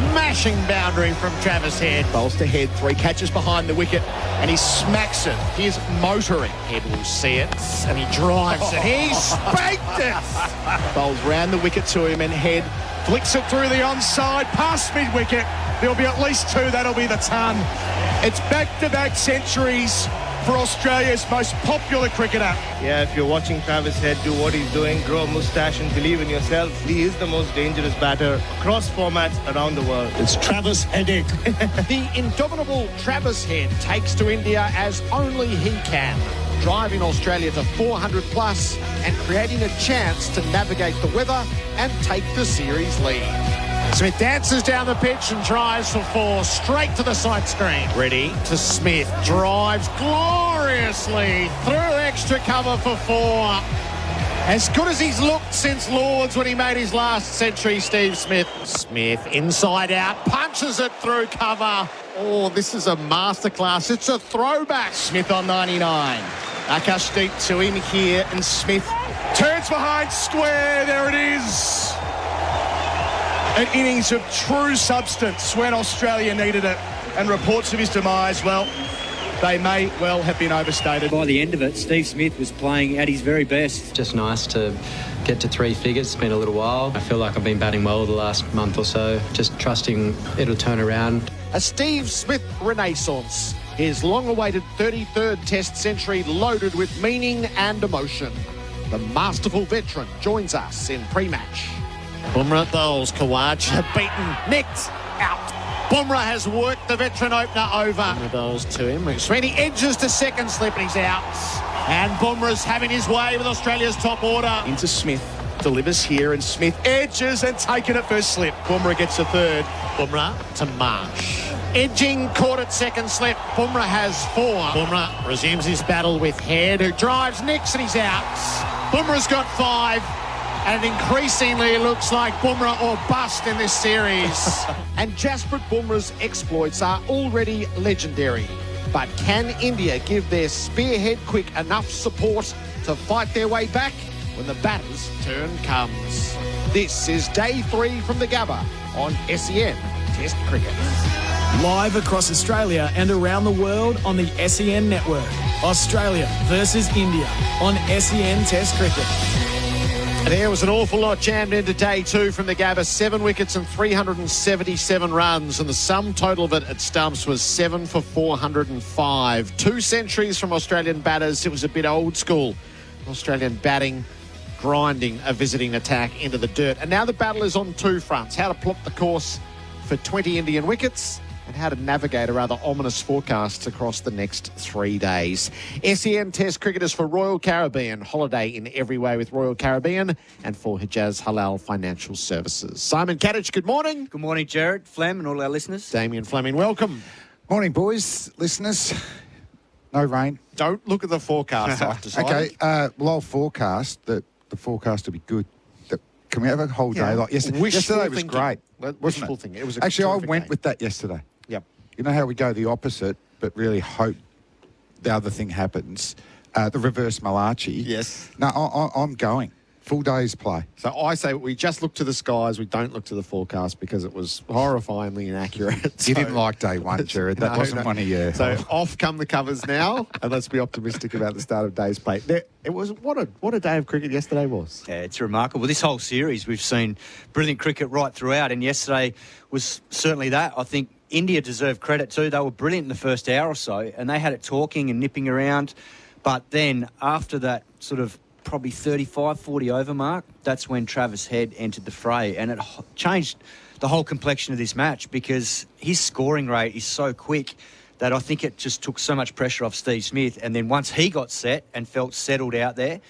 Smashing boundary from Travis Head. Bowls to Head, 3 catches behind the wicket, and he smacks it. He's motoring. Head will see it, and he drives it. He spanked it. Bowls round the wicket to him, and Head flicks it through the onside, past mid-wicket. There'll be at least 2. That'll be the ton. It's back-to-back centuries for Australia's most popular cricketer. Yeah, if you're watching Travis Head do what he's doing, grow a moustache and believe in yourself, he is the most dangerous batter across formats around the world. It's Travis Heading. The indomitable Travis Head takes to India as only he can, driving Australia to 400 plus and creating a chance to navigate the weather and take the series lead. Smith dances down the pitch and tries for 4, straight to the side screen. Ready to Smith, drives gloriously through extra cover for 4. As good as he's looked since Lords when he made his last century, Steve Smith. Smith inside out, punches it through cover. Oh, this is a masterclass. It's a throwback. Smith on 99. Akash deep to him here, and Smith turns behind square. There it is. An innings of true substance when Australia needed it, and reports of his demise, well, they may well have been overstated. By the end of it, Steve Smith was playing at his very best. Just nice to get to 3 figures. It's been a little while. I feel like I've been batting well the last month or so, just trusting it'll turn around. A Steve Smith renaissance. His long-awaited 33rd Test century loaded with meaning and emotion. The masterful veteran joins us in pre-match. Bumrah bowls, Kawaj beaten, nicked, out. Bumrah has worked the veteran opener over. Bumrah bowls to him. McSweeney edges to second slip and he's out. And Bumrah's having his way with Australia's top order. Into Smith, delivers here, and Smith edges and taken it first slip. Bumrah gets a 3rd. Bumrah to Marsh. Edging, caught at second slip. Bumrah has 4. Bumrah resumes his battle with Head, who drives, nicks, and he's out. Bumrah's got 5. And increasingly it looks like Bumrah or bust in this series. And Jasprit Bumrah's exploits are already legendary. But can India give their spearhead quick enough support to fight their way back when the batter's turn comes? This is day 3 from the Gabba on SEN Test Cricket. Live across Australia and around the world on the SEN network. Australia versus India on SEN Test Cricket. There was an awful lot jammed into day 2 from the Gabba. 7 wickets and 377 runs. And the sum total of it at stumps was 7 for 405. 2 centuries from Australian batters. It was a bit old school. Australian batting, grinding a visiting attack into the dirt. And now the battle is on 2 fronts. How to plot the course for 20 Indian wickets, and how to navigate a rather ominous forecast across the next 3 days. SEN Test Cricket is for Royal Caribbean. Holiday in every way with Royal Caribbean, and for Hijaz Halal Financial Services. Simon Katich, good morning. Good morning, Gerard, Flem, and all our listeners. Damien, Fleming, welcome. Morning, boys, listeners. No rain. Don't look at the forecast, I've decided. Okay, well, I'll forecast that the forecast will be good. Can we have a whole day like yesterday? Yesterday was great, Wishful wasn't thinking. it? It was a Actually, I terrific went game. with that yesterday. Yep. You know how we go the opposite, but really hope the other thing happens? The reverse Malachi. Yes. No, I'm going. Full day's play. So I say we just look to the skies, we don't look to the forecast because it was horrifyingly inaccurate. You didn't like day 1, Jared. That wasn't one of your... So off come the covers now, and let's be optimistic about the start of day's play. It was what a day of cricket yesterday was. Yeah, it's remarkable. This whole series, we've seen brilliant cricket right throughout, and yesterday was certainly that. I think India deserved credit too. They were brilliant in the first hour or so, and they had it talking and nipping around. But then after that sort of probably 35, 40 over mark, that's when Travis Head entered the fray, and it changed the whole complexion of this match because his scoring rate is so quick that I think it just took so much pressure off Steve Smith. And then once he got set and felt settled out there,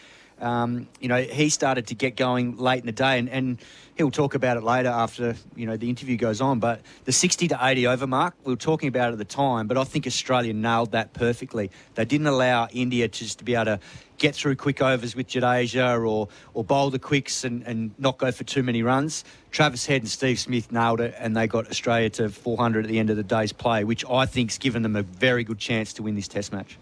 he started to get going late in the day, and he'll talk about it later after, the interview goes on. But the 60 to 80 over mark, we were talking about it at the time, but I think Australia nailed that perfectly. They didn't allow India just to be able to get through quick overs with Jadeja or bowl the quicks and not go for too many runs. Travis Head and Steve Smith nailed it, and they got Australia to 400 at the end of the day's play, which I think's given them a very good chance to win this Test match.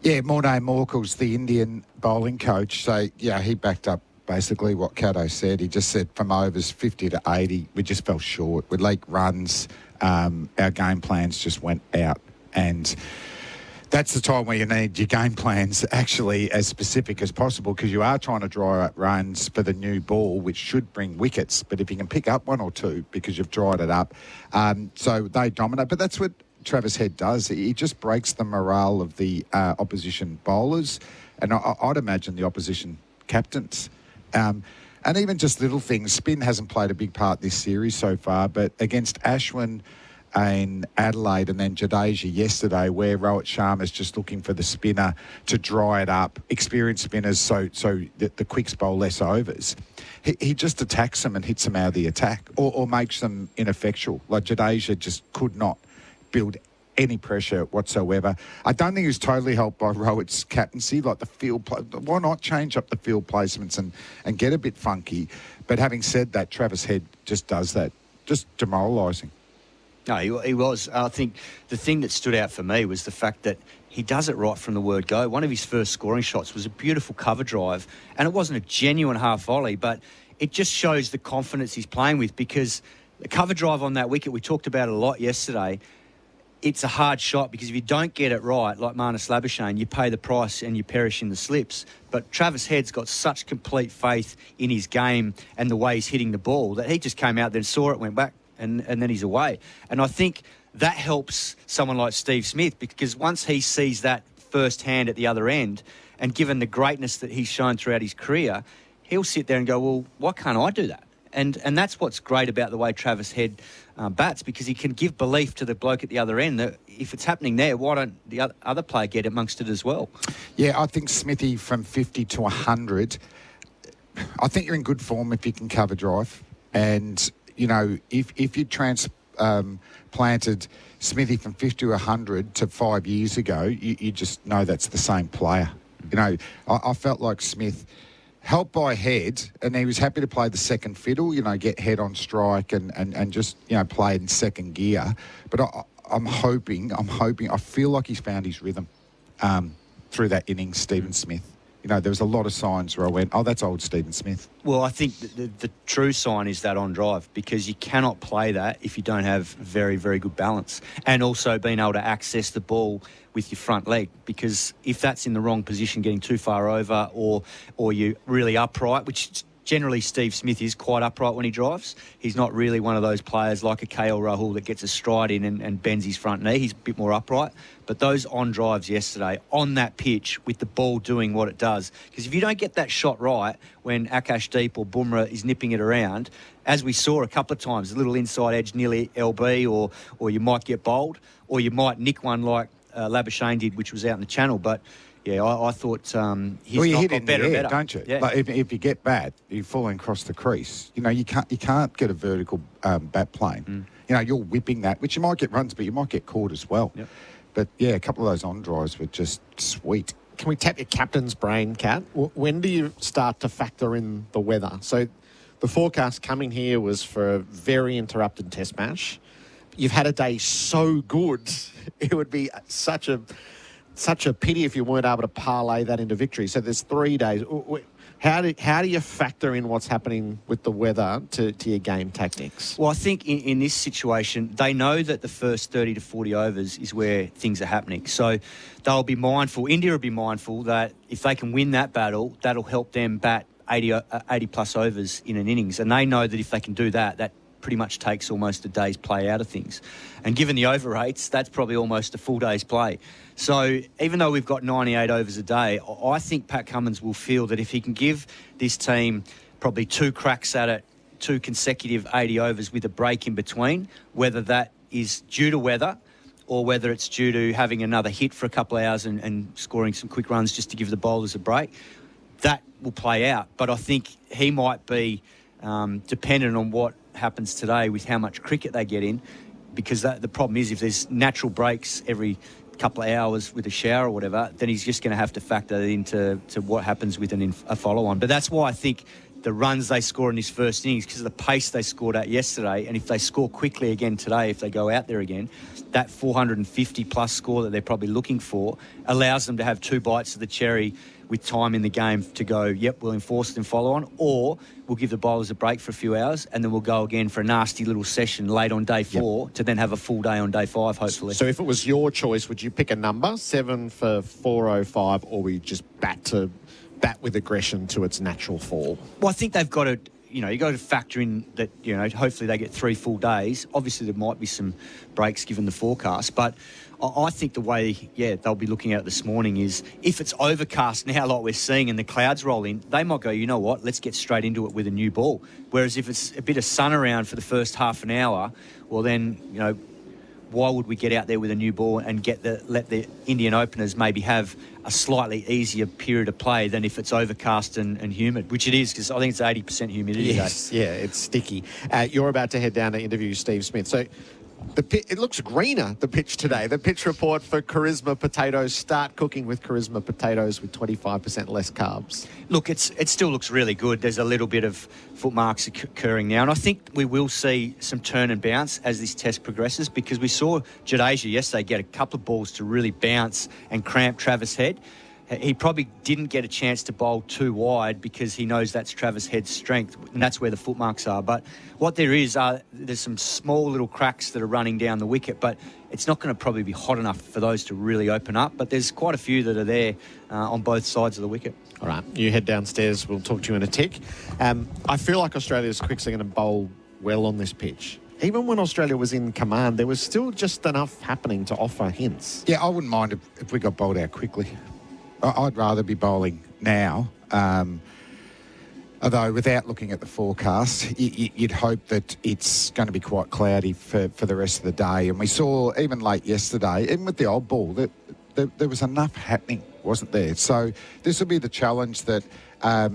Yeah, Morne Morkel's the Indian bowling coach, so, yeah, he backed up basically, what Cato said. He just said from overs 50 to 80, we just fell short. With leak runs, our game plans just went out. And that's the time where you need your game plans actually as specific as possible, because you are trying to dry up runs for the new ball, which should bring wickets. But if you can pick up one or two because you've dried it up, so they dominate. But that's what Travis Head does. He just breaks the morale of the opposition bowlers, and I'd imagine the opposition captains. And even just little things. Spin hasn't played a big part this series so far, but against Ashwin in Adelaide and then Jadeja yesterday, where Rohit Sharma's just looking for the spinner to dry it up, experienced spinners, so the quicks bowl less overs. He just attacks them and hits them out of the attack, or makes them ineffectual. Like Jadeja just could not build any pressure whatsoever. I don't think he was totally helped by Rohit's captaincy, like the field play. Why not change up the field placements and get a bit funky? But having said that, Travis Head just does that, just demoralising. No, he was. I think the thing that stood out for me was the fact that he does it right from the word go. One of his first scoring shots was a beautiful cover drive, and it wasn't a genuine half volley, but it just shows the confidence he's playing with, because the cover drive on that wicket, we talked about it a lot yesterday, it's a hard shot, because if you don't get it right, like Marnus Labuschagne, you pay the price and you perish in the slips. But Travis Head's got such complete faith in his game and the way he's hitting the ball that he just came out there and saw it, went back, and then he's away. And I think that helps someone like Steve Smith, because once he sees that firsthand at the other end, and given the greatness that he's shown throughout his career, he'll sit there and go, well, why can't I do that? And that's what's great about the way Travis Head bats, because he can give belief to the bloke at the other end that if it's happening there, why don't the other player get amongst it as well? Yeah, I think Smithy from 50 to 100, I think you're in good form if you can cover drive. And, you know, if you transplanted Smithy from 50 to 100 to 5 years ago, you just know that's the same player. You know, I felt like Smith, helped by Head, and he was happy to play the second fiddle, you know, get Head on strike and just, you know, play in second gear. But I'm hoping, I feel like he's found his rhythm through that innings, Stephen Smith. You know, there was a lot of signs where I went, oh, that's old Stephen Smith. Well, I think the true sign is that on drive, because you cannot play that if you don't have very, very good balance, and also being able to access the ball with your front leg, because if that's in the wrong position, getting too far over, or you're really upright, which generally Steve Smith is quite upright when he drives. He's not really one of those players like a KL Rahul that gets a stride in and bends his front knee. He's a bit more upright. But those on drives yesterday on that pitch with the ball doing what it does, because if you don't get that shot right when Akashdeep or Bumrah is nipping it around, as we saw a couple of times, a little inside edge nearly LB, or you might get bowled, or you might nick one like Labuschagne did, which was out in the channel. But yeah, I thought he's you hit got in better the air, and better, don't you? Yeah. Like if you get bad, you're falling across the crease. You know, you can't get a vertical bat plane. You know, you're whipping that, which you might get runs, but you might get caught as well. Yep. But yeah, a couple of those on drives were just sweet. Can we tap your captain's brain, Kat? When do you start to factor in the weather? So the forecast coming here was for a very interrupted test match. You've had a day so good, it would be such a pity if you weren't able to parlay that into victory. So there's 3 days. How do you factor in what's happening with the weather to your game tactics? Well, I think in this situation, they know that the first 30 to 40 overs is where things are happening. So they'll be mindful, India will be mindful that if they can win that battle, that'll help them bat 80 plus overs in an innings. And they know that if they can do that, that pretty much takes almost a day's play out of things. And given the over rates, that's probably almost a full day's play. So even though we've got 98 overs a day, I think Pat Cummins will feel that if he can give this team probably 2 cracks at it, 2 consecutive 80 overs with a break in between, whether that is due to weather or whether it's due to having another hit for a couple of hours and scoring some quick runs just to give the bowlers a break, that will play out. But I think he might be dependent on what happens today with how much cricket they get in, because the problem is if there's natural breaks every couple of hours with a shower or whatever, then he's just going to have to factor into what happens with a follow-on. But that's why I think the runs they score in this first innings because of the pace they scored at yesterday. And if they score quickly again today, if they go out there again, that 450-plus score that they're probably looking for allows them to have 2 bites of the cherry with time in the game to go, yep, we'll enforce it and follow on, or we'll give the bowlers a break for a few hours and then we'll go again for a nasty little session late on day 4 to then have a full day on day 5, hopefully. So if it was your choice, would you pick a number, 7 for 405, or we just bat with aggression to its natural fall? Well, I think they've got to, you got to factor in that, hopefully they get 3 full days. Obviously, there might be some breaks given the forecast, but I think the way, they'll be looking at it this morning is if it's overcast now like we're seeing and the clouds roll in, they might go, you know what, let's get straight into it with a new ball. Whereas if it's a bit of sun around for the first half an hour, well then, why would we get out there with a new ball and let the Indian openers maybe have a slightly easier period of play than if it's overcast and humid, which it is, because I think it's 80% humidity. Yes, yeah, it's sticky. You're about to head down to interview Steve Smith. So it looks greener, the pitch today. The pitch report for Charisma potatoes. Start cooking with Charisma potatoes with 25% less carbs. Look, it still looks really good. There's a little bit of footmarks occurring now, and I think we will see some turn and bounce as this test progresses, because we saw Jadeja yesterday get a couple of balls to really bounce and cramp Travis Head. He probably didn't get a chance to bowl too wide because he knows that's Travis Head's strength, and that's where the footmarks are. But what there is, there's some small little cracks that are running down the wicket, but it's not going to probably be hot enough for those to really open up. But there's quite a few that are there on both sides of the wicket. All right, you head downstairs. We'll talk to you in a tick. I feel like Australia's quicks are going to bowl well on this pitch. Even when Australia was in command, there was still just enough happening to offer hints. Yeah, I wouldn't mind if we got bowled out quickly. I'd rather be bowling now, although without looking at the forecast, you'd hope that it's going to be quite cloudy for the rest of the day. And we saw even late yesterday, even with the old ball, that there was enough happening, wasn't there? So this will be the challenge that I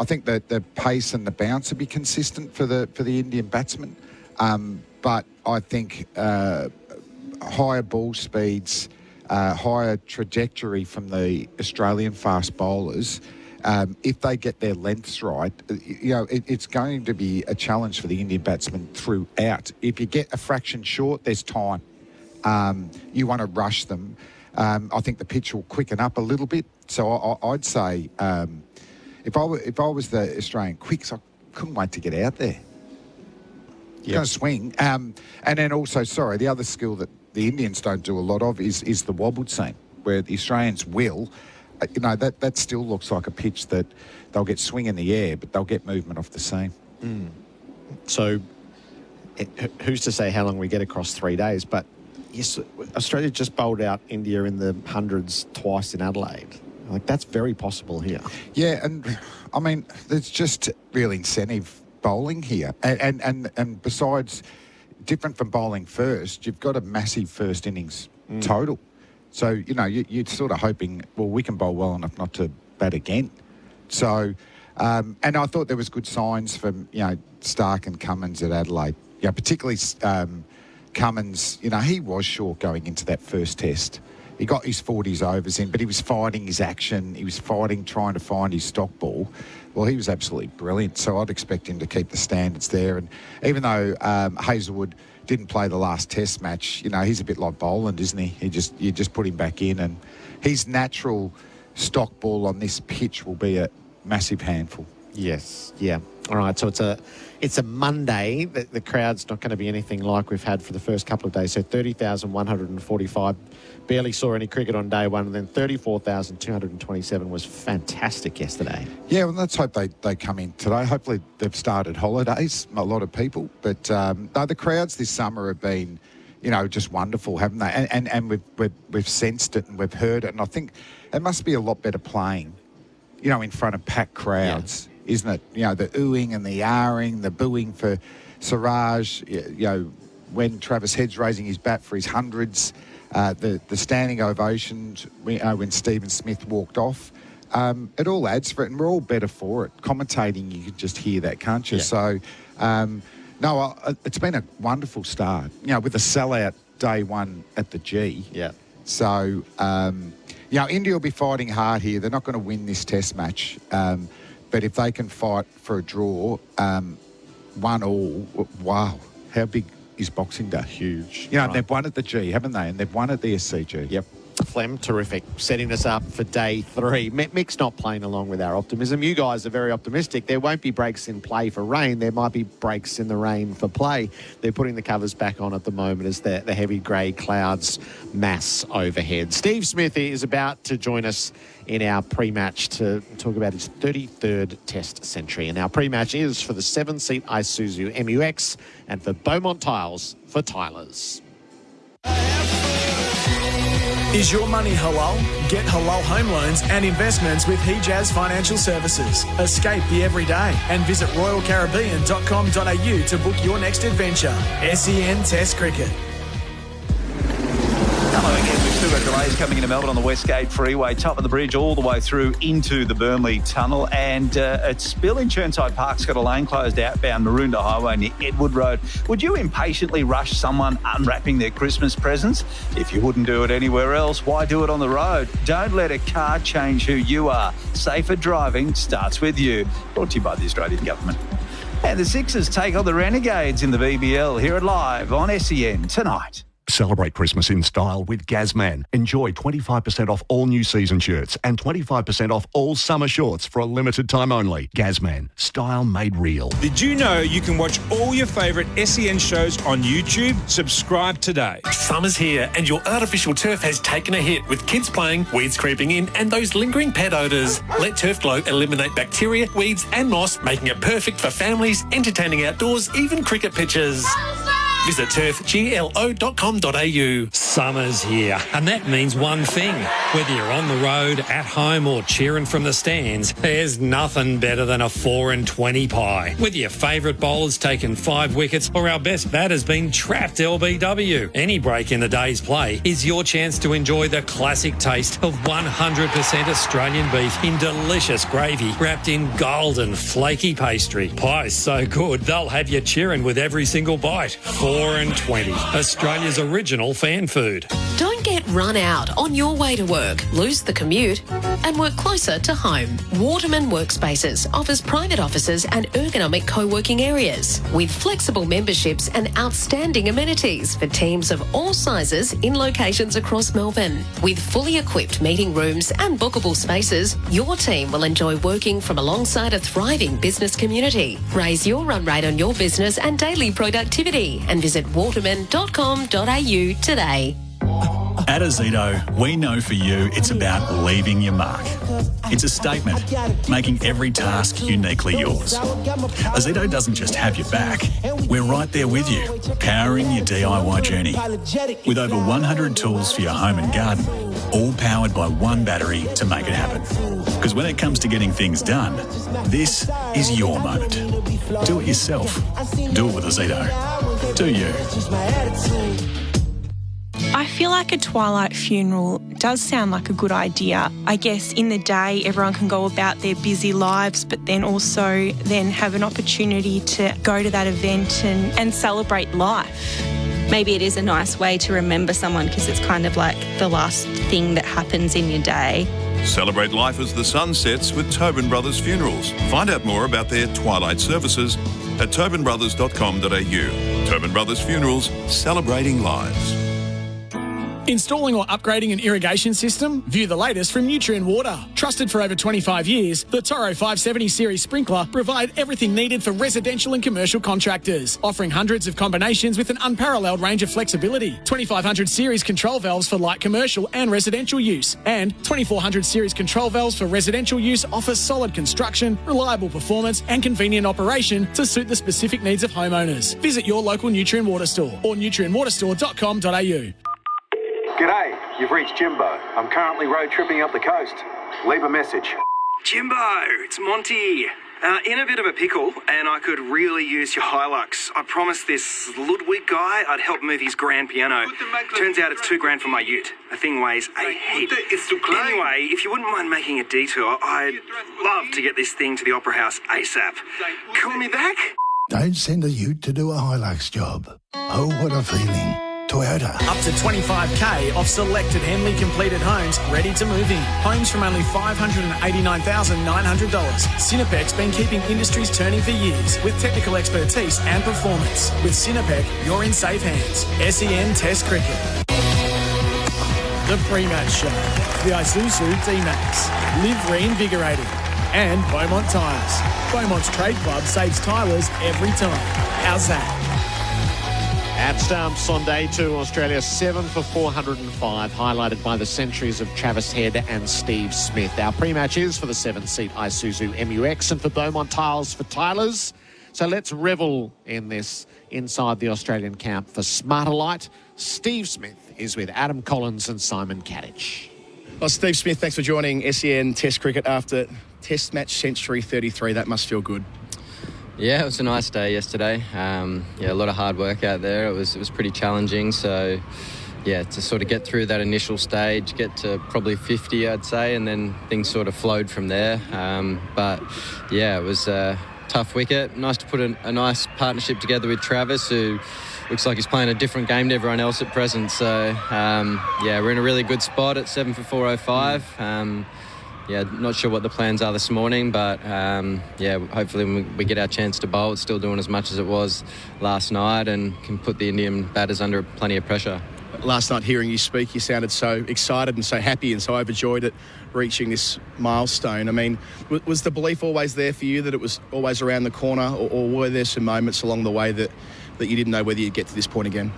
think that the pace and the bounce will be consistent for the Indian batsmen. But I think higher ball speeds, higher trajectory from the Australian fast bowlers, if they get their lengths right, it's going to be a challenge for the Indian batsmen throughout. If you get a fraction short, there's time. You want to rush them. I think the pitch will quicken up a little bit. So I'd say if I was the Australian quicks, I couldn't wait to get out there. Yep. Going to swing. And then also, the other skill that the Indians don't do a lot of is the wobbled seam, where the Australians will. That still looks like a pitch that they'll get swing in the air, but they'll get movement off the seam. So who's to say how long we get across 3 days? But yes, Australia just bowled out India in the hundreds twice in Adelaide. Like, that's very possible here. Yeah, and I mean, there's just real incentive bowling here. And besides, different from bowling first, you've got a massive first innings total. So, you're sort of hoping, well, we can bowl well enough not to bat again. So, and I thought there was good signs from, Stark and Cummins at Adelaide. Particularly Cummins, he was short going into that first test. He got his 40s overs in, but he was fighting his action. He was trying to find his stock ball. Well, he was absolutely brilliant. So I'd expect him to keep the standards there. And even though Hazelwood didn't play the last test match, he's a bit like Boland, isn't he? You just put him back in, and his natural stock ball on this pitch will be a massive handful. Yes, yeah. All right, so it's a Monday. The crowd's not going to be anything like we've had for the first couple of days. So 30,145. Barely saw any cricket on day one, and then 34,227 was fantastic yesterday. Yeah, well, let's hope they come in today. Hopefully they've started holidays, a lot of people. But no, the crowds this summer have been, just wonderful, haven't they? And we've sensed it and we've heard it. And I think it must be a lot better playing, in front of packed crowds, isn't it? The oohing and the ahhing, the booing for Siraj, when Travis Head's raising his bat for his hundreds, the standing ovations when Stephen Smith walked off. It all adds for it, and we're all better for it. Commentating, you can just hear that, can't you? Yeah. So, no, it's been a wonderful start, with a sellout day one at the G. Yeah. So, India will be fighting hard here. They're not going to win this test match. But if they can fight for a draw, 1-1, wow, how big is Boxing Day? Huge. You know, Right. they've won at the G, haven't they? And they've won at the SCG. Yep. Flem, terrific. Setting us up for day 3. Mick's not playing along with our optimism. You guys are very optimistic. There won't be breaks in play for rain. There might be breaks in the rain for play. They're putting the covers back on at the moment as the heavy grey clouds mass overhead. Steve Smith is about to join us in our pre-match to talk about his 33rd Test century. And our pre-match is for the 7-seat Isuzu MUX and for Beaumont Tiles for Tylers. Is your money halal? Get halal home loans and investments with Hijaz Financial Services. Escape the everyday and visit royalcaribbean.com.au to book your next adventure. SEN Test Cricket. Hello again. We've still got delays coming into Melbourne on the Westgate Freeway, top of the bridge all the way through into the Burnley Tunnel. And at Spill in Churnside Park's got a lane closed outbound Maroondah Highway near Edward Road. Would you impatiently rush someone unwrapping their Christmas presents? If you wouldn't do it anywhere else, why do it on the road? Don't let a car change who you are. Safer driving starts with you. Brought to you by the Australian Government. And the Sixers take on the Renegades in the BBL. Hear it live on SEN tonight. Celebrate Christmas in style with Gazman. Enjoy 25% off all new season shirts and 25% off all summer shorts for a limited time only. Gazman, style made real. Did you know you can watch all your favourite SEN shows on YouTube? Subscribe today. Summer's here and your artificial turf has taken a hit with kids playing, weeds creeping in and those lingering pet odours. Let Turf Glow eliminate bacteria, weeds and moss, making it perfect for families, entertaining outdoors, even cricket pitches. Visit turfglo.com.au. Summer's here, and that means one thing. Whether you're on the road, at home, or cheering from the stands, there's nothing better than a 4-20 pie. Whether your favourite bowler's taken 5 wickets or our best batter's been trapped LBW, any break in the day's play is your chance to enjoy the classic taste of 100% Australian beef in delicious gravy wrapped in golden, flaky pastry. Pie's so good, they'll have you cheering with every single bite. 4-20, Australia's original fan food. Don't get run out on your way to work, lose the commute, and work closer to home. Waterman Workspaces offers private offices and ergonomic co-working areas with flexible memberships and outstanding amenities for teams of all sizes in locations across Melbourne. With fully equipped meeting rooms and bookable spaces, your team will enjoy working from alongside a thriving business community. Raise your run rate on your business and daily productivity and visit waterman.com.au today. At Azito, we know for you it's about leaving your mark. It's a statement, making every task uniquely yours. Azito doesn't just have your back, we're right there with you, powering your DIY journey. With over 100 tools for your home and garden, all powered by one battery to make it happen. Because when it comes to getting things done, this is your moment. Do it yourself. Do it with Azito. Do you? I feel like a twilight funeral does sound like a good idea. I guess in the day everyone can go about their busy lives, but then also then have an opportunity to go to that event and celebrate life. Maybe it is a nice way to remember someone because it's kind of like the last thing that happens in your day. Celebrate life as the sun sets with Tobin Brothers Funerals. Find out more about their twilight services at tobinbrothers.com.au. Tobin Brothers Funerals, celebrating lives. Installing or upgrading an irrigation system? View the latest from Nutrien Water. Trusted for over 25 years, the Toro 570 series sprinkler provide everything needed for residential and commercial contractors, offering hundreds of combinations with an unparalleled range of flexibility. 2500 series control valves for light commercial and residential use, and 2400 series control valves for residential use offers solid construction, reliable performance and convenient operation to suit the specific needs of homeowners. Visit your local Nutrien Water store or nutrienwaterstore.com.au. G'day, you've reached Jimbo. I'm currently road tripping up the coast. Leave a message. Jimbo, it's Monty. In a bit of a pickle, and I could really use your Hilux. I promised this Ludwig guy I'd help move his grand piano. Turns out it's $2,000 for my ute. The thing weighs a heap. Anyway, if you wouldn't mind making a detour, I'd love to get this thing to the Opera House ASAP. Call me back? Don't send a ute to do a Hilux job. Oh, what a feeling. Toyota. Up to $25,000 off selected Henley completed homes ready to move in. Homes from only $589,900. Cinepec's been keeping industries turning for years with technical expertise and performance. With Cinepec, you're in safe hands. SEN Test Cricket. The pre-match show. The Isuzu D-Max. Live reinvigorated. And Beaumont Tyres. Beaumont's Trade Club saves Tylers every time. How's that? At Stumps on day 2, Australia 7 for 405, highlighted by the centuries of Travis Head and Steve Smith. Our pre-match is for the 7-seat Isuzu MUX and for Beaumont Tiles for Tylers. So let's revel in this inside the Australian camp. For Smarter Light, Steve Smith is with Adam Collins and Simon Katich. Well, Steve Smith, thanks for joining SEN Test Cricket after Test Match Century 33. That must feel good. Yeah, it was a nice day yesterday. A lot of hard work out there. It was pretty challenging. So, yeah, to sort of get through that initial stage, get to probably 50, I'd say, and then things sort of flowed from there. It was a tough wicket. Nice to put a nice partnership together with Travis, who looks like he's playing a different game to everyone else at present. So, we're in a really good spot at 7 for 405. Not sure what the plans are this morning, but hopefully when we get our chance to bowl, it's still doing as much as it was last night and can put the Indian batters under plenty of pressure. Last night, hearing you speak, you sounded so excited and so happy and so overjoyed at reaching this milestone. I mean, was the belief always there for you that it was always around the corner, or were there some moments along the way that you didn't know whether you'd get to this point again?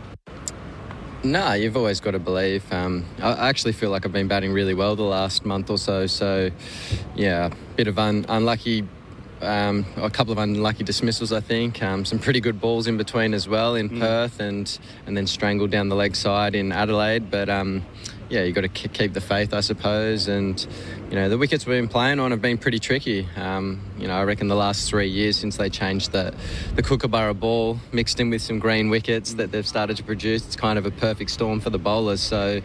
No, you've always got to believe. I actually feel like I've been batting really well the last month or so. So, yeah, a bit of unlucky, a couple of unlucky dismissals, I think. Some pretty good balls in between as well in Perth and then strangled down the leg side in Adelaide. But, you've got to keep the faith, I suppose. And, the wickets we've been playing on have been pretty tricky. I reckon the last 3 years since they changed the Kookaburra ball, mixed in with some green wickets that they've started to produce, it's kind of a perfect storm for the bowlers. So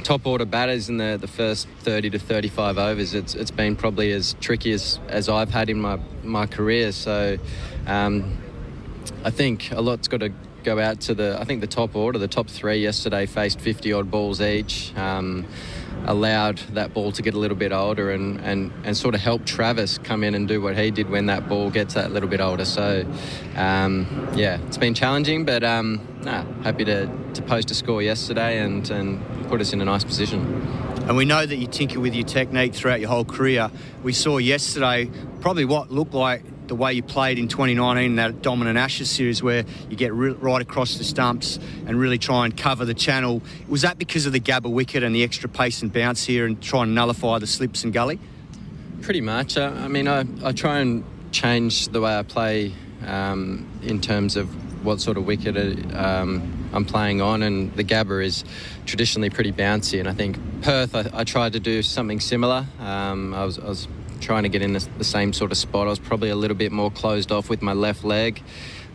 top order batters in the first 30 to 35 overs, it's been probably as tricky as I've had in my career. So I think a lot's got to go out to the top order. The top 3 yesterday faced 50-odd balls each. Allowed that ball to get a little bit older and sort of help Travis come in and do what he did when that ball gets that little bit older. So, it's been challenging, but happy to post a score yesterday and put us in a nice position. And we know that you tinker with your technique throughout your whole career. We saw yesterday probably what looked like the way you played in 2019 in that dominant Ashes series where you get right across the stumps and really try and cover the channel. Was that because of the Gabba wicket and the extra pace and bounce here and try and nullify the slips and gully? Pretty much. I try and change the way I play in terms of what sort of wicket I'm playing on, and the Gabba is traditionally pretty bouncy, and I think Perth I tried to do something similar. I was trying to get in the same sort of spot. I was probably a little bit more closed off with my left leg,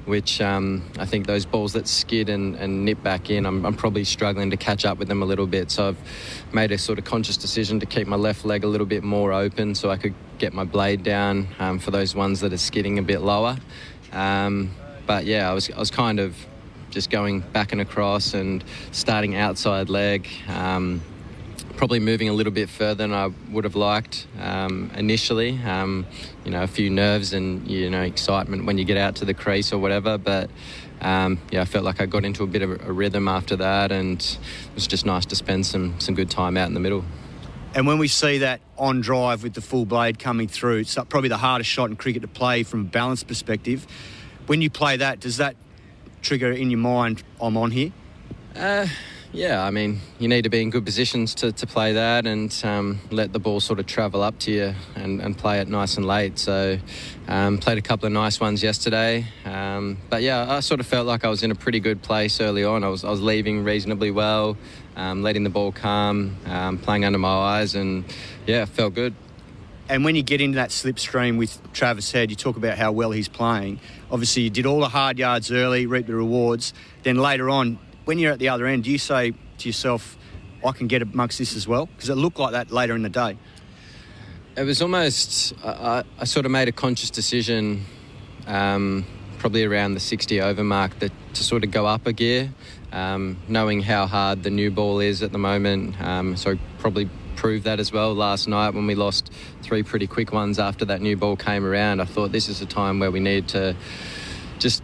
which I think those balls that skid and nip back in, I'm probably struggling to catch up with them a little bit. So I've made a sort of conscious decision to keep my left leg a little bit more open so I could get my blade down for those ones that are skidding a bit lower. I was kind of just going back and across and starting outside leg. Probably moving a little bit further than I would have liked initially. A few nerves and, excitement when you get out to the crease or whatever. But, I felt like I got into a bit of a rhythm after that, and it was just nice to spend some good time out in the middle. And when we see that on drive with the full blade coming through, it's probably the hardest shot in cricket to play from a balance perspective. When you play that, does that trigger in your mind, I'm on here? You need to be in good positions to play that and let the ball sort of travel up to you and play it nice and late. So played a couple of nice ones yesterday. I sort of felt like I was in a pretty good place early on. I was leaving reasonably well, letting the ball come, playing under my eyes, and felt good. And when you get into that slipstream with Travis Head, you talk about how well he's playing. Obviously, you did all the hard yards early, reap the rewards. Then later on, when you're at the other end, do you say to yourself, I can get amongst this as well? Because it looked like that later in the day. It was almost, I sort of made a conscious decision probably around the 60 over mark to sort of go up a gear. knowing how hard the new ball is at the moment. So probably proved that as well last night when we lost 3 pretty quick ones after that new ball came around. I thought this is a time where we need to just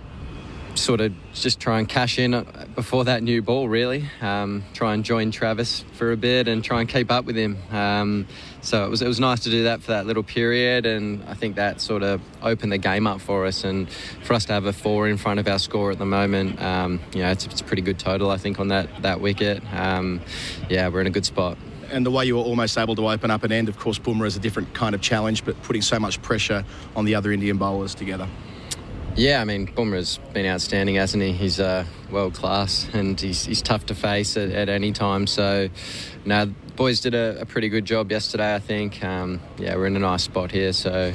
try and cash in before that new ball, really. Try and join Travis for a bit and try and keep up with him. So it was nice to do that for that little period, and I think that sort of opened the game up for us, and for us to have a 4 in front of our score at the moment, it's a pretty good total, I think, on that wicket. We're in a good spot. And the way you were almost able to open up an end, of course, Bumrah is a different kind of challenge, but putting so much pressure on the other Indian bowlers together. Yeah, I mean, Bumrah's been outstanding, hasn't he? He's world class, and he's tough to face at any time. So, no, the boys did a pretty good job yesterday, I think. We're in a nice spot here. So,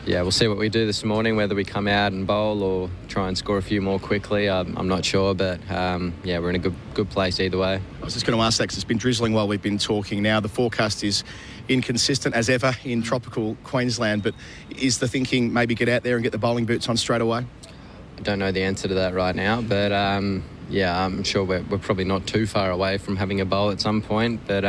we'll see what we do this morning, whether we come out and bowl or try and score a few more quickly. I'm not sure, but we're in a good place either way. I was just going to ask that because it's been drizzling while we've been talking. Now the forecast is inconsistent as ever in tropical Queensland, but is the thinking maybe get out there and get the bowling boots on straight away? I don't know the answer to that right now, but I'm sure we're probably not too far away from having a bowl at some point. But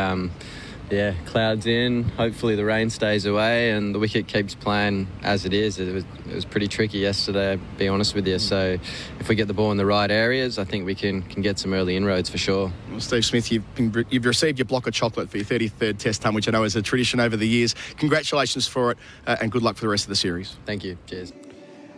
clouds in, hopefully the rain stays away and the wicket keeps playing as it is. It was pretty tricky yesterday, to be honest with you. So if we get the ball in the right areas, I think we can get some early inroads for sure. Well, Steve Smith, you've received your block of chocolate for your 33rd Test ton, which I know is a tradition over the years. Congratulations for it, and good luck for the rest of the series. Thank you. Cheers.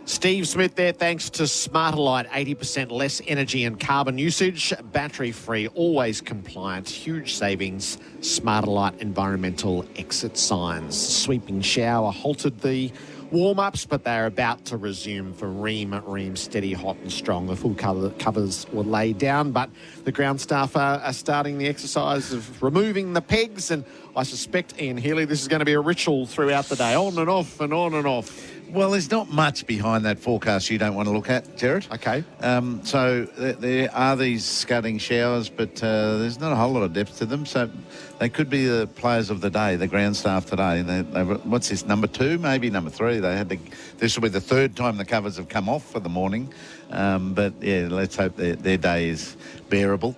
Steve Smith there, thanks to Smarterlight, 80% less energy and carbon usage, battery-free, always compliant, huge savings. Smarterlight environmental exit signs. Sweeping shower halted the warm-ups, but they're about to resume for Ream steady, hot and strong. The full covers were laid down, but the ground staff are starting the exercise of removing the pegs, and I suspect, Ian Healy, this is going to be a ritual throughout the day, on and off and on and off. Well, there's not much behind that forecast you don't want to look at, Gerard. Okay. So there are these scudding showers, but there's not a whole lot of depth to them. So they could be the players of the day, the ground staff today. What's this, number 2, maybe number 3? This will be the 3rd time the covers have come off for the morning. Let's hope their day is bearable.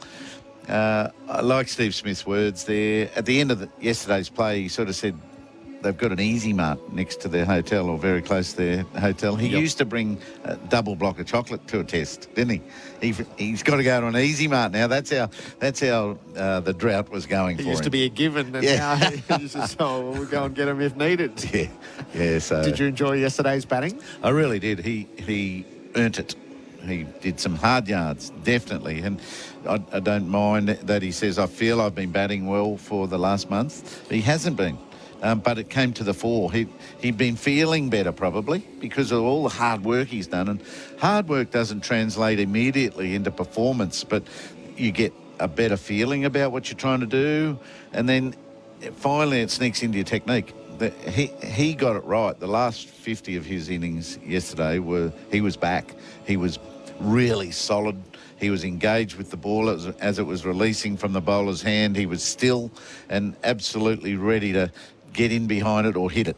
I like Steve Smith's words there. At the end of yesterday's play, he sort of said, they've got an Easy Mart next to their hotel, or very close to their hotel. He used to bring a double block of chocolate to a test, didn't he? He's got to go to an Easy Mart now. That's how the drought was going for him. It used to be a given, and now he says, we'll go and get him if needed. Yeah. So did you enjoy yesterday's batting? I really did. He earned it. He did some hard yards, definitely. And I don't mind that he says, I feel I've been batting well for the last month. He hasn't been. But it came to the fore. He'd been feeling better probably because of all the hard work he's done. And hard work doesn't translate immediately into performance, but you get a better feeling about what you're trying to do. And then finally it sneaks into your technique. He got it right. The last 50 of his innings yesterday he was back. He was really solid. He was engaged with the ball as it was releasing from the bowler's hand. He was still and absolutely ready to get in behind it or hit it.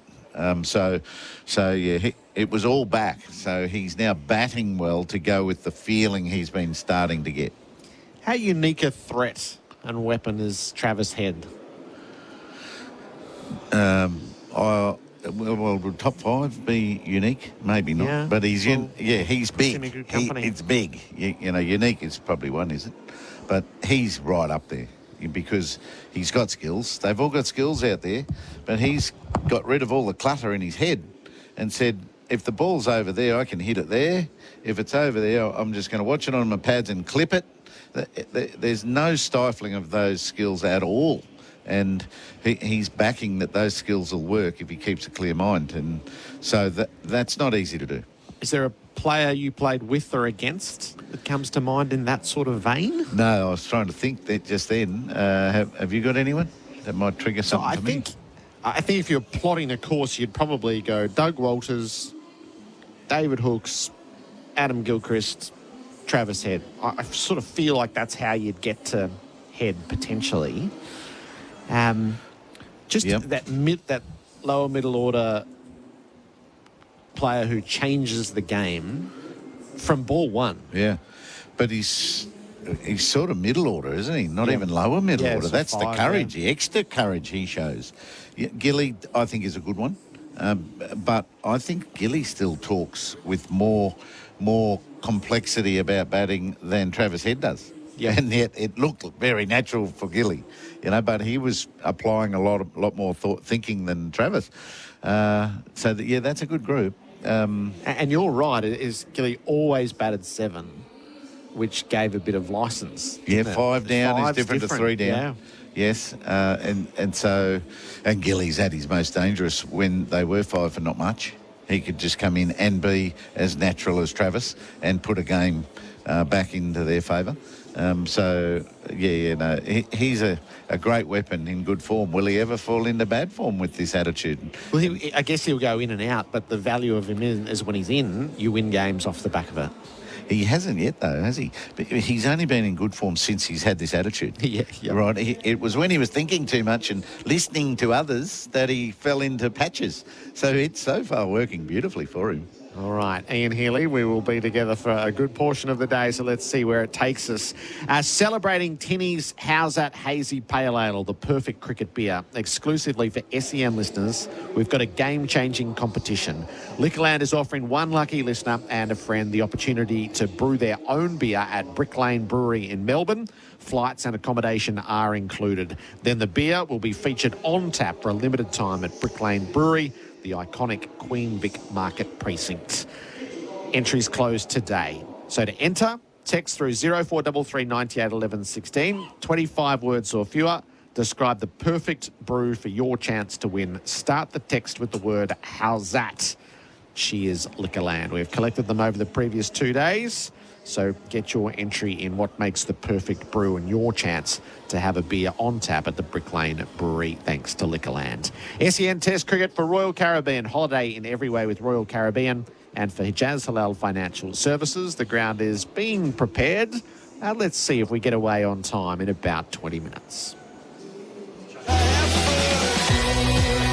It was all back. So he's now batting well to go with the feeling he's been starting to get. How unique a threat and weapon is Travis Head? Would top 5 be unique? Maybe not. Yeah. But he's big. It's big. Unique is probably one, is it? But he's right up there because he's got skills. They've all got skills out there, but he's got rid of all the clutter in his head and said, if the ball's over there, I can hit it there. If it's over there, I'm just going to watch it on my pads and clip it. There's no stifling of those skills at all. And he's backing that those skills will work if he keeps a clear mind. And so that's not easy to do. Is there a player you played with or against that comes to mind in that sort of vein? No, I was trying to think that just then. Have you got anyone that might trigger something for me? I think if you're plotting a course, you'd probably go Doug Walters, David Hooks, Adam Gilchrist, Travis Head. I sort of feel like that's how you'd get to Head potentially. That lower middle order player who changes the game from ball one. Yeah, but he's he's sort of middle order, isn't he? Not even lower middle order. That's the courage, the extra courage he shows. Yeah, Gilly, I think, is a good one. But I think Gilly still talks with more complexity about batting than Travis Head does. Yeah. And yet it looked very natural for Gilly, but he was applying a lot more thinking than Travis. That's a good group. And you're right, is Gilly always batted 7, which gave a bit of licence. Yeah, 5 down is different to 3 down. Yeah. Yes, and Gilly's at his most dangerous when they were 5 for not much. He could just come in and be as natural as Travis and put a game back into their favour. He's a great weapon in good form. Will he ever fall into bad form with this attitude? Well, I guess he'll go in and out, but the value of him is when he's in, you win games off the back of it. He hasn't yet, though, has he? But he's only been in good form since he's had this attitude. Yeah. Right. It was when he was thinking too much and listening to others that he fell into patches. So it's so far working beautifully for him. All right, Ian Healy, we will be together for a good portion of the day, so let's see where it takes us. Celebrating Tinny's How's That Hazy Pale Ale, the perfect cricket beer. Exclusively for SEN listeners, we've got a game-changing competition. Liquorland is offering one lucky listener and a friend the opportunity to brew their own beer at Brick Lane Brewery in Melbourne. Flights and accommodation are included. Then the beer will be featured on tap for a limited time at Brick Lane Brewery, the iconic Queen Vic Market precinct. Entries close today. So to enter, text through 0433 98 11 16, 25 words or fewer. Describe the perfect brew for your chance to win. Start the text with the word "How's that?" Cheers, Liquorland. We've collected them over the previous 2 days. So get your entry in what makes the perfect brew and your chance to have a beer on tap at the Brick Lane Brewery, thanks to Liquorland. SEN Test Cricket for Royal Caribbean. Holiday in every way with Royal Caribbean. And for Hijaz Halal Financial Services, the ground is being prepared. Let's see if we get away on time in about 20 minutes.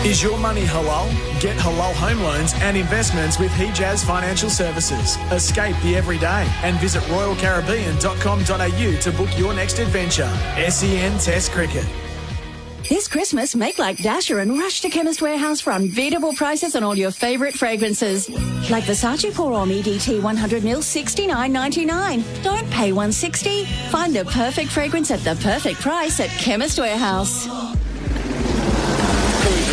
Is your money halal? Get halal home loans and investments with Hijaz Financial Services. Escape the everyday and visit royalcaribbean.com.au to book your next adventure. SEN Test Cricket. This Christmas, make like Dasher and rush to Chemist Warehouse for unbeatable prices on all your favourite fragrances. Like Versace Pour Homme EDT 100ml, $69.99. Don't pay $160. Find the perfect fragrance at the perfect price at Chemist Warehouse.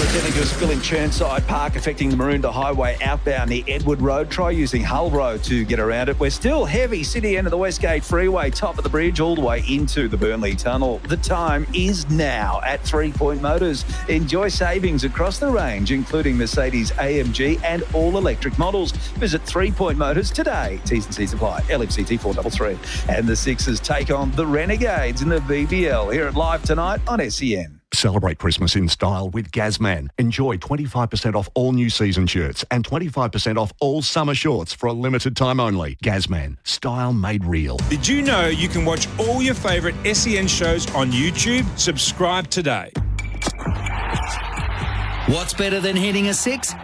Returning to a spill in Chirnside Park affecting the Maroondah Highway outbound near Edward Road. Try using Hull Road to get around it. We're still heavy city end of the Westgate Freeway, top of the bridge, all the way into the Burnley Tunnel. The time is now at 3 Point Motors. Enjoy savings across the range, including Mercedes AMG and all electric models. Visit 3 Point Motors today. T's and C's apply. LMCT 433. And the Sixers take on the Renegades in the BBL. Hear it live tonight on SEN. Celebrate Christmas in style with Gazman. Enjoy 25% off all new season shirts and 25% off all summer shorts for a limited time only. Gazman, style made real. Did you know you can watch all your favourite SEN shows on YouTube? Subscribe today. What's better than hitting a 6?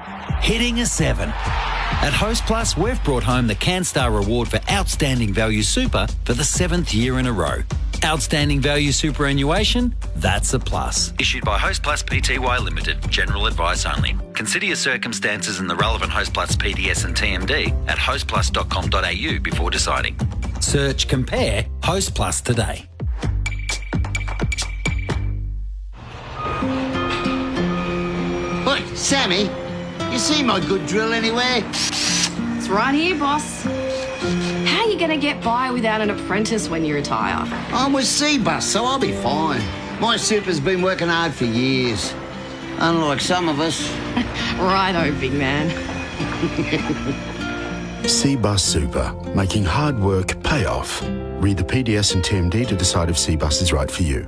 Hitting a 7. At Host Plus, we've brought home the CanStar Reward for Outstanding Value Super for the 7th year in a row. Outstanding Value Superannuation? That's a plus. Issued by Host Plus Pty Limited. General advice only. Consider your circumstances and the relevant Host Plus PDS and TMD at hostplus.com.au before deciding. Search Compare Host Plus today. Look, Sammy, you see my good drill anywhere? It's right here, boss. How are you going to get by without an apprentice when you retire? I'm with Cbus, so I'll be fine. My super's been working hard for years. Unlike some of us. Righto, big man. Cbus Super, making hard work pay off. Read the PDS and TMD to decide if Cbus is right for you.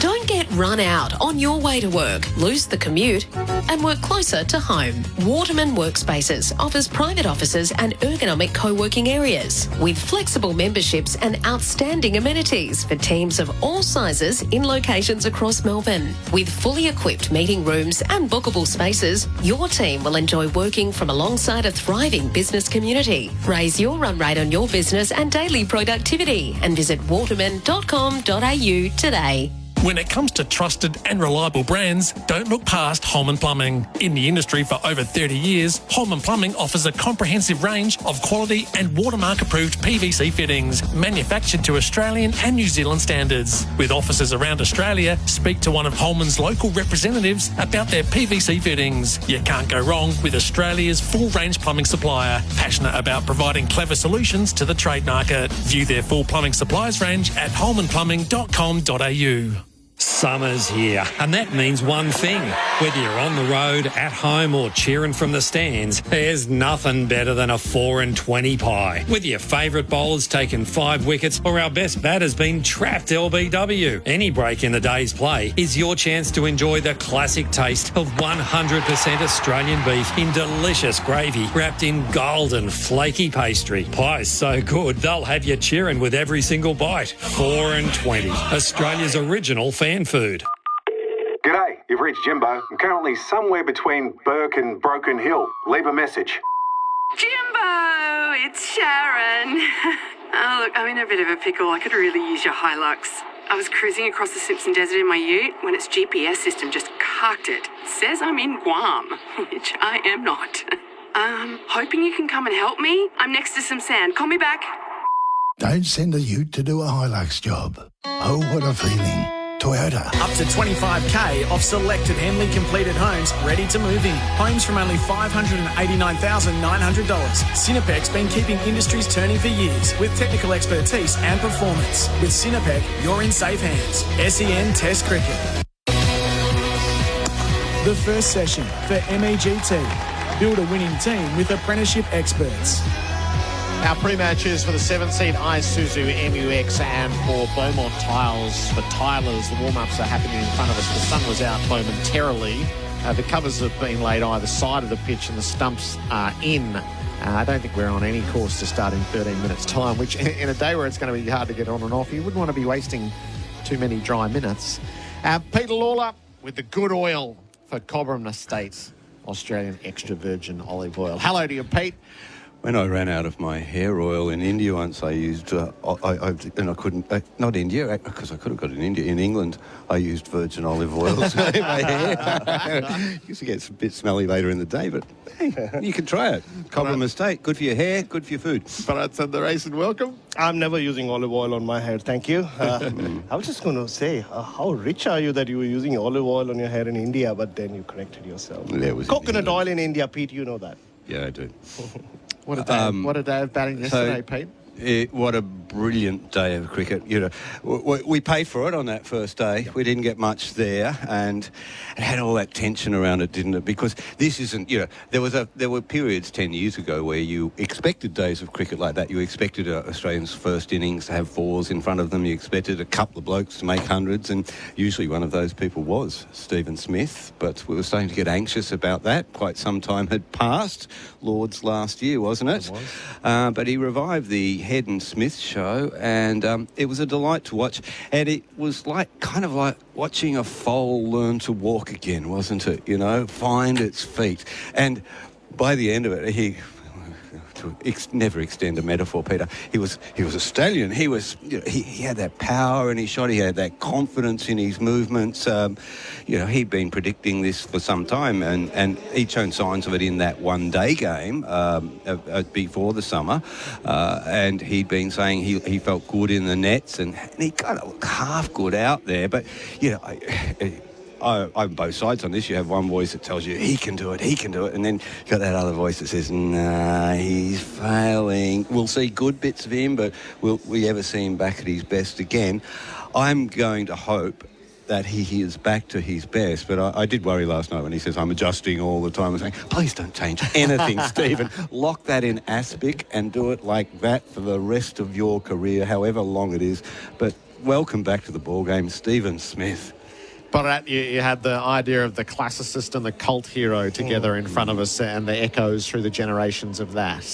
Don't get Run out on your way to work, lose the commute, and work closer to home. Waterman Workspaces offers private offices and ergonomic co-working areas with flexible memberships and outstanding amenities for teams of all sizes in locations across Melbourne. With fully equipped meeting rooms and bookable spaces, your team will enjoy working from alongside a thriving business community. Raise your run rate on your business and daily productivity and visit waterman.com.au today. When it comes to trusted and reliable brands, don't look past Holman Plumbing. In the industry for over 30 years, Holman Plumbing offers a comprehensive range of quality and watermark-approved PVC fittings, manufactured to Australian and New Zealand standards. With offices around Australia, speak to one of Holman's local representatives about their PVC fittings. You can't go wrong with Australia's full-range plumbing supplier, passionate about providing clever solutions to the trade market. View their full plumbing supplies range at holmanplumbing.com.au. Summer's here, and that means one thing. Whether you're on the road, at home or cheering from the stands, there's nothing better than a 4-20 pie. Whether your favourite bowler's taken 5 wickets or our best batter's been trapped LBW, any break in the day's play is your chance to enjoy the classic taste of 100% Australian beef in delicious gravy wrapped in golden flaky pastry. Pie's so good, they'll have you cheering with every single bite. 4-20, Australia's original fan food. G'day, you've reached Jimbo. I'm currently somewhere between Burke and Broken Hill. Leave a message. Jimbo, it's Sharon. Oh, look, I'm in a bit of a pickle. I could really use your Hilux. I was cruising across the Simpson Desert in my ute when its GPS system just cucked it. It says I'm in Guam, which I am not. Hoping you can come and help me. I'm next to some sand. Call me back. Don't send a ute to do a Hilux job. Oh, what a feeling. Toyota. Up to $25,000 off selected Henley completed homes ready to move in. Homes from only $589,900. Cinepec's been keeping industries turning for years with technical expertise and performance. With Cinepec, you're in safe hands. SEN Test Cricket. The first session for MEGT. Build a winning team with apprenticeship experts. Our pre-matches for the 7-seed Isuzu MUX and for Beaumont Tiles. For Tylers, the warm-ups are happening in front of us. The sun was out momentarily. The covers have been laid either side of the pitch and the stumps are in. I don't think we're on any course to start in 13 minutes' time, which in a day where it's going to be hard to get on and off, you wouldn't want to be wasting too many dry minutes. Peter Lalor with the good oil for Cobram Estates, Australian extra virgin olive oil. Hello to you, Pete. When I ran out of my hair oil in India once, I used, and I couldn't, not India, because I could have got it in India, in England, I used virgin olive oil to in my hair. Used to get a bit smelly later in the day, but hey, you can try it. Cobram Estate, good for your hair, good for your food. Bharat, Sundaresan, welcome. I'm never using olive oil on my hair, thank you. I was just going to say, how rich are you that you were using olive oil on your hair in India, but then you corrected yourself. Coconut oil in India, Pete, you know that. Yeah, I do. What a day of batting yesterday, Pete. What a brilliant day of cricket. You know, we paid for it on that first day. Yep. We didn't get much there, and it had all that tension around it, didn't it? Because this isn't, you know, there were periods 10 years ago where you expected days of cricket like that. You expected Australians' first innings to have fours in front of them. You expected a couple of blokes to make hundreds, and usually one of those people was Stephen Smith. But we were starting to get anxious about that. Quite some time had passed. Lord's last year, wasn't it? It was. But he revived the Head and Smith show, and it was a delight to watch, and it was kind of like watching a foal learn to walk again, wasn't it? You know, find its feet. And by the end of it, never extend a metaphor, Peter. He was a stallion. He was, you know, he had that power in his shot. He had that confidence in his movements. You know, he'd been predicting this for some time, and he'd shown signs of it in that one-day game before the summer. And he'd been saying he felt good in the nets, and he kind of looked half good out there. But you know, I'm both sides on this. You have one voice that tells you he can do it, and then you've got that other voice that says, nah, he's failing. We'll see good bits of him, but will we ever see him back at his best again? I'm going to hope that he is back to his best, but I did worry last night when he says, I'm adjusting all the time. I'm saying, please don't change anything, Stephen. Lock that in aspic and do it like that for the rest of your career, however long it is. But welcome back to the ball game, Stephen Smith. Bharat, you had the idea of the classicist and the cult hero together in front of us and the echoes through the generations of that.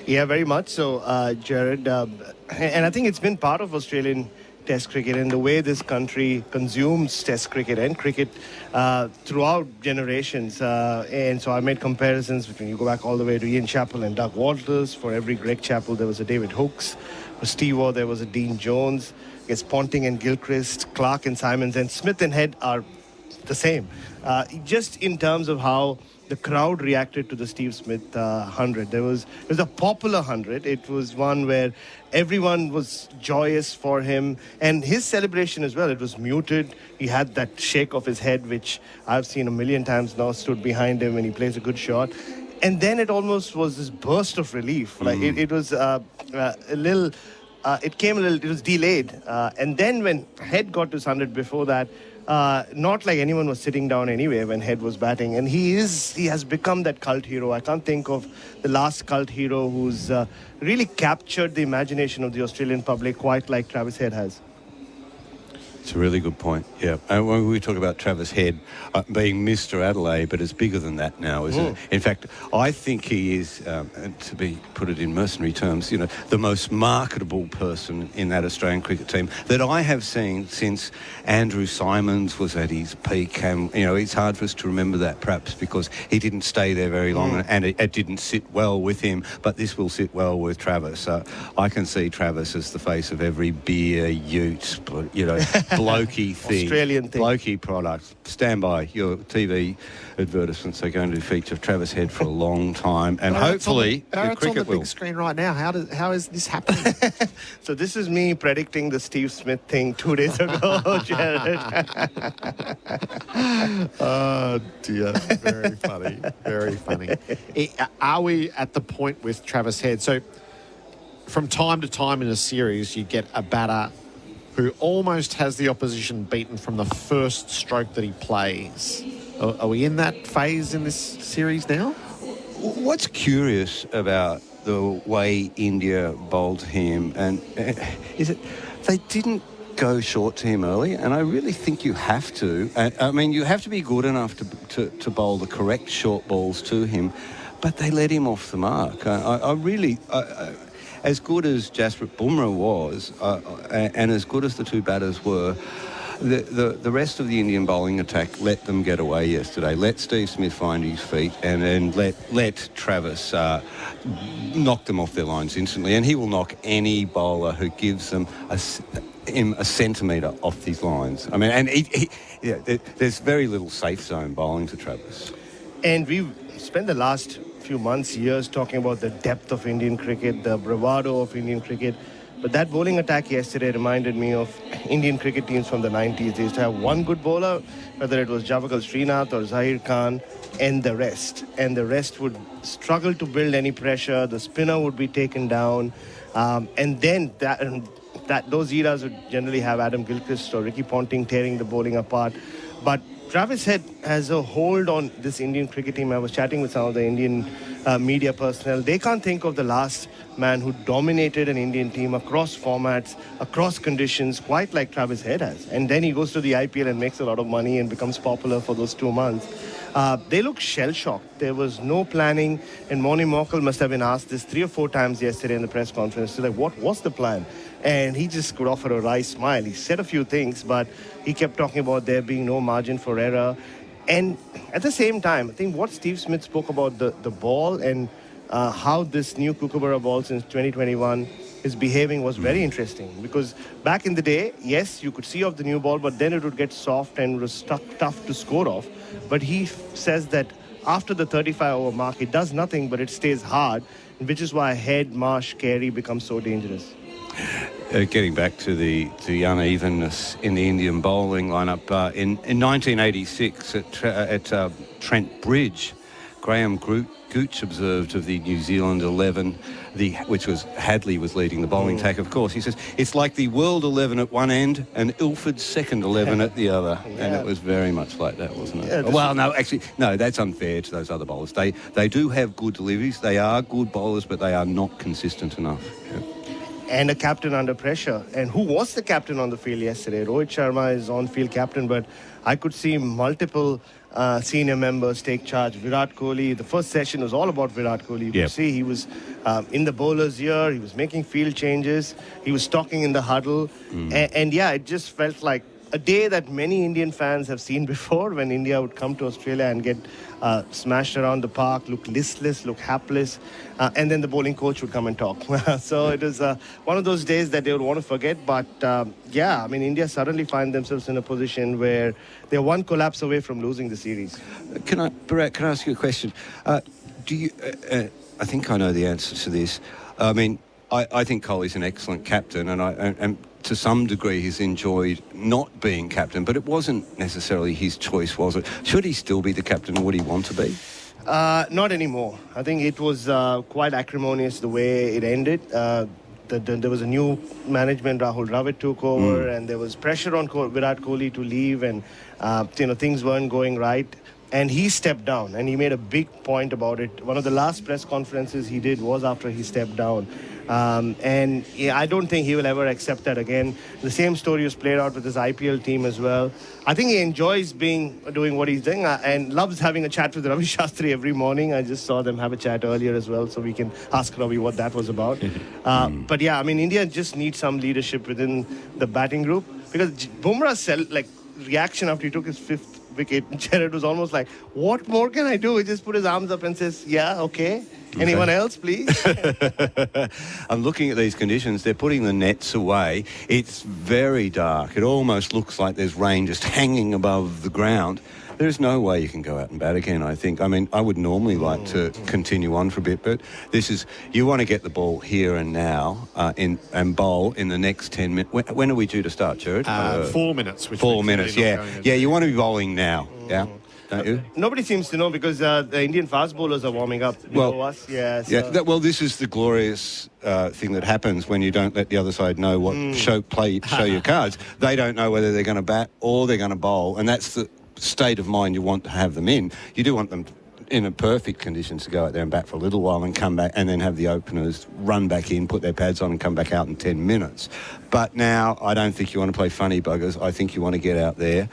Yeah, very much so, Gerard. And I think it's been part of Australian Test cricket and the way this country consumes Test cricket and cricket throughout generations. And so I made comparisons between, you go back all the way to Ian Chappell and Doug Walters. For every Greg Chappell, there was a David Hooks. For Steve Waugh, there was a Dean Jones. Yes, Ponting and Gilchrist, Clark and Simons, and Smith and Head are the same. Just in terms of how the crowd reacted to the Steve Smith 100. It was a popular 100. It was one where everyone was joyous for him. And his celebration as well, it was muted. He had that shake of his head, which I've seen a million times now, stood behind him when he plays a good shot. And then it almost was this burst of relief. Like it was a little... it came a little, it was delayed. And then when Head got to his 100 before that, not like anyone was sitting down anyway when Head was batting. And he has become that cult hero. I can't think of the last cult hero who's really captured the imagination of the Australian public quite like Travis Head has. It's a really good point, yeah. And when we talk about Travis Head being Mr. Adelaide, but it's bigger than that now, isn't it? In fact, I think he is, to put it in mercenary terms, the most marketable person in that Australian cricket team that I have seen since Andrew Simons was at his peak. And, it's hard for us to remember that perhaps because he didn't stay there very long and it didn't sit well with him, but this will sit well with Travis. I can see Travis as the face of every beer, ute, blokey thing. Australian thing. Blokey product. Stand by. Your TV advertisements are going to feature Travis Head for a long time. And hopefully the cricket on the will. big screen right now. How is this happening? So this is me predicting the Steve Smith thing 2 days ago, Gerard. Oh, dear. Very funny. Very funny. Are we at the point with Travis Head? So from time to time in a series, you get a batter who almost has the opposition beaten from the first stroke that he plays. Are we in that phase in this series now? What's curious about the way India bowled him and is it they didn't go short to him early, and I really think you have to. I mean, you have to be good enough to bowl the correct short balls to him, but they let him off the mark. I really... as good as Jasprit Bumrah was, and as good as the two batters were, the rest of the Indian bowling attack let them get away yesterday. Let Steve Smith find his feet, and then let Travis knock them off their lines instantly. And he will knock any bowler who gives them a centimetre off these lines. I mean, and there's very little safe zone bowling to Travis. And we've spent the last few months, years talking about the depth of Indian cricket, the bravado of Indian cricket. But that bowling attack yesterday reminded me of Indian cricket teams from the 90s. They used to have one good bowler, whether it was Javagal Srinath or Zahir Khan, and the rest. And the rest would struggle to build any pressure. The spinner would be taken down. And then those eras would generally have Adam Gilchrist or Ricky Ponting tearing the bowling apart. But Travis Head has a hold on this Indian cricket team. I was chatting with some of the Indian media personnel. They can't think of the last man who dominated an Indian team across formats, across conditions, quite like Travis Head has. And then he goes to the IPL and makes a lot of money and becomes popular for those 2 months. They look shell-shocked. There was no planning. And Moni Morkel must have been asked this 3 or 4 times yesterday in the press conference. So like, what was the plan? And he just could offer a wry smile. He said a few things, but he kept talking about there being no margin for error. And at the same time, I think what Steve Smith spoke about the ball and how this new Kookaburra ball since 2021 is behaving was very interesting. Because back in the day, yes, you could see off the new ball, but then it would get soft and was tough to score off. But he says that after the 35-over mark, it does nothing, but it stays hard, which is why Head, Marsh, Carey becomes so dangerous. Getting back to the unevenness in the Indian bowling lineup, in 1986 at Trent Bridge, Graham Gooch observed of the New Zealand 11, which was Hadley was leading the bowling attack, of course. He says, it's like the World 11 at one end and Ilford's second 11 at the other. Yeah. And it was very much like that, wasn't it? Yeah, well, no, that's unfair to those other bowlers. They do have good deliveries. They are good bowlers, but they are not consistent enough. Yeah. and a captain under pressure. And who was the captain on the field yesterday? Rohit Sharma is on-field captain, but I could see multiple senior members take charge. Virat Kohli, the first session was all about Virat Kohli. You could see he was in the bowler's ear. He was making field changes. He was talking in the huddle. And yeah, it just felt like a day that many Indian fans have seen before, when India would come to Australia and get smashed around the park, look listless, look hapless, and then the bowling coach would come and talk. So it was one of those days that they would want to forget. But yeah, I mean, India suddenly find themselves in a position where they're one collapse away from losing the series. Bharat, can I ask you a question? Do you? I think I know the answer to this. I mean, I think Kohli's an excellent captain, and to some degree he's enjoyed not being captain, but it wasn't necessarily his choice, was it? Should he still be the captain, or would he want to be? Not anymore. I think it was quite acrimonious the way it ended. There was a new management. Rahul Dravid took over, and there was pressure on Virat Kohli to leave, and things weren't going right. And he stepped down, and he made a big point about it. One of the last press conferences he did was after he stepped down. And I don't think he will ever accept that again. The same story was played out with his IPL team as well. I think he enjoys doing what he's doing and loves having a chat with Ravi Shastri every morning. I just saw them have a chat earlier as well, so we can ask Ravi what that was about. But yeah, I mean, India just needs some leadership within the batting group, because Bumrah's reaction after he took his fifth wicket, Gerard was almost like, what more can I do? He just put his arms up and says, yeah, okay. Anyone else, please? I'm looking at these conditions. They're putting the nets away. It's very dark. It almost looks like there's rain just hanging above the ground. There's no way you can go out and bat again, I think. I mean, I would normally like to continue on for a bit, but you want to get the ball here and now and bowl in the next 10 minutes. When are we due to start, Gerard? 4 minutes. 4 minutes, yeah. Yeah, you want to be bowling now, yeah? Don't you? Nobody seems to know, because the Indian fast bowlers are warming up below us. Yeah. Well, this is the glorious thing that happens when you don't let the other side know what show your cards. They don't know whether they're going to bat or they're going to bowl, and that's the state of mind you want to have them in. You do want them in a perfect conditions to go out there and bat for a little while and come back, and then have the openers run back in, put their pads on and come back out in 10 minutes. But now I don't think you want to play funny buggers. I think you want to get out there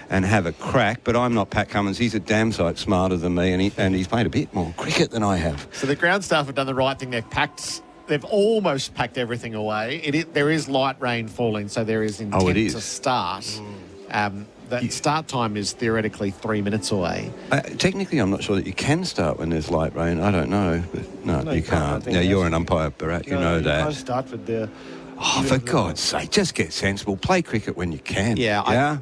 and have a crack. But I'm not Pat Cummins. He's a damn sight smarter than me, and he's played a bit more cricket than I have. So the ground staff have done the right thing. They've almost packed everything away. There is light rain falling, so there is intent to start. The start time is theoretically 3 minutes away. Technically, I'm not sure that you can start when there's light rain. I don't know. But no, you can't. Yeah, you're an umpire, Bharat. You know that. You can't start with the... Oh, for God's sake, just get sensible. Play cricket when you can. Yeah.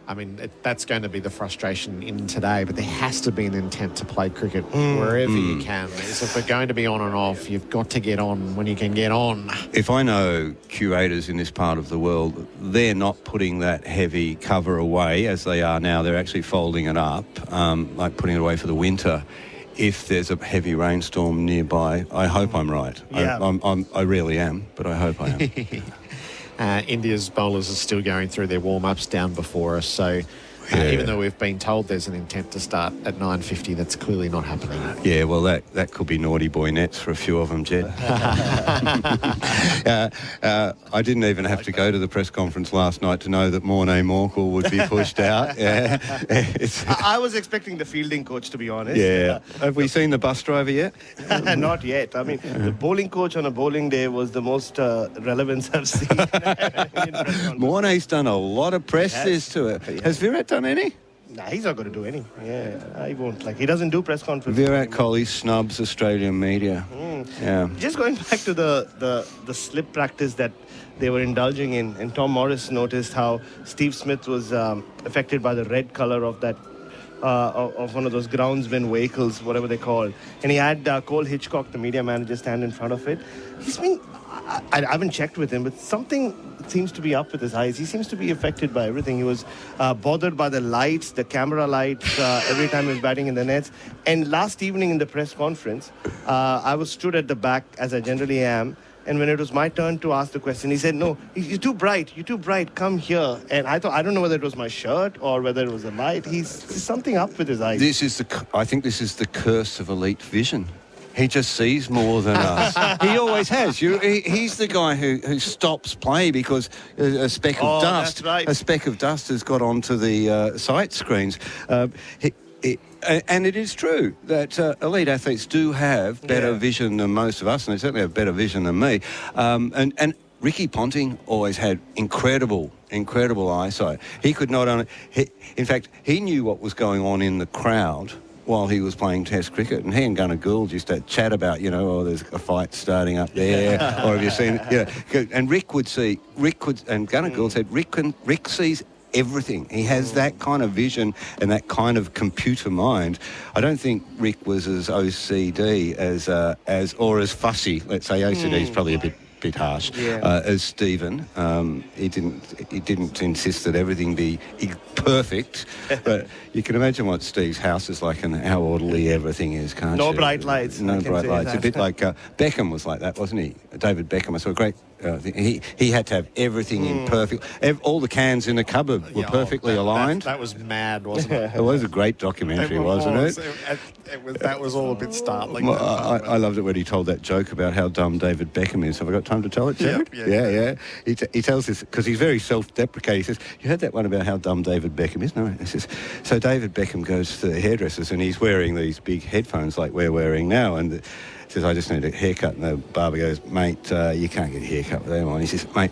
I mean, that's going to be the frustration in today, but there has to be an intent to play cricket wherever you can. So if we're going to be on and off, you've got to get on when you can get on. If I know curators in this part of the world, they're not putting that heavy cover away as they are now. They're actually folding it up, like putting it away for the winter. If there's a heavy rainstorm nearby, I hope I'm right. Yeah. I really am, but I hope I am. India's bowlers are still going through their warm-ups down before us, so even though we've been told there's an intent to start at 9:50, that's clearly not happening. Yeah, well, that could be naughty boy nets for a few of them, Jed. I didn't even have to go to the press conference last night to know that Morne Morkel would be pushed out. Yeah. I was expecting the fielding coach, to be honest. Yeah. Have we seen the bus driver yet? Not yet. I mean, the bowling coach on a bowling day was the most relevance I've seen. Morne's done a lot of press to it. Has Virat done any? Nah, he's not going to do any. Yeah, he won't. He doesn't do press conferences. Virat Kohli snubs Australian media. Yeah. Just going back to the slip practice that they were indulging in, and Tom Morris noticed how Steve Smith was affected by the red colour of that of one of those groundsman vehicles, whatever they call, and he had Cole Hitchcock, the media manager, stand in front of it. He's been, I haven't checked with him, but something seems to be up with his eyes. He seems to be affected by everything. He was bothered by the lights, the camera lights, every time he was batting in the nets. And last evening in the press conference, I was stood at the back, as I generally am, and when it was my turn to ask the question, he said, no, you're too bright, come here. And I don't know whether it was my shirt or whether it was the light. He's something up with his eyes. I think this is the curse of elite vision. He just sees more than us. He always has. He's the guy who stops play because a speck of dust. That's right. A speck of dust has got onto the sight screens. And it is true that elite athletes do have better vision than most of us, and they certainly have better vision than me. And Ricky Ponting always had incredible eyesight. He could not only... in fact, he knew what was going on in the crowd while he was playing Test cricket, and he and Gunnar Gould used to chat about, there's a fight starting up there, or have you seen it? And and Gunnar Gould said, Rick sees everything. He has that kind of vision and that kind of computer mind. I don't think Rick was as OCD as fussy. Let's say OCD is probably a bit harsh, as Stephen. He didn't insist that everything be perfect, but you can imagine what Steve's house is like and how orderly everything is, can't you? No bright lights. No bright lights. A bit like Beckham was like that, wasn't he? David Beckham. I saw a great thing. He had to have everything in perfect. All the cans in the cupboard were perfectly aligned. That was mad, wasn't it? It was a great documentary, wasn't it? That was all a bit startling. Well, I loved it when he told that joke about how dumb David Beckham is. Have I got time to tell it, Jared? Yeah. He tells this because he's very self-deprecating. He says, "You heard that one about how dumb David Beckham is?" No. He says, so David Beckham goes to the hairdressers and he's wearing these big headphones like we're wearing now, and says, "I just need a haircut." And the barber goes, "Mate, you can't get a haircut with them on." He says, "Mate,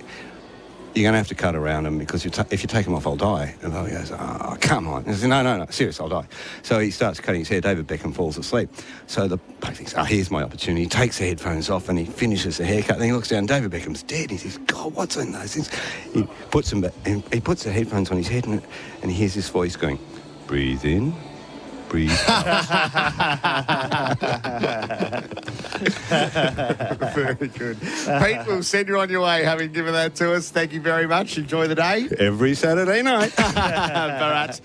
you're going to have to cut around them because if you take them off, I'll die." And the barber goes, "Oh, come on." He says, No, serious, I'll die. So he starts cutting his hair. David Beckham falls asleep. So the bloke thinks, here's my opportunity. He takes the headphones off and he finishes the haircut. Then he looks down, David Beckham's dead. He says, "God, what's in those things?" He puts them back, and he puts the headphones on his head and he hears this voice going, "Breathe in, breathe out." Very good. Pete, we'll send you on your way, having given that to us. Thank you very much. Enjoy the day. Every Saturday night. Bharat,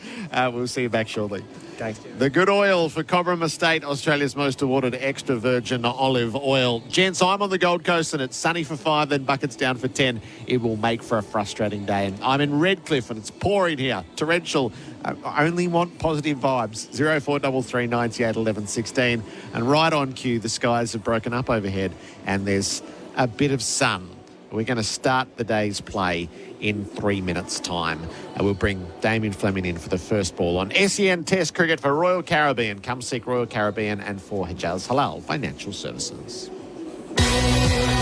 we'll see you back shortly. Thanks. The good oil for Cobram Estate, Australia's most awarded extra virgin olive oil. Gents, I'm on the Gold Coast and it's sunny for 5, then buckets down for 10. It will make for a frustrating day. And I'm in Redcliffe and it's pouring here. Torrential. I only want positive vibes. 0433 98 11 16. And right on cue, the skies have broken up overhead and there's a bit of sun. We're going to start the day's play in 3 minutes' time. We'll bring Damien Fleming in for the first ball on SEN Test Cricket for Royal Caribbean. Come seek Royal Caribbean and for Hijaz Halal Financial Services.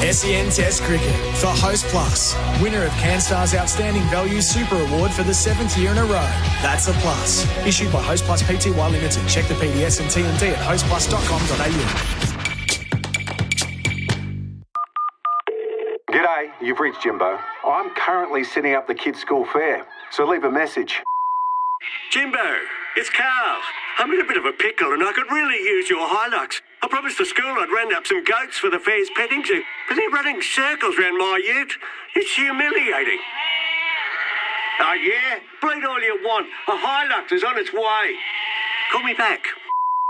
SEN Test Cricket for Host Plus, winner of CanStar's Outstanding Value Super Award for the 7th year in a row. That's a plus. Issued by Host Plus Pty Limited. Check the PDS and TMD at hostplus.com.au. G'day, you've reached Jimbo. I'm currently setting up the kids' school fair, so leave a message. Jimbo, it's Carl. I'm in a bit of a pickle and I could really use your Hilux. I promised the school I'd round up some goats for the fair's petting zoo, but they're running circles round my ute. It's humiliating. Oh yeah? Bleed all you want. A Hilux is on its way. Call me back.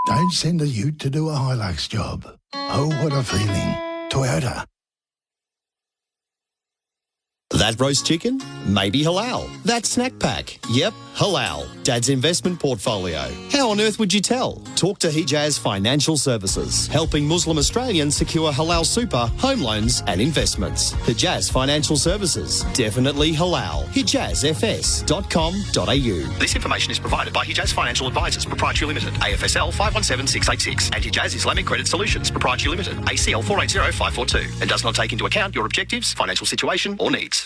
Don't send a ute to do a Hilux job. Oh, what a feeling. Toyota. That roast chicken? Maybe halal. That snack pack? Yep, halal. Dad's investment portfolio. How on earth would you tell? Talk to Hijaz Financial Services, helping Muslim Australians secure halal super, home loans and investments. Hijaz Financial Services. Definitely halal. HijazFS.com.au. This information is provided by Hijaz Financial Advisors, Proprietary Limited, AFSL 517686, and Hijaz Islamic Credit Solutions, Proprietary Limited, ACL 480542, and does not take into account your objectives, financial situation or needs.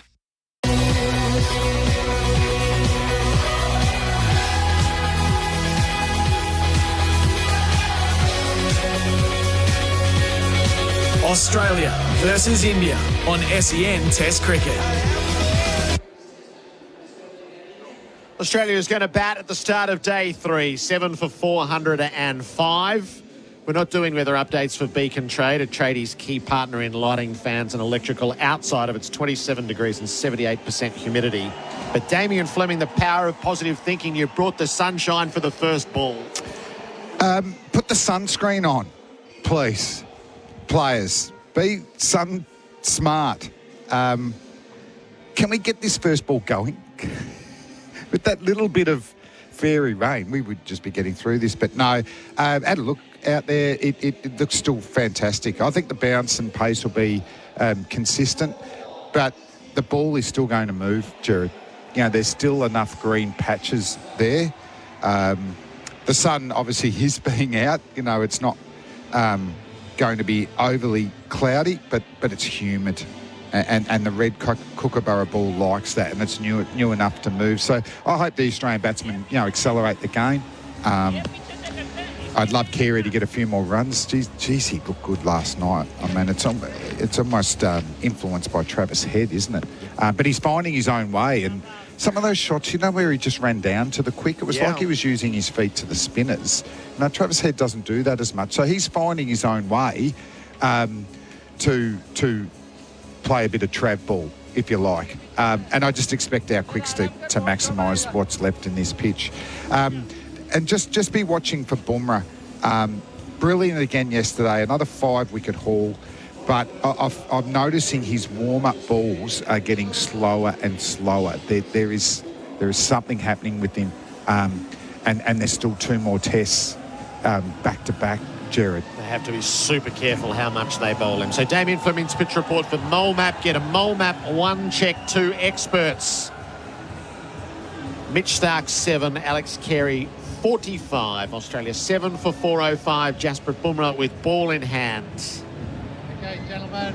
Australia versus India on SEN Test Cricket. Australia is going to bat at the start of day 3, 7 for 405. We're not doing weather updates for Beacon Trade, a tradie's key partner in lighting, fans and electrical outside of its 27 degrees and 78% humidity. But Damien Fleming, the power of positive thinking, you brought the sunshine for the first ball. Put the sunscreen on, please. Players, be sun smart. Can we get this first ball going? With that little bit of fairy rain, we would just be getting through this. But no, had a look out there, it looks still fantastic. I think the bounce and pace will be consistent, but the ball is still going to move, Gerard. You know, there's still enough green patches there. The sun, obviously, is being out. You know, it's not going to be overly cloudy, but it's humid. And the red kookaburra ball likes that, and it's new enough to move. So I hope the Australian batsmen, accelerate the game. I'd love Carey to get a few more runs. Geez, he looked good last night. I mean, it's almost influenced by Travis Head, isn't it? But he's finding his own way, and some of those shots, where he just ran down to the quick, it was like he was using his feet to the spinners. Now, Travis Head doesn't do that as much, so he's finding his own way to play a bit of trav ball, if you like. And I just expect our quicks to maximise what's left in this pitch. And just be watching for Bumrah. Brilliant again yesterday, another 5-wicket haul. But I'm noticing his warm-up balls are getting slower and slower. There is something happening with him. And there's still 2 more tests back-to-back, Gerard. They have to be super careful how much they bowl him. So Damien Fleming's pitch report for Mole Map. Get a Mole Map 1 check to experts. Mitch Stark 7, Alex Carey 45. Australia 7 for 405. Jasprit Bumrah with ball in hand. Okay, gentlemen.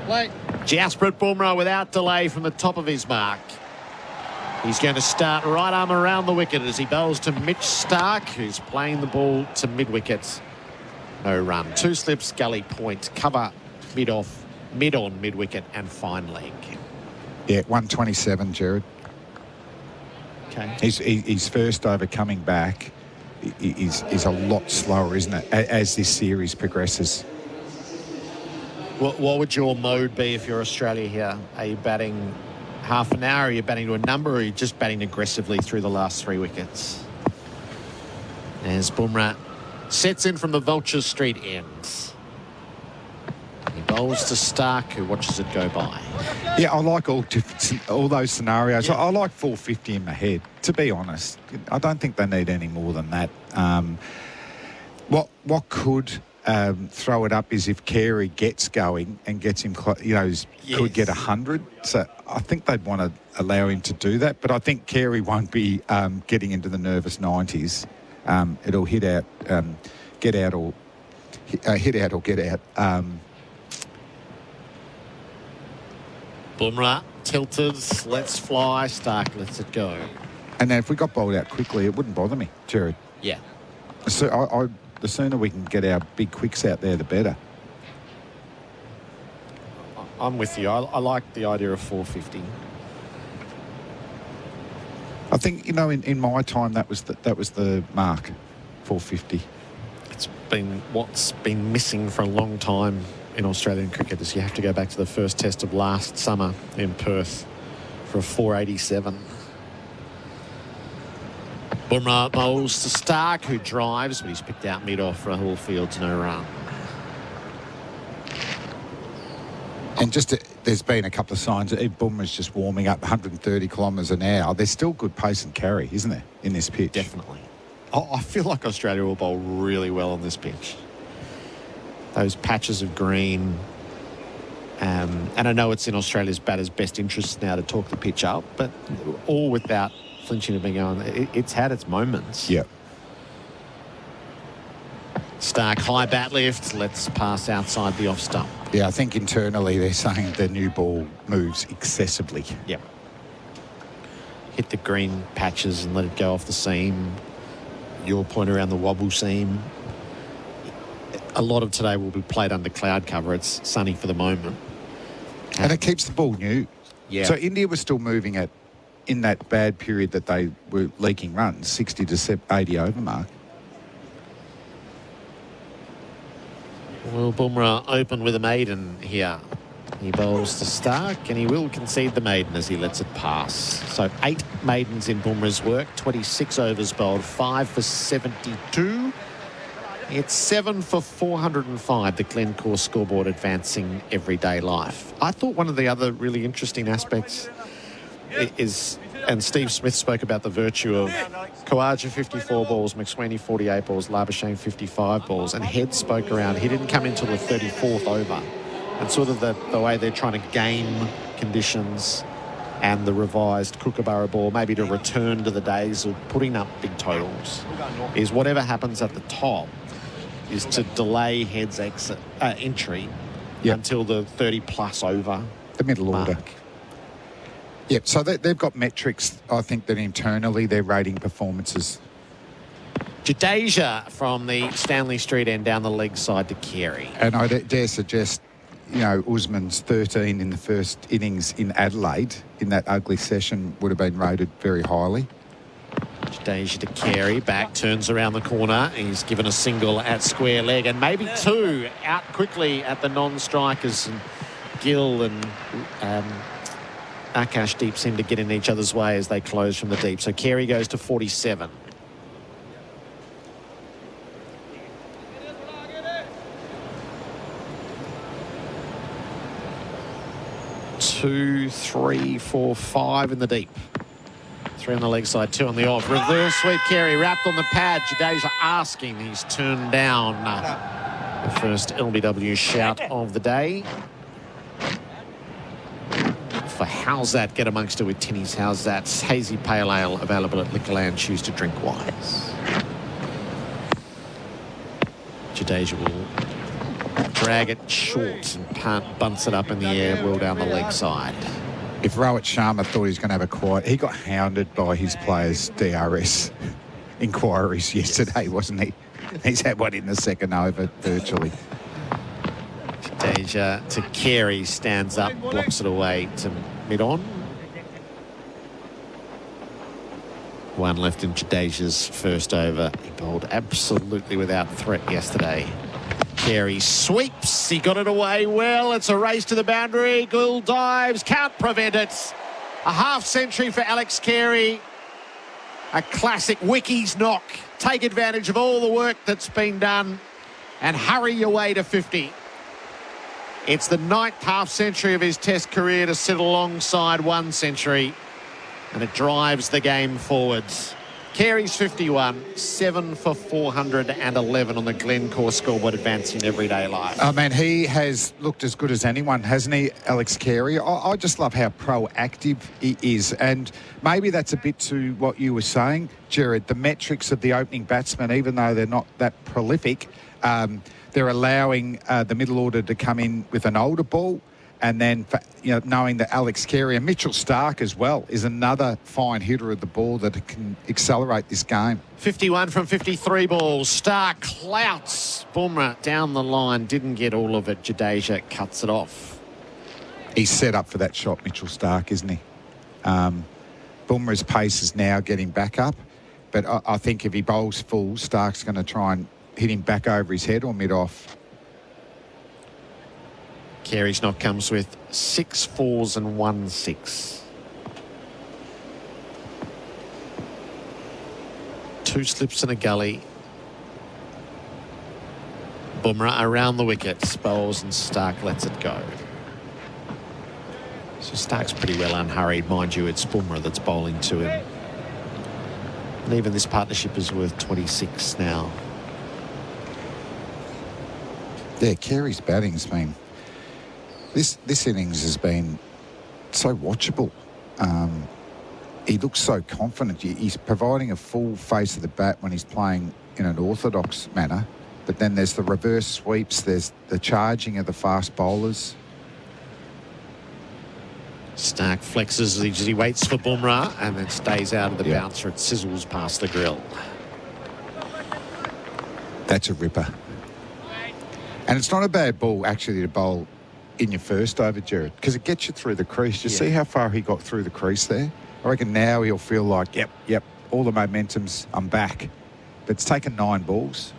Wait. Jasprit Bumrah without delay from the top of his mark. He's going to start right arm around the wicket as he bowls to Mitch Stark, who's playing the ball to mid-wicket. No run. 2 slips, gully point, cover, mid-off, mid-on, mid-wicket, and fine leg. Yeah, 127, Gerard. Okay. His first over coming back is a lot slower, isn't it, as this series progresses? What would your mode be if you're Australia here? Are you batting half an hour? Are you batting to a number? Or are you just batting aggressively through the last 3 wickets? As Bumrah sets in from the Vulture Street ends. He bowls to Stark, who watches it go by. Yeah, I like all those scenarios. Yeah. I like 450 in my head, to be honest. I don't think they need any more than that. What could throw it up is if Carey gets going and gets him, could get 100. So I think they'd want to allow him to do that. But I think Carey won't be getting into the nervous 90s. It'll hit out, get out, or hit out or get out. Bumrah tilted, lets fly, Stark lets it go. And then if we got bowled out quickly, it wouldn't bother me, Gerard. Yeah. So the sooner we can get our big quicks out there, the better. I'm with you. I like the idea of 450. I think, in my time, that was the mark, 450. It's been what's been missing for a long time in Australian cricket is you have to go back to the first test of last summer in Perth for a 487. Bumrah bowls to Stark, who drives, but he's picked out mid-off for a whole field to no run. And there's been a couple of signs that Bumrah's just warming up 130 kilometres an hour. There's still good pace and carry, isn't there, in this pitch? Definitely. I feel like Australia will bowl really well on this pitch. Those patches of green. And I know it's in Australia's batter's best interest now to talk the pitch up, but all without flinching and being on. It's had its moments. Yeah. Stark high bat lift. Let's pass outside the off stump. Yeah, I think internally they're saying the new ball moves excessively. Yep. Hit the green patches and let it go off the seam. Your point around the wobble seam. A lot of today will be played under cloud cover. It's sunny for the moment. And it keeps the ball new. Yeah. So India was still moving in that bad period that they were leaking runs, 60 to 80 over mark. Will Bumrah open with a maiden here? He bowls to Stark and he will concede the maiden as he lets it pass. So 8 maidens in Bumrah's work, 26 overs bowled, 5 for 72. It's 7 for 405, the Glencore scoreboard advancing everyday life. I thought one of the other really interesting aspects is And Steve Smith spoke about the virtue of Kawaja 54 balls, McSweeney 48 balls, Labuschagne 55 balls, and Head spoke around. He didn't come until the 34th over. And sort of the way they're trying to game conditions and the revised Kookaburra ball, maybe to return to the days of putting up big totals, is whatever happens at the top is to delay Head's entry until the 30-plus over. The middle order. Yep, so they've got metrics, I think, that internally they're rating performances. Jadeja from the Stanley Street end down the leg side to Carey. And I dare suggest, you know, Usman's 13 in the first innings in Adelaide in that ugly session would have been rated very highly. Jadeja to Carey, back, turns around the corner. He's given a single at square leg and maybe two out quickly at the non-strikers. And Gill and Akash Deep seem to get in each other's way as they close from the deep. So Carey goes to 47. Two, three, four, five in the deep. Three on the leg side, two on the off. Reverse sweep, Carey wrapped on the pad. Jadeja asking. He's turned down the first LBW shout of the day. For How's That, get amongst it with Tinny's How's That's hazy pale ale available at Liquorland. Choose to drink wise. Jadeja will drag it short and bunts it up in the air, well down the leg side. If Rohit Sharma thought he was going to have a quiet, he got hounded by his players' DRS inquiries yesterday, wasn't he? He's had one in the second over virtually. Jadeja to Carey, stands up, blocks it away to mid-on. One left in Jadeja's first over. He bowled absolutely without threat yesterday. Carey sweeps. He got it away well. It's a race to the boundary. Gill dives. Can't prevent it. A half century for Alex Carey. A classic Wickie's knock. Take advantage of all the work that's been done and hurry your way to 50. It's the 9th half century of his Test career to sit alongside 1 century, and it drives the game forwards. Carey's 51, 7 for 411 on the Glencore scoreboard, advancing everyday life. I mean, he has looked as good as anyone, hasn't he, Alex Carey? I just love how proactive he is. And maybe that's a bit to what you were saying, Gerard. The metrics of the opening batsmen, even though they're not that prolific, they're allowing the middle order to come in with an older ball. And then, knowing that Alex Carey and Mitchell Starc as well is another fine hitter of the ball that can accelerate this game. 51 from 53 balls. Starc clouts Bumrah down the line. Didn't get all of it. Jadeja cuts it off. He's set up for that shot, Mitchell Starc, isn't he? Bumrah's pace is now getting back up. But I think if he bowls full, Stark's going to try and hit him back over his head or mid-off. Carey's knock comes with 6 4s and 1 6. 2 slips and a gully. Bumrah around the wickets, bowls and Starc lets it go. So Stark's pretty well unhurried, mind you. It's Bumrah that's bowling to him. And even this partnership is worth 26 now. Yeah, Carey's batting's been... This innings has been so watchable. He looks so confident. He's providing a full face of the bat when he's playing in an orthodox manner. But then there's the reverse sweeps. There's the charging of the fast bowlers. Starc flexes as he waits for Bumrah and then stays out of the bouncer. It sizzles past the grill. That's a ripper. And it's not a bad ball, actually, to bowl in your first over, Gerard, because it gets you through the crease. You see how far he got through the crease there? I reckon now he'll feel like, yep, all the momentum's, I'm back. But it's taken 9 balls.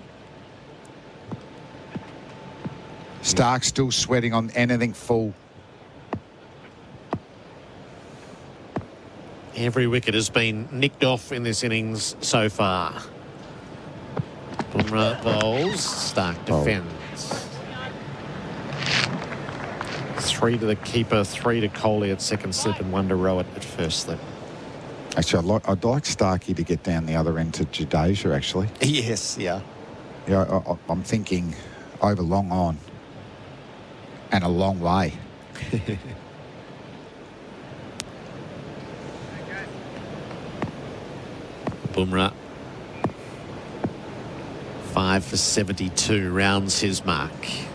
Stark still sweating on anything full. Every wicket has been nicked off in this innings so far. Bumrah bowls, Stark defends. 3 to the keeper, 3 to Kohli at second slip and 1 to Rohit at first slip. Actually, I'd like Starkey to get down the other end to Jadeja, actually. Yes, yeah. Yeah, I'm thinking over long on and a long way. Bumrah, 5 for 72, rounds his mark. He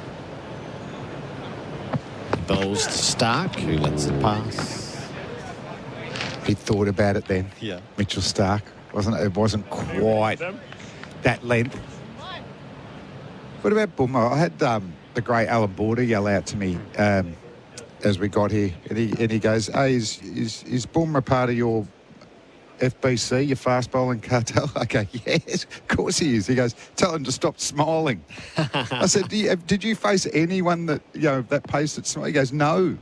bowls to Stark, who lets it pass. He thought about it then. Yeah. Mitchell Stark. It wasn't quite that length. What about Bumrah? I had the great Alan Border yell out to me as we got here, and he goes, "Hey, is Bumrah part of your FBC, your fast bowling cartel?" I go, "Yes, of course he is." He goes, "Tell him to stop smiling." I said, "Did you face anyone that pace that smile?" He goes, "No."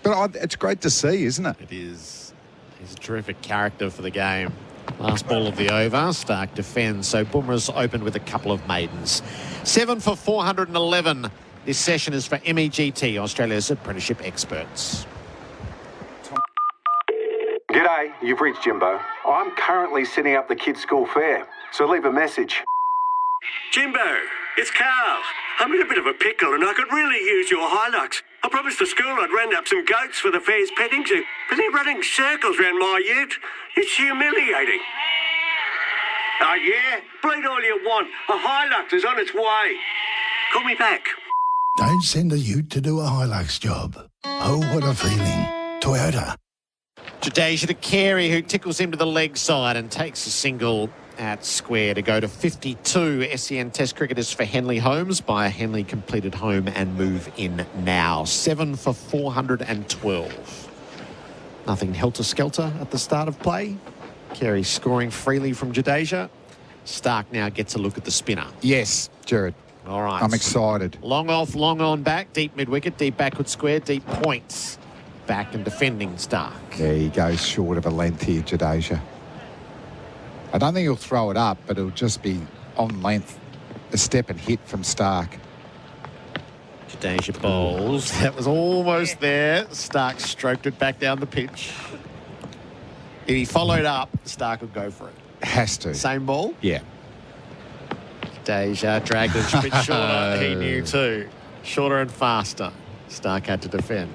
But it's great to see, isn't it? It is. He's a terrific character for the game. Last ball of the over, Stark defends. So Bumrah's opened with a couple of maidens. 7 for 411. This session is for MEGT, Australia's apprenticeship experts. G'day, you've reached Jimbo. I'm currently setting up the kids' school fair, so leave a message. Jimbo, it's Carl. I'm in a bit of a pickle and I could really use your Hilux. I promised the school I'd round up some goats for the fair's petting zoo, but they're running circles round my ute. It's humiliating. Oh yeah? Bleed all you want. A Hilux is on its way. Call me back. Don't send a ute to do a Hilux job. Oh, what a feeling. Toyota. Jadeja to Carey, who tickles him to the leg side and takes a single at square to go to 52. SEN Test cricket is for Henley Holmes by a Henley completed home and move in now. 7 for 412. Nothing helter-skelter at the start of play. Carey scoring freely from Jadeja. Stark now gets a look at the spinner. Yes, Gerard. All right. I'm excited. Long off, long on back, deep mid-wicket, deep backward square, deep points. Back and defending Stark. Yeah, he goes short of a length here, Jadeja. I don't think he'll throw it up, but it'll just be on length, a step and hit from Stark. Jadeja bowls. That was almost there. Stark stroked it back down the pitch. If he followed up, Stark would go for it. Has to. Same ball? Yeah. Jadeja dragged it a bit shorter. He knew too. Shorter and faster. Stark had to defend.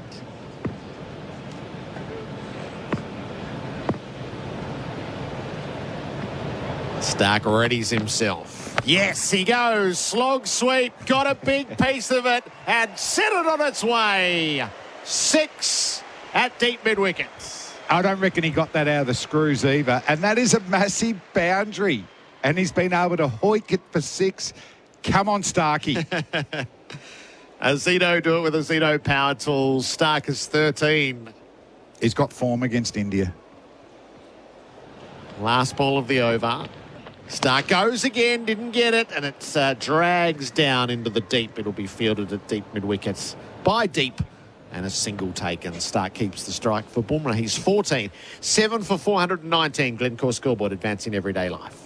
Stark readies himself. Yes, he goes. Slog sweep. Got a big piece of it and sent it on its way. 6 at deep mid-wickets. I don't reckon he got that out of the screws either. And that is a massive boundary. And he's been able to hoik it for 6. Come on, Starkey. A Zito do it with a Zito power tool. Stark is 13. He's got form against India. Last ball of the over. Stark goes again, didn't get it, and it drags down into the deep. It'll be fielded at deep mid-wickets by deep, and a single taken. Stark keeps the strike for Bumrah. He's 14. 7 for 419. Glencore scoreboard advancing everyday life.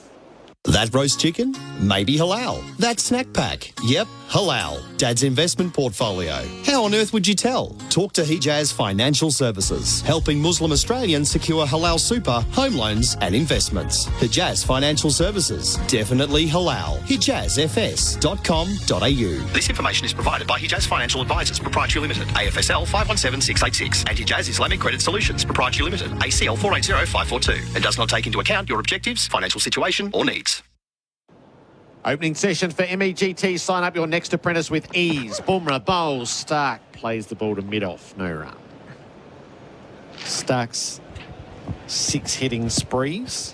That roast chicken? Maybe halal. That snack pack? Yep, halal. Dad's investment portfolio. How on earth would you tell? Talk to Hijaz Financial Services, helping Muslim Australians secure halal super, home loans and investments. Hijaz Financial Services. Definitely halal. HijazFS.com.au. This information is provided by Hijaz Financial Advisors, Proprietary Limited, AFSL 517686, and Hijaz Islamic Credit Solutions, Proprietary Limited, ACL 480542, and does not take into account your objectives, financial situation or needs. Opening session for MEGT. Sign up your next apprentice with ease. Bumrah bowls. Stark plays the ball to mid-off. No run. Stark's 6 hitting sprees.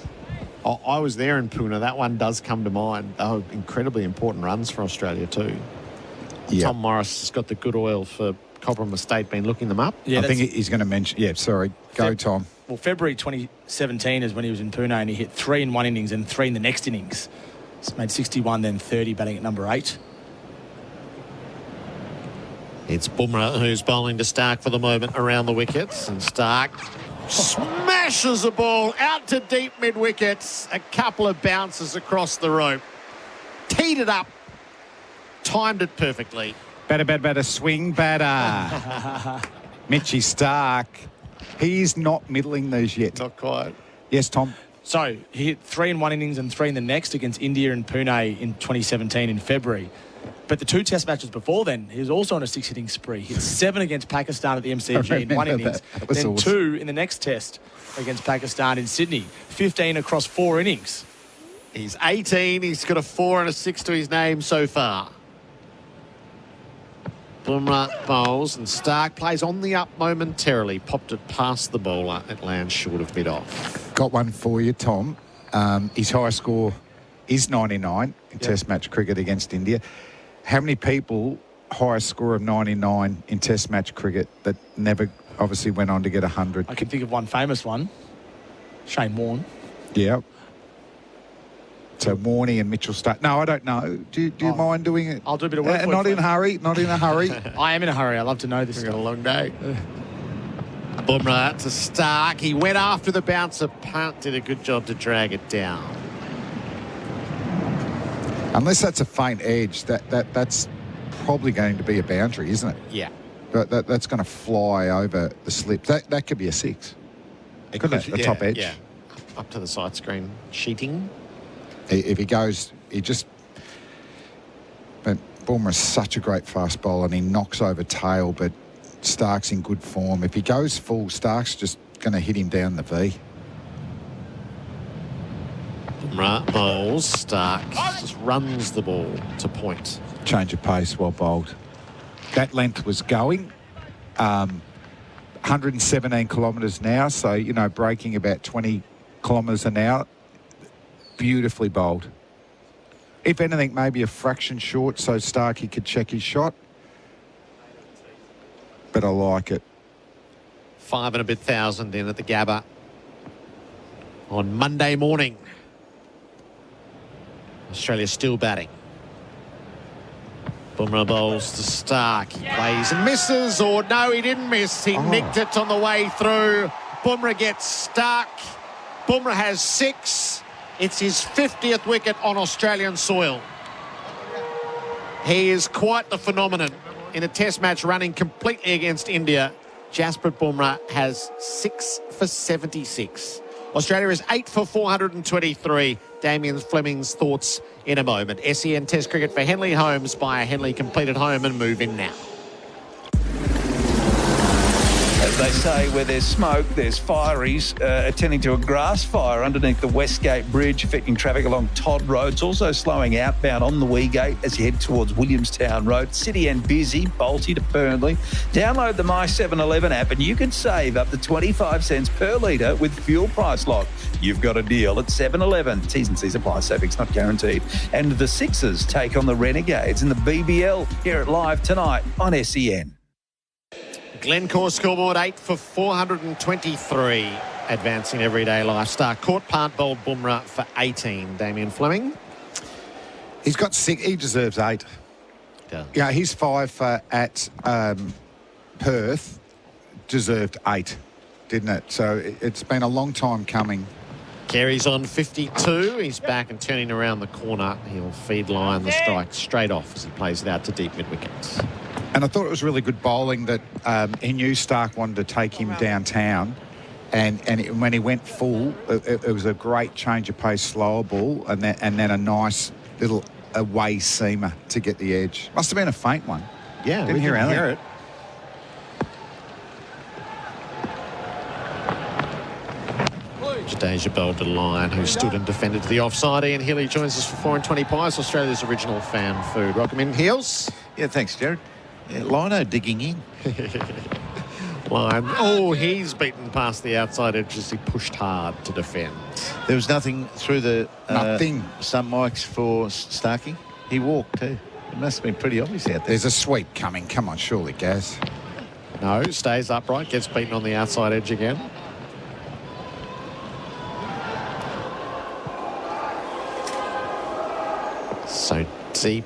Oh, I was there in Pune. That one does come to mind. They were incredibly important runs for Australia too. Yep. Tom Morris has got the good oil for Cobram Estate, been looking them up. Yeah, I think he's going to mention... Yeah, sorry. Go, Tom. Well, February 2017 is when he was in Pune and he hit 3 in one innings and 3 in the next innings. He's made 61, then 30, batting at number 8. It's Bumrah who's bowling to Stark for the moment around the wickets. And Stark smashes the ball out to deep mid-wickets. A couple of bounces across the rope. Teed it up. Timed it perfectly. Batter, swing batter. Mitchie Stark. He is not middling these yet. Not quite. Yes, Tom. So he hit 3 in one innings and 3 in the next against India and Pune in 2017 in February. But the 2 test matches before then, he was also on a 6-hitting spree. He hit 7 against Pakistan at the MCG in one innings, then awesome. 2 in the next test against Pakistan in Sydney. 15 across 4 innings. He's 18. He's got a 4 and a 6 to his name so far. Bumrah bowls and Stark plays on the up momentarily. Popped it past the bowler. It lands short of mid-off. Got one for you, Tom. His high score is 99 in Test match cricket against India. How many people highest score of 99 in Test match cricket that never obviously went on to get 100? I can think of one famous one. Shane Warne. Yeah. So Warney and Mitchell Stark. No, I don't know. Do you mind doing it? I'll do a bit of work. Not in a hurry. Not in a hurry. I am in a hurry. I love to know this. We've got a long day. Bumrah to Stark. He went after the bouncer. Punt did a good job to drag it down. Unless that's a faint edge, that's probably going to be a boundary, isn't it? Yeah. But that's going to fly over the slip. That could be a 6. Couldn't it? The top edge. Yeah. Up to the side screen sheeting. If he goes, but Bumrah's such a great fast bowler and he knocks over tail, but Stark's in good form. If he goes full, Stark's just going to hit him down the V. Bumrah bowls. Stark just runs the ball to point. Change of pace, well bowled. That length was going. 117 kilometres an hour, so, breaking about 20 kilometres an hour. Beautifully bowled. If anything, maybe a fraction short so Starkey could check his shot. But I like it. 5 and a bit thousand in at the Gabba on Monday morning. Australia still batting. Bumrah bowls to Stark. He plays and misses, or no, he didn't miss. He nicked it on the way through. Bumrah gets stuck. Bumrah has 6. It's his 50th wicket on Australian soil. He is quite the phenomenon in a test match running completely against India. Jasprit Bumrah has 6 for 76. Australia is 8 for 423. Damien Fleming's thoughts in a moment. SEN Test cricket for Henley Homes by a Henley completed home and move in now. As they say, where there's smoke, there's fireys attending to a grass fire underneath the Westgate Bridge, affecting traffic along Todd Road. It's also slowing outbound on the Weegate as you head towards Williamstown Road. City and busy, Bolty to Burnley. Download the My 7-Eleven app and you can save up to 25 cents per litre with fuel price lock. You've got a deal at 7-Eleven. T's and C's apply, savings not guaranteed. And the Sixers take on the Renegades in the BBL. Hear it live tonight on SEN. Glencore scoreboard 8 for 423. Advancing everyday lifestyle. Caught punt bowled Bumrah for 18. Damien Fleming. He's got 6. He deserves 8. Yeah, his 5 at Perth deserved 8, didn't it? So it's been a long time coming. Carey's on 52. He's back and turning around the corner. He'll feed line the strike straight off as he plays it out to deep mid-wickets. And I thought it was really good bowling that he knew Stark wanted to take him downtown. And when he went full, it was a great change of pace, slower ball, and then a nice little away seamer to get the edge. Must have been a faint one. Yeah, didn't hear it. Jadeja bowled to Lyon, who stood and defended to the offside. Ian Healy joins us for 4 and 20 pies, Australia's original fan food. Welcome in, Heels. Yeah, thanks, Gerard. Yeah, Lino digging in. Lyon. Oh, he's beaten past the outside edge as he pushed hard to defend. There was nothing through the some mics for Starkey. He walked too. It must have been pretty obvious out there. There's a sweep coming. Come on, surely, Gaz. No, stays upright, gets beaten on the outside edge again. So deep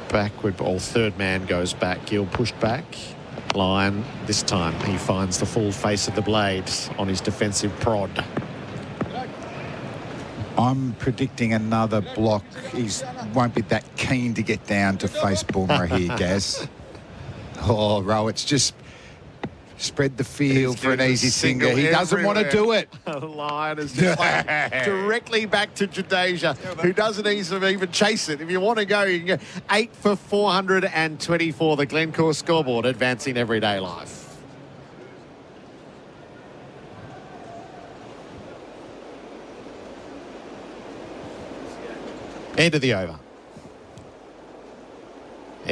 backward ball. Third man goes back. Gill pushed back. Lyon, this time he finds the full face of the blade on his defensive prod. I'm predicting another block. He won't be that keen to get down to face Bumrah here, Gaz. Oh, Ro, it's just spread the field for an doing easy the single. single He doesn't want to do it. The line is just like directly back to Jadeja, who doesn't even chase it. If you want to go, you can go 8 for 424. The Glencore scoreboard advancing everyday life. End of the over.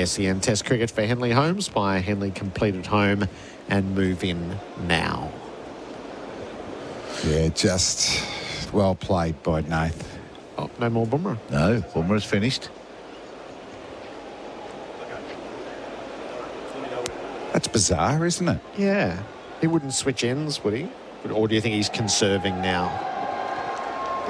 SEN Test cricket for Henley Homes by Henley completed home and move in now. Yeah, just well played by Nath. Oh, no more Bumrah. No, Bumrah's finished. That's bizarre, isn't it? Yeah. He wouldn't switch ends, would he? Or do you think he's conserving now?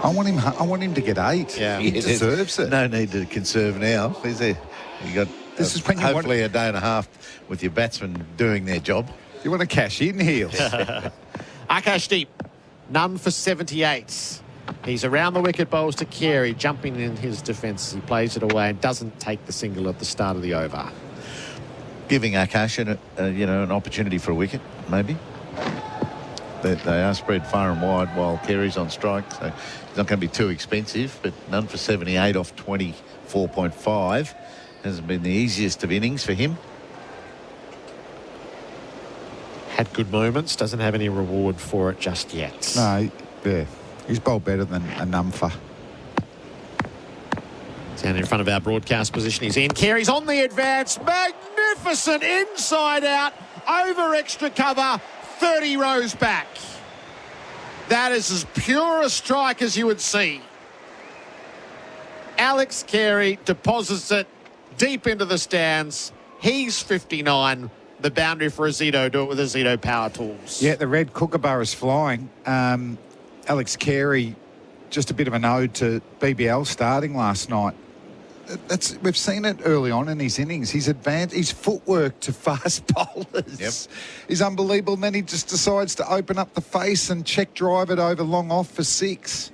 I want him to get 8. Yeah. He deserves it. No need to conserve now, is there? You got This is when you hopefully a day and a half with your batsmen doing their job. You want to cash in, Heels. Akashdeep, none for 78. He's around the wicket, bowls to Carey, jumping in his defence. He plays it away and doesn't take the single at the start of the over. Giving Akash an opportunity for a wicket, maybe. They are spread far and wide while Carey's on strike, so it's not going to be too expensive, but none for 78 off 24.5. Hasn't been the easiest of innings for him. Had good moments, doesn't have any reward for it just yet. No, yeah. He's bowled better than a Numfer. Down in front of our broadcast position, he's in. Carey's on the advance. Magnificent inside out, over extra cover, 30 rows back. That is as pure a strike as you would see. Alex Carey deposits it deep into the stands. He's 59. The boundary for Azito. Do it with Azito Power Tools. Yeah, the red kookaburra's flying. Alex Carey, just a bit of an ode to BBL starting last night. We've seen it early on in his innings. His footwork to fast bowlers is unbelievable. And then he just decides to open up the face and check drive it over long off for 6.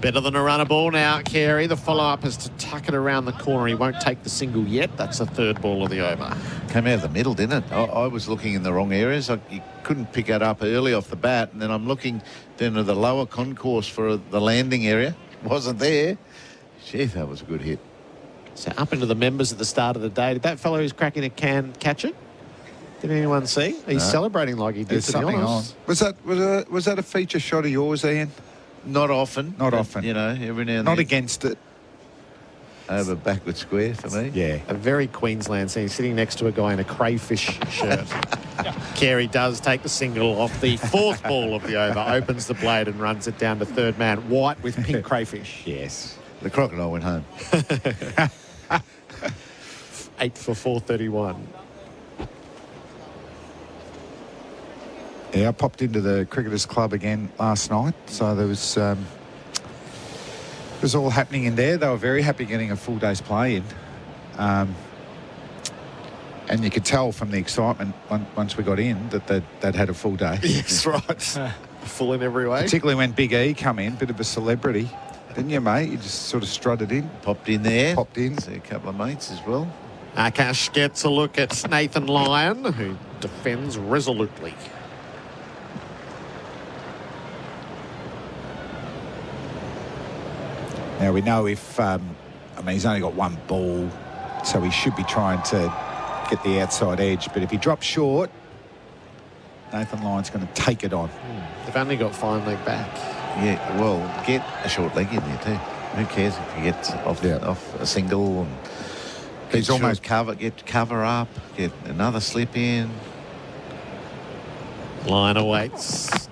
Better than a runner ball now, Carey. The follow-up is to tuck it around the corner. He won't take the single yet. That's the third ball of the over. Came out of the middle, didn't it? I was looking in the wrong areas. You couldn't pick it up early off the bat, and then I'm looking down to the lower concourse for the landing area. Wasn't there. Gee, that was a good hit. So up into the members at the start of the day. Did that fellow who's cracking a can catch it? Did anyone see? He's celebrating like he did, There's to be something honest. on. Was that a feature shot of yours, Ian? Not often. Not often. You know, every now and Not then. against it. Over backward square for me. Yeah. A very Queensland scene, sitting next to a guy in a crayfish shirt. Carey does take the single off the fourth ball of the over, opens the blade and runs it down to third man. White with pink crayfish. Yes. The crocodile went home. 8 for 431. Yeah, I popped into the Cricketers Club again last night, so there was it was all happening in there. They were very happy getting a full day's play in. And you could tell from the excitement once we got in that they'd had a full day. Yes, right. Full in every way. Particularly when Big E come in, bit of a celebrity. Didn't you, mate? You just sort of strutted in. Popped in there. Popped in. See a couple of mates as well. Akash gets a look at Nathan Lyon, who defends resolutely. Now, we know if, he's only got one ball, so he should be trying to get the outside edge. But if he drops short, Nathan Lyon's going to take it on. They've only got fine leg back. Yeah, well, get a short leg in there too. Who cares if you get off a single and He's almost get cover up, get another slip in. Lyon awaits,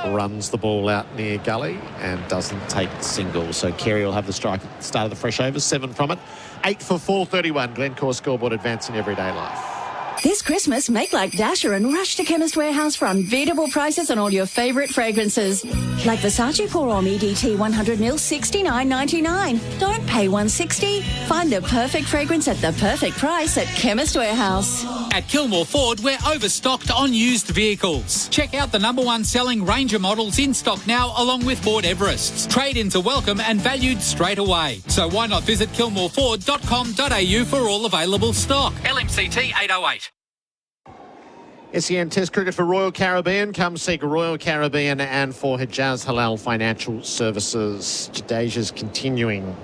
runs the ball out near gully and doesn't take the single. So Carey will have the strike at the start of the fresh over, 7 from it. 8 for 431. Glencore scoreboard advancing everyday life. This Christmas, make like Dasher and rush to Chemist Warehouse for unbeatable prices on all your favourite fragrances. Like Versace Pour Homme EDT 100ml, $69.99. Don't pay $160. Find the perfect fragrance at the perfect price at Chemist Warehouse. At Kilmore Ford, we're overstocked on used vehicles. Check out the #1 selling Ranger models in stock now, along with Ford Everests. Trade-ins are welcome and valued straight away. So why not visit kilmoreford.com.au for all available stock. LMCT 808. SEN Test Cricket for Royal Caribbean. Come seek Royal Caribbean and for Hijaz Halal Financial Services. Jadeja's continuing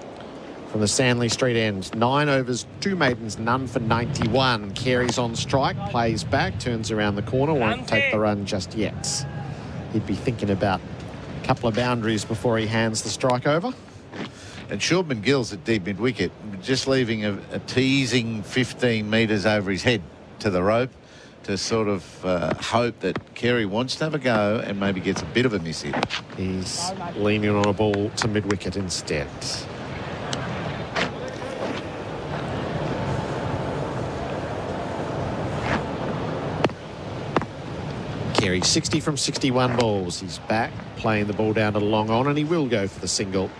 from the Stanley Street end. 9 overs, 2 maidens, none for 91. Carey's on strike, plays back, turns around the corner, won't take the run just yet. He'd be thinking about a couple of boundaries before he hands the strike over. And Shortman Gill's at deep mid-wicket, just leaving a teasing 15 metres over his head to the rope, to sort of hope that Carey wants to have a go and maybe gets a bit of a miss hit. He's leaning on a ball to mid-wicket instead. Carey 60 from 61 balls. He's back, playing the ball down to long on, and he will go for the single.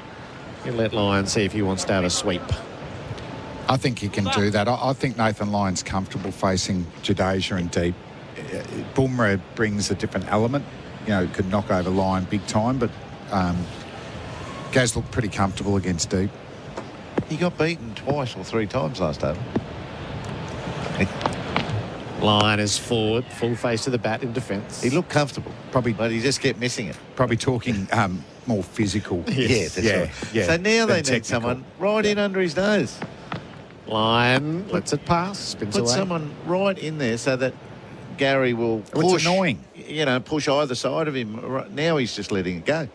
He'll let Lyon see if he wants to have a sweep. I think he can do that. I think Nathan Lyon's comfortable facing Jadeja and deep. Bumrah brings a different element. You know, could knock over Lyon big time, but Gaz looked pretty comfortable against deep. He got beaten twice or 3 times last over. Lyon is forward, full face to the bat in defence. He looked comfortable, probably, but he just kept missing it. Probably talking more physical. Yes. Yeah, that's right. So now they need someone right in under his nose. Lyon lets it pass, spins Put away. someone right in there so that Gary will push. It's annoying. You know, push either side of him. Right now he's just letting it go.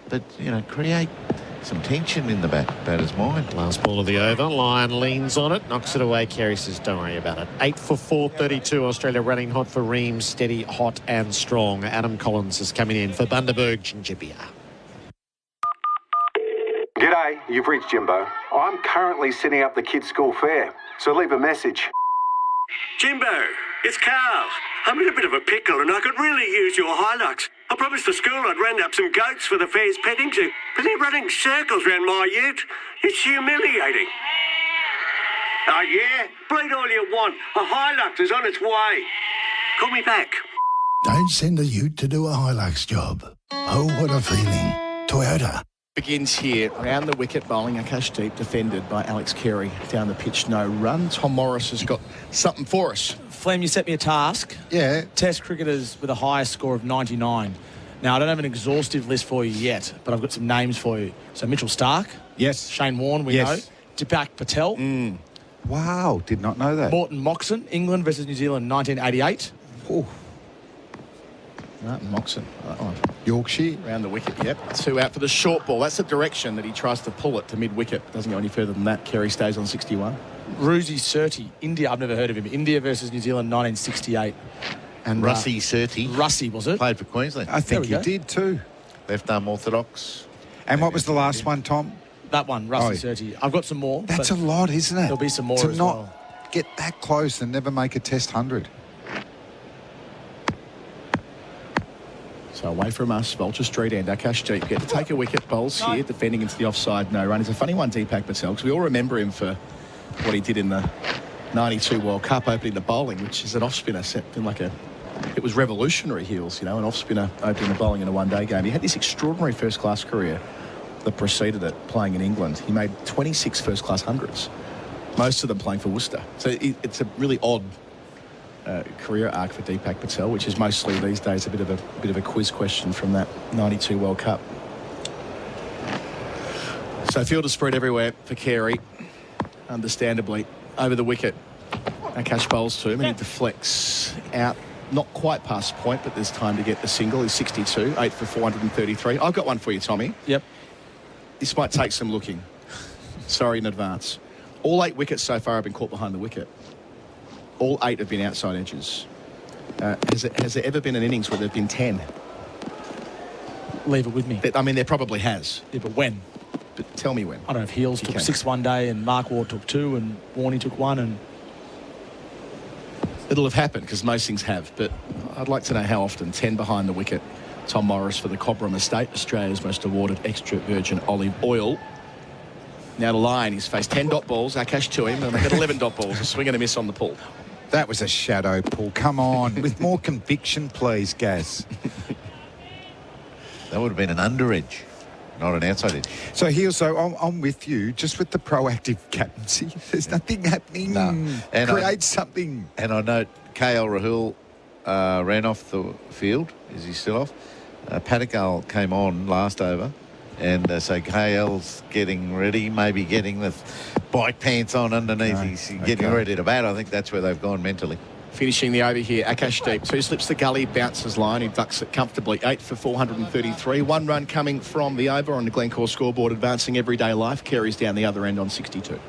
But, you know, create some tension in the batter's mind. Last ball of the over. Lyon leans on it, knocks it away. Carey says, don't worry about it. 8 for 432. Australia running hot for Reams. Steady, hot and strong. Adam Collins is coming in for Bundaberg Gingibbia. G'day, you've reached Jimbo. I'm currently setting up the kids' school fair, so leave a message. Jimbo, it's Carl. I'm in a bit of a pickle and I could really use your Hilux. I promised the school I'd round up some goats for the fair's petting zoo, but they're running circles round my ute. It's humiliating. Oh yeah? Bleed all you want. A Hilux is on its way. Call me back. Don't send a ute to do a Hilux job. Oh, what a feeling. Toyota. Begins here around the wicket, bowling Akash deep, defended by Alex Carey. Down the pitch, no run. Tom Morris has got something for us. Flem, you set me a task. Yeah. Test cricketers with a highest score of 99. Now, I don't have an exhaustive list for you yet, but I've got some names for you. So Mitchell Starc. Yes. Shane Warne, we know. Deepak Patel. Wow, did not know that. Morton Moxon, England versus New Zealand, 1988. Oh. Martin Moxon. Yorkshire. Around the wicket, yep. 2 out for the short ball. That's the direction that he tries to pull it to mid-wicket. Doesn't go any further than that. Carey stays on 61. Ruzi Surti, India. I've never heard of him. India versus New Zealand, 1968. And Russie Surti. Russie, was it? Played for Queensland. I think he did too. Left arm orthodox. And what was the last one, Tom? That one, Russie Surti. I've got some more. That's a lot, isn't it? There'll be some more to as not well. get that close and never make a Test 100. So away from us, Vulture Street end, Akash Deep get to take a wicket. Bowls here, defending into the offside, no run. It's a funny one, Deepak Patel, because we all remember him for what he did in the 92 World Cup, opening the bowling, which is an off-spinner. It was revolutionary, Heels, you know, an off-spinner opening the bowling in a one-day game. He had this extraordinary first-class career that preceded it, playing in England. He made 26 first-class hundreds, most of them playing for Worcester. So it's a really odd career arc for Deepak Patel, which is mostly these days a bit of a quiz question from that 92 World Cup. So field is spread everywhere for Carey, understandably, over the wicket. Akash bowls to him and he deflects out, not quite past point, but there's time to get the single. He's 62, 8 for 433. I've got one for you, Tommy. Yep. This might take some looking. Sorry in advance. All 8 wickets so far have been caught behind the wicket. All 8 have been outside edges. Has there ever been an innings where there have been 10? Leave it with me. I mean, there probably has. Yeah, but when? But tell me when. I don't know if Heels took 6 one day and Mark Ward took 2 and Warney took 1 and... It'll have happened because most things have, but I'd like to know how often. 10 behind the wicket. Tom Morris for the Cobram Estate, Australia's most awarded extra virgin olive oil. Now to Lyon, he's faced 10 dot balls, Akash to him, and they've got 11 dot balls, a swing and a miss on the pull. That was a shadow pull. Come on. With more conviction, please, Gaz. That would have been an under edge, not an outside edge. So I'm with you, just with the proactive captaincy. There's nothing happening. No. And Create something. And I note KL Rahul ran off the field. Is he still off? Patagal came on last over. And so KL's getting ready, maybe getting the bike pants on underneath. He's getting ready to bat. I think that's where they've gone mentally. Finishing the over here, Akash deep. 2 slips the gully, bounces line. He ducks it comfortably. 8 for 433. 1 run coming from the over on the Glencore scoreboard, advancing everyday life. Carries down the other end on 62.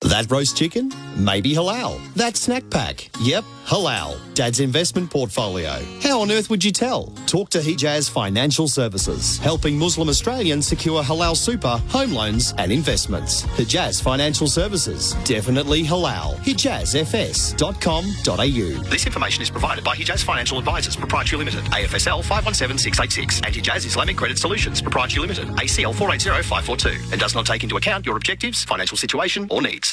That roast chicken? Maybe halal. That snack pack? Yep, halal. Dad's investment portfolio. How on earth would you tell? Talk to Hijaz Financial Services, helping Muslim Australians secure halal super, home loans and investments. Hijaz Financial Services. Definitely halal. HijazFS.com.au. This information is provided by Hijaz Financial Advisors, Proprietary Limited, AFSL 517686, and Hijaz Islamic Credit Solutions, Proprietary Limited, ACL 480542, and does not take into account your objectives, financial situation or needs.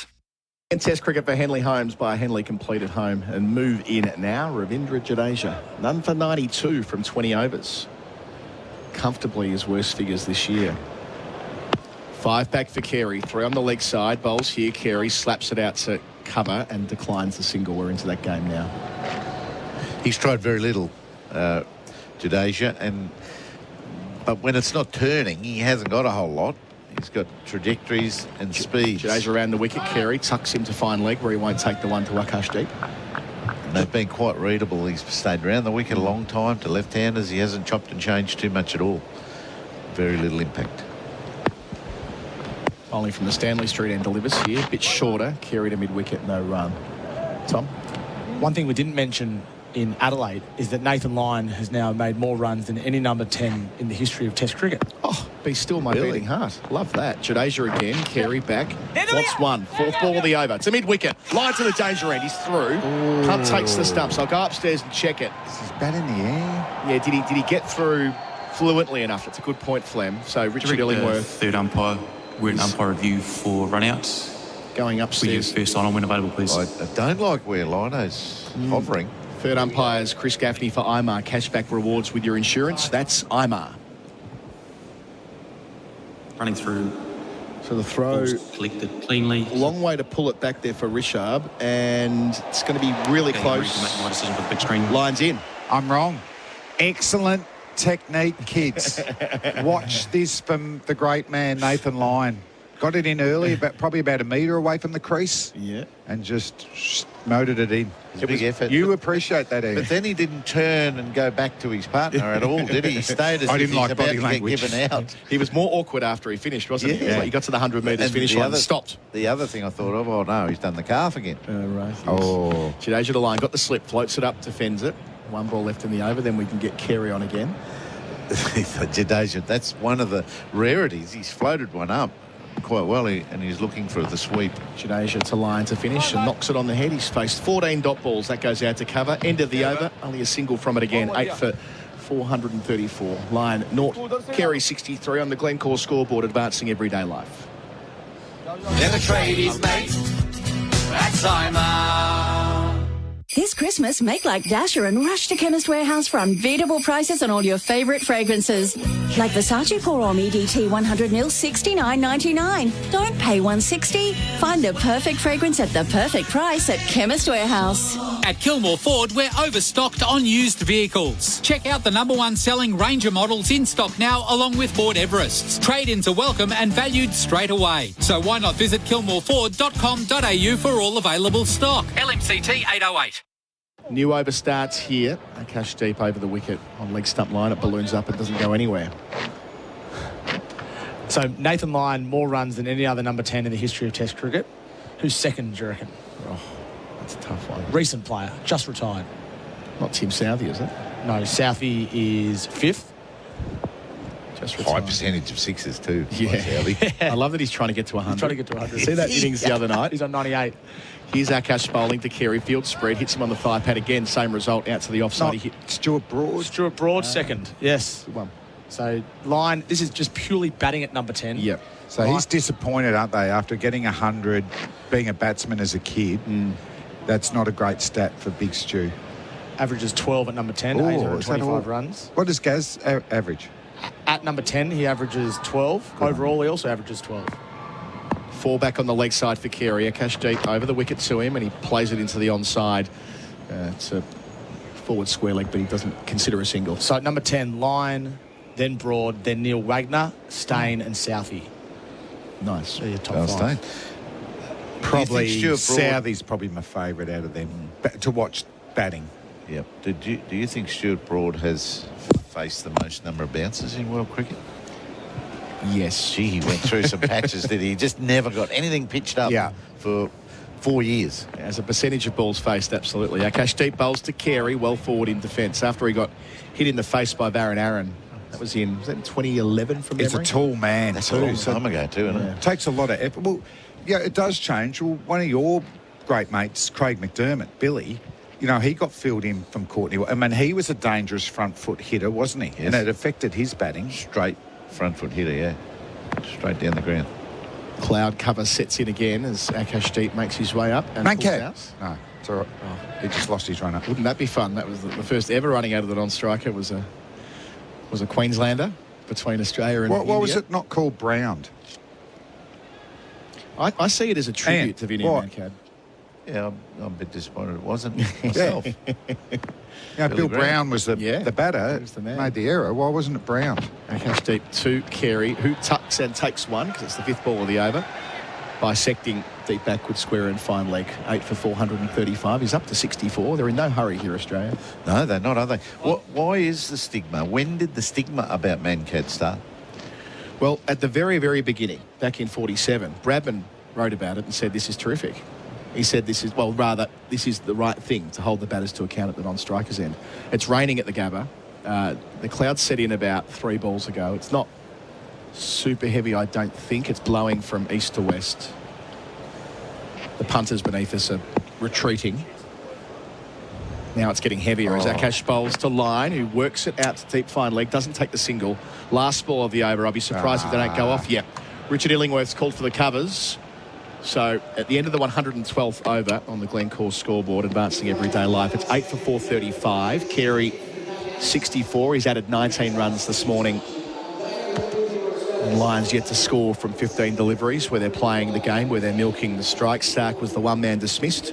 And Test cricket for Henley Holmes by Henley completed home and move in now. Ravindra Jadeja, none for 92 from 20 overs. Comfortably his worst figures this year. 5 back for Carey. 3 on the leg side. Bowls here. Carey slaps it out to cover and declines the single. We're into that game now. He's tried very little, Jadeja, but when it's not turning, he hasn't got a whole lot. He's got trajectories and speeds. Jadeja around the wicket. Carey tucks him to fine leg where he won't take the one to Akash deep. And they've been quite readable. He's stayed around the wicket a long time to left-handers. He hasn't chopped and changed too much at all. Very little impact. Only from the Stanley Street end delivers here. A bit shorter. Carey to mid-wicket, no run. Tom? One thing we didn't mention in Adelaide is that Nathan Lyon has now made more runs than any number 10 in the history of Test cricket. Oh, be still my beating heart. Love that. Jadeja again. Carey back. Wants one. 4th ball of the over. It's a mid-wicket. Line to the danger end. He's through. Punt takes the stumps. I'll go upstairs and check it. Is his bat in the air? Yeah, did he get through fluently enough? It's a good point, Flem. So Richard Illingworth. Third umpire. We're in umpire review for run-outs. Going upstairs. Will you first line on when available, please? I don't like where Lino's hovering. Third umpires, Chris Gaffney for Imar. Cashback rewards with your insurance. That's Imar. Running through. So the throw collected cleanly. Long way to pull it back there for Rishab, and it's going to be really close. Make my decision for the big screen. Lines in. I'm wrong. Excellent technique, kids. Watch this from the great man Nathan Lyon. Got it in early, probably about a metre away from the crease. Yeah. And just motored it in. It was a big effort. You appreciate that, Ian. But then he didn't turn and go back to his partner at all, did he? He stayed as if he's about to get given out. He was more awkward after he finished, wasn't he? Yeah. Like he got to the 100 metres finish line and stopped. The other thing I thought of, oh no, he's done the calf again. Right. Yes. Oh. Jadeja to line, got the slip, floats it up, defends it. 1 ball left in the over, then we can get Carey on again. Jadeja, that's one of the rarities. He's floated one up quite well, and he's looking for the sweep. Jadeja to line to finish and knocks it on the head. He's faced 14 dot balls. That goes out to cover. End of the over. Only a single from it again. 8 for 434. Line, naught. Carey 63 on the Glencore scoreboard, advancing everyday life. Then the trade is made. That's Imar. This Christmas, make like Dasher and rush to Chemist Warehouse for unbeatable prices on all your favourite fragrances. Like Versace Pour Homme EDT 100 ml, $69.99. Don't pay $160. Find the perfect fragrance at the perfect price at Chemist Warehouse. At Kilmore Ford, we're overstocked on used vehicles. Check out the #1 selling Ranger models in stock now, along with Ford Everests. Trade-ins are welcome and valued straight away. So why not visit kilmoreford.com.au for all available stock. LMCT 808. New over starts here. Akash deep over the wicket on leg stump line. It balloons up. It doesn't go anywhere. So Nathan Lyon, more runs than any other number 10 in the history of Test cricket. Who's second, do you reckon? Oh, that's a tough one. Recent player, just retired. Not Tim Southey, is it? No, Southey is 5th. Just high percentage of sixes too. Yeah. I love that he's trying to get to 100. He's trying to get to 100. See that innings the other night? He's on 98. Here's Akash bowling to Carey. Field spread. Hits him on the thigh pad again. Same result. Out to the offside. He hit Stuart Broad. Stuart Broad, second. Yes. Good one. So, Lyon, this is just purely batting at number 10. Yep. So he's disappointed, aren't they, after getting 100, being a batsman as a kid. That's not a great stat for Big Stu. Averages 12 at number 10, Ooh, 825 runs. What does Gaz average? At number 10, he averages 12. Overall, he also averages 12. 4 back on the leg side for Carey. Akash deep over the wicket to him, and he plays it into the onside. It's a forward square leg, but he doesn't consider a single. So at number 10, Lyon, then Broad, then Neil Wagner, Stain and Southey. Nice. So your top Well, 5. Stain. Probably Stuart Broad- Southey's probably my favourite out of them to watch batting. Yep. Do you think Stuart Broad has faced the most number of bounces in world cricket? Yes. Gee, he went through some patches, did he? He just never got anything pitched up for 4 years. As a percentage of balls faced, absolutely. Akash deep bowls to Carey, well forward in defence. After he got hit in the face by Varun Aaron. That was in 2011 from memory? It's a tall man That's too. a long time ago too, isn't it? Takes a lot of effort. Well, yeah, it does change. Well, one of your great mates, Craig McDermott, Billy, you know, he got filled in from Courtney. I mean, he was a dangerous front foot hitter, wasn't he? Yes. And it affected his batting. Straight front foot hitter, yeah. Straight down the ground. Cloud cover sets in again as Akash deep makes his way up. And pulls out. No, it's all right. Oh, he just lost his run up. Wouldn't that be fun? That was the first ever running out of the non-striker was a Queenslander between Australia and What was India. it not called Brown? I see it as a tribute to Vinny what? Mankad. Yeah, I'm a bit disappointed it wasn't myself. Yeah, Billy Bill Brown. Brown was the batter. was the man. Made the error. Why wasn't it Brown? Akash deep to Carey, who tucks and takes one because it's the 5th ball of the over. Bisecting deep backward square and fine leg, 8 for 435. He's up to 64. They're in no hurry here, Australia. No, they're not, are they? Why is the stigma? When did the stigma about Mankad start? Well, at the very, very beginning, back in 47, Bradman wrote about it and said this is terrific. He said this is the right thing to hold the batters to account at the non-strikers end. It's raining at the Gabba. The clouds set in about 3 balls ago. It's not super heavy, I don't think. It's blowing from east to west. The punters beneath us are retreating. Now it's getting heavier as Akash bowls to Lyon, who works it out to deep fine leg, doesn't take the single. Last ball of the over. I'll be surprised if they don't go off. Yep. Richard Illingworth's called for the covers. So at the end of the 112th over on the Glencore scoreboard, advancing everyday life, it's 8 for 435. Carey, 64. He's added 19 runs this morning. And Lions yet to score from 15 deliveries where they're playing the game, where they're milking the strikes. Stark was the one man dismissed.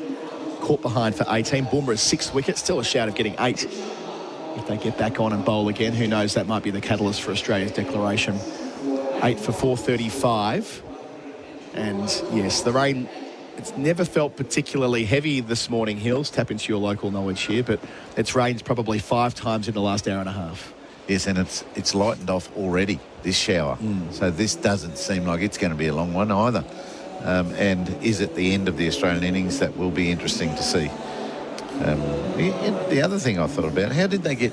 Caught behind for 18. Boomer's 6th wicket. Still a shout of getting 8. If they get back on and bowl again, who knows, that might be the catalyst for Australia's declaration. 8 for 435. And yes, the rain, it's never felt particularly heavy this morning, Hills. Tap into your local knowledge here, but it's rained probably 5 times in the last hour and a half. Yes, and it's lightened off already, this shower. So this doesn't seem like it's going to be a long one either. And is it the end of the Australian innings? That will be interesting to see. The other thing I thought about, how did they get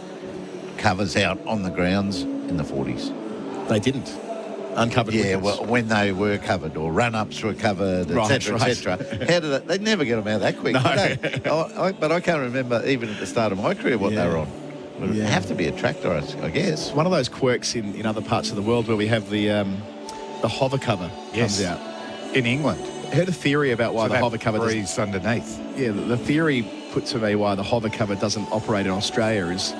covers out on the grounds in the 40s? They didn't. Uncovered wickets. Well, when they were covered or run-ups were covered, etc., etc. How did they'd never get them out that quick, did they? But I can't remember, even at the start of my career, what they were on. It would have to be a tractor, I guess. One of those quirks in other parts of the world where we have the hover cover comes out. In England. I heard a theory about why the hover cover breathes underneath. Yeah, the theory put to me why the hover cover doesn't operate in Australia is,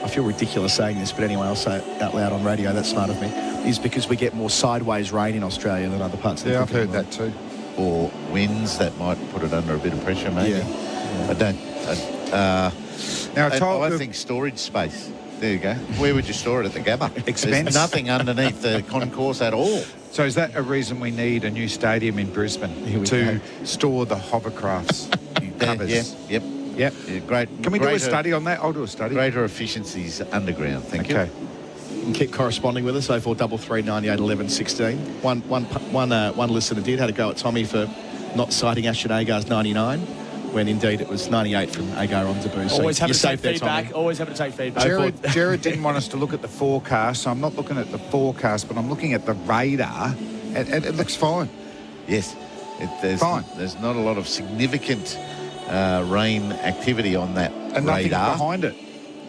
I feel ridiculous saying this, but anyway, I'll say it out loud on radio, that's smart of me, is because we get more sideways rain in Australia than other parts of the country. Yeah, I've heard that too. Or winds that might put it under a bit of pressure, maybe. Yeah. I think storage space. There you go. Where would you store it at the Gabba? There's nothing underneath the concourse at all. So is that a reason we need a new stadium in Brisbane to store the hovercrafts covers? Yep. Yeah, great. Can we do a study on that? I'll do a study. Greater efficiencies underground. Thank you. You can keep corresponding with us, 0433 98 11 16. One listener did had a go at Tommy for not citing Ashton Agar's 99, when indeed it was 98 from Agar on debut. So Always happy to take there, feedback. Tommy. Always happy to take feedback. Gerard didn't want us to look at the forecast, so I'm not looking at the forecast, but I'm looking at the radar, and it looks fine. Yes. Fine. There's not a lot of significant rain activity on that and radar. Nothing behind it.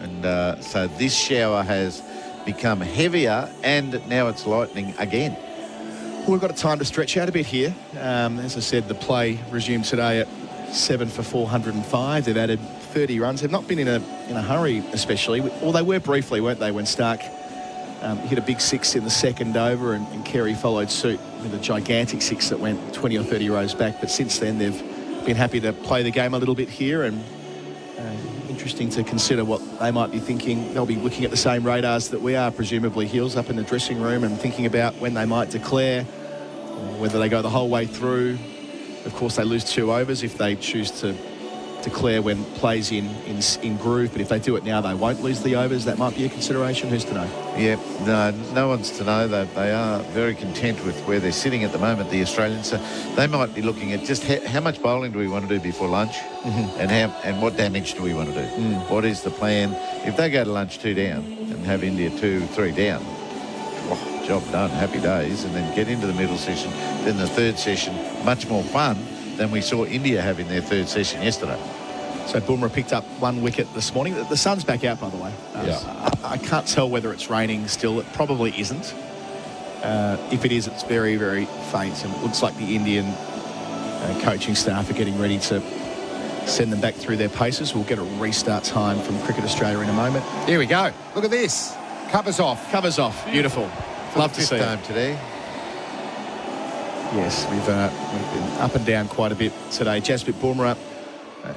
And so this shower has become heavier, and now it's lightning again. Well, we've got time to stretch out a bit here. As I said, the play resumed today at 7 for 405. They've added 30 runs. They've not been in a hurry, especially. Well, they were briefly, weren't they, when Stark hit a big 6 in the second over, and Carey followed suit with a gigantic 6 that went 20 or 30 rows back. But since then, they've been happy to play the game a little bit here, and interesting to consider what they might be thinking. They'll be looking at the same radars that we are, presumably Heels, up in the dressing room, and thinking about when they might declare, whether they go the whole way through. Of course, they lose 2 overs if they choose to declare when plays in groove, but if they do it now, they won't lose the overs. That might be a consideration. Who's to know? Yeah, no one's to know. They are very content with where they're sitting at the moment, the Australians. So they might be looking at just how much bowling do we want to do before lunch, and what damage do we want to do? What is the plan? If they go to lunch 2 down and have India 2-3 down, job done, happy days, and then get into the middle session. Then the third session, much more fun than we saw India have in their third session yesterday. So Bumrah picked up 1 wicket this morning. The sun's back out, by the way. I can't tell whether it's raining still. It probably isn't. If it is, it's very, very faint. And it looks like the Indian coaching staff are getting ready to send them back through their paces. We'll get a restart time from Cricket Australia in a moment. Here we go. Look at this. Covers off. Covers off. Beautiful. Love to see it. Today. Yes, we've been up and down quite a bit today. Jasprit Bumrah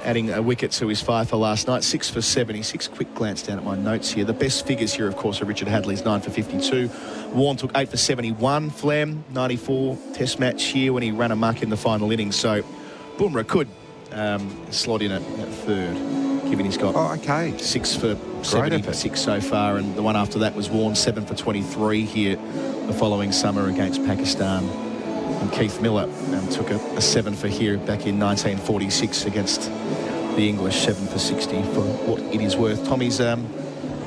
adding a wicket to his 5 for last night, 6 for 76. Quick glance down at my notes here. The best figures here, of course, are Richard Hadley's 9 for 52. Warne took 8 for 71. Flem, 94 test match here when he ran a muck in the final innings. So Bumrah could slot in at third, given he's got 6 for 76 so far, and the one after that was Warne, 7 for 23 here the following summer against Pakistan. And Keith Miller took a 7 for here back in 1946 against the English, 7 for 60 for what it is worth. Tommy's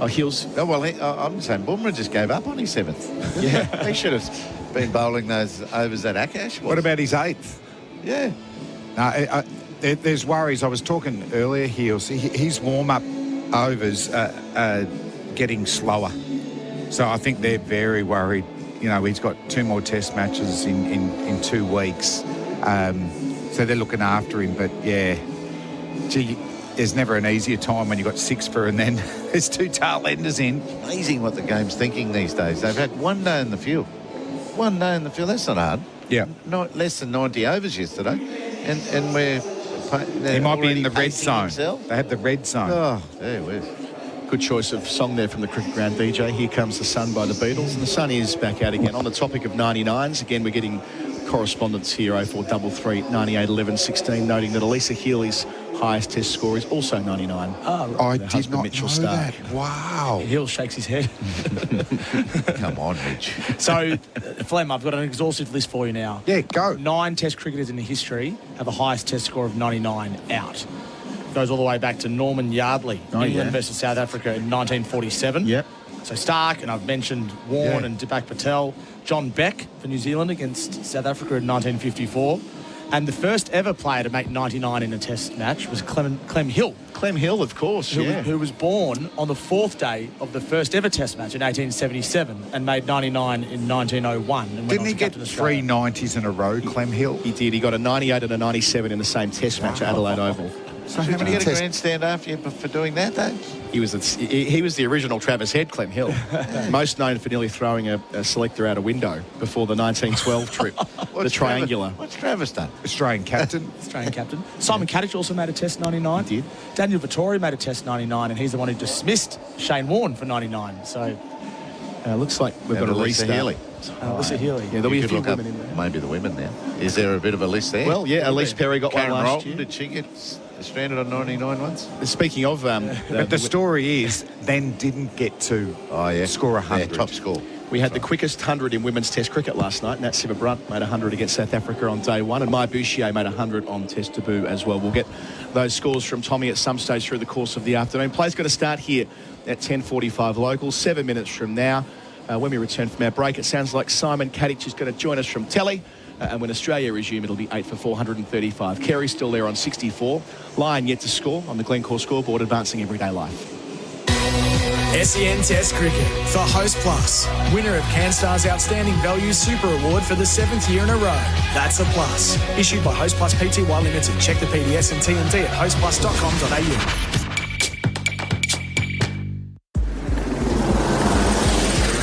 Heels. Oh, well, I'm saying Bumrah just gave up on his 7th. Yeah, he should have been bowling those overs that Akash was. What about his 8th? Yeah. No, there's worries. I was talking earlier, Heels. His warm-up overs are getting slower. So I think they're very worried. You know, he's got 2 more test matches in 2 weeks. So they're looking after him. But, yeah, gee, there's never an easier time when you've got 6 for and then there's 2 tail enders in. Amazing what the game's thinking these days. They've had 1 day in the field. 1 day in the field. That's not hard. Yeah. Not less than 90 overs yesterday. And we're... He might be in the red zone. Himself. They have the red zone. Oh, there we are. Good choice of song there from the Cricket Ground DJ. Here Comes the Sun by the Beatles. And the sun is back out again. On the topic of 99s, again, we're getting correspondence here, 0433 98 11 16, noting that Elisa Healy's highest test score is also 99. Oh, I did not Mitchell know Stark. that. Wow. Heal shakes his head. Come on, Mitch. So, Flem, I've got an exhaustive list for you now. Yeah, go. 9 test cricketers in history have the highest test score of 99 out. Goes all the way back to Norman Yardley, England versus South Africa in 1947. Yep. So Stark, and I've mentioned Warne and Deepak Patel. John Beck for New Zealand against South Africa in 1954. And the first ever player to make 99 in a test match was Clem Hill. Clem Hill, of course, who was born on the 4th day of the first ever test match in 1877 and made 99 in 1901. And Didn't he get 3 90s in a row, Clem Hill? He did. He got a 98 and a 97 in the same test match at Adelaide Oval. So how many get a grandstand after you for doing that, though? He was the original Travis Head, Clem Hill. Most known for nearly throwing a selector out a window before the 1912 trip, the triangular. What's Travis done? Australian captain. Australian captain. Simon Katich also made a test 99. He did. Daniel Vittori made a test 99, and he's the one who dismissed Shane Warne for 99. So looks like we've got a restart. Healy. Lisa Healy. Yeah, there'll be a few women in there. Maybe the women now. Is there a bit of a list there? Well, yeah, Elise Perry got Karen one last Rolton, year. did she get stranded on 99 once? Speaking of... but the story is, then didn't get to score 100. Yeah, top score. We had the quickest 100 in women's test cricket last night. Nat Sivabrunt made 100 against South Africa on day 1, and Maya Bouchier made 100 on test debut as well. We'll get those scores from Tommy at some stage through the course of the afternoon. Play's going to start here at 10:45 local, 7 minutes from now. When we return from our break, it sounds like Simon Katich is going to join us from telly. And when Australia resume, it'll be 8 for 435. Kerry's still there on 64. Lyon yet to score on the Glencore scoreboard, advancing everyday life. SEN Test Cricket for Host Plus. Winner of CanStar's Outstanding Value Super Award for the 7th year in a row. That's a plus. Issued by Host Plus Pty Limited. Check the PDS and TMD at hostplus.com.au.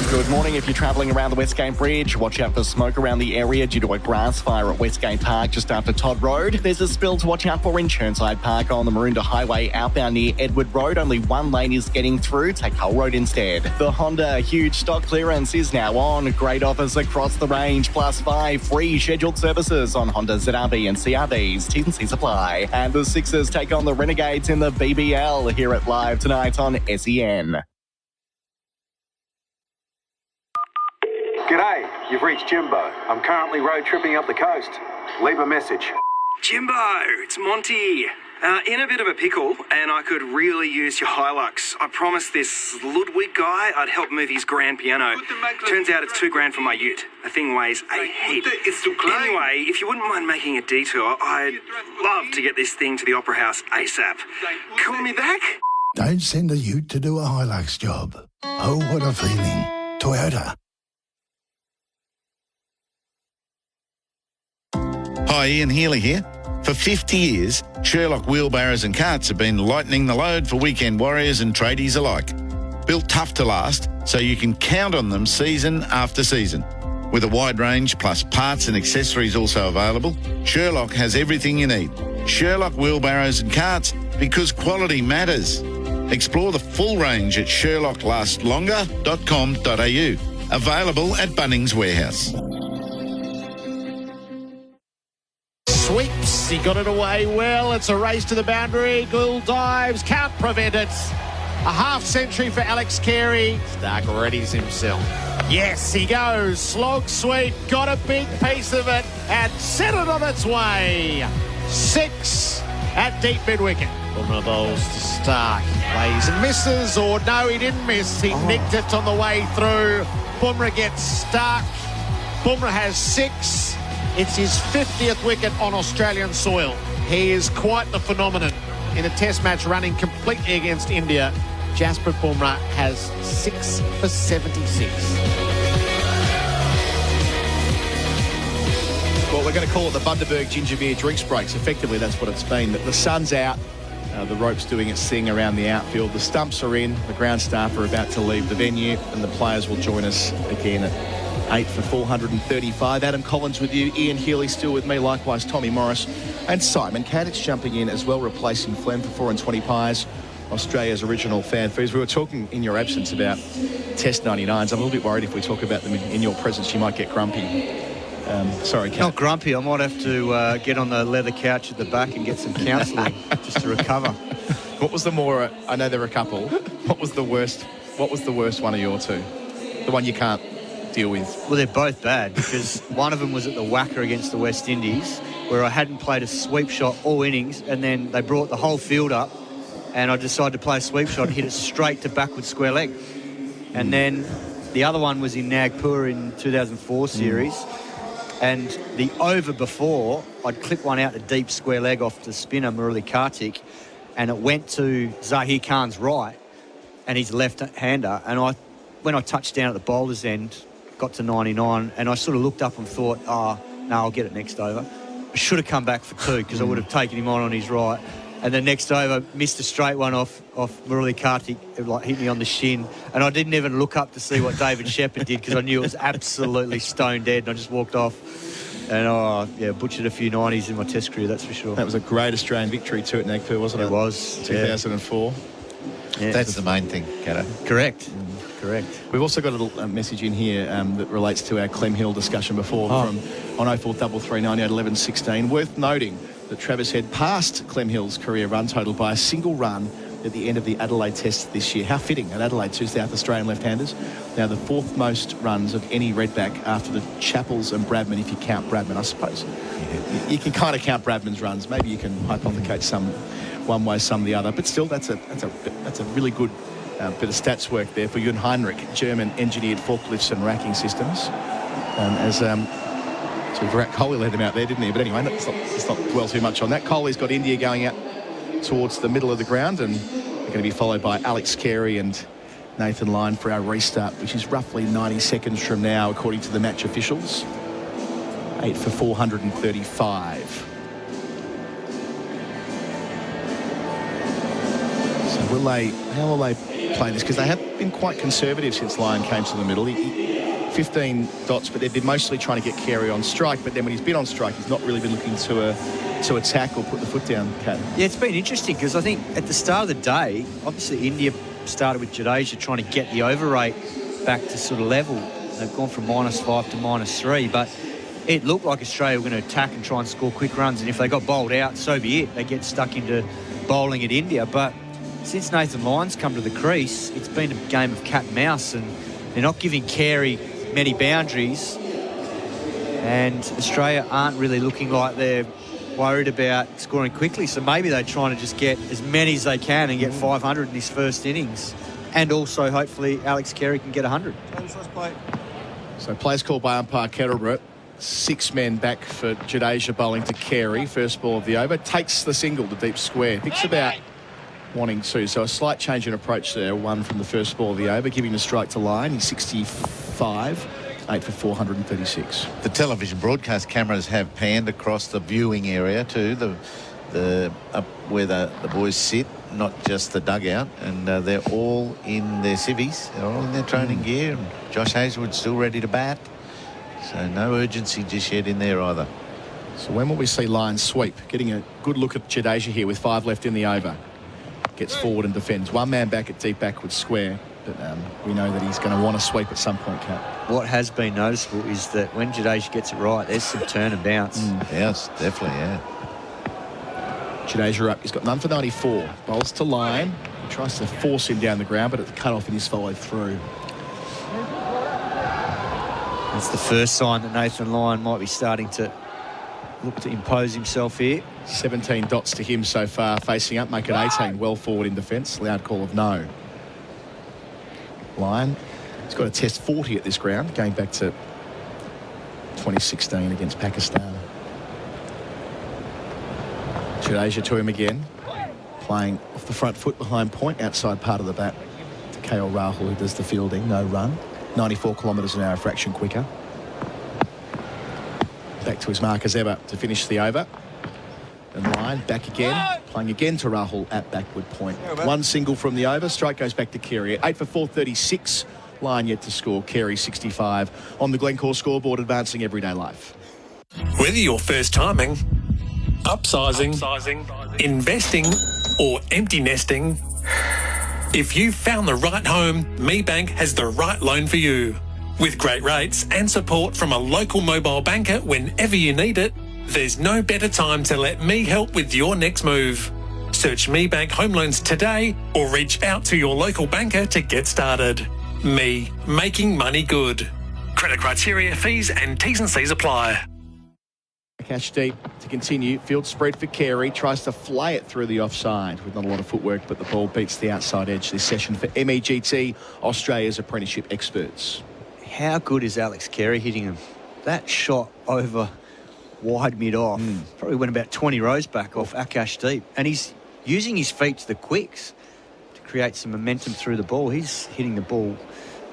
Good morning. If you're travelling around the Westgate Bridge, watch out for smoke around the area due to a grass fire at Westgate Park just after Todd Road. There's a spill to watch out for in Chirnside Park on the Maroondah Highway outbound near Edward Road. Only one lane is getting through. Take Hull Road instead. The Honda huge stock clearance is now on. Great offers across the range. +5 free scheduled services on Honda ZRV and CRVs. T's and C's apply. And the Sixers take on the Renegades in the BBL. Hear it live tonight on SEN. G'day, you've reached Jimbo. I'm currently road tripping up the coast. Leave a message. Jimbo, it's Monty. In a bit of a pickle, and I could really use your Hilux. I promised this Ludwig guy I'd help move his grand piano. Turns out it's $2,000 for my ute. The thing weighs a heap. Anyway, if you wouldn't mind making a detour, I'd love to get this thing to the Opera House ASAP. Call me back? Don't send a ute to do a Hilux job. Oh, what a feeling. Toyota. Hi, Ian Healy here. For 50 years, Sherlock wheelbarrows and carts have been lightening the load for weekend warriors and tradies alike. Built tough to last, so you can count on them season after season. With a wide range plus parts and accessories also available, Sherlock has everything you need. Sherlock wheelbarrows and carts, because quality matters. Explore the full range at sherlocklastlonga.com.au. Available at Bunnings Warehouse. Sweeps, he got it away well. It's a race to the boundary. Gould dives, can't prevent it. A half century for Alex Carey. Stark readies himself. Yes, he goes. Slog sweep, got a big piece of it and set it on its way. 6 at deep mid-wicket. Bumrah bowls to Stark. Plays and misses, or no, he didn't miss. He nicked it on the way through. Bumrah gets Stark. Bumrah has 6. It's his 50th wicket on Australian soil. He is quite the phenomenon in a test match running completely against India. Jasprit Bumrah has 6 for 76. Well, we're going to call it the Bundaberg Ginger Beer Drinks Breaks. Effectively, that's what it's been. The sun's out. The rope's doing its thing around the outfield. The stumps are in. The ground staff are about to leave the venue, and the players will join us again at 8 for 435. Adam Collins with you. Ian Healy still with me. Likewise, Tommy Morris and Simon Katich jumping in as well, replacing Flem for 4 and 20 pies. Australia's original fan foods. We were talking in your absence about Test 99s. I'm a little bit worried if we talk about them in your presence, you might get grumpy. Sorry, Kat. Not grumpy. I might have to get on the leather couch at the back and get some counselling just to recover. What was the more? I know there are a couple. What was the worst? What was the worst one of your two? The one you can't deal with? Well, they're both bad because one of them was at the Wacker against the West Indies, where I hadn't played a sweep shot all innings, and then they brought the whole field up, and I decided to play a sweep shot and hit it straight to backward square leg. And then the other one was in Nagpur in 2004 series. And the over before, I'd clipped one out to deep square leg off the spinner, Murali Kartik, and it went to Zahir Khan's right, and he's left-hander. And when I touched down at the bowler's end, got to 99, and I sort of looked up and thought, no, I'll get it next over. I should have come back for 2 because I would have taken him on his right. And the next over, missed a straight one off Murali Kartik. It hit me on the shin. And I didn't even look up to see what David Shepherd did because I knew it was absolutely stone dead. And I just walked off. And, butchered a few 90s in my test career, that's for sure. That was a great Australian victory too at Nagpur, wasn't it? It was. 2004. Yeah. That's the main thing, Gatto. Correct. Correct. We've also got a little message in here that relates to our Clem Hill discussion before from on 043398 1116. Worth noting that Travis Head passed Clem Hill's career run total by a single run at the end of the Adelaide Test this year. How fitting at Adelaide, 2 South Australian left-handers. Now the 4th most runs of any redback after the Chappells and Bradman, if you count Bradman, I suppose. You can kind of count Bradman's runs. Maybe you can hypothecate some one way, some the other. But still, that's a really good bit of stats work there for Jürgen Heinrich, German-engineered forklifts and racking systems. So Virat Kohli led them out there, didn't he? But anyway, let's not dwell too much on that. Kohli's got India going out towards the middle of the ground, and they're going to be followed by Alex Carey and Nathan Lyon for our restart, which is roughly 90 seconds from now, according to the match officials. 8 for 435. So how will they play this? Because they have been quite conservative since Lyon came to the middle. 15 dots, but they've been mostly trying to get Carey on strike. But then when he's been on strike, he's not really been looking to attack or put the foot down, Kat. Yeah, it's been interesting because I think at the start of the day, obviously India started with Jadeja trying to get the over rate back to sort of level. They've gone from -5 to -3, but it looked like Australia were going to attack and try and score quick runs, and if they got bowled out, so be it. They get stuck into bowling at India. But since Nathan Lyon's come to the crease, it's been a game of cat and mouse, and they're not giving Carey many boundaries, and Australia aren't really looking like they're worried about scoring quickly, so maybe they're trying to just get as many as they can and get 500 in this first innings, and also hopefully Alex Carey can get 100. So plays called by umpire Kettlebrook. 6 men back for Jadeja bowling to Carey. First ball of the over. Takes the single to deep square. Thinks about wanting to. So a slight change in approach there. 1 from the first ball of the over. Giving the strike to Lyon. He's 65. 8 for 436. The television broadcast cameras have panned across the viewing area too, the up where the boys sit, not just the dugout, and they're all in their civvies, they're all in their training gear, and Josh Hazlewood's still ready to bat, so no urgency just yet in there either. So when will we see Lyon sweep? Getting a good look at Jadeja here with 5 left in the over. Gets forward and defends. 1 man back at deep backward square. But we know that he's going to want to sweep at some point, Kat. What has been noticeable is that when Jadeja gets it right, there's some turn and bounce. Yes, definitely, yeah. Jadeja up. He's got none for 94. Bowls to Lyon. He tries to force him down the ground, but it's cut off and he's followed through. That's the first sign that Nathan Lyon might be starting to look to impose himself here. 17 dots to him so far. Facing up, make it 18. Well forward in defence. Loud call of no. Lyon, he's got to test 40 at this ground, going back to 2016 against Pakistan. Jadeja to him again, playing off the front foot behind point, outside part of the bat to KL Rahul, who does the fielding. No run, 94 kilometres an hour, a fraction quicker. Back to his mark as ever to finish the over. And Lyon back again, playing again to Rahul at backward point. 1 single from the over. Strike goes back to Carey. 8 for 436. Lyon yet to score. Carey 65 on the Glencore scoreboard, advancing everyday life. Whether you're first timing, upsizing, investing, or empty nesting, if you've found the right home, MeBank has the right loan for you. With great rates and support from a local mobile banker whenever you need it, there's no better time to let me help with your next move. Search MeBank Home Loans today or reach out to your local banker to get started. Me, making money good. Credit criteria, fees and T's and C's apply. Cash deep to continue. Field spread for Carey. Tries to flay it through the offside with not a lot of footwork, but the ball beats the outside edge this session for MEGT, Australia's apprenticeship experts. How good is Alex Carey hitting him? That shot over wide mid-off. Probably went about 20 rows back off Akash deep. And he's using his feet to the quicks to create some momentum through the ball. He's hitting the ball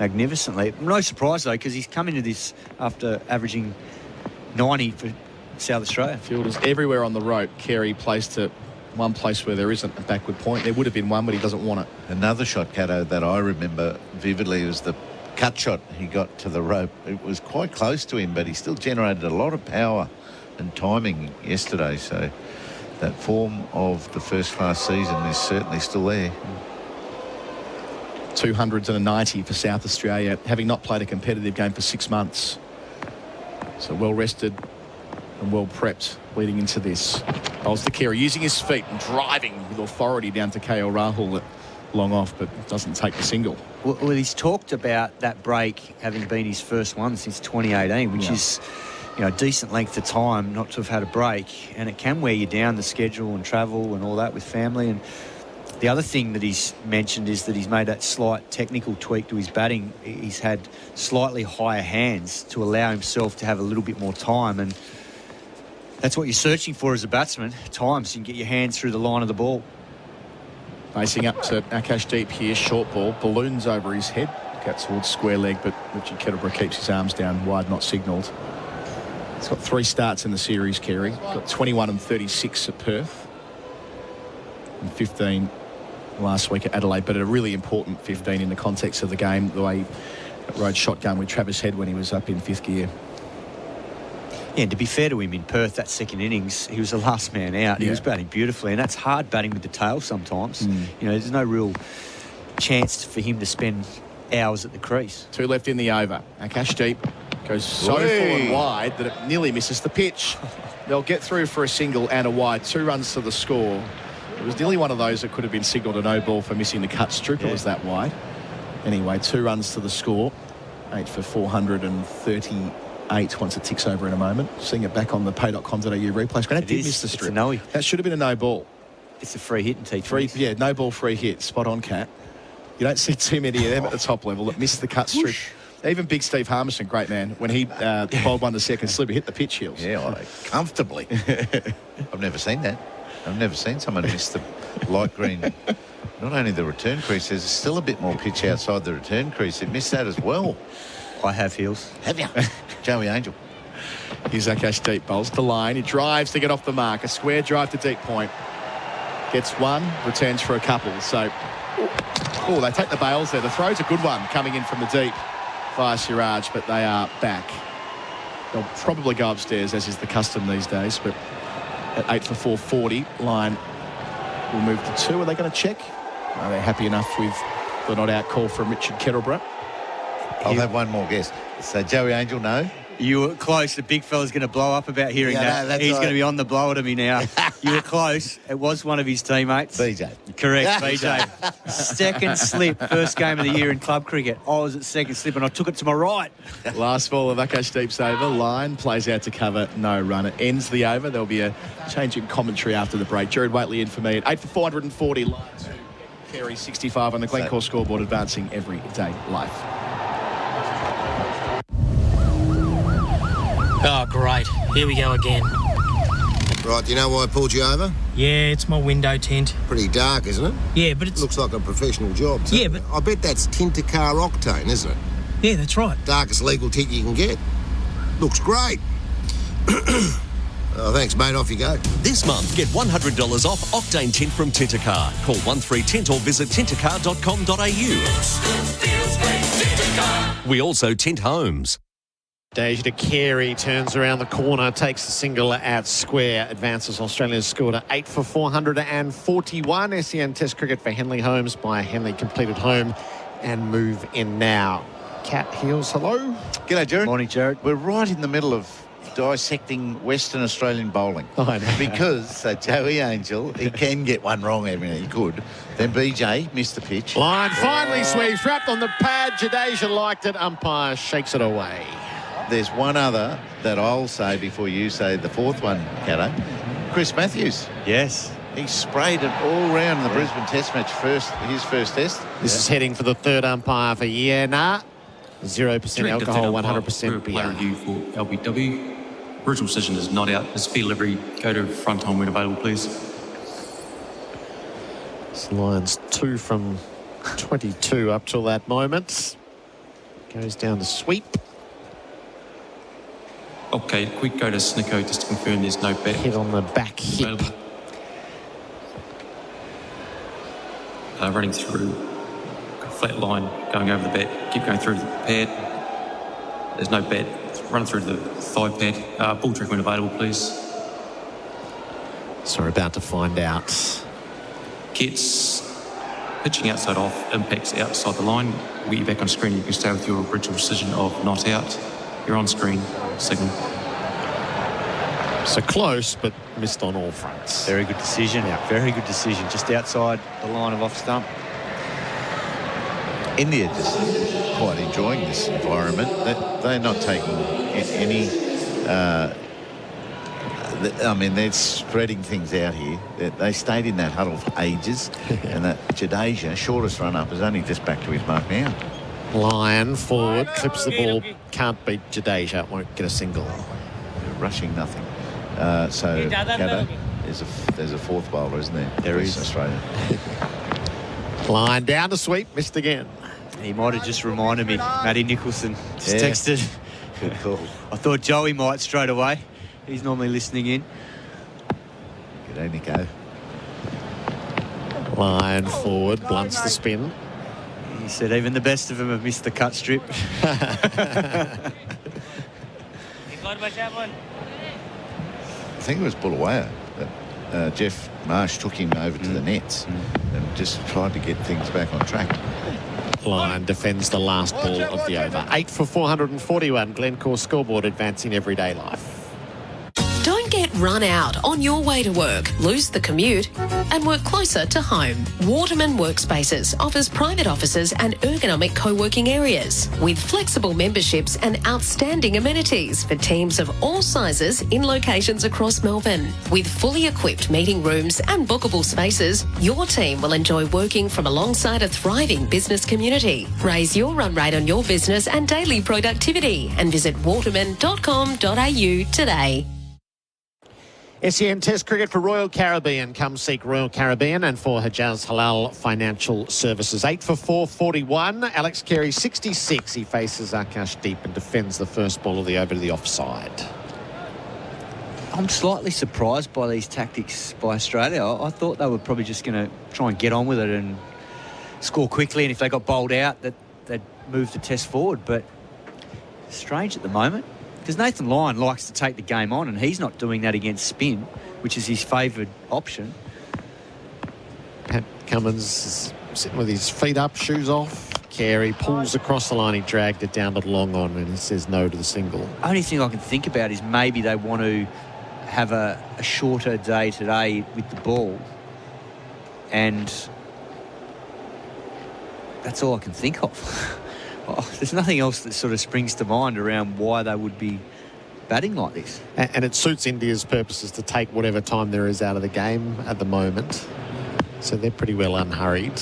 magnificently. No surprise, though, because he's come into this after averaging 90 for South Australia. Fielders everywhere on the rope. Carey plays to one place where there isn't a backward point. There would have been one, but he doesn't want it. Another shot, Cato, that I remember vividly was the cut shot he got to the rope. It was quite close to him, but he still generated a lot of power and timing yesterday, so that form of the first class season is certainly still there. 200s and a 90 for South Australia, having not played a competitive game for 6 months. So well rested and well prepped leading into this. Bowls to Carey, using his feet and driving with authority down to KL Rahul at long off, but doesn't take the single. Well, he's talked about that break having been his first one since 2018, which is, you know, a decent length of time not to have had a break, and it can wear you down, the schedule and travel and all that with family. And the other thing that he's mentioned is that he's made that slight technical tweak to his batting. He's had slightly higher hands to allow himself to have a little bit more time, and that's what you're searching for as a batsman, time, so you can get your hands through the line of the ball. Facing up to Akashdeep here, short ball, balloons over his head, out towards square leg, but Richard Kettleborough keeps his arms down wide, not signalled. He's got 3 starts in the series, Carey. Got 21 and 36 at Perth. And 15 last week at Adelaide, but a really important 15 in the context of the game, the way he rode shotgun with Travis Head when he was up in 5th gear. Yeah, and to be fair to him, in Perth, that second innings, he was the last man out. Yeah. He was batting beautifully, and that's hard batting with the tail sometimes. You know, there's no real chance for him to spend hours at the crease. 2 left in the over. Akashdeep goes so full and wide that it nearly misses the pitch. They'll get through for a single and a wide. 2 runs to the score. It was nearly one of those that could have been signalled a no ball for missing the cut strip. It was that wide. Anyway, 2 runs to the score. 8 for 438 once it ticks over in a moment. Seeing it back on the pay.com.au replay screen. That did miss the strip. It's a no-y. That should have been a no ball. It's a free hit in T20. Yeah, no ball, free hit. Spot on, Cat. You don't see too many of them at the top level that miss the cut strip. Even big Steve Harmison, great man, when he bowled one the second slipper, hit the pitch heels. Yeah, comfortably. I've never seen that. I've never seen someone miss the light green. Not only the return crease, there's still a bit more pitch outside the return crease. It missed that as well. I have heels. Have you? Joey Angel. Here's Akashdeep, bowls to line. He drives to get off the mark. A square drive to deep point. Gets 1, returns for a couple. So, they take the bails there. The throw's a good one coming in from the deep via Siraj, but they are back. They'll probably go upstairs, as is the custom these days, but at 8 for 440, line will move to 2. Are they going to check? Are they happy enough with the not out call from Richard Kettleborough? I'll have one more guess. So Joey Angel, no? You were close. The big fella's going to blow up about hearing that. No, He's going to be on the blower to me now. You were close. It was one of his teammates. BJ. Correct, BJ. Second slip, first game of the year in club cricket. I was at second slip and I took it to my right. Last ball of Akashdeep's over. Line plays out to cover, no run. It ends the over. There'll be a change in commentary after the break. Gerard Whateley in for me at 8 for 440. Line 2, Carey 65 on the Glencore scoreboard, advancing every day life. Oh, great. Here we go again. Right, do you know why I pulled you over? Yeah, it's my window tint. Pretty dark, isn't it? Yeah, but it's... Looks like a professional job. Yeah, but... I bet that's tint to car octane, isn't it? Yeah, that's right. Darkest legal tint you can get. Looks great. Oh, thanks, mate. Off you go. This month, get $100 off Octane Tint from Tintercar. Call 13Tint or visit tintercar.com.au. We also tint homes. Deja to Carey, turns around the corner, takes the single at square, advances Australia's score to 8 for 441. SEN Test cricket for Henley Holmes by Henley completed home and move in now. Cat Heels, hello. G'day, Gerard. Morning, Gerard. We're right in the middle of dissecting Western Australian bowling. I know. Because Joey Angel, he can get one wrong every now and then. He could. Then BJ missed the pitch. Line finally sweeps, wrapped on the pad. Jadeja liked it. Umpire shakes it away. There's one other that I'll say before you say the fourth one, Cato. Chris Matthews. Yes. He sprayed it all round in the Brisbane Test match, his first test. This is heading for the third umpire for Nah. 0% alcohol, 100% beer. Review for LBW. Original decision is not out. His field delivery, go to front home when available, please. This line's 2 from 22 up till that moment. Goes down to sweep. Okay, quick go to Snicko just to confirm there's no bat. Hit on the back hip. Running through a flat line, going over the bat. Keep going through the pad. There's no bat. Run through the thigh pad. Ball track when available, please. So we're about to find out. Gets pitching outside off, impacts outside the line. We'll get you back on screen. You can stay with your original decision of not out. You're on screen. Signal. So close, but missed on all fronts. Very good decision. Yeah. Very good decision. Just outside the line of off stump. India just quite enjoying this environment. They're not taking any... they're spreading things out here. They stayed in that huddle for ages. And that Jadeja, shortest run-up, is only just back to his mark now. Lion forward, clips the ball, can't beat Jadeja, won't get a single. Rushing nothing. So, Gabba, there's a fourth bowler, isn't there? There is. Australia. Line down to sweep, missed again. He might have just reminded me. Matty Nicholson just Yeah. texted. Good call. I thought Joey might straight away. He's normally listening in. Good, Nico. Line forward, blunts the spin. He said even the best of them have missed the cut strip. I think it was Bulawayo that Jeff Marsh took him over to the nets and just tried to get things back on track. Line defends the last ball of the over. 8 for 441. Glencore scoreboard advancing everyday life. Don't get run out on your way to work, lose the commute, and work closer to home. Waterman Workspaces offers private offices and ergonomic co-working areas with flexible memberships and outstanding amenities for teams of all sizes in locations across Melbourne. With fully equipped meeting rooms and bookable spaces, your team will enjoy working from alongside a thriving business community. Raise your run rate on your business and daily productivity and visit waterman.com.au today. SEN Test Cricket for Royal Caribbean. Come seek Royal Caribbean and for Hijaz Halal Financial Services. 8 for 441. Alex Carey 66. He faces Akash deep and defends the first ball of the over to the offside. I'm slightly surprised by these tactics by Australia. I thought they were probably just going to try and get on with it and score quickly, and if they got bowled out, that they'd move the test forward. But strange at the moment, because Nathan Lyon likes to take the game on, and he's not doing that against spin, which is his favoured option. Pat Cummins is sitting with his feet up, shoes off. Carey pulls across the line. He dragged it down to the long on, and he says no to the single. Only thing I can think about is maybe they want to have a shorter day today with the ball, and that's all I can think of. There's nothing else that sort of springs to mind around why they would be batting like this. And it suits India's purposes to take whatever time there is out of the game at the moment. So they're pretty well unhurried.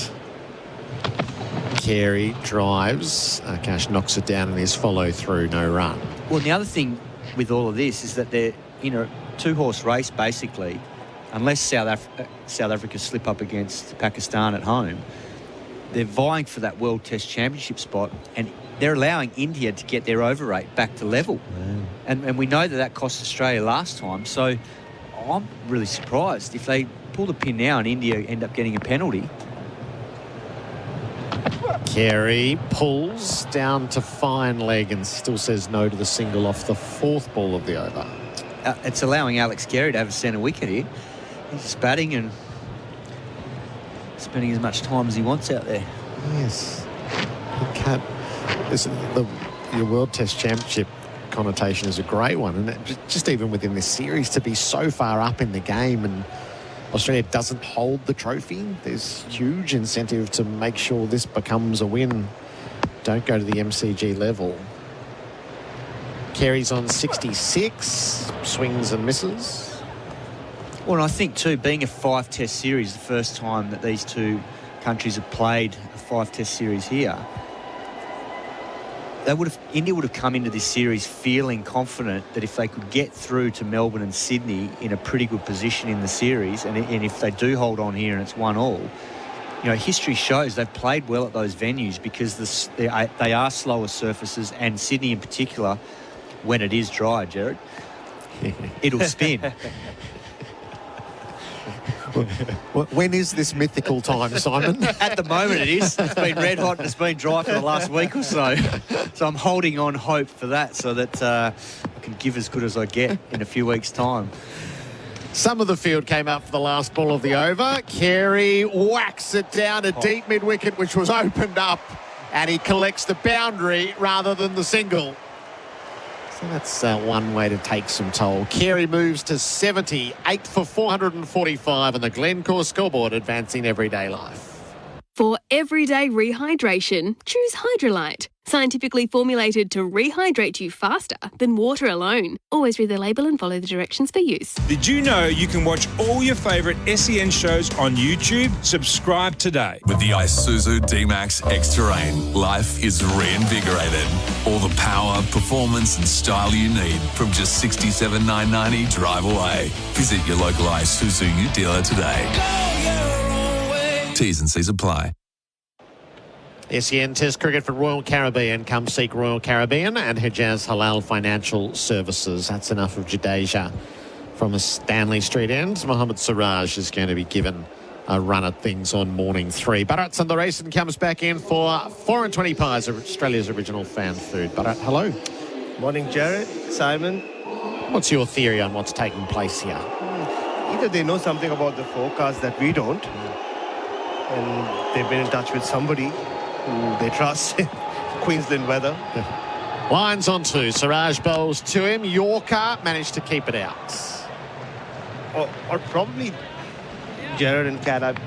Carey drives. Akash knocks it down in his follow through, no run. Well, the other thing with all of this is that they're in a two-horse race, basically, unless South Africa slip up against Pakistan at home. They're vying for that World Test Championship spot, and they're allowing India to get their over rate back to level. And we know that cost Australia last time, so I'm really surprised if they pull the pin now and India end up getting a penalty. Carey pulls down to fine leg and still says no to the single off the fourth ball of the over. It's allowing Alex Carey to have a centre wicket here. He's just batting and spending as much time as he wants out there. Yes. You can't... Your World Test Championship connotation is a great one. And just even within this series, to be so far up in the game and Australia doesn't hold the trophy, there's huge incentive to make sure this becomes a win. Don't go to the MCG level. Carey's on 66, swings and misses. Well, and I think too, being a 5-test series, the first time that these two countries have played a 5-test series here, India would have come into this series feeling confident that if they could get through to Melbourne and Sydney in a pretty good position in the series, and if they do hold on here and it's 1-all, you know, history shows they've played well at those venues because they are slower surfaces, and Sydney in particular, when it is dry, Gerard, it'll spin. When is this mythical time, Simon? At the moment it is. It's been red hot and it's been dry for the last week or so. So I'm holding on hope for that so that I can give as good as I get in a few weeks' time. Some of the field came up for the last ball of the over. Carey whacks it down a deep mid-wicket, which was opened up, and he collects the boundary rather than the single. So that's one way to take some toll. Carey moves to 70, 8 for 445, and the Glencore scoreboard advancing everyday life. For everyday rehydration, choose Hydrolite. Scientifically formulated to rehydrate you faster than water alone. Always read the label and follow the directions for use. Did you know you can watch all your favourite SEN shows on YouTube? Subscribe today. With the Isuzu D-Max X-Terrain, life is reinvigorated. All the power, performance and style you need from just $67,990 drive away. Visit your local Isuzu dealer today. T's and C's apply. SEN Test Cricket for Royal Caribbean. Come seek Royal Caribbean and Hijaz Halal Financial Services. That's enough of Jadeja from a Stanley Street end. Mohammad Siraj is going to be given a run at things on morning 3. Bharat Sundaresan comes back in for 4 and 20 pies, Australia's original fan food. Bharat, hello. Morning, Jared, Simon. What's your theory on what's taking place here? Either they know something about the forecast that we don't, and they've been in touch with somebody who they trust, Queensland weather. Lions on 2. Siraj bowls to him. Yorker managed to keep it out. Or probably Gerard and Kat,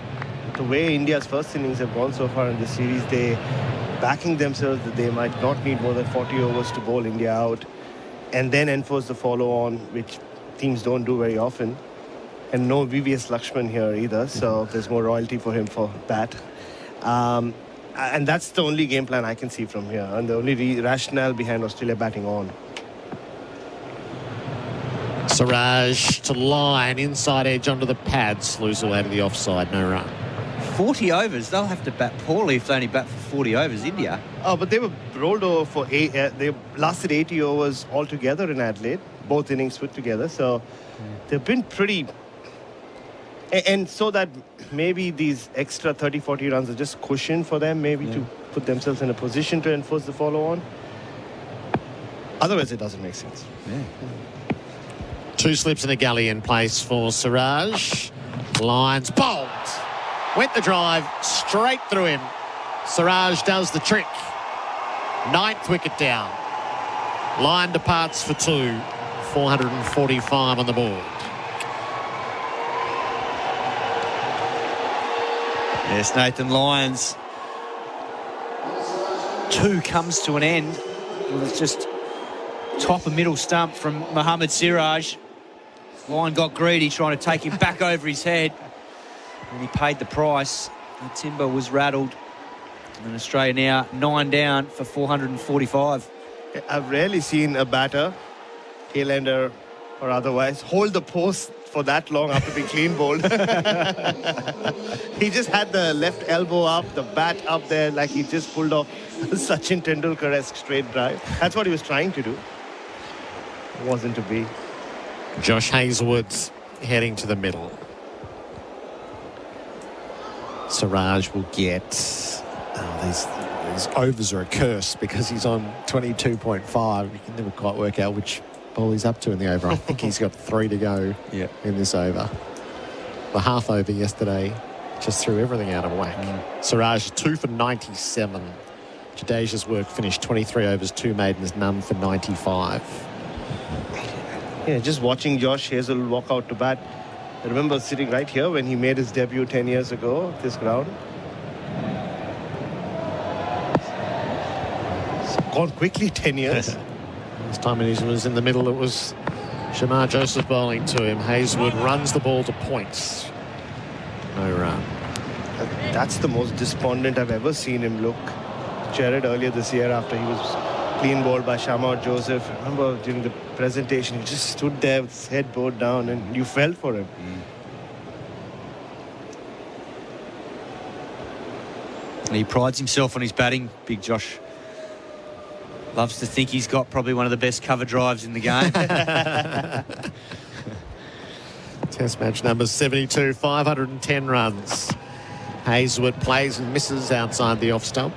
the way India's first innings have gone so far in the series, they backing themselves that they might not need more than 40 overs to bowl India out and then enforce the follow-on, which teams don't do very often. And no VVS Lakshman here either, so there's more royalty for him for that. And that's the only game plan I can see from here, and the only rationale behind Australia batting on. Siraj to line, inside edge onto the pads, lose away to the offside, no run. 40 overs, they'll have to bat poorly if they only bat for 40 overs, India. Oh, but they were rolled over for they lasted 80 overs altogether in Adelaide, both innings put together, so they've been pretty... And so that maybe these extra 30-40 runs are just cushion for them, maybe to put themselves in a position to enforce the follow-on. Otherwise, it doesn't make sense. Yeah. 2 slips and a gully in place for Siraj. Lines bowled. Went the drive straight through him. Siraj does the trick. 9th wicket down. Line departs for 2. 445 on the board. Yes, Nathan Lyons. 2 comes to an end. Well, it's just top and middle stump from Mohammad Siraj. Lyon got greedy, trying to take him back over his head. And he paid the price. The timber was rattled. And Australia now 9 down for 445. I've rarely seen a batter, tail-ender or otherwise, hold the post for that long after being clean bowled. He just had the left elbow up, the bat up there, like he just pulled off Sachin Tendulkar-esque straight drive. That's what he was trying to do. It wasn't to be. Josh Hazlewood's heading to the middle. Siraj will get... these overs are a curse because he's on 22.5. You can never quite work out which ball he's up to in the over. I think he's got 3 to go in this over. The half over yesterday just threw everything out of whack. Siraj is 2 for 97. Jadeja's work finished 23 overs, 2 maidens, none for 95. Yeah, just watching Josh Hazlewood walk out to bat. I remember sitting right here when he made his debut 10 years ago at this ground. It's gone quickly, 10 years. This time when he was in the middle, it was Shamar Joseph bowling to him. Hazlewood runs the ball to points. No run. That's the most despondent I've ever seen him look. Jared earlier this year after he was clean bowled by Shamar Joseph. I remember during the presentation, he just stood there with his head bowed down and you felt for him. And he prides himself on his batting, Big Josh. Loves to think he's got probably one of the best cover drives in the game. Test match number 72, 510 runs. Hazlewood plays and misses outside the off stump.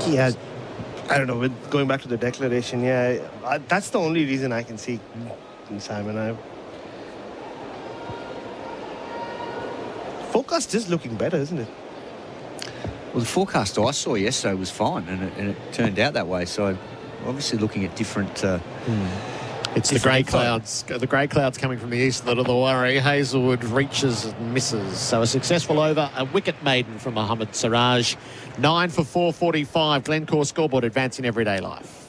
Yeah, I don't know, going back to the declaration, that's the only reason I can see, Simon. Forecast is looking better, isn't it? Well, the forecast I saw yesterday was fine, and it turned out that way. So, obviously, looking at different. It's the grey clouds. The grey clouds coming from the east that are the worry. Hazlewood reaches and misses. So a successful over, a wicket maiden from Mohammad Siraj. 9 for 445. Glencore scoreboard advancing everyday life.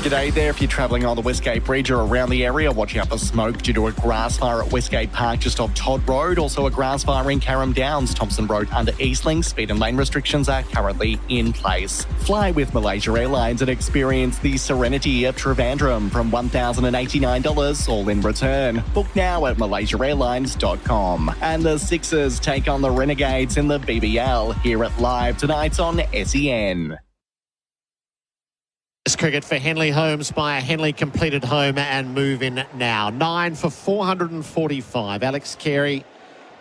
G'day there. If you're travelling on the Westgate Bridge or around the area, watch out for smoke due to a grass fire at Westgate Park just off Todd Road. Also a grass fire in Carrum Downs, Thompson Road under Eastling. Speed and lane restrictions are currently in place. Fly with Malaysia Airlines and experience the serenity of Trivandrum from $1,089, all in return. Book now at malaysiaairlines.com. And the Sixers take on the Renegades in the BBL here at Live tonight on SEN. Cricket for Henley Homes by a Henley completed home and move in now. 9 for 445. Alex Carey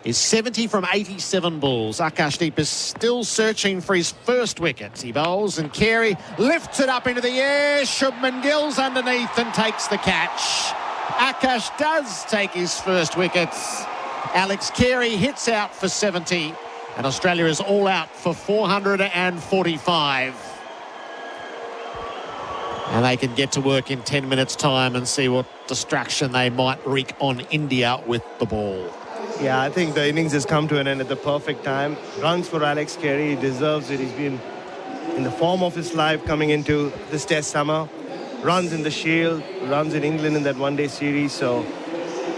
is 70 from 87 balls. Akashdeep is still searching for his first wicket. He bowls and Carey lifts it up into the air. Shubman Gill's underneath and takes the catch. Akash does take his first wickets. Alex Carey hits out for 70 and Australia is all out for 445. And they can get to work in 10 minutes' time and see what distraction they might wreak on India with the ball. Yeah, I think the innings has come to an end at the perfect time. Runs for Alex Carey. He deserves it. He's been in the form of his life coming into this Test summer. Runs in the Shield, runs in England in that one-day series. So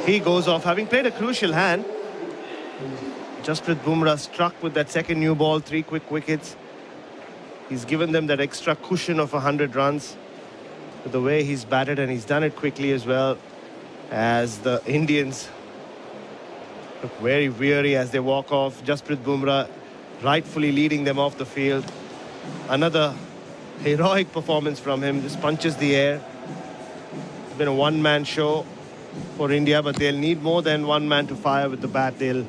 he goes off having played a crucial hand. Jasprit Bumrah struck with that second new ball, 3 quick wickets. He's given them that extra cushion of 100 runs. With the way he's batted, and he's done it quickly as well, as the Indians look very weary as they walk off. Jasprit Bumrah rightfully leading them off the field. Another heroic performance from him, just punches the air. It's been a one-man show for India, but they'll need more than one man to fire with the bat. They'll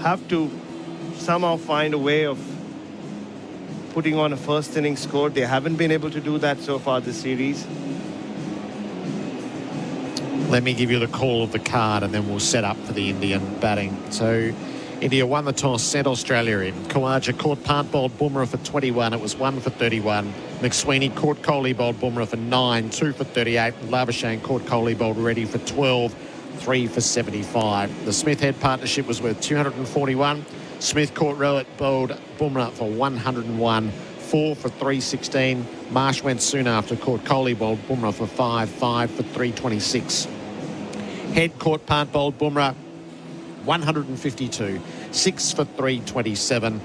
have to somehow find a way of putting on a first inning score. They haven't been able to do that so far this series. Let me give you the call of the card and then we'll set up for the Indian batting. So India won the toss, sent Australia in. Khawaja caught part, bowled Bumrah for 21. It was 1 for 31. McSweeney caught Kohli, bowled Bumrah for 9, 2 for 38. Labuschagne caught Kohli, bowled Reddy for 12, 3 for 75. The Smith-Head partnership was worth 241. Smith caught Rowett, bowled Bumrah for 101, 4 for 316. Marsh went soon after, caught Kohli, bowled Bumrah for 5, 5 for 326. Head caught part, bowled Bumrah 152, 6 for 327.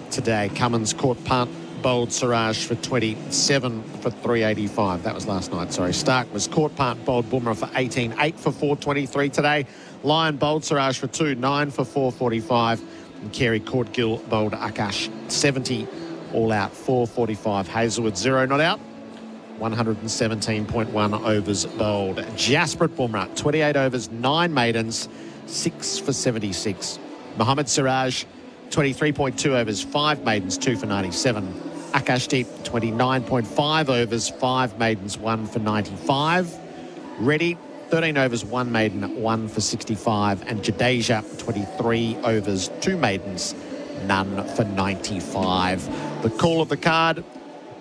Today, Cummins caught part, bowled Siraj for 27 for 385. That was last night, sorry. Stark was caught part, bowled Bumrah for 18, 8 for 423 today. Lyon bowled Siraj for 2, 9 for 445. And Carey caught Gill, bowled Akash 70, all out 445. Hazelwood 0 not out, 117.1 overs bowled. Jasprit Bumrah 28 overs, 9 maidens, 6 for 76. Mohammad Siraj 23.2 overs, 5 maidens, 2 for 97. Akashdeep 29.5 overs, 5 maidens, 1 for 95. Reddy 13 overs, 1 maiden, 1 for 65. And Jadeja, 23 overs, 2 maidens, none for 95. The call of the card,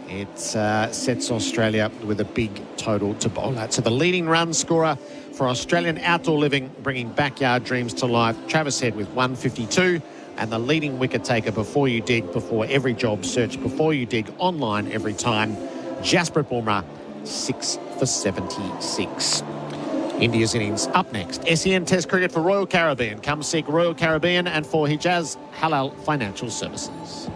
it sets Australia with a big total to bowl at. So the leading run scorer for Australian outdoor living, bringing backyard dreams to life, Travis Head with 152. And the leading wicket taker before you dig, before every job, search before you dig, online every time, Jasprit Bumrah, 6 for 76. India's innings up next. SEN Test Cricket for Royal Caribbean. Come seek Royal Caribbean and for Hijaz Halal Financial Services.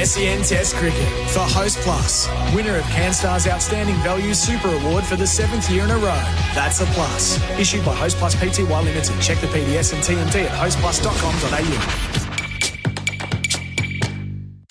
SEN Test Cricket for Host Plus. Winner of CanStar's Outstanding Value Super Award for the 7th year in a row. That's a plus. Issued by Host Plus Pty Limited. Check the PDS and TMD at hostplus.com.au.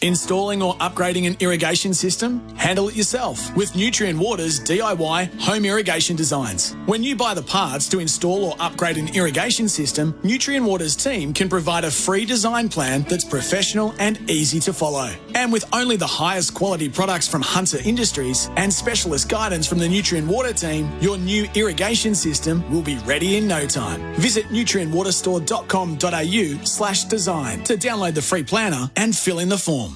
Installing or upgrading an irrigation system? Handle it yourself with Nutrien Water's DIY home irrigation designs. When you buy the parts to install or upgrade an irrigation system, Nutrien Water's team can provide a free design plan that's professional and easy to follow. And with only the highest quality products from Hunter Industries and specialist guidance from the Nutrien Water team, your new irrigation system will be ready in no time. Visit nutrienwaterstore.com.au/design to download the free planner and fill in the form.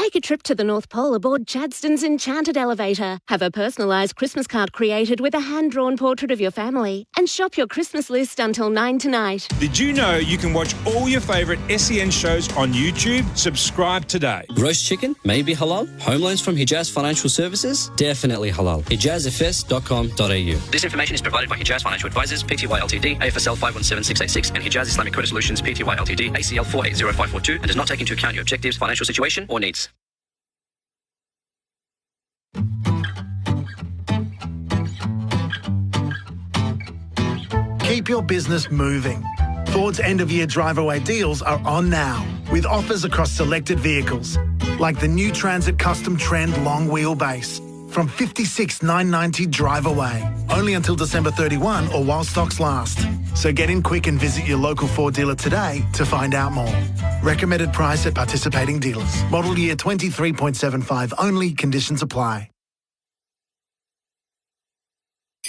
Take a trip to the North Pole aboard Chadstone's Enchanted Elevator. Have a personalised Christmas card created with a hand-drawn portrait of your family. And shop your Christmas list until 9 tonight. Did you know you can watch all your favourite SEN shows on YouTube? Subscribe today. Roast chicken? Maybe halal? Home loans from Hijaz Financial Services? Definitely halal. HijazFS.com.au. This information is provided by Hijaz Financial Advisors, Pty Ltd, AFSL 517686, and Hijaz Islamic Credit Solutions, Pty Ltd, ACL 480542, and does not take into account your objectives, financial situation, or needs. Keep your business moving. Ford's end-of-year drive-away deals are on now, with offers across selected vehicles, like the new Transit Custom Trend long wheelbase, from $56,990 drive away, only until December 31 or while stocks last. So get in quick and visit your local Ford dealer today to find out more. Recommended price at participating dealers. Model year 23.75 only, conditions apply.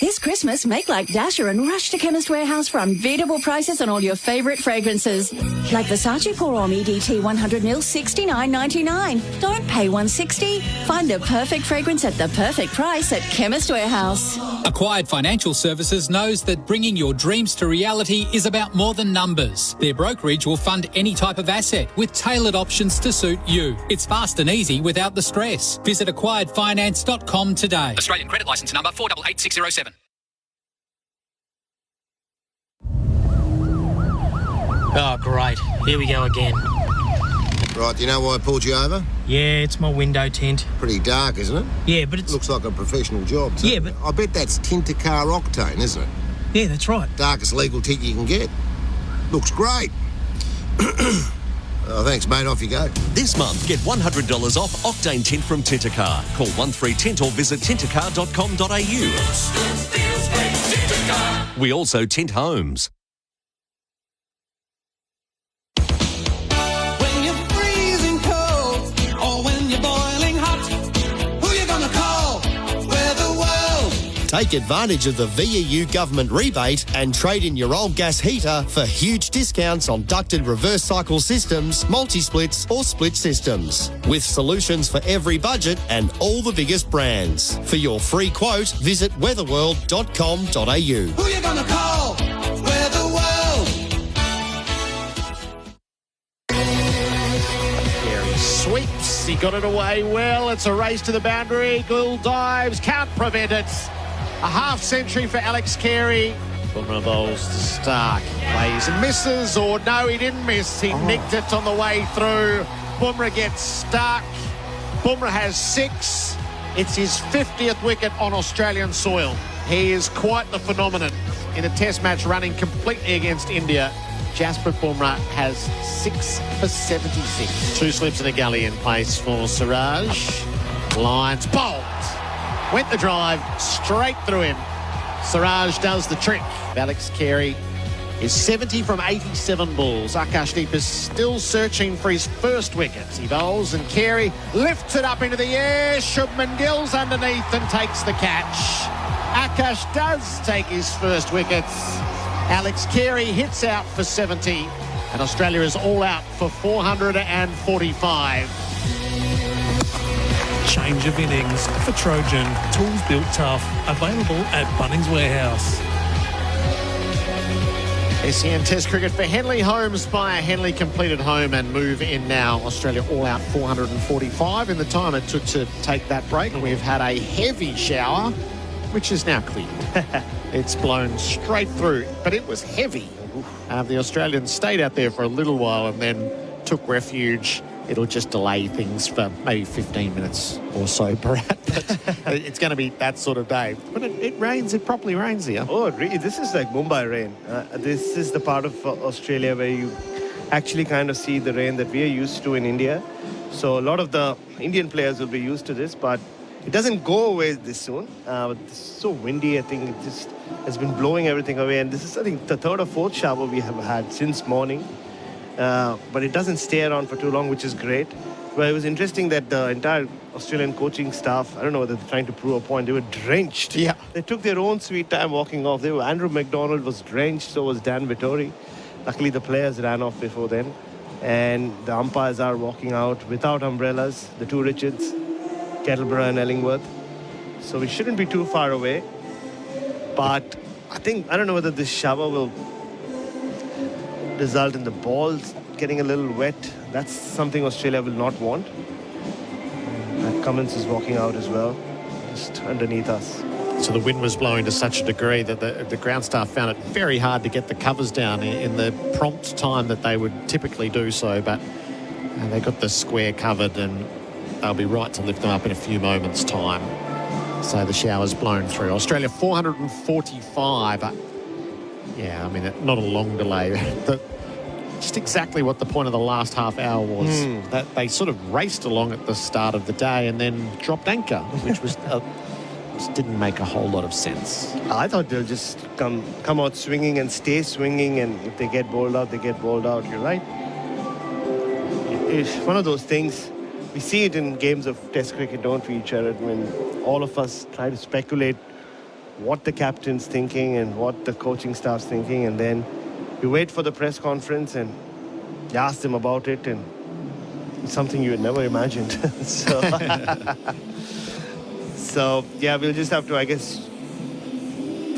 This Christmas, make like Dasher and rush to Chemist Warehouse for unbeatable prices on all your favourite fragrances. Like Versace Pour Homme EDT 100ml, $69.99. Don't pay $160. Find the perfect fragrance at the perfect price at Chemist Warehouse. Acquired Financial Services knows that bringing your dreams to reality is about more than numbers. Their brokerage will fund any type of asset with tailored options to suit you. It's fast and easy without the stress. Visit acquiredfinance.com today. Australian credit licence number 488607. Oh, great. Here we go again. Right, do you know why I pulled you over? Yeah, it's my window tint. Pretty dark, isn't it? Yeah, but it's... Looks like a professional job. Yeah, but... I bet that's tint to car octane, isn't it? Yeah, that's right. Darkest legal tint you can get. Looks great. Oh, thanks, mate. Off you go. This month, get $100 off Octane Tint from Tintercar. Call 13Tint or visit tintercar.com.au. We also tint homes. When you're freezing cold or when you're boiling hot, who you gonna call? Weather World. Take advantage of the VEU government rebate and trade in your old gas heater for huge discounts on ducted reverse cycle systems, multi-splits or split systems. With solutions for every budget and all the biggest brands. For your free quote, visit weatherworld.com.au. Who you gonna call? Weather World. Carey sweeps. He got it away well. It's a race to the boundary. Gould dives. Can't prevent it. A half century for Alex Carey. Bumrah bowls to Stark. Plays and misses, or no, he didn't miss. He nicked it on the way through. Bumrah gets Stark. Bumrah has 6. It's his 50th wicket on Australian soil. He is quite the phenomenon in a test match running completely against India. Jasprit Bumrah has 6 for 76. 2 slips in a gully in place for Siraj. Lines bowled. Went the drive straight through him. Siraj does the trick. Alex Carey is 70 from 87 balls. Akashdeep is still searching for his first wicket. He bowls and Carey lifts it up into the air. Shubman Gill's underneath and takes the catch. Akash does take his first wickets. Alex Carey hits out for 70 and Australia is all out for 445. Change of innings for Trojan. Tools built tough. Available at Bunnings Warehouse. SEN Test cricket for Henley. Holmes by Henley completed home and move in now. Australia all out 445 in the time it took to take that break. We've had a heavy shower, which is now cleared. It's blown straight through, but it was heavy. The Australians stayed out there for a little while and then took refuge. It'll just delay things for maybe 15 minutes or so, Bharat. But it's going to be that sort of day. But it rains, it properly rains here. Oh, really? This is like Mumbai rain. This is the part of Australia where you actually kind of see the rain that we are used to in India. So a lot of the Indian players will be used to this, but it doesn't go away this soon. It's so windy, I think it just has been blowing everything away. And this is, I think, the 3rd or 4th shower we have had since morning. But it doesn't stay around for too long, which is great. But it was interesting that the entire Australian coaching staff, I don't know whether they're trying to prove a point, they were drenched. Yeah. They took their own sweet time walking off. Andrew McDonald was drenched, so was Dan Vittori. Luckily, the players ran off before then. and the umpires are walking out without umbrellas, the two Richards, Kettleborough and Ellingworth. So we shouldn't be too far away. But I don't know whether this shower will result in the balls getting a little wet. That's something Australia will not want. Cummins is walking out as well, just underneath us. So the wind was blowing to such a degree that the ground staff found it very hard to get the covers down in the prompt time that they would typically do so. But they got the square covered, and they'll be right to lift them up in a few moments' time. So the shower's blown through. Australia 445. Yeah, I mean, not a long delay. Just exactly what the point of the last half hour was. That they sort of raced along at the start of the day and then dropped anchor, which was just didn't make a whole lot of sense. I thought they'll just come out swinging and stay swinging, and if they get bowled out, they get bowled out. You're right. It's one of those things. We see it in games of Test cricket, don't we, Gerard, when all of us try to speculate what the captain's thinking and what the coaching staff's thinking, and then you wait for the press conference and you ask them about it, and it's something you had never imagined. So, yeah, we'll just have to, I guess,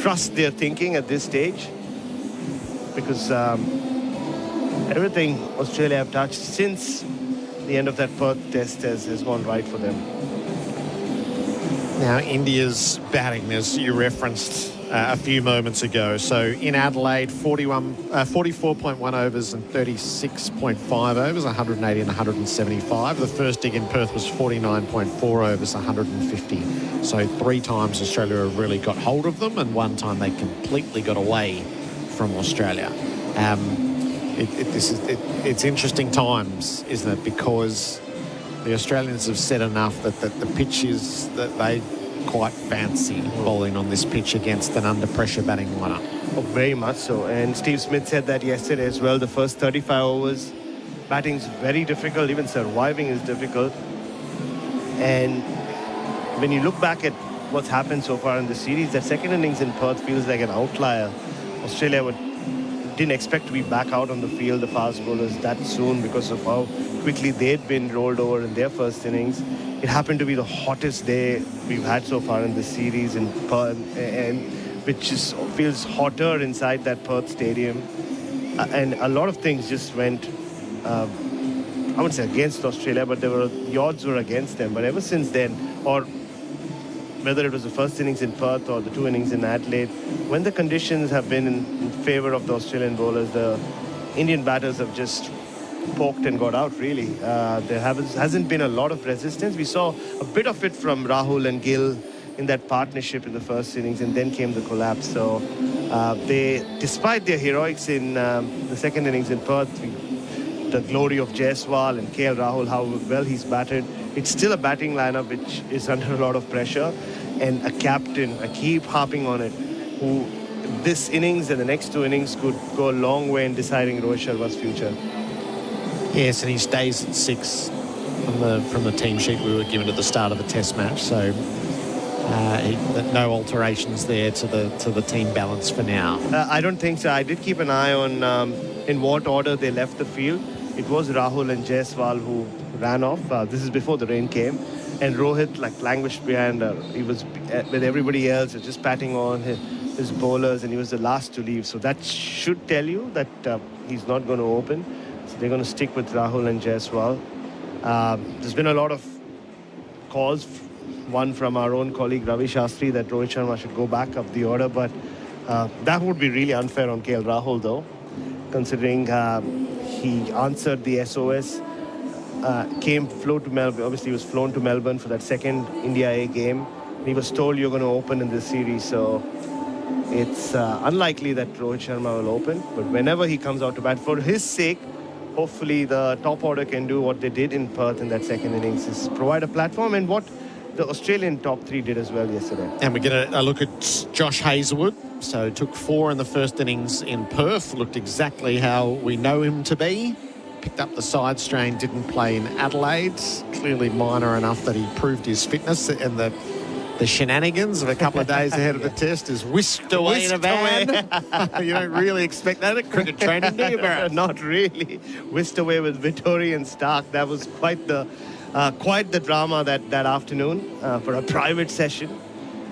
trust their thinking at this stage, because everything Australia have touched since the end of that Perth test has gone right for them. Now, India's batting, as you referenced a few moments ago. So in Adelaide, 44.1 overs and 36.5 overs, 180 and 175. The first dig in Perth was 49.4 overs, 150. So 3 times Australia have really got hold of them, and 1 time they completely got away from Australia. It's interesting times, isn't it? Because the Australians have said enough that the pitch is that they quite fancy bowling on this pitch against an under-pressure batting lineup. Oh, very much so. And Steve Smith said that yesterday as well. The first 35 overs, batting's very difficult. Even surviving is difficult. And when you look back at what's happened so far in the series, that second innings in Perth feels like an outlier. Australia didn't expect to be back out on the field, the fast bowlers, that soon, because of how quickly they'd been rolled over in their first innings. It happened to be the hottest day we've had so far in this series in Perth, and which feels hotter inside that Perth stadium. And a lot of things just went, I wouldn't say against Australia, but the odds were against them. But ever since then, or whether it was the first innings in Perth or the 2 innings in Adelaide, when the conditions have been in favour of the Australian bowlers, the Indian batters have just poked and got out, really. There hasn't been a lot of resistance. We saw a bit of it from Rahul and Gill in that partnership in the first innings, and then came the collapse. So despite their heroics in the second innings in Perth, the glory of Jaiswal and KL Rahul, how well he's batted, it's still a batting lineup which is under a lot of pressure, and a captain, I keep harping on it, who this innings and the next 2 innings could go a long way in deciding Rohit Sharma's future. Yes, and he stays at 6 from the team sheet we were given at the start of the Test match. So no alterations there to the team balance for now. I don't think so. I did keep an eye on in what order they left the field. It was Rahul and Jaiswal who ran off. This is before the rain came. And Rohit languished behind. He was with everybody else, just patting on his bowlers, and he was the last to leave. So that should tell you that he's not going to open. So they're going to stick with Rahul and Jaiswal. There's been a lot of calls, one from our own colleague Ravi Shastri, that Rohit Sharma should go back up the order, but that would be really unfair on KL Rahul, though, considering he answered the SOS, flew to Melbourne. Obviously, he was flown to Melbourne for that second India A game. He was told you're going to open in this series, so it's unlikely that Rohit Sharma will open. But whenever he comes out to bat, for his sake, hopefully the top order can do what they did in Perth in that second innings, is provide a platform, and what the Australian top 3 did as well yesterday. And we get a look at Josh Hazlewood. So took 4 in the first innings in Perth, looked exactly how we know him to be. Picked up the side strain, didn't play in Adelaide. Clearly minor enough that he proved his fitness, and the The shenanigans of a couple of days ahead of the test is whisked away in a van. You don't really expect that at cricket training, do you, Bharat? Not really. Whisked away with Vittori and Stark. That was quite the drama that afternoon for a private session.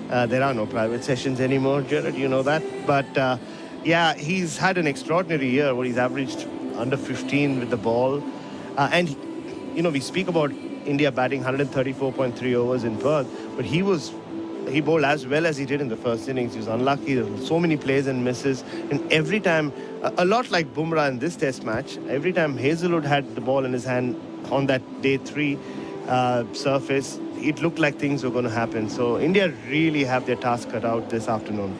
There are no private sessions anymore, Gerard, you know that. But yeah, he's had an extraordinary year where he's averaged under 15 with the ball. And, you know, we speak about India batting 134.3 overs in Perth, but he bowled as well as he did in the first innings. He was unlucky. There were so many plays and misses. And every time, a lot like Bumrah in this test match, every time Hazelwood had the ball in his hand on that day 3 surface, it looked like things were going to happen. So India really have their task cut out this afternoon.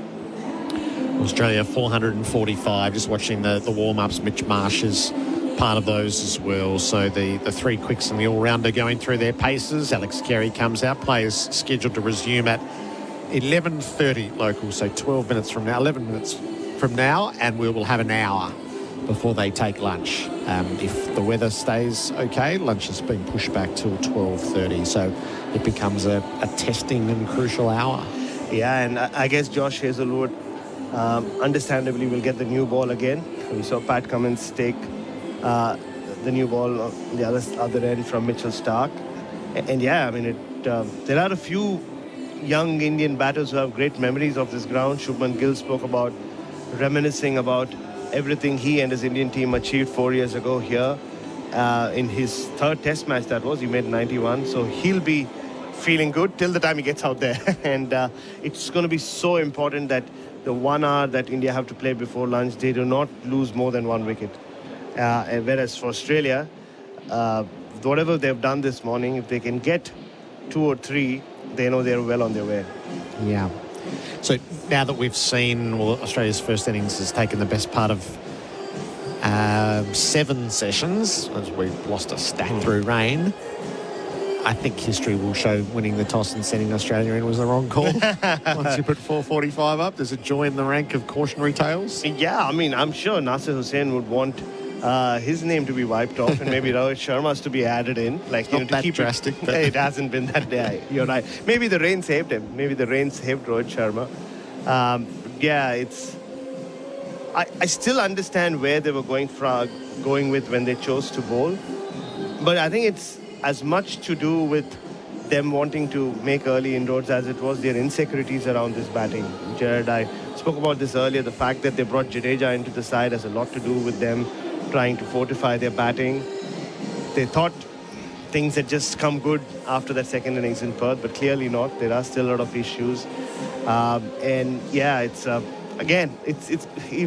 Australia 445, just watching the warm-ups. Mitch Marsh is part of those as well. So the 3 quicks and the all-rounder going through their paces. Alex Carey comes out. Players scheduled to resume at 11:30 local, so 12 minutes from now, 11 minutes from now, and we will have an hour before they take lunch. If the weather stays okay, lunch has been pushed back till 12:30, so it becomes a testing and crucial hour. Yeah, and I guess Josh Hazelwood understandably will get the new ball again. We saw Pat Cummins take the new ball on the other end from Mitchell Stark. And yeah, I mean, there are a few young Indian batters who have great memories of this ground. Shubman Gill spoke about reminiscing about everything he and his Indian team achieved 4 years ago here in his 3rd test match. That was, he made 91. So he'll be feeling good till the time he gets out there. And it's going to be so important that the 1 hour that India have to play before lunch, they do not lose more than 1 wicket. And whereas for Australia, whatever they've done this morning, if they can get 2 or 3, they know they're well on their way. Yeah. So now that we've seen, well, Australia's first innings has taken the best part of 7 sessions, as we've lost a stack through rain. I think history will show winning the toss and sending Australia in was the wrong call. Once you put 445 up, does it join the rank of cautionary tales? Yeah, I mean, I'm sure Nasir Hussain would want his name to be wiped off and maybe Rohit Sharma's to be added in. Like, you know, to keep drastic. But it hasn't been that day. You're right. Maybe the rain saved him. Maybe the rain saved Rohit Sharma. Yeah, it's... I still understand where they were going with when they chose to bowl. But I think it's as much to do with them wanting to make early inroads as it was their insecurities around this batting. Gerard, I spoke about this earlier. The fact that they brought Jadeja into the side has a lot to do with them trying to fortify their batting. They thought things had just come good after that second innings in Perth, but clearly not. There are still a lot of issues. And yeah, it's again, it's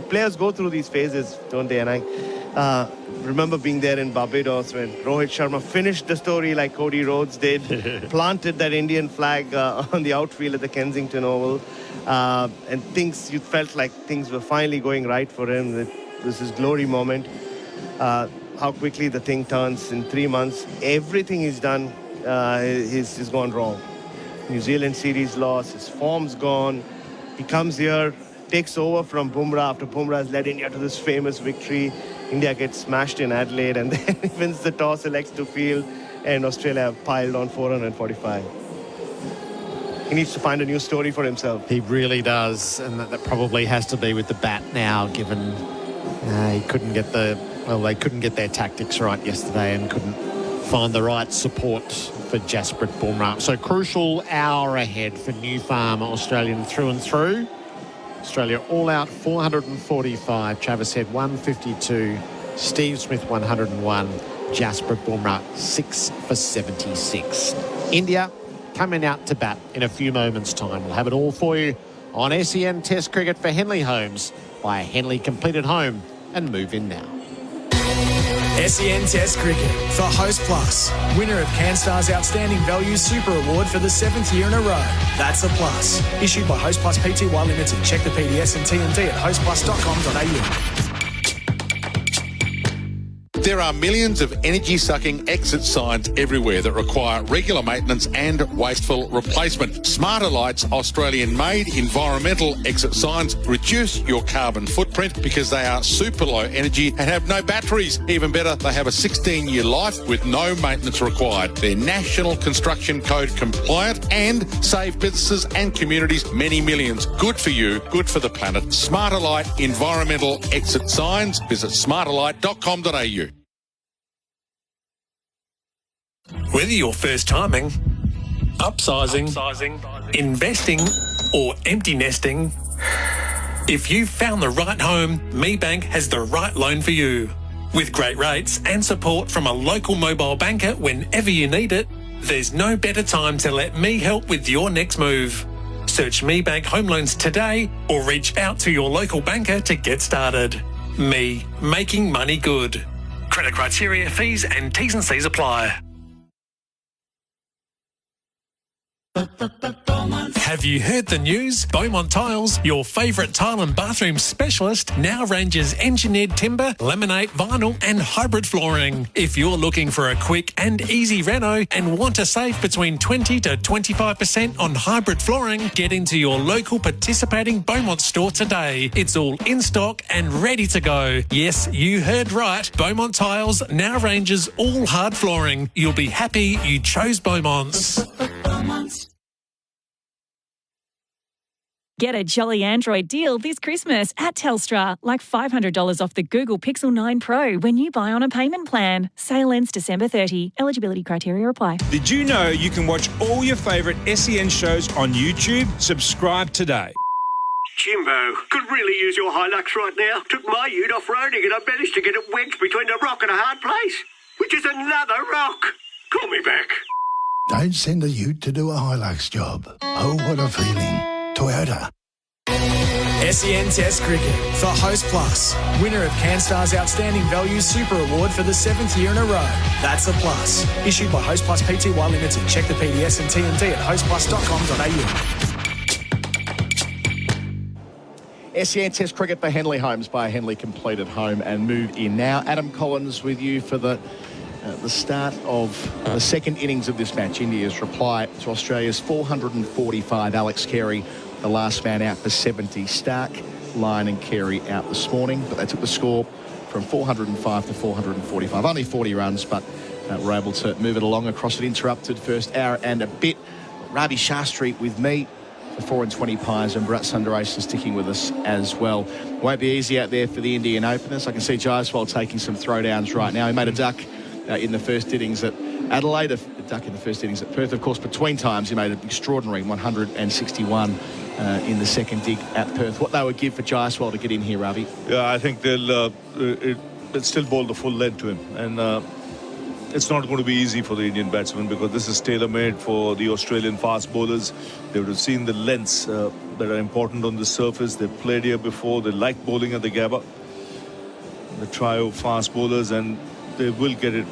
players go through these phases, don't they? And I remember being there in Barbados when Rohit Sharma finished the story like Cody Rhodes did, planted that Indian flag on the outfield at the Kensington Oval, and you felt like things were finally going right for him. This is his glory moment. How quickly the thing turns in 3 months. Everything he's done he's gone wrong. New Zealand series loss, his form's gone. He comes here, takes over from Bumrah after Bumrah has led India to this famous victory. India gets smashed in Adelaide and then he wins the toss, elects to field, and Australia have piled on 445. He needs to find a new story for himself. He really does, and that probably has to be with the bat now, given he couldn't get they couldn't get their tactics right yesterday and couldn't find the right support for Jasprit Bumrah. So crucial hour ahead for New Farm, Australian through and through. Australia all out 445, Travis Head 152, Steve Smith 101, Jasprit Bumrah 6 for 76. India coming out to bat in a few moments' time. We'll have it all for you on SEN Test Cricket for Henley Homes. Buy a Henley complete at home and move in now. SEN Test Cricket for Host Plus, winner of CanStar's Outstanding Value Super Award for the 7th year in a row. That's a plus. Issued by Host Plus Pty Limited. Check the PDS and TND at hostplus.com.au. There are millions of energy-sucking exit signs everywhere that require regular maintenance and wasteful replacement. Smarter Light's Australian-made environmental exit signs reduce your carbon footprint because they are super low energy and have no batteries. Even better, they have a 16-year life with no maintenance required. They're National Construction Code compliant and save businesses and communities many millions. Good for you, good for the planet. Smarter Light environmental exit signs. Visit smarterlight.com.au. Whether you're first timing, upsizing, investing, or empty nesting, if you've found the right home, MeBank has the right loan for you. With great rates and support from a local mobile banker whenever you need it, there's no better time to let me help with your next move. Search MeBank Home Loans today or reach out to your local banker to get started. Me, making money good. Credit criteria, fees and T's and C's apply. Have you heard the news? Beaumont Tiles, your favourite tile and bathroom specialist, now ranges engineered timber, laminate, vinyl and hybrid flooring. If you're looking for a quick and easy reno and want to save between 20 to 25% on hybrid flooring, get into your local participating Beaumont store today. It's all in stock and ready to go. Yes, you heard right. Beaumont Tiles now ranges all hard flooring. You'll be happy you chose Beaumont's. Get a jolly Android deal this Christmas at Telstra, like $500 off the Google Pixel 9 Pro when you buy on a payment plan. Sale ends December 30. Eligibility criteria apply. Did you know you can watch all your favourite SEN shows on YouTube? Subscribe today. Jimbo, could really use your Hilux right now. Took my ute off-roading and I managed to get it wedged between a rock and a hard place, which is another rock. Call me back. Don't send a ute to do a Hilux job. Oh, what a feeling. Toyota. SEN Test Cricket for Host Plus. Winner of CanStar's Outstanding Value Super Award for the 7th year in a row. That's a plus. Issued by Host Plus Pty Limited. Check the PDS and TNT at hostplus.com.au. SEN Test Cricket for Henley Homes by Henley completed home and move in now. Adam Collins with you for the start of the second innings of this match. India's reply to Australia's 445. Alex Carey, the last man out for 70. Stark, Lyon and Carey out this morning, but they took the score from 405 to 445. Only 40 runs, but were able to move it along across an interrupted first hour and a bit. Ravi Shastri with me for 4 and 20 pies, and Bharat Sundaresan sticking with us as well. Won't be easy out there for the Indian openers. I can see Jaiswal taking some throwdowns right now. He made a duck in the first innings at Adelaide, a duck in the first innings at Perth. Of course, between times, he made an extraordinary 161 in the second dig at Perth. What they would give for Jaiswal to get in here, Ravi? Yeah, I think they'll still bowl the full length to him. And it's not going to be easy for the Indian batsmen because this is tailor-made for the Australian fast bowlers. They would have seen the lengths that are important on the surface. They've played here before. They like bowling at the Gabba. The trio of fast bowlers, and they will get it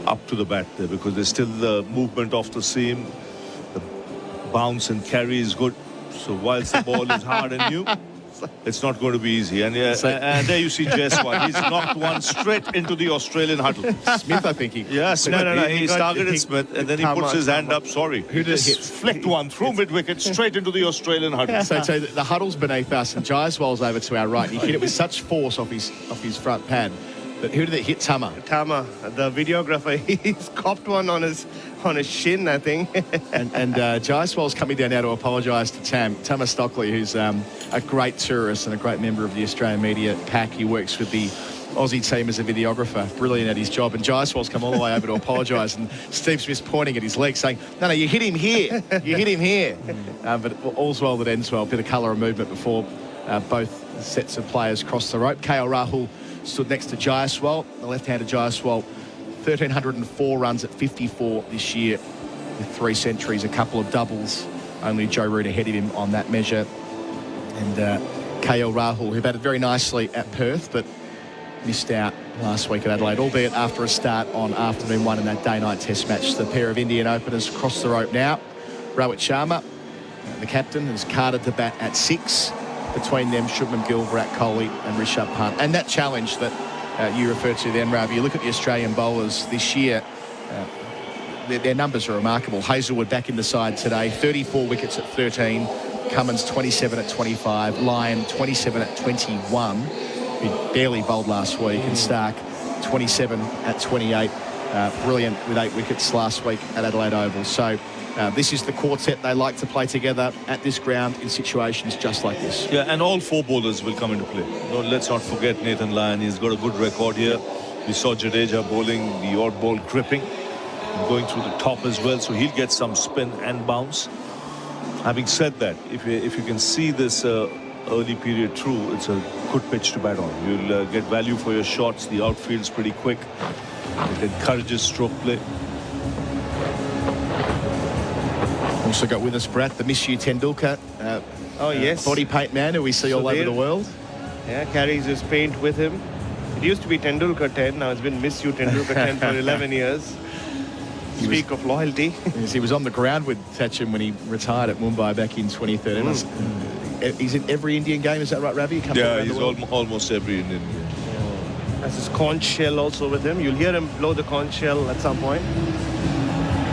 up to the bat there because there's still the movement off the seam. The bounce and carry is good. So whilst the ball is hard and new, it's not going to be easy. And and there you see Jaiswal. He's knocked one straight into the Australian huddle. Smith, I think he... Yes, no. He targeted Smith and then he puts his hand up. Sorry. Who did it hit? Flicked one through mid-wicket straight into the Australian huddle. So the huddle's beneath us and Jaiswal's over to our right. He hit it with such force off his front pad. But who did it hit? Tama, the videographer. He's copped one on his shin, I think. and Jaiswal's coming down now to apologise to Tama Stockley, who's a great tourist and a great member of the Australian media pack. He works with the Aussie team as a videographer, brilliant at his job. And Jaiswal's come all the way over to apologise, and Steve Smith's pointing at his leg, saying, "No, you hit him here. You hit him here." But all's well that ends well. A bit of colour and movement before both sets of players cross the rope. KL Rahul stood next to Jaiswal, the left-handed Jaiswal, 1,304 runs at 54 this year with 3 centuries, a couple of doubles. Only Joe Root ahead of him on that measure. And KL Rahul, who batted very nicely at Perth, but missed out last week at Adelaide, albeit after a start on afternoon 1 in that day-night test match. The pair of Indian openers cross the rope now. Rohit Sharma, the captain, is carded to bat at 6. Between them, Shubman Gill, Virat Kohli and Rishabh Pant. And that challenge that you referred to then, Ravi. You look at the Australian bowlers this year, their numbers are remarkable. Hazelwood back in the side today, 34 wickets at 13. Cummins 27 at 25. Lyon 27 at 21. He barely bowled last week. And Stark 27 at 28. Brilliant with 8 wickets last week at Adelaide Oval. So this is the quartet they like to play together at this ground in situations just like this. Yeah, and all 4 bowlers will come into play. No, let's not forget Nathan Lyon. He's got a good record here. We saw Jadeja bowling the odd ball gripping, going through the top as well, so he'll get some spin and bounce. Having said that, if you can see this early period through, it's a good pitch to bat on. You'll get value for your shots. The outfield's pretty quick. It encourages stroke play. Also got with us, Bharat, the Miss You Tendulkar. Yes. Body paint man who we see all over the world. Yeah, carries his paint with him. It used to be Tendulkar 10. Now it's been Miss You Tendulkar 10 for 11 years. Speak of loyalty. He was on the ground with Sachin when he retired at Mumbai back in 2013. He's in every Indian game, is that right, Ravi? Yeah, he's almost every Indian game. Has his conch shell also with him. You'll hear him blow the conch shell at some point.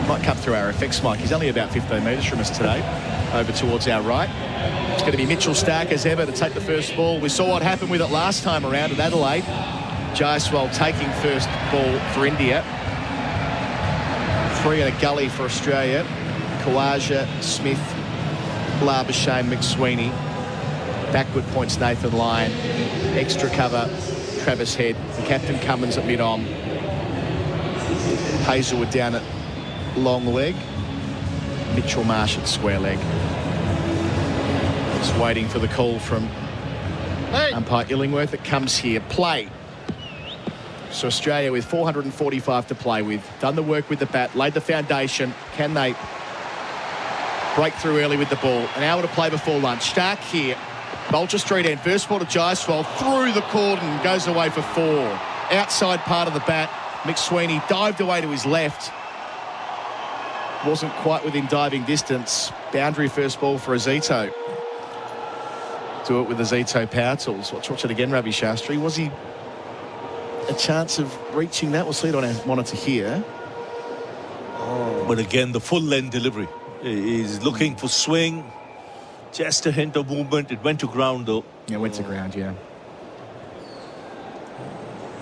Might come through our effects mic. He's only about 15 metres from us today, over towards our right. It's going to be Mitchell Stark as ever to take the first ball. We saw what happened with it last time around at Adelaide. Jaiswal taking first ball for India. 3 in a gully for Australia. Khawaja, Smith, Labuschagne, McSweeney. Backward points Nathan Lyon. Extra cover, Travis Head. The captain Cummins at mid-on. Hazelwood down at long leg. Mitchell Marsh at square leg. Just waiting for the call from umpire Illingworth. It comes here. Play. So Australia with 445 to play with. Done the work with the bat, laid the foundation. Can they break through early with the ball? An hour to play before lunch. Stark here. Bolger Street end. First ball to Jaiswal. Through the cordon. Goes away for 4. Outside part of the bat. McSweeney dived away to his left. Wasn't quite within diving distance. Boundary first ball for Azito. Do it with the Azito power tools. Watch it again, Ravi Shastri. Was he a chance of reaching that? We'll see it on our monitor here. But again, the full length delivery. He's looking for swing. Just a hint of movement. It went to ground though. Yeah, went to ground, yeah.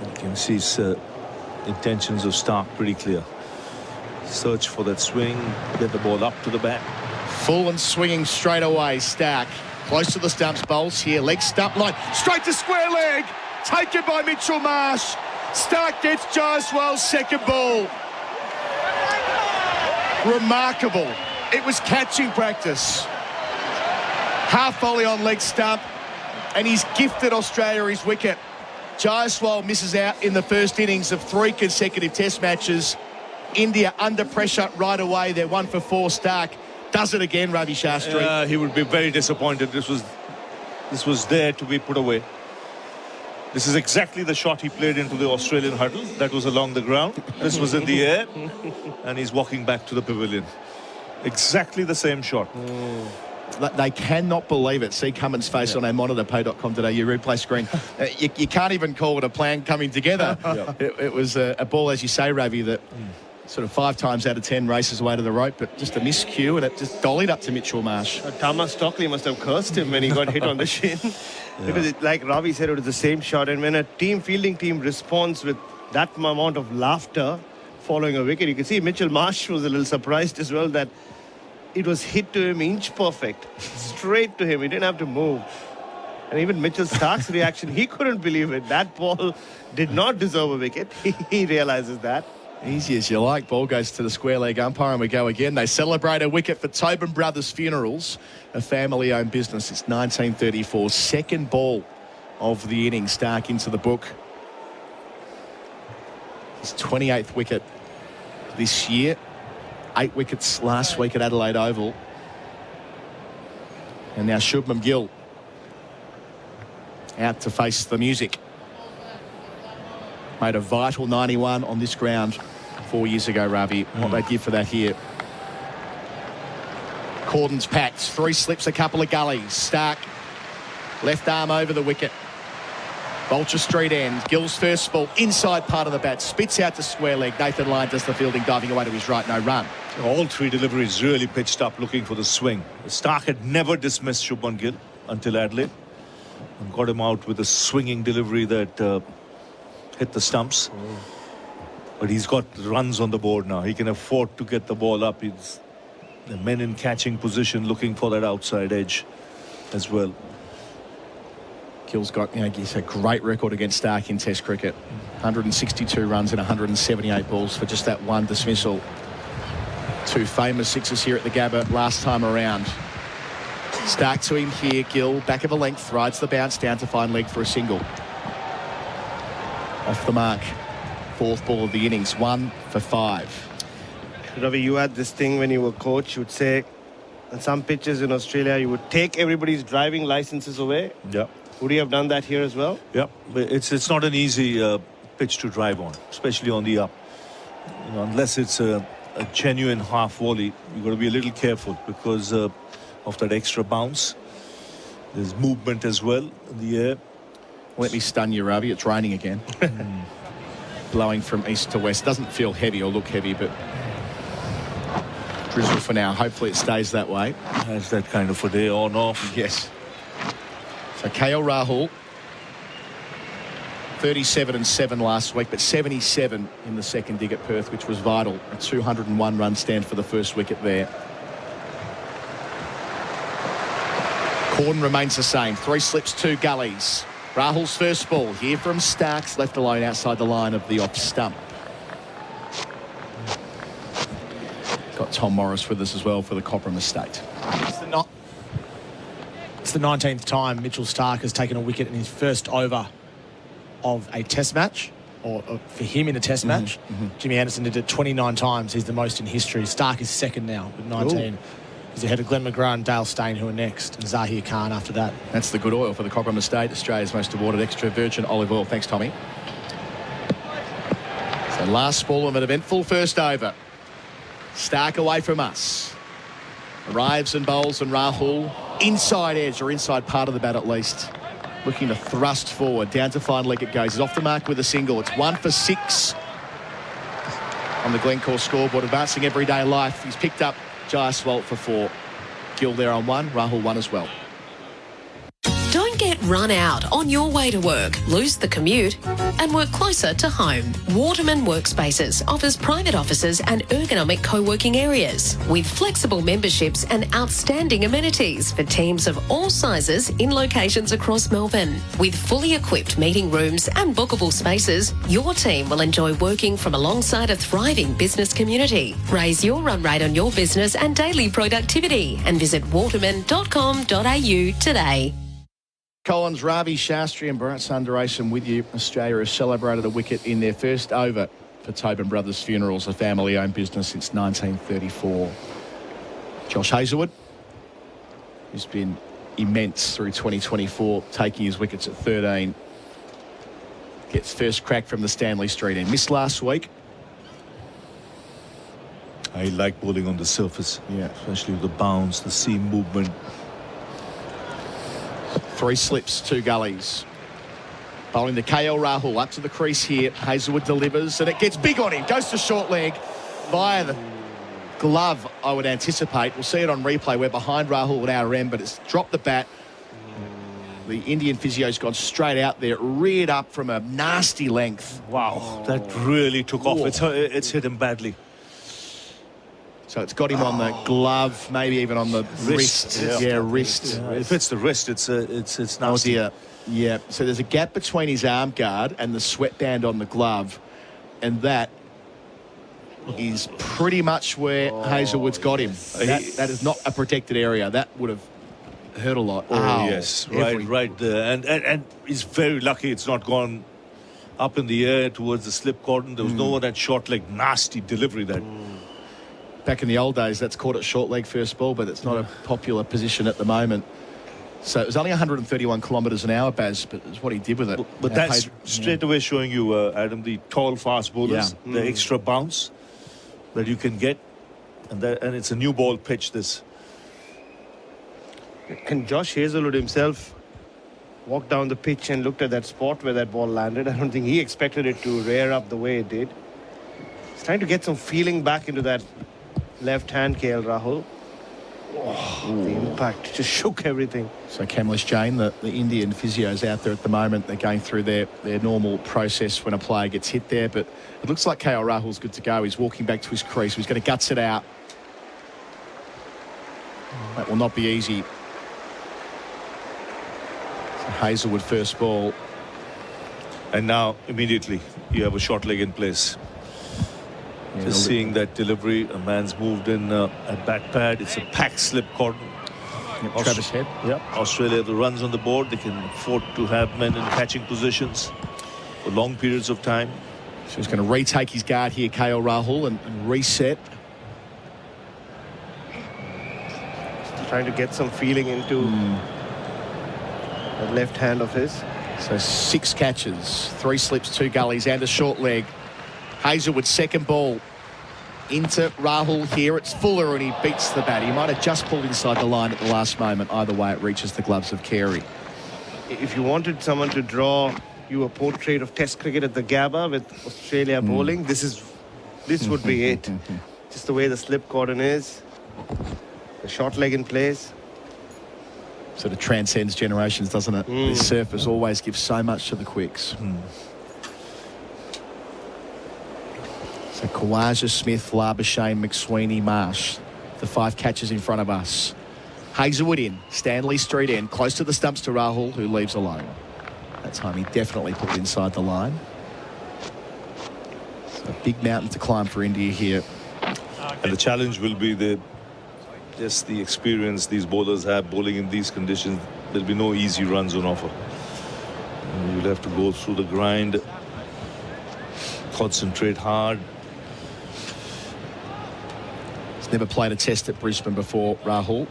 You can see intentions of Stark pretty clear. Search for that swing. Get the ball up to the bat. Full and swinging straight away. Stark close to the stumps. Bowls here. Leg stump line. Straight to square leg. Taken by Mitchell Marsh. Stark gets Jaiswal's second ball. Remarkable. It was catching practice. Half volley on leg stump. And he's gifted Australia his wicket. Jaiswal misses out in the first innings of 3 consecutive test matches. India under pressure right away. They're 1 for 4. Stark does it again, Ravi Shastri. He would be very disappointed. This was there to be put away. This is exactly the shot he played into the Australian huddle. That was along the ground. This was in the air. And he's walking back to the pavilion. Exactly the same shot. They cannot believe it. See Cummins' face on our monitor, pay.com.au replay screen. You can't even call it a plan coming together. It was a ball, as you say, Ravi, that sort of 5 times out of 10 races away to the rope, but just a miscue, and it just dollied up to Mitchell Marsh. Thomas Stockley must have cursed him when he got hit on the shin. Because like Ravi said, it was the same shot, and when a fielding team responds with that amount of laughter following a wicket, you can see Mitchell Marsh was a little surprised as well that it was hit to him inch perfect, straight to him. He didn't have to move. And even Mitchell Stark's reaction, he couldn't believe it. That ball did not deserve a wicket. He realizes that. Easy as you like. Ball goes to the square leg umpire, and we go again. They celebrate a wicket for Tobin Brothers Funerals, a family-owned business. It's 1934. Second ball of the inning. Stark into the book. His 28th wicket this year. 8 wickets last week at Adelaide Oval. And now Shubman Gill out to face the music. Made a vital 91 on this ground 4 years ago, Ravi. What they give for that here. Cordon's packed. 3 slips, a couple of gullies. Stark, left arm over the wicket. Vulture Street end. Gill's first ball, inside part of the bat, spits out to square leg. Nathan Lyon does the fielding, diving away to his right, no run. All three deliveries really pitched up looking for the swing. Stark had never dismissed Shubman Gill until Adelaide and got him out with a swinging delivery that hit the stumps. But he's got runs on the board now. He can afford to get the ball up. He's the men in catching position looking for that outside edge as well. Gill's got, he's a great record against Stark in Test cricket. 162 runs and 178 balls for just that one dismissal. Two famous sixes here at the Gabba last time around. Stark to him here. Gill, back of a length, rides the bounce down to find leg for a single. Off the mark. Fourth ball of the innings, 1 for 5. Ravi, you had this thing when you were coach. You would say, on some pitches in Australia, you would take everybody's driving licenses away. Yeah. Would you have done that here as well? Yeah, but it's not an easy pitch to drive on, especially on the up. Unless it's a genuine half volley, you've got to be a little careful because of that extra bounce. There's movement as well in the air. Let me stun you, Ravi. It's raining again. Blowing from east to west. Doesn't feel heavy or look heavy, but drizzle for now. Hopefully it stays that way. Has that kind of a day on off. Yes. So KL Rahul, 37 and 7 last week, but 77 in the second dig at Perth, which was vital. A 201 run stand for the first wicket there. Corden remains the same. 3 slips, 2 gullies. Rahul's first ball here from Starks, left alone outside the line of the off stump. Got Tom Morris with us as well for the Cobram estate. It's the 19th time Mitchell Stark has taken a wicket in his first over of a test match, or for him in a test match. Jimmy Anderson did it 29 times. He's the most in history. Stark is second now with 19. Ooh. He's ahead of Glenn McGrath and Dale Steyn, who are next, and Zahir Khan after that. That's the good oil for the Cobram estate, Australia's most awarded extra virgin olive oil. Thanks, Tommy. So last ball of an eventful first over. Stark away from us. Arrives and bowls, and Rahul inside edge, or inside part of the bat at least. Looking to thrust forward. Down to fine leg it goes. He's off the mark with a single. It's 1 for 6 on the Glencore scoreboard. Advancing everyday life. He's picked up Jaiswal for 4. Gill there on 1. Rahul 1 as well. Don't get run out on your way to work, lose the commute, and work closer to home. Waterman Workspaces offers private offices and ergonomic co-working areas with flexible memberships and outstanding amenities for teams of all sizes in locations across Melbourne. With fully equipped meeting rooms and bookable spaces, your team will enjoy working from alongside a thriving business community. Raise your run rate on your business and daily productivity and visit waterman.com.au today. Collins, Ravi, Shastri and Bharat Sundaresan with you. Australia has celebrated a wicket in their first over for Tobin Brothers Funerals, a family-owned business since 1934. Josh Hazlewood, who's been immense through 2024, taking his wickets at 13, gets first crack from the Stanley Street end. Missed last week. I like bowling on the surface, especially with the bounce, the seam movement. 3 slips, 2 gullies. Bowling to KL Rahul, up to the crease here. Hazlewood delivers, and it gets big on him. Goes to short leg via the glove, I would anticipate. We'll see it on replay. We're behind Rahul at our end, but it's dropped the bat. The Indian physio's gone straight out there, reared up from a nasty length. Wow, that really took off. It's hit him badly. So it's got him on the glove, maybe even on the wrist. Wrist. Yeah, if it's the wrist, it's nasty. Oh dear. Yeah. So there's a gap between his arm guard and the sweatband on the glove, and that is pretty much where Hazlewood's got him. That is not a protected area. That would have hurt a lot. Oh yes, right there. And he's very lucky it's not gone up in the air towards the slip cordon. There was no one that short leg, nasty delivery that. Back in the old days, that's called it short leg first ball, but it's not a popular position at the moment. So it was only 131 kilometres an hour, Baz, but it's what he did with it. But that's straight away showing you, Adam, the tall, fast bowlers, the extra bounce that you can get. And it's a new ball pitch, this. Can Josh Hazlewood himself walked down the pitch and looked at that spot where that ball landed. I don't think he expected it to rear up the way it did. He's trying to get some feeling back into that left hand, KL Rahul. Oh, the impact just shook everything. So Kamlesh Jain, the Indian physios out there at the moment, they're going through their normal process when a player gets hit there, but it looks like KL Rahul's good to go. He's walking back to his crease. He's going to guts it out. That will not be easy. So Hazelwood first ball. And now immediately you have a short leg in place. Yeah, just seeing that delivery, a man's moved in at back pad. It's a pack slip cordon. Travis Head. Yep. Australia, the runs on the board, they can afford to have men in catching positions for long periods of time. So he's going to retake his guard here, KL Rahul, and reset. He's trying to get some feeling into that left hand of his. So 6 catches, 3 slips, 2 gullies, and a short leg. Hazelwood's second ball into Rahul here. It's Fuller and he beats the bat. He might have just pulled inside the line at the last moment. Either way, it reaches the gloves of Carey. If you wanted someone to draw you a portrait of Test cricket at the Gabba with Australia bowling, this would be it. Just the way the slip cordon is, the short leg in place. Sort of transcends generations, doesn't it? This surface always gives so much to the quicks. So Khawaja, Smith, Labuschagne, McSweeney, Marsh. The 5 catches in front of us. Hazelwood in. Stanley Street end. Close to the stumps to Rahul, who leaves alone. That time he definitely pulled inside the line. So a big mountain to climb for India here. And the challenge will be the experience these bowlers have bowling in these conditions. There'll be no easy runs on offer. And you'll have to go through the grind, concentrate hard. He's never played a test at Brisbane before, Rahul.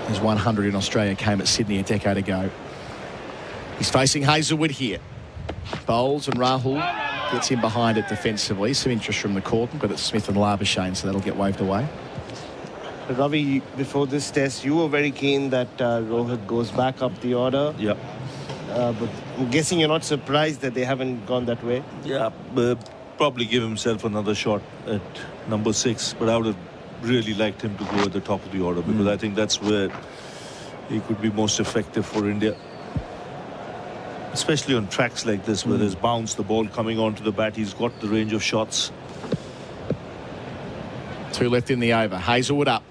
His 100 in Australia came at Sydney a decade ago. He's facing Hazelwood here. Bowls and Rahul gets in behind it defensively. Some interest from the cordon, but it's Smith and Labuschagne, so that'll get waved away. Ravi, before this test, you were very keen that Rohit goes back up the order. Yep. But I'm guessing you're not surprised that they haven't gone that way. Yeah, probably give himself another shot at number 6, but I would have really liked him to go at the top of the order because I think that's where he could be most effective for India. Especially on tracks like this where there's bounce, the ball coming onto the bat, he's got the range of shots. 2 left in the over. Hazelwood up.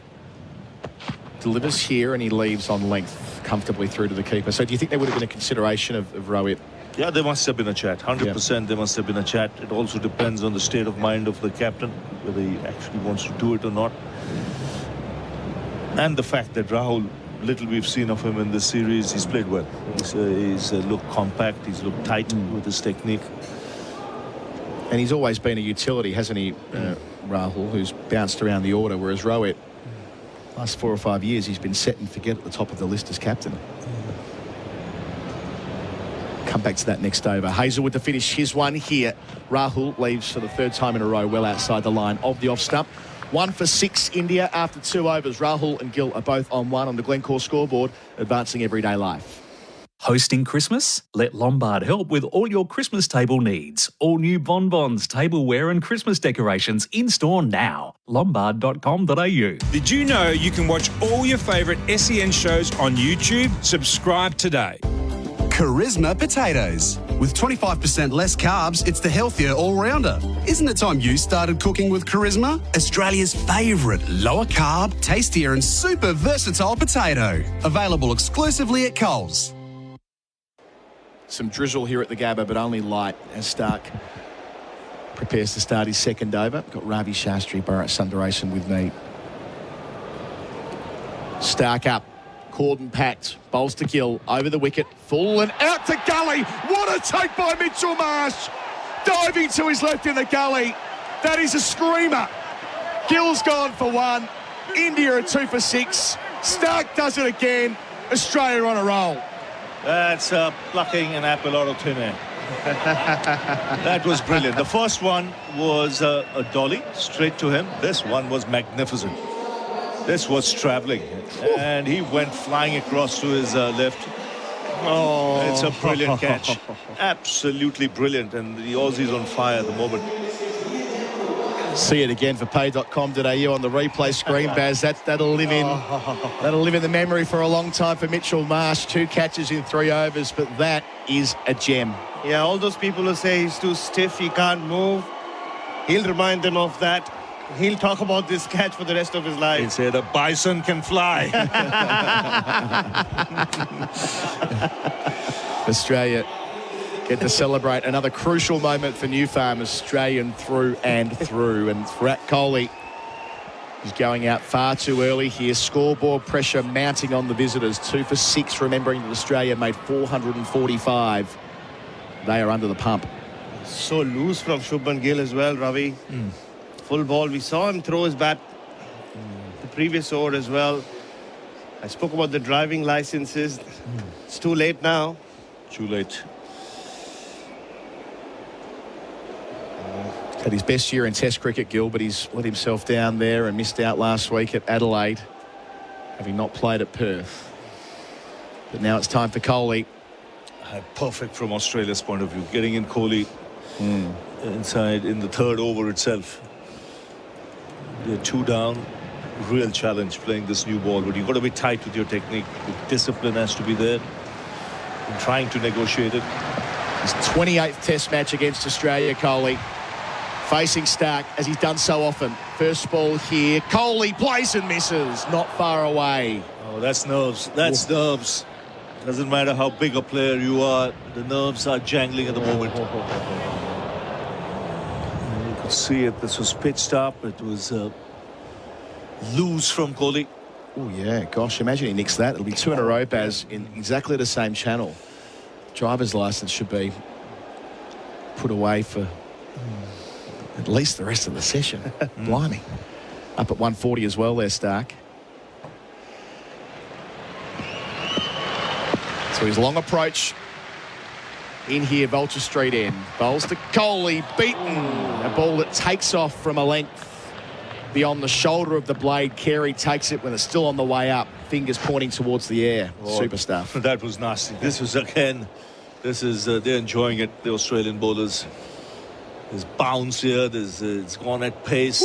Delivers here and he leaves on length comfortably through to the keeper. So do you think there would have been a consideration of Rohit? Yeah, there must have been a chat. 100% there must have been a chat. It also depends on the state of mind of the captain, whether he actually wants to do it or not. And the fact that Rahul, little we've seen of him in this series, he's played well. He's looked compact, he's looked tight with his technique. And he's always been a utility, hasn't he, Rahul, who's bounced around the order, whereas Rohit, last 4 or 5 years, he's been set and forget at the top of the list as captain. Come back to that next over. Hazelwood to finish his one here. Rahul leaves for the 3rd time in a row well outside the line of the off stump. 1 for 6 India after 2 overs. Rahul and Gill are both on 1 on the Glencore scoreboard, advancing everyday life. Hosting Christmas? Let Lombard help with all your Christmas table needs. All new bonbons, tableware and Christmas decorations in-store now. Lombard.com.au. Did you know you can watch all your favourite SEN shows on YouTube? Subscribe today. Charisma potatoes. With 25% less carbs, it's the healthier all-rounder. Isn't it time you started cooking with Charisma? Australia's favourite lower carb, tastier and super versatile potato. Available exclusively at Coles. Some drizzle here at the Gabba, but only light as Stark prepares to start his second over. Got Ravi, Shastri, Bharat, Sundaresan with me. Stark up. Cordon packed. Bowls to Gill. Over the wicket. Full and out to gully. What a take by Mitchell Marsh. Diving to his left in the gully. That is a screamer. Gill's gone for 1. India are 2 for 6. Stark does it again. Australia on a roll. That's plucking an apple out of thin air. That was brilliant. The first one was a dolly straight to him. This one was magnificent. This was travelling. And he went flying across to his left. Oh, it's a brilliant catch. Absolutely brilliant. And the Aussies on fire at the moment. See it again for pay.com.au on the replay screen, Baz. That'll live in the memory for a long time for Mitchell Marsh. 2 catches in 3 overs, but that is a gem. Yeah, all those people who say he's too stiff, he can't move, he'll remind them of that. He'll talk about this catch for the rest of his life. He'll say the bison can fly. Australia get to celebrate another crucial moment for New Farm, Australian through and through. And Virat Kohli is going out far too early here. Scoreboard pressure mounting on the visitors. 2 for 6, remembering that Australia made 445. They are under the pump. So loose from Shubman Gill as well, Ravi. Full ball. We saw him throw his bat the previous over as well. I spoke about the driving licenses. It's too late now. Too late. Had his best year in Test cricket, Gill, but he's let himself down there and missed out last week at Adelaide, having not played at Perth. But now it's time for Kohli. Perfect from Australia's point of view. Getting in Kohli inside in the 3rd over itself. They're 2 down. Real challenge playing this new ball, but you've got to be tight with your technique. The discipline has to be there. And trying to negotiate it. His 28th Test match against Australia, Kohli. Facing Stark, as he's done so often. First ball here. Kohli plays and misses. Not far away. Oh, that's nerves. That's nerves. Doesn't matter how big a player you are. The nerves are jangling at the moment. You could see it. This was pitched up. It was loose from Kohli. Oh, yeah. Gosh, imagine he nicks that. It'll be 2 in a row, Baz, in exactly the same channel. Driver's license should be put away for at least the rest of the session. Blimey. Up at 140 as well there, Stark. So his long approach in here, Vulture Street end. Bowls to Kohli, beaten. A ball that takes off from a length beyond the shoulder of the blade. Carey takes it when it's still on the way up. Fingers pointing towards the air. Super stuff. That was nasty. This was again, they're enjoying it, the Australian bowlers. There's bounce here. It's gone at pace.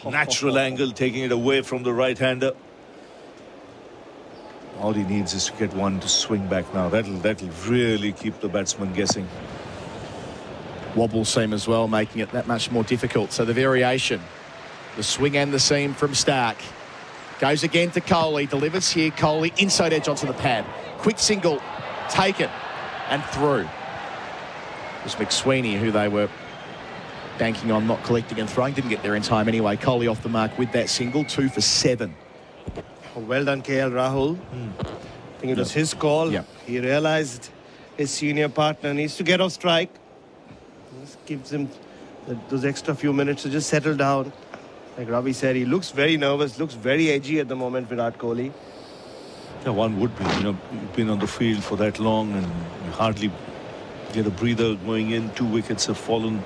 Natural angle, taking it away from the right-hander. All he needs is to get one to swing back now. That'll really keep the batsman guessing. Wobble seam as well, making it that much more difficult. So the variation, the swing and the seam from Stark. Goes again to Kohli, delivers here. Kohli inside edge onto the pad. Quick single, taken and through. It was McSweeney who they were banking on not collecting and throwing. Didn't get there in time anyway. Kohli off the mark with that single. 2 for 7. Well done, KL Rahul. I think it was his call. He realized his senior partner needs to get off strike. This gives him those extra few minutes to just settle down. Like Ravi said, he looks very nervous, looks very edgy at the moment, Virat Kohli. Yeah, one would be. You know, you've been on the field for that long and you hardly get a breather going in. 2 wickets have fallen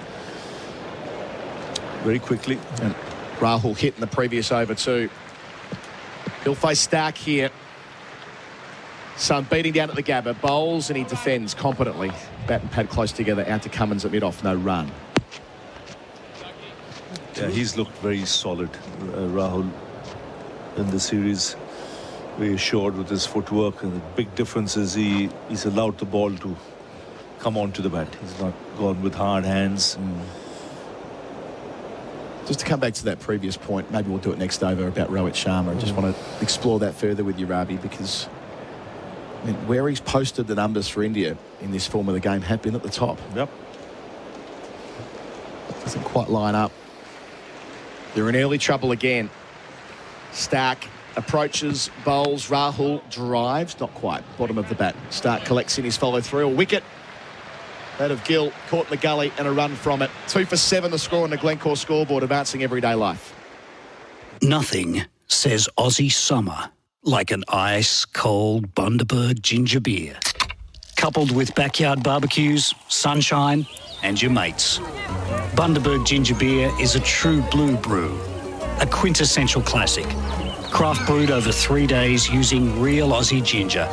very quickly. And Rahul hit in the previous over too. He'll face Stark here. Sun beating down at the Gabba. Bowls and he defends competently. Bat and pad close together. Out to Cummins at mid-off. No run. Yeah, he's looked very solid, Rahul, in the series. Very assured with his footwork. And the big difference is he's allowed the ball to come onto the bat. He's not gone with hard hands. Just to come back to that previous point, maybe we'll do it next over about Rohit Sharma. I just want to explore that further with you, Ravi, because I mean, where he's posted the numbers for India in this form of the game have been at the top. Yep. Doesn't quite line up. They're in early trouble again. Stark approaches, bowls, Rahul drives, not quite, bottom of the bat. Stark collects in his follow-through, a wicket. That of Gill, caught in the gully and a run from it. 2 for 7 the score on the Glencore scoreboard, advancing everyday life. Nothing says Aussie summer like an ice-cold Bundaberg ginger beer. Coupled with backyard barbecues, sunshine and your mates. Bundaberg ginger beer is a true blue brew, a quintessential classic. Craft brewed over 3 days using real Aussie ginger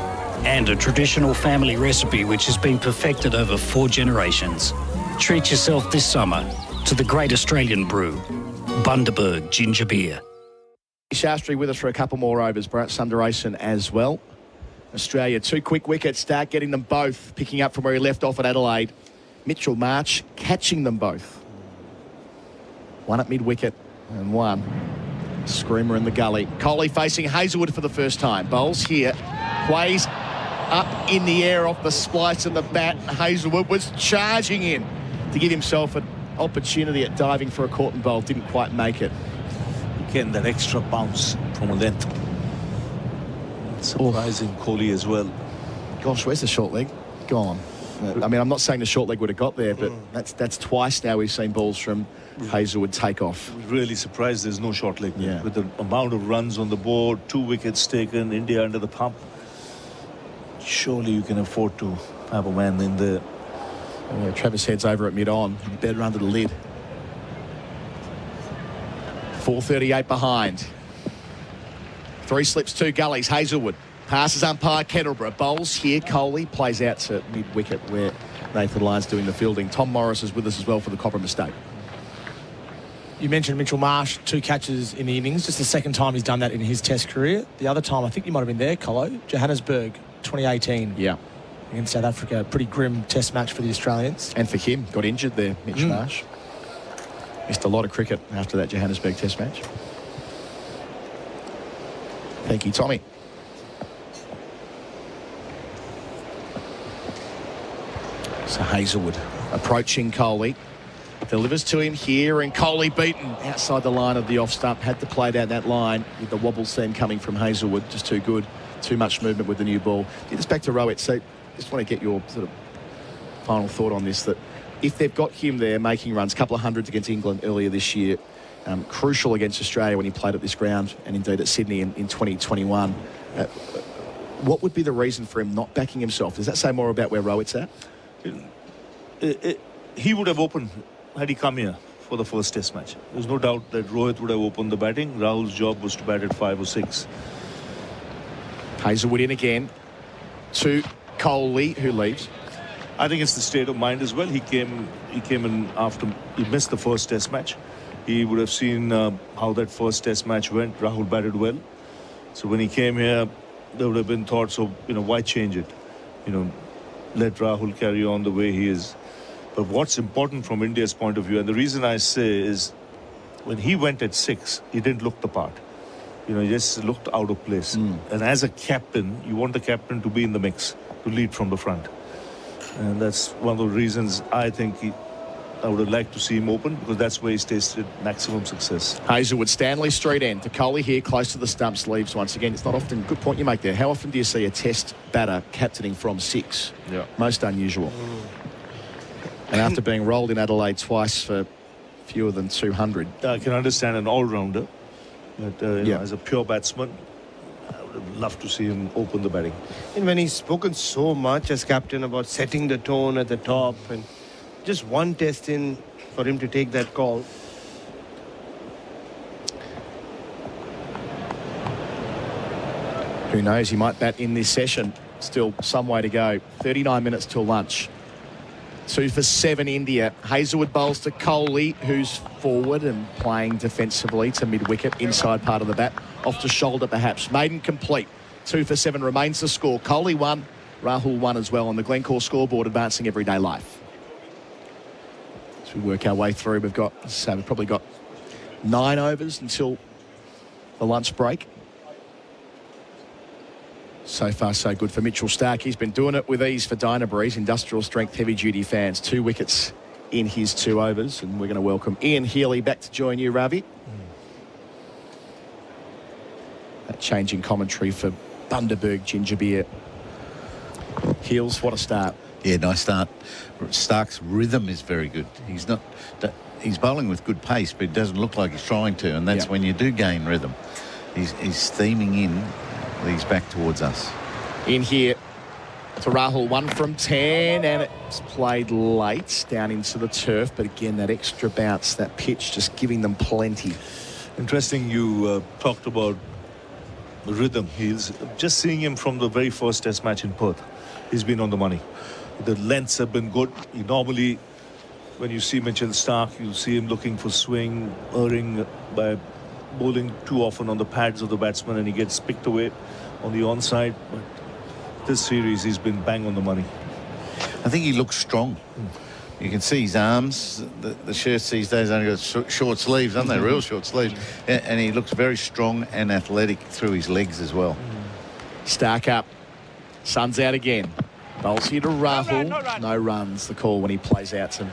and a traditional family recipe which has been perfected over 4 generations. Treat yourself this summer to the great Australian brew, Bundaberg Ginger Beer. Shastri with us for a couple more overs. Bharat Sundaresan as well. Australia, 2 quick wickets, start getting them both, picking up from where he left off at Adelaide. Mitchell Marsh catching them both. One at mid-wicket and one screamer in the gully. Kohli facing Hazlewood for the first time. Bowls here, plays up in the air off the splice of the bat. Hazlewood was charging in to give himself an opportunity at diving for a caught and bowl. Didn't quite make it. Again, that extra bounce from a length. Surprising Kohli as well. Gosh, where's the short leg? Gone. I mean, I'm not saying the short leg would have got there, but that's twice now we've seen balls from Hazlewood take off. Really surprised there's no short leg there. Yeah. With the amount of runs on the board, 2 wickets taken, India under the pump. Surely you can afford to have a man in there. Yeah, Travis Head's over at mid-on. Better under the lid. 4:38 behind. 3 slips, 2 gullies. Hazlewood passes umpire Kettleborough. Bowls here. Kohli plays out to mid-wicket where Nathan Lyon's doing the fielding. Tom Morris is with us as well for the Copper mistake. You mentioned Mitchell Marsh, 2 catches in the innings. Just the second time he's done that in his Test career. The other time, I think you might have been there, Colo. Johannesburg, 2018. Yeah. Against South Africa. Pretty grim Test match for the Australians. And for him, got injured there, Mitch Marsh. Missed a lot of cricket after that Johannesburg Test match. Thank you, Tommy. So Hazlewood approaching Kohli. Delivers to him here, and Kohli beaten outside the line of the off stump. Had to play down that line with the wobbles then coming from Hazlewood. Just too good. Too much movement with the new ball. Get us back to Rowett. So just want to get your sort of final thought on this, that if they've got him there making runs, a couple of hundreds against England earlier this year, crucial against Australia when he played at this ground and indeed at Sydney in 2021. What would be the reason for him not backing himself? Does that say more about where Rowett's at? He would have opened had he come here for the first Test match. There's no doubt that Rohit would have opened the batting. Rahul's job was to bat at 5 or 6. Hazlewood in again to Kohli, who leaves. I think it's the state of mind as well. He came in after he missed the first Test match. He would have seen how that first Test match went. Rahul batted well, so when he came here, there would have been thoughts of, why change it? Let Rahul carry on the way he is. But what's important from India's point of view, and the reason I say is, when he went at 6, he didn't look the part. He just looked out of place. And as a captain, you want the captain to be in the mix, to lead from the front. And that's one of the reasons I think I would have liked to see him open, because that's where he's tasted maximum success. Hazlewood, Stanley Street end to Kohli here, close to the stumps, leaves once again. It's not often, good point you make there. How often do you see a Test batter captaining from 6? Yeah. Most unusual. And after being rolled in Adelaide twice for fewer than 200. I can understand an all-rounder, but as a pure batsman, I would have loved to see him open the batting. And when he's spoken so much as captain about setting the tone at the top, and just one Test in for him to take that call. Who knows, he might bat in this session. Still some way to go. 39 minutes till lunch. 2 for 7 India. Hazlewood bowls to Kohli, who's forward and playing defensively to mid-wicket, inside part of the bat. Off to shoulder perhaps. Maiden complete. 2 for 7 remains the score. Kohli 1, Rahul 1 as well on the Glencore scoreboard, advancing everyday life. As we work our way through, we've probably got 9 overs until the lunch break. So far, so good for Mitchell Starc. He's been doing it with ease for Dynabrys, industrial strength, heavy-duty fans. 2 wickets in his 2 overs, and we're going to welcome Ian Healy back to join you, Ravi. That change in commentary for Bundaberg Ginger Beer. Heels, what a start. Yeah, nice start. Stark's rhythm is very good. He's bowling with good pace, but it doesn't look like he's trying to, and that's when you do gain rhythm. He's theming in. He's back towards us. In here to Rahul, 1 from 10, and it's played late down into the turf, but again, that extra bounce, that pitch, just giving them plenty. Interesting you talked about rhythm. He's just seeing him from the very first Test match in Perth. He's been on the money. The lengths have been good. He normally, when you see Mitchell Starc, you see him looking for swing, erring by bowling too often on the pads of the batsman, and he gets picked away on the onside. But this series, he's been bang on the money. I think he looks strong. You can see his arms. The shirts these days only got short sleeves, aren't they? Real short sleeves. And he looks very strong and athletic through his legs as well. Starc up. Sun's out again. Bowls here to Rahul. No runs, the call when he plays out to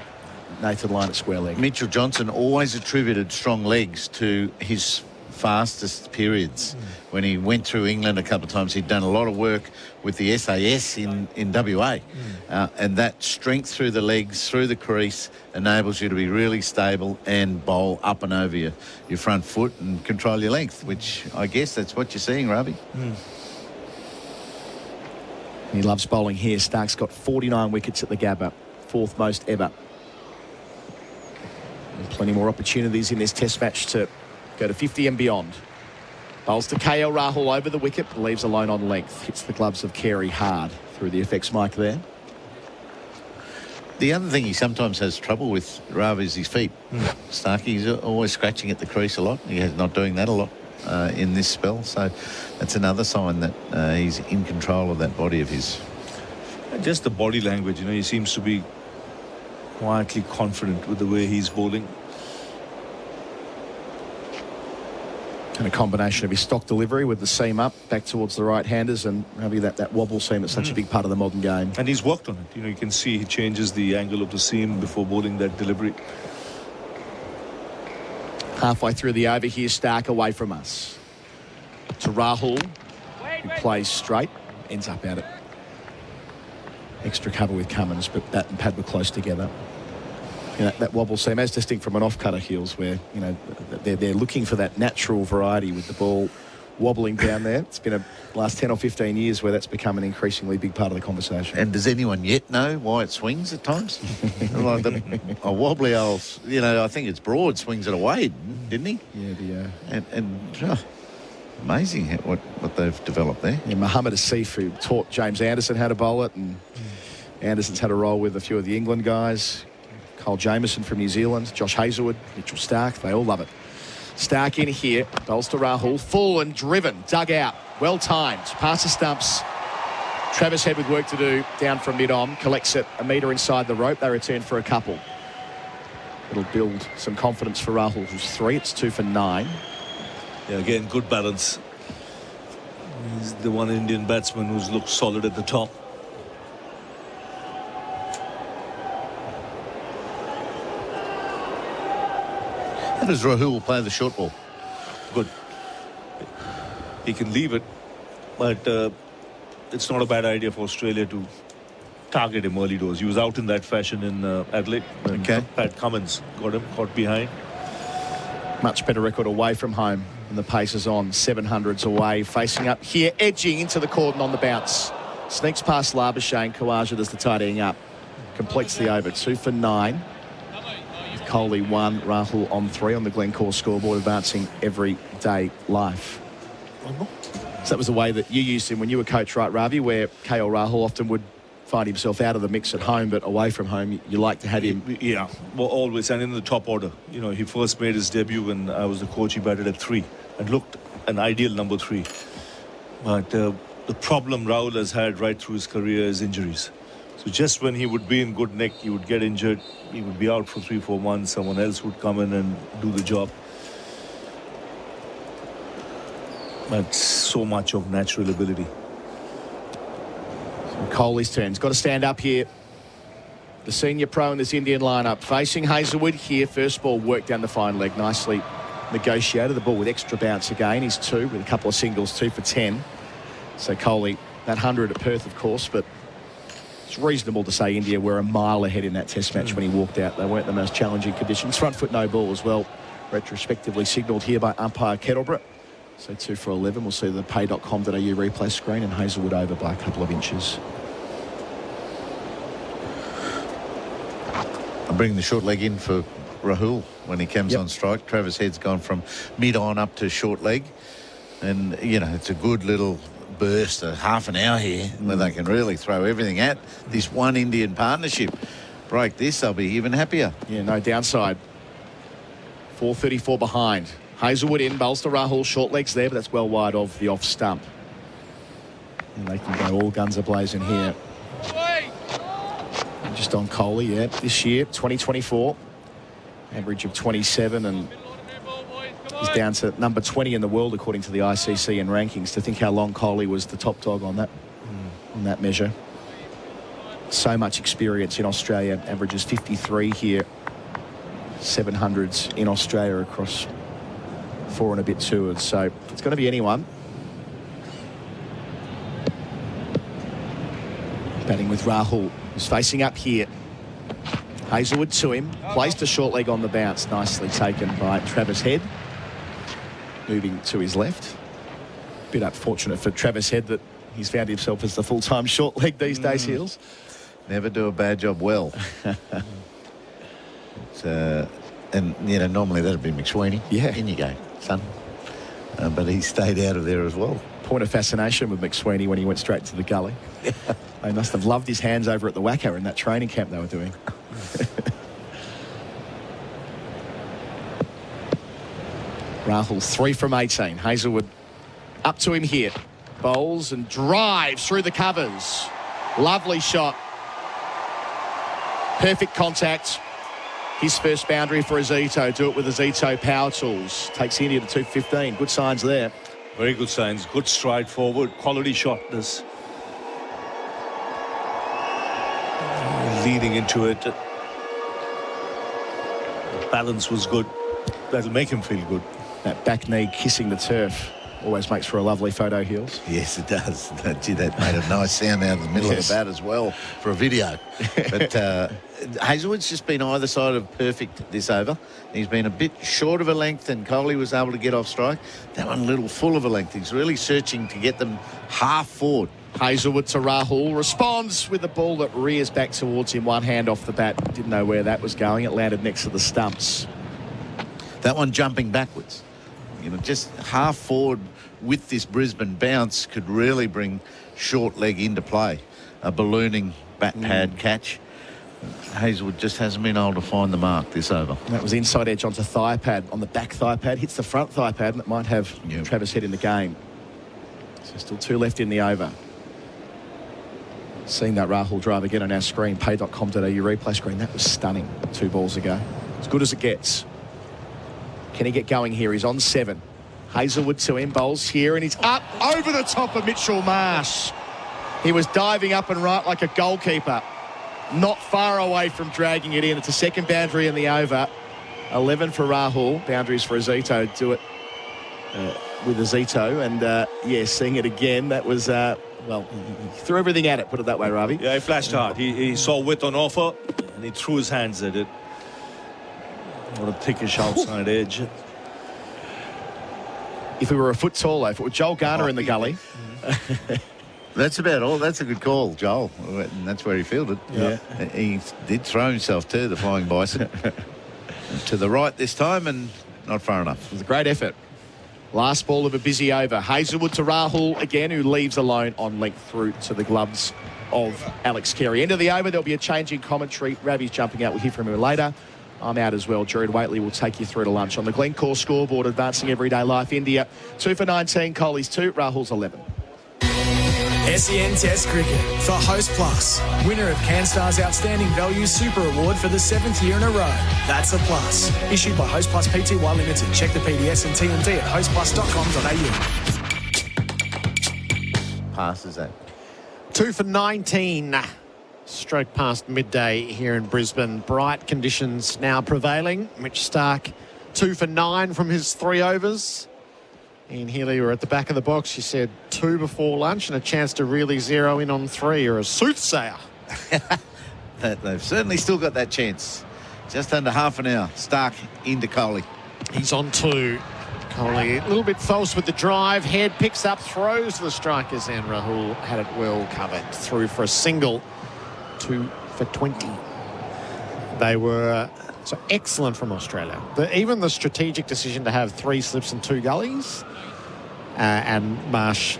Nathan Lyon at square leg. Mitchell Johnson always attributed strong legs to his fastest periods. When he went through England a couple of times, he'd done a lot of work with the SAS in WA. And that strength through the legs, through the crease, enables you to be really stable and bowl up and over your front foot and control your length, which I guess that's what you're seeing, Ravi. He loves bowling here. Stark's got 49 wickets at the Gabba, 4th most ever. And plenty more opportunities in this Test match to go to 50 and beyond. Bowls to KL Rahul over the wicket, but leaves alone on length. Hits the gloves of Carey hard through the effects mic there. The other thing he sometimes has trouble with, Ravi, is his feet. Starkey's always scratching at the crease a lot. He's not doing that a lot in this spell. So that's another sign that he's in control of that body of his. And just the body language, he seems to be quietly confident with the way he's bowling. And a combination of his stock delivery with the seam up back towards the right-handers, and maybe that wobble seam that's such a big part of the modern game. And he's worked on it. You can see he changes the angle of the seam before bowling that delivery. Halfway through the over here, Starc away from us. To Rahul, who plays straight, ends up out at extra cover with Cummins, but bat and pad were close together. That wobble seam, as distinct from an off-cutter heels, where they're looking for that natural variety with the ball wobbling down there. It's been a last 10 or 15 years where that's become an increasingly big part of the conversation. And does anyone yet know why it swings at times? Like a wobbly old, I think it's Broad swings it away, didn't he? Yeah, amazing what they've developed there. Yeah, Mohammed Asif, who taught James Anderson how to bowl it, and Anderson's had a role with a few of the England guys. Cole Jameson from New Zealand, Josh Hazlewood, Mitchell Starc, they all love it. Starc in here, bowls to Rahul, full and driven, dug out, well timed, past the stumps. Travis Head with work to do, down from mid-on, collects it a metre inside the rope, they return for a couple. It'll build some confidence for Rahul, who's 3, it's 2 for 9. Yeah, again, good balance. He's the one Indian batsman who's looked solid at the top. How does Rahul play the short ball? Good. He can leave it, but it's not a bad idea for Australia to target him early doors. He was out in that fashion in Adelaide. Okay. Pat Cummins got him, caught behind. Much better record away from home, and the pace is on. 700s away, facing up here, edging into the cordon on the bounce. Sneaks past Labuschagne. Khawaja does the tidying up. Completes the over. 2 for 9. Kohli 1, Rahul on 3 on the Glencore scoreboard, advancing everyday life. So that was the way that you used him when you were coach, right, Ravi, where KL Rahul often would find himself out of the mix at home, but away from home, you like to have him. Yeah, well, always, and in the top order. He first made his debut when I was the coach. He batted at 3 and looked an ideal number 3. But the problem Rahul has had right through his career is injuries. So just when he would be in good nick, he would get injured. He would be out for 3-4 months. Someone else would come in and do the job. But so much of natural ability. So Kohli's turn. He's got to stand up here. The senior pro in this Indian lineup. Facing Hazlewood here. First ball worked down the fine leg. Nicely negotiated. The ball with extra bounce again. He's 2 with a couple of singles. 2 for 10. So Kohli, that 100 at Perth, of course, but it's reasonable to say India were a mile ahead in that Test match when he walked out. They weren't the most challenging conditions. Front foot no ball as well. Retrospectively signalled here by umpire Kettleborough. So 2 for 11. We'll see the pay.com.au replay screen, and Hazlewood over by a couple of inches. I'm bringing the short leg in for Rahul when he comes on strike. Travis Head's gone from mid-on up to short leg. And, it's a good little burst, a half an hour here, where they can really throw everything at this one Indian partnership. Break this, I'll be even happier. Yeah, no downside. 4:34 behind. Hazelwood in, bowls to Rahul, short legs there, but that's well wide of the off stump. And they can go all guns a-blazing here. And just on Kohli, yeah, this year, 2024. Average of 27, and he's down to number 20 in the world according to the ICC and rankings. To think how long Kohli was the top dog on that measure. So much experience in Australia. Averages 53 here. 700s in Australia across 4 and a bit tours. So if it's going to be anyone. Batting with Rahul, who's facing up here. Hazelwood to him, placed a short leg on the bounce, nicely taken by Travis Head. Moving to his left. Bit unfortunate for Travis Head that he's found himself as the full-time short leg these days, Heels. Never do a bad job well. And, normally that'd be McSweeney. Yeah. In you go, son. But he stayed out of there as well. Point of fascination with McSweeney when he went straight to the gully. They must have loved his hands over at the Wacker in that training camp they were doing. Rahul 3 from 18. Hazelwood up to him here. Bowls and drives through the covers. Lovely shot. Perfect contact. His first boundary for Azito. Do it with Azito power tools. Takes India to 215. Good signs there. Very good signs. Good stride forward. Quality shot this. Leading into it. The balance was good. That'll make him feel good. That back knee kissing the turf always makes for a lovely photo, Heels. Yes, it does. Gee, that made a nice sound out of the middle of the bat as well for a video. But Hazelwood's just been either side of perfect this over. He's been a bit short of a length, and Kohli was able to get off strike. That one a little full of a length. He's really searching to get them half forward. Hazelwood to Rahul, responds with a ball that rears back towards him, one hand off the bat. Didn't know where that was going. It landed next to the stumps. That one jumping backwards. Just half forward with this Brisbane bounce could really bring short leg into play. A ballooning bat pad catch. Hazelwood just hasn't been able to find the mark this over. That was inside edge onto thigh pad, on the back thigh pad. Hits the front thigh pad, and it might have Travis Head in the game. So still 2 left in the over. Seeing that Rahul drive again on our screen, pay.com.au replay screen. That was stunning 2 balls ago. As good as it gets. Can he get going here? He's on 7. Hazelwood to him, bowls here, and he's up over the top of Mitchell Marsh. He was diving up and right like a goalkeeper. Not far away from dragging it in. It's a second boundary in the over. 11 for Rahul. Boundaries for Azito. Do it with Azito. And, seeing it again, that was... he threw everything at it, put it that way, Ravi. Yeah, he flashed hard. He saw width on offer, and he threw his hands at it. What a thickish outside edge. If we were a foot taller, if it were Joel Garner in the gully. That's about all. That's a good call, Joel. And that's where he fielded. Yeah. He did throw himself too, the flying bison. To the right this time, and not far enough. It was a great effort. Last ball of a busy over. Hazelwood to Rahul again, who leaves alone on length through to the gloves of Alex Carey. End of the over, there'll be a change in commentary. Ravi's jumping out. We'll hear from him later. I'm out as well. Gerard Whateley will take you through to lunch on the Glencore scoreboard. Advancing everyday life. India 2 for 19. Kohli's 2. Rahul's 11. SEN Test Cricket for Host Plus. Winner of CanStar's Outstanding Value Super Award for the 7th year in a row. That's a plus. Issued by Host Plus Pty Limited. Check the PDS and TNT at hostplus.com.au. Passes that. 2 for 19. Stroke past midday here in Brisbane. Bright conditions now prevailing. Mitch Starc 2 for 9 from his 3 overs. Ian Healy were at the back of the box. She said 2 before lunch and a chance to really zero in on 3. You're a soothsayer. They've certainly still got that chance. Just under half an hour. Starc into Kohli. He's on 2. Kohli a little bit false with the drive. Head picks up, throws to the strikers, and Rahul had it well covered. Through for a single. 2 for 20. They were so excellent from Australia. Even the strategic decision to have 3 slips and 2 gullies and Marsh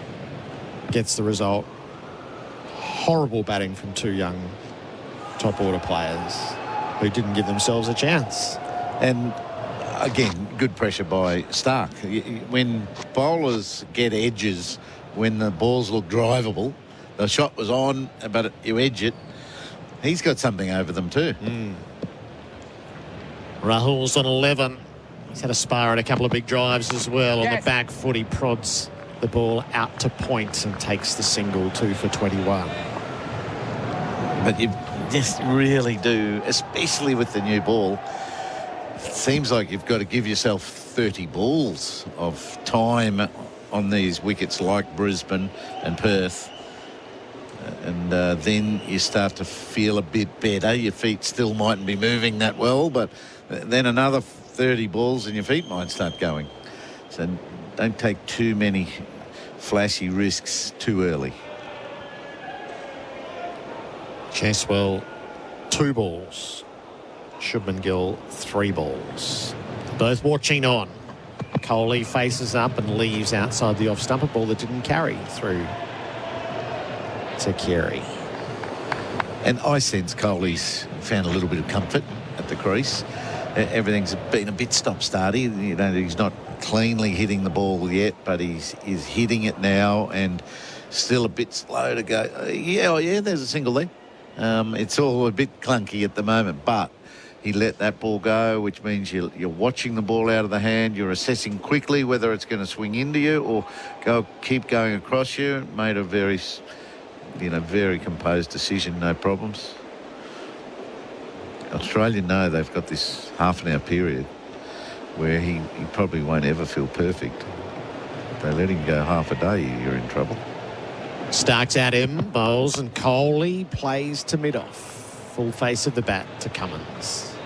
gets the result. Horrible batting from two young top order players who didn't give themselves a chance. And again, good pressure by Stark. When bowlers get edges, when the balls look drivable, the shot was on, but you edge it, he's got something over them too. Rahul's on 11. He's had a spar and a couple of big drives as well. On the back foot, he prods the ball out to point and takes the single, 2 for 21. But you just really do, especially with the new ball, it seems like you've got to give yourself 30 balls of time on these wickets like Brisbane and Perth. And then you start to feel a bit better. Your feet still mightn't be moving that well, but then another 30 balls and your feet might start going. So don't take too many flashy risks too early. Cheswell, 2 balls. Shubman Gill, 3 balls. Both watching on. Kohli faces up and leaves outside the off stump, a ball that didn't carry through to Carey. And I sense Kohli's found a little bit of comfort at the crease. Everything's been a bit stop-starty. You know, he's not cleanly hitting the ball yet, but he's hitting it now and still a bit slow to go. Yeah, there's a single there. It's all a bit clunky at the moment, but he let that ball go, which means you're watching the ball out of the hand. You're assessing quickly whether it's going to swing into you or keep going across you. Made a very composed decision, no problems. Australia know they've got this half-an-hour period where he probably won't ever feel perfect. If they let him go half a day, you're in trouble. Starks at him, bowls, and Kohli plays to mid-off. Full face of the bat to Cummins.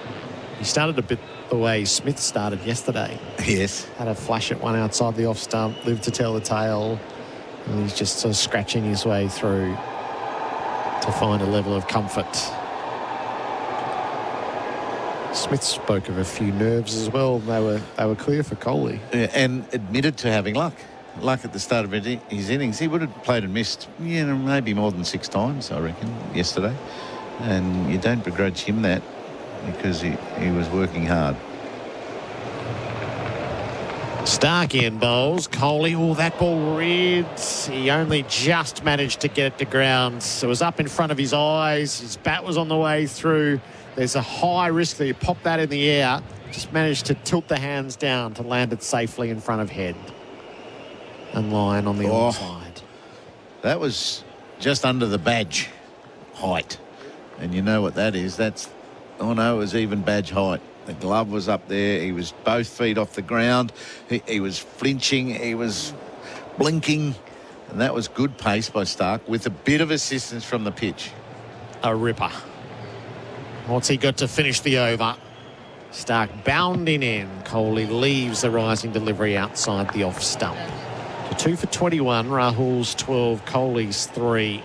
He started a bit the way Smith started yesterday. Yes. Had a flash at one outside the off stump, lived to tell the tale, and he's just sort of scratching his way through to find a level of comfort. Smith spoke of a few nerves as well. They were clear for Kohli. Yeah, and admitted to having luck. Luck at the start of his innings. He would have played and missed, maybe more than 6 times, I reckon, yesterday. And you don't begrudge him that because he was working hard. Stark in bowls. Kohli, that ball rids. He only just managed to get it to ground. So it was up in front of his eyes. His bat was on the way through. There's a high risk that you pop that in the air. Just managed to tilt the hands down to land it safely in front of head. And line on the onside. That was just under the badge height. And you know what that is. It was even badge height. The glove was up there. He was both feet off the ground. He was flinching. He was blinking. And that was good pace by Stark with a bit of assistance from the pitch. A ripper. What's he got to finish the over? Stark bounding in. Kohli leaves the rising delivery outside the off stump. To 2 for 21. Rahul's 12. Kohli's 3.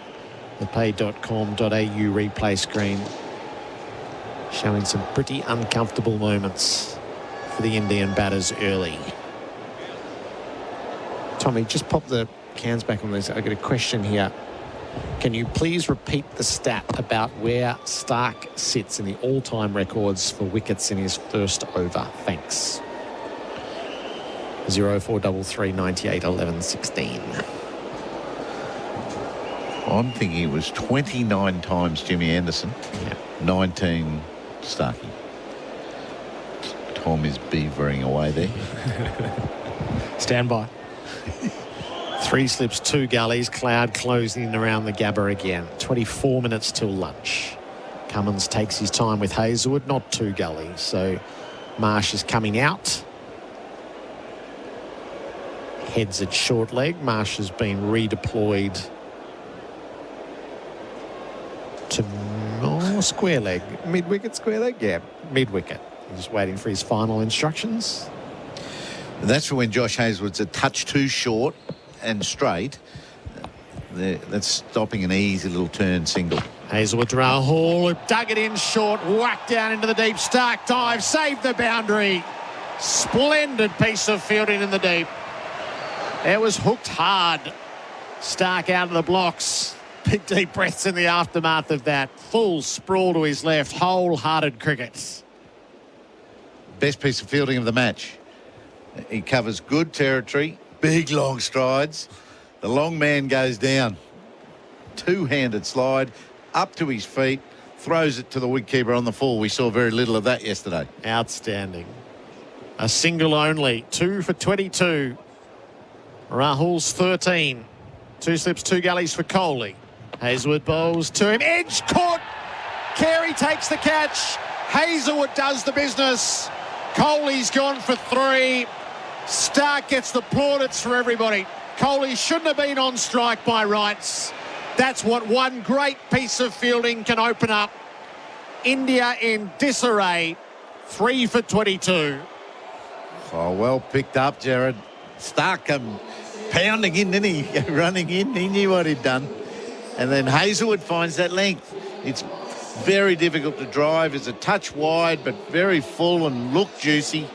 The pay.com.au replay screen showing some pretty uncomfortable moments for the Indian batters early. Tommy, just pop the cans back on this. I've got a question here. Can you please repeat the stat about where Stark sits in the all-time records for wickets in his first over? Thanks. 0433 98 11 16. I'm thinking it was 29 times Jimmy Anderson, 19 Starkey. Tom is beavering away there. Stand by. 3 slips, 2 gullies. Cloud closing in around the Gabba again. 24 minutes till lunch. Cummins takes his time with Hazelwood, not 2 gullies. So Marsh is coming out. Heads at short leg. Marsh has been redeployed to square leg. Mid-wicket, square leg? Yeah, mid-wicket. He's just waiting for his final instructions. That's when Josh Hazelwood's a touch too short and straight. That's stopping an easy little turn single. Hazelwood to Rahul, dug it in short, whacked down into the deep. Stark dive, saved the boundary. Splendid piece of fielding in the deep. It was hooked hard. Stark out of the blocks. Big deep breaths in the aftermath of that. Full sprawl to his left. Wholehearted cricket. Best piece of fielding of the match. He covers good territory, big long strides. The long man goes down. Two-handed slide, up to his feet, throws it to the wicketkeeper on the full. We saw very little of that yesterday. Outstanding. A single only. 2 for 22. Rahul's 13. 2 slips, 2 gullies for Kohli. Hazlewood bowls to him. Edge caught. Carey takes the catch. Hazlewood does the business. Kohli's gone for 3. Stark gets the plaudits for everybody. Kohli shouldn't have been on strike by rights. That's what one great piece of fielding can open up. India in disarray. 3 for 22. Oh, well picked up, Gerard. Stark come pounding in, didn't he? Running in. He knew what he'd done. And then Hazlewood finds that length. It's very difficult to drive. It's a touch wide, but very full and looked juicy.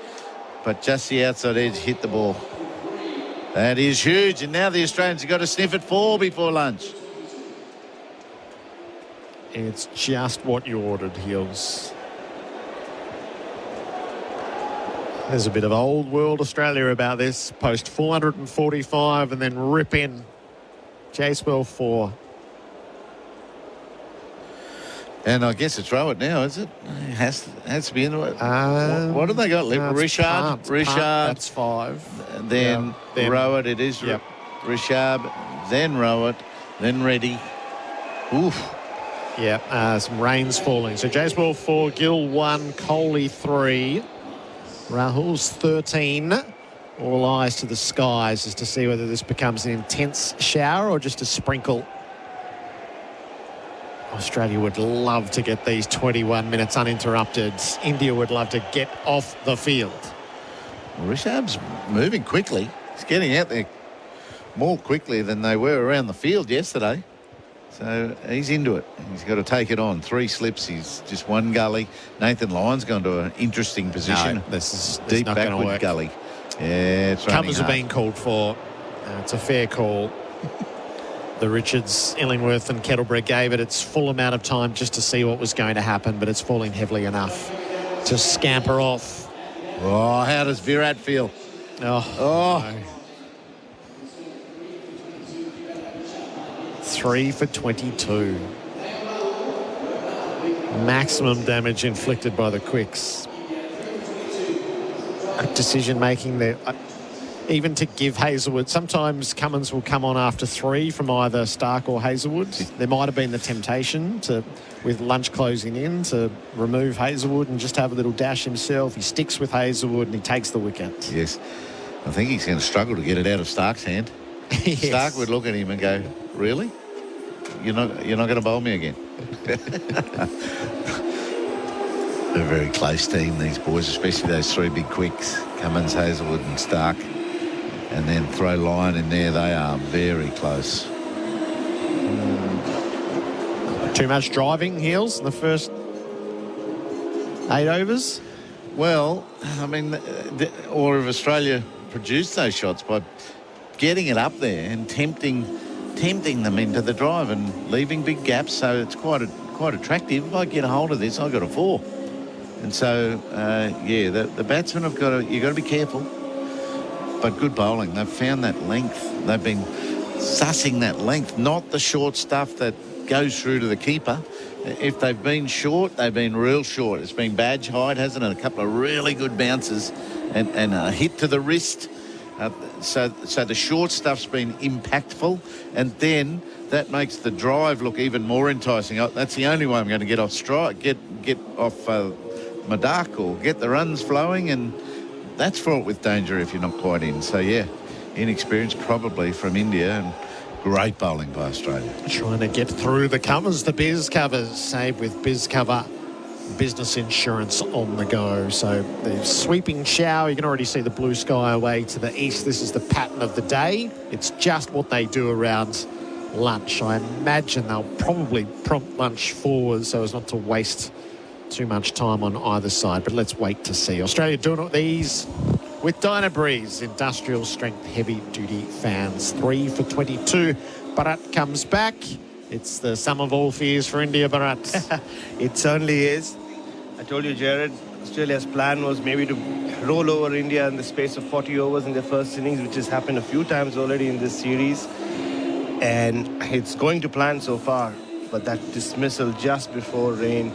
But just the outside edge hit the ball. That is huge. And now the Australians have got to sniff at 4 before lunch. It's just what you ordered, Heels. There's a bit of old world Australia about this. Post 445 and then rip in. Chasewell 4. And I guess it's Rowett now, is it? It has to be into it. What have they got? No, Richard. That's 5. Then Rowett. It is Richard. Then Rowett. Then Reddy. Oof. Yeah, some rain's falling. So Chasewell 4, Gill 1, Kohli 3. Rahul's 13. All eyes to the skies as to see whether this becomes an intense shower or just a sprinkle. Australia would love to get these 21 minutes uninterrupted. India would love to get off the field. Well, Rishabh's moving quickly. He's getting out there more quickly than they were around the field yesterday. So he's into it. He's got to take it on. 3 slips. He's just 1 gully. Nathan Lyon's gone to an interesting position. No, this is deep not backward work. gully. Yeah, it's running Covers are hard. being called for. It's a fair call. The Richards, Illingworth and Kettleborough gave it its full amount of time just to see what was going to happen, but it's falling heavily enough to scamper off. Oh, how does Virat feel? Oh. No. 3 for 22. Maximum damage inflicted by the quicks. Good decision making there. Even to give Hazlewood, sometimes Cummins will come on after 3 from either Stark or Hazlewood. There might have been the temptation to, with lunch closing in, to remove Hazlewood and just have a little dash himself. He sticks with Hazlewood and he takes the wicket. Yes. I think he's going to struggle to get it out of Stark's hand. Yes. Stark would look at him and go, really? You're not going to bowl me again? They're a very close team, these boys, especially those 3 big quicks, Cummins, Hazlewood and Stark. And then throw Lyon in there. They are very close. Too much driving, Heels, in the first 8 overs? Well, I mean, the order of Australia produced those shots by getting it up there and tempting them into the drive and leaving big gaps. So it's quite attractive. If I get a hold of this, I've got a 4. And so, the batsmen have got to, you've got to be careful. But good bowling. They've found that length. They've been sussing that length, not the short stuff that goes through to the keeper. If they've been short, they've been real short. It's been badge height, hasn't it? A couple of really good bounces and a hit to the wrist. So the short stuff's been impactful, and then that makes the drive look even more enticing. That's the only way I'm going to get off strike, get off my duck or get the runs flowing, and that's fraught with danger if you're not quite in. So, yeah, inexperience probably from India and great bowling by Australia. Trying to get through the covers, the Biz covers, save with Biz cover. Business insurance on the go. So the sweeping shower, you can already see the blue sky away to the east. This is the pattern of the day. It's just what they do around lunch. I imagine they'll probably prompt lunch forward so as not to waste too much time on either side. But let's wait to see. Australia doing it with ease. with Dynabreeze industrial strength heavy duty fans. 3 for 22. Bharat comes back. It's the sum of all fears for India, Bharat. It certainly is. I told you, Gerard, Australia's plan was maybe to roll over India in the space of 40 overs in their first innings, which has happened a few times already in this series. And it's going to plan so far. But that dismissal just before rain,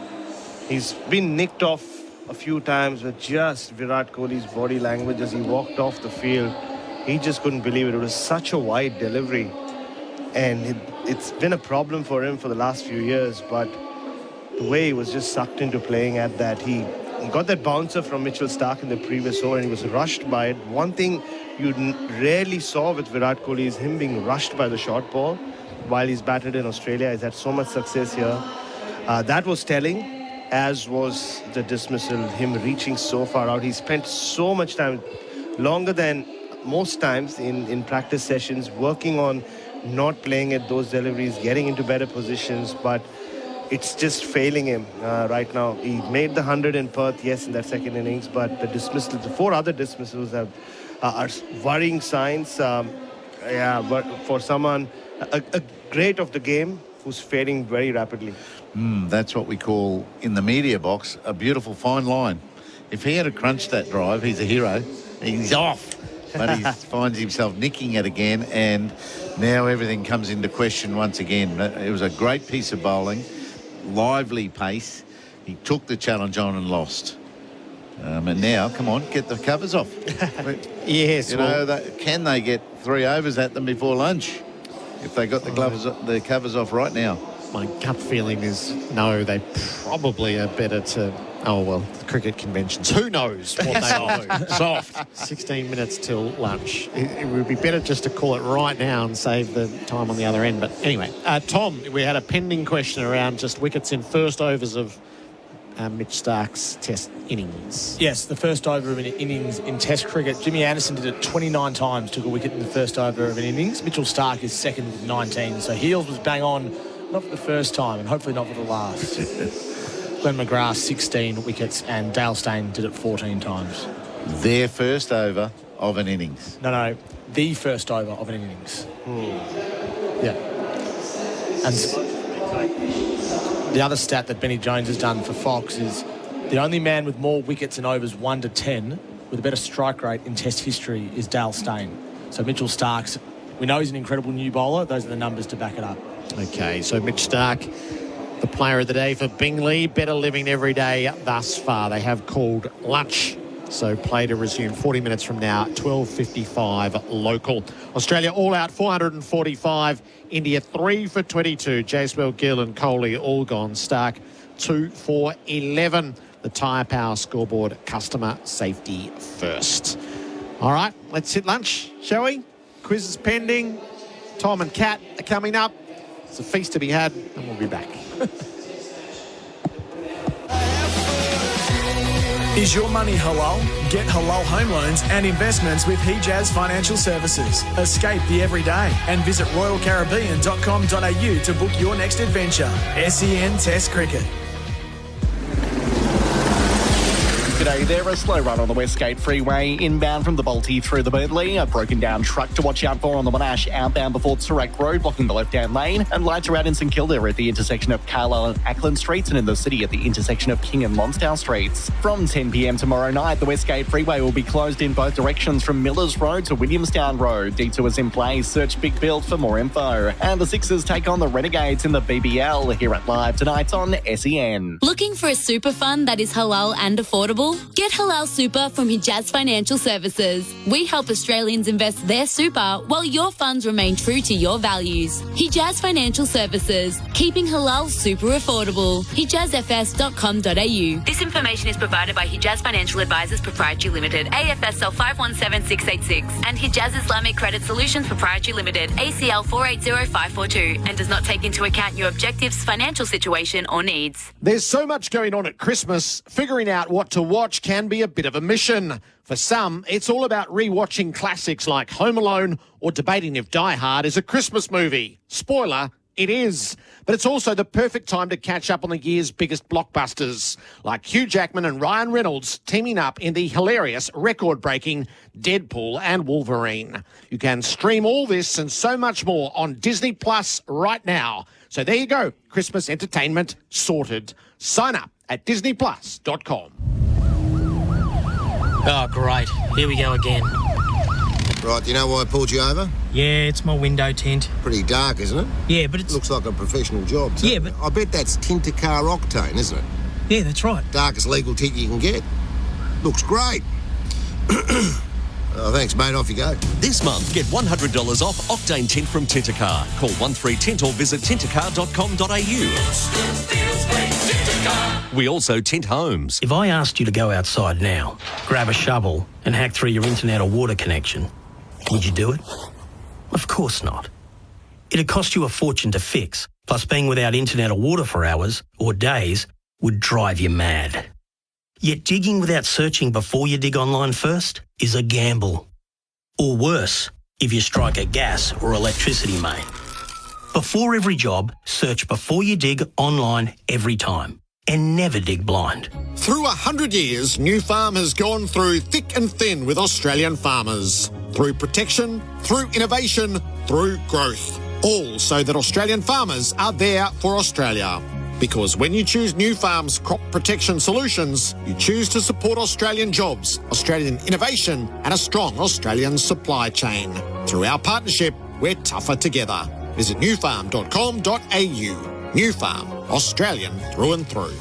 he's been nicked off a few times with just Virat Kohli's body language as he walked off the field. He just couldn't believe it. It was such a wide delivery. And it's been a problem for him for the last few years, but the way he was just sucked into playing at that, he got that bouncer from Mitchell Starc in the previous over and he was rushed by it. One thing you rarely saw with Virat Kohli is him being rushed by the short ball while he's batted in Australia. He's had so much success here. That was telling, as was the dismissal, him reaching so far out. He spent so much time, longer than most times in practice sessions, working on not playing at those deliveries, getting into better positions, but it's just failing him right now. He made the 100 in Perth, yes, in that second innings, but the dismissals, the 4 other dismissals are worrying signs. But for someone, a great of the game who's fading very rapidly. That's what we call, in the media box, a beautiful fine line. If he had crunched that drive, he's a hero. He's off. But he finds himself nicking it again, and now everything comes into question once again. It was a great piece of bowling, lively pace. He took the challenge on and lost. And now, come on, get the covers off. Yes. You know, can they get 3 overs at them before lunch? If they got the covers off right now. My gut feeling is no, they probably are better to... Oh, well, the cricket conventions. Who knows what they are? Soft. 16 minutes till lunch. It would be better just to call it right now and save the time on the other end. But anyway, Tom, we had a pending question around just wickets in first overs of Mitch Starc's Test innings. Yes, the first over of an innings in Test cricket. Jimmy Anderson did it 29 times, took a wicket in the first over of an innings. Mitchell Starc is second with 19. So Heels was bang on, not for the first time, and hopefully not for the last. Glenn McGrath, 16 wickets, and Dale Steyn did it 14 times. Their first over of an innings. No, the first over of an innings. Yeah. And the other stat that Benny Jones has done for Fox is the only man with more wickets in overs 1 to 10 with a better strike rate in Test history is Dale Steyn. So Mitchell Starc, we know he's an incredible new bowler. Those are the numbers to back it up. Okay, so Mitch Starc, the player of the day for Bingley. Better living every day thus far. They have called lunch. So play to resume 40 minutes from now, 12:55 local. Australia all out, 445. India 3 for 22. Jaswell, Gill and Kohli all gone. Starc 2 for 11. The Tyre Power scoreboard, customer safety first. All right, let's hit lunch, shall we? Quizzes pending. Tom and Kat are coming up. It's a feast to be had, and we'll be back. Is your money halal? Get halal home loans and investments with Hijaz Financial Services. Escape the everyday and visit royalcaribbean.com.au to book your next adventure. SEN Test Cricket. G'day there, a slow run on the Westgate Freeway, inbound from the Balti through the Burnley, a broken down truck to watch out for on the Monash outbound before Toorak Road, blocking the left-hand lane, and lights are out in St Kilda at the intersection of Carlisle and Ackland Streets, and in the city at the intersection of King and Lonsdale Streets. From 10 p.m. tomorrow night, the Westgate Freeway will be closed in both directions from Millers Road to Williamstown Road. Detours in place, search Big Build for more info. And the Sixers take on the Renegades in the BBL here at Live tonight on SEN. Looking for a super fund that is halal and affordable? Get Halal Super from Hijaz Financial Services. We help Australians invest their super while your funds remain true to your values. Hijaz Financial Services, keeping halal super affordable. HijazFS.com.au. This information is provided by Hijaz Financial Advisors Proprietary Limited, AFSL 517686, and Hijaz Islamic Credit Solutions Proprietary Limited, ACL 480542, and does not take into account your objectives, financial situation, or needs. There's so much going on at Christmas, figuring out what to watch can be a bit of a mission. For some, it's all about rewatching classics like Home Alone or debating if Die Hard is a Christmas movie. Spoiler, It is. But it's also the perfect time to catch up on the year's biggest blockbusters, like Hugh Jackman and Ryan Reynolds teaming up in the hilarious, record-breaking Deadpool and Wolverine. You can stream all this and so much more on Disney Plus right now. So there you go, Christmas entertainment sorted. Sign up at disneyplus.com. Oh, great. Here we go again. Right, do you know why I pulled you over? Yeah, it's my window tint. Pretty dark, isn't it? Yeah, but it's... Looks like a professional job. So Yeah, but... I bet that's Tint-A-Car Octane, isn't it? Yeah, that's right. Darkest legal tint you can get. Looks great. Oh, thanks, mate. Off you go. This month, get $100 off Octane Tint from Tint-A-Car. Call 13Tint or visit tintacar.com.au. We also tint homes. If I asked you to go outside now, grab a shovel and hack through your internet or water connection, would you do it? Of course not. It'd cost you a fortune to fix, plus being without internet or water for hours or days would drive you mad. Yet digging without searching before you dig online first is a gamble. Or worse, if you strike a gas or electricity main. Before every job, search before you dig online every time. And never dig blind. Through 100 years, New Farm has gone through thick and thin with Australian farmers. Through protection, through innovation, through growth. All so that Australian farmers are there for Australia. Because when you choose New Farm's crop protection solutions, you choose to support Australian jobs, Australian innovation and a strong Australian supply chain. Through our partnership, we're tougher together. Visit newfarm.com.au. New Farm, Australian through and through.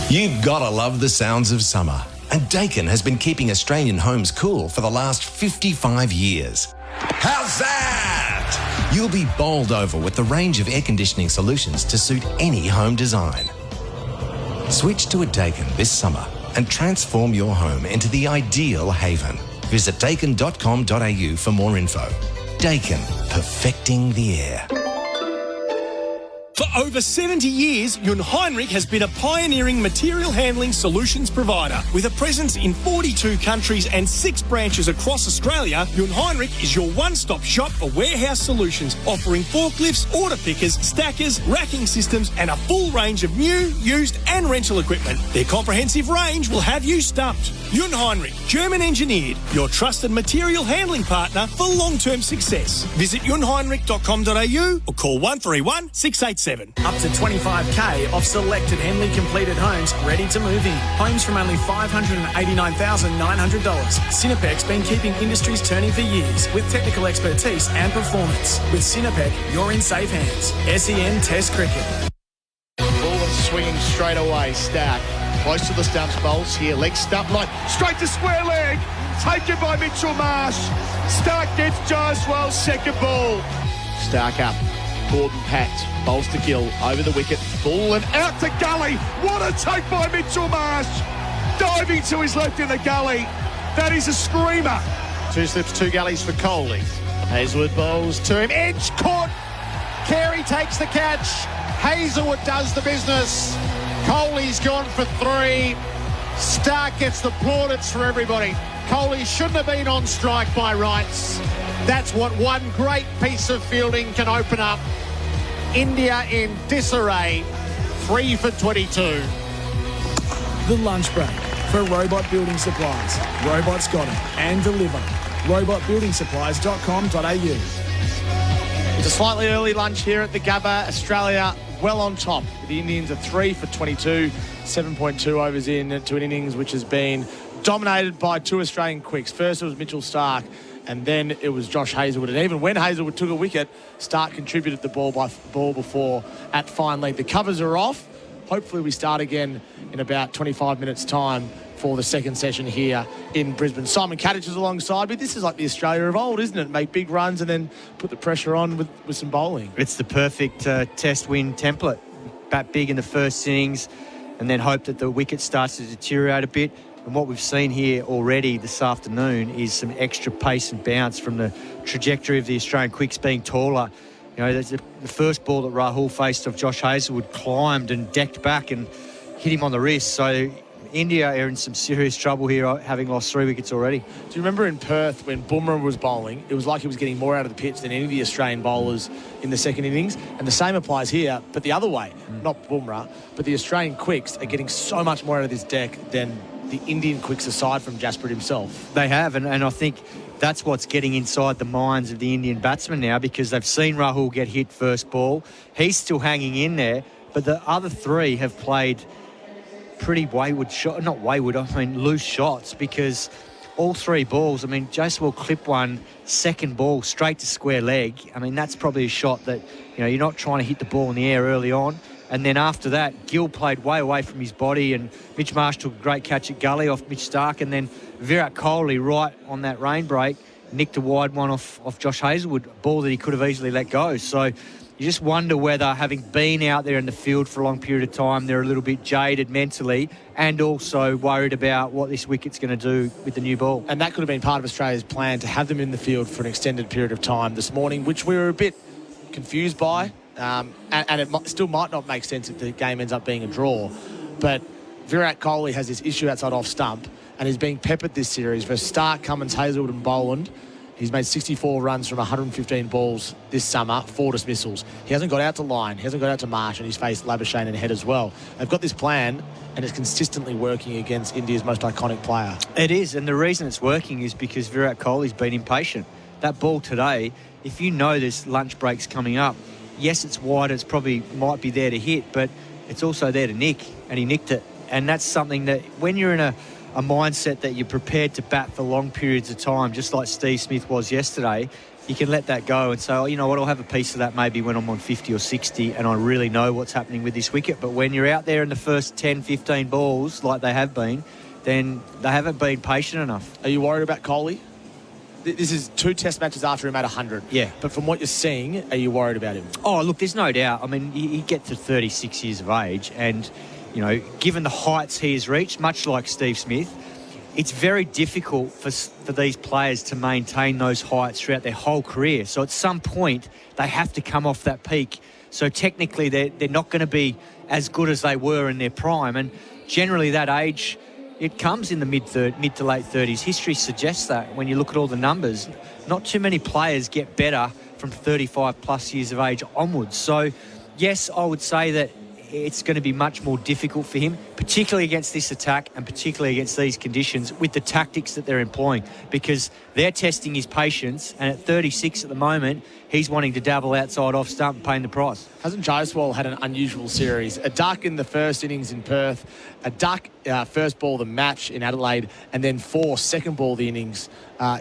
You've got to love the sounds of summer. And Dakin has been keeping Australian homes cool for the last 55 years. How's that? You'll be bowled over with the range of air conditioning solutions to suit any home design. Switch to a Dakin this summer and transform your home into the ideal haven. Visit dakin.com.au for more info. Dakin, perfecting the air. For over 70 years, Junheinrich has been a pioneering material handling solutions provider. With a presence in 42 countries and 6 branches across Australia, Junheinrich is your one-stop shop for warehouse solutions, offering forklifts, order pickers, stackers, racking systems, and a full range of new, used and rental equipment. Their comprehensive range will have you stumped. Junheinrich, German engineered, your trusted material handling partner for long-term success. Visit junheinrich.com.au or call 131 687. Up to 25k off selected Henley completed homes ready to move in. Homes from only $589,900. Cinepec's been keeping industries turning for years with technical expertise and performance. With Cinepec, you're in safe hands. SEN Test Cricket. Ball and swinging straight away. Stack. Close to the stumps, bowls here. Leg stump line. Straight to square leg. Taken by Mitchell Marsh. Stark gets Jaiswell's second ball. Stark up. Gordon Pat. Bowls to Gill. Over the wicket. Full and out to Gully. What a take by Mitchell Marsh. Diving to his left in the gully. That is a screamer. 2 slips, 2 gullies for Coley. Hazelwood bowls to him. Edge caught. Carey takes the catch. Hazelwood does the business. Coley's gone for 3. Stark gets the plaudits for everybody. Coley shouldn't have been on strike by rights. That's what one great piece of fielding can open up. India in disarray. 3 for 22. The lunch break for Robot Building Supplies. Robots got it and deliver. robotbuildingsupplies.com.au. It's a slightly early lunch here at the Gabba. Australia well on top. The Indians are 3 for 22, 7.2 overs into an innings which has been dominated by 2 Australian quicks. First it was Mitchell Stark, and then it was Josh Hazelwood. And even when Hazelwood took a wicket, Stark contributed the ball before at fine leg. The covers are off. Hopefully we start again in about 25 minutes' time for the second session here in Brisbane. Simon Katich is alongside me. This is like the Australia of old, isn't it? Make big runs and then put the pressure on with some bowling. It's the perfect test win template. Bat big in the first innings and then hope that the wicket starts to deteriorate a bit. And what we've seen here already this afternoon is some extra pace and bounce from the trajectory of the Australian quicks being taller. You know, the first ball that Rahul faced of Josh Hazelwood climbed and decked back and hit him on the wrist. So India are in some serious trouble here, having lost 3 wickets already. Do you remember in Perth when Bumrah was bowling, it was like he was getting more out of the pitch than any of the Australian bowlers in the second innings? And the same applies here, but the other way. Not Bumrah, but the Australian quicks are getting so much more out of this deck than the Indian quicks aside from Jasprit himself. They have, and I think that's what's getting inside the minds of the Indian batsmen now, because they've seen Rahul get hit first ball. He's still hanging in there, but the other 3 have played pretty wayward shot, not wayward, I mean loose shots, because all 3 balls, I mean, Jaiswal clipped one, second ball straight to square leg. I mean, that's probably a shot that, you're not trying to hit the ball in the air early on. And then after that, Gill played way away from his body, and Mitch Marsh took a great catch at gully off Mitch Starc, and then Virat Kohli right on that rain break nicked a wide one off Josh Hazlewood, a ball that he could have easily let go. So you just wonder whether, having been out there in the field for a long period of time, they're a little bit jaded mentally and also worried about what this wicket's going to do with the new ball. And that could have been part of Australia's plan, to have them in the field for an extended period of time this morning, which we were a bit confused by. And it still might not make sense if the game ends up being a draw. But Virat Kohli has this issue outside off stump and is being peppered this series for Starc, Cummins, Hazlewood and Boland. He's made 64 runs from 115 balls this summer, 4 dismissals. He hasn't got out to Lyon, he hasn't got out to Marsh, and he's faced Labuschagne in head as well. They've got this plan, and it's consistently working against India's most iconic player. It is, and the reason it's working is because Virat Kohli's been impatient. That ball today, if you know there's lunch breaks coming up, yes, it's wide, it's probably might be there to hit, but it's also there to nick, and he nicked it. And that's something that when you're in a mindset that you're prepared to bat for long periods of time, just like Steve Smith was yesterday, you can let that go and say, oh, you know what, I'll have a piece of that maybe when I'm on 50 or 60 and I really know what's happening with this wicket. But when you're out there in the first 10, 15 balls, like they have been, then they haven't been patient enough. Are you worried about Kohli? This is 2 test matches after him at 100. Yeah. But from what you're seeing, are you worried about him? Oh, look, there's no doubt. I mean, he gets to 36 years of age and, given the heights he has reached, much like Steve Smith, it's very difficult for these players to maintain those heights throughout their whole career. So at some point, they have to come off that peak. So technically, they're not going to be as good as they were in their prime. And generally, that age, it comes in the mid to late 30s. History suggests that when you look at all the numbers. Not too many players get better from 35 plus years of age onwards. So, yes, I would say that it's going to be much more difficult for him, particularly against this attack and particularly against these conditions with the tactics that they're employing, because they're testing his patience, and at 36 at the moment, he's wanting to dabble outside off stump and paying the price. Hasn't Jaiswal had an unusual series? A duck in the first innings in Perth, a duck first ball of the match in Adelaide, and then 4 second ball of the innings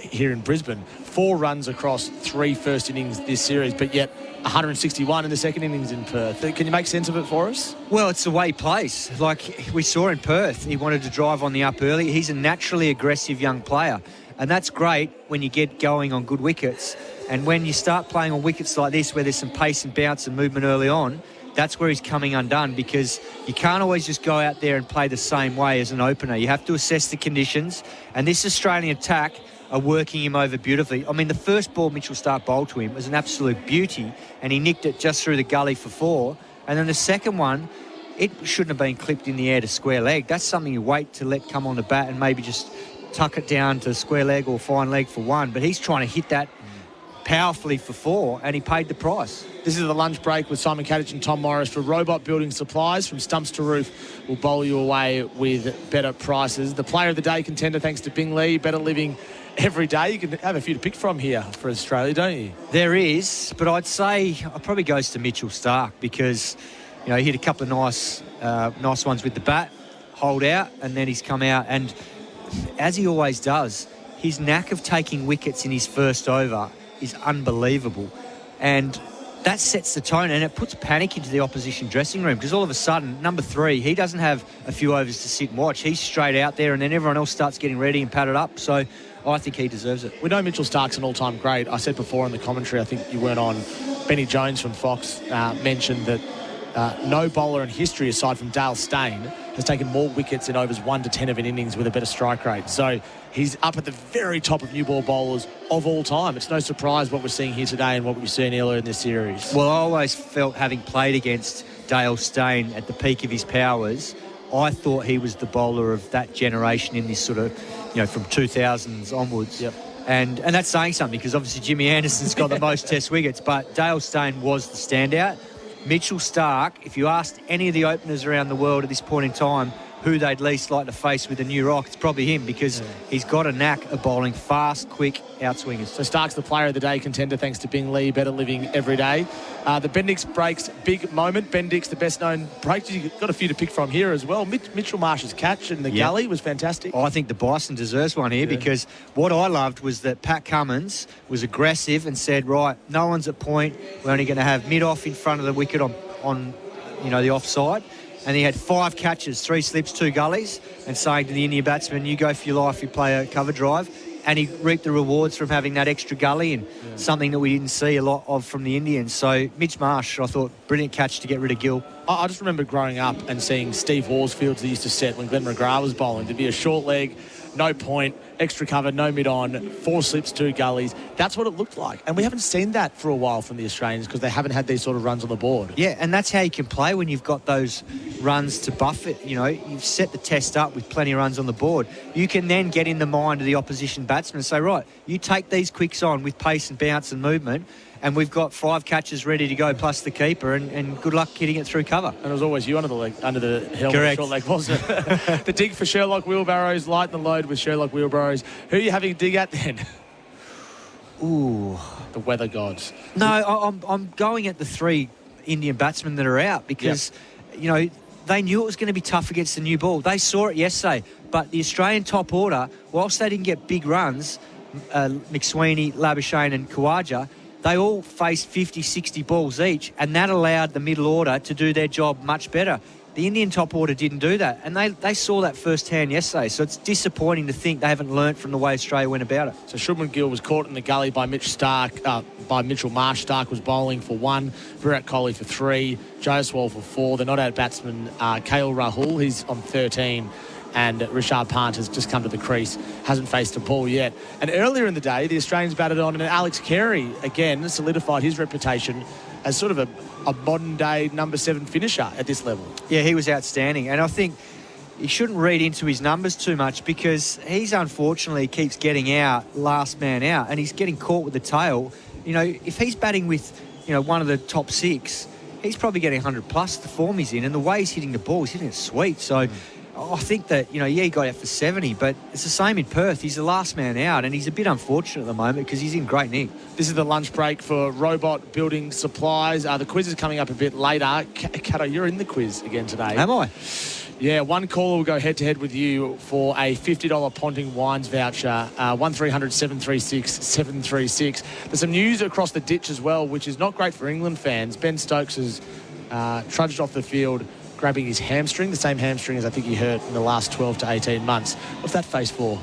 here in Brisbane. 4 runs across 3 first innings this series, but yet 161 in the second innings in Perth. Can you make sense of it for us? Well, it's the way he plays. Like we saw in Perth, he wanted to drive on the up early. He's a naturally aggressive young player, and that's great when you get going on good wickets. And when you start playing on wickets like this, where there's some pace and bounce and movement early on, that's where he's coming undone, because you can't always just go out there and play the same way as an opener. You have to assess the conditions, and this Australian attack are working him over beautifully. I mean, the first ball Mitchell Starc bowled to him was an absolute beauty, and he nicked it just through the gully for 4. And then the second one, it shouldn't have been clipped in the air to square leg. That's something you wait to let come on the bat and maybe just tuck it down to square leg or fine leg for 1. But he's trying to hit that powerfully for 4, and he paid the price. This is the lunch break with Simon Katich and Tom Morris for Robot Building Supplies. From stumps to roof, will bowl you away with better prices. The player of the day contender, thanks to Bing Lee. Better living every day. You can have a few to pick from here for Australia, don't you? There is, but I'd say it probably goes to Mitchell Starc, because he hit a couple of nice ones with the bat, hold out, and then he's come out. And as he always does, his knack of taking wickets in his first over is unbelievable. And that sets the tone, and it puts panic into the opposition dressing room, because all of a sudden, number 3, he doesn't have a few overs to sit and watch. He's straight out there, and then everyone else starts getting ready and padded up. So I think he deserves it. We know Mitchell Starc's an all-time great. I said before in the commentary, I think you weren't on, Benny Jones from Fox mentioned that no bowler in history, aside from Dale Steyn, has taken more wickets in overs 1 to 10 of an innings with a better strike rate. So he's up at the very top of new ball bowlers of all time. It's no surprise what we're seeing here today and what we've seen earlier in this series. Well, I always felt, having played against Dale Steyn at the peak of his powers, I thought he was the bowler of that generation in this sort of, from 2000s onwards. Yep. And that's saying something because obviously Jimmy Anderson's got the most Test wickets, but Dale Steyn was the standout. Mitchell Starc, if you asked any of the openers around the world at this point in time who they'd least like to face with a new rock, it's probably him because he's got a knack of bowling fast, quick outswingers. So Stark's the player of the day contender thanks to Bing Lee, better living every day. The Bendix breaks, big moment. Bendix, the best known break. You've got a few to pick from here as well. Mitchell Marsh's catch in the gully was fantastic. I think the Bison deserves one here because what I loved was that Pat Cummins was aggressive and said, right, no one's at point. We're only going to have mid-off in front of the wicket on the offside. And he had 5 catches, 3 slips, 2 gullies, and saying to the Indian batsman, you go for your life, you play a cover drive. And he reaped the rewards from having that extra gully and something that we didn't see a lot of from the Indians. So Mitch Marsh, I thought, brilliant catch to get rid of Gill. I just remember growing up and seeing Steve Horsfields that used to set when Glenn McGrath was bowling to be a short leg, no point, extra cover, no mid-on, 4 slips, 2 gullies. That's what it looked like. And we haven't seen that for a while from the Australians because they haven't had these sort of runs on the board. Yeah, and that's how you can play when you've got those runs to buff it. You've set the test up with plenty of runs on the board. You can then get in the mind of the opposition batsman and say, right, you take these quicks on with pace and bounce and movement, and we've got 5 catches ready to go plus the keeper, and good luck hitting it through cover. And it was always you under the helmet. Correct. Short leg, wasn't it? The dig for Sherlock Wheelbarrows, lighten the load with Sherlock Wheelbarrows. Who are you having a dig at then? Ooh. The weather gods. No, I'm going at the 3 Indian batsmen that are out because, they knew it was going to be tough against the new ball. They saw it yesterday, but the Australian top order, whilst they didn't get big runs, McSweeney, Labuschagne and Khawaja, they all faced 50, 60 balls each, and that allowed the middle order to do their job much better. The Indian top order didn't do that, and they saw that firsthand yesterday, so it's disappointing to think they haven't learnt from the way Australia went about it. So Shubman Gill was caught in the gully by Mitchell Marsh. Starc was bowling for 1, Virat Kohli for 3, Jayaswal for 4. They're not out batsman KL Rahul, he's on 13. And Rishabh Pant has just come to the crease, hasn't faced a ball yet. And earlier in the day, the Australians batted on, and Alex Carey, again, solidified his reputation as sort of a modern-day number 7 finisher at this level. Yeah, he was outstanding. And I think you shouldn't read into his numbers too much because he's unfortunately keeps getting out, last man out, and he's getting caught with the tail. If he's batting with, one of the top 6, he's probably getting 100-plus the form he's in. And the way he's hitting the ball, he's hitting it sweet. So I think that, he got out for 70, but it's the same in Perth. He's the last man out, and he's a bit unfortunate at the moment because he's in great nick. This is the lunch break for Robot Building Supplies. The quiz is coming up a bit later. Kato, you're in the quiz again today. Am I? Yeah, one caller will go head-to-head with you for a $50 Ponting Wines voucher, 1300 736 736. There's some news across the ditch as well, which is not great for England fans. Ben Stokes has trudged off the field grabbing his hamstring, the same hamstring as I think he hurt in the last 12 to 18 months. What's that face for?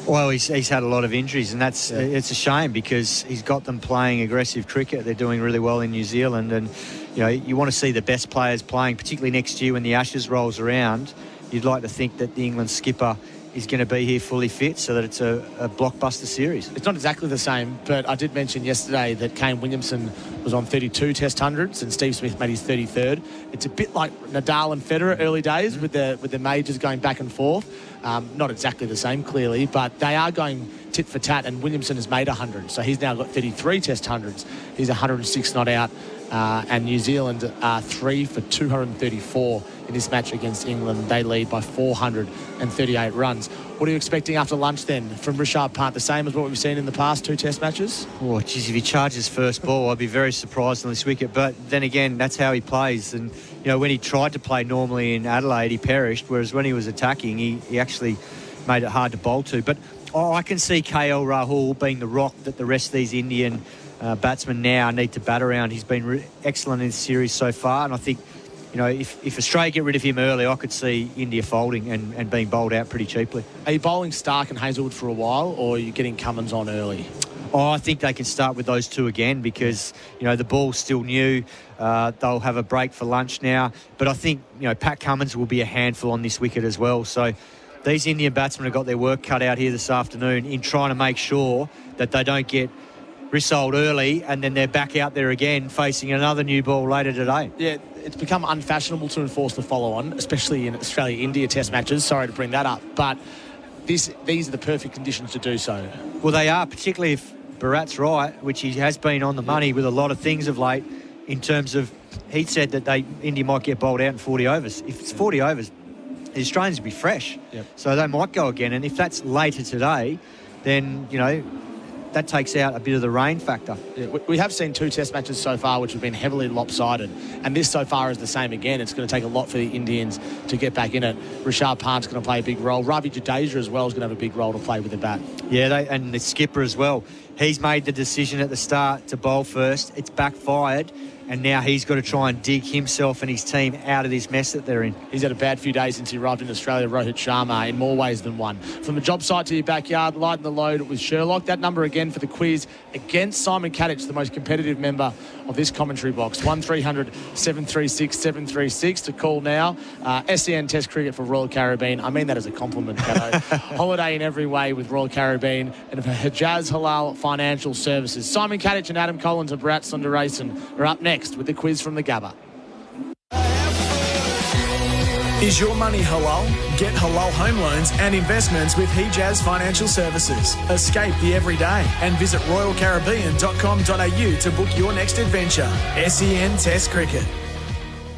Well, he's had a lot of injuries, and it's a shame because he's got them playing aggressive cricket. They're doing really well in New Zealand, and you want to see the best players playing, particularly next year when the Ashes rolls around. You'd like to think that the England skipper is going to be here fully fit so that it's a blockbuster series. It's not exactly the same, but I did mention yesterday that Kane Williamson was on 32 Test hundreds and Steve Smith made his 33rd. It's a bit like Nadal and Federer early days with the majors going back and forth. Not exactly the same, clearly, but they are going tit for tat, and Williamson has made 100, so he's now got 33 Test hundreds. He's 106 not out, and New Zealand are 3 for 234 in this match against England. They lead by 438 runs. What are you expecting after lunch then from Rishabh Pant? The same as what we've seen in the past 2 Test matches? Oh, geez, if he charges first ball, I'd be very surprised on this wicket. But then again, that's how he plays. And, when he tried to play normally in Adelaide, he perished, whereas when he was attacking, he actually made it hard to bowl to. But I can see KL Rahul being the rock that the rest of these Indian batsmen now need to bat around. He's been excellent in this series so far, and I think if Australia get rid of him early, I could see India folding and being bowled out pretty cheaply. Are you bowling Starc and Hazlewood for a while, or are you getting Cummins on early? Oh, I think they can start with those 2 again because, the ball's still new. They'll have a break for lunch now. But I think, Pat Cummins will be a handful on this wicket as well. So these Indian batsmen have got their work cut out here this afternoon in trying to make sure that they don't get rissoled early and then they're back out there again facing another new ball later today. Yeah, it's become unfashionable to enforce the follow-on, especially in Australia-India test matches. Sorry to bring that up, but these are the perfect conditions to do so. Well, they are, particularly if Bharat's right, which he has been on the money with a lot of things of late, in terms of, he said that India might get bowled out in 40 overs. If it's 40 overs, the Australians will be fresh. Yep. So they might go again. And if that's later today, then, that takes out a bit of the rain factor. Yeah, we have seen 2 test matches so far which have been heavily lopsided, and this so far is the same again. It's going to take a lot for the Indians to get back in it. Rishabh Pant's going to play a big role. Ravi Jadeja as well is going to have a big role to play with the bat. Yeah, and the skipper as well. He's made the decision at the start to bowl first. It's backfired, and now he's got to try and dig himself and his team out of this mess that they're in. He's had a bad few days since he arrived in Australia, Rohit Sharma, in more ways than one. From the job site to your backyard, lighten the load with Sherlock. That number again for the quiz against Simon Katich, the most competitive member of this commentary box. 1300 736 736 to call now. SEN Test Cricket for Royal Caribbean. I mean that as a compliment, Cato. Holiday in every way with Royal Caribbean and for Hijaz Halal Financial Services. Simon Katich and Adam Collins and Bharat Sundaresan are up next with the quiz from the Gabba. Is your money halal? Get halal home loans and investments with Hijaz Financial Services. Escape the everyday and visit royalcaribbean.com.au to book your next adventure. SEN Test Cricket.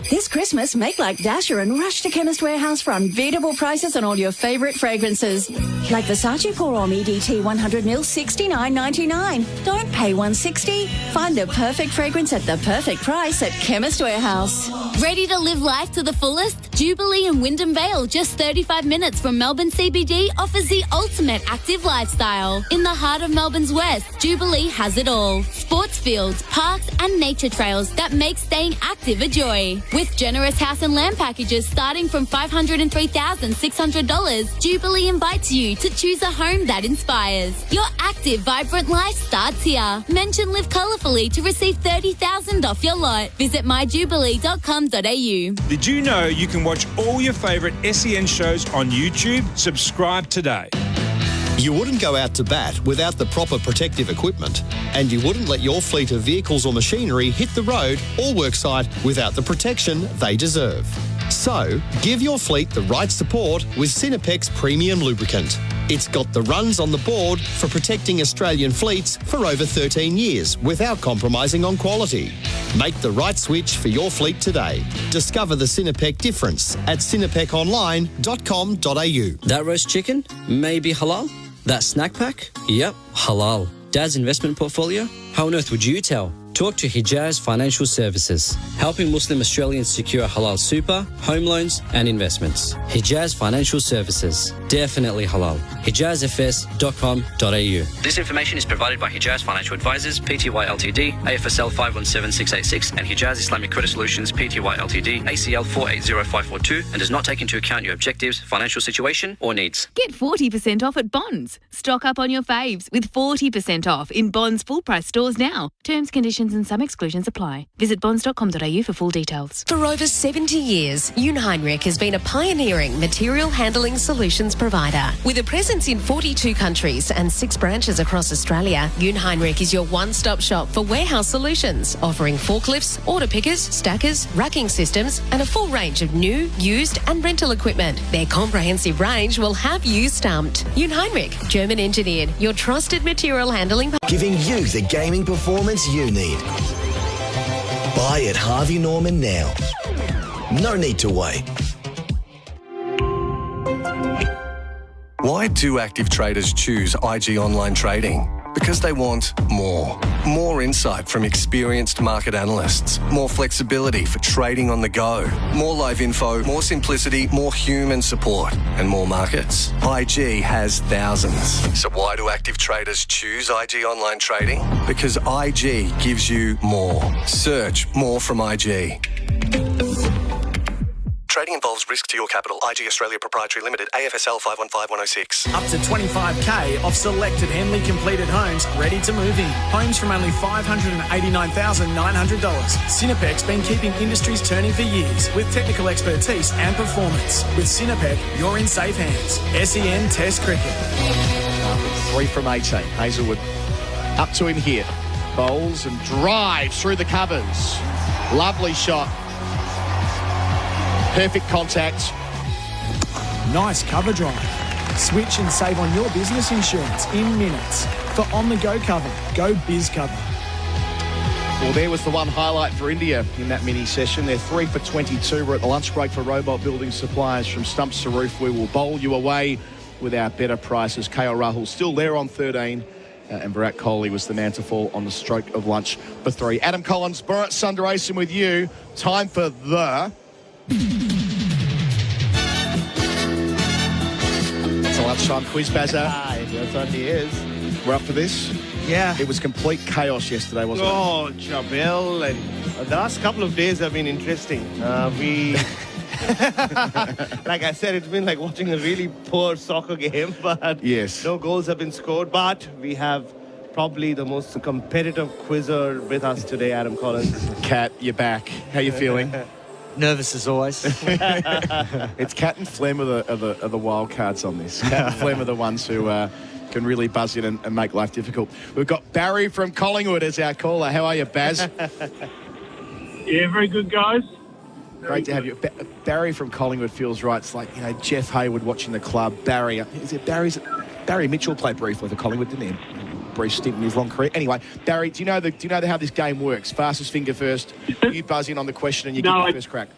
This Christmas, make like Dasher and rush to Chemist Warehouse for unbeatable prices on all your favourite fragrances. Like Versace Pour Homme EDT 100ml, $69.99. Don't pay $160. Find the perfect fragrance at the perfect price at Chemist Warehouse. Ready to live life to the fullest? Jubilee in Wyndham Vale, just 35 minutes from Melbourne CBD, offers the ultimate active lifestyle. In the heart of Melbourne's west, Jubilee has it all. Sports fields, parks and nature trails that make staying active a joy. With generous house and land packages starting from $503,600, Jubilee invites you to choose a home that inspires. Your active, vibrant life starts here. Mention Live Colourfully to receive $30,000 off your lot. Visit myjubilee.com.au. Did you know you can watch all your favourite SEN shows on YouTube? Subscribe today. You wouldn't go out to bat without the proper protective equipment, and you wouldn't let your fleet of vehicles or machinery hit the road or worksite without the protection they deserve. So, give your fleet the right support with Cinepec's premium lubricant. It's got the runs on the board for protecting Australian fleets for over 13 years without compromising on quality. Make the right switch for your fleet today. Discover the Cinepec difference at cinepeconline.com.au. That roast chicken? Maybe halal? That snack pack? Yep, halal. Dad's investment portfolio? How on earth would you tell? Talk to Hijaz Financial Services, helping Muslim Australians secure halal super, home loans and investments. Hijaz Financial Services. Definitely halal. hijazfs.com.au. This information is provided by Hijaz Financial Advisors, Pty Ltd, AFSL 517686 and Hijaz Islamic Credit Solutions, Pty Ltd, ACL 480542 and does not take into account your objectives, financial situation or needs. Get 40% off at Bonds. Stock up on your faves with 40% off in Bonds full price stores now. Terms, conditions and some exclusions apply. Visit bonds.com.au for full details. For over 70 years, Junheinrich has been a pioneering material handling solutions provider. With a presence in 42 countries and 6 branches across Australia, Junheinrich is your one-stop shop for warehouse solutions, offering forklifts, order pickers, stackers, racking systems, and a full range of new, used and rental equipment. Their comprehensive range will have you stumped. Junheinrich, German engineered, your trusted material handling. Giving you the gaming performance you need. Buy at Harvey Norman now. No need to wait. Why do active traders choose IG Online Trading? Because they want more. More insight from experienced market analysts. More flexibility for trading on the go. More live info, more simplicity, more human support, and more markets. IG has thousands. So why do active traders choose IG Online Trading? Because IG gives you more. Search more from IG. Trading involves risk to your capital. IG Australia Proprietary Limited, AFSL 515106. Up to $25,000 off selected Henley completed homes ready to move in. Homes from only $589,900. Cinepec's been keeping industries turning for years with technical expertise and performance. With Cinepec, you're in safe hands. SEN Test Cricket. 3 from 18. Hazelwood up to him here. Bowls and drives through the covers. Lovely shot Perfect contact. Nice cover drive. Switch and save on your business insurance in minutes. For on-the-go cover, go Biz Cover. Well, there was the one highlight for India in that mini session. They're 3 for 22. We're at the lunch break for Robot Building Supplies. From stumps to roof, we will bowl you away with our better prices. KL Rahul still there on 13. And Virat Kohli was the man to fall on the stroke of lunch for 3. Adam Collins, Bharat Sundaresan with you. Time for the... It's a lunchtime quiz, Bazza. Yes, it is. We're up for this? Yeah. It was complete chaos yesterday, wasn't it? Oh, Jabel. And the last couple of days have been interesting. Like I said, it's been like watching a really poor soccer game, but yes, no goals have been scored. But we have probably the most competitive quizzer with us today, Adam Collins. Kat, you're back. How you feeling? Nervous as always. It's Kat and Flem are the wild cards on this. Kat and Flem are the ones who can really buzz in and make life difficult. We've got Barry from Collingwood as our caller. How are you, Baz? Yeah, very good, guys. Great to have you. Barry from Collingwood feels right. It's like, Jeff Hayward watching the club. Barry Mitchell played briefly for Collingwood, didn't he? Brief stint in his long career. Anyway, Barry, do you know how this game works? Fastest finger first. You buzz in on the question and you get the first crack.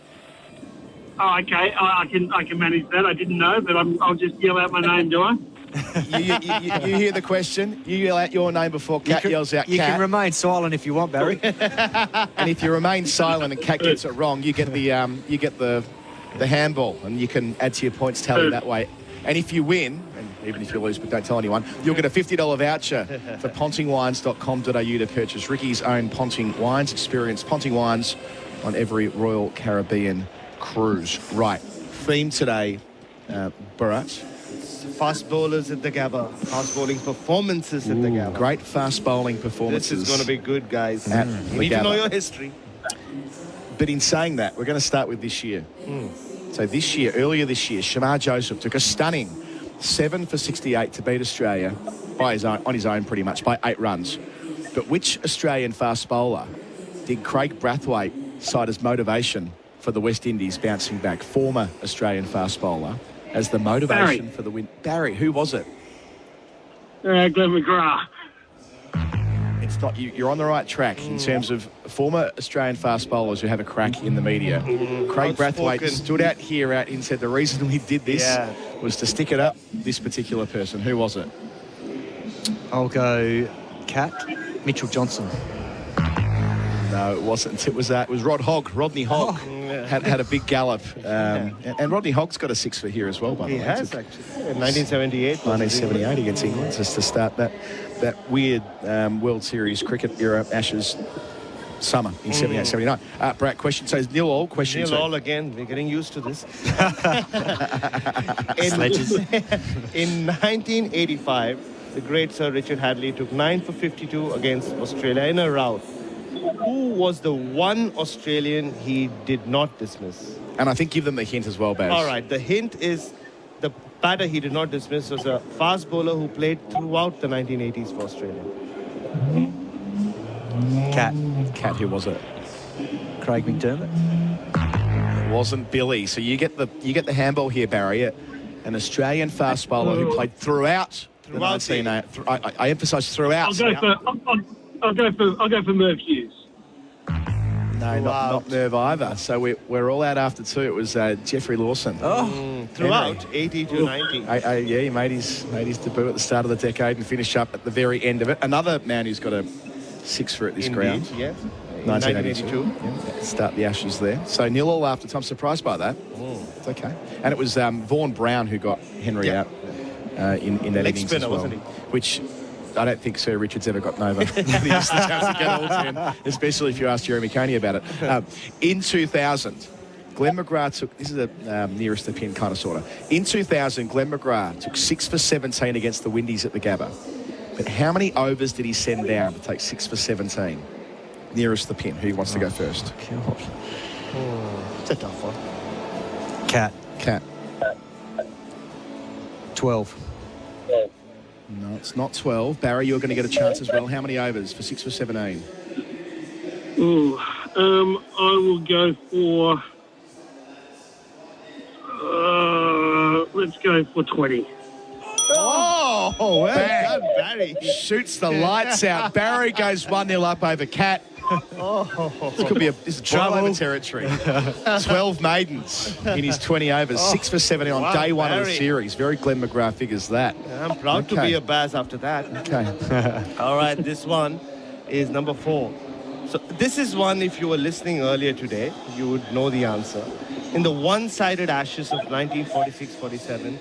Oh, okay. I can manage that. I didn't know, but I'll just yell out my name, do I? You hear the question, you yell out your name before Kat yells out Kat. You can remain silent if you want, Barry. And if you remain silent and Kat gets it wrong, you get the handball, and you can add to your points tally that way. And if you win, and even if you lose, but don't tell anyone, you'll get a $50 voucher for pontingwines.com.au to purchase Ricky's own Ponting Wines. Experience Ponting Wines on every Royal Caribbean cruise. Right, theme today, Bharat. Fast bowlers at the Gabba. Fast bowling performances at the Gabba. Great fast bowling performances. This is going to be good, guys. You need to know your history. But in saying that, we're going to start with this year. So earlier this year, Shamar Joseph took a stunning 7 for 68 to beat Australia on his own pretty much, by 8 runs. But which Australian fast bowler did Craig Brathwaite cite as motivation for the West Indies bouncing back? Former Australian fast bowler as the motivation for the win. Barry, who was it? Glenn McGrath. It's not you. You're on the right track in terms of former Australian fast bowlers who have a crack in the media. Craig Brathwaite stood out here and said the reason we did this was to stick it up this particular person. Who was it? I'll go Mitchell Johnson. No, it wasn't. It was Rodney Hogg. Had a big gallop. And Rodney Hogg's got a 6 for here as well, by the way. He has, actually. In 1978 against England, just to start that weird World Series cricket era Ashes summer in 78-79. Brad, question. So is nil all? Question nil 2. all again. We're getting used to this. In 1985, the great Sir Richard Hadley took 9 for 52 against Australia in a rout. Who was the one Australian he did not dismiss? And I think give them the hint as well, Baz. All right. The hint is the batter he did not dismiss was a fast bowler who played throughout the 1980s for Australia. Kat, who was it? Craig McDermott. It wasn't Billy. So you get the handball here, Barry. An Australian fast bowler who played throughout the 1980s. I emphasise throughout. I'll go for Merv Hughes. No, not Merv either. So we're all out after 2. It was Jeffrey Lawson. Throughout 80 to 90. Yeah, he made his debut at the start of the decade and finished up at the very end of it. Another man who's got a 6 for at this ground. Yes. 1982. Yeah, start the Ashes there. So 0-0 after time. Surprised by that. It's okay. And it was Vaughan Brown who got Henry out in that innings as well. Wasn't he? Which I don't think Sir Richard's ever gotten over. Especially if you ask Jeremy Coney about it. In 2000, Glenn McGrath took, this is a nearest the pin kind of sort of. In 2000, Glenn McGrath took 6 for 17 against the Windies at the Gabba. But how many overs did he send down to take 6 for 17? Nearest the pin. Who wants to go first? It's a tough one. Kat. 12. No, it's not 12. Barry, you're going to get a chance as well. How many overs for 6 for 17? I will go for let's go for 20. Oh, well done, Barry. Shoots the lights out. Barry goes 1-0 up over Cat. This could be this is trouble territory. 12 maidens in his 20 overs. 6 for 7 on day one of the series. Very Glenn McGrath figures that. I'm proud to be a Baz after that. Okay. All right, this one is number 4. So this is one, if you were listening earlier today, you would know the answer. In the one-sided Ashes of 1946-47,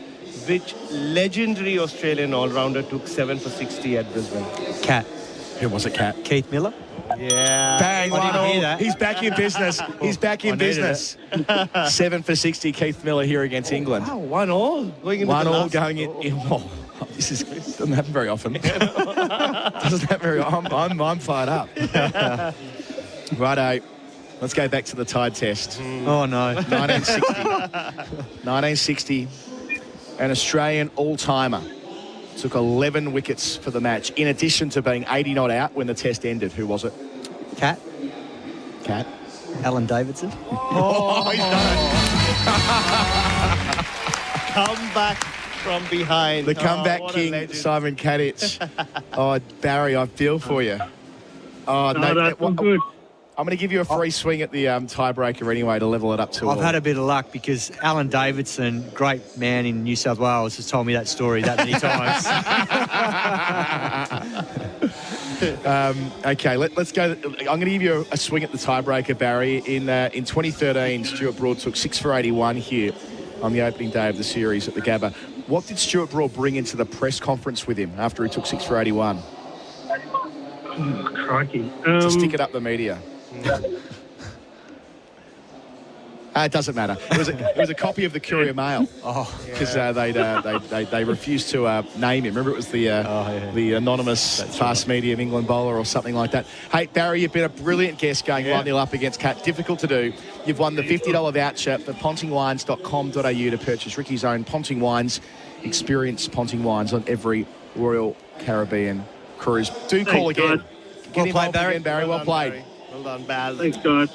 which legendary Australian all-rounder took 7 for 60 at Brisbane? Cat. Who was it, Cat? Keith Miller. Yeah. Bang, I didn't hear that. He's back in business. He's back in business. 7 for 60, Keith Miller here against England. Wow, 1-1 going into 1-1 going in. Oh, this doesn't happen very often. Doesn't happen very often. I'm fired up. Righto. Let's go back to the Tide Test. Oh, no. 1960. An Australian all-timer took 11 wickets for the match, in addition to being 80 not out when the test ended. Who was it? Cat. Alan Davidson. Oh, he's done it. Come back from behind. The comeback king, Simon Katich. Oh, Barry, I feel for you. Oh, no, that's good. I'm going to give you a free swing at the tiebreaker anyway to level it up to I've had a bit of luck because Alan Davidson, great man in New South Wales, has told me that story that many times. Okay, let's go. I'm going to give you a swing at the tiebreaker, Barry. In 2013, Stuart Broad took 6 for 81 here on the opening day of the series at the Gabba. What did Stuart Broad bring into the press conference with him after he took 6 for 81? Crikey. To stick it up the media. It doesn't matter. It was a copy of the Courier Mail. Because they refused to name him. Remember, it was the anonymous fast medium England bowler or something like that. Hey, Barry, you've been a brilliant guest going 1-0 up against Cat. Difficult to do. You've won the $50 voucher for pontingwines.com.au to purchase Ricky's own Ponting Wines. Experience Ponting Wines on every Royal Caribbean cruise. Do call again. Well played, Barry. Well played. Barry. Well done, Baz. Thanks, guys.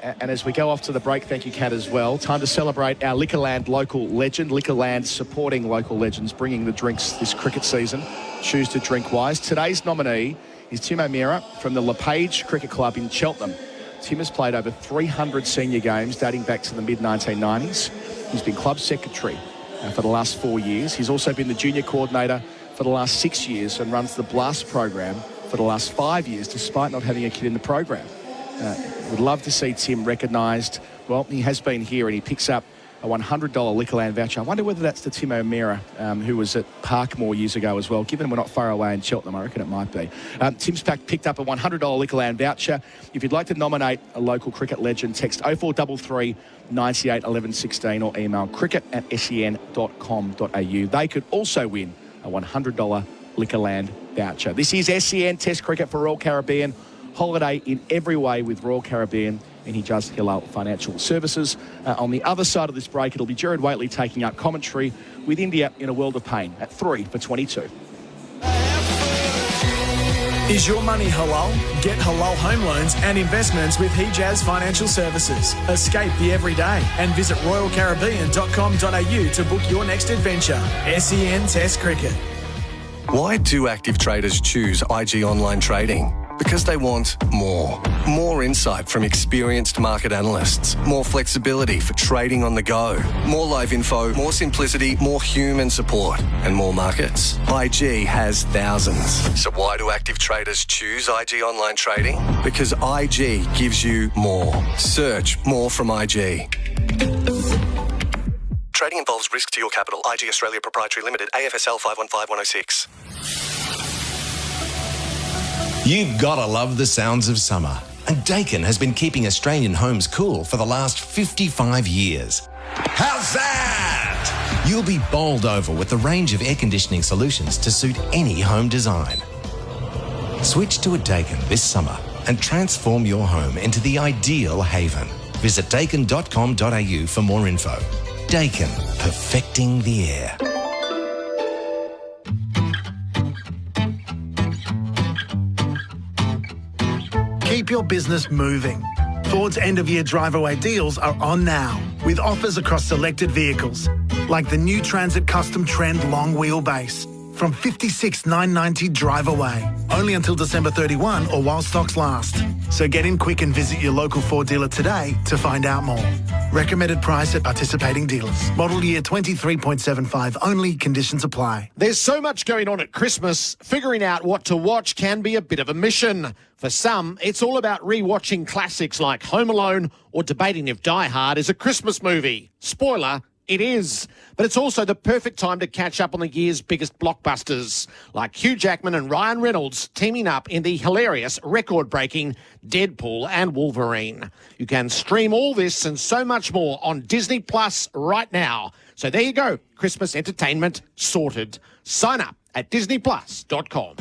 And as we go off to the break, thank you, Kat, as well. Time to celebrate our Liquorland local legend. Liquorland supporting local legends, bringing the drinks this cricket season. Choose to drink wise. Today's nominee is Tim O'Meara from the LePage Cricket Club in Cheltenham. Tim has played over 300 senior games dating back to the mid-1990s. He's been club secretary for the last 4 years. He's also been the junior coordinator for the last 6 years and runs the Blast program for the last 5 years, despite not having a kid in the program. Would love to see Tim recognised. Well, he has been here and he picks up a $100 Liquorland voucher. I wonder whether that's to Tim O'Meara, who was at Parkmore years ago as well. Given we're not far away in Cheltenham, I reckon it might be. Tim's picked up a $100 Liquorland voucher. If you'd like to nominate a local cricket legend, text 0433 98 11 16 or email cricket@sen.com.au. They could also win a $100 Liquorland voucher. This is SEN Test Cricket for Royal Caribbean. Holiday in every way with Royal Caribbean and Hijaz Hilal Financial Services. On the other side of this break, it'll be Gerard Whateley taking up commentary with India in a world of pain at 3 for 22. Is your money halal? Get halal home loans and investments with Hijaz Financial Services. Escape the everyday and visit royalcaribbean.com.au to book your next adventure. SEN Test Cricket. Why do active traders choose IG Online Trading? Because they want more. More insight from experienced market analysts. More flexibility for trading on the go. More live info, more simplicity, more human support, and more markets. IG has thousands. So why do active traders choose IG Online Trading? Because IG gives you more. Search more from IG. Trading involves risk to your capital. IG Australia Proprietary Limited, AFSL 515106. You've gotta love the sounds of summer. And Dakin has been keeping Australian homes cool for the last 55 years. How's that? You'll be bowled over with the range of air conditioning solutions to suit any home design. Switch to a Dakin this summer and transform your home into the ideal haven. Visit dakin.com.au for more info. Dakin, perfecting the air. Keep your business moving. Ford's end-of-year drive-away deals are on now, with offers across selected vehicles. like the new Transit Custom Trend long wheelbase from $56,990 drive away. Only until December 31 or while stocks last. So get in quick and visit your local Ford dealer today to find out more. Recommended price at participating dealers. Model year 23.75 only. Conditions apply. There's so much going on at Christmas, figuring out what to watch can be a bit of a mission. For some, it's all about rewatching classics like Home Alone or debating if Die Hard is a Christmas movie. Spoiler, it is. But it's also the perfect time to catch up on the year's biggest blockbusters, like Hugh Jackman and Ryan Reynolds teaming up in the hilarious, record-breaking Deadpool and Wolverine. You can stream all this and so much more on Disney Plus right now. So there you go, Christmas entertainment sorted. Sign up at disneyplus.com.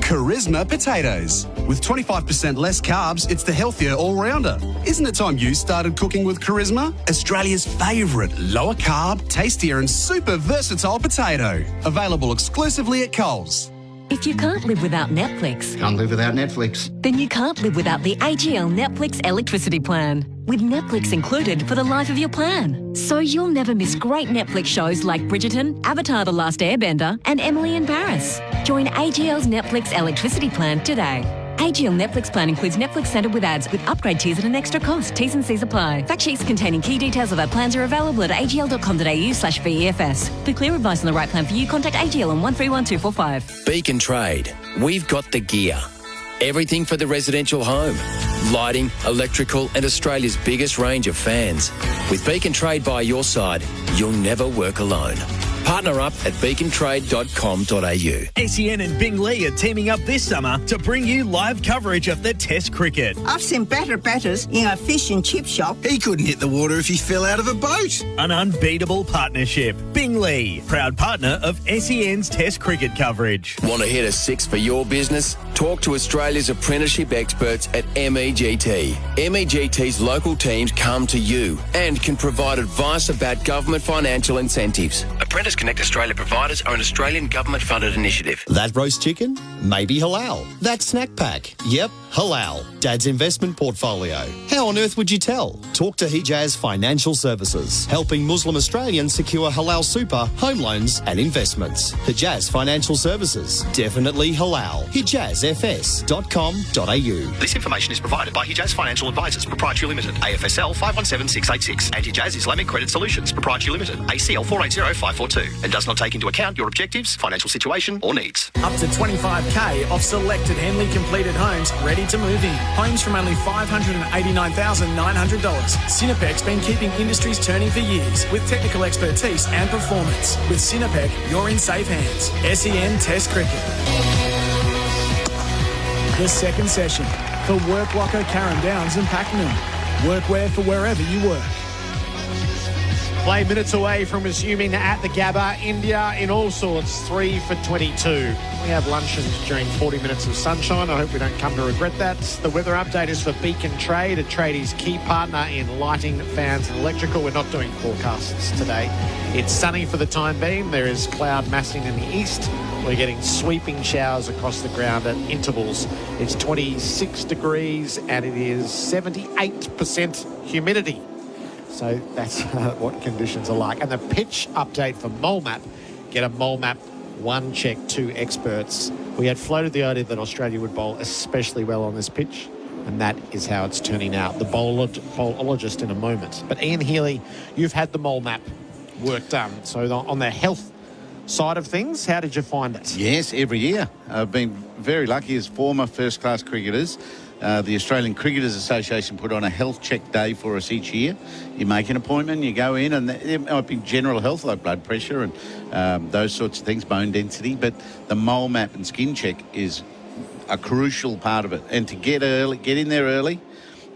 Charisma potatoes. With 25% less carbs, it's the healthier all-rounder. Isn't it time you started cooking with Charisma? Australia's favourite lower carb, tastier and super versatile potato. Available exclusively at Coles. If you can't live without Netflix, Can't live without Netflix. then you can't live without the AGL Netflix electricity plan. With Netflix included for the life of your plan. So you'll never miss great Netflix shows like Bridgerton, Avatar The Last Airbender and Emily in Paris. Join AGL's Netflix electricity plan today. AGL Netflix plan includes Netflix Centre with ads with upgrade tiers at an extra cost. T's and C's apply. Fact sheets containing key details of our plans are available at agl.com.au/VEFS. For clear advice on the right plan for you, contact AGL on 131245. Beacon Trade. We've got the gear. Everything for the residential home. Lighting, electrical and Australia's biggest range of fans. With Beacon Trade by your side, you'll never work alone. Partner up at beacontrade.com.au. SEN and Bing are teaming up this summer to bring you live coverage of the Test cricket. I've seen better batters in a fish and chip shop. He couldn't hit the water if he fell out of a boat. An unbeatable partnership. Bing, proud partner of SEN's Test cricket coverage. Want to hit a six for your business? Talk to Australia's apprenticeship experts at MEGT. MEGT's local teams come to you and can provide advice about government financial incentives. Apprentice Connect Australia providers are an Australian government-funded initiative. That roast chicken? Maybe halal. That snack pack? Yep, halal. Dad's investment portfolio. How on earth would you tell? Talk to Hijaz Financial Services, helping Muslim Australians secure halal super, home loans and investments. Hijaz Financial Services. Definitely halal. HijazFS.com.au. This information is provided by Hijaz Financial Advisors, Proprietary Limited, AFSL 517686, and Hijaz Islamic Credit Solutions, Proprietary Limited, ACL 480542, and does not take into account your objectives, financial situation or needs. Up to 25k off selected Henley completed homes ready to move in. Homes from only $589,900. Cinepec's been keeping industries turning for years with technical expertise and performance. With Cinepec, you're in safe hands. SEN Test Cricket. The second session for Work Locker, Carrum Downs and Pakenham. Workwear for wherever you work. Play minutes away from resuming at the Gabba. India in all sorts, 3 for 22. We have luncheons during 40 minutes of sunshine. I hope we don't come to regret that. The weather update is for Beacon Trade, a tradie's key partner in lighting, fans and electrical. We're not doing forecasts today. It's sunny for the time being. There is cloud massing in the east. We're getting sweeping showers across the ground at intervals. It's 26 degrees and it is 78% humidity. So that's what conditions are like. And the pitch update for Mole Map. Get a Mole Map 1 check 2 experts. We had floated the idea that Australia would bowl especially well on this pitch, and that is how it's turning out. The bowlologist in a moment. But Ian Healy, you've had the Mole Map work done. So on the health side of things, how did you find it? Yes, every year. I've been very lucky as former first-class cricketers. The Australian Cricketers Association put on a health check day for us each year. You make an appointment, you go in, and there might be general health like blood pressure and those sorts of things, bone density, but the Mole Map and skin check is a crucial part of it. And to get in there early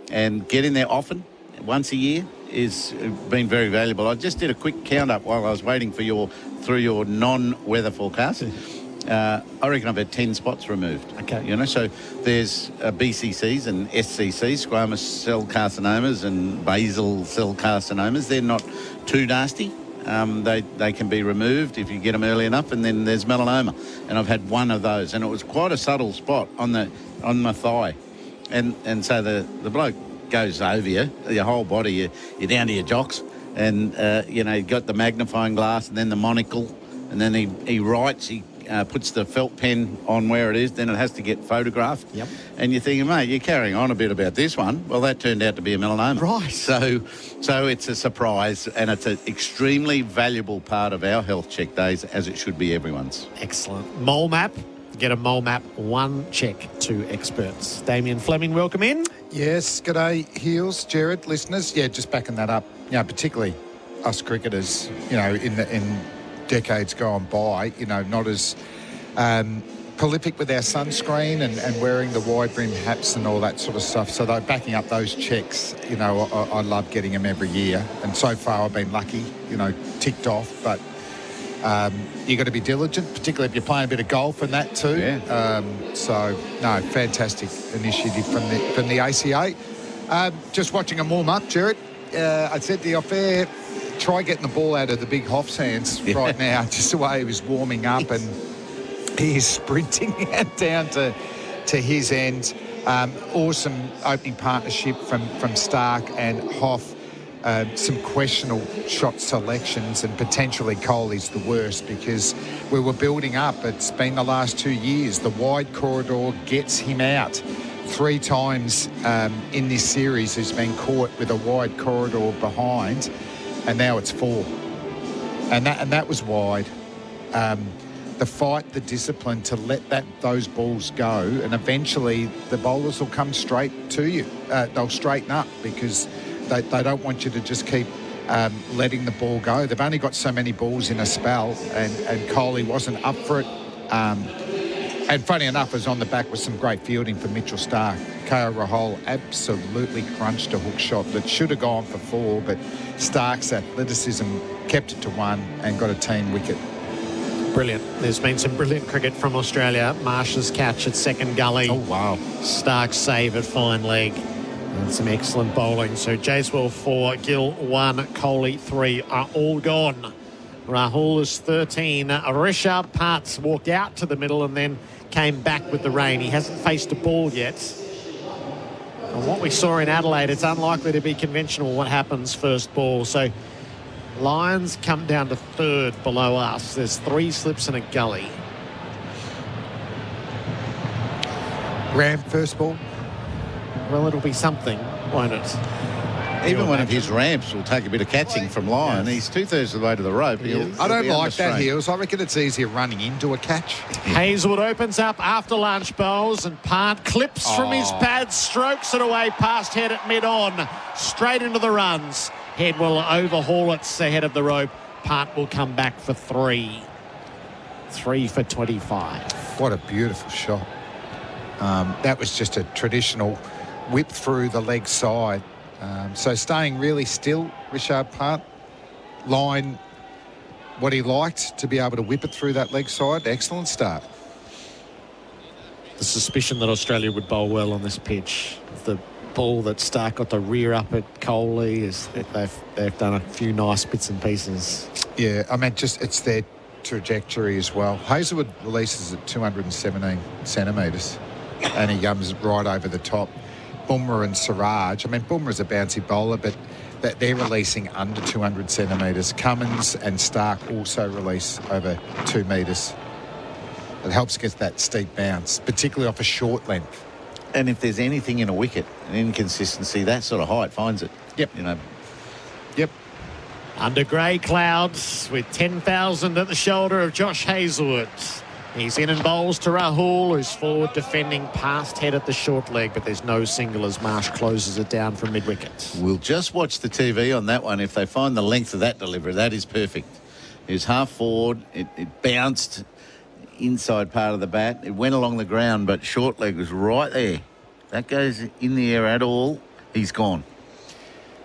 and get in there often, once a year, is been very valuable. I just did a quick count up while I was waiting for through your non-weather forecast. I reckon I've had 10 spots removed. Okay. You know, so there's BCCs and SCCs, squamous cell carcinomas and basal cell carcinomas. They're not too nasty. They can be removed if you get them early enough, and then there's melanoma. And I've had one of those, and it was quite a subtle spot on my thigh. And so the bloke goes over you, your whole body, you're down to your jocks, And, he got the magnifying glass and then the monocle, and then he writes, he puts the felt pen on where it is, then it has to get photographed. Yep. And you're thinking, mate, you're carrying on a bit about this one. Well, that turned out to be a melanoma. Right. So it's a surprise, and it's an extremely valuable part of our health check days, as it should be everyone's. Excellent. Mole map. Get a mole map, one check, two experts. Damien, Fleming, welcome in. Yes, g'day, Heels, Gerard, listeners. Yeah, just backing that up, particularly us cricketers, in decades gone by, not as prolific with our sunscreen and wearing the wide brim hats and all that sort of stuff. So they're backing up those checks. I love getting them every year. And so far I've been lucky, ticked off. But you got to be diligent, particularly if you're playing a bit of golf and that too. Yeah. Fantastic initiative from the ACA. Just watching him warm up, Gerard. I said to you off air, try getting the ball out of the big Hoff's hands right now, just the way he was warming up, and he is sprinting down to his end. Awesome opening partnership from Stark and Hoff. Some questionable shot selections, and potentially Kohli's the worst, because we were building up. It's been the last 2 years. The wide corridor gets him out. 3 times in this series he's been caught with a wide corridor behind, and now it's 4. And that was wide. The fight, the discipline to let those balls go, and eventually the bowlers will come straight to you. They'll straighten up, because they don't want you to just keep letting the ball go. They've only got so many balls in a spell, and Kohli wasn't up for it. And funny enough, was on the back with some great fielding for Mitchell Stark. KL Rahul absolutely crunched a hook shot that should have gone for 4, but Stark's athleticism kept it to 1 and got a team wicket. Brilliant. There's been some brilliant cricket from Australia. Marsh's catch at second gully. Oh, wow. Stark's save at fine leg. And some excellent bowling. So Jaiswal 4, Gill 1, Kohli 3 are all gone. Rahul is 13. Rishabh Pant walked out to the middle and then came back with the rain. He hasn't faced a ball yet. And what we saw in Adelaide, it's unlikely to be conventional what happens first ball. So Lions come down to 3rd below us. There's 3 slips and a gully. Ram first ball. Well, it'll be something, won't it? Even one of his ramps will take a bit of catching from Lyon. He's 2/3 of the way to the rope. I don't like that, Heels. I reckon it's easier running into a catch. Hazelwood opens up after lunch bowls, and Pant clips from his pad, strokes it away past head at mid-on, straight into the runs. Head will overhaul it ahead of the rope. Pant will come back for 3. 3 for 25. What a beautiful shot. That was just a traditional whip through the leg side. So staying really still, Rishabh Pant. Line what he liked, to be able to whip it through that leg side. Excellent start. The suspicion that Australia would bowl well on this pitch. The ball that Stark got the rear up at Kohli, is they've done a few nice bits and pieces. Yeah, I mean, it's their trajectory as well. Hazelwood releases at 217 centimetres, and he comes right over the top. Bumrah and Siraj. I mean, Bumrah's a bouncy bowler, but they're releasing under 200 centimetres. Cummins and Stark also release over 2 metres. It helps get that steep bounce, particularly off a short length. And if there's anything in a wicket, an inconsistency, that sort of height finds it. Yep. Yep. Under grey clouds with 10,000 at the shoulder of Josh Hazelwood. He's in and bowls to Rahul, who's forward defending past head at the short leg, but there's no single as Marsh closes it down from mid-wicket. We'll just watch the TV on that one. If they find the length of that delivery, that is perfect. It was half forward. It bounced inside part of the bat. It went along the ground, but short leg was right there. That goes in the air at all, he's gone.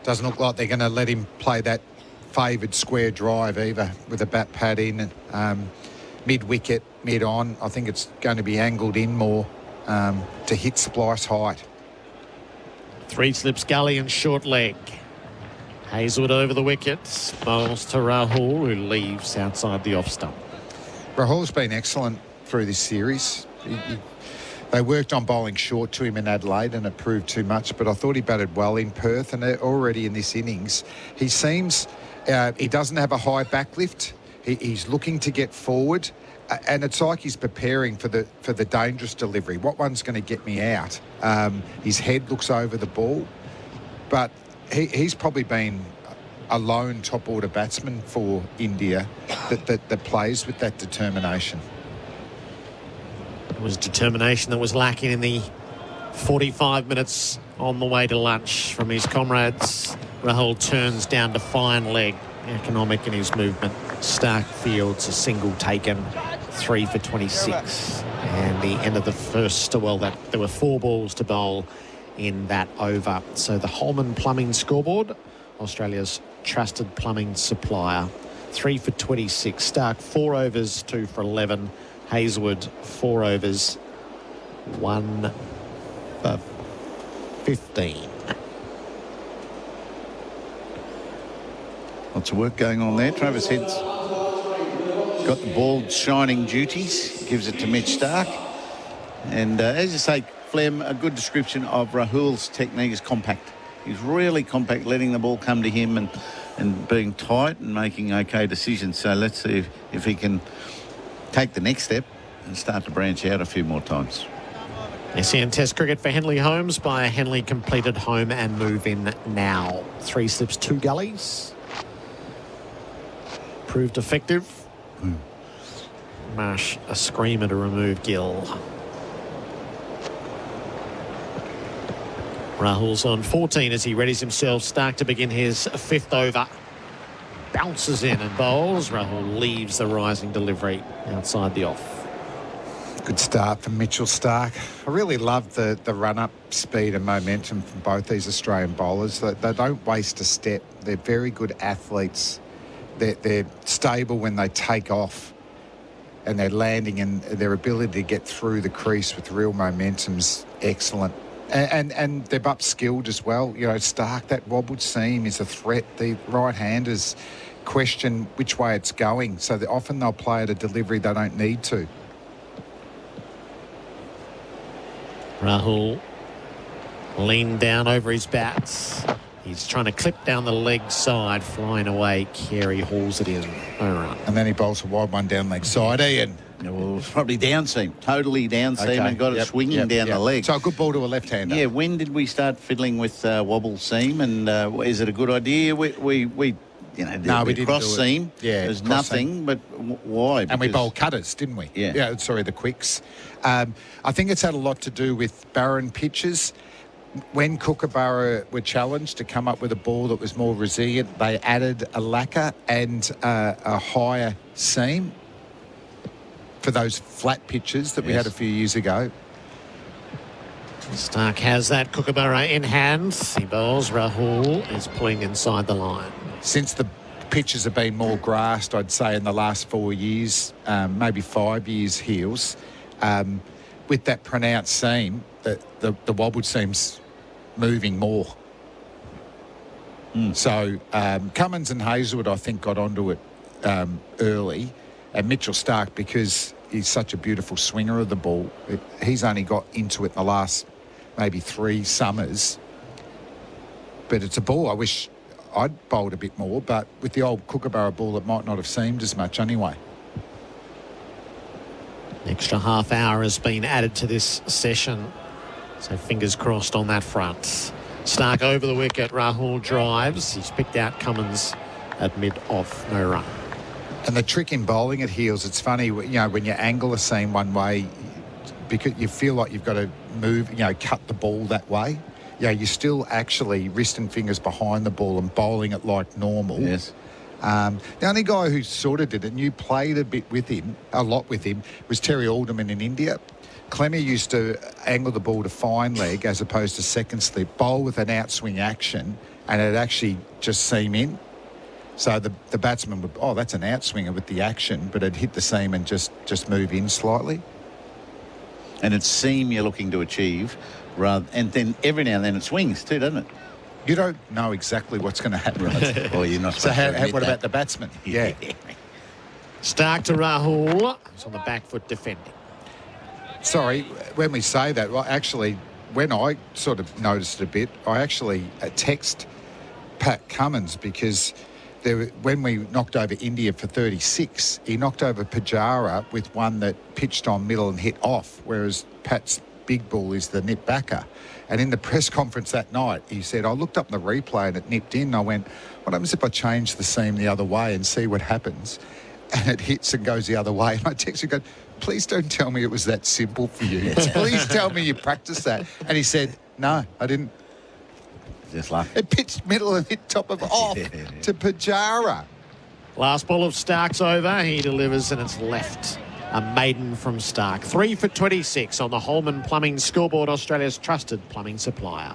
Doesn't look like they're going to let him play that favoured square drive either, with a bat pad in. Mid-wicket, mid-on. I think it's going to be angled in more to hit splice height. 3 slips gully and short leg. Hazelwood over the wickets. Bowls to Rahul, who leaves outside the off stump. Rahul's been excellent through this series. They worked on bowling short to him in Adelaide and it proved too much, but I thought he batted well in Perth, and already in this innings, he seems, he doesn't have a high backlift. He's looking to get forward, and it's like he's preparing for the dangerous delivery. What one's going to get me out? His head looks over the ball, but he's probably been a lone top-order batsman for India that plays with that determination. It was determination that was lacking in the 45 minutes on the way to lunch from his comrades. Rahul turns down to fine leg, economic in his movement. Stark fields a single taken, 3 for 26. And the end of the first, well, there were 4 balls to bowl in that over. So the Holman Plumbing scoreboard, Australia's trusted plumbing supplier, 3 for 26. Stark 4 overs, 2 for 11. Hazelwood 4 overs, 1 for 15. Lots of work going on there. Travis Head's got the ball shining duties, gives it to Mitch Stark. And as you say, Flem, a good description of Rahul's technique is compact. He's really compact, letting the ball come to him and being tight and making okay decisions. So let's see if he can take the next step and start to branch out a few more times. SEN Test cricket for Henley Holmes by a Henley completed home and move in now. 3 slips, 2 gullies. Proved effective. Marsh a screamer to remove Gill. Rahul's on 14 as he readies himself. Stark to begin his 5th over. Bounces in and bowls. Rahul leaves the rising delivery outside the off. Good start from Mitchell Stark. I really love the run-up speed and momentum from both these Australian bowlers. They don't waste a step. They're very good athletes. They're stable when they take off, and they're landing, and their ability to get through the crease with real momentum's excellent. And they're up-skilled as well. You know, Stark, that wobbled seam is a threat. The right-handers question which way it's going, so that often they'll play at a delivery they don't need to. Rahul leaned down over his bats. He's trying to clip down the leg side, flying away. Carey hauls it in. No run. And then he bowls a wide one down leg side, Ian. Yeah, well, it was probably down seam, totally down seam, and got it swinging down the leg. So a good ball to a left-hander. Yeah, when did we start fiddling with wobble seam, and is it a good idea? We No, we didn't cross do it. seam. Yeah, there's cross nothing, seam. but why? And we Because- bowled cutters, didn't we? Yeah. Sorry, the quicks. I think it's had a lot to do with barren pitches. When Kookaburra were challenged to come up with a ball that was more resilient, they added a lacquer and a higher seam for those flat pitches that we had a few years ago. Stark has that Kookaburra in hand. He bowls. Rahul is pulling inside the line. Since the pitches have been more grassed, I'd say in the last 4 years, maybe 5 years, Heels, with that pronounced seam, the wobble seam's moving more. So Cummins and Hazelwood, I think, got onto it early, and Mitchell Stark, because he's such a beautiful swinger of the ball, he's only got into it in the last maybe 3 summers. But it's a ball I wish I'd bowled a bit more, but with the old Kookaburra ball, it might not have seemed as much anyway. Extra half hour has been added to this session, so fingers crossed on that front. Stark over the wicket. Rahul drives. He's picked out Cummins at mid-off. No run. And the trick in bowling at Heels, it's funny, you know, when you angle a seam one way, because you feel like you've got to move, you know, cut the ball that way. Yeah, you're still actually wrist and fingers behind the ball and bowling it like normal. Yes. The only guy who sort of did it, and you played a lot with him, was Terry Alderman in India. Clemmy used to angle the ball to fine leg as opposed to second slip, bowl with an outswing action, and it'd actually just seam in. So the batsman would, that's an outswinger with the action, but it'd hit the seam and just move in slightly. And it's seam you're looking to achieve, and then every now and then it swings too, doesn't it? You don't know exactly what's going to happen. Right. Well, you're not So supposed to admit what that. about the batsman? Yeah. Stark to Rahul. He's on the back foot defending. Sorry, when we say that, well, actually, when I sort of noticed it a bit, I actually text Pat Cummins because when we knocked over India for 36, he knocked over Pujara with one that pitched on middle and hit off, whereas Pat's big ball is the nip backer. And in the press conference that night, he said, I looked up the replay and it nipped in. I went, what happens if I change the seam the other way and see what happens? And it hits and goes the other way. And I texted him, please don't tell me it was that simple for you. Please tell me you practiced that. And he said, no, I didn't. Just luck. It pitched middle and hit top of off to Pujara. Last ball of Stark's over. He delivers and it's left. A maiden from Stark. 3 for 26 on the Holman Plumbing scoreboard, Australia's trusted plumbing supplier.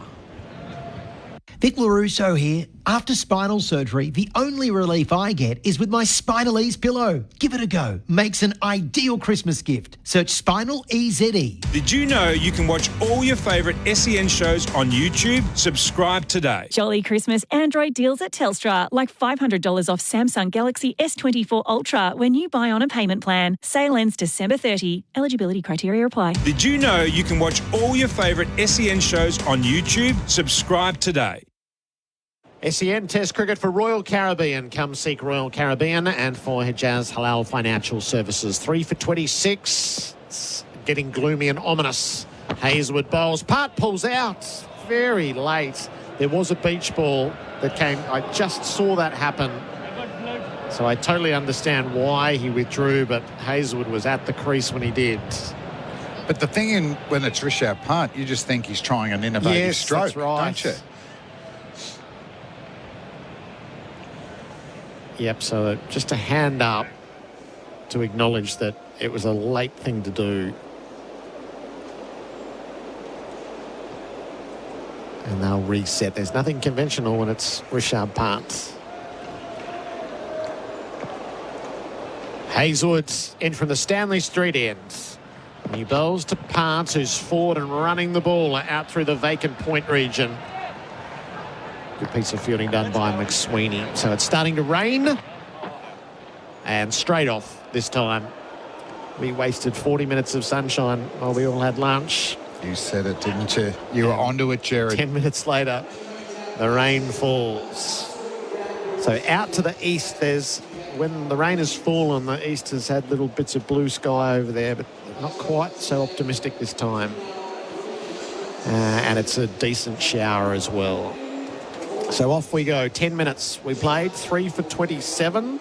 Vic LaRusso here. After spinal surgery, the only relief I get is with my Spinal Ease pillow. Give it a go. Makes an ideal Christmas gift. Search Spinal EZE. Did you know you can watch all your favourite SEN shows on YouTube? Subscribe today. Jolly Christmas Android deals at Telstra, like $500 off Samsung Galaxy S24 Ultra when you buy on a payment plan. Sale ends December 30. Eligibility criteria apply. Did you know you can watch all your favourite SEN shows on YouTube? Subscribe today. SEN Test Cricket for Royal Caribbean. Come seek Royal Caribbean and for Hijaz Halal Financial Services. 3 for 26. It's getting gloomy and ominous. Hazelwood bowls. Part pulls out very late. There was a beach ball that came. I just saw that happen. So I totally understand why he withdrew, but Hazelwood was at the crease when he did. But the thing when it's Rishabh Pant, you just think he's trying an innovative stroke, that's right. don't you? Yep, so just a hand up to acknowledge that it was a late thing to do. And they'll reset. There's nothing conventional when it's Rishabh Pant. Hazelwood's in from the Stanley Street end. He bowls to Pant, who's forward and running the ball out through the vacant point region. Good piece of fielding done by McSweeney. So it's starting to rain. And straight off this time. We wasted 40 minutes of sunshine while we all had lunch. You said it, didn't you? You were onto it, Gerard. 10 minutes later, the rain falls. So out to the east, when the rain has fallen, the east has had little bits of blue sky over there, but not quite so optimistic this time. And it's a decent shower as well. So off we go. 10 minutes we played. 3 for 27.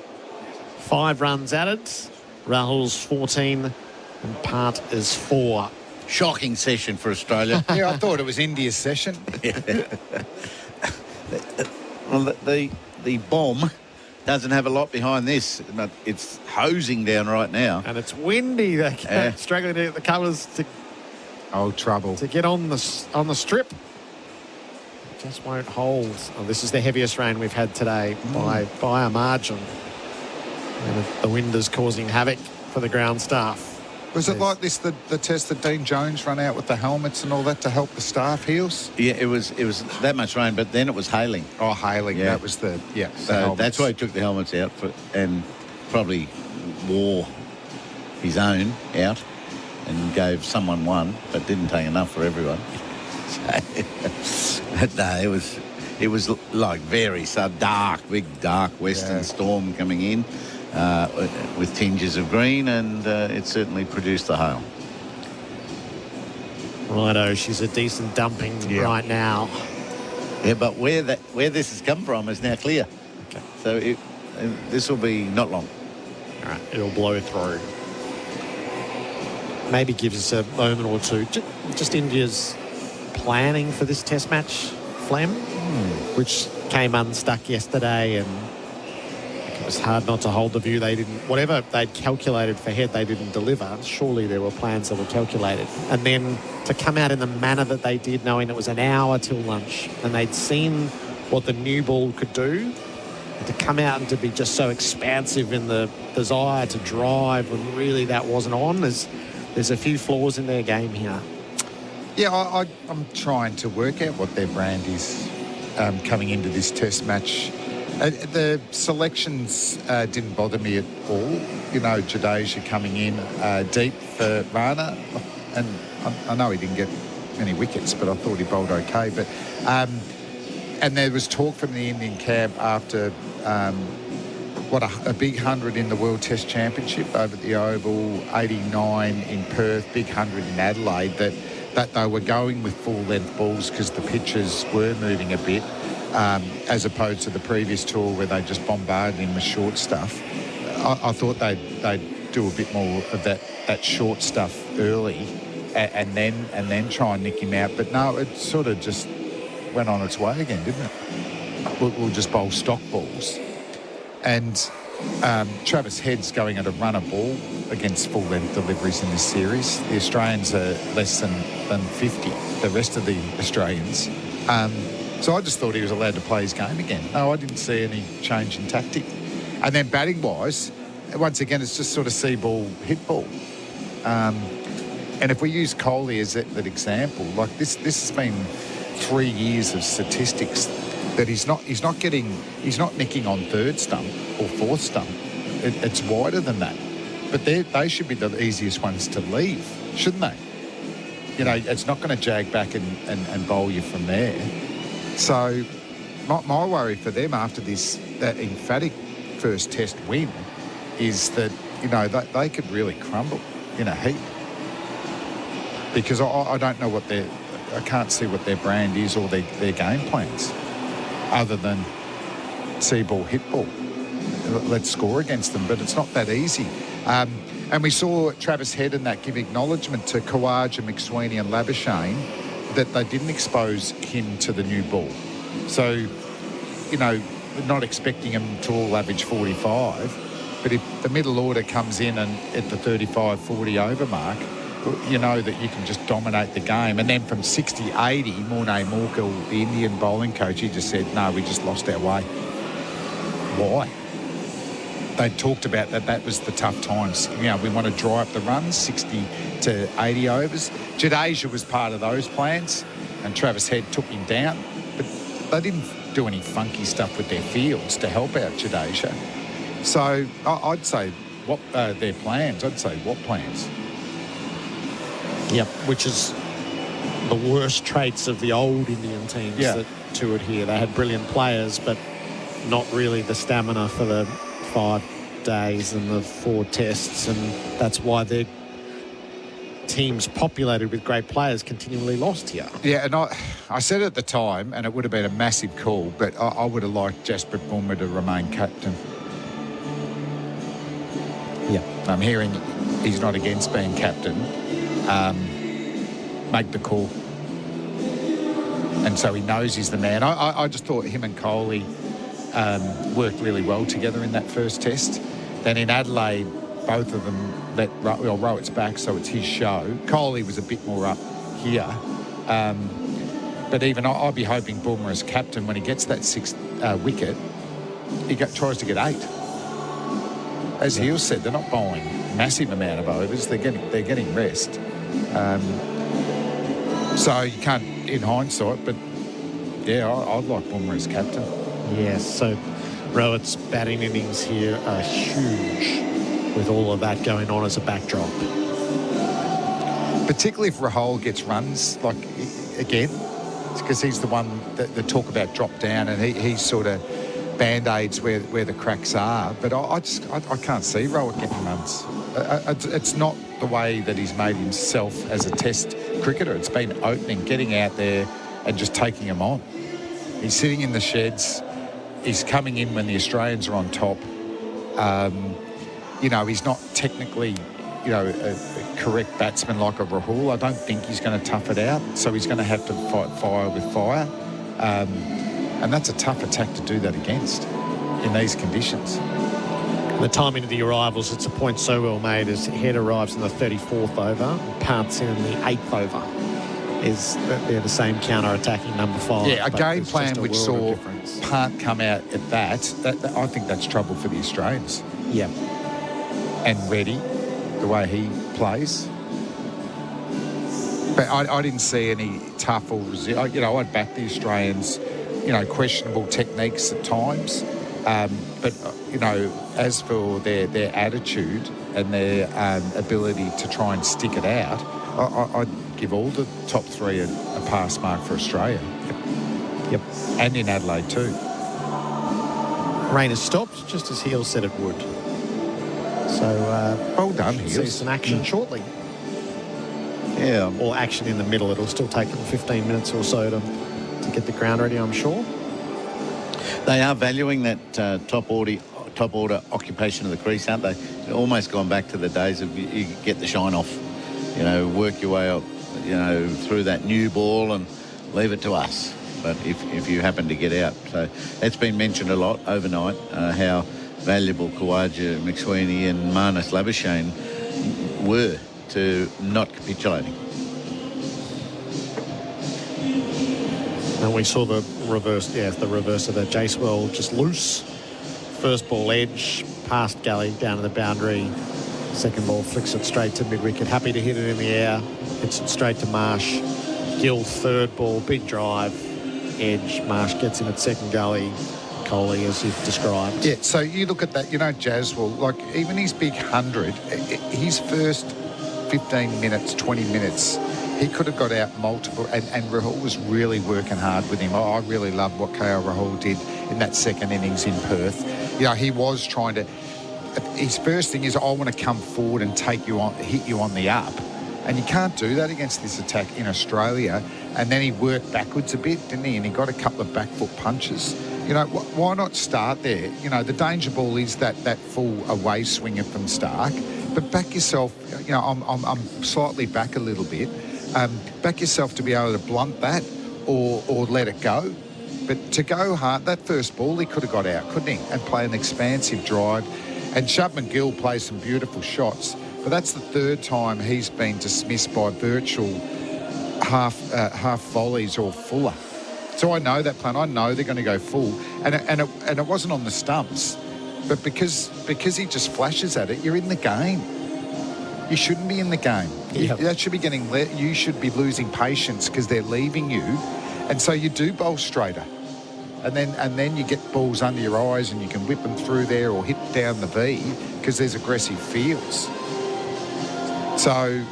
5 runs added. Rahul's 14 and Pant is 4. Shocking session for Australia. Yeah, I thought it was India's session. Well, the bomb doesn't have a lot behind this. It's hosing down right now. And it's windy. They're struggling to get the covers to trouble to get on the strip. Just won't hold. Oh, this is the heaviest rain we've had today by a margin. And the wind is causing havoc for the ground staff. Was it like this, the test that Dean Jones ran out with the helmets and all that to help the staff, Heels? Yeah, it was that much rain, but then it was hailing. Oh, hailing. Yeah. That was So the that's why he took the helmets out and probably wore his own out and gave someone one, but didn't take enough for everyone. But no, it was like very big dark western storm coming in with tinges of green, and it certainly produced the hail. Righto, she's a decent dumping right now. Yeah, but where this has come from is now clear. Okay. So this will be not long. All right, it'll blow through. Maybe gives us a moment or two. Just India's planning for this test match, Flem, which came unstuck yesterday, and it was hard not to hold the view whatever they'd calculated for head, they didn't deliver. Surely there were plans that were calculated. And then to come out in the manner that they did, knowing it was an hour till lunch, and they'd seen what the new ball could do, and to come out and to be just so expansive in the desire to drive when really that wasn't on, there's a few flaws in their game here. Yeah, I'm trying to work out what their brand is coming into this test match. The selections didn't bother me at all. You know, Jadeja coming in deep for Rana. and I know he didn't get many wickets, but I thought he bowled okay. But and there was talk from the Indian camp after a big 100 in the World Test Championship over at the Oval, 89 in Perth, big 100 in Adelaide, that they were going with full-length balls because the pitches were moving a bit, as opposed to the previous tour where they just bombarded him with short stuff. I thought they'd do a bit more of that short stuff early and then try and nick him out. But no, it sort of just went on its way again, didn't it? We'll just bowl stock balls. And Travis Head's going at a runner ball against full-length deliveries in this series. The Australians are less than 50, the rest of the Australians. So I just thought he was allowed to play his game again. No, I didn't see any change in tactic. And then batting-wise, once again, it's just sort of see ball, hit ball. And if we use Kohli as that example, like this has been 3 years of statistics that he's not nicking on third stump or fourth stump. It's wider than that. But they should be the easiest ones to leave, shouldn't they? You know, it's not going to jag back and bowl you from there. So my worry for them after that emphatic first test win is that, you know, they could really crumble in a heap. Because I don't know I can't see what their brand is or their game plans, other than see ball, hit ball. Let's score against them, but it's not that easy. And we saw Travis Head and that give acknowledgement to Khawaja, McSweeney and Labuschagne that they didn't expose him to the new ball. So, you know, not expecting him to all average 45, but if the middle order comes in and at the 35-40 over mark, you know that you can just dominate the game. And then from 60-80, Morne Morkel, the Indian bowling coach, he just said, no, we just lost our way. Why? They talked about that was the tough times. You know, we want to dry up the runs, 60 to 80 overs. Jadeja was part of those plans, and Travis Head took him down. But they didn't do any funky stuff with their fields to help out Jadeja. So I'd say what their plans. I'd say what plans? Yep, which is the worst traits of the old Indian teams that toured here. They had brilliant players, but not really the stamina for the 5 days and the 4 tests, and that's why their teams populated with great players continually lost here. Yeah, and I said at the time, and it would have been a massive call, but I would have liked Jasprit Bumrah to remain captain. Yeah. I'm hearing he's not against being captain. Make the call. And so he knows he's the man. I just thought him and Kohli worked really well together in that first test. Then in Adelaide, both of them let Rowett's back, so it's his show. Kohli was a bit more up here. But even I'd be hoping Bumrah as captain, when he gets that 6th wicket, he tries to get 8. As Healy said, they're not bowling massive amount of overs. They're getting rest. So you can't, in hindsight, but yeah, I'd like Bumrah as captain. Yes, so Rowett's batting innings here are huge with all of that going on as a backdrop. Particularly if Rahul gets runs, like, again, because he's the one that talk about drop down, and he sort of band-aids where the cracks are. But I can't see Rowett getting runs. It's not the way that he's made himself as a test cricketer. It's been opening, getting out there and just taking them on. He's sitting in the sheds. He's coming in when the Australians are on top. You know, he's not technically, you know, a correct batsman like a Rahul. I don't think he's going to tough it out. So he's going to have to fight fire with fire. And that's a tough attack to do that against in these conditions. The timing of the arrivals, it's a point so well made as Head arrives in the 34th over, Part's in the 8th over. They're the same counter-attacking number 5. Yeah, a game plan which saw Part come out at that I think that's trouble for the Australians. Yeah. And Reddy, the way he plays. But I didn't see any tough or you know, I'd back the Australians, you know, questionable techniques at times. But, you know, as for their attitude and their ability to try and stick it out, I'd give all the top three a pass mark for Australia. Yep. And in Adelaide too. Rain has stopped, just as Healy said it would. So, well done, see Healy. some action shortly. Yeah. Or action in the middle. It'll still take them 15 minutes or so to get the ground ready, I'm sure. They are valuing that top order occupation of the crease, aren't they? They've almost gone back to the days of you get the shine off, work your way up, through that new ball and leave it to us. But if you happen to get out. So that's been mentioned a lot overnight, how valuable Khawaja, McSweeney and Marnus Labuschagne were to not capitulating. And we saw the reverse of that. Jacewell just loose. First ball edge, past Gully, down to the boundary. Second ball flicks it straight to mid-wicket. Happy to hit it in the air. Hits it straight to Marsh. Gill, third ball, big drive. Edge, Marsh gets in at second gully. Coley, as you've described. Yeah, so you look at that, Jaswell, like even his big 100, his first 15 minutes, 20 minutes, he could have got out multiple, and Rahul was really working hard with him. I really loved what KL Rahul did in that second innings in Perth. He was trying to, his first thing is, I want to come forward and take you on, hit you on the up. And you can't do that against this attack in Australia. And then he worked backwards a bit, didn't he? And he got a couple of back foot punches. Why not start there? The danger ball is that full away swinger from Stark. But back yourself, I'm slightly back a little bit. Back yourself to be able to blunt that or let it go. But to go hard, that first ball he could have got out, couldn't he? And play an expansive drive. And Shubman Gill plays some beautiful shots. But that's the third time he's been dismissed by virtual half volleys or fuller. So I know that plan. I know they're going to go full, and it wasn't on the stumps, but because he just flashes at it, you're in the game. You shouldn't be in the game. Yep. That should be you should be losing patience because they're leaving you, and so you do bowl straighter, and then you get balls under your eyes and you can whip them through there or hit down the V because there's aggressive fields. So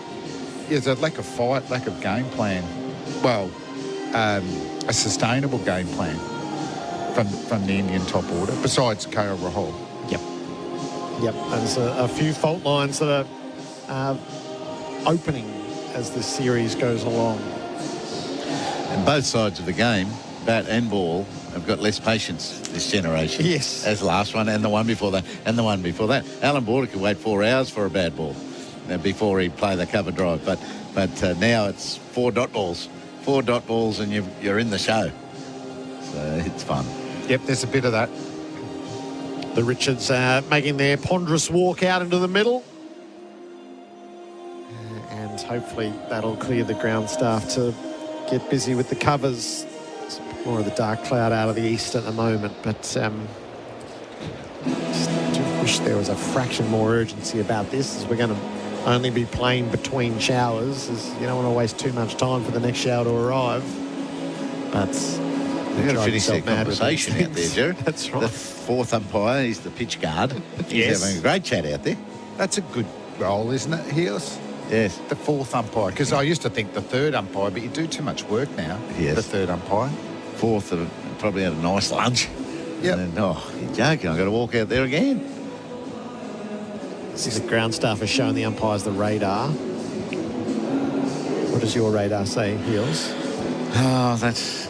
there's a lack of fight, lack of game plan. Well, a sustainable game plan from the Indian top order, besides KL Rahul. Yep. There's a few fault lines that are opening as this series goes along. And both sides of the game, bat and ball, have got less patience this generation. Yes. As the last one and the one before that and the one before that. Alan Border could wait 4 hours for a bad ball before he'd play the cover drive. But now it's 4 dot balls. 4 dot balls and you're in the show. So it's fun. Yep, there's a bit of that. The Richards making their ponderous walk out into the middle. And hopefully that'll clear the ground staff to get busy with the covers. It's more of the dark cloud out of the east at the moment, but just wish there was a fraction more urgency about this, as we're going to only be playing between showers, as you don't want to waste too much time for the next shower to arrive. But we've got to finish that conversation out there, Gerard. That's right. The fourth umpire, he's the pitch guard. He's Yes. having a great chat out there. That's a good role, isn't it, Heels? Yes. The fourth umpire, because I used to think the third umpire, but you do too much work now. Yes. The third umpire. Fourth, probably had a nice lunch. Yep. And then, you're joking, I've got to walk out there again. The ground staff has shown the umpires the radar. What does your radar say, Heels? Oh,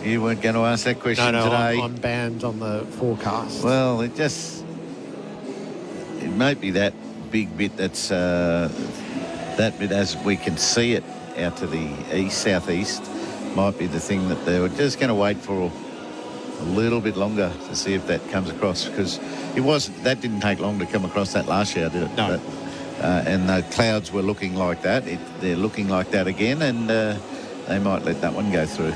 you weren't going to ask that question today. I'm banned on the forecast. Well, it might be that big bit that's that bit as we can see it out to the southeast might be the thing that they were just going to wait for a little bit longer to see if that comes across, because that didn't take long to come across that last year, did it? No. And the clouds were looking like that. They're looking like that again, and they might let that one go through.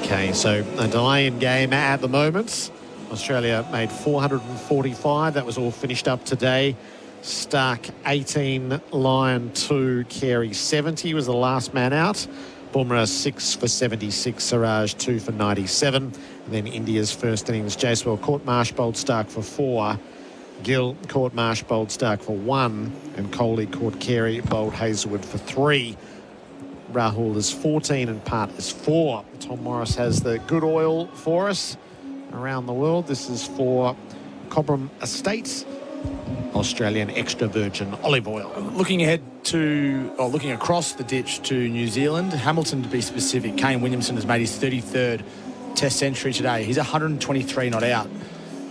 Okay, so a delay in game at the moment. Australia made 445. That was all finished up today. Stark 18, Lyon 2, Carey 70 was the last man out. Bumrah 6 for 76, Siraj 2 for 97. And then India's first innings, Jacewell caught Marsh, bowled Stark for 4. Gill caught Marsh, bowled Stark for 1, and Coley caught Carey, bowled Hazelwood for 3. Rahul is 14 and Part is 4. Tom Morris has the good oil for us around the world. This is for Cobram Estates, Australian extra virgin olive oil. Looking across the ditch to New Zealand, Hamilton to be specific, Kane Williamson has made his 33rd Test century today. He's 123 not out.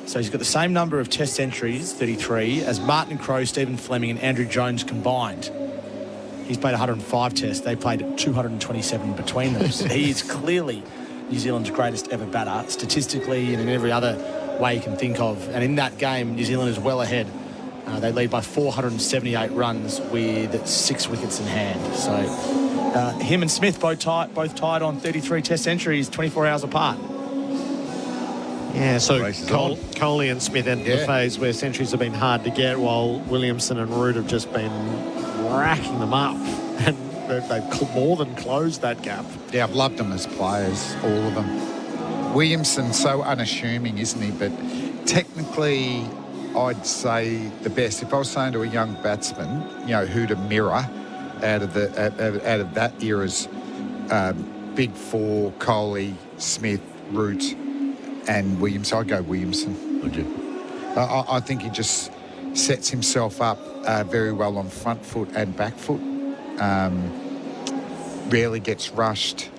So he's got the same number of Test centuries, 33, as Martin Crowe, Stephen Fleming and Andrew Jones combined. He's played 105 Tests. They played 227 between them. So he is clearly New Zealand's greatest ever batter, statistically and in every other way you can think of. And in that game, New Zealand is well ahead. They lead by 478 runs with 6 wickets in hand. So him and Smith both tied on 33 Test centuries, 24 hours apart. Yeah, so Coley and Smith entered the phase where centuries have been hard to get, while Williamson and Root have just been racking them up, and they've more than closed that gap. Yeah, I've loved them as players, all of them. Williamson's so unassuming, isn't he? But technically, I'd say the best. If I was saying to a young batsman, who to mirror out of that era's big four, Coley, Smith, Root, and Williamson, I'd go Williamson. Would you? I think he just sets himself up very well on front foot and back foot. Rarely gets rushed.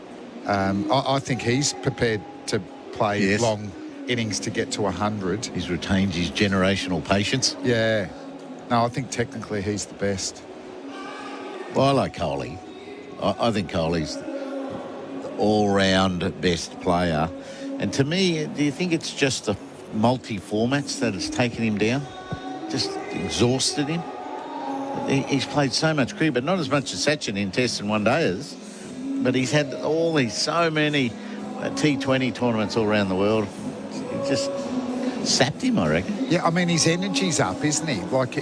I think he's prepared to play long innings to get to 100. He's retained his generational patience. Yeah. No, I think technically he's the best. Well, I like Coley. I think Coley's the all-round best player. And to me, do you think it's just the multi-formats that has taken him down? Just exhausted him? He's played so much cricket, but not as much as Sachin in Test and One Dayers. But he's had so many T20 tournaments all around the world. It just sapped him, I reckon. Yeah, I mean, his energy's up, isn't he? Like,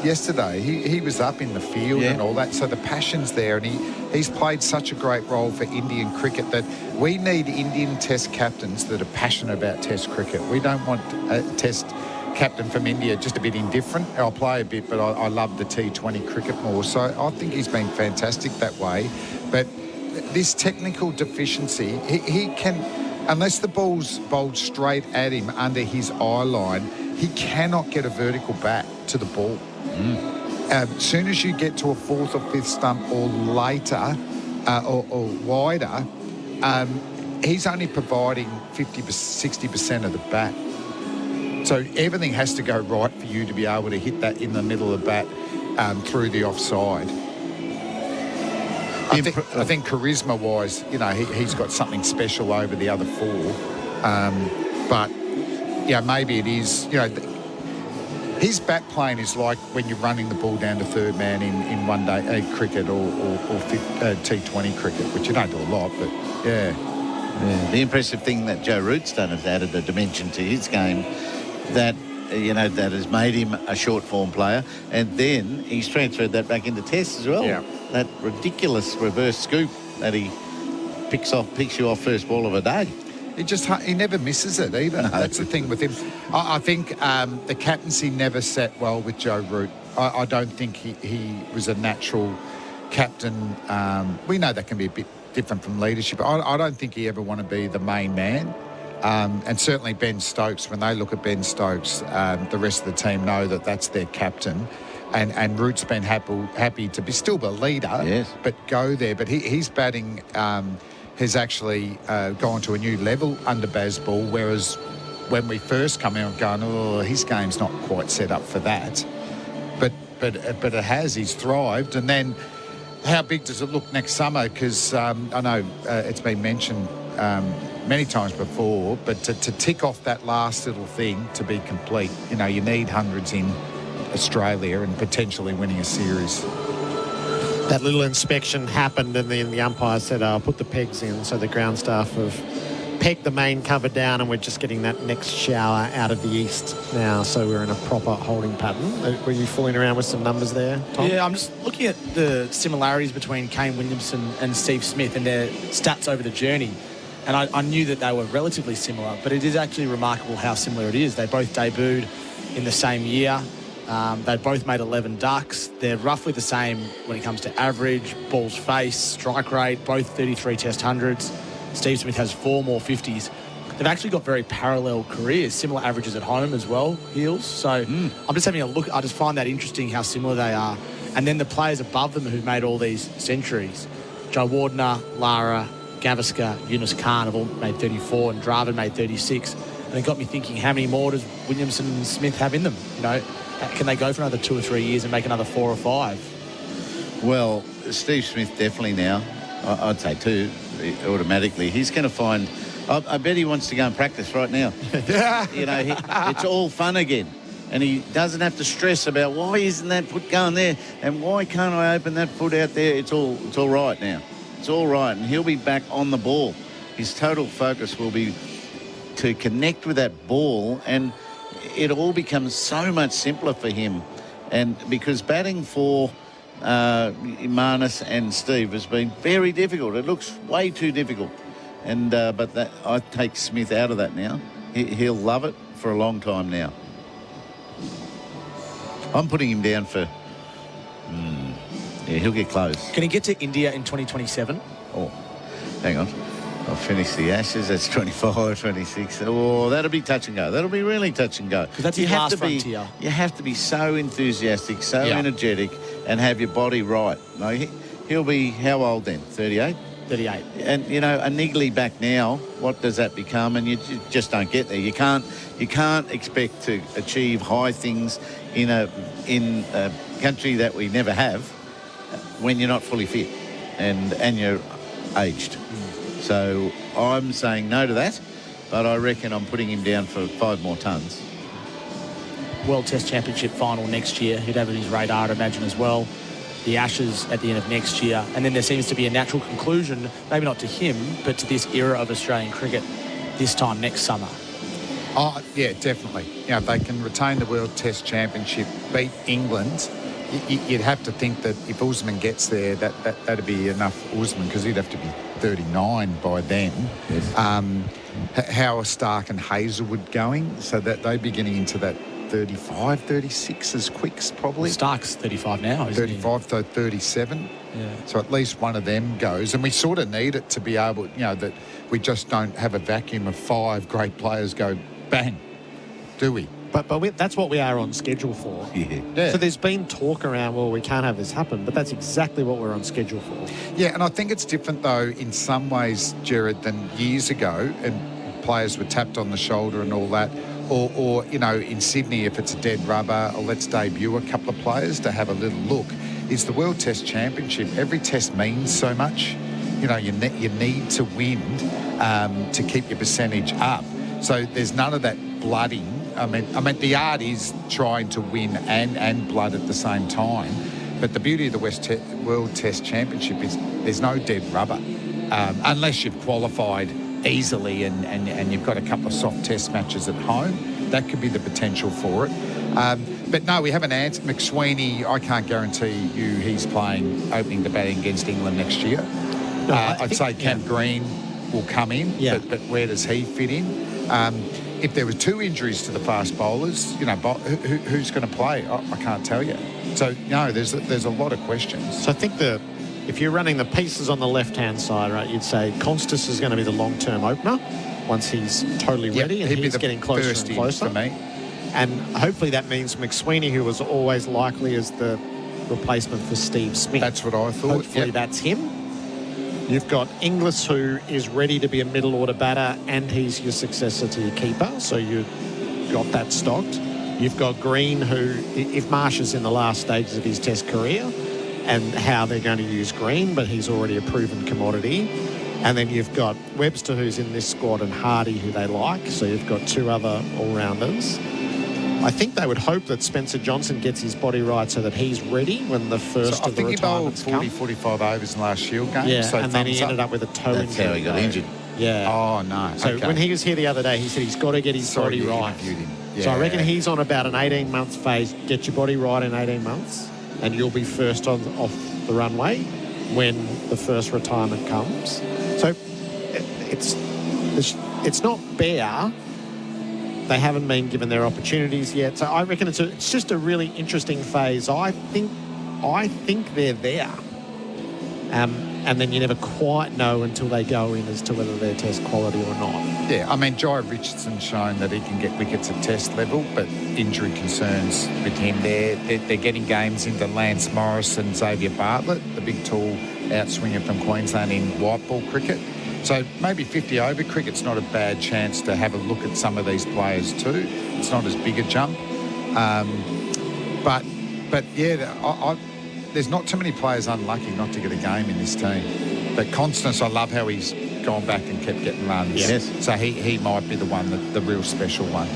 yesterday he was up in the field and all that, so the passion's there, and he's played such a great role for Indian cricket that we need Indian Test captains that are passionate about Test cricket. We don't want a Test captain from India just a bit indifferent. I'll play a bit, but I love the T20 cricket more. So I think he's been fantastic that way. But this technical deficiency, he can, unless the ball's bowled straight at him under his eye line, he cannot get a vertical bat to the ball. As soon as you get to a fourth or fifth stump or later or wider, he's only providing 50-60% of the bat. So everything has to go right for you to be able to hit that in the middle of the bat through the offside. I think charisma-wise, he's got something special over the other four. But maybe it is, his bat playing is like when you're running the ball down to third man in one day cricket or T20 cricket, which you don't do a lot, but yeah. The impressive thing that Joe Root's done is added a dimension to his game that has made him a short form player, and then he's transferred that back into Tests as well. Yeah. That ridiculous reverse scoop that he picks you off first ball of a day. He never misses it either. No, that's the thing with him. I think the captaincy never sat well with Joe Root. I don't think he was a natural captain. We know that can be a bit different from leadership. I don't think he ever wanted to be the main man. And certainly Ben Stokes, when they look at Ben Stokes, the rest of the team know that that's their captain. And Root's been happy to be still the leader, but go there. But his batting has actually gone to a new level under Bazball, whereas when we first come out going, his game's not quite set up for that. But it has. He's thrived. And then how big does it look next summer? Because I know it's been mentioned many times before, but to tick off that last little thing to be complete, you need hundreds in Australia and potentially winning a series. That little inspection happened, and then the umpire said, I'll put the pegs in. So the ground staff have pegged the main cover down, and we're just getting that next shower out of the east now. So we're in a proper holding pattern. Were you fooling around with some numbers there, Tom? Yeah, I'm just looking at the similarities between Kane Williamson and Steve Smith and their stats over the journey. And I knew that they were relatively similar, but it is actually remarkable how similar it is. They both debuted in the same year. They both made 11 ducks. They're roughly the same when it comes to average, balls faced, strike rate, both 33 test hundreds. Steve Smith has 4 more 50s. They've actually got very parallel careers, similar averages at home as well, Heels. So I'm just having a look. I just find that interesting how similar they are. And then the players above them who've made all these centuries, Joe Wardner, Lara, Gavaskar, Yunus Khan have all made 34 and Dravid made 36. And it got me thinking, how many more does Williamson and Smith have in them? You know, can they go for another 2 or 3 years and make another 4 or 5? Well, Steve Smith definitely now. I'd say 2 automatically. He's going to find... I bet he wants to go and practice right now. You know, it's all fun again. And he doesn't have to stress about why isn't that foot going there and why can't I open that foot out there. It's all right now. It's all right. And he'll be back on the ball. His total focus will be to connect with that ball, and it all becomes so much simpler for him. And because batting for Marnus and Steve has been very difficult. It looks way too difficult. And but that, I take Smith out of that now. He'll love it for a long time now. I'm putting him down for... yeah, he'll get close. Can he get to India in 2027? Oh, hang on. I'll finish the Ashes. That's 25, 26. Oh, that'll be touch and go. That'll be really touch and go. Because that's his last frontier. You have to be so enthusiastic, so energetic, and have your body right. No, he'll be how old then? 38? 38. And, you know, a niggly back now, what does that become? And you just don't get there. You can't expect to achieve high things in a country that we never have when you're not fully fit and you're aged. So I'm saying no to that, but I reckon I'm putting him down for 5 more tons. World Test Championship final next year. He'd have it on his radar, I'd imagine, as well. The Ashes at the end of next year. And then there seems to be a natural conclusion, maybe not to him, but to this era of Australian cricket this time next summer. Oh, yeah, definitely. You know, if they can retain the World Test Championship, beat England, you'd have to think that if Usman gets there, that'd be enough Usman, because he'd have to be 39 by then. Yes. How are Stark and Hazelwood going? So that they'd be getting into that 35, 36 as quicks, probably. Well, Stark's 35 now, isn't 35 to 37. Yeah. So at least one of them goes. And we sort of need it to be able, you know, that we just don't have a vacuum of 5 great players go bang, do we? But that's what we are on schedule for. Yeah. So there's been talk around, well, we can't have this happen, but that's exactly what we're on schedule for. Yeah, and I think it's different, though, in some ways, Gerard, than years ago, and players were tapped on the shoulder and all that. Or, you know, in Sydney, if it's a dead rubber, or let's debut a couple of players to have a little look, is the World Test Championship. Every test means so much. You know, you need to win to keep your percentage up. So there's none of that blooding. I mean, the art is trying to win and blood at the same time. But the beauty of the World Test Championship is there's no dead rubber. Unless you've qualified easily and you've got a couple of soft test matches at home, that could be the potential for it. But no, we haven't answered. McSweeney, I can't guarantee you he's playing opening the batting against England next year. No, I'd say Cam Green will come in, but where does he fit in? If there were 2 injuries to the fast bowlers, you know, who's going to play? I can't tell you. So, no, there's a lot of questions. So I think if you're running the pieces on the left-hand side, right, you'd say Constas is going to be the long-term opener once he's totally ready, and he's getting closer and closer. For me. And hopefully that means McSweeney, who was always likely as the replacement for Steve Smith. That's what I thought. Hopefully that's him. You've got Inglis, who is ready to be a middle-order batter, and he's your successor to your keeper, so you've got that stocked. You've got Green, who, if Marsh is in the last stages of his Test career, and how they're going to use Green, but he's already a proven commodity. And then you've got Webster, who's in this squad, and Hardy, who they like, so you've got 2 other all-rounders. I think they would hope that Spencer Johnson gets his body right so that he's ready when the first of the retirements come. I think he bowled 40, 45 overs in the last Shield game. Yeah, so and then he ended up with a toe injury. That's how he got injured. Yeah. Oh, no. So when he was here the other day, he said he's got to get his body right. Yeah. So I reckon he's on about an 18-month phase. Get your body right in 18 months, and you'll be first off the runway when the first retirement comes. So it's not bare they haven't been given their opportunities yet. So I reckon it's just a really interesting phase. I think they're there. And then you never quite know until they go in as to whether they're test quality or not. Yeah, I mean, Jai Richardson's shown that he can get wickets at test level, but injury concerns with him there. They're getting games into Lance Morris and Xavier Bartlett, the big tall outswinger from Queensland in white ball cricket. So maybe 50-over cricket's not a bad chance to have a look at some of these players too. It's not as big a jump. But yeah, there's not too many players unlucky not to get a game in this team. But Constance, I love how he's gone back and kept getting runs. Yes. So he might be the one, the real special one.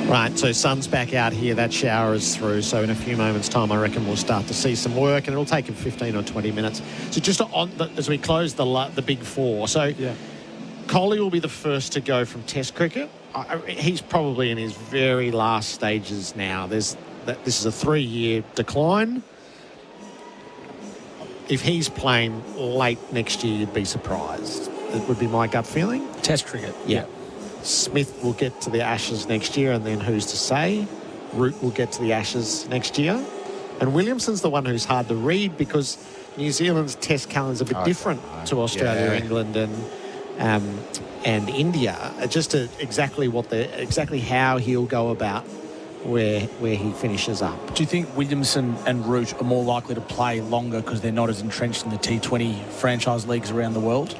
Right, so sun's back out here. That shower is through. So in a few moments' time, I reckon we'll start to see some work, and it'll take him 15 or 20 minutes. So just as we close the big four. So Kohli will be the first to go from Test cricket. He's probably in his very last stages now. This is a 3-year decline. If he's playing late next year, you'd be surprised. It would be my gut feeling. Test cricket. Yeah. Smith will get to the Ashes next year, and then who's to say? Root will get to the Ashes next year. And Williamson's the one who's hard to read because New Zealand's test calendar's a bit different to Australia, England, and India. Just exactly how he'll go about where he finishes up. Do you think Williamson and Root are more likely to play longer because they're not as entrenched in the T20 franchise leagues around the world?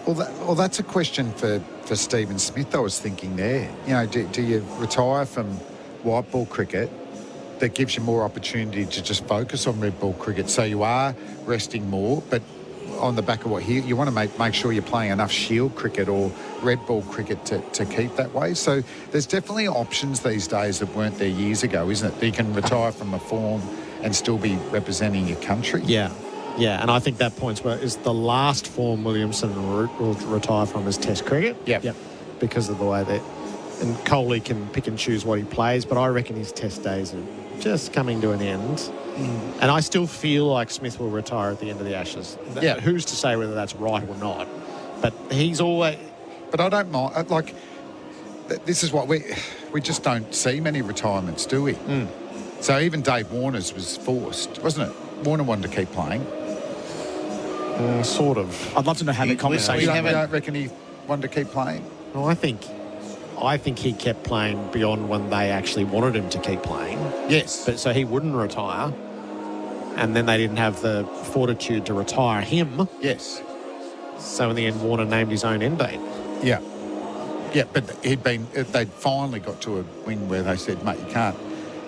Well, that's a question for Stephen Smith, I was thinking there. You know, do you retire from white ball cricket that gives you more opportunity to just focus on red ball cricket? So you are resting more, but on the back of what you want to make sure you're playing enough shield cricket or red ball cricket to keep that way. So there's definitely options these days that weren't there years ago, isn't it? That you can retire from a form and still be representing your country. Yeah, and I think that points where is the last form Williamson will retire from is Test cricket. Yep. Because of the way that, and Kohli can pick and choose what he plays, but I reckon his Test days are just coming to an end. And I still feel like Smith will retire at the end of the Ashes. Yeah. Who's to say whether that's right or not? But he's always... But I don't mind. Like, this is what we just don't see many retirements, do we? So even Dave Warner's was forced, wasn't it? Warner wanted to keep playing. Sort of. I'd love to know how the conversation... You don't reckon he wanted to keep playing? Well, I think he kept playing beyond when they actually wanted him to keep playing. Yes. But so he wouldn't retire. And then they didn't have the fortitude to retire him. Yes. So in the end, Warner named his own end date. Yeah. Yeah, but they'd finally got to a win where they said, mate, you can't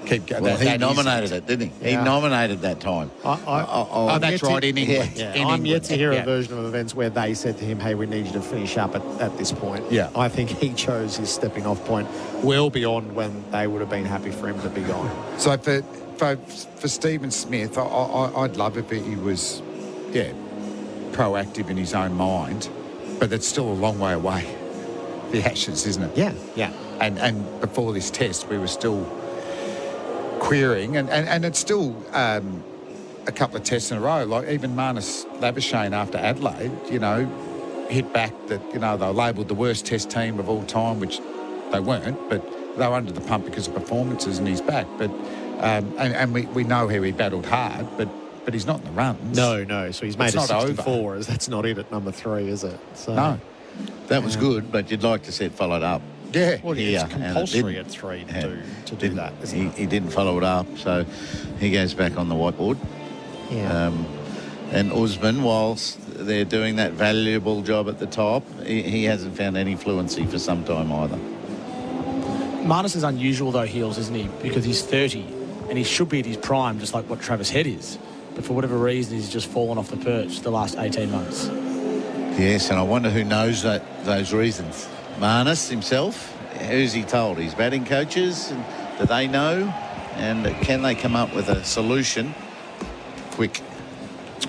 keep going. Well, he nominated it, didn't he? Yeah. He nominated that time. That's right, in England. Yeah. I'm yet to hear a version of events where they said to him, hey, we need you to finish up at this point. Yeah. I think he chose his stepping off point well beyond when they would have been happy for him to be gone. So for Stephen Smith, I'd love if he was, proactive in his own mind, but it's still a long way away. The Ashes, isn't it? Yeah. And before this test, we were still querying, and it's still a couple of tests in a row. Like even Marnus Labuschagne after Adelaide, hit back that, they were labelled the worst test team of all time, which they weren't, but they were under the pump because of performances and he's back. But and we know how he battled hard, but he's not in the runs. No. So he's made it's it not 64. Over. That's not it at number 3, is it? So, no. That was good, but you'd like to see it followed up. Yeah. Well, it's compulsory at 3 to do that, isn't it? He didn't follow it up, so he goes back on the whiteboard. Yeah. And Usman, whilst they're doing that valuable job at the top, he hasn't found any fluency for some time either. Marnus is unusual, though, Heels, isn't he? Because he's 30 and he should be at his prime, just like what Travis Head is. But for whatever reason, he's just fallen off the perch the last 18 months. Yes, and I wonder who knows those reasons. Marnus himself, who's he told? His batting coaches, do they know? And can they come up with a solution quick?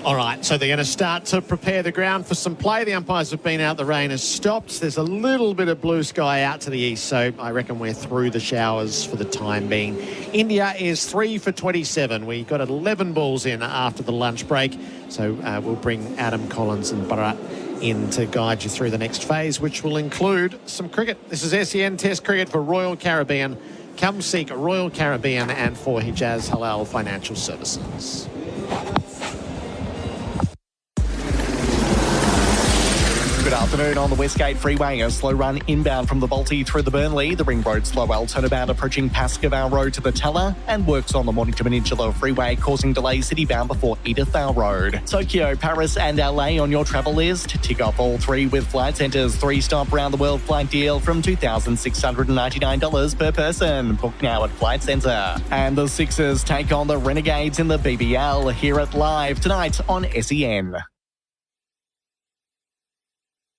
All right, so they're going to start to prepare the ground for some play. The umpires have been out, the rain has stopped. There's a little bit of blue sky out to the east, so I reckon we're through the showers for the time being. India is 3 for 27. We got 11 balls in after the lunch break, so we'll bring Adam Collins and Bharat in to guide you through the next phase, which will include some cricket. This is SEN Test Cricket for Royal Caribbean. Come seek Royal Caribbean and for Hijaz Halal Financial Services. Good afternoon on the Westgate Freeway. A slow run inbound from the Balti through the Burnley. The Ring Road slow-well turnabout approaching Pascoe Road to the Teller, and works on the Mornington Peninsula Freeway causing delays city-bound before Edithvale Road. Tokyo, Paris and LA on your travel list. Tick off all three with Flight Centre's 3-stop round-the-world flight deal from $2,699 per person. Book now at Flight Centre. And the Sixers take on the Renegades in the BBL. Hear it live tonight on SEN.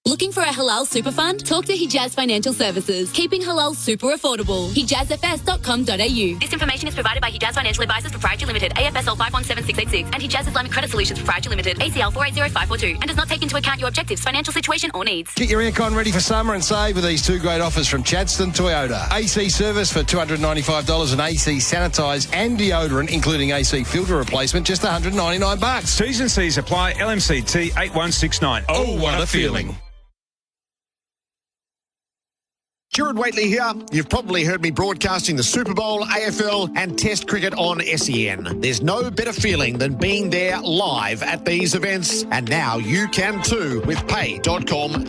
Looking for a halal super fund? Talk to Hijaz Financial Services, keeping halal super affordable. HijazFS.com.au. This information is provided by Hijaz Financial Advisors Proprietary Limited, AFSL 517686, and Hijaz Islamic Credit Solutions Proprietary Limited, ACL 480542, and does not take into account your objectives, financial situation or needs. Get your aircon ready for summer and save with these two great offers from Chadstone Toyota. AC service for $295 and AC sanitise and deodorant, including AC filter replacement, just $199. T's and C's apply. LMCT 8169. Oh, what a feeling. Gerard Whateley here. You've probably heard me broadcasting the Super Bowl, AFL and Test cricket on SEN. There's no better feeling than being there live at these events, and now you can too with pay.com.au.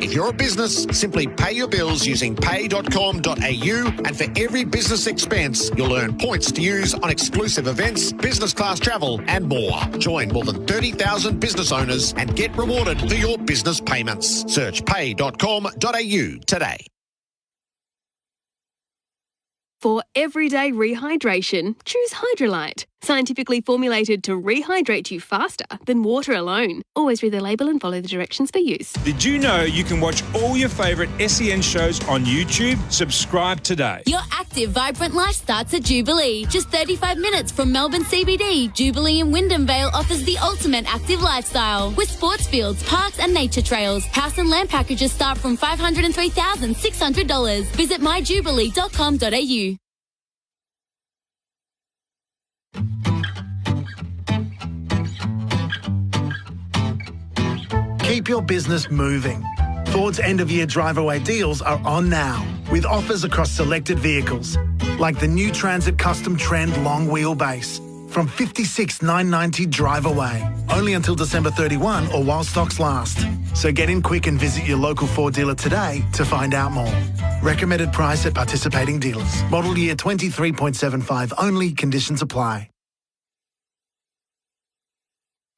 If you're a business, simply pay your bills using pay.com.au, and for every business expense, you'll earn points to use on exclusive events, business class travel and more. Join more than 30,000 business owners and get rewarded for your business payments. Search pay.com.au today. For everyday rehydration, choose Hydrolite. Scientifically formulated to rehydrate you faster than water alone. Always read the label and follow the directions for use. Did you know you can watch all your favourite SEN shows on YouTube? Subscribe today. Your active, vibrant life starts at Jubilee. Just 35 minutes from Melbourne CBD, Jubilee in Wyndham Vale offers the ultimate active lifestyle. With sports fields, parks and nature trails. House and land packages start from $503,600. Visit myjubilee.com.au. Keep your business moving. Ford's end-of-year drive-away deals are on now, with offers across selected vehicles, like the new Transit Custom Trend long wheelbase, from $56,990 drive away, only until December 31 or while stocks last. So get in quick and visit your local Ford dealer today to find out more. Recommended price at participating dealers. Model year 23.75 only, conditions apply.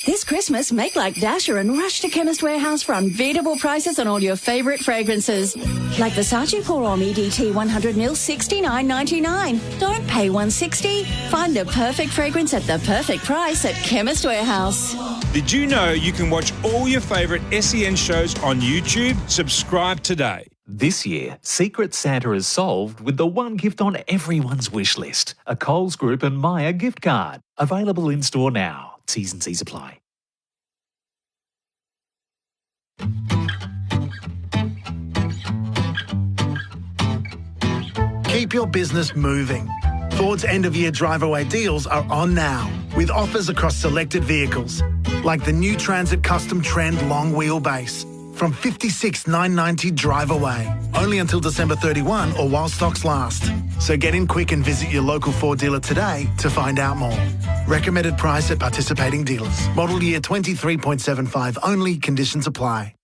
This Christmas, make like Dasher and rush to Chemist Warehouse for unbeatable prices on all your favourite fragrances. Like Versace Pour Homme EDT 100ml, $69.99. Don't pay $160. Find the perfect fragrance at the perfect price at Chemist Warehouse. Did you know you can watch all your favourite SEN shows on YouTube? Subscribe today. This year, Secret Santa is solved with the one gift on everyone's wish list, a Coles Group and Myer gift card. Available in-store now. T's and C's apply. Keep your business moving. Ford's end-of-year drive-away deals are on now, with offers across selected vehicles, like the new Transit Custom Trend long wheelbase, from $56,990 drive away, only until December 31 or while stocks last. So get in quick and visit your local Ford dealer today to find out more. Recommended price at participating dealers. Model year 23.75 only, conditions apply.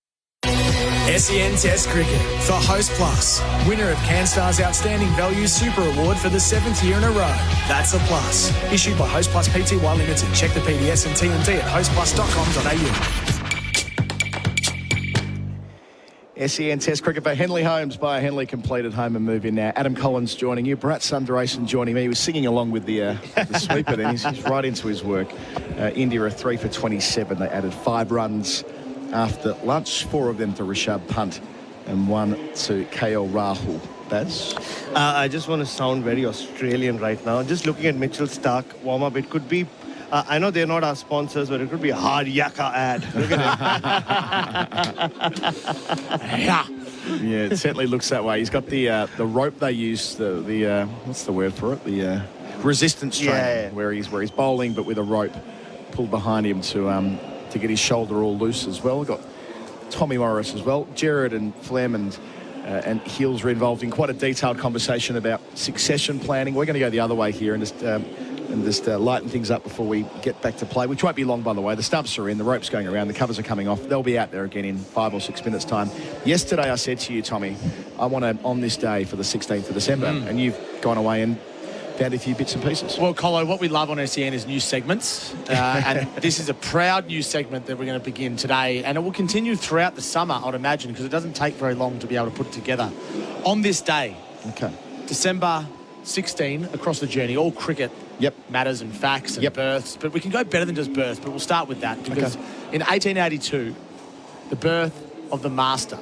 SEN Test Cricket for Host Plus, winner of CanStar's Outstanding Value Super Award for the 7th year in a row. That's a plus. Issued by Host Plus Pty Limited. Check the PDS and TND at hostplus.com.au. SEN Test Cricket for Henley Homes by Henley completed home and move in now. Adam Collins joining you. Bharat Sundaresan joining me. He was singing along with the sweeper then. He's right into his work. India are 3 for 27. They added 5 runs after lunch, 4 of them to Rishabh Pant and 1 to KL Rahul. Baz? I just want to sound very Australian right now. Just looking at Mitchell Starc warm-up, it could be I know they're not our sponsors, but it could be a hard yakka ad. Look at it. Yeah, it certainly looks that way. He's got the rope they use, the what's the word for it? The resistance training, where he's bowling, but with a rope pulled behind him to get his shoulder all loose as well. Got Tommy Morris as well. Gerard and Flem and Heels were involved in quite a detailed conversation about succession planning. We're going to go the other way here and just lighten things up before we get back to play, which won't be long, by the way. The stumps are in, the rope's going around, the covers are coming off. They'll be out there again in 5 or 6 minutes' time. Yesterday I said to you, Tommy, I want to, on this day for the 16th of December, and you've gone away and found a few bits and pieces. Well, Colo, what we love on SEN is new segments. And this is a proud new segment that we're going to begin today. And it will continue throughout the summer, I'd imagine, because it doesn't take very long to be able to put it together. On this day, December 16, across the journey, all cricket matters and facts and births. But we can go better than just births, but we'll start with that. Because in 1882, the birth of the master,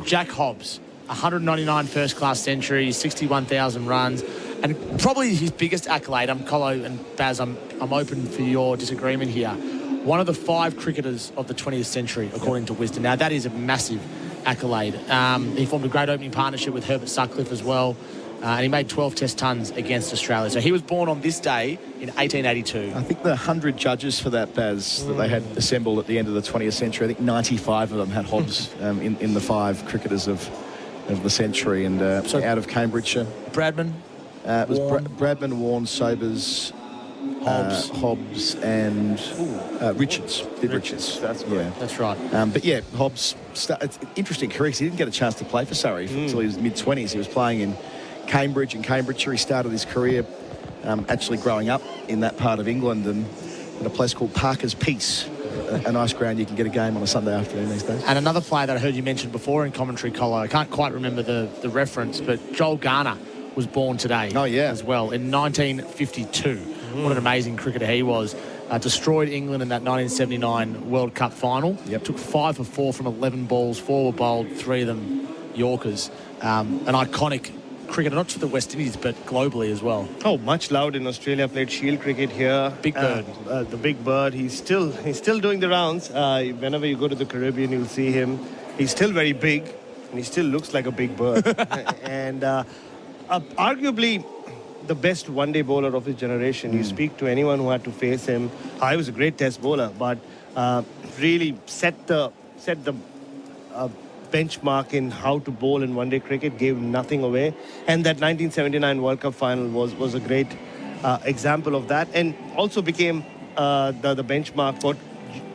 Jack Hobbs, 199 first-class centuries, 61,000 runs, and probably his biggest accolade, Colo and Baz, I'm open for your disagreement here, one of the 5 cricketers of the 20th century, according to Wisden. Now, that is a massive accolade. He formed a great opening partnership with Herbert Sutcliffe as well, and he made 12 test tons against Australia. So he was born on this day in 1882. I think the 100 judges for that, Baz, that they had assembled at the end of the 20th century, I think 95 of them had Hobbs in the 5 cricketers of the century, and out of Cambridgeshire. Bradman? It was Bradman, Warne, Sobers, Hobbs and Richards. Richards. That's right. But yeah, Hobbs, it's an interesting career because he didn't get a chance to play for Surrey until he was mid-20s. He was playing in Cambridge and Cambridgeshire. He started his career actually growing up in that part of England and at a place called Parker's Peace. A nice ground you can get a game on a Sunday afternoon these days. And another player that I heard you mention before in commentary, Colo, I can't quite remember the reference, but Joel Garner was born today as well in 1952. What an amazing cricketer he was. Destroyed England in that 1979 World Cup final. Took 5 for 4 from 11 balls, 4 were bowled, 3 of them Yorkers. An iconic cricketer, not just for the West Indies, but globally as well. Oh, much loved in Australia. Played Shield cricket here. Big Bird. The Big Bird. He's still doing the rounds. Whenever you go to the Caribbean, you'll see him. He's still very big, and he still looks like a big bird. And arguably the best one-day bowler of his generation. You speak to anyone who had to face him. He was a great test bowler, but really set the benchmark in how to bowl in one-day cricket, gave nothing away. And that 1979 World Cup final was a great example of that, and also became the benchmark for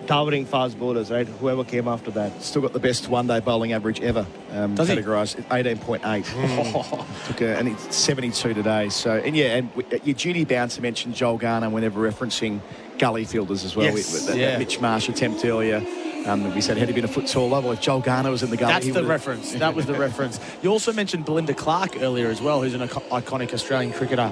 towering fast bowlers, right? Whoever came after that. Still got the best one-day bowling average ever. Categorised 18.8. And it's 72 today. So, and your duty bound to mention Joel Garner whenever referencing gully fielders as well. Yes. That Mitch Marsh attempt earlier. We said had he been a foot taller, well, if Joel Garner was in the gully, that's the reference. That was the reference. You also mentioned Belinda Clark earlier as well, who's an iconic Australian cricketer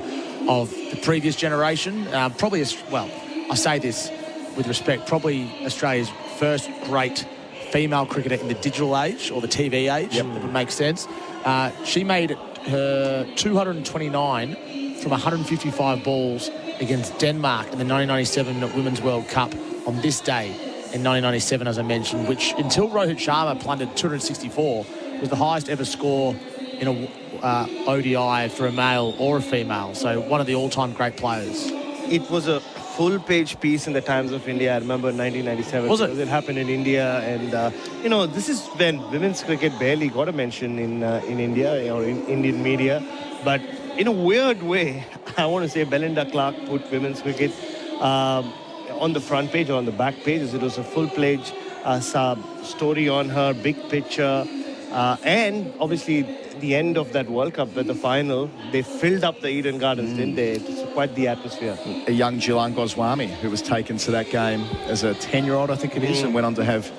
of the previous generation. Probably, I say this with respect, probably Australia's first great female cricketer in the digital age or the TV age. That would make sense. She made her 229 from 155 balls against Denmark in the 1997 Women's World Cup on this day in 1997, as I mentioned, which until Rohit Sharma plundered 264 was the highest ever score in a ODI for a male or a female. So one of the all-time great players. It was a full-page piece in the Times of India. I remember 1997. Was it? It happened in India, and this is when women's cricket barely got a mention in India or in Indian media. But in a weird way, I want to say Belinda Clark put women's cricket on the front page or on the back page. It was a full-page story on her, big picture, and obviously the end of that World Cup with the final, they filled up the Eden Gardens, didn't they? It's quite the atmosphere. A young Jilan Goswami who was taken to that game as a 10-year-old, I think it is, and went on to have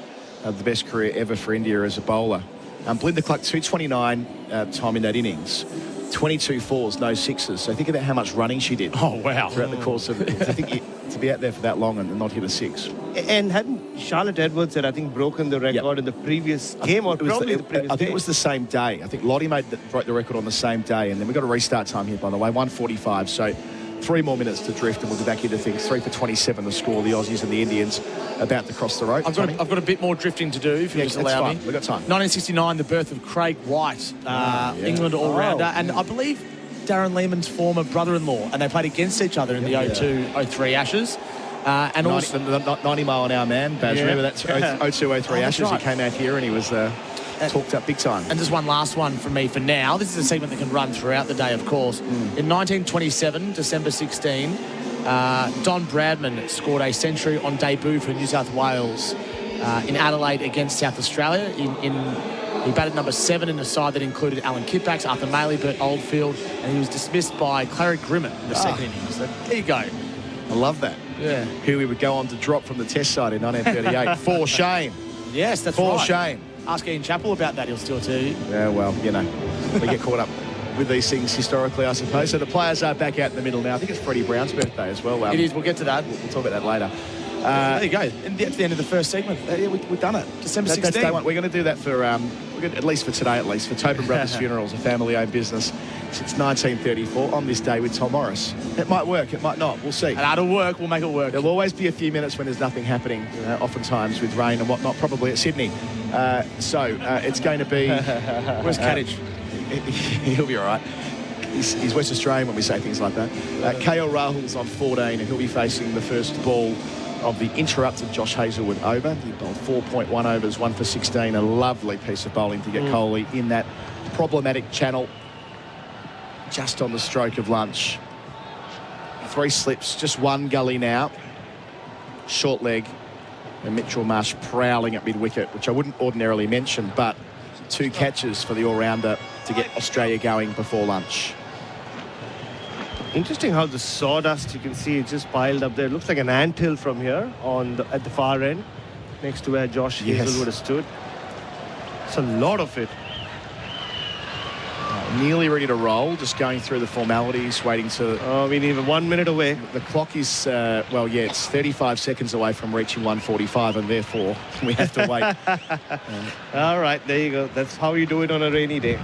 the best career ever for India as a bowler. Belinda Clark, 229 time in that innings. 22 fours, no sixes. So think about how much running she did. Oh, wow. Throughout the course of it. I think to be out there for that long and not hit a six. And hadn't Charlotte Edwards had, broken the record in the previous game or probably the previous I think it was the same day. I think Lottie broke the record on the same day. And then we've got a restart time here, by the way, 1:45. So 3 more minutes to drift and we'll be back into things. 3 for 27 to score. The Aussies and the Indians about to cross the road. I've got a bit more drifting to do, if you just allow me. We've got time. 1969, the birth of Craig White, England all-rounder. And I believe Darren Lehmann's former brother-in-law, and they played against each other in the 02-03 Ashes. And 90 mile an hour man, Baz. Yeah. Remember that 0203 Ashes? right. He came out here and he was talked up big time. And just one last one from me for now. This is a segment that can run throughout the day, of course. In 1927, December 16, Don Bradman scored a century on debut for New South Wales in Adelaide against South Australia. He batted number 7 in a side that included Alan Kippax, Arthur Maley, Bert Oldfield, and he was dismissed by Clary Grimmett in the second innings. So there you go. I love that. Yeah. Healy would go on to drop from the Test side in 1938 for Shane. Yes, that's for right. Shane. Ask Ian Chappell about that, he'll still tell you. Yeah, well, you know, we get caught up with these things historically, I suppose. So the players are back out in the middle now. I think it's Freddie Brown's birthday as well. It is. We'll get to that. We'll talk about that later. There you go. And that's the end of the first segment. Yeah, we've done it. December 16th. That's day one. We're going to do that for, at least for today, for Tobin Brothers Funerals, a family-owned business since 1934, on this day with Tom Morris. It might work, it might not. We'll see. And that'll work. We'll make it work. There'll always be a few minutes when there's nothing happening, oftentimes with rain and whatnot, probably at Sydney. It's going to be... Where's Katich? He'll be all right. He's West Australian when we say things like that. KL Rahul's on 14 and he'll be facing the first ball of the interrupted Josh Hazlewood over. He bowled 4.1 overs, 1 for 16. A lovely piece of bowling to get Kohli in that problematic channel just on the stroke of lunch. 3 slips, just 1 gully now. Short leg. And Mitchell Marsh prowling at mid-wicket, which I wouldn't ordinarily mention, but 2 catches for the all-rounder to get Australia going before lunch. Interesting how the sawdust, you can see, it's just piled up there. It looks like an anthill from here at the far end, next to where Josh Hazlewood has stood. It's a lot of it. Nearly ready to roll, just going through the formalities, waiting to... we need 1 minute away. The clock is, it's 35 seconds away from reaching 1:45, and therefore we have to wait. All right, there you go. That's how you do it on a rainy day.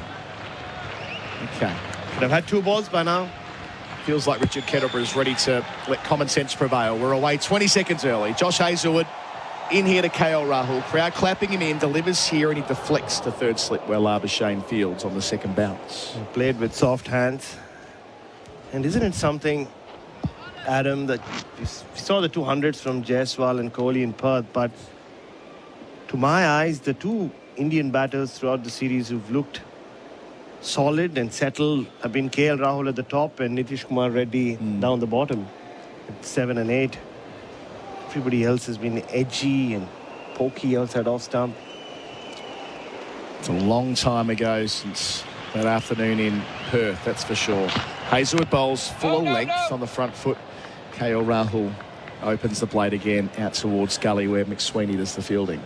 Okay. Should have had 2 balls by now. Feels like Richard Kettleborough is ready to let common sense prevail. We're away 20 seconds early. Josh Hazlewood in here to KL Rahul. Crowd clapping him in, delivers here, and he deflects to third slip where Labuschagne fields on the second bounce. He played with soft hands. And isn't it something, Adam, that we saw the 200s from Jaiswal and Kohli in Perth, but to my eyes, the 2 Indian batters throughout the series who've looked solid and settled have been KL Rahul at the top and Nitish Kumar Reddy down the bottom at 7 and 8. Everybody else has been edgy and pokey outside off stump. It's a long time ago since that afternoon in Perth, that's for sure. Hazlewood bowls full length on the front foot. KL Rahul opens the blade again out towards gully where McSweeney does the fielding.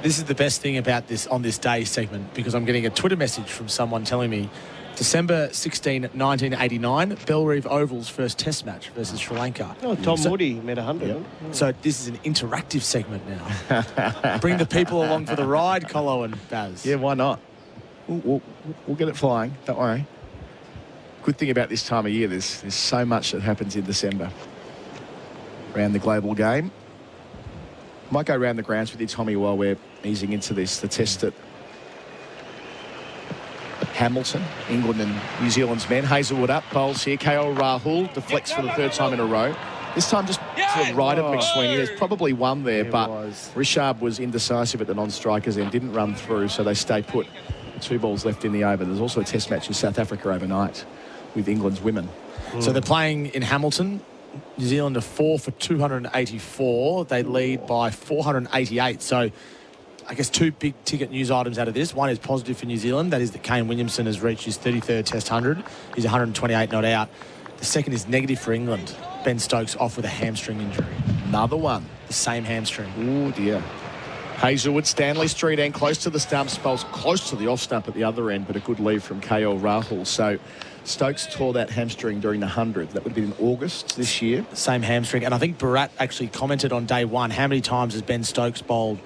This is the best thing about this on this day segment, because I'm getting a Twitter message from someone telling me December 16, 1989, Belrive Oval's first test match versus Sri Lanka. Oh, Tom Moody made 100. Yeah. So this is an interactive segment now. Bring the people along for the ride, Colo and Baz. Yeah, why not? We'll get it flying, don't worry. Good thing about this time of year, there's so much that happens in December around the global game. Might go around the grounds with you, Tommy, while we're easing into this. The test at Hamilton, England and New Zealand's men. Hazlewood up, bowls here. KL Rahul deflects for the 3rd time in a row. This time just to the right of McSweeney. There's probably one there, but Richard was indecisive at the non-strikers end, didn't run through, so they stay put. 2 balls left in the over. There's also a test match in South Africa overnight with England's women. So they're playing in Hamilton. New Zealand are 4 for 284. They lead by 488. So I guess 2 big ticket news items out of this. One is positive for New Zealand. That is that Kane Williamson has reached his 33rd Test 100. He's 128 not out. The second is negative for England. Ben Stokes off with a hamstring injury. Another one. The same hamstring. Oh, dear. Hazlewood, Stanley Street end, close to the stumps, bowls close to the off stump at the other end, but a good lead from KL Rahul. So Stokes tore that hamstring during the 100. That would have been in August this year. Same hamstring. And I think Bharat actually commented on day one, how many times has Ben Stokes bowled,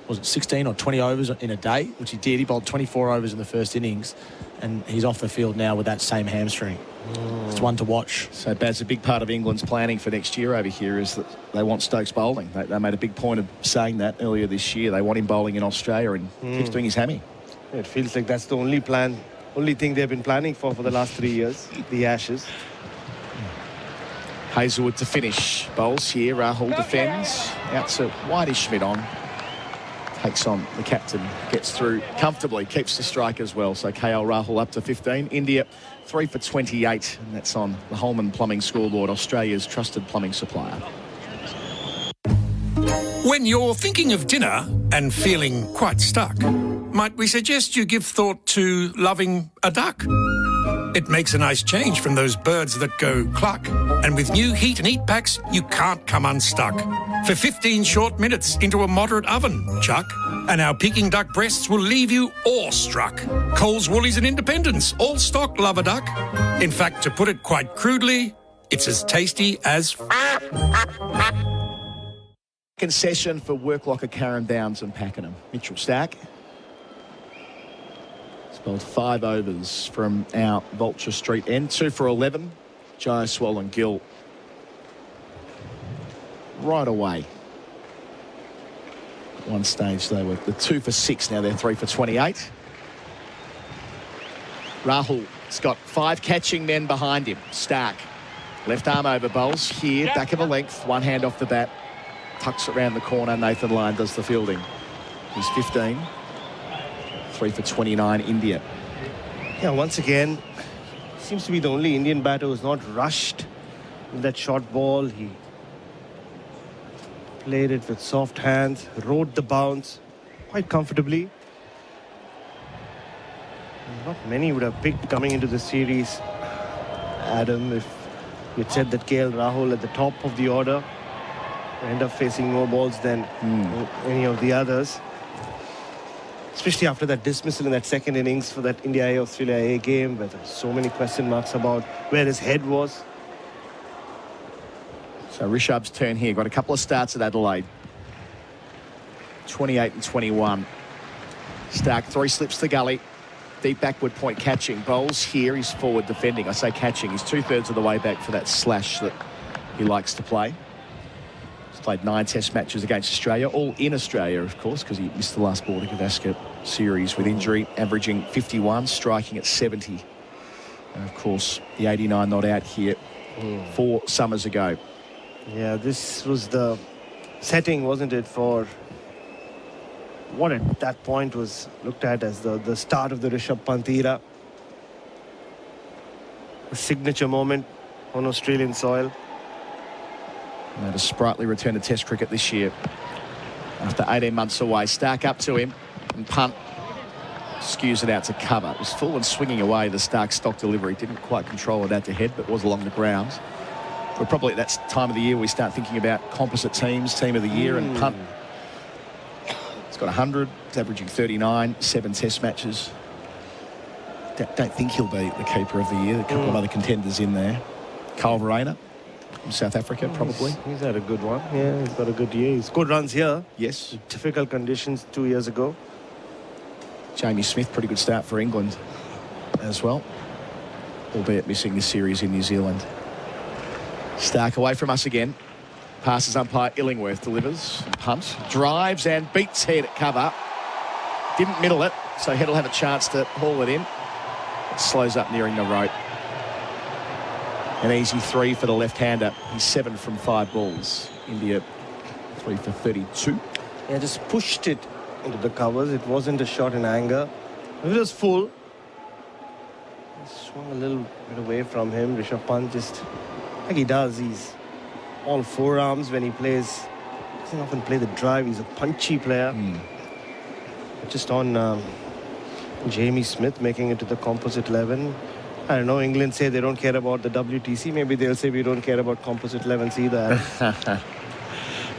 was it 16 or 20 overs in a day? Which he did. He bowled 24 overs in the first innings, and he's off the field now with that same hamstring. It's one to watch. So Baz, a big part of England's planning for next year over here is that they want Stokes bowling. They made a big point of saying that earlier this year. They want him bowling in Australia, and keeps doing his hammy. It feels like that's the only thing they've been planning for the last 3 years, the Ashes. Hazelwood to finish. Bowls here. Rahul defends. Out to Whitey Schmidt on. Takes on the captain. Gets through comfortably. Keeps the strike as well. So KL Rahul up to 15. India 3 for 28. And that's on the Holman Plumbing scoreboard, Australia's trusted plumbing supplier. When you're thinking of dinner and feeling quite stuck, might we suggest you give thought to loving a duck? It makes a nice change from those birds that go cluck. And with new heat and eat packs, you can't come unstuck. For 15 short minutes into a moderate oven, chuck. And our Peking duck breasts will leave you awestruck. Coles, Woolies and Independents all stock Love a Duck. In fact, to put it quite crudely, it's as tasty as... Concession for work locker Karen Downs and Pakenham. Mitchell Stack. Spelled 5 overs from our Vulture Street end. 2 for 11. Jai Swollen Gill. Right away. At one stage they were the 2 for 6. Now they're 3 for 28. Rahul's got 5 catching men behind him. Stark. Left arm over bowls. Here, back of a length. One hand off the bat. Tucks it around the corner. Nathan Lyon does the fielding. He's 15. 3 for 29, India. Yeah, once again, seems to be the only Indian batter who's not rushed with that short ball. He played it with soft hands, rode the bounce quite comfortably. Not many would have picked coming into the series, Adam, if you'd said that KL Rahul at the top of the order end up facing more balls than any of the others. Especially after that dismissal in that second innings for that India-Australia A game, where there were so many question marks about where his head was. So Rishabh's turn here. Got a couple of starts at Adelaide. 28 and 21. Stark 3 slips to gully. Deep backward point catching. Bowls here. He's forward defending. I say catching. He's 2/3 of the way back for that slash that he likes to play. Played 9 test matches against Australia, all in Australia, of course, because he missed the last Border Gavaskar series with injury, averaging 51, striking at 70. And, of course, the 89 not out here 4 summers ago. Yeah, this was the setting, wasn't it, for what at that point was looked at as the start of the Rishabh Pant era. A signature moment on Australian soil. And a sprightly return to Test cricket this year. After 18 months away, Stark up to him and Punt skews it out to cover. It was full and swinging away. The Stark stock delivery didn't quite control it out to head, but was along the grounds. We're probably at that time of the year we start thinking about composite teams, team of the year, and Punt. He's got 100, he's averaging 39, 7 Test matches. Don't think he'll be the keeper of the year. A couple of other contenders in there. Kyle Verreynne from South Africa, probably. He's had a good one. Yeah, he's got a good year. He's scored runs here. Yes. Difficult conditions 2 years ago. Jamie Smith, pretty good start for England as well, albeit missing this series in New Zealand. Stark away from us again. Passes umpire Illingworth, delivers. Punt, drives and beats Head at cover. Didn't middle it, so Head will have a chance to haul it in. It slows up nearing the rope. An easy 3 for the left-hander. He's 7 from 5 balls. India 3 for 32. Yeah, just pushed it into the covers. It wasn't a shot in anger. If it was full, it swung a little bit away from him. Rishabh Pant just, like he does, he's all forearms when he plays. He doesn't often play the drive. He's a punchy player. Just on Jamie Smith making it to the composite 11. I don't know, England say they don't care about the WTC. Maybe they'll say we don't care about composite 11s either.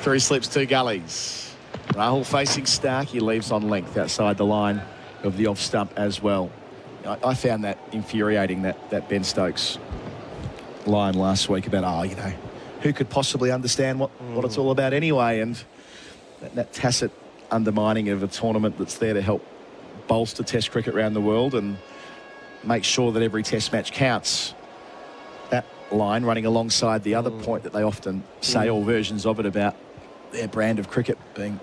3 slips, 2 gullies. Rahul facing Stark. He leaves on length outside the line of the off stump as well. I found that infuriating, that Ben Stokes line last week about, you know, who could possibly understand what it's all about anyway? And that tacit undermining of a tournament that's there to help bolster Test cricket around the world and make sure that every Test match counts. That line running alongside the other point that they often say, all versions of it, about their brand of cricket being,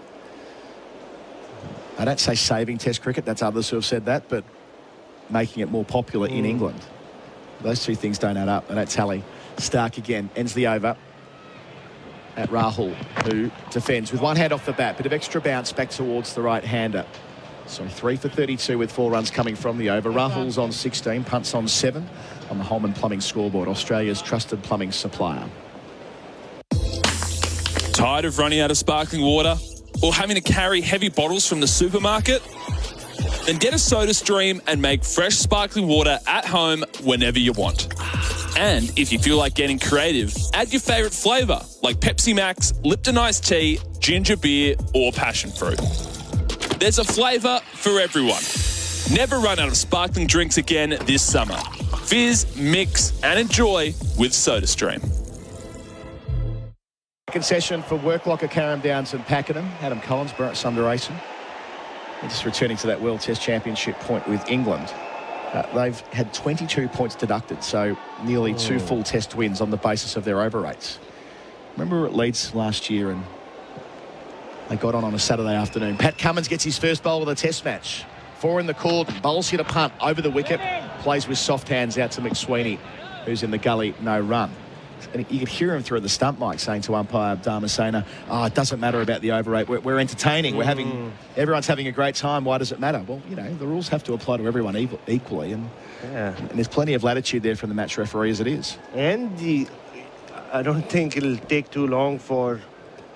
I don't say saving Test cricket, that's others who have said that, but making it more popular in England. Those two things don't add up, they don't tally. Stark again ends the over at Rahul, who defends with one hand off the bat. Bit of extra bounce back towards the right-hander. So 3 for 32 with 4 runs coming from the over. Rahul's on 16, punts on 7 on the Holman Plumbing scoreboard, Australia's trusted plumbing supplier. Tired of running out of sparkling water or having to carry heavy bottles from the supermarket? Then get a SodaStream and make fresh sparkling water at home whenever you want. And if you feel like getting creative, add your favourite flavour like Pepsi Max, Lipton Iced Tea, ginger beer or passion fruit. There's a flavour for everyone. Never run out of sparkling drinks again this summer. Fizz, mix and enjoy with SodaStream. Second session for Work Locker, Carrum Downs and Pakenham. Adam Collins, Bharat Sundaresan. Just returning to that World Test Championship point with England. They've had 22 points deducted, so nearly 2 full Test wins on the basis of their over rates. Remember we were at Leeds last year and they got on a Saturday afternoon. Pat Cummins gets his first bowl of the Test match. 4 in the cordon. Bowls hit a punt over the wicket. Plays with soft hands out to McSweeney, who's in the gully, no run. And you could hear him through the stump mic saying to umpire Dharmasena, it doesn't matter about the over rate. We're entertaining. Everyone's having a great time. Why does it matter? Well, the rules have to apply to everyone equally. And there's plenty of latitude there from the match referee as it is. And I don't think it'll take too long for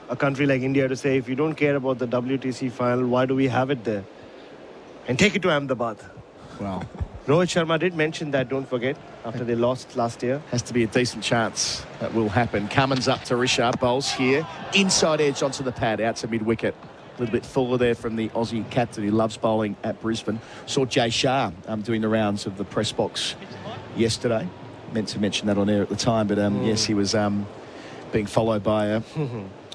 a country like India to say, if you don't care about the WTC final, why do we have it there? And take it to Ahmedabad. Well, Rohit Sharma did mention that, don't forget, after they lost last year. Has to be a decent chance that will happen. Cummins up to Rishabh, bowls here. Inside edge onto the pad, out to mid-wicket. A little bit fuller there from the Aussie captain who loves bowling at Brisbane. Saw Jay Shah doing the rounds of the press box yesterday. Meant to mention that on air at the time, but yes, he was being followed by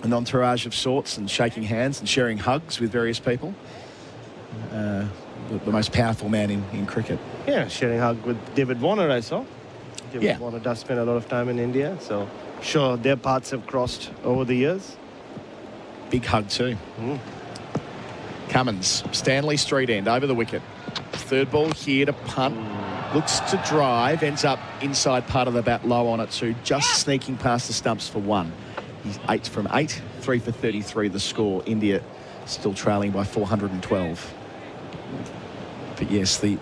an entourage of sorts and shaking hands and sharing hugs with various people. The most powerful man in cricket. Yeah, sharing hug with David Warner, I saw. David Warner does spend a lot of time in India, so sure their paths have crossed over the years. Big hug too. Cummins, Stanley Street end, over the wicket. Third ball here to punt. Looks to drive, ends up inside part of the bat, low on it too, just sneaking past the stumps for 1. He's 8 from 8, 3 for 33 the score. India still trailing by 412. But yes, the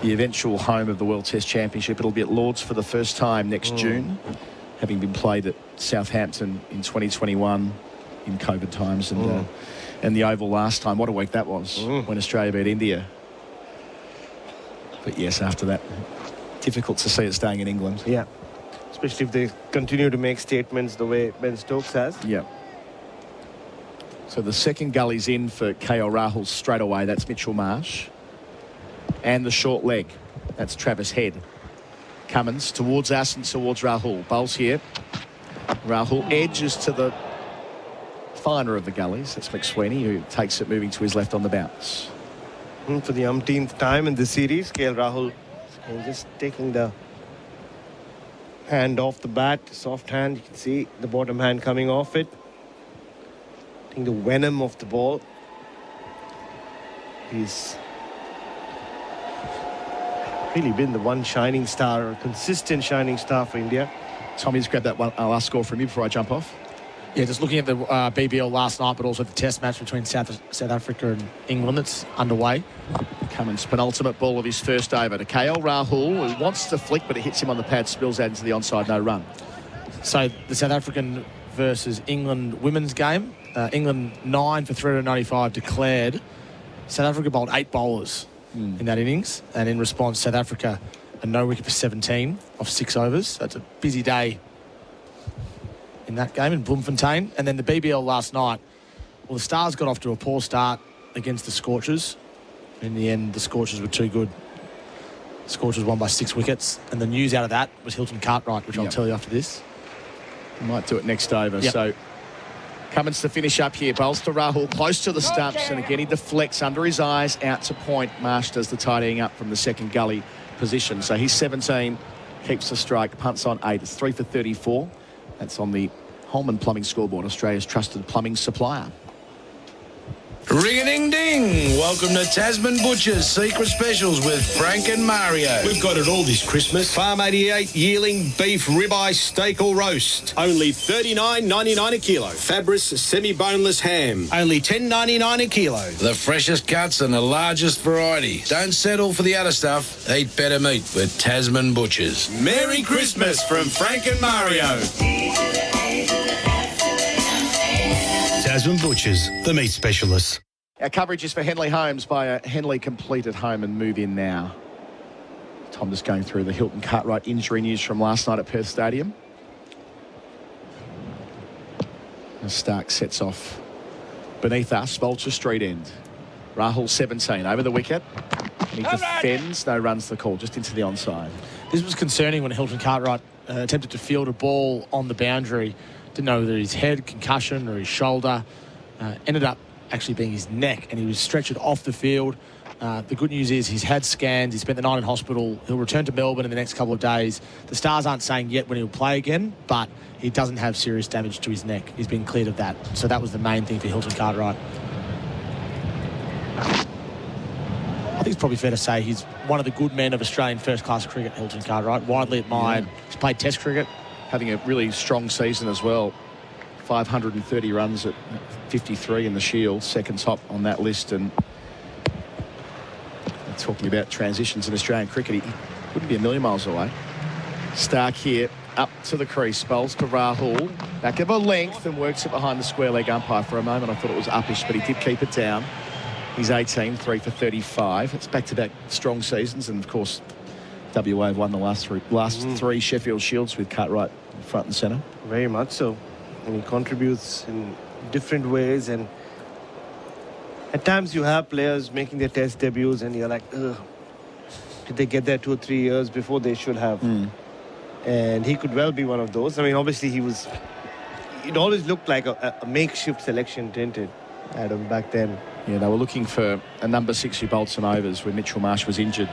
eventual home of the World Test Championship, it'll be at Lord's for the first time next June, having been played at Southampton in 2021 in COVID times and the Oval last time. What a week that was when Australia beat India. But yes, after that, difficult to see it staying in England. Yeah, especially if they continue to make statements the way Ben Stokes has. Yeah. So the second gully's in for KL Rahul straight away. That's Mitchell Marsh. And the short leg. That's Travis Head. Cummins towards us and towards Rahul. Bowls here. Rahul edges to the finer of the gullies. That's McSweeney, who takes it moving to his left on the bounce. For the umpteenth time in the series, KL Rahul just taking the hand off the bat, soft hand. You can see the bottom hand coming off it. I think the venom of the ball. He's really been the one shining star, or consistent shining star for India. Tommy, just grab that one last score from you before I jump off. Yeah, just looking at the BBL last night, but also the Test match between South Africa and England that's underway. Cummins' penultimate ball of his first over to KL Rahul, who wants to flick, but it hits him on the pad, spills out into the onside, no run. So the South African versus England women's game, England 9 for 395 declared. South Africa bowled 8 bowlers in that innings, and in response, South Africa a no wicket for 17 off 6 overs. So it's a busy day in that game in Bloemfontein. And then the BBL last night, well, the Stars got off to a poor start against the Scorchers. In the end, the Scorchers were too good. The Scorchers won by 6 wickets, and the news out of that was Hilton Cartwright, which I'll tell you after this. We might do it next over. So Cummins to finish up here. Bowls to Rahul, close to the stumps, and again he deflects under his eyes, out to point. Marsh does the tidying up from the second gully position. So he's 17, keeps the strike, punts on 8. It's 3 for 34. That's on the Holman Plumbing scoreboard, Australia's trusted plumbing supplier. Ring-a-ding-ding! Welcome to Tasman Butcher's Secret Specials with Frank and Mario. We've got it all this Christmas. Farm 88 yearling beef ribeye steak or roast. Only $39.99 a kilo. Fabris semi-boneless ham. Only $10.99 a kilo. The freshest cuts and the largest variety. Don't settle for the other stuff. Eat better meat with Tasman Butchers. Merry Christmas from Frank and Mario. Tasman Butchers, the meat specialists. Our coverage is for Henley Homes by a Henley Complete at Home and Move In Now. Tom just going through the Hilton Cartwright injury news from last night at Perth Stadium. As Stark sets off beneath us, Vulture Street end. Rahul 17 over the wicket. And he defends, no runs the call, just into the onside. This was concerning when Hilton Cartwright attempted to field a ball on the boundary. Didn't know whether his head, concussion, or his shoulder. Ended up actually being his neck, and he was stretchered off the field. The good news is he's had scans. He spent the night in hospital. He'll return to Melbourne in the next couple of days. The Stars aren't saying yet when he'll play again, but he doesn't have serious damage to his neck. He's been cleared of that. So that was the main thing for Hilton Cartwright. I think it's probably fair to say he's one of the good men of Australian first-class cricket, Hilton Cartwright. Widely admired. Yeah. He's played Test cricket. Having a really strong season as well. 530 runs at 53 in the Shield, second top on that list. And talking about transitions in Australian cricket, he wouldn't be a million miles away. Stark here, up to the crease, bowls to Rahul, back of a length and works it behind the square leg umpire. For a moment I thought it was uppish, but he did keep it down. He's 18, 3 for 35. It's back-to-back strong seasons, and of course WA have won the last three Sheffield Shields with Cartwright front and centre. Very much so. And he contributes in different ways. And at times you have players making their Test debuts and you're like, ugh, did they get there 2 or 3 years before they should have? And he could well be one of those. I mean, obviously it always looked like a makeshift selection, didn't it, Adam, back then? Yeah, they were looking for a number 6 who bowled some overs when Mitchell Marsh was injured.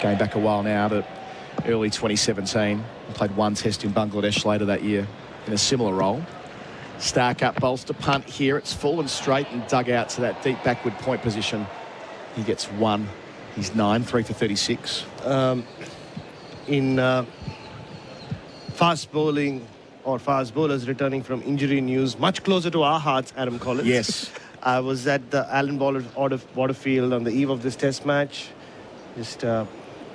Going back a while now, but early 2017. Played one Test in Bangladesh later that year in a similar role. Stark up, bowls to punt here. It's full and straight and dug out to that deep backward point position. He gets 1. He's 9, 3 for 36. In fast bowling or fast bowlers returning from injury news, much closer to our hearts, Adam Collins. Yes. I was at the Allen Waterfield on the eve of this Test match. Just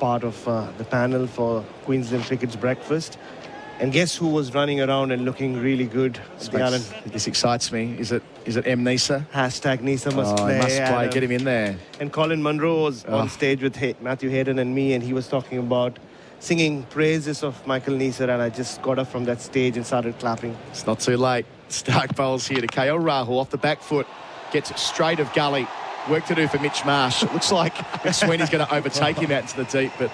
part of the panel for Queensland Cricket's breakfast. And guess who was running around and looking really good? This excites me. Is it M. Nisa? Hashtag Nisa must play. Must play. Get him in there. And Colin Munro was on stage with Matthew Hayden and me, and he was talking about singing praises of Michael Nisa, and I just got up from that stage and started clapping. It's not too late. Stark bowls here to KL Rahul off the back foot. Gets it straight of gully. Work to do for Mitch Marsh. It looks like McSweeney's going to overtake him out into the deep, but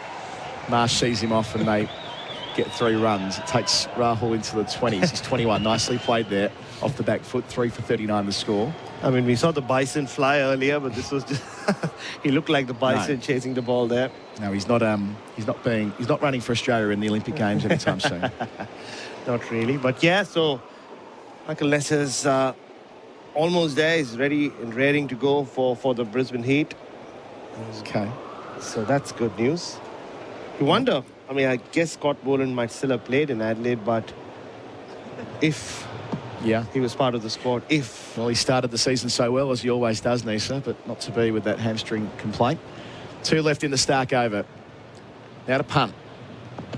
Marsh sees him off and they get 3 runs. It takes Rahul into the 20s. He's 21. Nicely played there off the back foot. 3 for 39 the score. I mean, we saw the Bison fly earlier, but this was just he looked like the Bison chasing the ball there. No, he's not running for Australia in the Olympic Games anytime soon. Not really, but yeah, so Michael Nisa's almost there. He's ready and raring to go for the Brisbane Heat. Okay. So that's good news. You wonder, I mean, I guess Scott Boland might still have played in Adelaide, but if he was part of the squad, Well, he started the season so well, as he always does, Nisa, but not to be with that hamstring complaint. 2 left in the Stark over. Now to punt.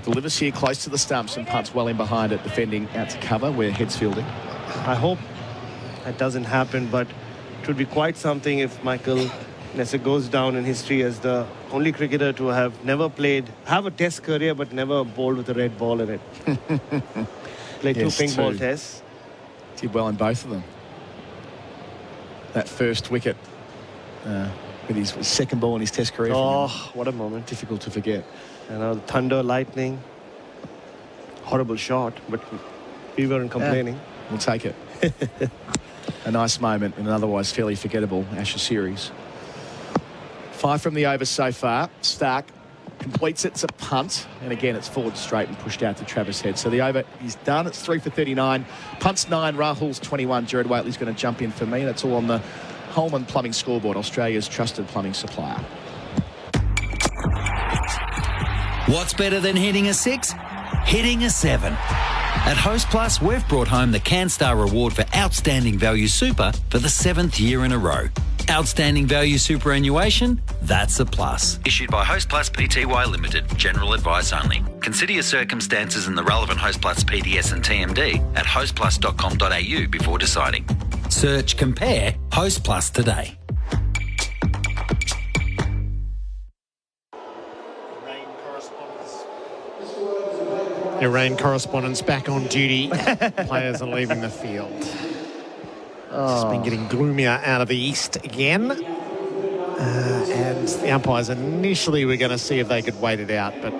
Delivers here close to the stumps and punts well in behind it, defending out to cover where Head's fielding. I hope that doesn't happen, but it would be quite something if Michael Nisa goes down in history as the only cricketer to have have a Test career but never bowled with a red ball in it. Played 2 pink ball tests. Did well in both of them. That first wicket with his second ball in his Test career. Oh, what a moment. Difficult to forget. And now the thunder, lightning. Horrible shot, but we weren't complaining. Yeah, we'll take it. A nice moment in an otherwise fairly forgettable Ashes series. 5 from the over so far. Stark completes it. It's a punt. And again, it's forward straight and pushed out to Travis Head. So the over is done. It's 3 for 39. Punts 9. Rahul's 21. Gerard Whateley's going to jump in for me. That's all on the Coleman Plumbing Scoreboard, Australia's trusted plumbing supplier. What's better than hitting a 6? Hitting a 7. At Host Plus, we've brought home the CanStar Award for Outstanding Value Super for the 7th year in a row. Outstanding Value Superannuation? That's a plus. Issued by Host Plus Pty Limited. General advice only. Consider your circumstances and the relevant Host Plus PDS and TMD at hostplus.com.au before deciding. Search Compare Host Plus today. Your rain correspondent's back on duty. Players are leaving the field. It's been getting gloomier out of the east again. And the umpires initially were going to see if they could wait it out, but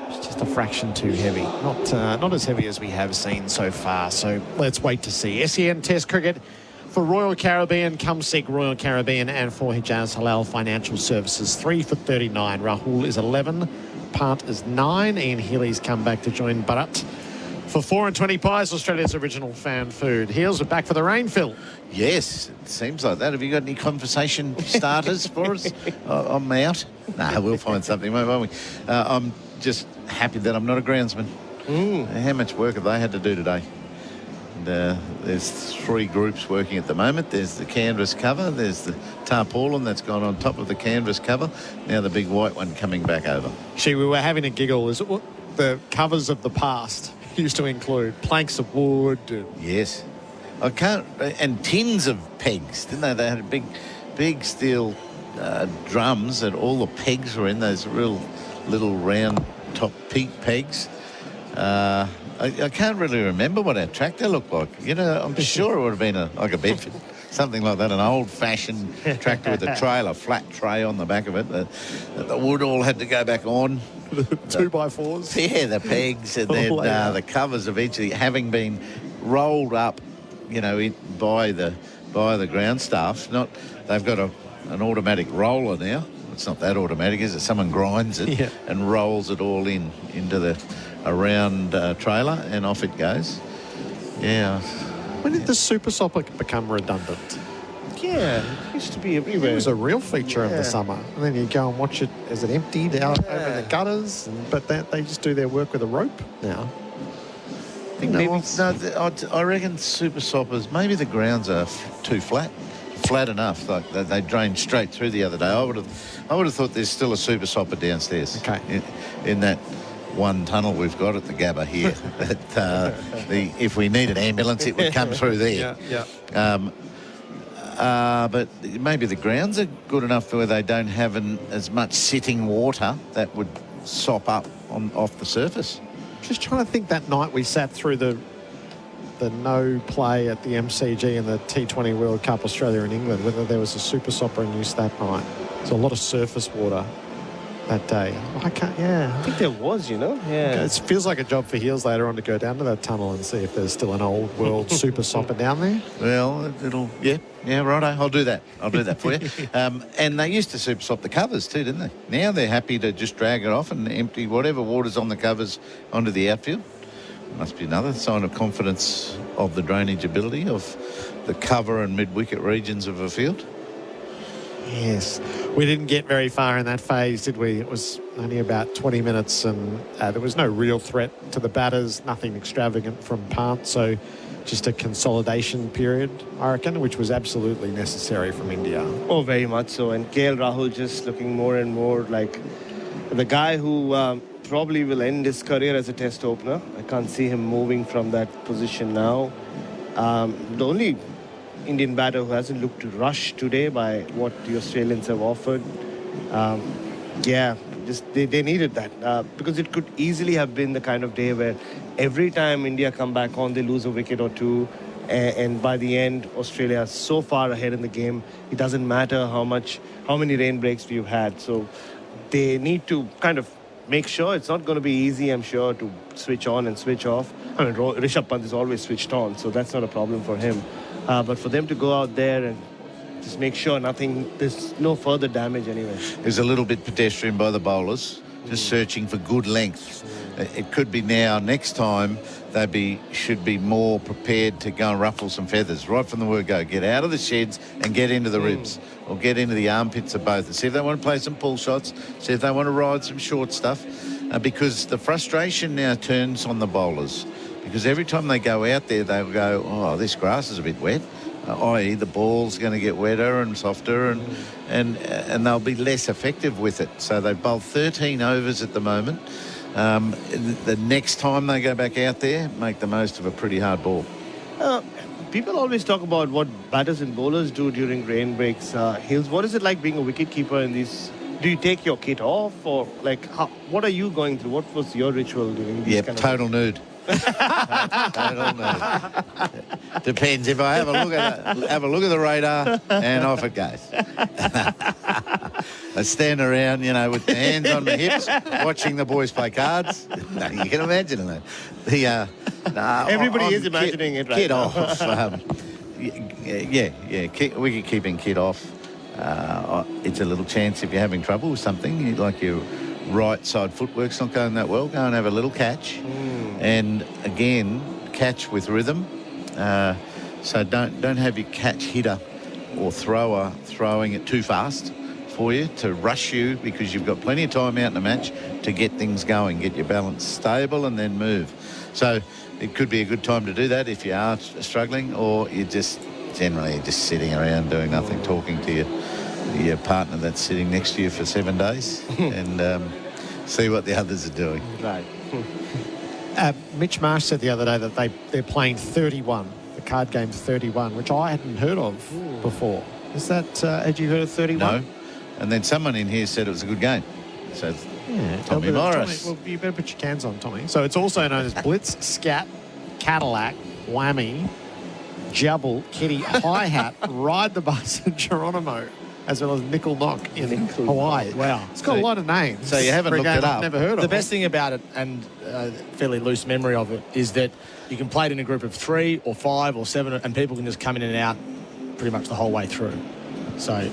it's just a fraction too heavy. Not as heavy as we have seen so far. So let's wait to see. SEN Test Cricket for Royal Caribbean, Kumsik Royal Caribbean, and for Hijaz Halal Financial Services. 3 for 39. Rahul is 11. Part is 9. Ian Healy's come back to join Bharat for 4 and 20 pies, Australia's original fan food. Heels are back for the rain, Phil. Yes, it seems like that. Have you got any conversation starters for us? I'm out. No, we'll find something, won't we? I'm just happy that I'm not a groundsman. How much work have they had to do today? And, there's 3 groups working at the moment. There's the canvas cover, there's the tarpaulin that's gone on top of the canvas cover, now the big white one coming back over. Actually, we were having a giggle. Is it what the covers of the past used to include? Planks of wood. Yes. I can't... And tins of pegs, didn't they? They had big steel drums that all the pegs were in, those real little round top peak pegs. I can't really remember what our tractor looked like. You know, I'm sure it would have been like a Bedford, something like that, an old-fashioned tractor with a trailer, flat tray on the back of it. The wood all had to go back on. 2x4s? Yeah, the pegs, and then the covers eventually having been rolled up, you know, by the ground staff. They've got an automatic roller now. It's not that automatic, is it? Someone grinds it and rolls it all into a round trailer, and off it goes. Yeah. When did the Super Sopper become redundant? Yeah, it used to be everywhere. It was a real feature of the summer. And then you go and watch it as it emptied out over the gutters. But they just do their work with a rope now. I think I reckon Super Soppers, maybe the grounds are too flat enough. Like they drained straight through the other day. I would have thought there's still a Super Sopper downstairs. Okay. In that one tunnel we've got at the Gabba here. If we need an ambulance, it would come through there. But maybe the grounds are good enough where they don't have as much sitting water that would sop up off the surface. Just trying to think that night we sat through the no play at the MCG and the T20 World Cup, Australia and England, whether there was a Super Sopper in use that night. There's a lot of surface water that day. I think there was, you know. Yeah. It feels like a job for Heels later on to go down to that tunnel and see if there's still an old world Super Sopper down there. Well, righto. I'll do that for you. And they used to Super Sop the covers too, didn't they? Now they're happy to just drag it off and empty whatever water's on the covers onto the outfield. Must be another sign of confidence of the drainage ability of the cover and mid-wicket regions of a field. Yes. We didn't get very far in that phase, did we? It was only about 20 minutes and there was no real threat to the batters, nothing extravagant from Pant, so just a consolidation period, I reckon, which was absolutely necessary from India. Oh, very much so. And KL Rahul just looking more and more like the guy who probably will end his career as a test opener. I can't see him moving from that position now. The only Indian batter who hasn't looked rushed today by what the Australians have offered. They needed that because it could easily have been the kind of day where every time India come back on, they lose a wicket or two, and by the end, Australia is so far ahead in the game, it doesn't matter how many rain breaks we've had. So they need to kind of make sure it's not going to be easy, I'm sure, to switch on and switch off. I mean, Rishabh Pant is always switched on, so that's not a problem for him. But for them to go out there and just make sure there's no further damage anyway. There's a little bit pedestrian by the bowlers, just searching for good length. It could be now, next time, should be more prepared to go and ruffle some feathers right from the word go. Get out of the sheds and get into the ribs or get into the armpits of both and see if they want to play some pull shots, see if they want to ride some short stuff, because the frustration now turns on the bowlers, because every time they go out there they'll go, oh, this grass is a bit wet, i.e. the ball's going to get wetter and softer, and they'll be less effective with it. So they've bowled 13 overs at the moment. The next time they go back out there, make the most of a pretty hard ball. People always talk about what batters and bowlers do during rain breaks. Hills, what is it like being a wicketkeeper in these? Do you take your kit off, or like what are you going through? What was your ritual during these kind of total nude. Total nude. Depends. If I have a look at the radar, and off it goes. I stand around, with the hands on the hips, watching the boys play cards. No, you can imagine that. Everybody is imagining it right kit now. Off. Wicket keeping kit off. It's a little chance if you're having trouble with something, like your right side footwork's not going that well, go and have a little catch. And again, catch with rhythm. So don't have your catch hitter or thrower throwing it too fast for you to rush you, because you've got plenty of time out in the match to get things going, get your balance stable and then move. So it could be a good time to do that if you are struggling, or you're just generally just sitting around doing nothing, talking to your partner that's sitting next to you for 7 days and see what the others are doing. Right. Mitch Marsh said the other day that they're playing 31, the card game 31, which I hadn't heard of before. Is that, had you heard of 31? No. And then someone in here said it was a good game. So Tommy Morris. Tommy, well, you better put your cans on, Tommy. So it's also known as Blitz, Scat, Cadillac, Whammy, Jabble, Kitty, Hi-Hat, Ride the Bus, and Geronimo, as well as Nickel Knock in Hawaii. Wow. It's got a lot of names. So you haven't looked it up. I've never heard of The best thing about it, and fairly loose memory of it, is that you can play it in a group of 3 or 5 or 7, and people can just come in and out pretty much the whole way through. So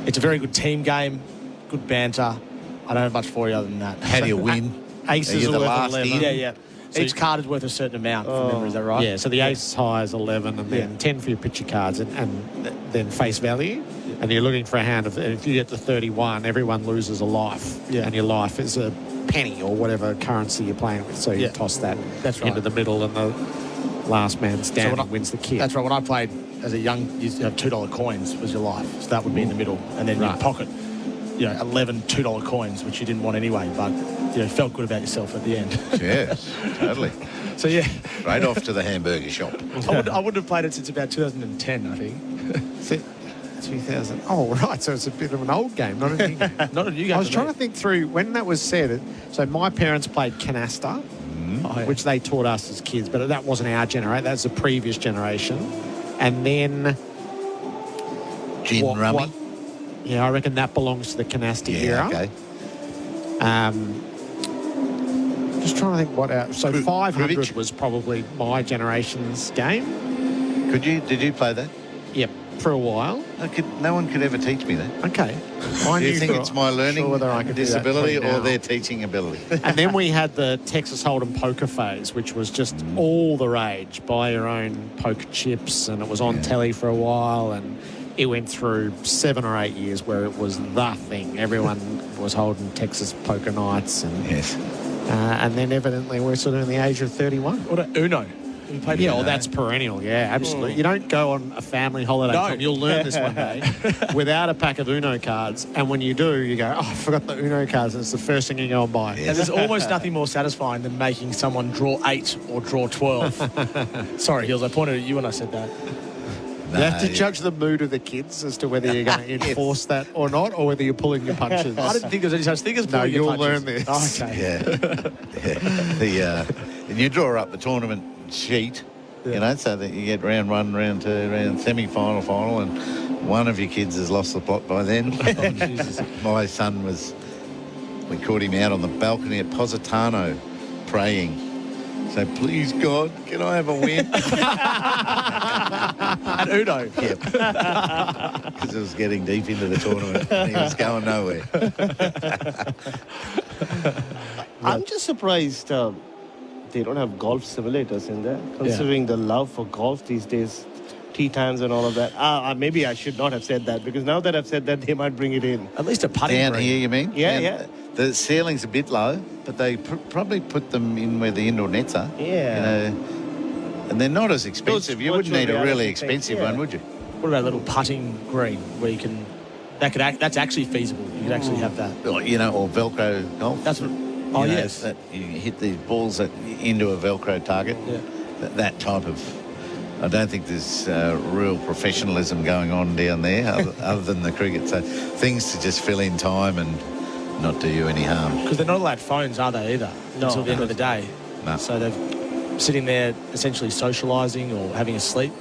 it's a very good team game, good banter. I don't have much for you other than that. How do you win? Aces are the worth last 11. in? Yeah. So each card is worth a certain amount from memory, is that right? Yeah, so the ace high is 11, and then 10 for your picture cards, and then face value. And you're looking for a hand of, if you get to 31, everyone loses a life. Yeah. And your life is a penny or whatever currency you're playing with. So you toss that into the middle, and the last man standing wins the kit. That's right. When I played as a young, you have $2 coins was your life. So that would be in the middle. And then you'd pocket 11 $2 coins, which you didn't want anyway, but felt good about yourself at the end. Yes, totally. So Straight off to the hamburger shop. I wouldn't have played it since about 2010, I think. 2000. Oh, right. So it's a bit of an old game, not a new game. Not a new game. I was trying to think through when that was said. So my parents played canasta, which they taught us as kids, but that wasn't our generation. That's the previous generation. And then gin rummy. Yeah, I reckon that belongs to the canasta era. Okay. Just trying to think what else. So 500 was probably my generation's game. Did you play that? Yep, for a while. No one could ever teach me that. Okay. Do you think it's my learning disability or their teaching ability? And then we had the Texas Hold'em poker phase, which was just all the rage. Buy your own poker chips, and it was on telly for a while, and it went through 7 or 8 years where it was the thing. Everyone was holding Texas poker nights, and and then evidently we're sort of in the age of 31. What about Uno? Well, that's perennial. Yeah, absolutely. You don't go on a family holiday. Tom, you'll learn this one day without a pack of Uno cards. And when you do, you go, oh, I forgot the Uno cards. And it's the first thing you go and buy. And there's almost nothing more satisfying than making someone draw 8 or draw 12. Sorry, Hills, I pointed at you when I said that. You have to judge the mood of the kids as to whether you're going to enforce that or not, or whether you're pulling your punches. I didn't think there was any such thing as pulling your punches. No, you'll learn this. Oh, okay. And you draw up the tournament sheet, so that you get round 1, round 2, round semi-final, final, and one of your kids has lost the plot by then. My son we caught him out on the balcony at Positano praying. So, please, God, can I have a win? At Uno? Yep. Because it was getting deep into the tournament and he was going nowhere. I'm just surprised they don't have golf simulators in there. Considering the love for golf these days, tee times and all of that. Maybe I should not have said that, because now that I've said that, they might bring it in. At least a putting Down green. here, you mean? Yeah. The ceiling's a bit low, but they probably put them in where the indoor nets are. Yeah. You know, and they're not as expensive. You wouldn't need a really expensive one, would you? What about a little putting green where you can... That's actually feasible. You could actually have that. Or, you know, or Velcro golf. That's what... You know, yes. That you hit these balls into a Velcro target. Yeah. That type of... I don't think there's real professionalism going on down there other than the cricket. So things to just fill in time and not do you any harm. Because they're not allowed phones, are they, either? No. Until the end of the day. No. So they're sitting there essentially socialising or having a sleep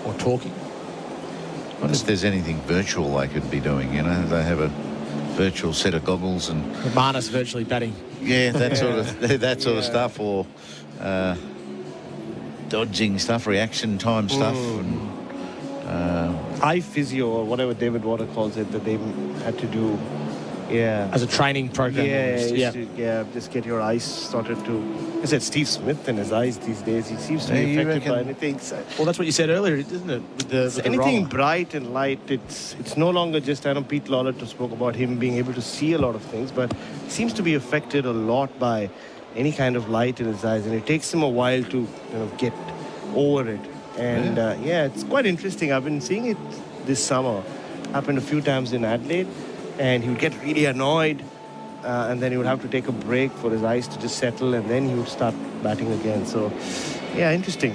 or talking. I wonder if there's anything virtual they could be doing, you know. They have a virtual set of goggles and... Marnus virtually batting. Yeah, that sort of stuff, or dodging stuff, reaction time stuff. And, eye physio, or whatever David Water calls it, that they had to do. Yeah. As a training program. Just get your eyes started to... I said Steve Smith and his eyes these days, he seems to be affected by anything. So, well, that's what you said earlier, isn't it? With the anything roller. bright and light, it's no longer just... I know Pete Lalor spoke about him being able to see a lot of things, but he seems to be affected a lot by any kind of light in his eyes, and it takes him a while to get over it. And it's quite interesting. I've been seeing it this summer. Happened a few times in Adelaide, and he would get really annoyed, and then he would have to take a break for his eyes to just settle, and then he would start batting again. So, yeah, interesting.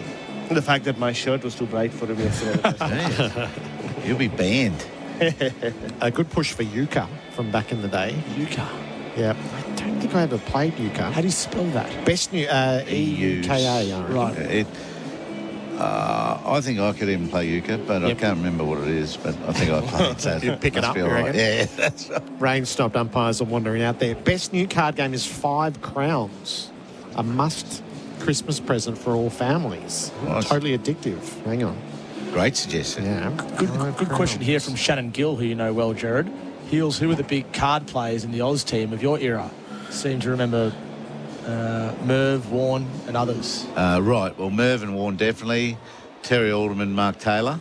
And the fact that my shirt was too bright for him yesterday. You'll be banned. A good push for Yuka from back in the day. Yuka. Yeah. I don't think I ever played Yuka. How do you spell that? Best new E-U-K-A. Right. I think I could even play Yuka, but I can't remember what it is, but I think I played. So You'd pick it up, you reckon? Yeah, that's right. Rain stopped umpires are wandering out there. Best new card game is 5 Crowns. A must Christmas present for all families. Nice. Totally addictive. Hang on. Great suggestion. Yeah. Good question here from Shannon Gill, who you know well, Gerard. Heels, who were the big card players in the Oz team of your era? Seem to remember Merv, Warne and others. Right. Well, Merv and Warne definitely. Terry Alderman, Mark Taylor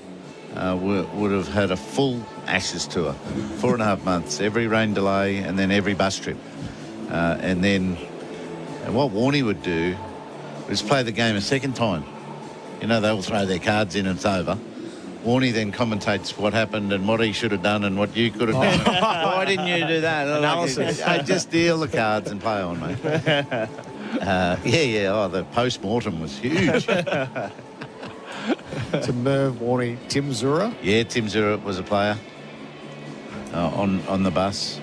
would have had a full Ashes tour. 4.5 months, every rain delay and then every bus trip. And what Warney would do was play the game a second time. You know, they'll throw their cards in and it's over. Warney then commentates what happened and what he should have done and what you could have done. Why didn't you do that? Analysis. Just deal the cards and play on, mate. Oh, the post-mortem was huge. To Merv, Warney, Tim Zura. Yeah, Tim Zura was a player on the bus.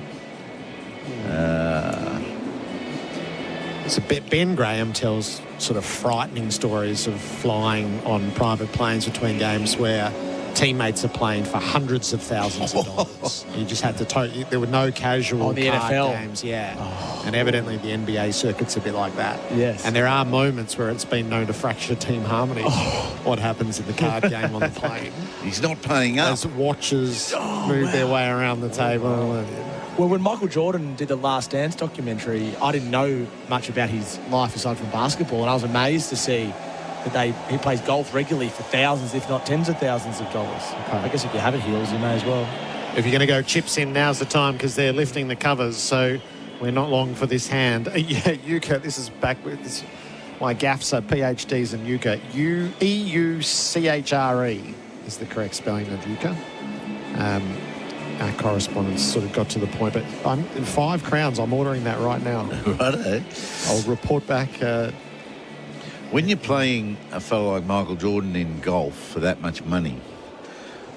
So Ben Graham tells sort of frightening stories of flying on private planes between games where teammates are playing for hundreds of thousands of dollars. You just had to there were no casual the card NFL games, and evidently the NBA circuit's a bit like that. Yes. And there are moments where it's been known to fracture team harmony. What happens in the card game on the plane? He's not paying up. As watchers move their way around the table. Well, when Michael Jordan did the Last Dance documentary, I didn't know much about his life aside from basketball, and I was amazed to see that he plays golf regularly for thousands, if not tens of thousands of dollars. Okay. I guess if you have it, Heels, you may as well. If you're going to go chips in, now's the time because they're lifting the covers, so we're not long for this hand. Yuka, this is back with this. My gaffes are PhDs in Yuka. E-U-C-H-R-E is the correct spelling of Yuka. Our correspondents sort of got to the point, but I'm 5 Crowns. I'm ordering that right now. Righto. I'll report back. When you're playing a fellow like Michael Jordan in golf for that much money,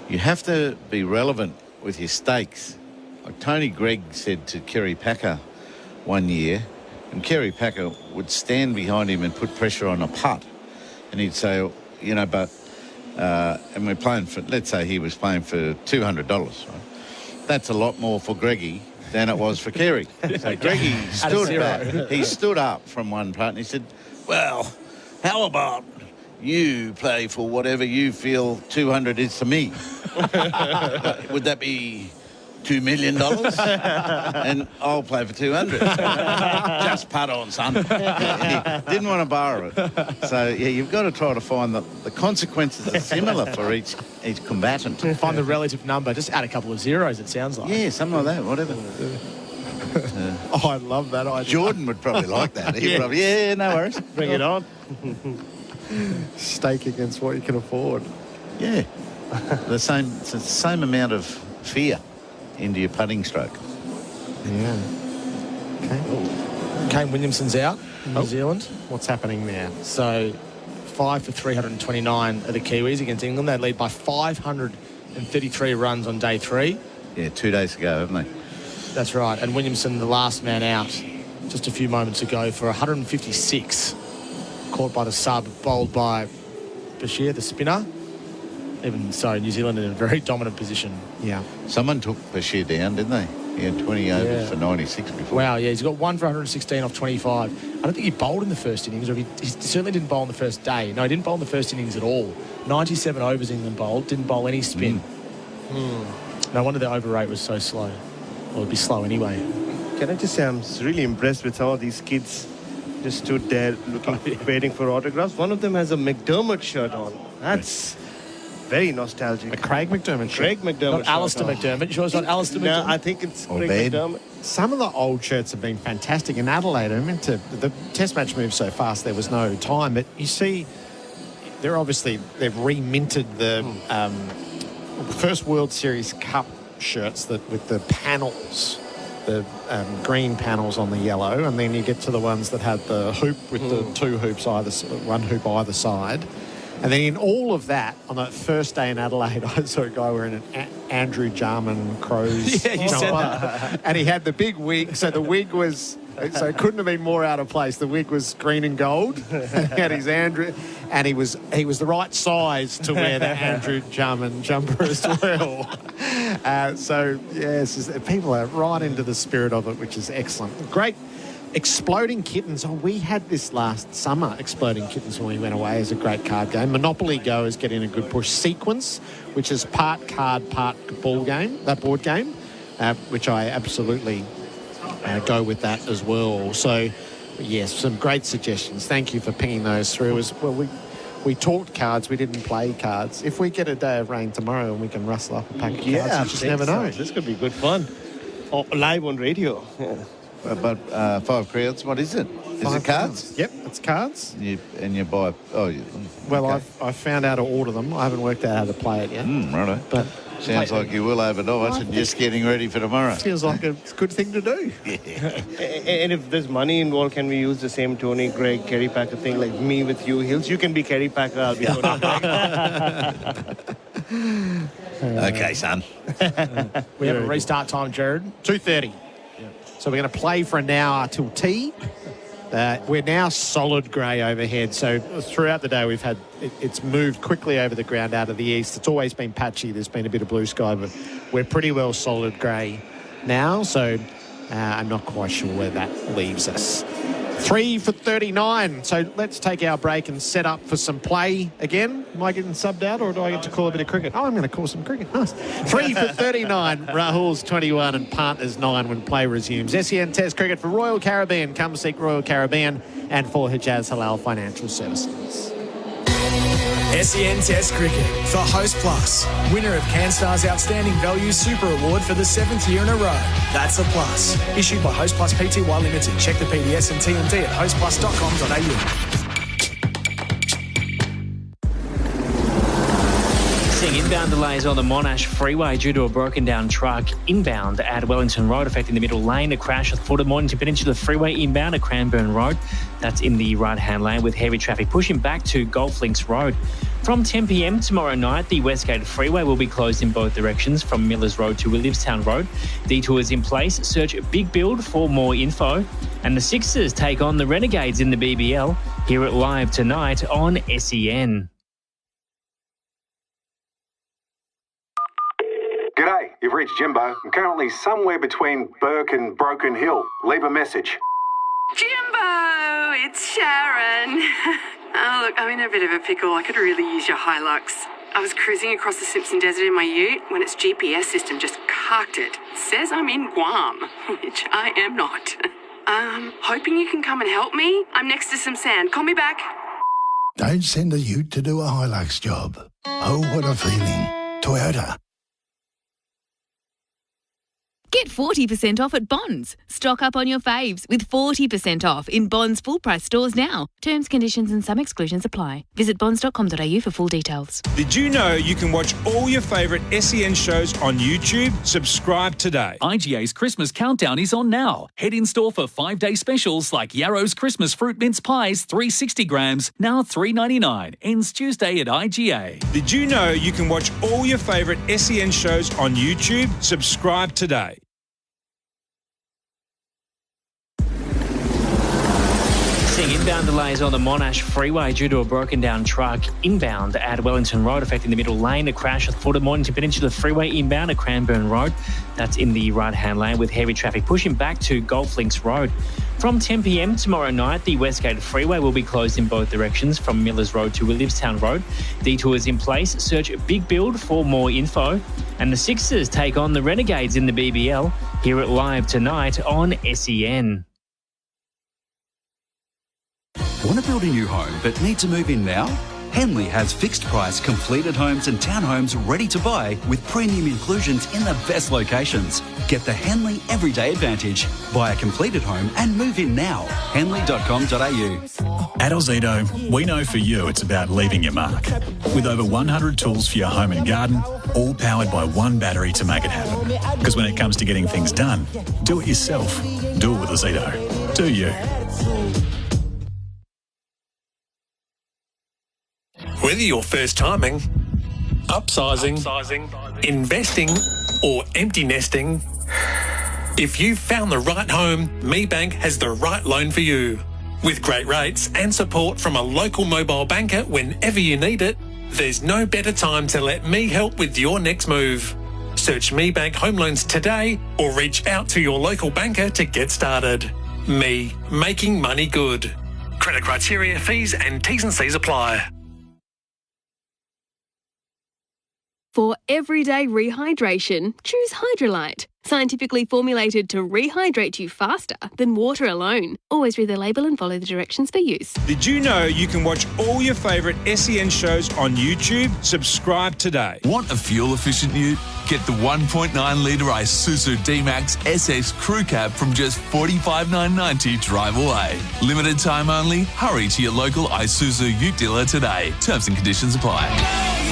you have to be relevant with your stakes. Like Tony Gregg said to Kerry Packer one year, and Kerry Packer would stand behind him and put pressure on a putt, and he'd say, but and we're playing for, let's say he was playing for $200, right? That's a lot more for Greggy than it was for Kerry. So Greggy stood back. He stood up from one putt and he said, well, how about you play for whatever you feel 200 is to me? Would that be $2 million and I'll play for 200. Just putt on, son. He didn't want to borrow it. So, yeah, you've got to try to find the consequences are similar for each combatant. Find the relative number. Just add a couple of zeros, it sounds like. Yeah, something like that, whatever. Oh, I love that idea. Jordan would probably like that. He'd probably, yeah, no worries. Bring it on. Stake against what you can afford. Yeah. It's the same amount of fear into your putting stroke. Yeah. Okay. Kane Williamson's out in New Zealand. What's happening there? So 5 for 329 are the Kiwis against England. They lead by 533 runs on day 3. Yeah, 2 days ago, haven't they? That's right. And Williamson, the last man out just a few moments ago for 156. Caught by the sub, bowled by Bashir, the spinner. Even so, New Zealand in a very dominant position. Yeah. Someone took Bashir down, didn't they? He had 20 overs for 96 before. Wow, yeah, he's got 1 for 116 off 25. I don't think he bowled in the first innings, or he certainly didn't bowl in the first day. No, he didn't bowl in the first innings at all. 97 overs England bowled, didn't bowl any spin. No wonder the over rate was so slow. Well, it'd be slow anyway. Can I just say I'm really impressed with some of these kids just stood there waiting for autographs. One of them has a McDermott shirt on. That's very nostalgic. A Craig McDermott shirt. Craig McDermott. Not Alistair McDermott. You sure it's not Alistair McDermott? No, I think it's Craig McDermott. Some of the old shirts have been fantastic. In Adelaide, the Test match moved so fast there was no time. But you see, they've reminted the first World Series Cup shirts with the panels, the green panels on the yellow, and then you get to the ones that had the hoop with the 2 hoops one hoop either side. And then in all of that, on that first day in Adelaide, I saw a guy wearing an Andrew Jarman Crows jumper. Said that. And he had the big wig, so the wig was... So it couldn't have been more out of place. The wig was green and gold. And he had his Andrew, and he was the right size to wear the Andrew Jarman jumper as well. So yes, people are right into the spirit of it, which is excellent. Great. Exploding Kittens. Oh, we had this last summer. Exploding Kittens when we went away is a great card game. Monopoly Go is getting a good push. Sequence, which is part card, part board game, which I absolutely go with that as well. So, yes, some great suggestions. Thank you for pinging those through. As well, we talked cards, we didn't play cards. If we get a day of rain tomorrow and we can rustle up a pack of cards, you just never know. This could be good fun. Live on radio. Yeah. But 5 crowds, what is it? Is it cards? Yep, it's cards. And you buy... Well, okay. I've found out how to order them. I haven't worked out how to play it yet. Righto. But sounds like you will overnight and just getting ready for tomorrow. Feels like a good thing to do. Yeah. And if there's money involved, can we use the same Tony, Greg, Kerry Packer thing, like me with you, Hills? You can be Kerry Packer, I'll be Tony. Okay, son. We have a restart time, Gerard. 2:30. So we're going to play for an hour till tea. We're now solid grey overhead. So throughout the day, it's moved quickly over the ground out of the east. It's always been patchy. There's been a bit of blue sky, but we're pretty well solid grey now. So I'm not quite sure where that leaves us. 3 for 39. So let's take our break and set up for some play again. Am I getting subbed out or do I get to call a bit of cricket? Oh, I'm going to call some cricket. Nice. 3 for 39. Rahul's 21 and Partners 9 when play resumes. SEN Test Cricket for Royal Caribbean. Come seek Royal Caribbean and for Hijaz Halal Financial Services. SEN Test Cricket for Host Plus, winner of CanStar's Outstanding Value Super Award for the 7th year in a row. That's a plus. Issued by Host Plus Pty Limited. Check the PDS and TMD at hostplus.com.au. Inbound delays on the Monash Freeway due to a broken down truck inbound at Wellington Road affecting the middle lane. A crash at the foot of Mornington Peninsula Freeway inbound at Cranbourne Road. That's in the right-hand lane with heavy traffic pushing back to Golf Links Road. From 10 p.m. tomorrow night, the Westgate Freeway will be closed in both directions from Millers Road to Williamstown Road. Detours in place. Search Big Build for more info. And the Sixers take on the Renegades in the BBL. Hear it live tonight on SEN. G'day, you've reached Jimbo. I'm currently somewhere between Burke and Broken Hill. Leave a message. Jimbo, it's Sharon. Oh, look, I'm in a bit of a pickle. I could really use your Hilux. I was cruising across the Simpson Desert in my ute when its GPS system just cucked it. Says I'm in Guam, which I am not. Hoping you can come and help me. I'm next to some sand. Call me back. Don't send a ute to do a Hilux job. Oh, what a feeling. Toyota. Get 40% off at Bonds. Stock up on your faves with 40% off in Bonds full price stores now. Terms, conditions and some exclusions apply. Visit bonds.com.au for full details. Did you know you can watch all your favourite SEN shows on YouTube? Subscribe today. IGA's Christmas countdown is on now. Head in store for 5-day specials like Yarrow's Christmas Fruit Mince Pies, 360 grams, now $3.99. Ends Tuesday at IGA. Did you know you can watch all your favourite SEN shows on YouTube? Subscribe today. Seeing inbound delays on the Monash Freeway due to a broken down truck inbound at Wellington Road affecting the middle lane. A crash at Footer Mornington Peninsula Freeway inbound at Cranbourne Road. That's in the right-hand lane with heavy traffic pushing back to Golf Links Road. From 10 p.m. tomorrow night, the Westgate Freeway will be closed in both directions from Millers Road to Williamstown Road. Detours in place. Search Big Build for more info. And the Sixers take on the Renegades in the BBL. Hear it live tonight on SEN. Want to build a new home but need to move in now? Henley has fixed price completed homes and townhomes ready to buy with premium inclusions in the best locations. Get the Henley Everyday Advantage. Buy a completed home and move in now. Henley.com.au. At Ozito, we know for you it's about leaving your mark. With over 100 tools for your home and garden, all powered by one battery to make it happen. Because when it comes to getting things done, do it yourself. Do it with Ozito. Do you? Whether you're first timing, upsizing, investing, or empty nesting, if you've found the right home, MeBank has the right loan for you. With great rates and support from a local mobile banker whenever you need it, there's no better time to let me help with your next move. Search MeBank Home Loans today or reach out to your local banker to get started. Me, making money good. Credit criteria, fees and T's and C's apply. For everyday rehydration, choose Hydrolite. Scientifically formulated to rehydrate you faster than water alone. Always read the label and follow the directions for use. Did you know you can watch all your favourite SEN shows on YouTube? Subscribe today. Want a fuel-efficient ute? Get the 1.9-litre Isuzu D-Max SX Crew Cab from just $45,990 drive away. Limited time only. Hurry to your local Isuzu ute dealer today. Terms and conditions apply.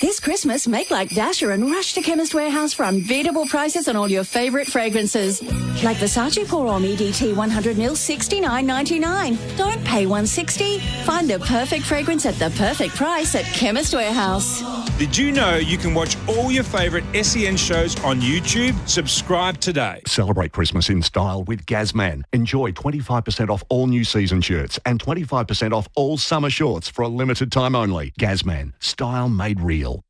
This Christmas, make like Dasher and rush to Chemist Warehouse for unbeatable prices on all your favourite fragrances. Like Versace Pour Homme EDT 100ml, $69.99. Don't pay $160. Find the perfect fragrance at the perfect price at Chemist Warehouse. Did you know you can watch all your favourite SEN shows on YouTube? Subscribe today. Celebrate Christmas in style with Gazman. Enjoy 25% off all new season shirts and 25% off all summer shorts for a limited time only. Gazman. Style made real.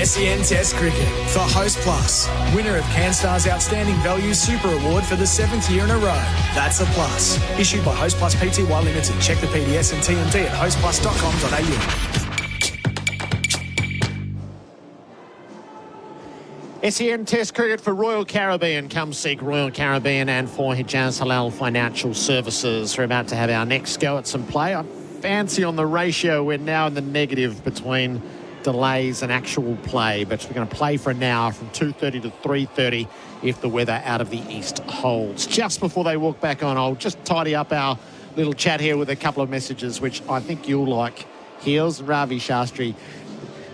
SEN Test Cricket for Host Plus. Winner of CanStar's Outstanding Value Super Award for the 7th year in a row. That's a plus. Issued by Host Plus Pty Limited. Check the PDS and TMD at hostplus.com.au. SEN Test Cricket for Royal Caribbean. Come seek Royal Caribbean and for Hijaz Halal Financial Services. We're about to have our next go at some play. I fancy on the ratio we're now in the negative between delays and actual play, but we're going to play for an hour from 2:30 to 3:30 if the weather out of the east holds. Just before they walk back on, I'll just tidy up our little chat here with a couple of messages which I think you'll like. Heels, Ravi, Shastri.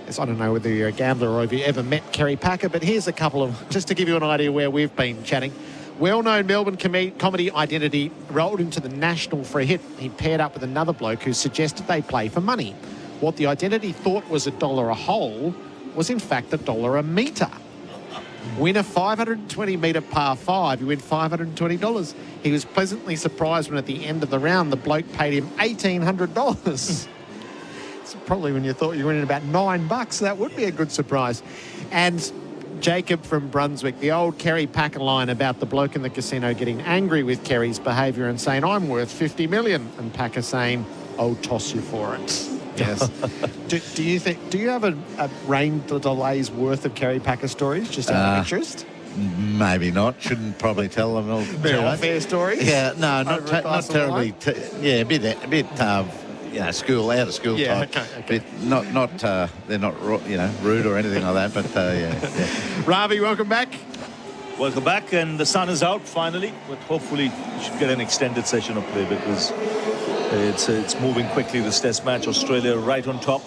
I don't know whether you're a gambler or if you ever met Kerry Packer, but here's a couple of, just to give you an idea where we've been chatting. Well-known Melbourne comedy Identity rolled into the National for a hit. He paired up with another bloke who suggested they play for money. What the Identity thought was $1 a hole was in fact $1 a metre. Win a 520-metre par 5, you win $520. He was pleasantly surprised when at the end of the round the bloke paid him $1,800. It's probably when you thought you were winning about $9, that would be a good surprise. And Jacob from Brunswick, the old Kerry Packer line about the bloke in the casino getting angry with Kerry's behaviour and saying, I'm worth $50 million. And Packer saying, I'll toss you for it. Yes. do you have a rain delays worth of Kerry Packer stories just out of interest? Maybe not. Shouldn't probably tell them all. Fair stories? Yeah, no, not terribly. A bit. School out of school type. Okay. But they're not rude or anything like that. But yeah. Ravi, welcome back. Welcome back, and the sun is out finally. But hopefully, we should get an extended session of play because it's moving quickly. This Test match, Australia right on top.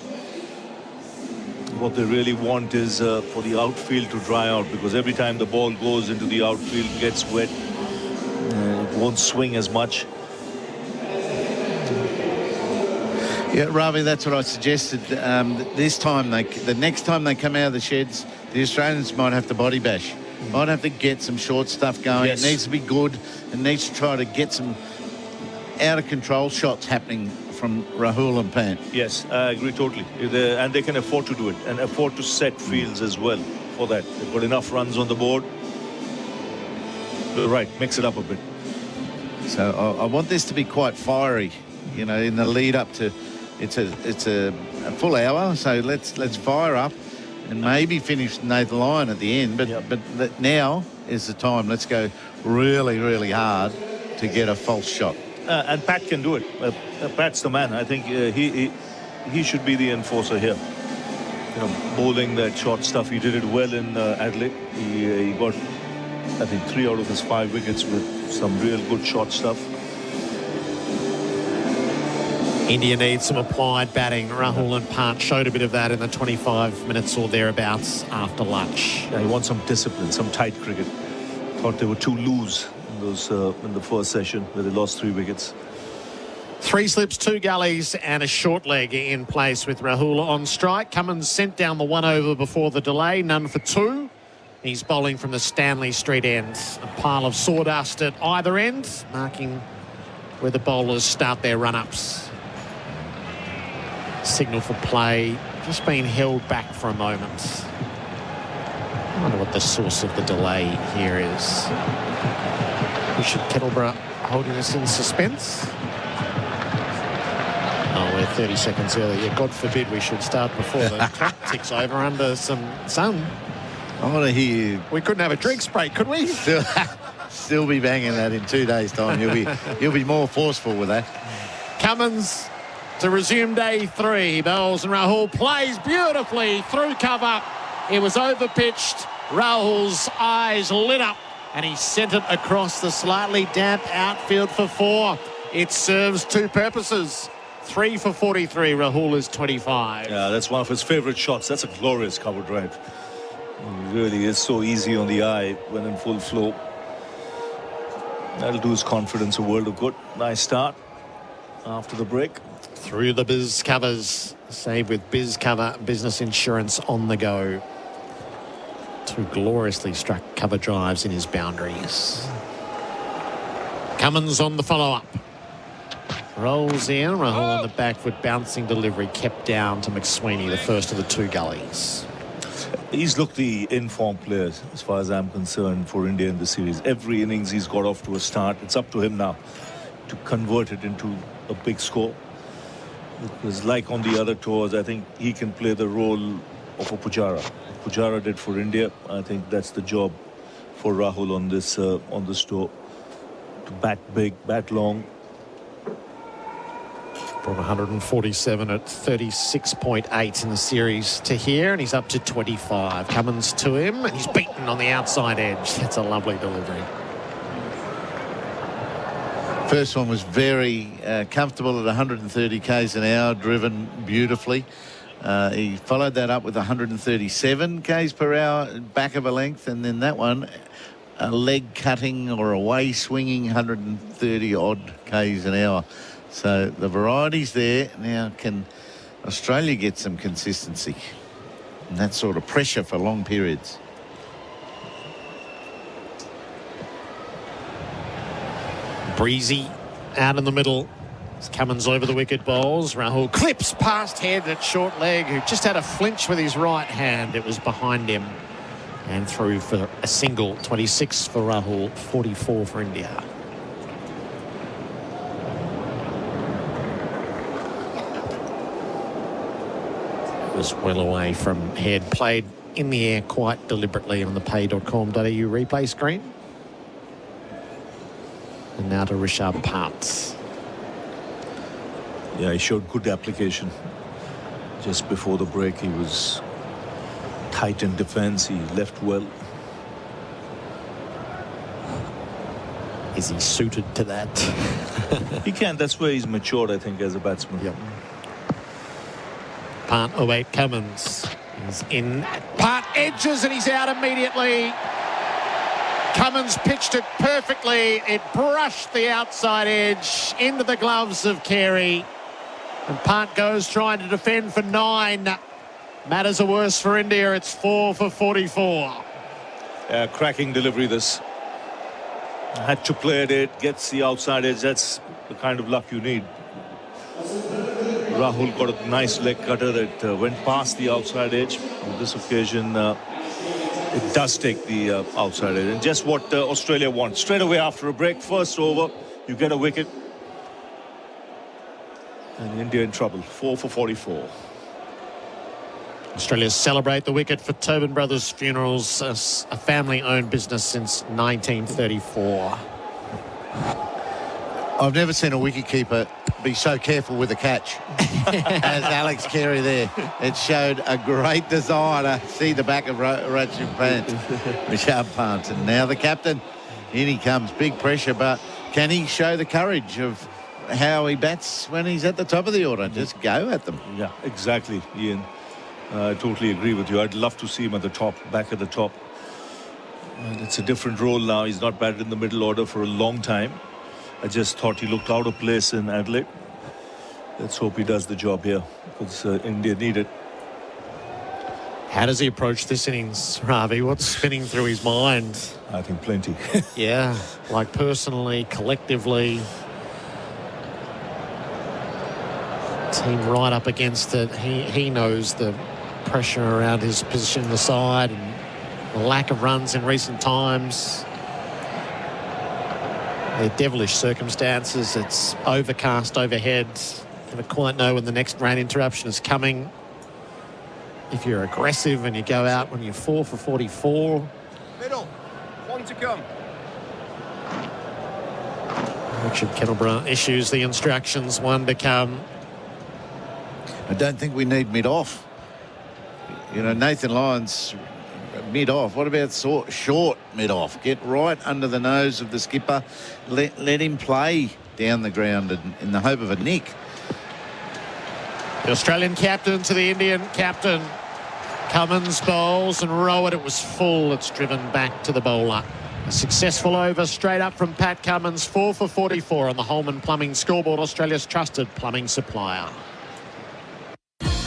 What they really want is for the outfield to dry out, because every time the ball goes into the outfield, gets wet, it won't swing as much. Yeah, Ravi, that's what I suggested. The next time they come out of the sheds, the Australians might have to body bash. Might have to get some short stuff going. Yes. It needs to be good. It needs to try to get some out-of-control shots happening from Rahul and Pant. Yes, I agree totally. And they can afford to do it and afford to set fields as well for that. They've got enough runs on the board. Right, mix it up a bit. So I want this to be quite fiery, in the lead up to. It's a full hour, so let's fire up and maybe finish Nathan Lyon at the end. But now is the time. Let's go really, really hard to get a false shot. And Pat can do it. Pat's the man. I think he should be the enforcer here. Bowling that short stuff. He did it well in Adelaide. He got, I think, 3 out of his 5 wickets with some real good short stuff. India needs some applied batting. Rahul and Pant showed a bit of that in the 25 minutes or thereabouts after lunch. Yeah, he wants some discipline, some tight cricket. Thought they were too loose in the first session where they lost 3 wickets. 3 slips, 2 gullies and a short leg in place with Rahul on strike. Cummins sent down the 1 over before the delay, none for 2. He's bowling from the Stanley Street end. A pile of sawdust at either end, marking where the bowlers start their run-ups. Signal for play, just being held back for a moment. I wonder what the source of the delay here is. Richard Kettleborough holding us in suspense. Oh, we're 30 seconds early. Yeah, God forbid we should start before the clock ticks over under some sun. I want to hear you. We couldn't have a drinks break, could we? Still be banging that in 2 days' time. You'll be more forceful with that. Cummins to resume day 3. Bells and Rahul plays beautifully through cover. It was overpitched. Rahul's eyes lit up and he sent it across the slightly damp outfield for 4. It serves 2 purposes. 3 for 43. Rahul is 25. Yeah, that's one of his favourite shots. That's a glorious cover drive. It really is so easy on the eye when in full flow. That'll do his confidence a world of good. Nice start after the break. Through the biz covers, save with biz cover, business insurance on the go. 2 gloriously struck cover drives in his boundaries. Cummins on the follow-up. Rolls in, Rahul on the back foot, bouncing delivery, kept down to McSweeney, the first of the 2 gullies. He's looked the informed player, as far as I'm concerned, for India in the series. Every innings he's got off to a start. It's up to him now to convert it into a big score. Because like on the other tours, I think he can play the role of a Pujara. Pujara did for India. I think that's the job for Rahul on this tour. To bat big, bat long. From 147 at 36.8 in the series to here, and he's up to 25. Cummins to him, and he's beaten on the outside edge. That's a lovely delivery. First one was very comfortable at 130 k's an hour, driven beautifully. He followed that up with 137 k's per hour, back of a length, and then that one, a leg cutting or away swinging 130 odd k's an hour. So the variety's there. Now can Australia get some consistency and that sort of pressure for long periods? Breezy out in the middle. Cummins over the wicket bowls. Rahul clips past head at short leg, who just had a flinch with his right hand. It was behind him and through for a single. 26 for Rahul, 44 for India. was well away from head. Played in the air quite deliberately on the pay.com.au replay screen. And now to Rishabh Pant. Yeah, he showed good application. Just before the break, he was tight in defense. He left well. Is he suited to that? He can. That's where he's matured, I think, as a batsman. Yep. Pant, Cummins. He's in. Pant edges and he's out immediately. Cummins pitched it perfectly. It brushed the outside edge into the gloves of Carey. And Pant goes trying to defend for 9. Matters are worse for India. It's 4 for 44. Cracking delivery this. Had to play it, gets the outside edge. That's the kind of luck you need. Rahul got a nice leg cutter that went past the outside edge. On this occasion, it does take the outside edge. And just what Australia wants. Straight away after a break, first over, you get a wicket. And India in trouble. 4 for 44. Australia celebrate the wicket for Tobin Brothers Funerals, a family-owned business since 1934. I've never seen a wicketkeeper be so careful with a catch as Alex Carey there. It showed a great desire to see the back of Rishabh Pant. And now the captain, in he comes, big pressure, but can he show the courage of how he bats when he's at the top of the order? Just go at them. Yeah, exactly, Ian. I totally agree with you. I'd love to see him at the top, back at the top. And it's a different role now. He's not batted in the middle order for a long time. I just thought he looked out of place in Adelaide. Let's hope he does the job here, because India need it. How does he approach this innings, Ravi? What's spinning through his mind? I think plenty. Yeah, like personally, collectively. Team right up against it. He knows the pressure around his position in the side and the lack of runs in recent times. They're devilish circumstances. It's overcast overhead. Never quite know when the next rain interruption is coming. If you're aggressive and you go out when you're 4 for 44. Middle, 1 to come. Richard Kettleborough issues the instructions, 1 to come. I don't think we need mid-off. You know, Nathan Lyons mid-off. What about short mid-off? Get right under the nose of the skipper. Let him play down the ground in the hope of a nick. The Australian captain to the Indian captain. Cummins bowls and Rowett. It was full. It's driven back to the bowler. A successful over straight up from Pat Cummins. 4 for 44 on the Holman Plumbing scoreboard, Australia's trusted plumbing supplier.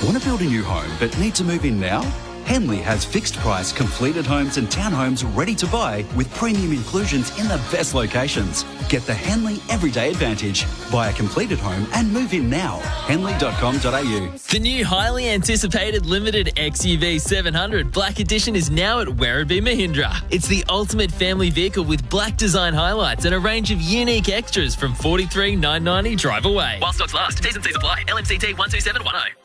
Want to build a new home but need to move in now? Henley has fixed price completed homes and townhomes ready to buy with premium inclusions in the best locations. Get the Henley Everyday Advantage. Buy a completed home and move in now. Henley.com.au. The new highly anticipated limited XUV 700 Black Edition is now at Werribee Mahindra. It's the ultimate family vehicle with black design highlights and a range of unique extras from $43,990 drive away. While stocks last, T's and C's apply. LMCT 12710.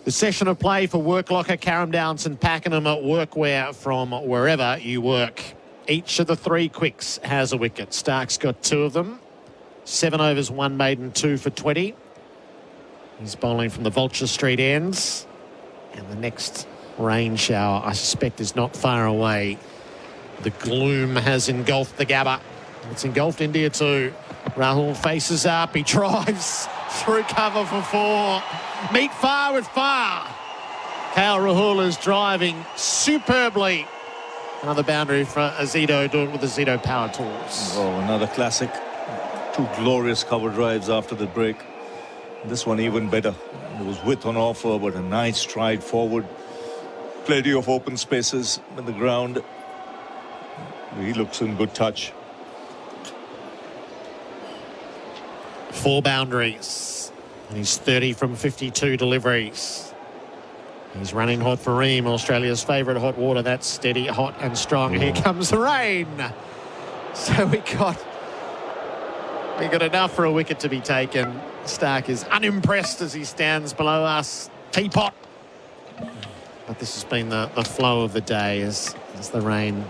The session of play for Work Locker, Carrum Downs and Pakenham at Workwear from wherever you work. Each of the 3 quicks has a wicket. Stark's got 2 of them. 7 overs, 1 maiden, 2 for 20. He's bowling from the Vulture Street ends. And the next rain shower, I suspect, is not far away. The gloom has engulfed the Gabba. It's engulfed India too. Rahul faces up. He drives through cover for 4. Meet far with far. Kale Rahul is driving superbly. Another boundary for Azito, doing it with the Azito power tools. Oh, another classic. 2 glorious cover drives after the break. This one even better. There was width on offer, but a nice stride forward. Plenty of open spaces in the ground. He looks in good touch. 4 boundaries. And he's 30 from 52 deliveries. He's running hot for Ream, Australia's favourite hot water. That's steady, hot and strong. Here comes the rain. So we got enough for a wicket to be taken. Stark is unimpressed as he stands below us. teapot. But this has been the flow of the day as the rain.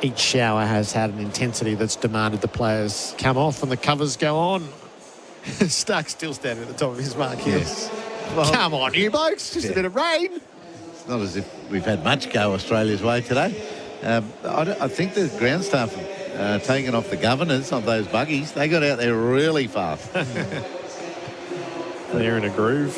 Each shower has had an intensity that's demanded the players come off and the covers go on. Stark's still standing at the top of his mark here. Yes. Well, come on, you blokes, just a bit of rain. It's not as if we've had much go Australia's way today. I think the ground staff have taken off the governors of those buggies. They got out there really fast. They're in a groove.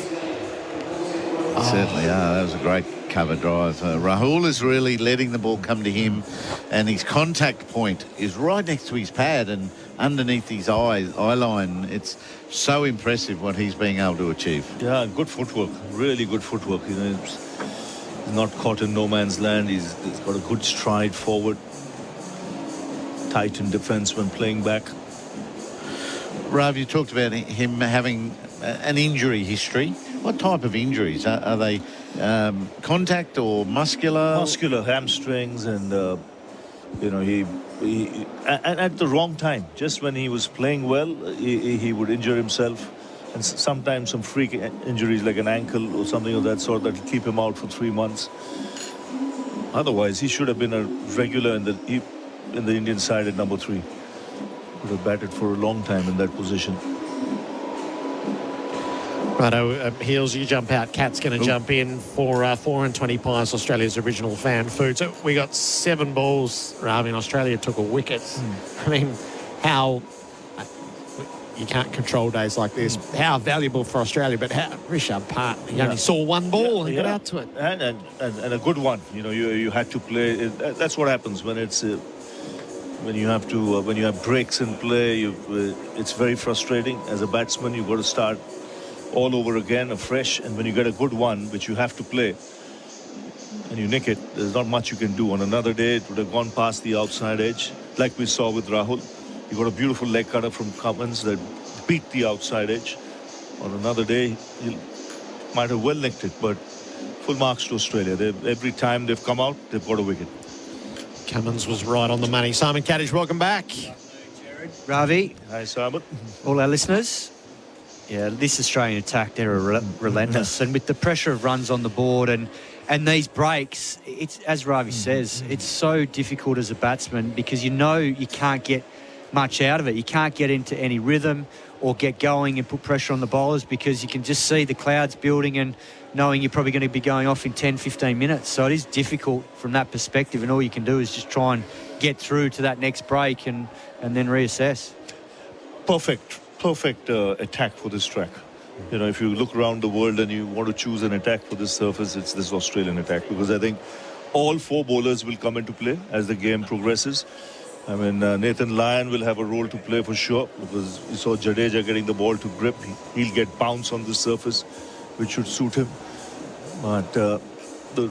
Certainly are. That was a great cover drive. Rahul is really letting the ball come to him, and his contact point is right next to his pad and underneath his eye line. It's so impressive what he's being able to achieve. Yeah, good footwork. Really good footwork. You know, he's not caught in no man's land. He's got a good stride forward. Tight in defence when playing back. Rav, you talked about him having an injury history. What type of injuries? Are they contact or muscular? Muscular, hamstrings, and he at the wrong time. Just when he was playing well, he would injure himself, and sometimes some freak injuries like an ankle or something of that sort that will keep him out for 3 months. Otherwise, he should have been a regular in the Indian side at number 3. Could have batted for a long time in that position. Righto, Heels, you jump out. Kat's going to jump in for 4 and 20 pies, Australia's original fan food. So we got 7 balls. Ravi, in Australia took a wicket. I mean, how... You can't control days like this. How valuable for Australia, but how... Rishabh Pant, he only saw 1 ball and got out to it. And a good one. You know, you had to play. That's what happens when it's... when you have breaks in play, it's very frustrating. As a batsman, you've got to start all over again, afresh, and when you get a good one, which you have to play, and you nick it, there's not much you can do. On another day, it would have gone past the outside edge, like we saw with Rahul. You got a beautiful leg cutter from Cummins that beat the outside edge. On another day, you might have well nicked it, but full marks to Australia. Every time they've come out, they've got a wicket. Cummins was right on the money. Simon Katich, welcome back. Ravi. Hi, Simon. All our listeners. Yeah, this Australian attack, they're relentless. And with the pressure of runs on the board and these breaks, it's, as Ravi says, it's so difficult as a batsman because you know you can't get much out of it. You can't get into any rhythm or get going and put pressure on the bowlers because you can just see the clouds building and knowing you're probably going to be going off in 10, 15 minutes. So it is difficult from that perspective, and all you can do is just try and get through to that next break and then reassess. Perfect attack for this track. You know, if you look around the world and you want to choose an attack for this surface, it's this Australian attack, because I think all 4 bowlers will come into play as the game progresses. I mean, Nathan Lyon will have a role to play for sure, because you saw Jadeja getting the ball to grip. He'll get bounce on this surface, which should suit him. But the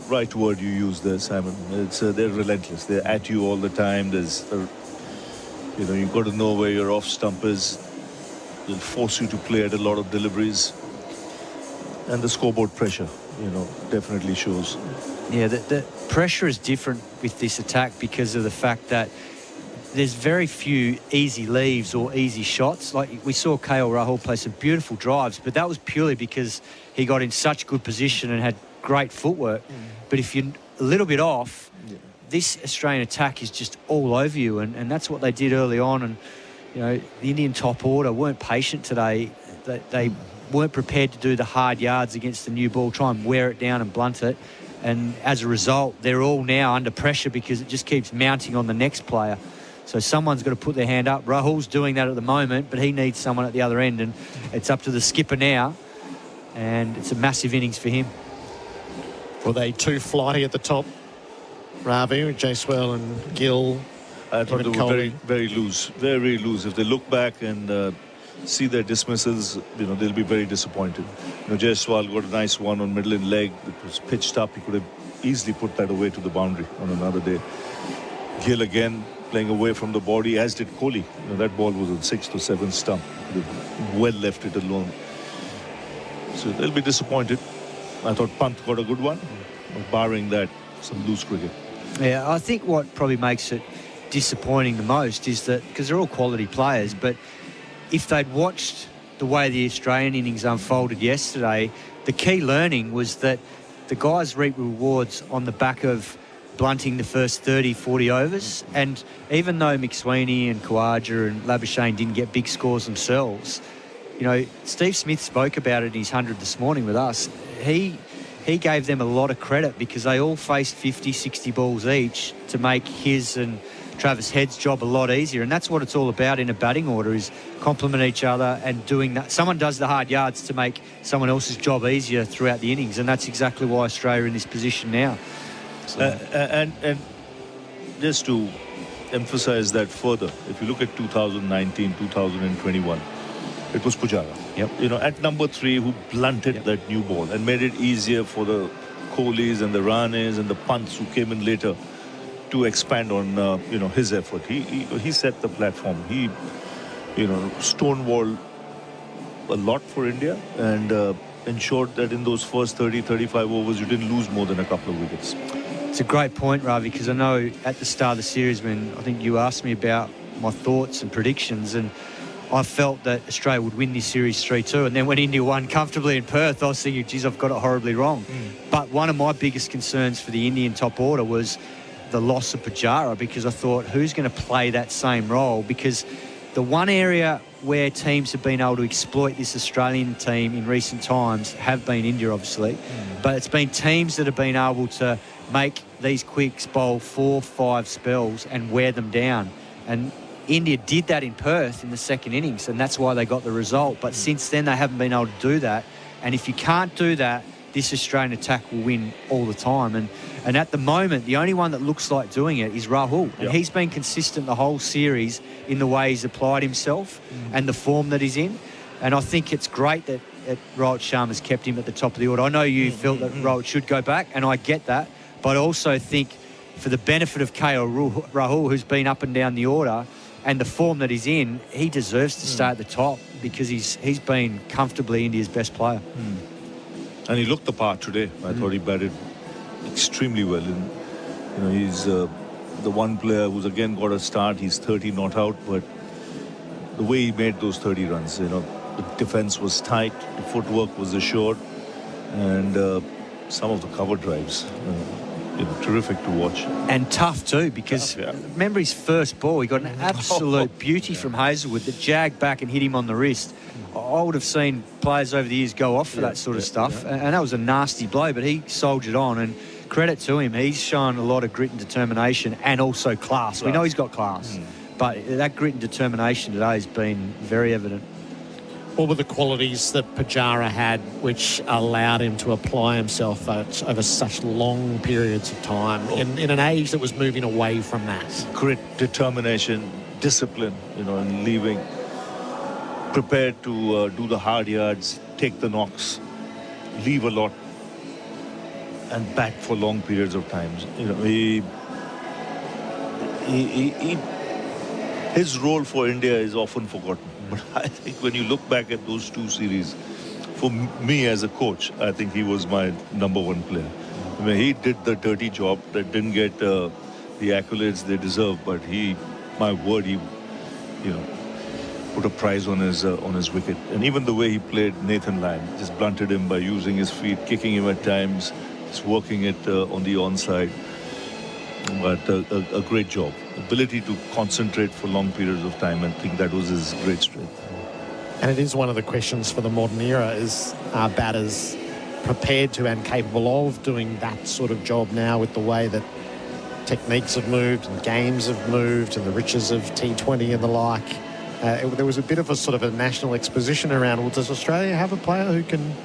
right word you use there, Simon, it's they're relentless. They're at you all the time. You've got to know where your off stump is. They'll force you to play at a lot of deliveries. And the scoreboard pressure, definitely shows. Yeah, the pressure is different with this attack because of the fact that there's very few easy leaves or easy shots. Like we saw KL Rahul play some beautiful drives, but that was purely because he got in such good position and had great footwork. But if you're a little bit off, this Australian attack is just all over you, and that's what they did early on. And the Indian top order weren't patient today. They weren't prepared to do the hard yards against the new ball, try and wear it down and blunt it. And as a result, they're all now under pressure because it just keeps mounting on the next player. So someone's got to put their hand up. Rahul's doing that at the moment, but he needs someone at the other end, and it's up to the skipper now. And it's a massive innings for him. Were they too flighty at the top, Ravi, with Jaiswal and Gill? I thought they were very, very loose. Very loose. If they look back and see their dismissals, they'll be very disappointed. Jaiswal got a nice one on middle and leg. It was pitched up. He could have easily put that away to the boundary on another day. Gill again playing away from the body, as did Kohli. That ball was on 6th or 7th stump. They well left it alone. So they'll be disappointed. I thought Pant got a good one, but barring that, some loose cricket. Yeah, I think what probably makes it disappointing the most is that, because they're all quality players, but if they'd watched the way the Australian innings unfolded yesterday, the key learning was that the guys reap rewards on the back of blunting the first 30, 40 overs. And even though McSweeney and Khawaja and Labuschagne didn't get big scores themselves, you know, Steve Smith spoke about it in his 100 this morning with us. He gave them a lot of credit because they all faced 50, 60 balls each to make his and Travis Head's job a lot easier. And that's what it's all about in a batting order, is complement each other and doing that. Someone does the hard yards to make someone else's job easier throughout the innings. And that's exactly why Australia are in this position now. So. And just to emphasise that further, if you look at 2019, 2021, it was Pujara. Yep. You know, at number 3, who blunted that new ball and made it easier for the Kohlis and the Ranes and the punts who came in later to expand on, you know, his effort. He set the platform. He, you know, stonewalled a lot for India and ensured that in those first 30, 35 overs, you didn't lose more than a couple of wickets. It's a great point, Ravi, because I know at the start of the series when I think you asked me about my thoughts and predictions, and I felt that Australia would win this series 3-2. And then when India won comfortably in Perth, I was thinking, geez, I've got it horribly wrong. But one of my biggest concerns for the Indian top order was the loss of Pujara, because I thought, who's going to play that same role? Because the one area where teams have been able to exploit this Australian team in recent times have been India, obviously. But it's been teams that have been able to make these quicks bowl 4-5 spells and wear them down. And India did that in Perth in the second innings, and that's why they got the result. But since then, they haven't been able to do that. And if you can't do that, this Australian attack will win all the time. And at the moment, the only one that looks like doing it is Rahul. And he's been consistent the whole series in the way he's applied himself and the form that he's in. And I think it's great that Rohit Sharma's kept him at the top of the order. I know you felt that Rohit should go back, and I get that. But I also think for the benefit of KL Rahul, who's been up and down the order, and the form that he's in, he deserves to stay at the top because he's been comfortably India's best player. And he looked the part today. I thought he batted extremely well. And, you know, he's the one player who's again got a start. He's 30 not out, but the way he made those 30 runs, you know, the defence was tight, the footwork was assured, and some of the cover drives, you know, terrific to watch. And tough too, because remember his first ball, he got an absolute beauty from Hazelwood that jagged back and hit him on the wrist. I would have seen players over the years go off for that sort of stuff, and that was a nasty blow, but he soldiered on, and credit to him. He's shown a lot of grit and determination and also class. We know he's got class, but that grit and determination today has been very evident. What were the qualities that Pujara had which allowed him to apply himself over such long periods of time in an age that was moving away from that? Grit, determination, discipline, you know, and leaving. Prepared to do the hard yards, take the knocks, leave a lot, and bat for long periods of time. You know, his role for India is often forgotten. But I think when you look back at those two series, for me as a coach, I think he was my number one player. I mean, he did the dirty job that didn't get the accolades they deserve, but my word, he, you know, put a prize on his wicket. And even the way he played Nathan Lyon, just blunted him by using his feet, kicking him at times, just working it on the onside. But a great job. Ability to concentrate for long periods of time, and I think that was his great strength. And it is one of the questions for the modern era, is are batters prepared to and capable of doing that sort of job now with the way that techniques have moved and games have moved and the riches of T20 and the like? There was a bit of a sort of a national exposition around, well, does Australia have a player who can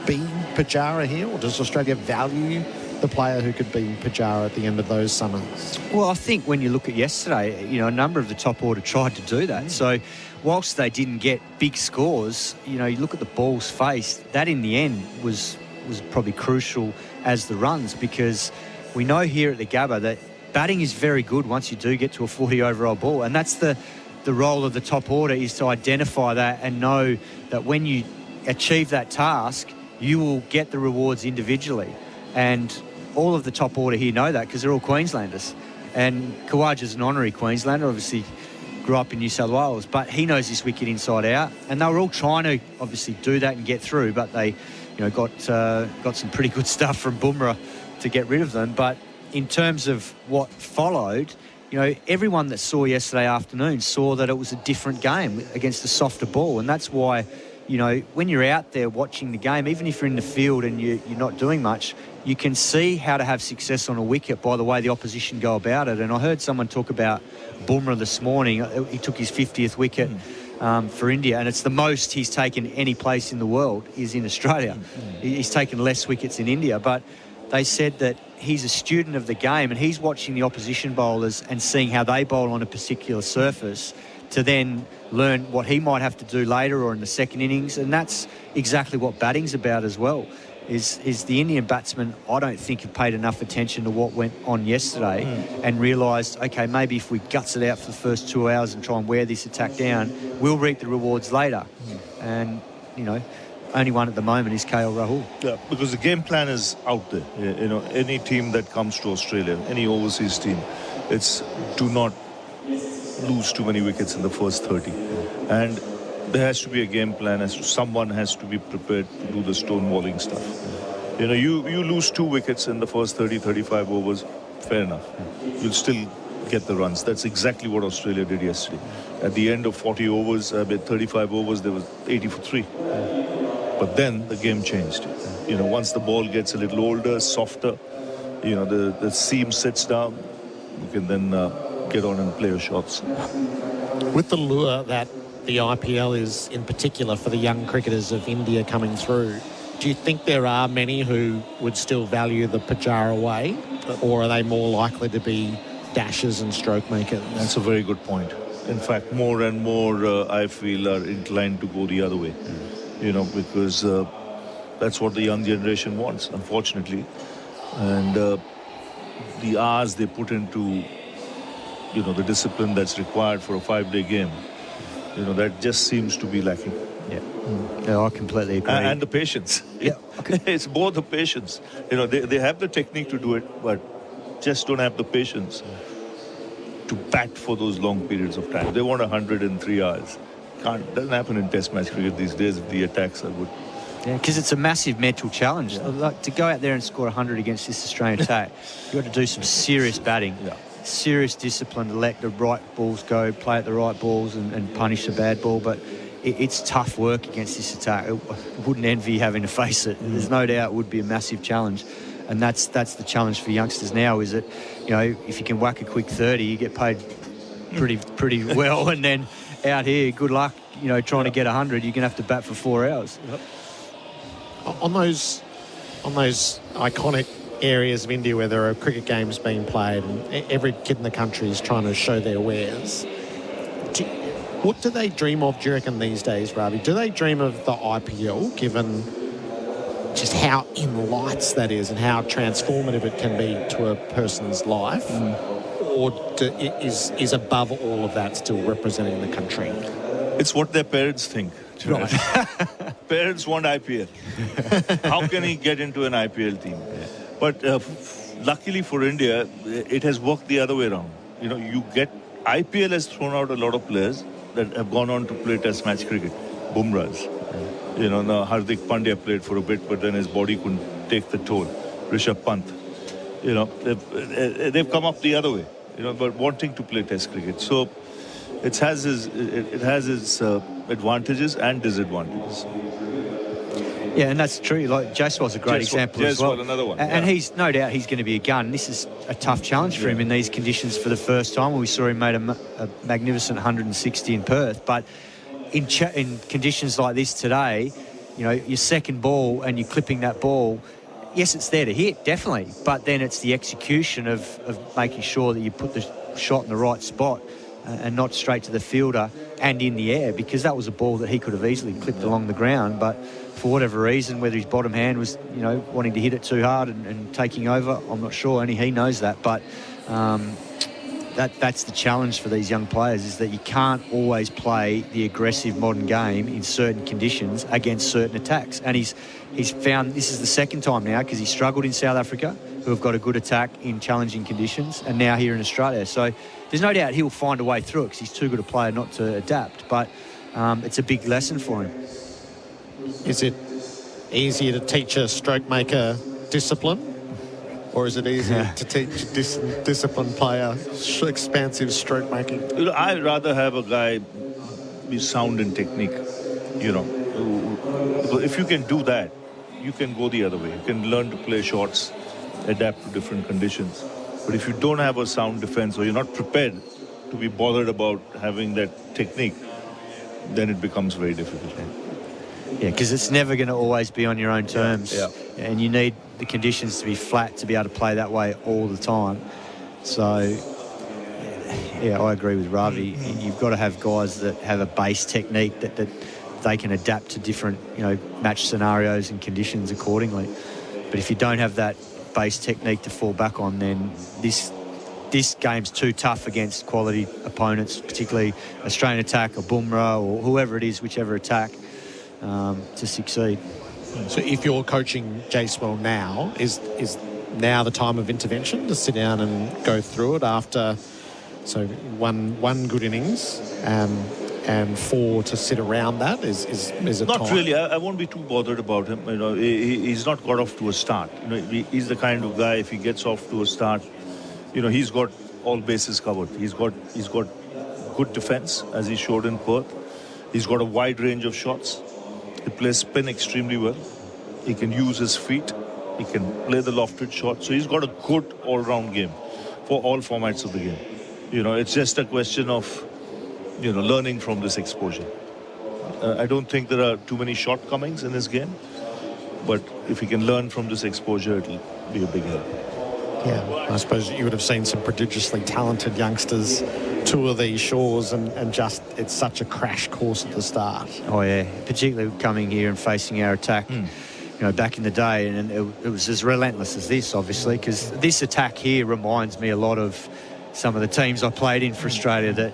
be Pujara here, or does Australia value the player who could be Pujara at the end of those summers? Well, I think when you look at yesterday, you know, a number of the top order tried to do that. So whilst they didn't get big scores, you know, you look at the balls faced, that in the end was probably crucial as the runs, because we know here at the Gabba that batting is very good once you do get to a 40 overall ball, and that's the role of the top order, is to identify that and know that when you achieve that task, you will get the rewards individually. And all of the top order here know that because they're all Queenslanders. And Khawaja's an honorary Queenslander, obviously grew up in New South Wales, but he knows this wicket inside out. And they were all trying to obviously do that and get through, but they got some pretty good stuff from Bumrah to get rid of them. But in terms of what followed, everyone that saw yesterday afternoon saw that it was a different game against a softer ball. And that's why, when you're out there watching the game, even if you're in the field and you're not doing much, you can see how to have success on a wicket by the way the opposition go about it. And I heard someone talk about Bumrah this morning. He took his 50th wicket for India, and it's the most he's taken any place in the world is in Australia. He's taken less wickets in India, but they said that he's a student of the game and he's watching the opposition bowlers and seeing how they bowl on a particular surface to then learn what he might have to do later or in the second innings. And that's exactly what batting's about as well, is the Indian batsmen, I don't think, have paid enough attention to what went on yesterday and realised, OK, maybe if we guts it out for the first 2 hours and try and wear this attack down, we'll reap the rewards later. And, only one at the moment is KL Rahul. Yeah, because the game plan is out there. Any team that comes to Australia, any overseas team, it's do not lose too many wickets in the first 30. And there has to be a game plan as to someone has to be prepared to do the stonewalling stuff. You lose 2 wickets in the first 30, 35 overs, fair enough. You'll still get the runs. That's exactly what Australia did yesterday. At the end of 40 overs, 35 overs, there was 80 for 3. But then the game changed. Once the ball gets a little older, softer, the seam sits down, you can then get on and play your shots. With the lure that the IPL is, in particular for the young cricketers of India coming through, do you think there are many who would still value the Pujara way, or are they more likely to be dashers and stroke makers? That's a very good point. In fact, more and more I feel are inclined to go the other way. Because that's what the young generation wants, unfortunately. And the hours they put into, the discipline that's required for a 5-day game, that just seems to be lacking. Yeah, I completely agree. And the patience. Yeah, it's more the patience. They have the technique to do it, but just don't have the patience to bat for those long periods of time. They want 103 hours. Doesn't happen in Test match cricket these days if the attacks are good. Yeah, because it's a massive mental challenge. Like, to go out there and score 100 against this Australian attack, you've got to do some serious batting, serious discipline to let the right balls go, play at the right balls and punish the bad ball. But it's tough work against this attack. I wouldn't envy having to face it. There's no doubt it would be a massive challenge. And that's the challenge for youngsters now, is that, if you can whack a quick 30, you get paid pretty well. And then out here, good luck, trying to get 100, you're going to have to bat for 4 hours. On those iconic areas of India where there are cricket games being played and every kid in the country is trying to show their wares, what do they dream of, do you reckon, these days, Ravi? Do they dream of the IPL, given just how in lights that is and how transformative it can be to a person's life? Or is above all of that still representing the country? It's what their parents think. Right. Parents want IPL. How can he get into an IPL team? But luckily for India, it has worked the other way around. IPL has thrown out a lot of players that have gone on to play Test match cricket. Bumrahs. Now Hardik Pandya played for a bit, but then his body couldn't take the toll. Rishabh Pant. They've come up the other way. But wanting to play Test cricket. So it has its advantages and disadvantages. Yeah, and that's true. Like, Jaiswal's a great example as well. Another one. And he's no doubt he's going to be a gun. This is a tough challenge for him in these conditions for the first time. We saw him made a magnificent 160 in Perth. But in conditions like this today, your second ball and you're clipping that ball, yes, it's there to hit, definitely. But then it's the execution of making sure that you put the shot in the right spot and not straight to the fielder and in the air, because that was a ball that he could have easily clipped along the ground. But for whatever reason, whether his bottom hand was, wanting to hit it too hard and taking over, I'm not sure. Only he knows that. But that's the challenge for these young players, is that you can't always play the aggressive modern game in certain conditions against certain attacks. And he's found this is the second time now, because he struggled in South Africa, who have got a good attack in challenging conditions, and now here in Australia. So there's no doubt he'll find a way through it, because he's too good a player not to adapt. But it's a big lesson for him. Is it easier to teach a stroke maker discipline? Or is it easier to teach a disciplined player expansive stroke making? I'd rather have a guy be sound in technique, Because if you can do that, you can go the other way. You can learn to play shots, adapt to different conditions. But if you don't have a sound defense or you're not prepared to be bothered about having that technique, then it becomes very difficult. Yeah, because it's never going to always be on your own terms. Yeah. And you need the conditions to be flat to be able to play that way all the time. So, yeah, I agree with Ravi. You've got to have guys that have a base technique that they can adapt to different, match scenarios and conditions accordingly. But if you don't have that base technique to fall back on, then this game's too tough against quality opponents, particularly Australian attack or Bumrah or whoever it is, whichever attack, to succeed. So if you're coaching Jacewell now, is now the time of intervention to sit down and go through it after one good innings and 4 to sit around that? Is it not time? really? I won't be too bothered about him. He's not got off to a start. He's the kind of guy, if he gets off to a start, he's got all bases covered. He's got good defense, as he showed in Perth. He's got a wide range of shots. He plays spin extremely well. He can use his feet. He can play the lofted shot. So he's got a good all-round game for all formats of the game. It's just a question of, learning from this exposure. I don't think there are too many shortcomings in his game, but if he can learn from this exposure, it'll be a big help. Yeah, I suppose you would have seen some prodigiously talented youngsters tour these shores and just, it's such a crash course at the start. Oh, yeah, particularly coming here and facing our attack, back in the day, and it was as relentless as this, obviously, because this attack here reminds me a lot of some of the teams I played in for Australia that,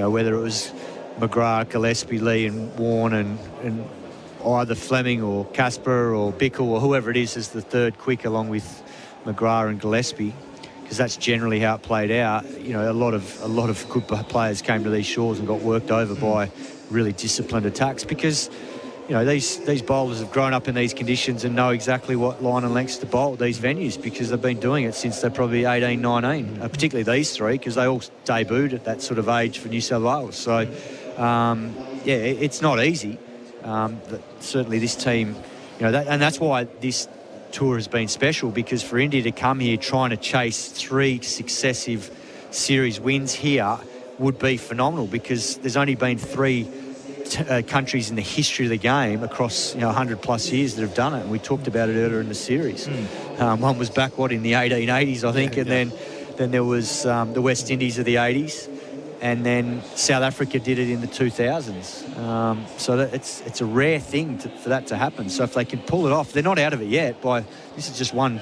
whether it was McGrath, Gillespie, Lee and Warren and either Fleming or Casper or Bickle or whoever it is the third quick along with McGrath and Gillespie, because that's generally how it played out. A lot of good players came to these shores and got worked over by really disciplined attacks because, these bowlers have grown up in these conditions and know exactly what line and lengths to bowl at these venues because they've been doing it since they're probably 18, 19, particularly these three because they all debuted at that sort of age for New South Wales. So, it's not easy. Certainly this team, and that's why this tour has been special, because for India to come here trying to chase 3 successive series wins here would be phenomenal, because there's only been 3 countries in the history of the game across 100 plus years that have done it, and we talked about it earlier in the series. One was back in the 1880s, I think, and then there was the West Indies of the 80s, and then South Africa did it in the 2000s. So it's a rare thing for that to happen. So if they can pull it off, they're not out of it yet. This is just one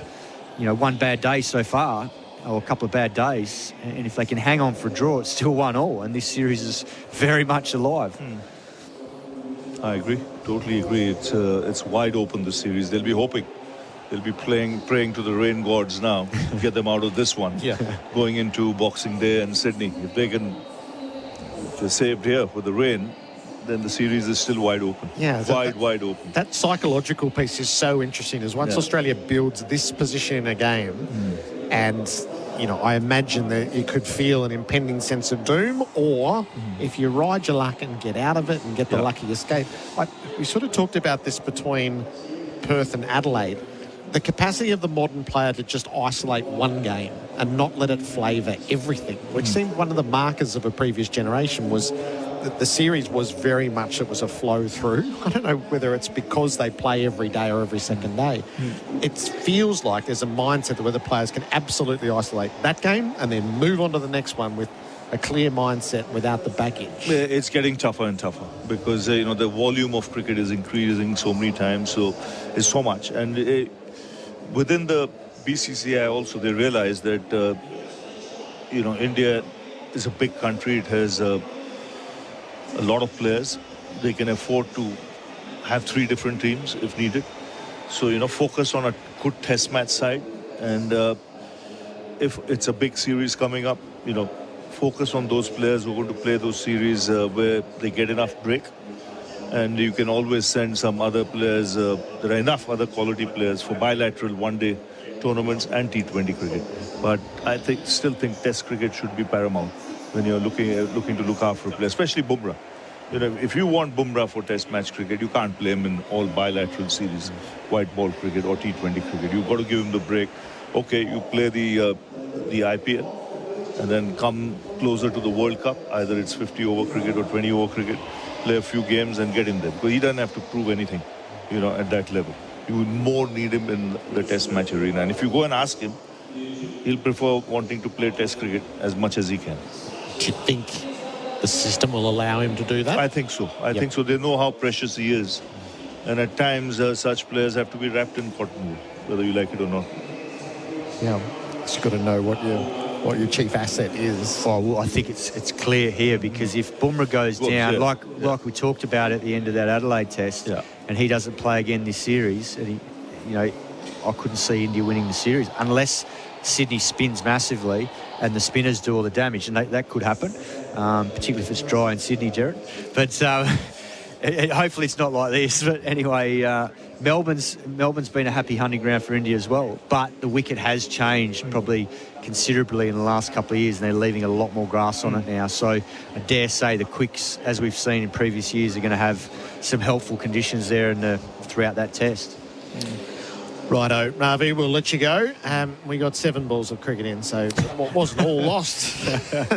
bad day so far, or a couple of bad days. And if they can hang on for a draw, it's still 1-1, and this series is very much alive. I agree, totally agree. It's wide open, this series. They'll be hoping. They'll be praying to the rain gods now to get them out of this one. Going into Boxing Day and Sydney. If they're saved here with the rain, then the series is still wide open. Wide open. That psychological piece is so interesting, as once Australia builds this position in a game, and I imagine that you could feel an impending sense of doom, or if you ride your luck and get out of it and get the lucky escape. We sort of talked about this between Perth and Adelaide. The capacity of the modern player to just isolate one game and not let it flavour everything, which seemed one of the markers of a previous generation, was that the series was very much, it was a flow through. I don't know whether it's because they play every day or every second day. It feels like there's a mindset where the players can absolutely isolate that game and then move on to the next one with a clear mindset without the baggage. It's getting tougher and tougher because, the volume of cricket is increasing so many times, so it's so much. And within the BCCI also, they realize that, India is a big country. It has a lot of players. They can afford to have 3 different teams if needed. So, focus on a good test match side. And if it's a big series coming up, focus on those players who are going to play those series where they get enough break And you can always send some other players. There are enough other quality players for bilateral one-day tournaments and T20 cricket. But I still think Test cricket should be paramount when you're looking to look after a player, especially Bumrah. You know, if you want Bumrah for Test match cricket, you can't play him in all bilateral series, white ball cricket or T20 cricket. You've got to give him the break. Okay, you play the IPL, and then come closer to the World Cup. Either it's 50-over cricket or 20-over cricket. Play a few games and get in there, because he doesn't have to prove anything, you know, at that level. You would more need him in the Test match arena. And if you go and ask him, he'll prefer wanting to play Test cricket as much as he can. Do you think the system will allow him to do that? I think so. I think so. They know how precious he is. And at times, such players have to be wrapped in cotton wool, whether you like it or not. Yeah, you've got to know what your chief asset is. Oh, well, I think it's clear here, because if Bumrah goes down, like we talked about at the end of that Adelaide Test, and he doesn't play again this series, and I couldn't see India winning the series unless Sydney spins massively and the spinners do all the damage, and that could happen, particularly if it's dry in Sydney, Gerard. But hopefully it's not like this. But anyway, Melbourne's been a happy hunting ground for India as well. But the wicket has changed probably considerably in the last couple of years, and they're leaving a lot more grass on it now. So I dare say the quicks, as we've seen in previous years, are going to have some helpful conditions there throughout that test. Righto, Ravi, we'll let you go. We got 7 balls of cricket in, so it wasn't all lost.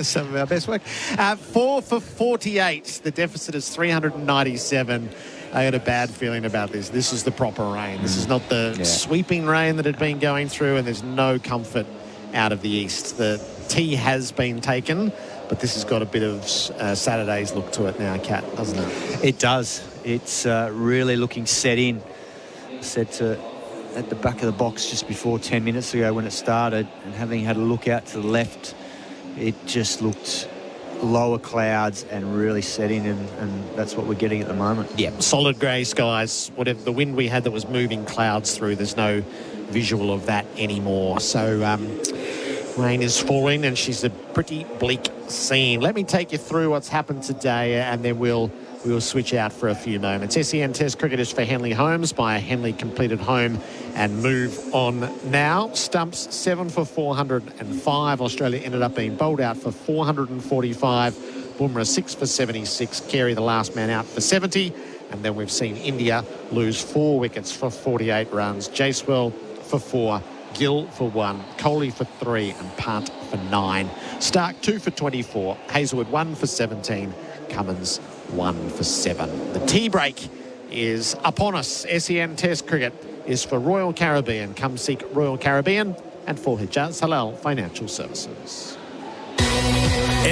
Some of our best work. 4 for 48. The deficit is 397. I had a bad feeling about this. This is the proper rain. This is not the sweeping rain that had been going through, and there's no comfort out of the east. The tee has been taken, but this has got a bit of Saturday's look to it now, Kat, doesn't it? It does. It's really looking set in. At the back of the box just before 10 minutes ago when it started, and having had a look out to the left, it just looked lower clouds and really set in, and that's what we're getting at the moment. Yeah, solid grey skies. Whatever the wind we had that was moving clouds through, there's no visual of that anymore. So rain is falling, and she's a pretty bleak scene. Let me take you through what's happened today, and then we'll switch out for a few moments. SEN Test cricket is for Henley Homes. Buy a Henley completed home and move on now. Stumps 7 for 405. Australia ended up being bowled out for 445. Bumrah 6 for 76. Carey, the last man out, for 70. And then we've seen India lose 4 wickets for 48 runs. Jacewell for 4. Gill for 1, Kohli for 3, and Pant for 9. Stark 2 for 24. Hazelwood 1 for 17. Cummins 1 for 7. The tea break is upon us. SEN Test cricket is for Royal Caribbean. Come seek Royal Caribbean, and for Hijaz Halal Financial Services.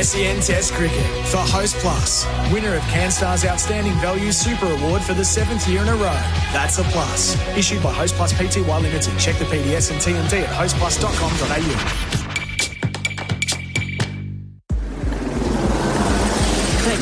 SEN Test cricket for Host Plus, winner of CanStar's Outstanding Value Super Award for the 7th year in a row. That's a plus. Issued by Host Plus Pty Limited. Check the PDS and TMD at hostplus.com.au.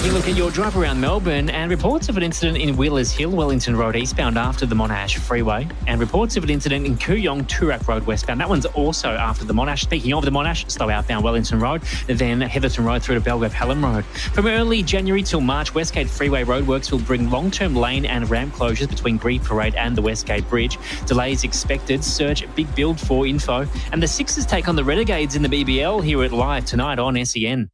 You look at your drive around Melbourne, and reports of an incident in Wheelers Hill, Wellington Road eastbound after the Monash Freeway, and reports of an incident in Kooyong, Toorak Road westbound. That one's also after the Monash. Speaking of the Monash, slow outbound Wellington Road, then Heatherton Road through to Belgrave Hallam Road. From early January till March, Westgate Freeway roadworks will bring long-term lane and ramp closures between Grieve Parade and the Westgate Bridge. Delays expected. Search Big Build for info. And the Sixers take on the Renegades in the BBL. Hear it live tonight on SEN.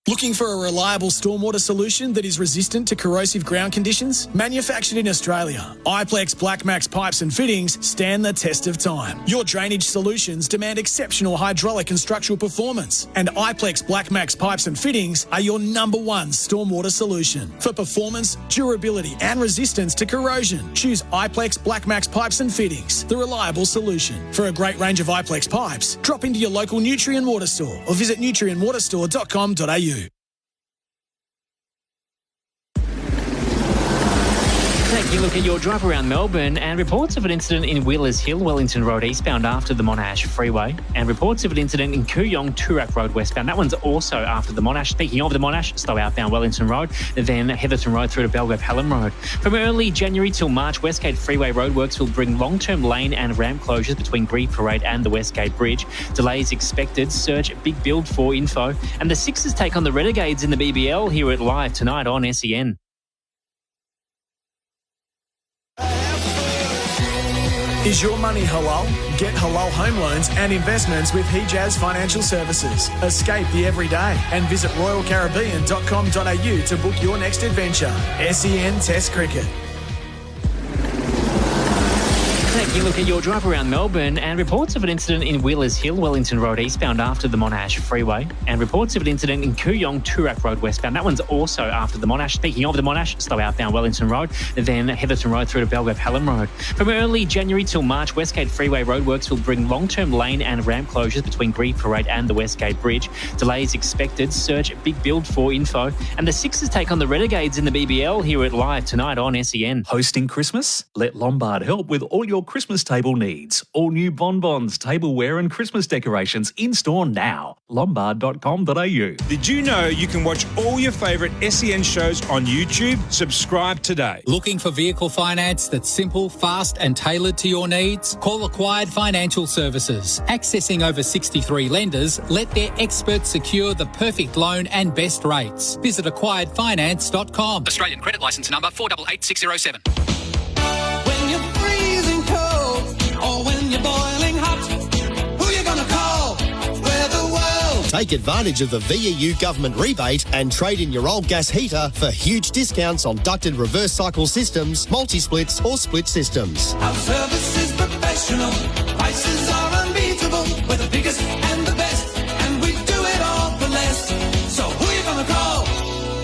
Looking for a reliable stormwater solution that is resistant to corrosive ground conditions? Manufactured in Australia, Iplex Black Max pipes and fittings stand the test of time. Your drainage solutions demand exceptional hydraulic and structural performance, and Iplex Black Max pipes and fittings are your #1 stormwater solution. For performance, durability and resistance to corrosion, choose Iplex Black Max pipes and fittings, the reliable solution. For a great range of Iplex pipes, drop into your local Nutrien Water store or visit nutrienwaterstore.com.au. Taking a look at your drive around Melbourne and reports of an incident in Wheelers Hill, Wellington Road eastbound after the Monash Freeway, and reports of an incident in Kooyong, Toorak Road westbound. That one's also after the Monash. Speaking of the Monash, slow outbound Wellington Road, then Heatherton Road through to Belgrave Hallam Road. From early January till March, Westgate Freeway roadworks will bring long-term lane and ramp closures between Grieve Parade and the Westgate Bridge. Delays expected. Search Big Build for info. And the Sixers take on the Renegades in the BBL. Hear it live tonight on SEN. Is your money halal? Get halal home loans and investments with Hijaz Financial Services. Escape the everyday and visit royalcaribbean.com.au to book your next adventure. SEN Test Cricket. Taking a look at your drive around Melbourne and reports of an incident in Wheelers Hill, Wellington Road eastbound after the Monash Freeway, and reports of an incident in Kooyong, Toorak Road westbound. That one's also after the Monash. Speaking of the Monash, slow outbound Wellington Road, then Heatherton Road through to Belgrave Hallam Road. From early January till March, Westgate Freeway roadworks will bring long-term lane and ramp closures between Grieve Parade and the Westgate Bridge. Delays expected. Search Big Build for info. And the Sixers take on the Renegades in the BBL. Hear it live tonight on SEN. Hosting Christmas? Let Lombard help with all your Christmas table needs. All new bonbons, tableware and Christmas decorations in store now. Lombard.com.au. Did you know you can watch all your favourite SEN shows on YouTube? Subscribe today. Looking for vehicle finance that's simple, fast and tailored to your needs? Call Acquired Financial Services. Accessing over 63 lenders, let their experts secure the perfect loan and best rates. Visit acquiredfinance.com. Australian credit licence number 488607. When you're freezing cold or when you're boiling hot, who you gonna call? We're the world. Take advantage of the VEU government rebate and trade in your old gas heater for huge discounts on ducted reverse cycle systems, multi-splits or split systems. Our service is professional, prices are unbeatable. We're the biggest and the best, and we do it all for less. So who you gonna call?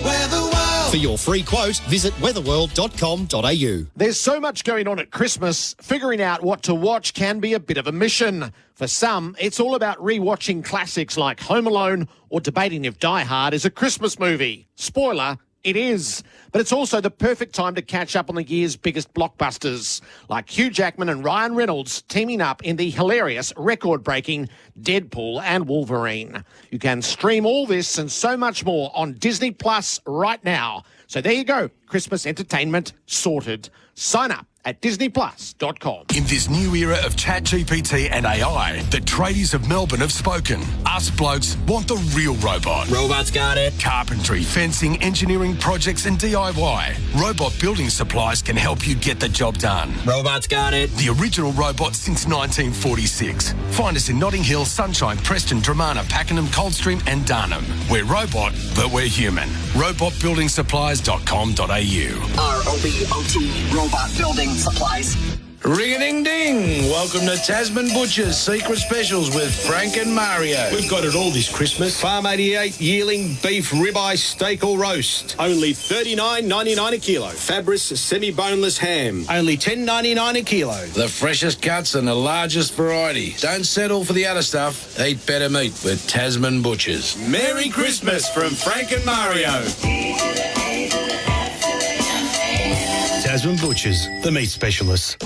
We're the world. For your free quote, visit weatherworld.com.au. There's so much going on at Christmas, figuring out what to watch can be a bit of a mission. For some, it's all about rewatching classics like Home Alone or debating if Die Hard is a Christmas movie. Spoiler, it is. But it's also the perfect time to catch up on the year's biggest blockbusters, like Hugh Jackman and Ryan Reynolds teaming up in the hilarious, record-breaking Deadpool and Wolverine. You can stream all this and so much more on Disney Plus right now. So there you go, Christmas entertainment sorted. Sign up at disneyplus.com. In this new era of ChatGPT and AI, the tradies of Melbourne have spoken. Us blokes want the real robot. Robots got it. Carpentry, fencing, engineering projects and DIY. Robot building supplies can help you get the job done. Robots got it. The original robot since 1946. Find us in Notting Hill, Sunshine, Preston, Dramana, Pakenham, Coldstream and Darnham. We're robot, but we're human. Robotbuildingsupplies.com.au. ROBOT, Robot Building Supplies. Ring-a-ding-ding! Welcome to Tasman Butcher's Secret Specials with Frank and Mario. We've got it all this Christmas. Farm 88 yearling beef ribeye steak or roast. Only $39.99 a kilo. Fabris semi-boneless ham. Only $10.99 a kilo. The freshest cuts and the largest variety. Don't settle for the other stuff. Eat better meat with Tasman Butchers. Merry Christmas from Frank and Mario. Tasman Butchers, the meat specialists.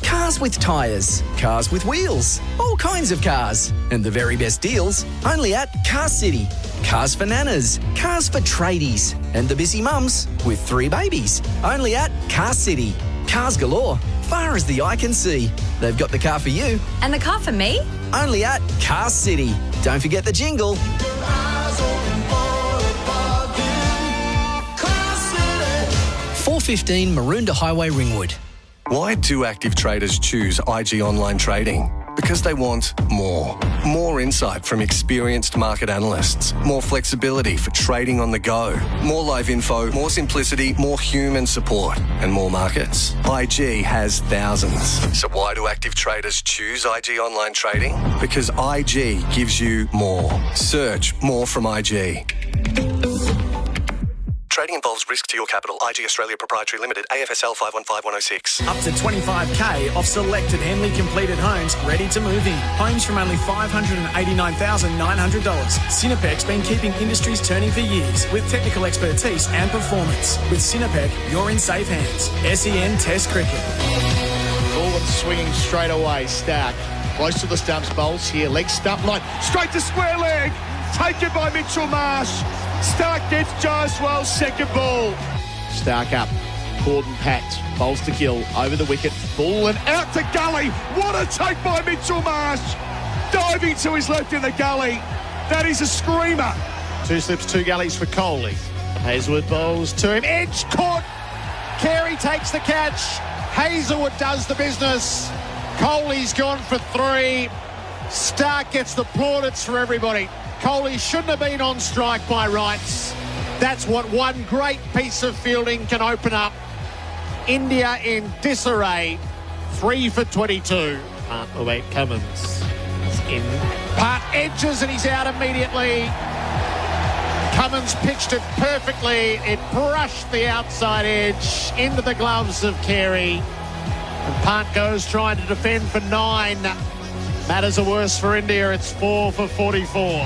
Cars with tyres, cars with wheels, all kinds of cars. And the very best deals only at Car City. Cars for nanas, cars for tradies, and the busy mums with 3 babies. Only at Car City. Cars galore, far as the eye can see. They've got the car for you. And the car for me? Only at Car City. Don't forget the jingle. 415 Maroondah Highway, Ringwood. Why do active traders choose IG Online Trading? Because they want more. More insight from experienced market analysts. More flexibility for trading on the go. More live info, more simplicity, more human support, and more markets. IG has thousands. So why do active traders choose IG Online Trading? Because IG gives you more. Search more from IG. Trading involves risk to your capital. IG Australia Proprietary Limited, AFSL 515106. Up to $25,000 off selected Henley completed homes ready to move in. Homes from only $589,900. Cinepec's been keeping industries turning for years with technical expertise and performance. With Cinepec, you're in safe hands. SEN Test Cricket. Forward swinging straight away. Stark close to the stumps. Bowls here. Leg stump line. Straight to square leg. Taken by Mitchell Marsh. Stark gets Joswell's second ball. Stark up. Corden packed. Bowls to Gill. Over the wicket. Ball and out to Gully. What a take by Mitchell Marsh. Diving to his left in the gully. That is a screamer. 2 slips, 2 gullies for Coley. Hazelwood bowls to him. Edge caught. Carey takes the catch. Hazelwood does the business. Coley's gone for 3. Stark gets the plaudits for everybody. Coley shouldn't have been on strike by rights. That's what one great piece of fielding can open up. India in disarray. 3 for 22. Wait, Cummins is in. Part edges and he's out immediately. Cummins pitched it perfectly. It brushed the outside edge into the gloves of Carey. And Pant goes trying to defend for 9. Matters are worse for India. It's 4 for 44.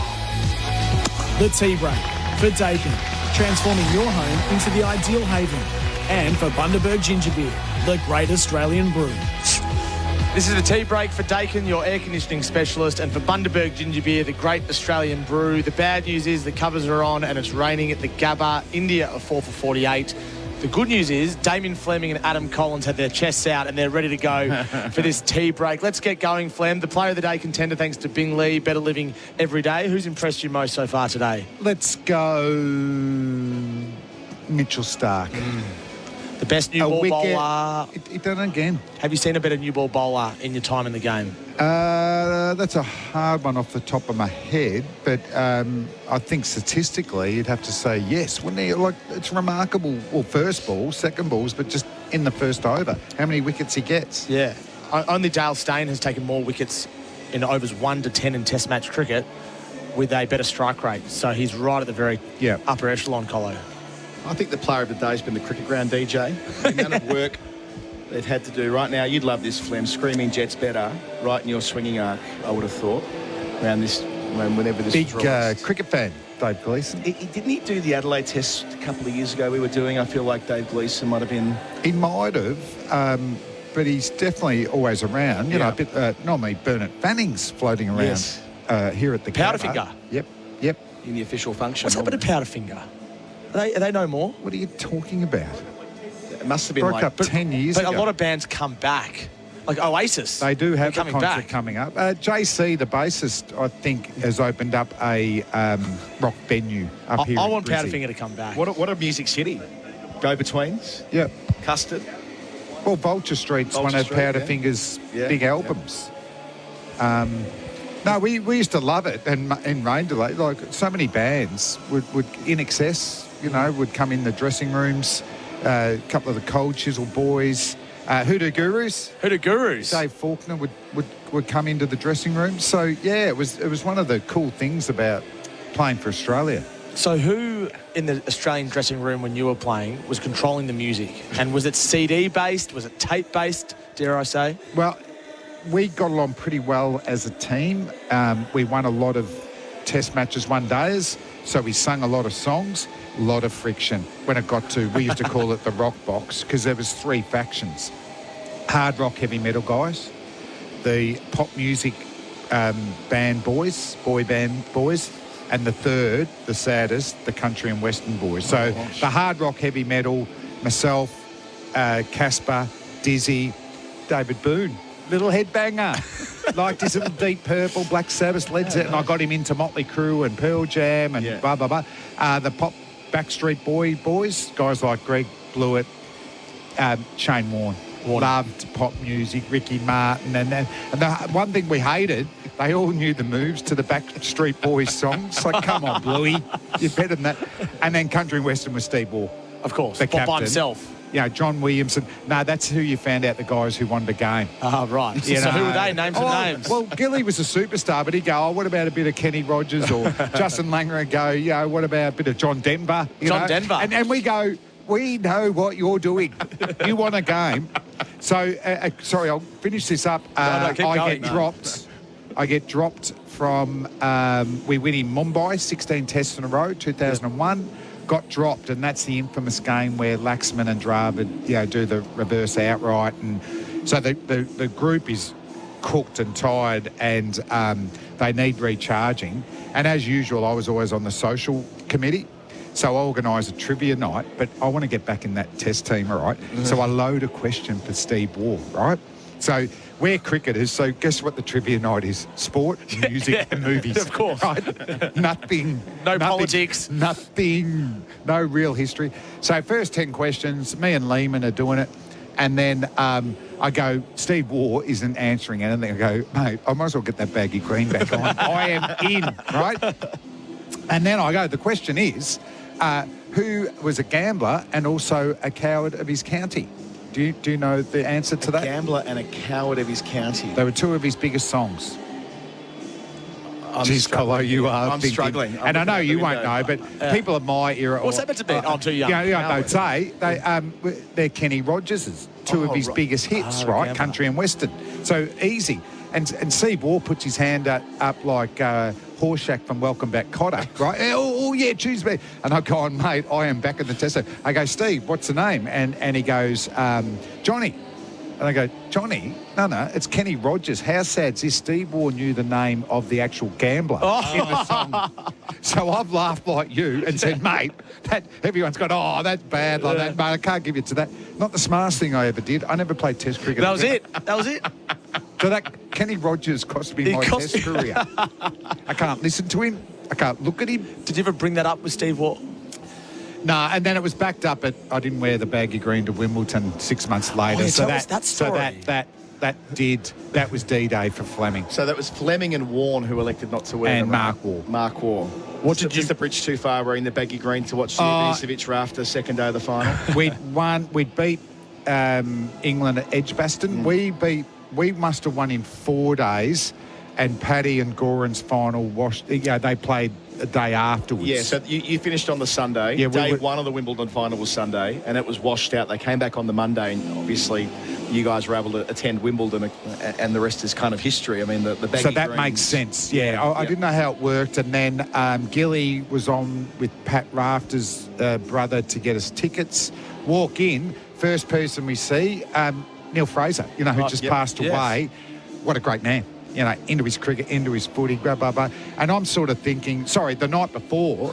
The tea break for Dakin, transforming your home into the ideal haven. And for Bundaberg Ginger Beer, the great Australian brew. This is the tea break for Dakin, your air conditioning specialist, and for Bundaberg Ginger Beer, the great Australian brew. The bad news is the covers are on and it's raining at the Gabba. India are 4 for 48. The good news is Damien, Fleming and Adam Collins had their chests out and they're ready to go for this tea break. Let's get going, Flem. The player of the day contender thanks to Bing Lee, better living every day. Who's impressed you most so far today? Let's go Mitchell Stark. The best new ball bowler. It done it again. Have you seen a better new ball bowler in your time in the game? That's a hard one off the top of my head, but I think statistically you'd have to say yes, wouldn't you? Like, it's remarkable. Well, first ball, second balls, but just in the first over, how many wickets he gets. Yeah. Only Dale Steyn has taken more wickets in overs 1 to 10 in Test match cricket with a better strike rate. So he's right at the very upper echelon, Colo. I think the player of the day has been the cricket ground DJ. The amount of work they've had to do right now. You'd love this, Flem. Screaming Jets better, right in your swinging arc, I would have thought, around this, whenever this big was released. cricket fan, Dave Gleeson. Didn't he do the Adelaide Test a couple of years ago we were doing? I feel like Dave Gleeson might have been... He might have, but he's definitely always around. You know, a bit, normally Bernard Fanning's floating around here at the Powderfinger. Yep. In the official function. What's happened to Powderfinger? Are they no more? What are you talking about? It must have been broke up 10 years ago. But a lot of bands come back. Like Oasis. They do have a concert back. coming up. JC, the bassist, I think, has opened up a rock venue up here. I want Brizzy. Powderfinger to come back. What a music city. Go-betweens. Yep. Custard. Well, Vulture Street's one of Powderfinger's big albums. No, we used to love it, and in Rain Delay, like so many bands would in excess, would come in the dressing rooms. A couple of the Cold Chisel Boys, Hoodoo Gurus. Dave Faulkner would come into the dressing room. So yeah, it was one of the cool things about playing for Australia. So who in the Australian dressing room when you were playing was controlling the music? And was it CD based? Was it tape based? Dare I say? Well, we got along pretty well as a team. We won a lot of Test matches one-dayers, so we sung a lot of songs, a lot of friction. When it got to, we used to call it the rock box, because there was 3 factions. Hard rock, heavy metal guys, the pop music band boys, boy band boys, and the third, the saddest, the country and western boys. So the hard rock, heavy metal, myself, Casper, Dizzy, David Boone. Little headbanger. Liked his little Deep Purple, Black Sabbath, Led Zeppelin. I got him into Motley Crue and Pearl Jam and blah, blah, blah. The pop Backstreet boys, guys like Greg Blewett, Shane Warne. Loved pop music, Ricky Martin. And the one thing we hated, they all knew the moves to the Backstreet Boys songs. Like, come on, Bluey, you're better than that. And then country and western was Steve Waugh. Of course, the captain. by himself. John Williamson. No, that's who you found out the guys who won the game. Ah, right. So who were they? Name some names. Well, Gilly was a superstar, but he'd go, what about a bit of Kenny Rogers or Justin Langer, and go, what about a bit of John Denver? Denver. And we go, we know what you're doing. You won a game. So, sorry, I'll finish this up. I get dropped from, we win in Mumbai, 16 tests in a row, 2001. Got dropped, and that's the infamous game where Laxman and Dravid, do the reverse outright. And so the group is cooked and tired, and they need recharging. And as usual, I was always on the social committee. So I organised a trivia night, but I want to get back in that test team, all right? Mm-hmm. So I load a question for Steve Waugh, right? So we're cricketers, so guess what the trivia night is? Sport, music and movies. Of course. Right? Nothing. Politics. Nothing. No real history. So first 10 questions, me and Lehman are doing it. And then I go, Steve Waugh isn't answering anything. I go, mate, I might as well get that baggy green back on. I am in, right? And then I go, the question is, who was a gambler and also a coward of his county? Do you know the answer to that? A gambler and a coward of his county. They were two of his biggest songs. I'm struggling. And I know you won't know, but people of my era... What's that meant to be? I'm too young. They'd say they're Kenny Rogers' two of his biggest hits, right? Gambler. Country and Western. So easy. And Steve Waugh puts his hand up like Horseshack from Welcome Back Cotter, right? Oh, yeah, choose me. And I go on, mate, I am back in the test. I go, Steve, what's the name? And he goes, Johnny. And I go, Johnny? No, it's Kenny Rogers. How sad's this? Steve Waugh knew the name of the actual gambler in the song. So I've laughed like you and said, mate, that everyone's gone, that's bad like that, mate. I can't give you to that. Not the smartest thing I ever did. I never played Test cricket. That was it. So that Kenny Rogers cost me my Test career. I can't listen to him. I can't look at him. Did you ever bring that up with Steve Waugh? No, and then it was backed up at I didn't wear the baggy green to Wimbledon 6 months later. Tell us that story. That was D-Day for Fleming. So that was Fleming and Warne who elected not to wear and Mark Waugh. Mark Waugh. What did you? Just the bridge too far wearing the baggy green to watch Ivanisevic after second day of the final? We'd beat England at Edgbaston. We must have won in 4 days, and Paddy and Goran's final they played a day afterwards. Yeah, so you finished on the Sunday. Yeah, day one of the Wimbledon final was Sunday, and it was washed out. They came back on the Monday, and obviously you guys were able to attend Wimbledon, and the rest is kind of history. I mean, the baggy So that greens. makes sense, yeah. I didn't know how it worked, and then Gilly was on with Pat Rafter's brother to get us tickets. Walk in, first person we see, Neil Fraser, who just passed away. What a great man. Into his cricket, into his footy, blah, blah, blah. And I'm sort of thinking, night before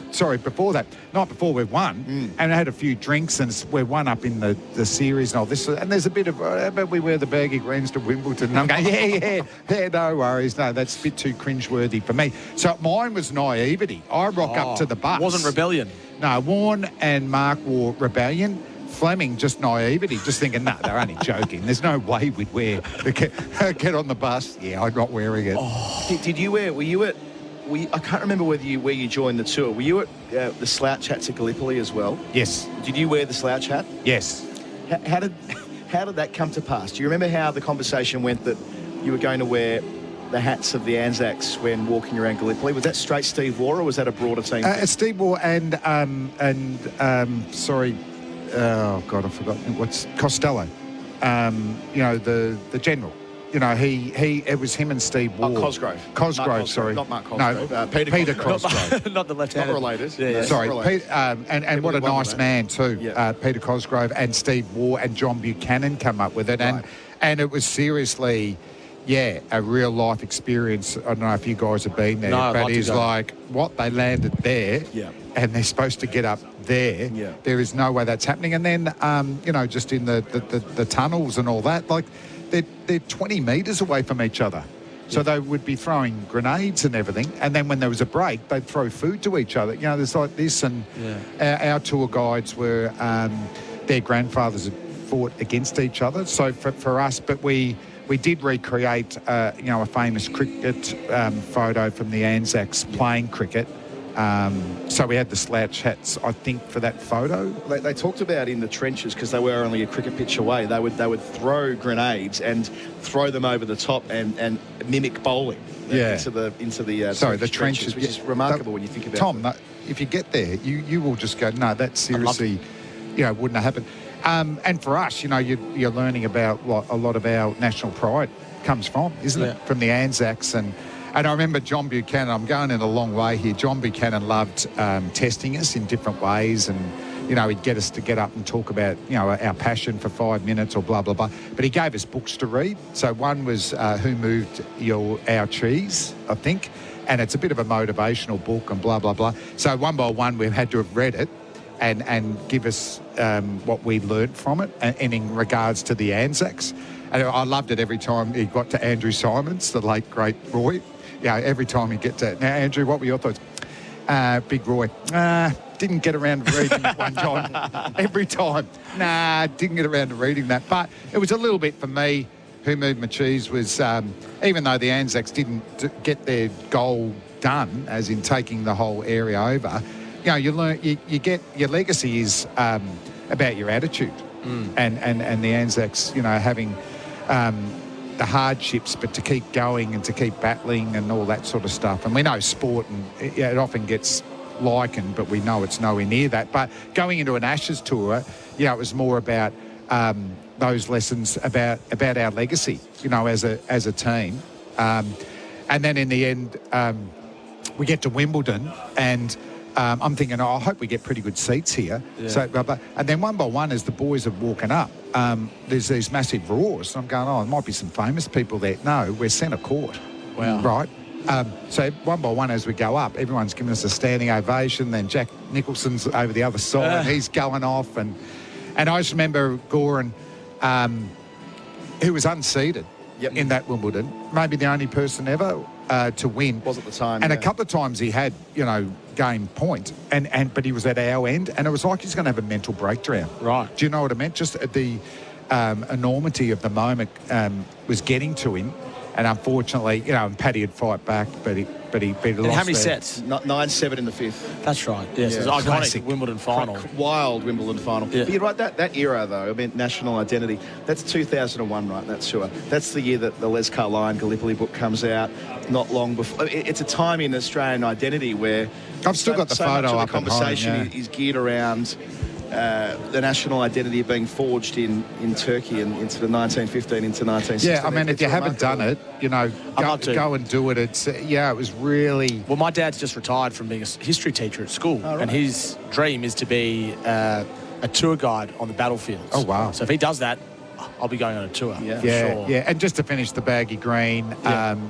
we've won, and I had a few drinks, and we're one up in the series and all this. And there's a bit of, but we wear the baggy greens to Wimbledon. And I'm going, yeah, no worries. No, that's a bit too cringeworthy for me. So mine was naivety. I rock up to the bus. Wasn't rebellion. No, Warne and Mark wore rebellion. Fleming, just naivety, just thinking, they're only joking. There's no way we'd get on the bus. Yeah, I'm not wearing it. Did you wear? Were you at? I can't remember where you joined the tour. Were you at the slouch hats at Gallipoli as well? Yes. Did you wear the slouch hat? Yes. How did that come to pass? Do you remember how the conversation went that you were going to wear the hats of the Anzacs when walking around Gallipoli? Was that straight Steve Waugh, or was that a broader team? Steve Waugh and oh God, I forgot what's Costello. The general. It was him and Steve Waugh. Cosgrove. Sorry. Not Mark Cosgrove. No, Peter Cosgrove. Not the left-handed. Not related. Yeah. Sorry. And what a nice man too. Yeah. Peter Cosgrove and Steve Waugh and John Buchanan come up with it. Right. And it was seriously, a real life experience. I don't know if you guys have been there, but it's like what they landed there. Yeah. And they're supposed to get up there. Yeah. There is no way that's happening. And then, just in the tunnels and all that, like they're 20 metres away from each other. So they would be throwing grenades and everything. And then when there was a break, they'd throw food to each other. There's like this. And our tour guides were, their grandfathers had fought against each other. So for us, but we did recreate, a famous cricket photo from the Anzacs playing cricket. So we had the slouch hats, I think, for that photo. They talked about in the trenches, because they were only a cricket pitch away, they would throw grenades and throw them over the top and mimic bowling into the Sorry, the trenches, which is remarkable when you think about Tom, if you get there, you will just go, no, that seriously, wouldn't have happened. And for us, you're learning about what a lot of our national pride comes from, isn't it? From the Anzacs. And I remember John Buchanan, I'm going in a long way here, John Buchanan loved testing us in different ways, and he'd get us to get up and talk about, our passion for 5 minutes or blah, blah, blah. But he gave us books to read. So one was Who Moved Our Cheese, I think. And it's a bit of a motivational book and blah, blah, blah. So one by one, we've had to have read it and give us what we learned from it, and in regards to the Anzacs. And I loved it every time he got to Andrew Simons, the late, great Roy. Every time he get to... Now, Andrew, what were your thoughts? Big Roy. Didn't get around to reading that one, John. Every time. Didn't get around to reading that. But it was a little bit for me. Who Moved My Cheese was, even though the Anzacs didn't get their goal done, as in taking the whole area over, you learn, you get, your legacy is about your attitude. And the Anzacs, having the hardships, but to keep going and to keep battling and all that sort of stuff. And we know sport, and it often gets likened, but we know it's nowhere near that. But going into an Ashes tour, it was more about those lessons about our legacy, as a team. And then in the end, we get to Wimbledon, and I'm thinking, I hope we get pretty good seats here. Yeah. So, and then one by one, as the boys are walking up, there's these massive roars. I'm going, there might be some famous people there. No, we're centre court. Wow. Right? So one by one, as we go up, everyone's giving us a standing ovation. Then Jack Nicholson's over the other side. He's going off. And I just remember Goran, who was unseeded in that Wimbledon, maybe the only person ever to win. Was at the time. And a couple of times he had, game point, but he was at our end, and it was like he's going to have a mental breakdown. Right. Do you know what I meant? Just the enormity of the moment was getting to him. And unfortunately, and Paddy would fight back, but he lost. And how many sets? 9-7 in the fifth. That's right. Yes, it's iconic Classic. Wimbledon final. Wild Wimbledon final. Yeah. But you're right, that era, though, national identity, that's 2001, right, that tour. That's the year that the Les Carline Gallipoli book comes out, not long before. It's a time in Australian identity where... I've still got the photo much up of the conversation at home, is geared around... the national identity being forged in Turkey and into the 1915 into 1916. Yeah, if you haven't done it, go and do it. It's it was really... Well, my dad's just retired from being a history teacher at school, and his dream is to be a tour guide on the battlefields. Oh, wow. So if he does that, I'll be going on a tour. Yeah, sure. Yeah. And just to finish the baggy green,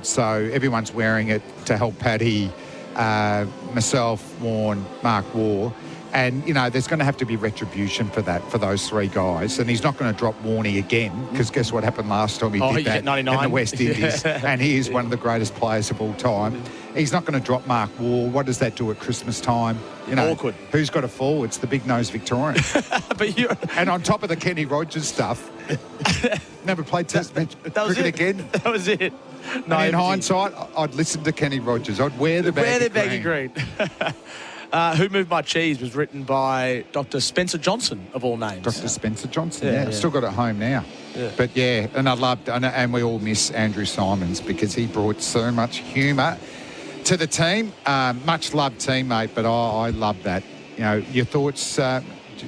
so everyone's wearing it to help Paddy, myself, Warren, Mark Waugh. And, there's going to have to be retribution for that, for those three guys. And he's not going to drop Warney again, because guess what happened last time he did that 99. in the West Indies. And he is one of the greatest players of all time. He's not going to drop Mark Waugh. What does that do at Christmas time? Awkward. Who's got a forward? It's the big-nosed Victorian. And on top of the Kenny Rogers stuff, never played Test match cricket again. That was it. No, in hindsight, I'd listen to Kenny Rogers. I'd wear the baggy green. Who Moved My Cheese was written by Dr. Spencer Johnson, of all names. Dr. Spencer Johnson, yeah. Still got it home now. Yeah. But, and I loved, and we all miss Andrew Simons, because he brought so much humour to the team. Much loved teammate, but I love that. Your thoughts, did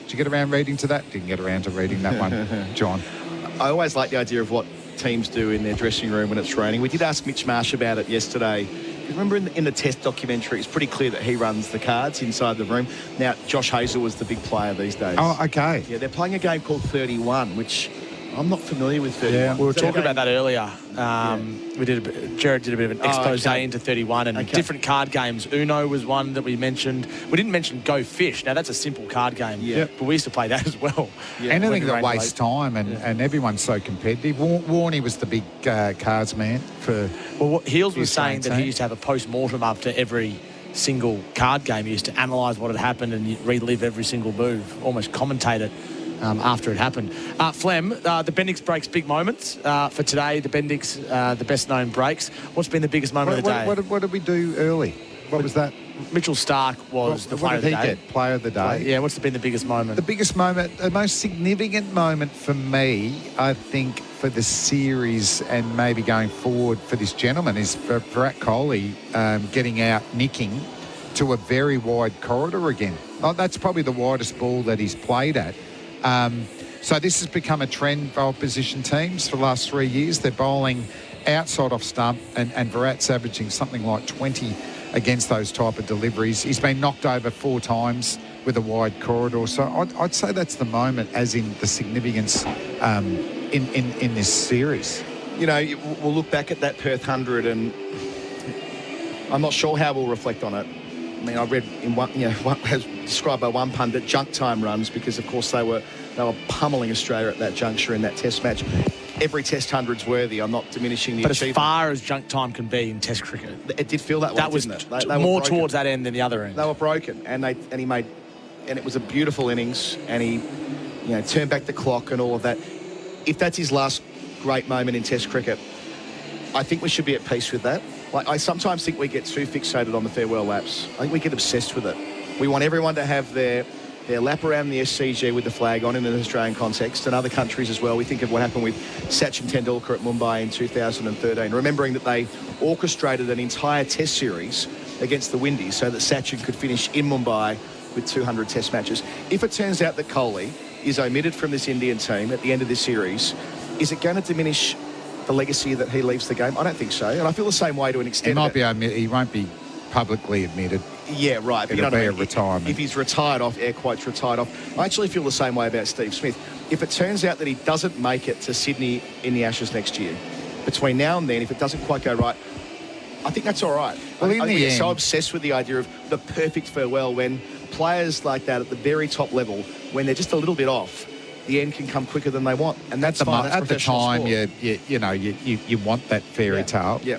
you get around reading to that? Didn't get around to reading that one, John. I always like the idea of what teams do in their dressing room when it's raining. We did ask Mitch Marsh about it yesterday. Remember in the Test documentary, it's pretty clear that he runs the cards inside the room. Now, Josh Hazel was the big player these days. Oh, okay. Yeah, they're playing a game called 31, which I'm not familiar with 31. Yeah, we were talking about that earlier. Gerard did a bit of an expose into 31 and different card games. Uno was one that we mentioned. We didn't mention Go Fish. Now, that's a simple card game, but we used to play that as well. Yeah. Anything that wastes time, and everyone's so competitive. Warney was the big cards man for... Well, Heels was saying that he used to have a post-mortem after every single card game. He used to analyse what had happened and relive every single move, almost commentate it after it happened. Flem, the Bendix breaks big moments for today. The Bendix, the best-known breaks. What's been the biggest moment of the day? What did we do early? What was that? Mitchell Starc was the player of the day. What did he get? Player of the day. Yeah, what's been the biggest moment? The biggest moment, the most significant moment for me, I think, for the series and maybe going forward for this gentleman is for Virat Kohli getting out, nicking to a very wide corridor again. Oh, that's probably the widest ball that he's played at. So this has become a trend for opposition teams for the last 3 years. They're bowling outside off stump, and Virat's averaging something like 20 against those type of deliveries. He's been knocked over 4 times with a wide corridor. So I'd say that's the moment, as in the significance in this series. You know, we'll look back at that Perth 100, and I'm not sure how we'll reflect on it. I mean, I read in one, as described by one pundit, junk time runs, because of course they were pummeling Australia at that juncture in that Test match. Every Test 100's worthy. I'm not diminishing the achievement. But as far as junk time can be in Test cricket, it did feel that way, didn't it? That was more towards that end than the other end. They were broken, and he made, and it was a beautiful innings, and he, turned back the clock and all of that. If that's his last great moment in Test cricket, I think we should be at peace with that. Like, I sometimes think we get too fixated on the farewell laps. I think we get obsessed with it. We want everyone to have their lap around the SCG with the flag on in an Australian context, and other countries as well. We think of what happened with Sachin Tendulkar at Mumbai in 2013, remembering that they orchestrated an entire Test series against the Windies so that Sachin could finish in Mumbai with 200 Test matches. If it turns out that Kohli is omitted from this Indian team at the end of this series, is it going to diminish the legacy that he leaves the game? I don't think so, and I feel the same way to an extent. He won't be publicly admitted. Yeah, right. But It'll be a retirement. If he's retired off, air quotes retired off, I actually feel the same way about Steve Smith. If it turns out that he doesn't make it to Sydney in the Ashes next year, between now and then, if it doesn't quite go right, I think that's all right. Well, I get so obsessed with the idea of the perfect farewell when players like that at the very top level, when they're just a little bit off, the end can come quicker than they want, and that's fine. That's at the time, sport. you want that fairy tale. Yeah.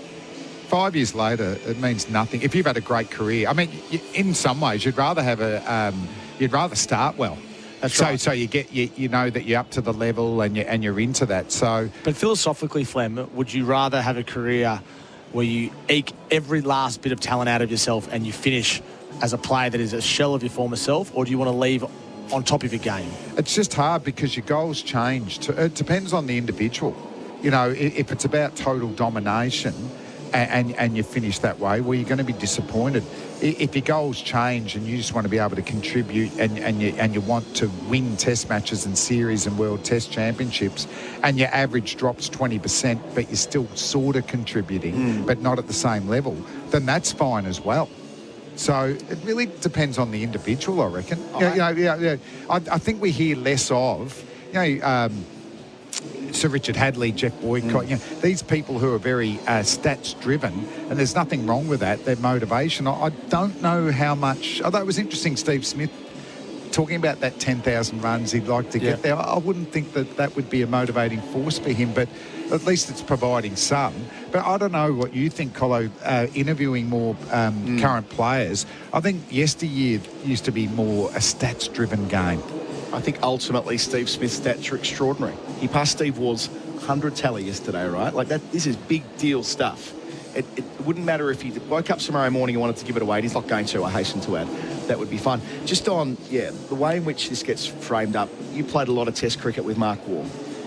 5 years later, it means nothing. If you've had a great career, I mean, in some ways, you'd rather have you'd rather start well. That's right. So you know that you're up to the level and you're into that. So, but philosophically, Flem, would you rather have a career where you eke every last bit of talent out of yourself and you finish as a player that is a shell of your former self, or do you want to leave on top of your game? It's just hard because your goals change. It depends on the individual. If it's about total domination and you finish that way, well, you're going to be disappointed. If your goals change and you just want to be able to contribute and you want to win Test matches and series and World Test Championships, and your average drops 20%, but you're still sort of contributing, but not at the same level, then that's fine as well. So it really depends on the individual, I reckon. I think we hear less of, Sir Richard Hadley, Jeff Boycott, these people who are very stats-driven, and there's nothing wrong with that, their motivation. I don't know how much, although it was interesting, Steve Smith talking about that 10,000 runs he'd like to get there. I wouldn't think that would be a motivating force for him, but at least it's providing some. But I don't know what you think, Colo, interviewing more current players. I think yesteryear used to be more a stats-driven game. I think ultimately Steve Smith's stats are extraordinary. He passed Steve Waugh's 100 tally yesterday, right? Like that. This is big deal stuff. It wouldn't matter if he woke up tomorrow morning and wanted to give it away. And he's not going to, I hasten to add. That would be fun. Just on, the way in which this gets framed up. You played a lot of Test cricket with Mark Waugh.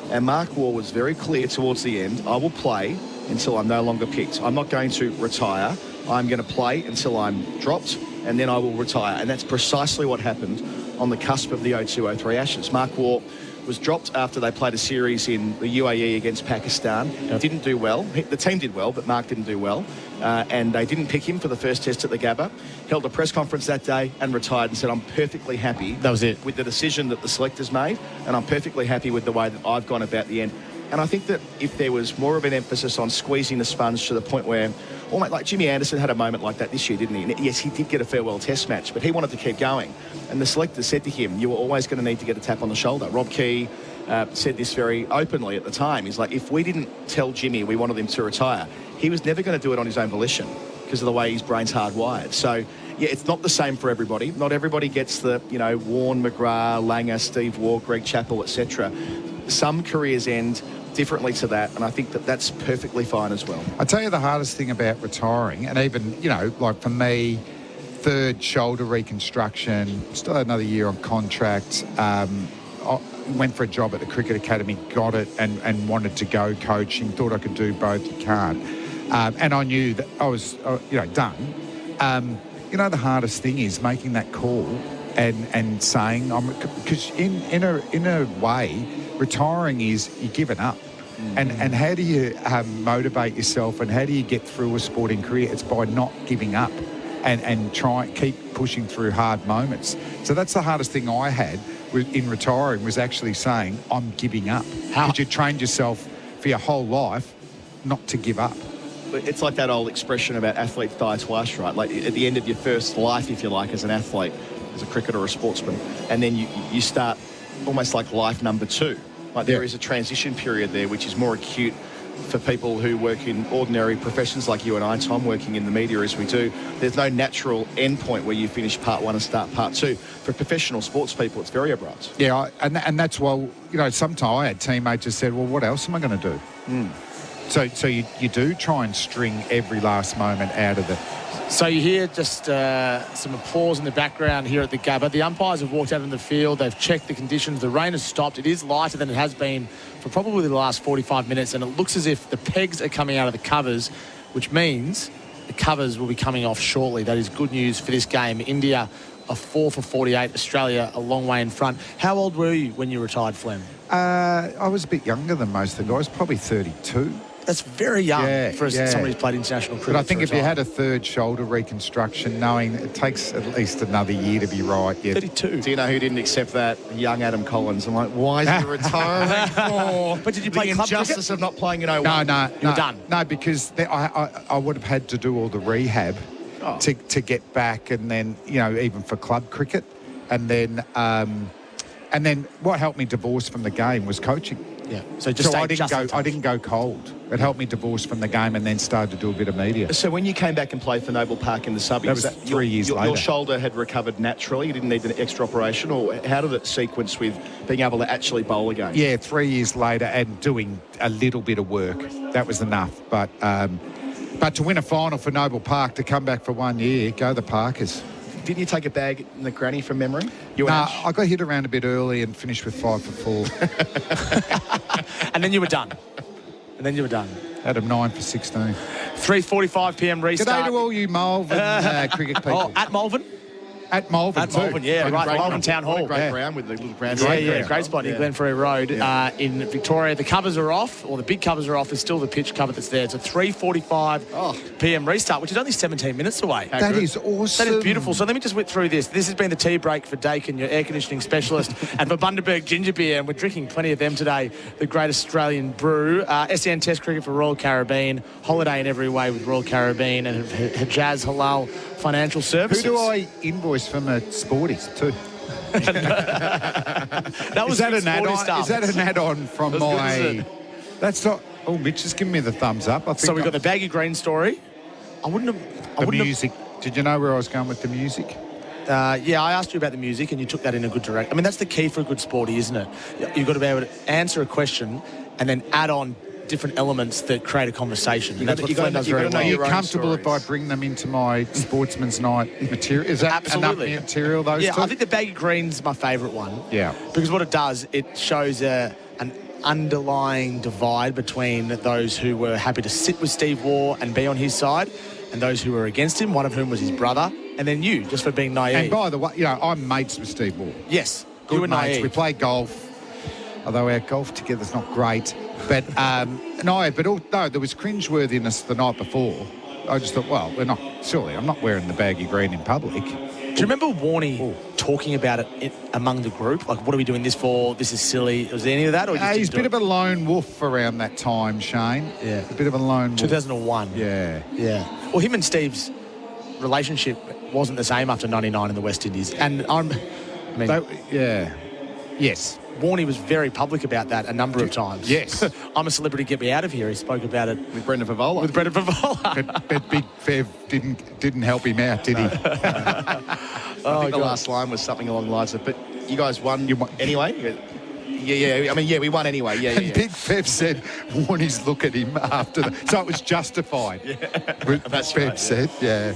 And Mark Waugh was very clear towards the end, I will play until I'm no longer picked. I'm not going to retire. I'm going to play until I'm dropped, and then I will retire. And that's precisely what happened on the cusp of the 02-03 Ashes. Mark Waugh was dropped after they played a series in the UAE against Pakistan. Didn't do well. The team did well, but Mark didn't do well. And they didn't pick him for the first test at the Gabba. Held a press conference that day and retired and said, I'm perfectly happy with the decision that the selectors made, and I'm perfectly happy with the way that I've gone about the end. And I think that if there was more of an emphasis on squeezing the sponge to the point where, like Jimmy Anderson had a moment like that this year, didn't he? And yes, he did get a farewell Test match, but he wanted to keep going. And the selectors said to him, you were always going to need to get a tap on the shoulder. Rob Key said this very openly at the time. He's like, if we didn't tell Jimmy we wanted him to retire, he was never going to do it on his own volition because of the way his brain's hardwired. So, it's not the same for everybody. Not everybody gets the, Warne, McGrath, Langer, Steve Waugh, Greg Chappell, etc. Some careers end differently to that, and I think that that's perfectly fine as well. I tell you the hardest thing about retiring, and even, like for me, third shoulder reconstruction, still had another year on contract. Went for a job at the Cricket Academy, got it, and wanted to go coaching. Thought I could do both. You can't. And I knew that I was, done. The hardest thing is making that call and saying, because in a way, retiring is you give it up. And how do you motivate yourself, and how do you get through a sporting career? It's by not giving up and keep pushing through hard moments. So that's the hardest thing I had in retiring, was actually saying, I'm giving up. Because you trained yourself for your whole life not to give up. It's like that old expression about athletes die twice, right? Like at the end of your first life, if you like, as an athlete, as a cricketer or a sportsman, and then you start almost like life number two. Like there is a transition period there, which is more acute for people who work in ordinary professions like you and I, Tom, working in the media as we do. There's no natural end point where you finish part one and start part two. For professional sports people, it's very abrupt. Yeah, and that's why, sometimes I had teammates who said, well, what else am I going to do? So you do try and string every last moment out of it. So you hear just some applause in the background here at the Gabba. The umpires have walked out in the field. They've checked the conditions. The rain has stopped. It is lighter than it has been for probably the last 45 minutes, and it looks as if the pegs are coming out of the covers, which means the covers will be coming off shortly. That is good news for this game. India are 4 for 48. Australia a long way in front. How old were you when you retired, Flem? I was a bit younger than most of the guys, probably 32. That's very young for somebody who's played international cricket. But I think if you had a third shoulder reconstruction, knowing it takes at least another year to be right. Yeah. 32. Do you know who didn't accept that? Young Adam Collins. I'm like, why is he retiring for? But did you play club cricket? Injustice of not playing in 01? No. You're done. No, because I would have had to do all the rehab to get back, and then, even for club cricket. And then what helped me divorce from the game was coaching. Yeah. So I didn't go cold. It helped me divorce from the game, and then started to do a bit of media. So when you came back and played for Noble Park in the subbies, that was 3 years later. Your shoulder had recovered naturally. You didn't need an extra operation, or how did it sequence with being able to actually bowl again? Yeah, 3 years later, and doing a little bit of work. That was enough. But to win a final for Noble Park, to come back for 1 year, go the Parkers. Didn't you take a bag in the granny from memory? I got hit around a bit early and finished with 5 for 4. And then you were done. Had a 9 for 16. 3:45 p.m. restart. G'day to all you Malvern cricket people. Oh, at Malvern? At Malvern, yeah, right. Malvern Town Hall. Great ground with the little ground. Great spot in Glenferrie Road in Victoria. The covers are off, or the big covers are off. There's still the pitch cover that's there. It's a 3:45 p.m. restart, which is only 17 minutes away. That is awesome. That is beautiful. So let me just whip through this. This has been the tea break for Dakin, your air conditioning specialist, and for Bundaberg Ginger Beer, and we're drinking plenty of them today. The great Australian brew. SEN Test Cricket for Royal Caribbean. Holiday in every way with Royal Caribbean, and Hijaz Halal Financial Services. Who do I invoice from a Sporties too? That was an add-on? Is that an add-on from my? That's not. Oh, Mitch has given me the thumbs up. I think so we've got the baggy green story. I wouldn't have. Music. Did you know where I was going with the music? Yeah, I asked you about the music, and you took that in a good direction. I mean, that's the key for a good sporty, isn't it? You've got to be able to answer a question and then add on different elements that create a conversation. And that's what Flem does very well. Are you comfortable if I bring them into my Sportsman's Night material? Is that absolutely enough material, those two? I think the baggy green's my favourite one. Yeah. Because what it does, it shows an underlying divide between those who were happy to sit with Steve Waugh and be on his side, and those who were against him, one of whom was his brother, and then you, just for being naive. And by the way, I'm mates with Steve Waugh. Yes. Good you were mates. naive. We play golf, although our golf together's not great. But there was cringeworthiness the night before. I just thought, well, I'm not wearing the baggy green in public. Do you remember Warney talking about it among the group? Like, what are we doing this for? This is silly. Was there any of that? Or he's a bit of a lone wolf around that time, Shane. Yeah. A bit of a lone wolf. 2001. Yeah. Well, him and Steve's relationship wasn't the same after 99 in the West Indies. And Yes. Warney was very public about that a number of times. Yes. I'm a celebrity, get me out of here. He spoke about it with Brendan Favola. But Big Fev didn't help him out, did he? I think the last line was something along the lines of, but you guys won anyway. Yeah. I mean, yeah, we won anyway. Yeah. And Big Bev said, Warnie's look at him after that. So it was justified. That's Bev right, said, yeah.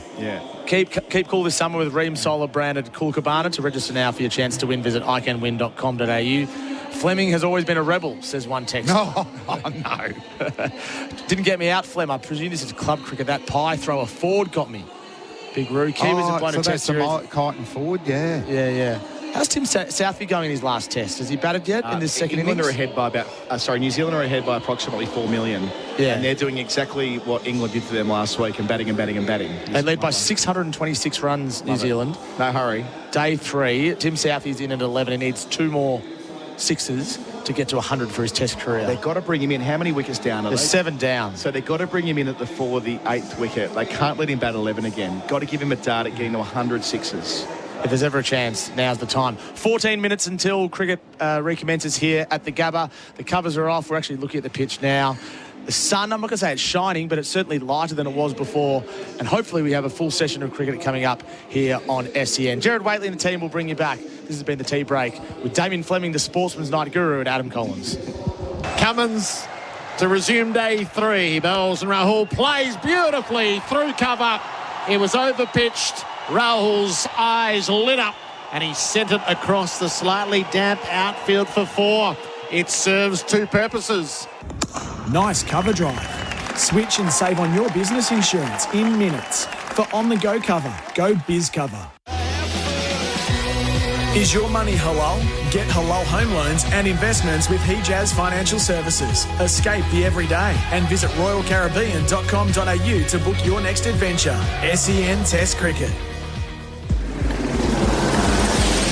Keep cool this summer with Ream Solar branded Cool Cabana. To register now for your chance to win, visit iCanWin.com.au. Fleming has always been a rebel, says one text. Oh, no. Didn't get me out, Flem. I presume this is club cricket. That pie thrower forward got me. Big Roo. Kiwis have won a test series. Kyneton forward, yeah. Yeah. How's Tim Southby going in his last test? Has he batted yet in this second innings? New Zealand are ahead by approximately 4 million. Yeah. And they're doing exactly what England did to them last week and batting. They lead by 626 runs, New Zealand. No hurry. Day 3. Tim Southby's in at 11. He needs 2 more sixes to get to 100 for his test career. They've got to bring him in. How many wickets down are they? There's 7 down. So they've got to bring him in at the 8th wicket. They can't let him bat 11 again. Got to give him a dart at getting to 100 sixes. If there's ever a chance, now's the time. 14 minutes until cricket recommences here at the Gabba. The covers are off. We're actually looking at the pitch now. The sun, I'm not going to say it's shining, but it's certainly lighter than it was before. And hopefully we have a full session of cricket coming up here on SEN. Gerard Whateley and the team will bring you back. This has been the Tea Break with Damien Fleming, the Sportsman's Night Guru, and Adam Collins. Cummins to resume day 3. Bells and Rahul plays beautifully through cover. It was overpitched. Rahul's eyes lit up and he sent it across the slightly damp outfield for 4. It serves 2 purposes. Nice cover drive. Switch and save on your business insurance in minutes. For on-the-go cover, go Biz Cover. Is your money halal? Get halal home loans and investments with Hijaz Financial Services. Escape the everyday and visit royalcaribbean.com.au to book your next adventure. SEN Test Cricket.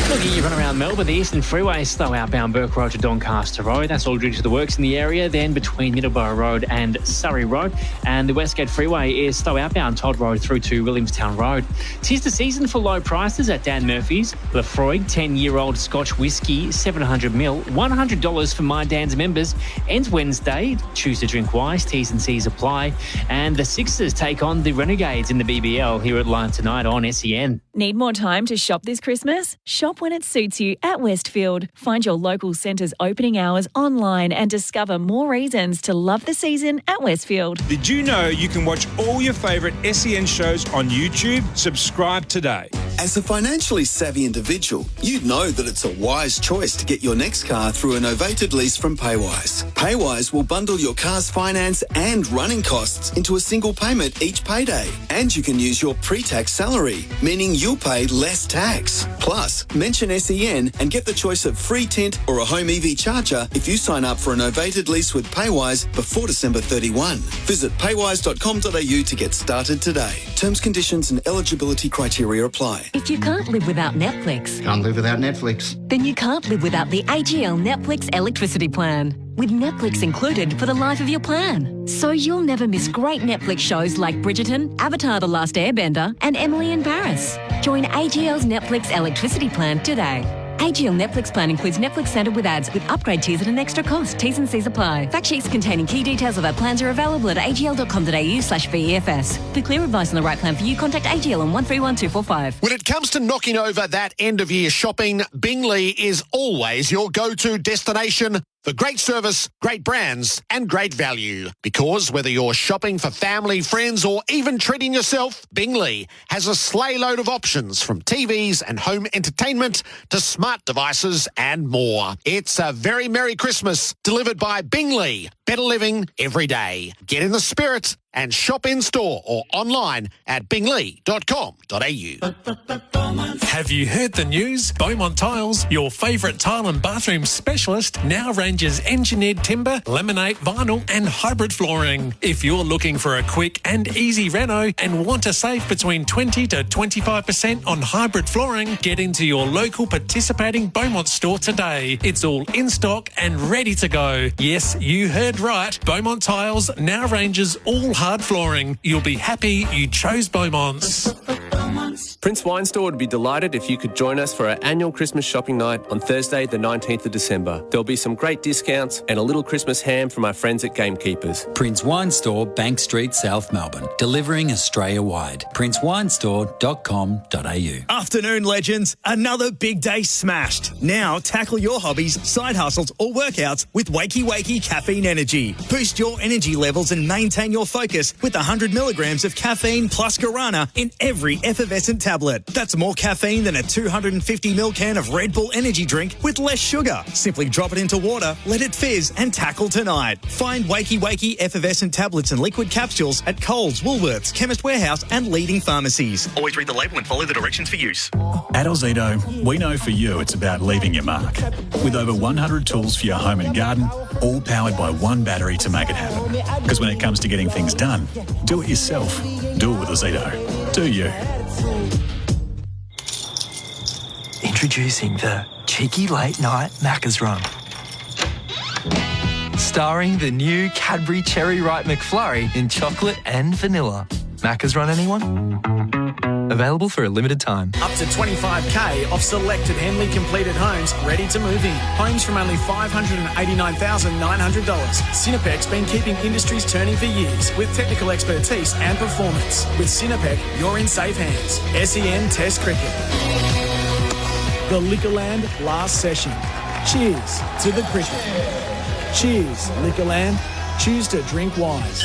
Looking at you run around Melbourne, the Eastern Freeway slow outbound Burke Road to Doncaster Road. That's all due to the works in the area. Then between Middleborough Road and Surrey Road. And the Westgate Freeway is slow outbound Todd Road through to Williamstown Road. 'Tis the season for low prices at Dan Murphy's. Lefroy 10-year-old Scotch Whisky, 700ml, $100 for My Dan's members. Ends Wednesday. Choose to drink wise. T's and C's apply. And the Sixers take on the Renegades in the BBL here at Live tonight on SEN. Need more time to shop this Christmas? Shop when it suits you at Westfield. Find your local centre's opening hours online and discover more reasons to love the season at Westfield. Did you know you can watch all your favourite SEN shows on YouTube? Subscribe today. As a financially savvy individual, you'd know that it's a wise choice to get your next car through a novated lease from Paywise. Paywise will bundle your car's finance and running costs into a single payment each payday. And you can use your pre-tax salary, meaning you'll pay less tax. Plus, mention SEN and get the choice of free tint or a home EV charger if you sign up for a novated lease with Paywise before December 31. Visit paywise.com.au to get started today. Terms, conditions and eligibility criteria apply. If you can't live without Netflix, Can't live without Netflix. then you can't live without the AGL Netflix electricity plan. With Netflix included for the life of your plan. So you'll never miss great Netflix shows like Bridgerton, Avatar The Last Airbender, and Emily in Paris. Join AGL's Netflix electricity plan today. AGL Netflix plan includes Netflix standard with ads with upgrade tiers at an extra cost. T's and C's apply. Fact sheets containing key details of our plans are available at agl.com.au/VEFS. For clear advice on the right plan for you, contact AGL on 131245. When it comes to knocking over that end-of-year shopping, Bingley is always your go-to destination for great service, great brands and great value. Because whether you're shopping for family, friends or even treating yourself, Bingley has a sleigh load of options from TVs and home entertainment to smart devices and more. It's a very Merry Christmas delivered by Bingley. Better living every day. Get in the spirit and shop in-store or online at bingley.com.au. Have you heard the news? Beaumont Tiles, your favourite tile and bathroom specialist, now ranges engineered timber, laminate, vinyl and hybrid flooring. If you're looking for a quick and easy reno and want to save between 20 to 25% on hybrid flooring, get into your local participating Beaumont store today. It's all in stock and ready to go. Yes, you heard right. Beaumont Tiles now ranges all hard flooring. You'll be happy you chose Beaumont's. terms. Prince Wine Store would be delighted if you could join us for our annual Christmas shopping night on Thursday, the 19th of December. There'll be some great discounts and a little Christmas ham from our friends at Gamekeepers. Prince Wine Store, Bank Street, South Melbourne. Delivering Australia-wide. princewinestore.com.au. Afternoon, legends. Another big day smashed. Now tackle your hobbies, side hustles or workouts with Wakey Wakey Caffeine Energy. Boost your energy levels and maintain your focus with 100 milligrams of caffeine plus guarana in every effervescent tablet. That's more caffeine than a 250ml can of Red Bull energy drink with less sugar. Simply drop it into water, let it fizz and tackle tonight. Find Wakey Wakey effervescent tablets and liquid capsules at Coles, Woolworths, Chemist Warehouse and leading pharmacies. Always read the label and follow the directions for use. At Ozito, we know for you it's about leaving your mark. With over 100 tools for your home and garden, all powered by one battery to make it happen. Because when it comes to getting things done, do it yourself. Do it with Ozito. Do you. Introducing the cheeky late night Macca's Run. Starring the new Cadbury Cherry Ripe McFlurry in chocolate and vanilla. Macca's Run, anyone? Available for a limited time. Up to $25,000 off selected Henley completed homes ready to move in. Homes from only $589,900. Cinepec's been keeping industries turning for years with technical expertise and performance. With Cinepec, you're in safe hands. SEN Test Cricket. The Liquorland last session. Cheers to the cricket. Cheers, Liquorland. Choose to drink wise.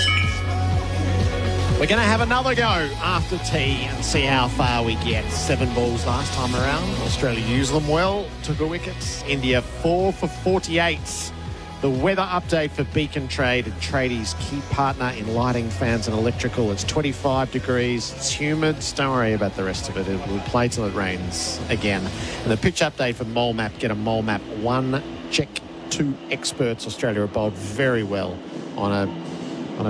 We're going to have another go after tea and see how far we get. 7 balls last time around. Australia used them well, took a wicket. India 4 for 48. The weather update for Beacon Trade, tradies' key partner in lighting, fans and electrical. It's 25 degrees. It's humid. Don't worry about the rest of it. It will play till it rains again. And the pitch update for Mole Map. Get a Mole Map 1 check. 2 experts. Australia have bowled very well on a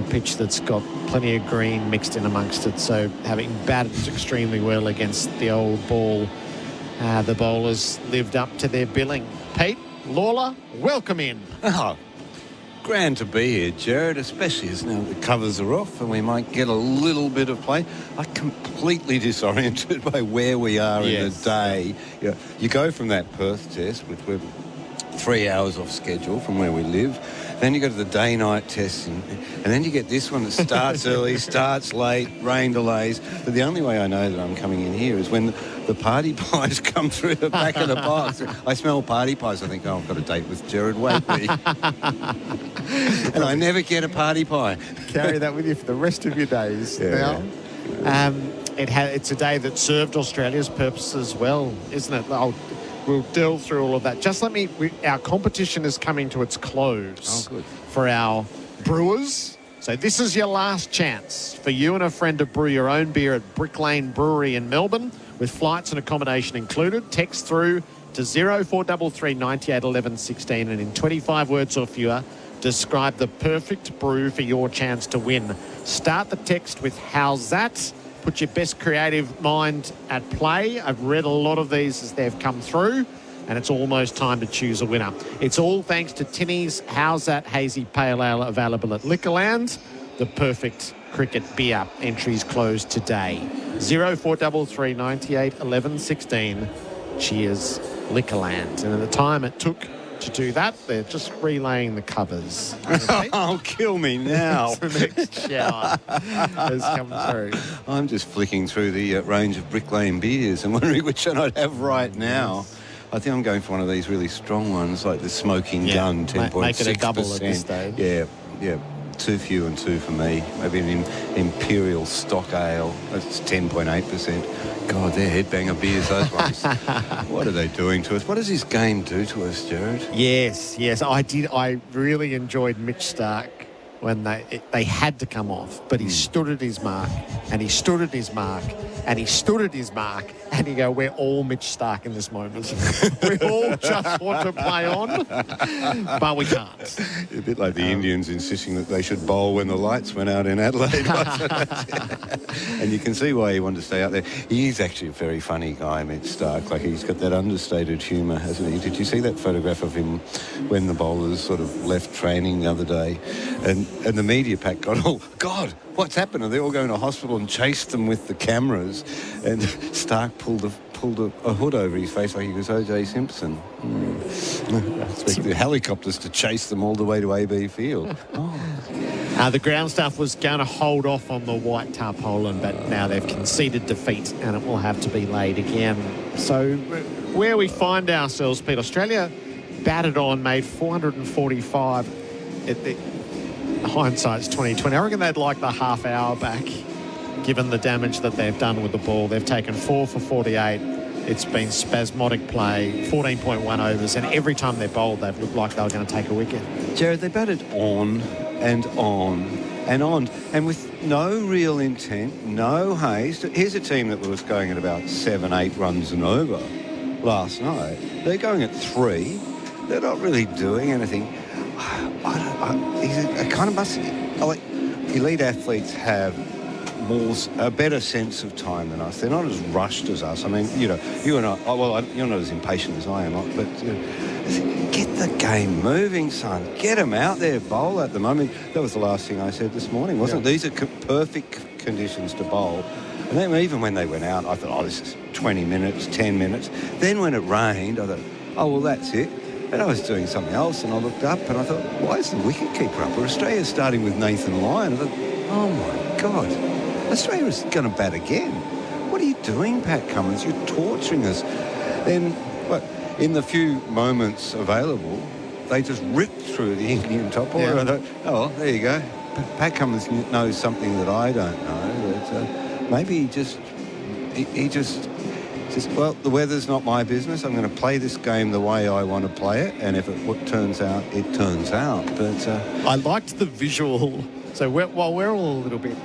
pitch that's got plenty of green mixed in amongst it. So having batted extremely well against the old ball, the bowlers lived up to their billing. Pete, Lalor, welcome in. Oh, grand to be here, Gerard, especially as now the covers are off and we might get a little bit of play. I'm completely disoriented by where we are in the day. You go from that Perth test, which we're 3 hours off schedule from where we live. Then you go to the day-night test, and then you get this one that starts early, starts late, rain delays. But the only way I know that I'm coming in here is when the party pies come through the back of the box. I smell party pies. I think, oh, I've got a date with Gerard Whateley. And I never get a party pie. Carry that with you for the rest of your days now. It's a day that served Australia's purposes well, isn't it? We'll delve through all of that. Just our competition is coming to its close for our brewers. So this is your last chance for you and a friend to brew your own beer at Brick Lane Brewery in Melbourne with flights and accommodation included. Text through to 0433 98 11 16 and in 25 words or fewer, describe the perfect brew for your chance to win. Start the text with "How's that?" Put your best creative mind at play. I've read a lot of these as they've come through, and it's almost time to choose a winner. It's all thanks to Tinny's How's That Hazy Pale Ale, available at Liquorland. The perfect cricket beer. Entries closed today. 0433 98 11 16. Cheers, Liquorland. And at the time it took to do that, they're just relaying the covers. Oh, kill me now. The next shower has come through. I'm just flicking through the range of Brick Lane beers and wondering which one I'd have right now. I think I'm going for one of these really strong ones, like the Smoking Gun, 10.6%. Make it a double at this stage. Yeah. Too few and 2 for me. Maybe an Imperial Stock Ale. That's 10.8%. God, they're headbanger beers, those ones. What are they doing to us? What does this game do to us, Gerard? Yes, I did. I really enjoyed Mitch Stark when they had to come off, but he stood at his mark, and he stood at his mark, and he stood at his mark, and you go, we're all Mitch Stark in this moment. We all just want to play on, but we can't. A bit like the Indians insisting that they should bowl when the lights went out in Adelaide. And you can see why he wanted to stay out there. He's actually a very funny guy, Mitch Stark. Like, he's got that understated humour, hasn't he? Did you see that photograph of him when the bowlers sort of left training the other day? And the media pack got, oh, God, what's happened? Are they all going to hospital and chased them with the cameras? And Stark pulled a hood over his face like he was O.J. Simpson. Expect the helicopters to chase them all the way to AB Field. The ground staff was going to hold off on the white tarpaulin, but now they've conceded defeat and it will have to be laid again. So where we find ourselves, Pete, Australia batted on, made 445. Hindsight's 2020. I reckon they'd like the half hour back, given the damage that they've done with the ball. They've taken 4 for 48. It's been spasmodic play, 14.1 overs, and every time they're bowled, they've looked like they were going to take a wicket. Jared, they batted on and on and on, and with no real intent, no haste. Here's a team that was going at about 7-8 runs an over last night. They're going at 3. They're not really doing anything. I kind of must... Like, elite athletes have a better sense of time than us. They're not as rushed as us. I mean, you and I... Well, you're not as impatient as I am, but get the game moving, son. Get them out there, bowl at them. I mean, that was the last thing I said this morning, wasn't it? These are perfect conditions to bowl. And then even when they went out, I thought, this is 20 minutes, 10 minutes. Then when it rained, I thought, well, that's it. And I was doing something else, and I looked up, and I thought, why is the wicket-keeper up? Australia's starting with Nathan Lyon. I thought, oh, my God. Australia's going to bat again. What are you doing, Pat Cummins? You're torturing us. Then, in the few moments available, they just ripped through the Indian top order. I thought, there you go. Pat Cummins knows something that I don't know. That maybe he just, the weather's not my business. I'm going to play this game the way I want to play it, and if it turns out, it turns out. But I liked the visual. So while we're all a little bit,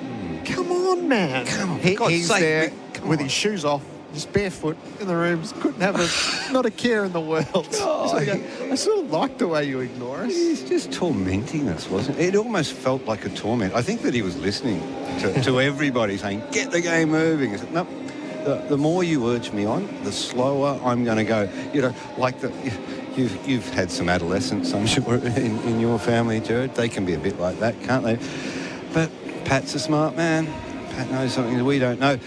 come on, man. Come on, he's there with his shoes off, just barefoot in the rooms. Couldn't have not a care in the world. I sort of like the way you ignore us. He's just tormenting us, wasn't it? It almost felt like a torment. I think that he was listening to everybody saying, get the game moving. I said, nope. The more you urge me on, the slower I'm going to go. Like you've had some adolescents, I'm sure, in your family, Gerard. They can be a bit like that, can't they? But Pat's a smart man. Pat knows something that we don't know.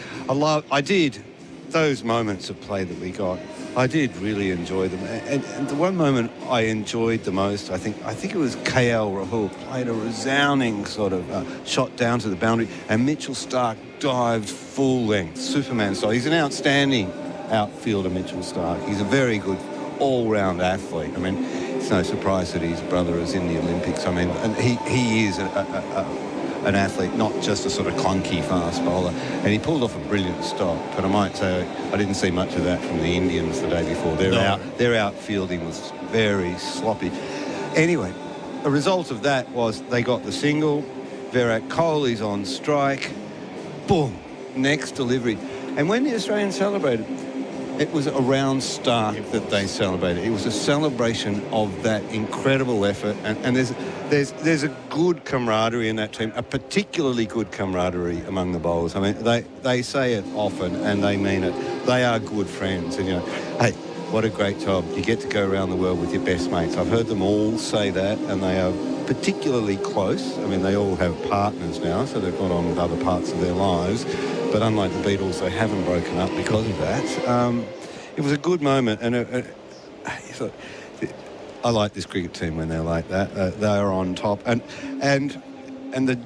I did those moments of play that we got. I did really enjoy them. And the one moment I enjoyed the most, I think it was KL Rahul played a resounding sort of shot down to the boundary, and Mitchell Stark dived full length, Superman style. He's an outstanding outfielder, Mitchell Stark. He's a very good all-round athlete. I mean, it's no surprise that his brother is in the Olympics. I mean, and he is an athlete, not just a sort of clunky fast bowler. And he pulled off a brilliant stop. But I might say I didn't see much of that from the Indians the day before. Their outfielding was very sloppy. Anyway, a result of that was they got the single. Virat Kohli's on strike. Boom, next delivery. And when the Australians celebrated, it was around Stark that they celebrated. It was a celebration of that incredible effort. And there's a good camaraderie in that team, a particularly good camaraderie among the bowlers. I mean, they say it often and they mean it. They are good friends. And, hey, what a great job. You get to go around the world with your best mates. I've heard them all say that, and they are particularly close. I mean, they all have partners now, so they've gone on with other parts of their lives. But unlike the Beatles, they haven't broken up because of that. It was a good moment, and I like this cricket team when they're like that. They are on top, and the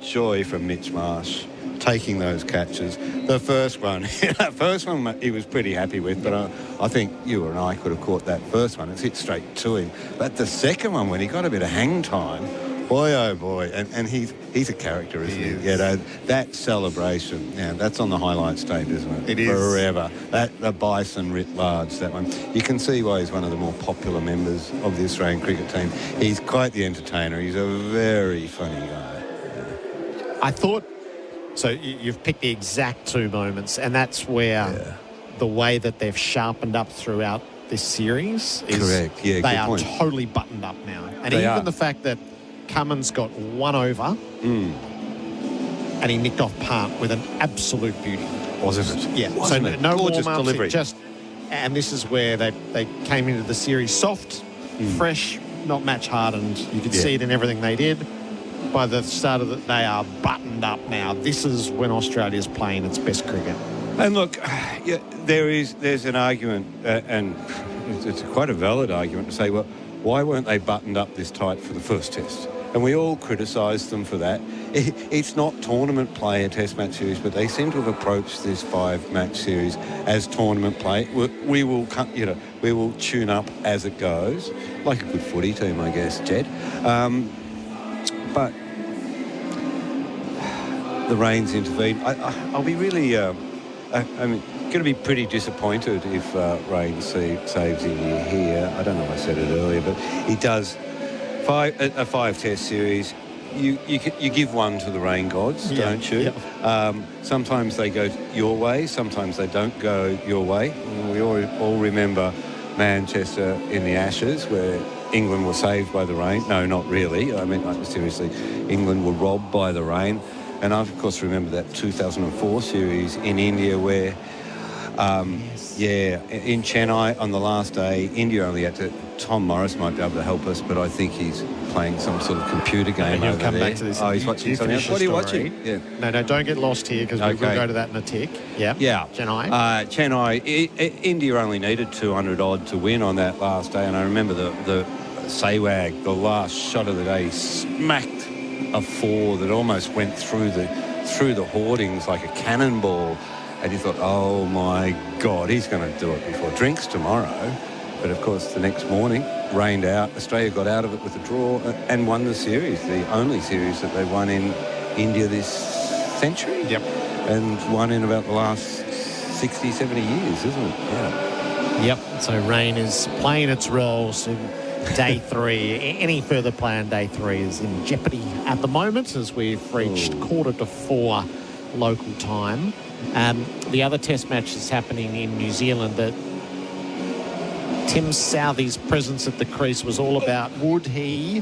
joy from Mitch Marsh taking those catches. The first one, he was pretty happy with, but I think you and I could have caught that first one. It's hit straight to him. But the second one, when he got a bit of hang time, boy, oh boy, and he's a character, isn't he? That celebration, that's on the highlights tape, isn't it? It is. Forever. The Bison writ large, that one. You can see why he's one of the more popular members of the Australian cricket team. He's quite the entertainer. He's a very funny guy. I thought, so you've picked the exact two moments, and that's where the way that they've sharpened up throughout this series is correct. Yeah, they good are point. totally buttoned up now. And They even are. the fact that Cummins got one over and he nicked off Pant with an absolute beauty. Wasn't it? Yeah. Wasn't so it? no Gorgeous warm-ups, delivery. And this is where they came into the series soft, fresh, not match hardened. You could see it in everything they did. by the start of they are buttoned up now. This is when Australia's playing its best cricket. And look, yeah, there's an argument, and it's quite a valid argument to say, well, why weren't they buttoned up this tight for the first test? And we all criticised them for that. It's not tournament play, a test match series, but they seem to have approached this 5-match series as tournament play. We will tune up as it goes, like a good footy team, I guess, Jed. But the rain's intervened. I'll be really, going to be pretty disappointed if rain saves India here. I don't know if I said it earlier, but it does. A 5-test series, you give one to the rain gods, don't you? Yep. Sometimes they go your way, sometimes they don't go your way. We all remember Manchester in the Ashes, where England were saved by the rain. No, not really. I mean, seriously, England were robbed by the rain. And I, of course, remember that 2004 series in India where, in Chennai on the last day, India only had to... Tom Morris might be able to help us, but I think he's playing some sort of computer game over come there. back to this. Oh, he's watching something else. What are you watching? Yeah. No, don't get lost here because we'll go to that in a tick. Yeah. Chennai. India only needed 200 odd to win on that last day, and I remember the Sehwag, the last shot of the day, smacked a 4 that almost went through the hoardings like a cannonball, and you thought, oh my God, he's going to do it before drinks tomorrow. But of course, the next morning, rained out. Australia got out of it with a draw and won the series, the only series that they won in India this century. Yep. And won in about the last 60, 70 years, isn't it? Yeah. Yep. So rain is playing its roles in day 3. Any further play on day 3 is in jeopardy at the moment as we've reached 3:45 local time. The other test match is happening in New Zealand that Tim Southey's presence at the crease was all about. Would he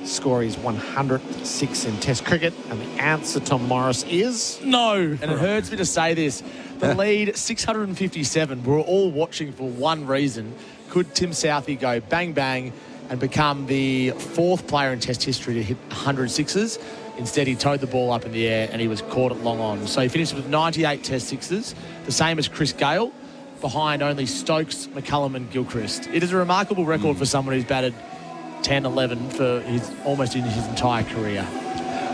score his 106 in Test cricket? And the answer, Tom Morris, is... No. And it hurts me to say this. The lead, 657. We're all watching for one reason. Could Tim Southey go bang, bang and become the 4th player in Test history to hit 106s? Instead, he towed the ball up in the air and he was caught at long on. So he finished with 98 Test sixes, the same as Chris Gale, behind only Stokes, McCullum and Gilchrist. It is a remarkable record for someone who's batted 10, 11 for almost in his entire career.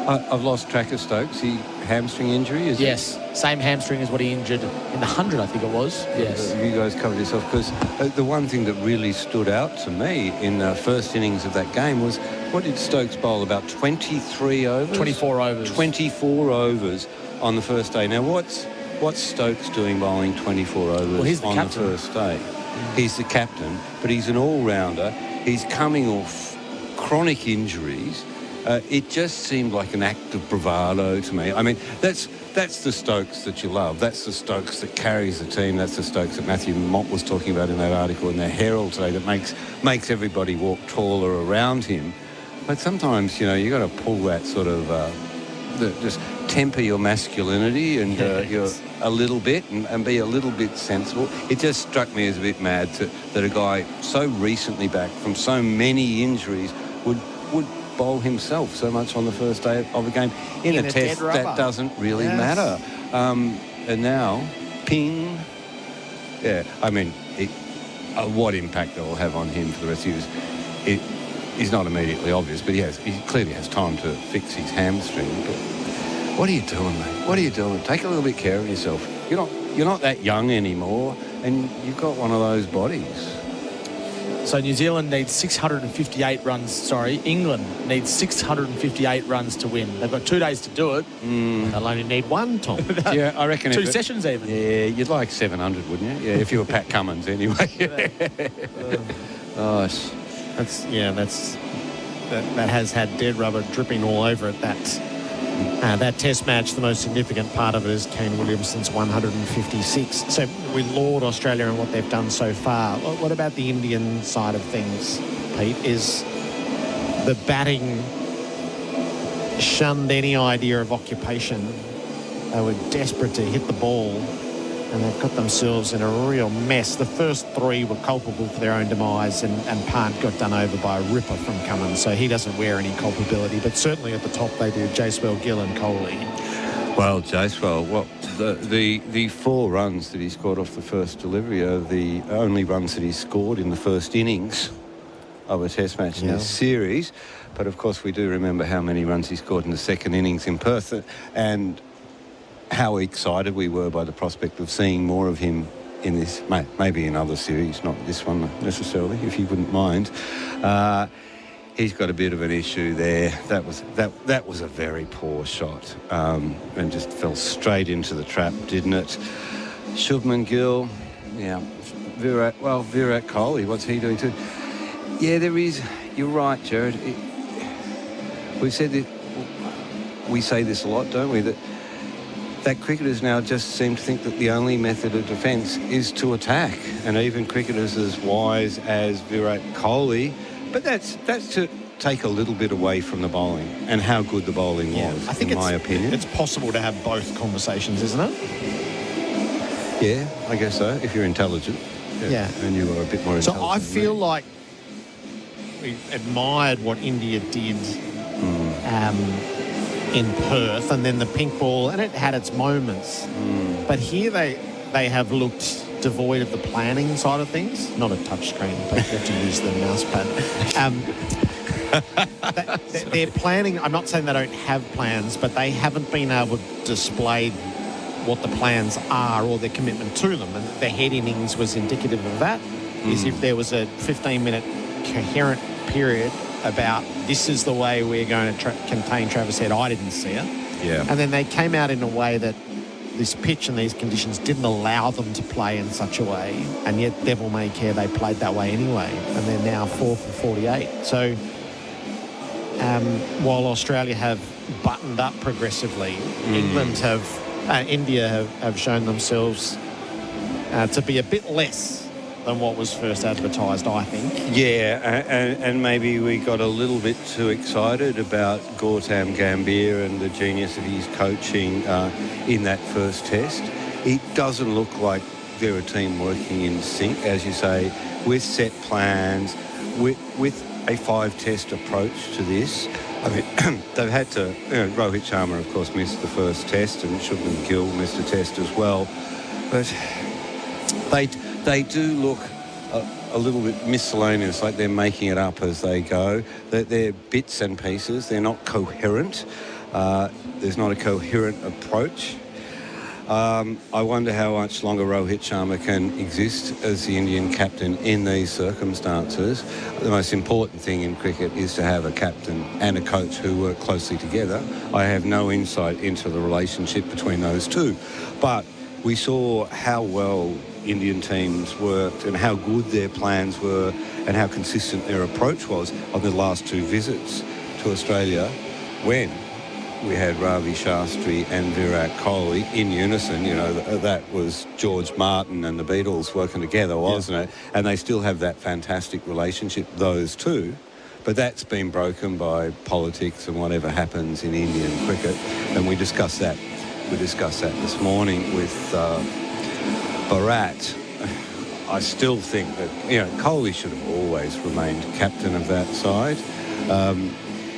I've lost track of Stokes. Hamstring injury, is it? Yes, same hamstring as what he injured in the 100, I think it was. Yes. You guys covered this off because the one thing that really stood out to me in the first innings of that game was, what did Stokes bowl? About 23 overs? 24 overs. 24 overs on the first day. Now, what's Stokes doing bowling 24 overs on the first day? He's the captain, but he's an all-rounder. He's coming off chronic injuries. It just seemed like an act of bravado to me. I mean, that's the Stokes that you love. That's the Stokes that carries the team. That's the Stokes that Matthew Mott was talking about in that article in the Herald today that makes everybody walk taller around him. But sometimes, you got to pull that sort of... just temper your masculinity and your a little bit and be a little bit sensible. It just struck me as a bit mad that a guy so recently back from so many injuries would bowl himself so much on the first day of a game in a test that doesn't really matter. And now, ping. Yeah, I mean, what impact that will have on him for the rest of his... It's not immediately obvious, but he clearly has time to fix his hamstring. But what are you doing, mate? What are you doing? Take a little bit care of yourself. You're not that young anymore, and you've got one of those bodies. So New Zealand needs 658 runs. Sorry, England needs 658 runs to win. They've got 2 days to do it. They'll only need one, Tom. Yeah, I reckon. 2 sessions even. Yeah, you'd like 700, wouldn't you? Yeah, if you were Pat Cummins anyway. Nice. That has had dead rubber dripping all over it. That test match, the most significant part of it is Kane Williamson's 156. So we laud Australia and what they've done so far. What about the Indian side of things, Pete? Is the batting shunned any idea of occupation? They were desperate to hit the ball and they've got themselves in a real mess. The first three were culpable for their own demise, and Pant got done over by a ripper from Cummins, so he doesn't wear any culpability. But certainly at the top they do, Jacewell, Gill and Coley. Well, Jacewell, the 4 runs that he scored off the first delivery are the only runs that he scored in the first innings of a test match in this series. But of course we do remember how many runs he scored in the second innings in Perth, and how excited we were by the prospect of seeing more of him in this, maybe in other series, not this one necessarily, if you wouldn't mind. He's got a bit of an issue there. That was a very poor shot, and just fell straight into the trap, didn't it? Shubman Gill, Virat Kohli, what's he doing too? Yeah, there is. You're right, Gerard. We say this a lot, don't we? That cricketers now just seem to think that the only method of defence is to attack, and even cricketers as wise as Virat Kohli. But that's to take a little bit away from the bowling and how good the bowling was, I think in my opinion. It's possible to have both conversations, isn't it? Yeah, I guess so, if you're intelligent. Yeah. And you are a bit more intelligent. So I feel like we admired what India did in Perth, and then the pink ball, and it had its moments. But here they have looked devoid of the planning side of things. Not a touch screen, but you have to use the mouse pad. They're planning. I'm not saying they don't have plans, but they haven't been able to display what the plans are or their commitment to them. And the head innings was indicative of that. Is if there was a 15-minute coherent period about this is the way we're going to contain Travis Head, I didn't see it. Yeah. And then they came out in a way that this pitch and these conditions didn't allow them to play in such a way, and yet devil may care, they played that way anyway, and they're now 4 for 48. So while Australia have buttoned up progressively, India have shown themselves to be a bit less than what was first advertised, I think. Yeah, and maybe we got a little bit too excited about Gautam Gambhir and the genius of his coaching in that first test. It doesn't look like they're a team working in sync, as you say, with set plans, with a 5-test approach to this. I mean, they've had to, Rohit Sharma, of course, missed the first test, and Shubman Gill missed a test as well. But they do look a little bit miscellaneous, like they're making it up as they go. They're bits and pieces. They're not coherent. There's not a coherent approach. I wonder how much longer Rohit Sharma can exist as the Indian captain in these circumstances. The most important thing in cricket is to have a captain and a coach who work closely together. I have no insight into the relationship between those two. But we saw how well Indian teams worked and how good their plans were and how consistent their approach was on the last 2 visits to Australia when we had Ravi, Shastri and Virat Kohli in unison. That was George Martin and the Beatles working together, wasn't it? And they still have that fantastic relationship, those two. But that's been broken by politics and whatever happens in Indian cricket. And we discussed that this morning with Bharat. I still think that, Kohli should have always remained captain of that side.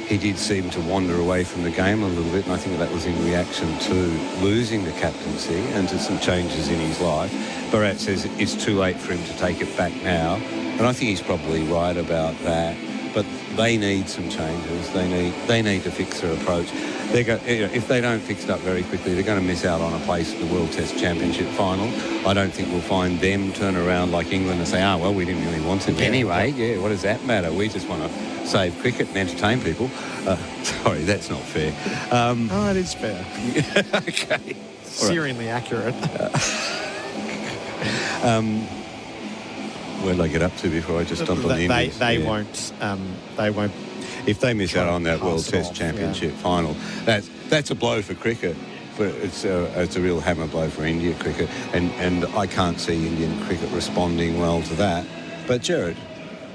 He did seem to wander away from the game a little bit, and I think that was in reaction to losing the captaincy and to some changes in his life. Bharat says it's too late for him to take it back now, and I think he's probably right about that. But they need some changes. They need to fix their approach. If they don't fix it up very quickly, they're going to miss out on a place at the World Test Championship final. I don't think we'll find them turn around like England and say, well, we didn't really want it anyway. Yeah, what does that matter? We just want to save cricket and entertain people. Sorry, that's not fair. It is fair. Okay. Searingly accurate. Where did I get up to before I just jumped on the Indians? They won't. If they miss out on that World Test Championship final, that's a blow for cricket, but it's a real hammer blow for India cricket, and I can't see Indian cricket responding well to that. But Gerard,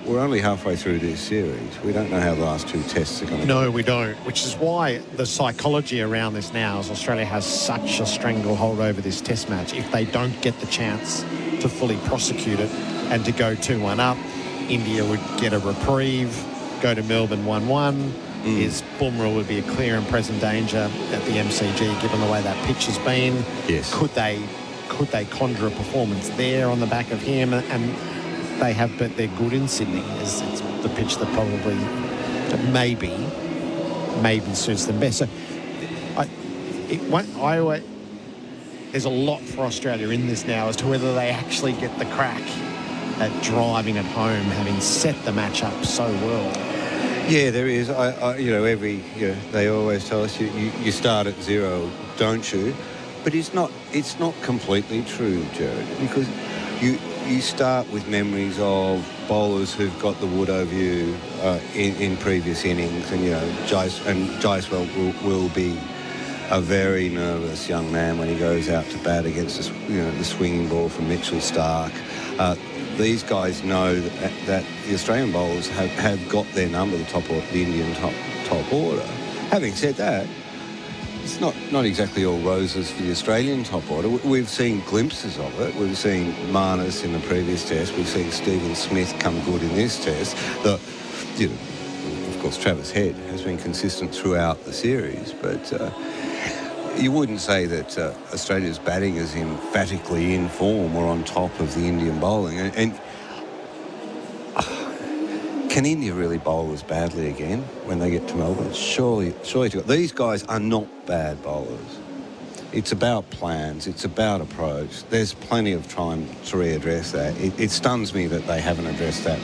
we're only halfway through this series. We don't know how the last 2 tests are going to go. No, we don't, which is why the psychology around this now is Australia has such a stranglehold over this test match. If they don't get the chance to fully prosecute it and to go 2-1 up, India would get a reprieve, go to Melbourne 1-1. Is Bumrah would be a clear and present danger at the MCG, given the way that pitch has been. Yes. Could they conjure a performance there on the back of him? And they have, but they're good in Sydney. It's the pitch that probably, maybe suits them best. So, there's a lot for Australia in this now as to whether they actually get the crack at driving at home, having set the match up so well. Yeah, there is. They always tell us you start at 0, don't you? But it's not completely true, Gerard, because you start with memories of bowlers who've got the wood over you in previous innings, and Jaiswal will be a very nervous young man when he goes out to bat against the swinging ball from Mitchell Starc. These guys know that the Australian bowlers have got their number, the Indian top order. Having said that, it's not exactly all roses for the Australian top order. We've seen glimpses of it. We've seen Marnus in the previous test. We've seen Stephen Smith come good in this test. Of course, Travis Head has been consistent throughout the series, but you wouldn't say that Australia's batting is emphatically in form or on top of the Indian bowling. And can India really bowl as badly again when they get to Melbourne? Surely. These guys are not bad bowlers. It's about plans. It's about approach. There's plenty of time to readdress that. It stuns me that they haven't addressed that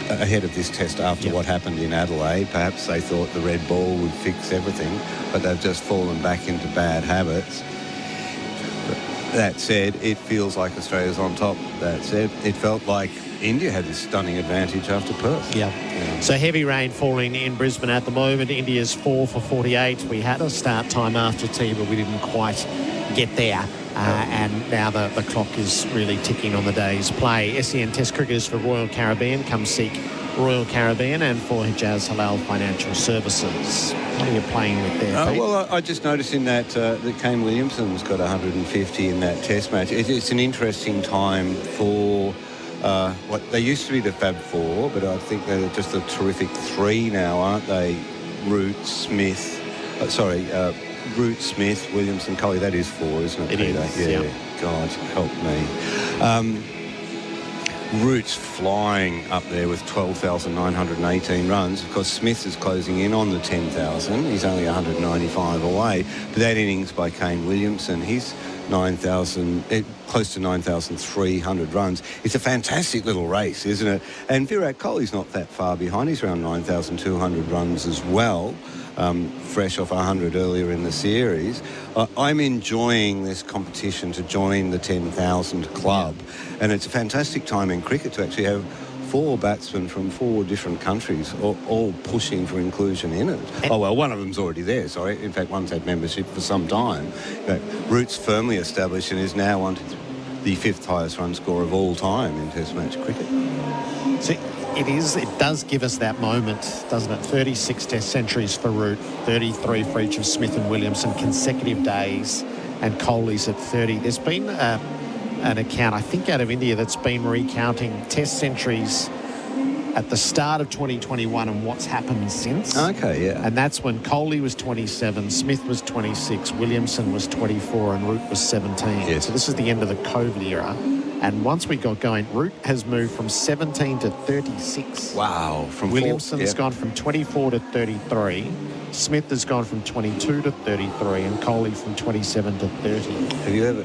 ahead of this test after what happened in Adelaide. Perhaps they thought the red ball would fix everything, but they've just fallen back into bad habits. But that said, it feels like Australia's on top. That said, it felt like India had this stunning advantage after Perth. Yeah. So heavy rain falling in Brisbane at the moment. India's 4 for 48. We had a start time after tea, but we didn't quite get there. And now the clock is really ticking on the day's play. SEN Test cricketers for Royal Caribbean come seek Royal Caribbean, and for Hijaz Halal Financial Services. What are you playing with there, Pete? Well, I just noticed in that Kane Williamson's got 150 in that test match. It's an interesting time for what they used to be the Fab Four, but I think they're just a terrific 3 now, aren't they? Root, Smith, Williamson, Coley. That is 4, isn't it, Peter? Yeah. God, help me. Root's flying up there with 12,918 runs. Of course, Smith is closing in on the 10,000. He's only 195 away. But that innings by Kane Williamson, he's 9,000, close to 9,300 runs. It's a fantastic little race, isn't it? And Virat Kohli's not that far behind. He's around 9,200 runs as well. Fresh off 100 earlier in the series. I'm enjoying this competition to join the 10,000 club, and it's a fantastic time in cricket to actually have 4 batsmen from 4 different countries all pushing for inclusion in it. One of them's already there, sorry. In fact, one's had membership for some time. Root's firmly established and is now on the 5th highest run score of all time in Test match cricket. See, it does give us that moment, doesn't it? 36 Test centuries for Root, 33 for each of Smith and Williamson, consecutive days, and Kohli's at 30. There's been an account, I think, out of India that's been recounting Test centuries at the start of 2021 and what's happened since. Okay, yeah. And that's when Kohli was 27, Smith was 26, Williamson was 24, and Root was 17. Yes. So this is the end of the COVID era. And once we got going, Root has moved from 17 to 36. Wow. Williamson's gone from 24 to 33. Smith has gone from 22 to 33, and Kohli from 27 to 30. Have you ever...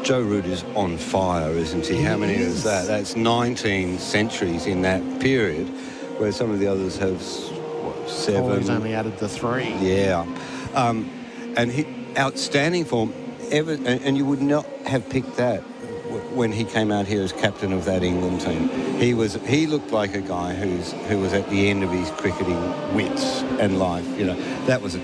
Joe Root is on fire, isn't he? How many is that? That's 19 centuries in that period, where some of the others have, 7? Kohli's only added the 3. Yeah. And he, outstanding form. And you would not have picked that when he came out here as captain of that England team. He looked like a guy who was at the end of his cricketing wits and life. That was a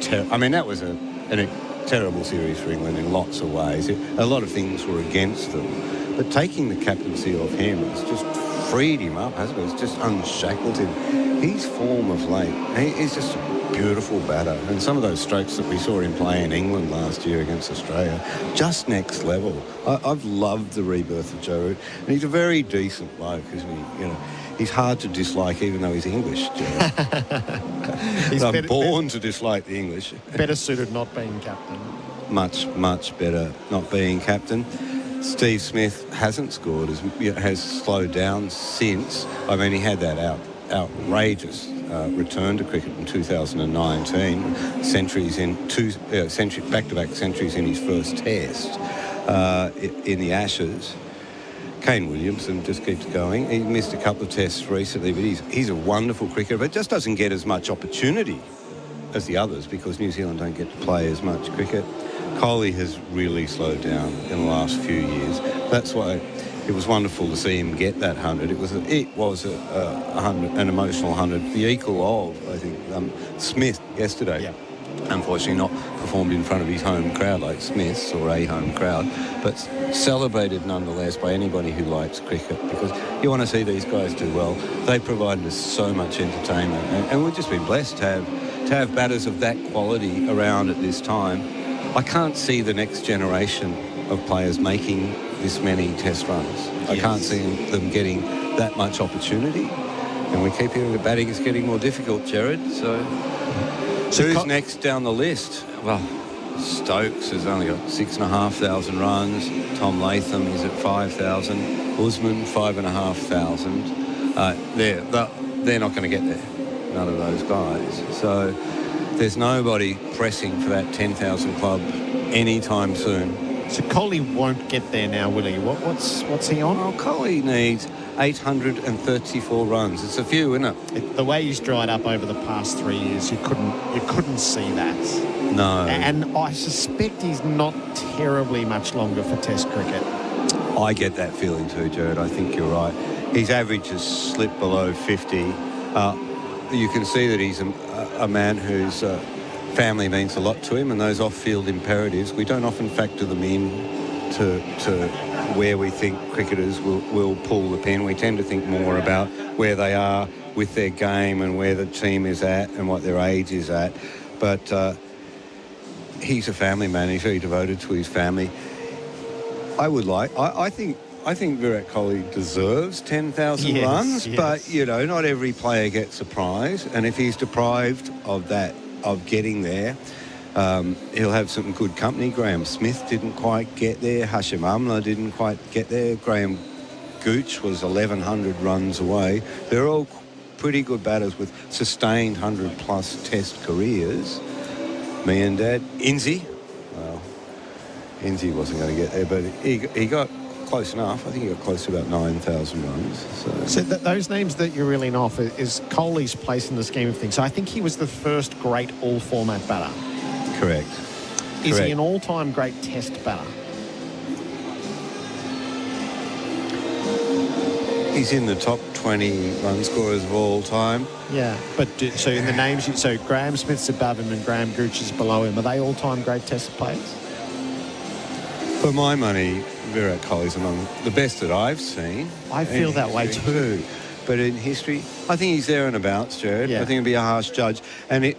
terrible series for England in lots of ways. A lot of things were against them, but taking the captaincy of him is just freed him up, hasn't it? It's just unshackled him. His form of late, he's just a beautiful batter. And some of those strokes that we saw him play in England last year against Australia, just next level. I've loved the rebirth of Joe Root. And he's a very decent bloke, isn't he? You know, he's hard to dislike even though he's English, Joe. I'm born to dislike the English. Better suited not being captain. Much, much better not being captain. Steve Smith hasn't scored, has slowed down since. I mean, he had that outrageous return to cricket in 2019, centuries in back-to-back centuries in his first test in the Ashes. Kane Williamson just keeps going. He missed a couple of tests recently, but he's a wonderful cricketer, but just doesn't get as much opportunity as the others because New Zealand don't get to play as much cricket. Kohli has really slowed down in the last few years. That's why it was wonderful to see him get that 100. It was a 100, an emotional 100, the equal of, I think, Smith yesterday. Yeah. Unfortunately not performed in front of his home crowd like Smith's or a home crowd, but celebrated nonetheless by anybody who likes cricket because you want to see these guys do well. They provided us so much entertainment and we've just been blessed to have batters of that quality around at this time. I can't see the next generation of players making this many test runs. Yes. I can't see them getting that much opportunity. And we keep hearing the batting is getting more difficult, Gerard. So who's next down the list? Well, Stokes has only got 6,500 runs. Tom Latham is at 5,000. Usman, 5,500. They're not going to get there. None of those guys. So there's nobody pressing for that 10,000 club anytime soon. So Kohli won't get there now, will he? What's he on? Well, Kohli needs 834 runs. It's a few, isn't it? The way he's dried up over the past 3 years, you couldn't see that. No. And I suspect he's not terribly much longer for Test cricket. I get that feeling too, Gerard. I think you're right. His average has slipped below 50. You can see that he's a man whose family means a lot to him, and those off-field imperatives, we don't often factor them in to where we think cricketers will pull the pin. We tend to think more about where they are with their game and where the team is at and what their age is at. But he's a family man. He's very devoted to his family. I think Virat Kohli deserves 10,000 runs, but, you know, not every player gets a prize. And if he's deprived of that, of getting there, he'll have some good company. Graham Smith didn't quite get there. Hashim Amla didn't quite get there. Graham Gooch was 1,100 runs away. They're all pretty good batters with sustained 100-plus test careers. Me and Dad. Inzi. Well, Inzi wasn't going to get there, but he got close enough. I think he got close to about 9,000 runs. So those names that you're reeling off is Kohli's place in the scheme of things. So I think he was the first great all-format batter. Correct. Is he an all-time great test batter? He's in the top 20 run scorers of all time. Yeah, but so in the names, so Graham Smith's above him and Graham Gooch is below him. Are they all-time great test players? For my money, Virat Kohli's among the best that I've seen. I feel that way too. But in history, I think he's there and abouts, Gerard. Yeah. I think it'd be a harsh judge. And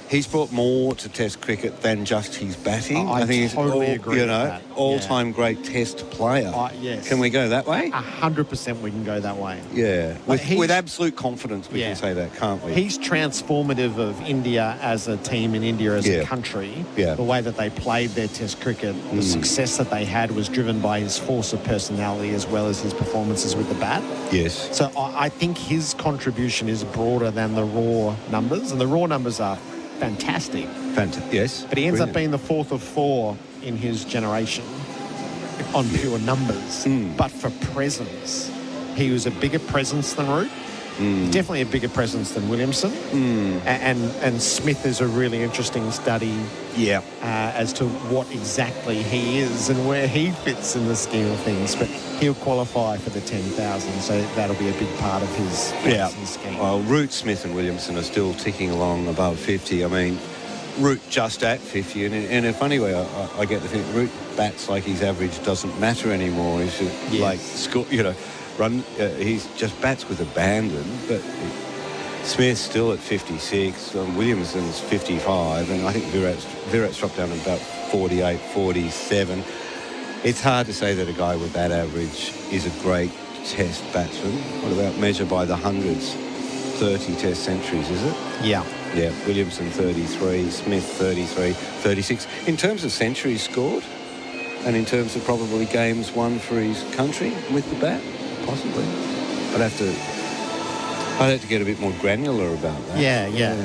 he's brought more to Test cricket than just his batting. I think totally he's agree with that. all-time great Test player. Yes. Can we go that way? 100% we can go that way. Yeah. With absolute confidence we can say that, can't we? He's transformative of India as a team and India as a country. Yeah. The way that they played their Test cricket, the success that they had was driven by his force of personality as well as his performances with the bat. Yes. So I think his contribution is broader than the raw numbers, and the raw numbers are fantastic. Yes. But he ends up being the fourth of four in his generation on pure numbers. But for presence, he was a bigger presence than Root. Definitely a bigger presence than Williamson. And Smith is a really interesting study as to what exactly he is and where he fits in the scheme of things. But he'll qualify for the 10,000, so that'll be a big part of his scheme. Well, Root, Smith and Williamson are still ticking along above 50. I mean, Root just at 50, and in a funny way, I get the feeling Root bats like his average doesn't matter anymore. He's like, He's just bats with abandon, but Smith's still at 56, Williamson's 55, and I think Virat's dropped down to about 48, 47. It's hard to say that a guy with that average is a great Test batsman. What about measure by the hundreds? 30 Test centuries, is it? Yeah. Yeah, Williamson 33, Smith 33, 36. In terms of centuries scored, and in terms of probably games won for his country with the bat, possibly. I'd have to get a bit more granular about that. Yeah.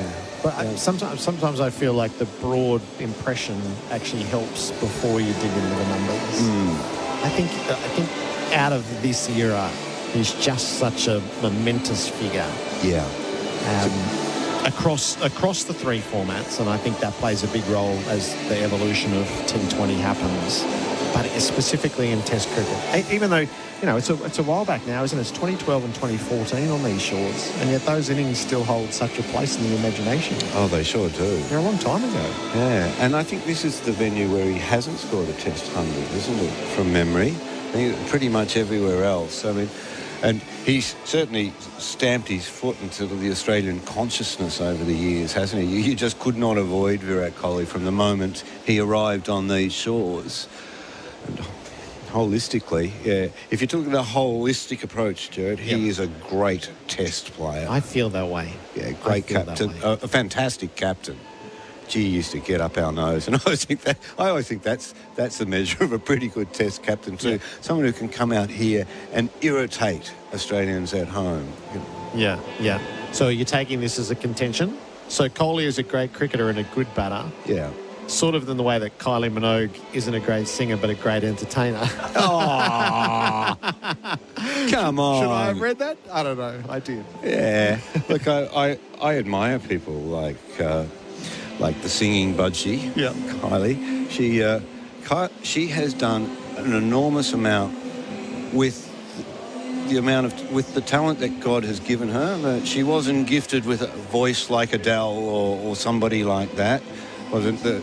But sometimes I feel like the broad impression actually helps before you dig into the numbers. I think out of this era, he's just such a momentous figure. Yeah. Across the three formats, and I think that plays a big role as the evolution of T20 happens. But specifically in Test cricket, even though it's a while back now, isn't it? It's 2012 and 2014 on these shores, and yet those innings still hold such a place in the imagination. Oh, they sure do. They're a long time ago. Yeah, and I think this is the venue where he hasn't scored a Test 100, isn't it? From memory, I think pretty much everywhere else. I mean. And he's certainly stamped his foot into the Australian consciousness over the years, hasn't he? You just could not avoid Virat Kohli from the moment he arrived on these shores. And holistically, yeah, if you're talking about a holistic approach, Gerard, he is a great Test player. I feel that way. Yeah, great captain, a fantastic captain. Gee, used to get up our nose, and I always think that's the measure of a pretty good Test captain too. Yeah. Someone who can come out here and irritate Australians at home. Yeah. So you're taking this as a contention. So Kohli is a great cricketer and a good batter. Yeah. Sort of in the way that Kylie Minogue isn't a great singer but a great entertainer. Oh, come on! Should I have read that? I don't know. I did. Yeah. Look, I admire people like the singing budgie, Kylie. She has done an enormous amount with the talent that God has given her. She wasn't gifted with a voice like Adele or somebody like that. Wasn't a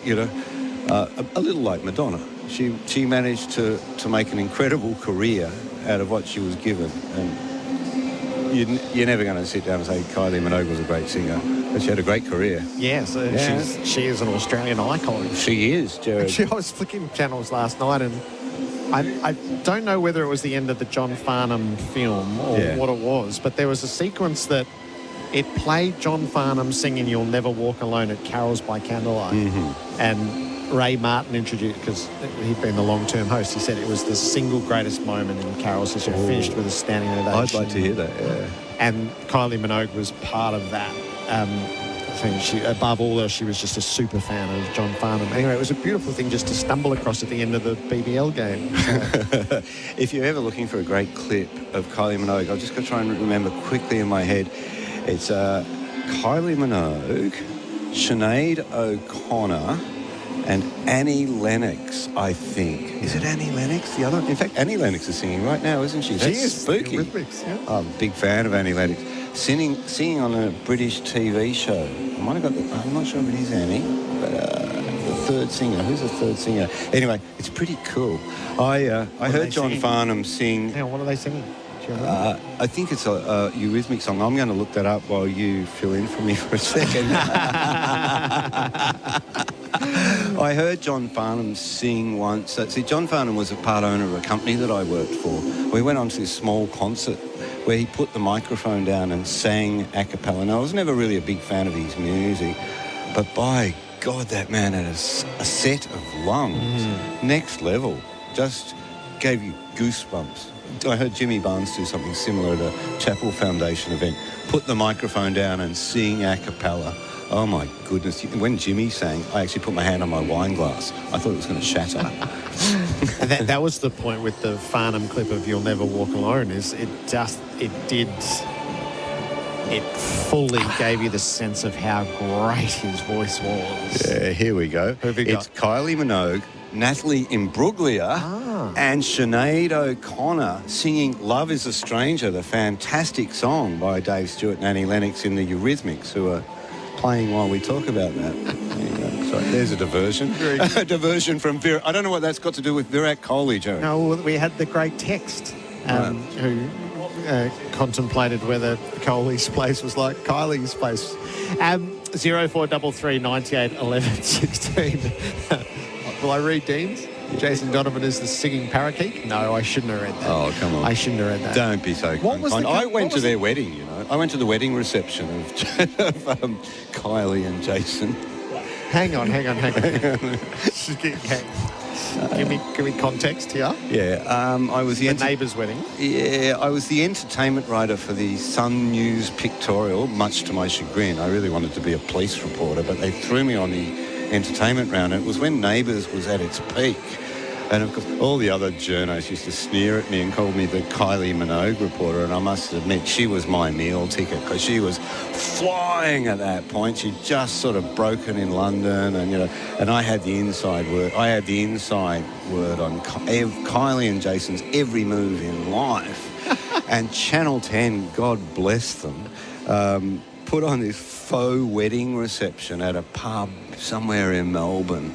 little like Madonna. She managed to make an incredible career out of what she was given, and you're never going to sit down and say Kylie Minogue was a great singer. But she had a great career. Yes, she is an Australian icon. She is, Gerard. I was flicking channels last night, and I don't know whether it was the end of the John Farnham film or what it was, but there was a sequence that it played John Farnham singing "You'll Never Walk Alone" at Carols by Candlelight, and Ray Martin introduced, because he'd been the long-term host, he said it was the single greatest moment in Carols history. Finished with a standing ovation. I'd like to hear that, yeah. And Kylie Minogue was part of that. I think above all else, she was just a super fan of John Farnham. Anyway, it was a beautiful thing just to stumble across at the end of the BBL game. So. If you're ever looking for a great clip of Kylie Minogue, I've just got to try and remember quickly in my head. It's Kylie Minogue, Sinead O'Connor, and Annie Lennox, I think. Is it Annie Lennox? The other? In fact, Annie Lennox is singing right now, isn't she? That's spooky. Rhythmics, yeah. I'm a big fan of Annie Lennox. Singing on a British TV show. I'm not sure if it is Annie, but the third singer. Who's the third singer? Anyway, it's pretty cool. I heard John Farnham sing. Hang on, what are they singing? Do you remember? I think it's a Eurythmic song. I'm going to look that up while you fill in for me for a second. I heard John Farnham sing once. See, John Farnham was a part owner of a company that I worked for. We went on to this small concert where he put the microphone down and sang a cappella. Now, I was never really a big fan of his music, but by God, that man had a set of lungs. Next level. Just gave you goosebumps. I heard Jimmy Barnes do something similar at a Chapel Foundation event. Put the microphone down and sing a cappella. Oh, my goodness. When Jimmy sang, I actually put my hand on my wine glass. I thought it was going to shatter. that was the point with the Farnham clip of "You'll Never Walk Alone," is it fully gave you the sense of how great his voice was. Yeah, here we go. Who have you got? It's Kylie Minogue, Natalie Imbruglia, and Sinead O'Connor singing "Love Is a Stranger," the fantastic song by Dave Stewart and Annie Lennox in the Eurythmics, who are playing while we talk about that. There you go. Sorry, there's a diversion. A diversion from Virat. I don't know what that's got to do with Virat Kohli, Joe. No, we had the great text who contemplated whether Coley's place was like Kylie's place. 0433 98 11 16. Will I read Dean's? Jason Donovan is the singing parakeet? No, I shouldn't have read that. Oh, come on. I shouldn't have read that. Don't be so kind. I went to their wedding, you know. I went to the wedding reception of Kylie and Jason. Hang on. Give me context here. Yeah, I was the neighbour's wedding. Yeah, I was the entertainment writer for the Sun News pictorial, much to my chagrin. I really wanted to be a police reporter, but they threw me on the entertainment round. It was when Neighbours was at its peak. And, of course, all the other journos used to sneer at me and call me the Kylie Minogue reporter, and I must admit she was my meal ticket because she was flying at that point. She'd just sort of broken in London, and, you know, and I had the inside word. I had the inside word on Kylie and Jason's every move in life. And Channel 10, God bless them, put on this faux wedding reception at a pub somewhere in Melbourne.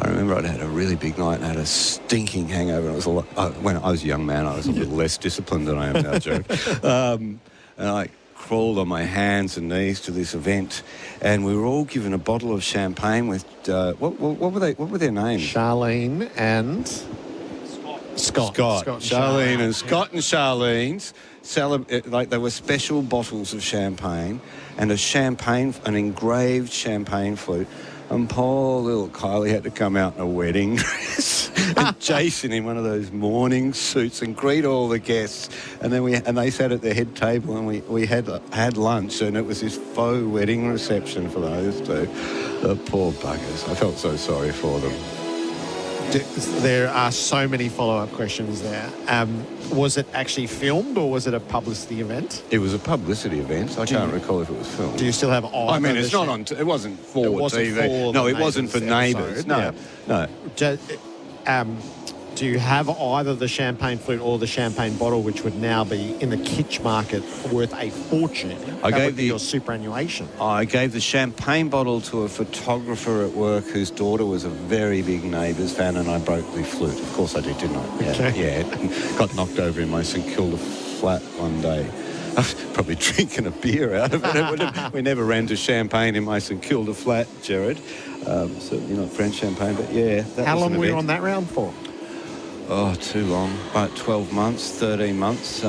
I remember I'd had a really big night and had a stinking hangover. And it was when I was a young man, I was a little less disciplined than I am now, Jared. And I crawled on my hands and knees to this event, and we were all given a bottle of champagne with what were their names? Charlene and Scott. Charlene and Scott and Charlene's. Like they were special bottles of champagne and an engraved champagne flute. And poor little Kylie had to come out in a wedding dress, and Jason in one of those morning suits, and greet all the guests. And then they sat at the head table, and we had lunch, and it was this faux wedding reception for those two. The poor buggers. I felt so sorry for them. There are so many follow-up questions there. Was it actually filmed, or was it a publicity event? It was a publicity event. I can't recall if it was filmed. Do you still have I mean, it's not on... It wasn't for TV. No, it wasn't for Neighbours. No. Do you have either the champagne flute or the champagne bottle, which would now be in the kitsch market worth a fortune? That would be your superannuation. I gave the champagne bottle to a photographer at work whose daughter was a very big Neighbours fan, and I broke the flute. Of course I did, didn't I? Yeah. Got knocked over in my St Kilda flat one day. I was probably drinking a beer out of it. We never ran to champagne in my St Kilda flat, Gerard. Certainly not French champagne, but yeah. How long were you on that round for? Oh, too long. About 12 months, 13 months.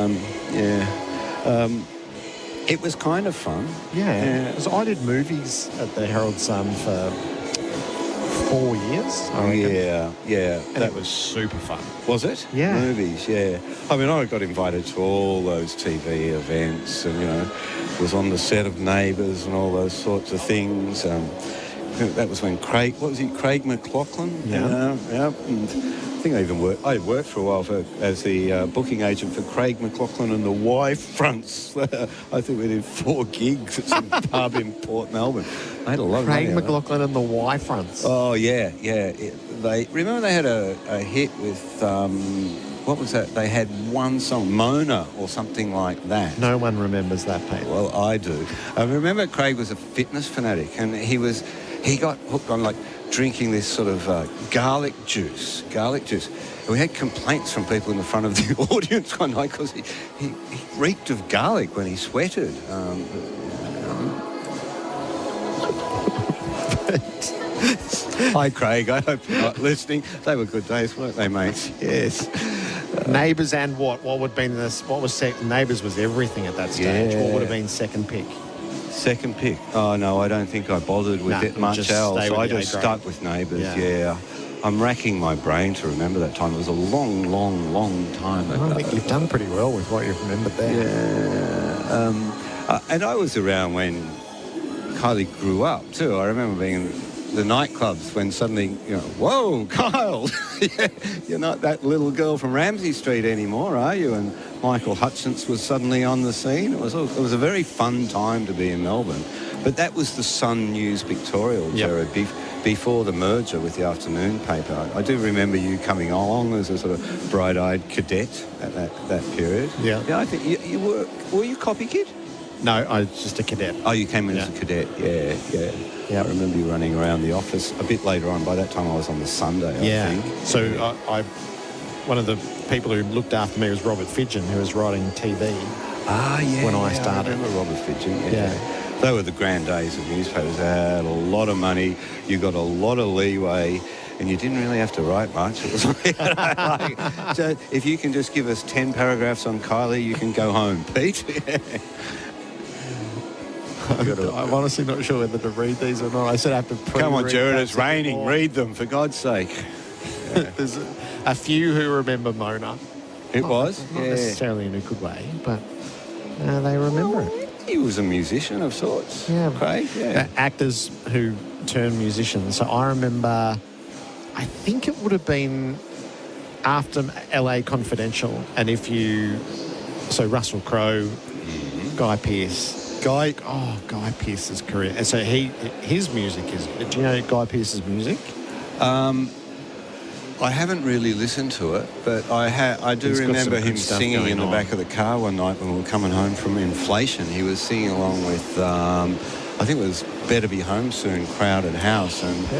It was kind of fun. Yeah. Because I did movies at the Herald Sun for 4 years, I reckon. Yeah. And it was super fun. Was it? Yeah. Movies, yeah. I mean, I got invited to all those TV events, and, you know, was on the set of Neighbours and all those sorts of things. That was when Craig McLachlan? Yeah. And I think I worked for a while as the booking agent for Craig McLachlan and the Y Fronts. I think we did 4 gigs at some pub in Port Melbourne. I had a lot of money. Craig McLachlan and the Y Fronts. Oh, yeah. Remember they had a hit with... what was that? They had one song, Mona or something like that. No one remembers that, Pete. Well, I do. I remember Craig was a fitness fanatic, and he got hooked on, like, drinking this sort of garlic juice. And we had complaints from people in the front of the audience one night because he reeked of garlic when he sweated. Hi, Craig. I hope you're not listening. They were good days, weren't they, mates? Yes. Neighbours and what? What would have been this? What was second? Neighbours was everything at that stage. Yeah. What would have been second pick? Second pick? Oh, no, I don't think I bothered with it much else. I just stuck with Neighbours, yeah. I'm racking my brain to remember that time. It was a long, long, long time ago. I think you've done pretty well with what you've remembered there. Yeah. And I was around when Kylie grew up, too. I remember being in the nightclubs when suddenly, you know, whoa, Kyle, you're not that little girl from Ramsay Street anymore, are you? And Michael Hutchence was suddenly on the scene. It was a very fun time to be in Melbourne. But that was the Sun News pictorial, Gerard, before the merger with the afternoon paper. I do remember you coming along as a sort of bright-eyed cadet at that period. Yeah. I think you were you copy kid? No, I was just a cadet. Oh, you came in as a cadet, yeah. I remember you running around the office a bit later on. By that time, I was on the Sunday, I think. So I one of the people who looked after me was Robert Fidgen, who was writing TV. When I started. I remember Robert Fidgen. Yeah. They were the grand days of newspapers. They had a lot of money. You got a lot of leeway. And you didn't really have to write much. It was so if you can just give us 10 paragraphs on Kylie, you can go home, Pete. I'm honestly not sure whether to read these or not. I said I have to Come on, Gerard, it's raining. Read them, for God's sake. There's a few who remember Mona. It was? Not necessarily in a good way, but they remember it. He was a musician of sorts. Yeah. Craig, actors who turned musicians. So I remember... I think it would have been after LA Confidential, and so Russell Crowe, Guy Pearce. Guy Pearce's career. And so his music is... Do you know Guy Pearce's music? I haven't really listened to it, but I do remember him singing in the back of the car one night when we were coming home from Inflation. He was singing along with... I think it was Better Be Home Soon, Crowded House, and he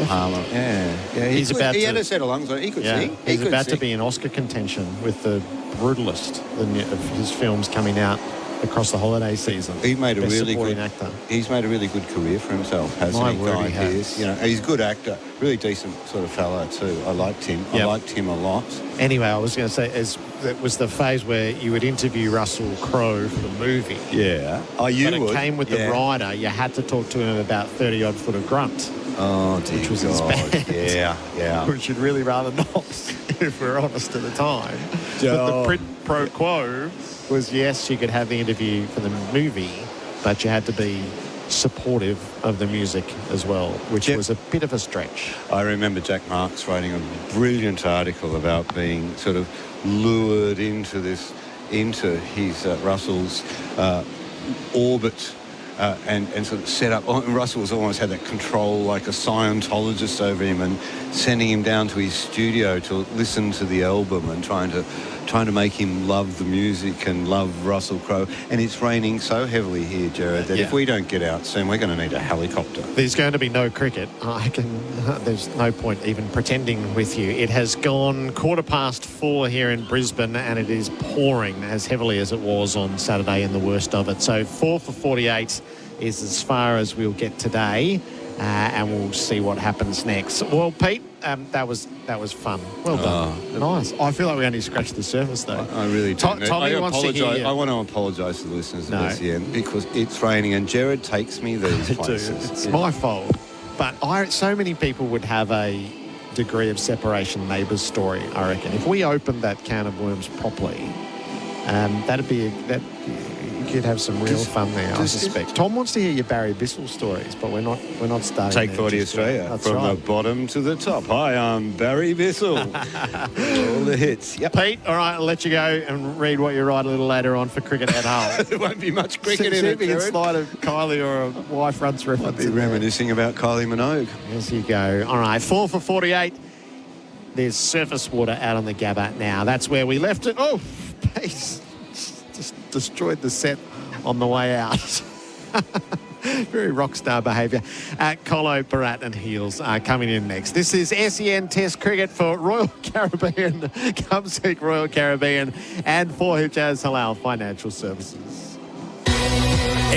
had a set of lungs. He could sing. He's about to be in Oscar contention with The Brutalist, of his films coming out across the holiday season. He made Best supporting actor. He's made a really good career for himself, hasn't he? Word, he has. You know, he's a good actor, really decent sort of fella too. I liked him. Yep. I liked him a lot. Anyway, I was going to say, it was the phase where you would interview Russell Crowe for the movie. Yeah. It came with the writer. You had to talk to him about 30-odd foot of Grunt. Oh, dear which was his God. band. Yeah. Which you'd really rather not, if we're honest at the time. But the quid pro quo was, yes, you could have the interview for the movie, but you had to be supportive of the music as well, which was a bit of a stretch. I remember Jack Marks writing a brilliant article about being sort of lured into his Russell's orbit and sort of set up. Russell's almost had that control like a Scientologist over him, and sending him down to his studio to listen to the album and trying to make him love the music and love Russell Crowe. And it's raining so heavily here, Gerard, that if we don't get out soon, we're going to need a helicopter. There's going to be no cricket. There's no point even pretending with you. It has gone 4:15 here in Brisbane, and it is pouring as heavily as it was on Saturday in the worst of it. So 4 for 48 is as far as we'll get today. And we'll see what happens next. Well, Pete, that was fun. Well done. Nice. I feel like we only scratched the surface, though. I really do. Tommy wants to hear you. I want to apologise to the listeners of SEN because it's raining and Gerard takes me these places. It's my fault. But so many people would have a degree of separation neighbours story, I reckon. If we opened that can of worms properly, you could have some real fun there, I suspect. Tom wants to hear your Barry Bissell stories, but we're not starting. Take 40 Australia from the bottom to the top. Hi, I'm Barry Bissell. All the hits. Yep. Pete, all right, I'll let you go and read what you write a little later on for Cricket at Hull. There won't be much cricket in it, See if you can slide a Kylie or a wife runs reference. I'll be reminiscing about Kylie Minogue. Yes, you go. All right, 4 for 48. There's surface water out on the Gabba now. That's where we left it. Oh, Pete. Just destroyed the set on the way out. Very rock star behaviour. Colo, Bharat and Heels are coming in next. This is SEN Test Cricket for Royal Caribbean, Cumseek Royal Caribbean, and for Hijaz Halal Financial Services.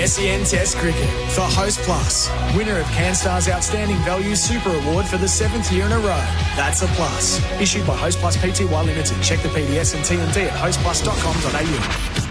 SEN Test Cricket for Host Plus, winner of CanStar's Outstanding Value Super Award for the 7th year in a row. That's a plus. Issued by Host Plus Pty Limited. Check the PDS and TND at hostplus.com.au.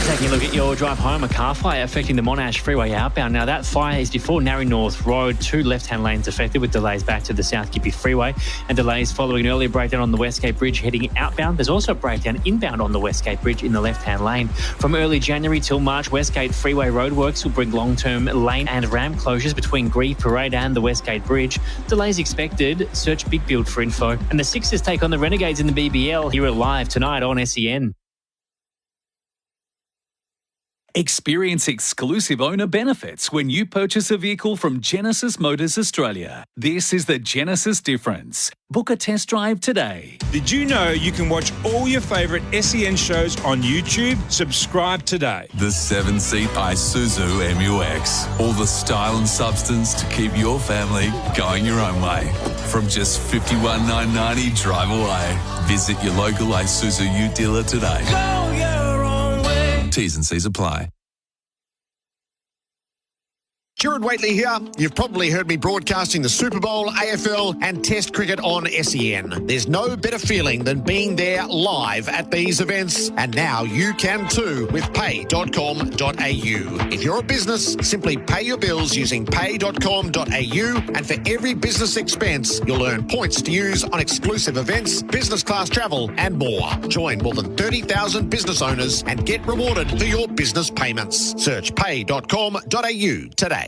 Taking a look at your drive home, a car fire affecting the Monash Freeway outbound. Now, that fire is before Narry North Road. 2 left-hand lanes affected with delays back to the South Gippy Freeway and delays following an earlier breakdown on the Westgate Bridge heading outbound. There's also a breakdown inbound on the Westgate Bridge in the left-hand lane. From early January till March, Westgate Freeway roadworks will bring long-term lane and ramp closures between Grieve Parade and the Westgate Bridge. Delays expected. Search Big Build for info. And the Sixers take on the Renegades in the BBL. Here at live tonight on SEN. Experience exclusive owner benefits when you purchase a vehicle from Genesis Motors Australia. This is the Genesis difference. Book a test drive today. Did you know you can watch all your favourite SEN shows on YouTube? Subscribe today. The 7-seat Isuzu MUX. All the style and substance to keep your family going your own way. From just $51,990 drive away. Visit your local Isuzu Ute dealer today. Go your own way. T's and C's apply. Gerard Whateley here. You've probably heard me broadcasting the Super Bowl, AFL and Test cricket on SEN. There's no better feeling than being there live at these events, and now you can too with pay.com.au. If you're a business, simply pay your bills using pay.com.au, and for every business expense, you'll earn points to use on exclusive events, business class travel and more. Join more than 30,000 business owners and get rewarded for your business payments. Search pay.com.au today.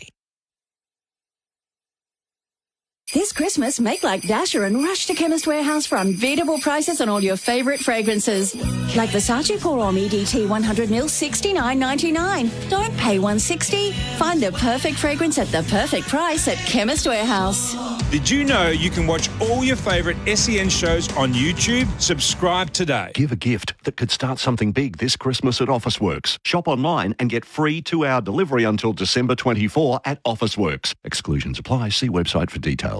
This Christmas, make like Dasher and rush to Chemist Warehouse for unbeatable prices on all your favourite fragrances. Like Versace Pour Homme EDT 100ml, $69.99. Don't pay $160. Find the perfect fragrance at the perfect price at Chemist Warehouse. Did you know you can watch all your favourite SEN shows on YouTube? Subscribe today. Give a gift that could start something big this Christmas at Officeworks. Shop online and get free 2-hour delivery until December 24 at Officeworks. Exclusions apply. See website for details.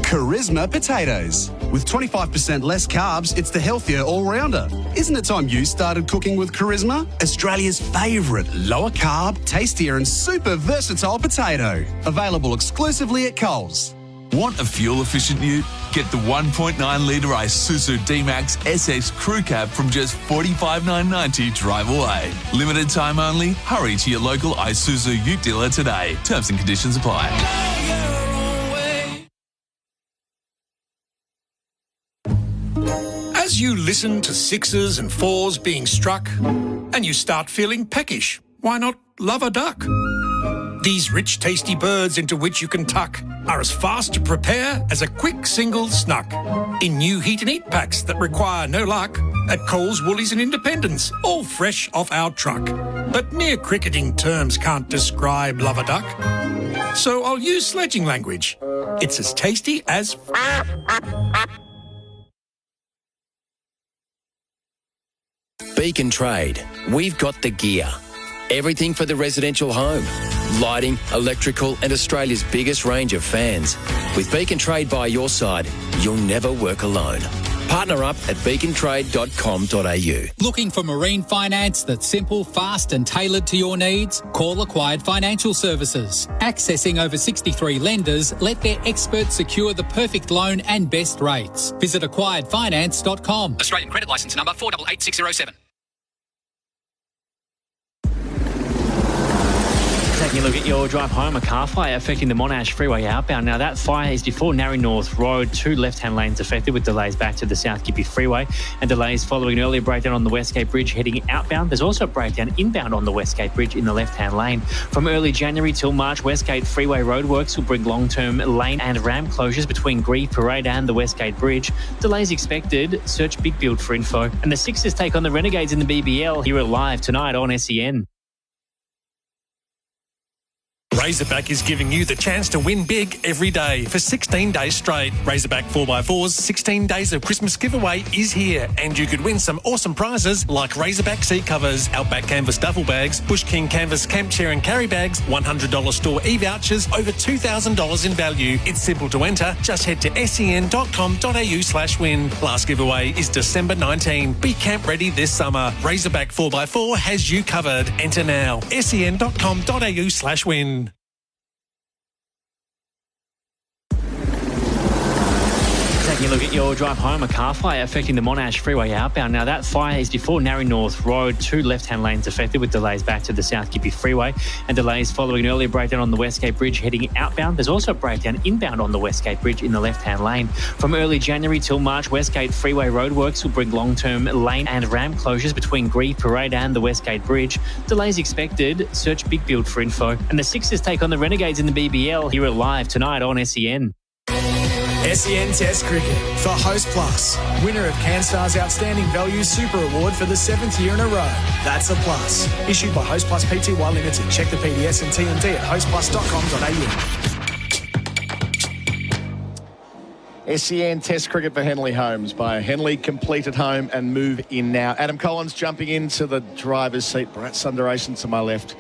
Charisma potatoes. With 25% less carbs, it's the healthier all-rounder. Isn't it time you started cooking with Charisma? Australia's favourite lower carb, tastier and super versatile potato. Available exclusively at Coles. Want a fuel-efficient ute? Get the 1.9-litre Isuzu D-Max SX Crew Cab from just $45,990 drive away. Limited time only. Hurry to your local Isuzu Ute dealer today. Terms and conditions apply. As you listen to 6s and 4s being struck, and you start feeling peckish, why not love a duck? These rich, tasty birds into which you can tuck are as fast to prepare as a quick single snuck. In new heat and eat packs that require no luck, at Coles, Woolies and Independents, all fresh off our truck. But mere cricketing terms can't describe love a duck. So I'll use sledging language. It's as tasty as... Beacon Trade. We've got the gear. Everything for the residential home. Lighting, electrical and Australia's biggest range of fans. With Beacon Trade by your side, you'll never work alone. Partner up at beacontrade.com.au. Looking for marine finance that's simple, fast and tailored to your needs? Call Acquired Financial Services. Accessing over 63 lenders, let their experts secure the perfect loan and best rates. Visit acquiredfinance.com. Australian credit licence number 488607. Taking a look at your drive home, a car fire affecting the Monash Freeway outbound. Now, that fire is before Narry North Road. 2 left-hand lanes affected with delays back to the South Gippy Freeway and delays following an earlier breakdown on the Westgate Bridge heading outbound. There's also a breakdown inbound on the Westgate Bridge in the left-hand lane. From early January till March, Westgate Freeway roadworks will bring long-term lane and ramp closures between Grieve Parade and the Westgate Bridge. Delays expected. Search Big Build for info. And the Sixers take on the Renegades in the BBL. Here live tonight on SEN. Razorback is giving you the chance to win big every day for 16 days straight. Razorback 4x4's 16 Days of Christmas giveaway is here, and you could win some awesome prizes like Razorback seat covers, Outback canvas duffel bags, Bush King canvas camp chair and carry bags, $100 store e-vouchers, over $2,000 in value. It's simple to enter. Just head to sen.com.au/win. Last giveaway is December 19. Be camp ready this summer. Razorback 4x4 has you covered. Enter now. sen.com.au/win. Taking a look at your drive home, a car fire affecting the Monash Freeway outbound. Now, that fire is before Narry North Road. 2 left-hand lanes affected with delays back to the South Gippy Freeway and delays following an earlier breakdown on the Westgate Bridge heading outbound. There's also a breakdown inbound on the Westgate Bridge in the left-hand lane. From early January till March, Westgate Freeway roadworks will bring long-term lane and ramp closures between Grieve Parade and the Westgate Bridge. Delays expected. Search Big Build for info. And the Sixers take on the Renegades in the BBL. Here live tonight on SEN. SEN Test Cricket for Host Plus. Winner of CanStar's Outstanding Value Super Award for the 7th year in a row. That's a plus. Issued by Host Plus Pty Limited. Check the PDS and TMD at hostplus.com.au. SEN Test Cricket for Henley Homes by Henley. Complete at home and move in now. Adam Collins jumping into the driver's seat. Bharat Sundaresan to my left.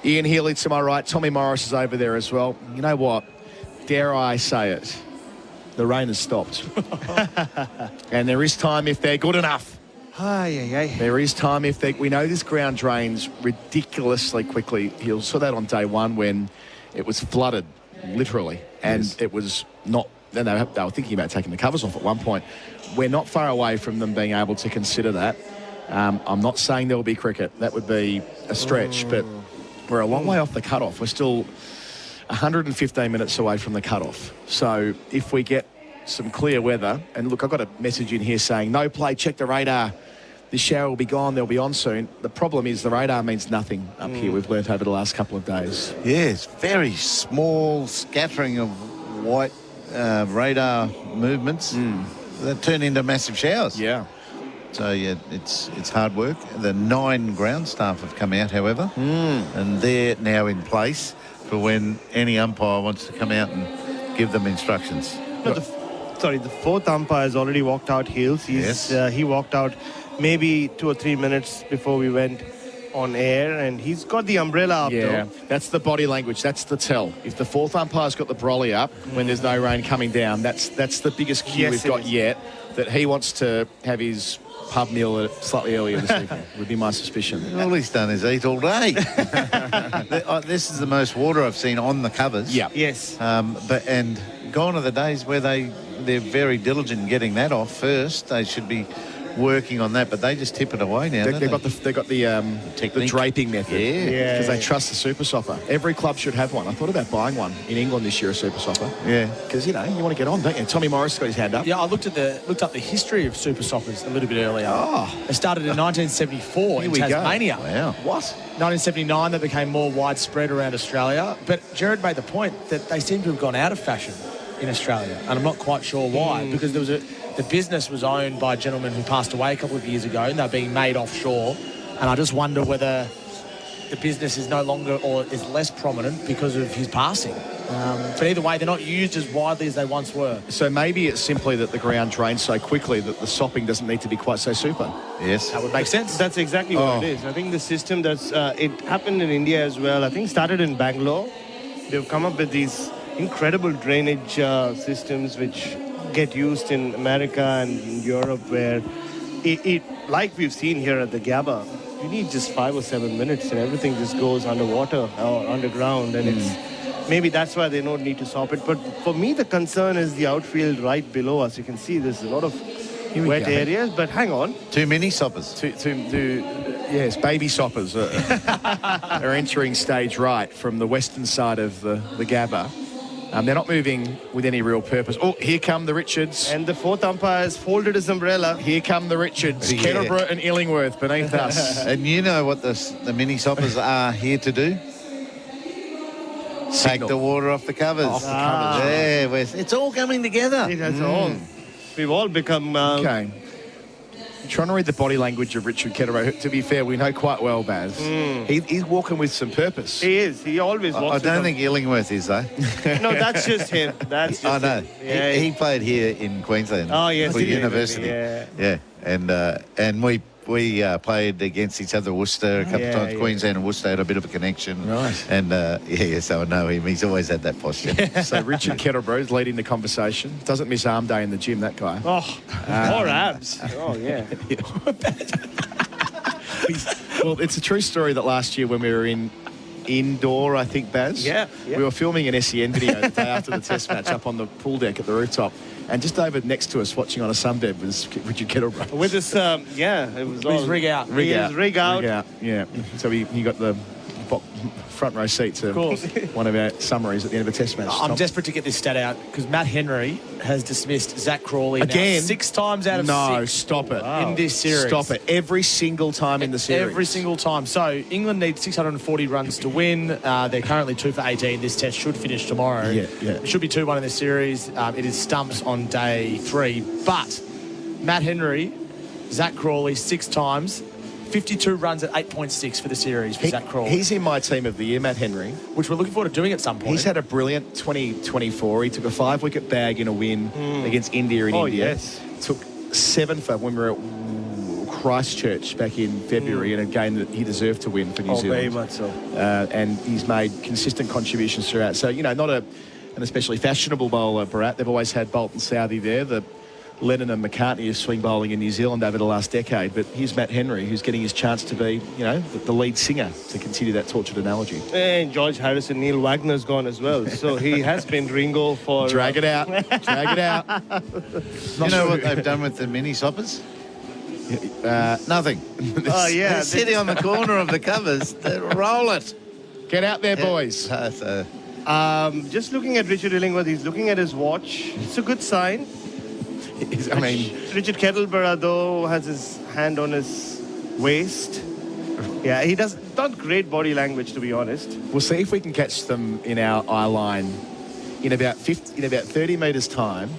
Ian Healy to my right. Tommy Morris is over there as well. You know what? Dare I say it? The rain has stopped. And there is time if they're good enough. There is time if they... We know this ground drains ridiculously quickly. He'll saw that on day one when it was flooded, literally. And it was not... They were thinking about taking the covers off at one point. We're not far away from them being able to consider that. I'm not saying there will be cricket. That would be a stretch, but we're a long way off the cutoff. We're still 115 minutes away from the cutoff. So if we get some clear weather, and look, I've got a message in here saying, no play, check the radar. This shower will be gone, they'll be on soon. The problem is the radar means nothing up here, we've learnt over the last couple of days. Yes, very small scattering of white radar movements that turn into massive showers. Yeah. So, yeah, it's hard work. The 9 ground staff have come out, however, and they're now in place for when any umpire wants to come out and give them instructions. No, the 4th umpire has already walked out, Hills. He walked out maybe 2 or 3 minutes before we went on air, and he's got the umbrella up, though. That's the body language. That's the tell. If the 4th umpire's got the brolly up when there's no rain coming down, that's the biggest cue we've got yet, that he wants to have his pub meal slightly earlier this evening, would be my suspicion. All he's done is eat all day. This is the most water I've seen on the covers. Yeah. Yes. And gone are the days where they're very diligent in getting that off first. They should be working on that, but they just tip it away now. They've got the draping method, because they trust the super sopper. Every club should have one. I thought about buying one in England this year, a super sopper. Yeah, because you want to get on, don't you? Tommy Morris got his hand up. Yeah, I looked up the history of super soppers a little bit earlier. It started in 1974 in Tasmania. Wow. What? 1979, they became more widespread around Australia. But Gerard made the point that they seem to have gone out of fashion in Australia, and I'm not quite sure why, because the business was owned by a gentleman who passed away a couple of years ago, and they're being made offshore. And I just wonder whether the business is no longer or is less prominent because of his passing. But either way, they're not used as widely as they once were. So maybe it's simply that the ground drains so quickly that the sopping doesn't need to be quite so super. Yes. That would make sense. That's exactly what it is. I think the system it happened in India as well. I think started in Bangalore. They've come up with these incredible drainage systems which get used in America and in Europe, where it like we've seen here at the Gabba, you need just 5 or 7 minutes and everything just goes underwater or underground, and it's maybe that's why they don't need to stop it. But for me, the concern is the outfield right below us. You can see there's a lot of wet areas, but hang on. Too many soppers. Yes, baby soppers are entering stage right from the western side of the Gabba. They're not moving with any real purpose. Oh, here come the Richards. And the 4th umpire has folded his umbrella. Here come the Richards. Kettleborough and Illingworth beneath us. And you know what the mini soppers are here to do? Take the water off the covers. There, it's all coming together. It has all. We've all become... Okay. Trying to read the body language of Richard Kettleborough. To be fair, we know quite well, Baz. He's walking with some purpose. He is. He always walks. I don't think Illingworth is, though. No, that's just him. That's just know. him. Yeah, he played here in Queensland. Oh, yes. For university. Yeah. And we played against each other, Worcester, a couple of times. Queensland and Worcester had a bit of a connection. Right. And, so I know him. He's always had that posture. So Richard Kettleborough's leading the conversation. Doesn't miss arm day in the gym, that guy. Oh, more abs. Oh, yeah. Well, it's a true story that last year when we were indoor, I think, Baz. Yeah. We were filming an SEN video the day after the test match up on the pool deck at the rooftop. And just over next to us, watching on a sunbed, was Richard Kettleborough. With his, it was all... His rig out. Rig out. Yeah. So he got the front row seat to one of our summaries at the end of a test match. I'm desperate to get this stat out because Matt Henry has dismissed Zach Crawley again 6 times out of 6. No, stop it. In this series. Stop it. Every single time in the series. Every single time. So England needs 640 runs to win. They're currently 2 for 18. This test should finish tomorrow. Yeah. It should be 2-1 in this series. It is stumps on day 3. But Matt Henry, Zach Crawley 6 times. 52 runs at 8.6 for the series for Zach Crawley. He's in my team of the year, Matt Henry. Which we're looking forward to doing at some point. He's had a brilliant 2024. He took a 5-wicket bag in a win against India in India. Yes. Took 7 for when we were at Christchurch back in February in a game that he deserved to win for New Zealand. Very much so. And he's made consistent contributions throughout. So, not an especially fashionable bowler, Bharat. They've always had Bolt and Southey there. The Lennon and McCartney of swing bowling in New Zealand over the last decade, but here's Matt Henry, who's getting his chance to be, the lead singer, to continue that tortured analogy. And George Harrison, Neil Wagner's gone as well, so he has been Ringo for... Drag it out. Drag it out. You know what they've done with the mini soppers? Nothing. Oh, yeah. They're sitting on the corner of the covers. They roll it. Get out there, boys. Just looking at Richard Illingworth, he's looking at his watch. It's a good sign. Richard Kettleborough, though, has his hand on his waist. Yeah, he does not great body language, to be honest. We'll see if we can catch them in our eye line in about 30 metres time.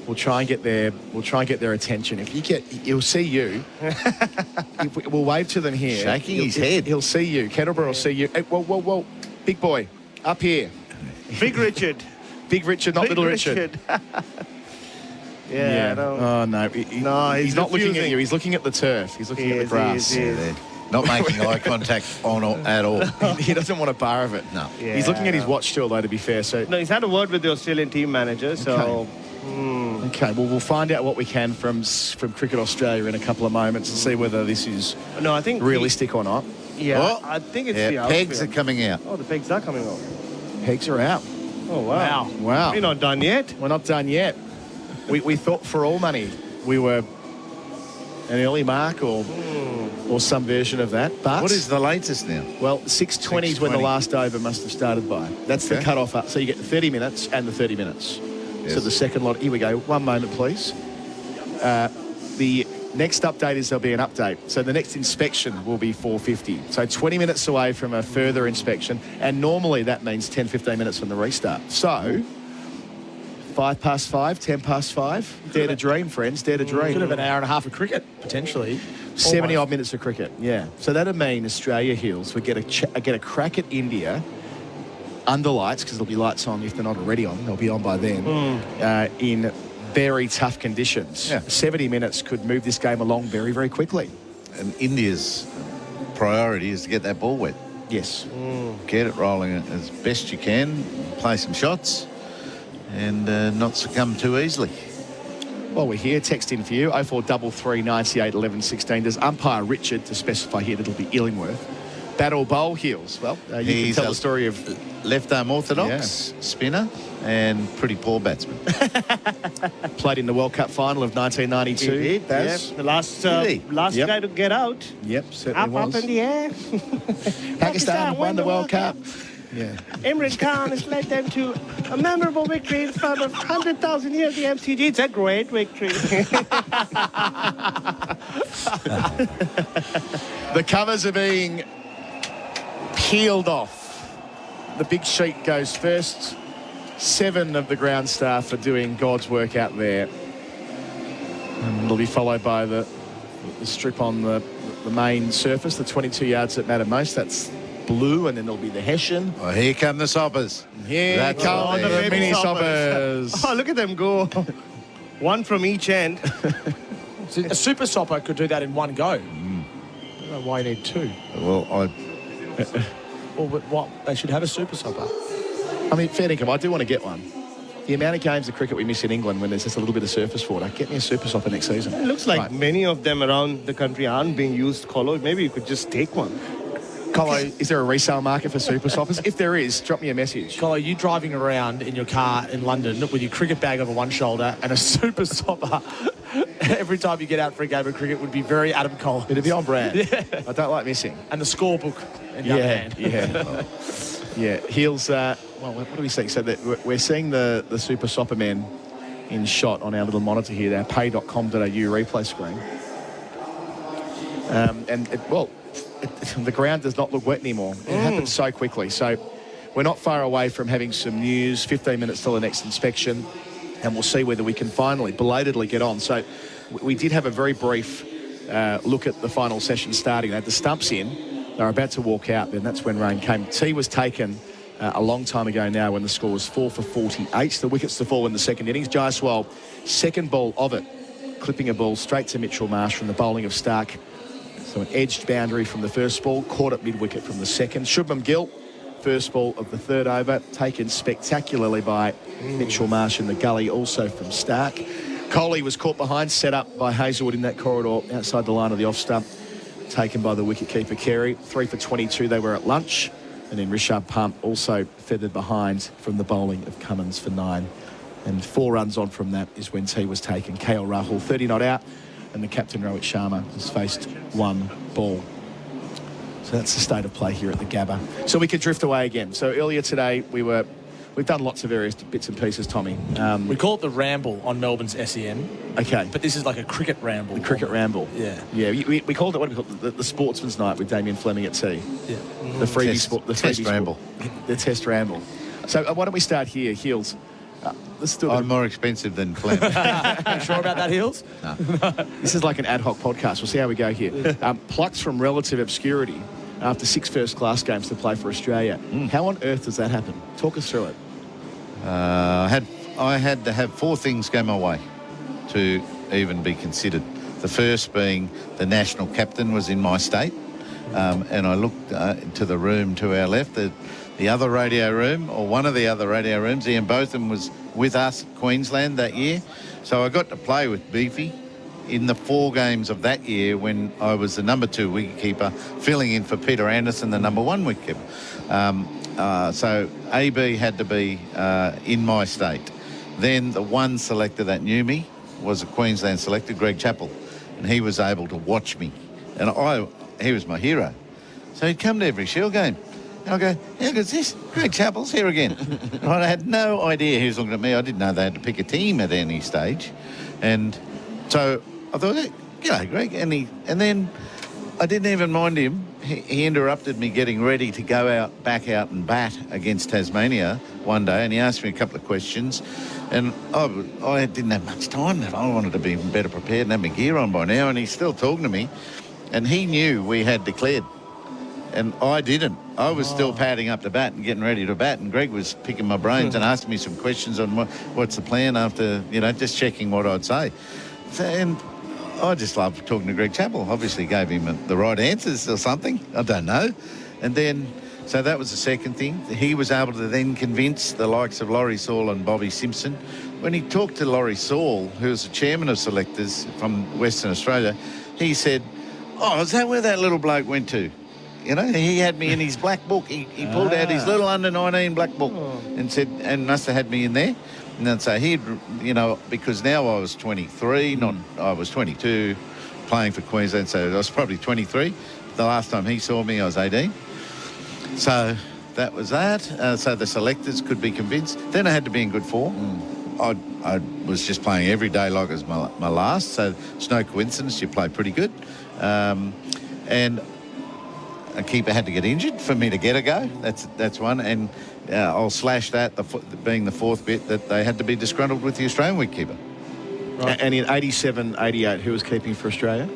We'll try and get their attention. If you he'll see you. We'll wave to them here. Shaking his head. He'll see you. Kettleborough will see you. Hey, whoa, big boy, up here. Big Richard. Big Richard, not little Richard. Yeah. No. Oh, no. He's not looking at you. He's looking at the turf. He's looking at the grass. Not making eye contact at all. He doesn't want a bar of it. No. Yeah, He's looking at his watch too, although, to be fair. So no, he's had a word with the Australian team manager, so... Okay, well, we'll find out what we can from Cricket Australia in a couple of moments and see whether this is realistic or not. Yeah, I think it's the pegs are coming out. Oh, the pegs are coming out. Pegs are out. Oh, wow. We're not done yet. We're not done yet. We thought for all money we were an early mark or some version of that. But what is the latest now? Well, 6:20 is when the last over must have started by. That's the cut-off. So you get the 30 minutes and the 30 minutes. Yes. So the second lot. Here we go. One moment, please. The next update is there'll be an update. So the next inspection will be 4:50. So 20 minutes away from a further inspection. And normally that means 10, 15 minutes from the restart. So... 5 past 5, 10 past 5. Dare to dream, friends. Dare to dream. Could have an hour and a half of cricket, potentially. 70-odd minutes of cricket, yeah. So that'd mean Australia Hills would get a crack at India under lights, because there'll be lights on if they're not already on. They'll be on by then. In very tough conditions. Yeah. 70 minutes could move this game along very, very quickly. And India's priority is to get that ball wet. Yes. Get it rolling as best you can. Play some shots. And not succumb too easily. Well, we're here. Text in for you, 0433 98 11 16. There's umpire Richard to specify here that it'll be Illingworth. Bat or bowl, Heels. Well, you can tell the story of... Left-arm orthodox, spinner, and pretty poor batsman. Played in the World Cup final of 1992. He did, Baz. yeah. The last guy to get out. Yep, certainly was. Up in the air. Pakistan won the World Cup. Yeah. Imran Khan has led them to a memorable victory in front of 100,000 here at the MCG. It's a great victory. The covers are being peeled off. The big sheet goes first. 7 of the ground staff are doing God's work out there. And it'll be followed by the strip on the main surface, the 22 yards that matter most. That's blue, and then there'll be the Hessian. Oh, here come the soppers. Here come the mini soppers. Oh, look at them go. One from each end. A super sopper could do that in one go. I don't know why you need 2. Well, but what? They should have a super sopper. I mean, fair income, I do want to get one. The amount of games of cricket we miss in England when there's just a little bit of surface water. Get me a super sopper next season. It looks like many of them around the country aren't being used, Colo. Maybe you could just take one. Colo, is there a resale market for super soppers? If there is, drop me a message. Colo, you driving around in your car in London with your cricket bag over one shoulder and a super sopper every time you get out for a game of cricket would be very Adam Collins. It'd be on brand. Yeah. I don't like missing. And the scorebook in the other hand. Yeah. Heels, what do we see? So that we're seeing the Super Sopper Men in shot on our little monitor here, our pay.com.au replay screen. The ground does not look wet anymore. It happens so quickly. So we're not far away from having some news, 15 minutes till the next inspection, and we'll see whether we can finally, belatedly get on. So we did have a very brief look at the final session starting. They had the stumps in. They were about to walk out, then that's when rain came. Tee was taken a long time ago now when the score was 4 for 48. The wickets to fall in the second innings. Jaiswal, second ball of it, clipping a ball straight to Mitchell Marsh from the bowling of Stark. So an edged boundary from the first ball, caught at mid-wicket from the second. Shubman Gill, first ball of the third over, taken spectacularly by Mitchell Marsh in the gully, also from Stark. Kohli was caught behind, set up by Hazelwood in that corridor outside the line of the off stump, taken by the wicketkeeper Carey. 3 for 22, they were at lunch. And then Rishabh Pant also feathered behind from the bowling of Cummins for 9. And 4 runs on from that is when Tee was taken. KL Rahul 30 not out, and the captain Rohit Sharma has faced 1 ball. So that's the state of play here at the Gabba. So we could drift away again. So earlier today we've done lots of various bits and pieces, Tommy. We call it the Ramble on Melbourne's SEN. Okay. But this is like a cricket ramble. The cricket ramble. Yeah. Yeah, we called it, what do we call it? The Sportsman's Night with Damien Fleming at tea. Yeah. The freebie sport. The test ramble. The test ramble. So why don't we start here, Heels? Let's do I'm more expensive than Fleming. You sure about that, Heels? No. This is like an ad hoc podcast. We'll see how we go here. Plucked from relative obscurity after 6 first-class games to play for Australia. How on earth does that happen? Talk us through it. I had to have 4 things go my way to even be considered. The first being the national captain was in my state, and I looked to the room to our left, the other radio room, or one of the other radio rooms. Ian Botham was with us at Queensland that year, so I got to play with Beefy in the 4 games of that year when I was the number 2 wicketkeeper, filling in for Peter Anderson, the number 1 wicketkeeper. So AB had to be in my state. Then the one selector that knew me was a Queensland selector, Greg Chappell, and he was able to watch me. And he was my hero. So he'd come to every Shield game. And I go, how good's this? Greg Chappell's here again. I had no idea he was looking at me. I didn't know they had to pick a team at any stage. And so I thought, hey, g'day, Greg. And then I didn't even mind him. He interrupted me getting ready to go back out and bat against Tasmania one day, and he asked me a couple of questions, and I didn't have much time. I wanted to be better prepared and have my gear on by now, and he's still talking to me, and he knew we had declared, and I didn't. I was still padding up to bat and getting ready to bat, and Greg was picking my brains and asking me some questions on what's the plan after, just checking what I'd say. And I just loved talking to Greg Chappell. Obviously gave him the right answers or something. I don't know. And then, so that was the second thing. He was able to then convince the likes of Laurie Saul and Bobby Simpson. When he talked to Laurie Saul, who was the chairman of selectors from Western Australia, he said, oh, is that where that little bloke went to? He had me in his black book. He pulled out his little under-19 black book and said, and must have had me in there. And then so he'd, because now I was 23, I was 22, playing for Queensland, so I was probably 23. The last time he saw me, I was 18. So that was that. So the selectors could be convinced. Then I had to be in good form. I was just playing every day like it was my last, so it's no coincidence you play pretty good. And a keeper had to get injured for me to get a go. That's one. And I'll slash that, being the fourth bit, that they had to be disgruntled with the Australian wicketkeeper. Right. And in 87, 88, who was keeping for Australia?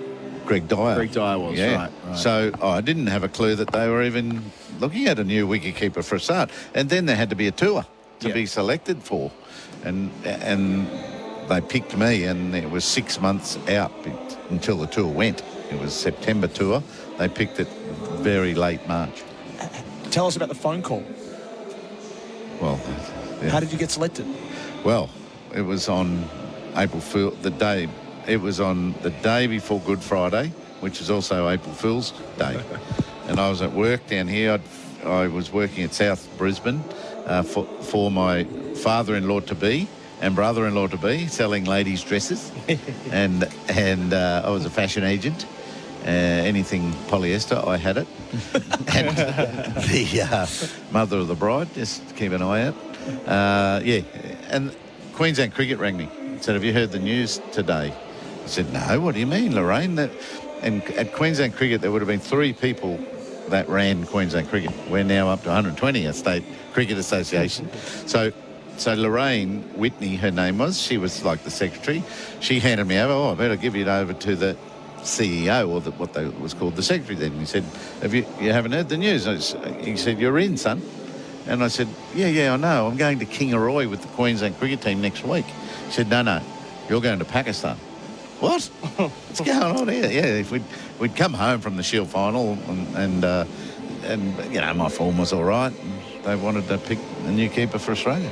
Greg Dyer. Greg Dyer was, yeah. Right. So I didn't have a clue that they were even looking at a new wicketkeeper for a start. And then there had to be a tour to be selected for. And they picked me, and it was 6 months out until the tour went. It was September tour. They picked it very late March. Tell us about the phone call. Well, how did you get selected? Well, it was on April Fool, it was on the day before Good Friday, which is also April Fool's Day. And I was at work down here. I was working at South Brisbane for my father-in-law-to-be and brother-in-law-to-be, selling ladies' dresses. and I was a fashion agent. anything polyester, I had it. And the mother of the bride, just keep an eye out. And Queensland Cricket rang me. Said, have you heard the news today? I said, no, what do you mean, Lorraine? And at Queensland Cricket, there would have been 3 people that ran Queensland Cricket. We're now up to 120, a state cricket association. So Lorraine Whitney, her name was, she was like the secretary. She handed me over, I better give it over to the CEO, or what they was called the secretary then. He said, you haven't heard the news? He said, you're in, son. And I said, yeah, I know. I'm going to Kingaroy with the Queensland cricket team next week. He said, no, you're going to Pakistan. What? What's going on here? Yeah, if we'd come home from the Shield final and my form was all right. And they wanted to pick a new keeper for Australia.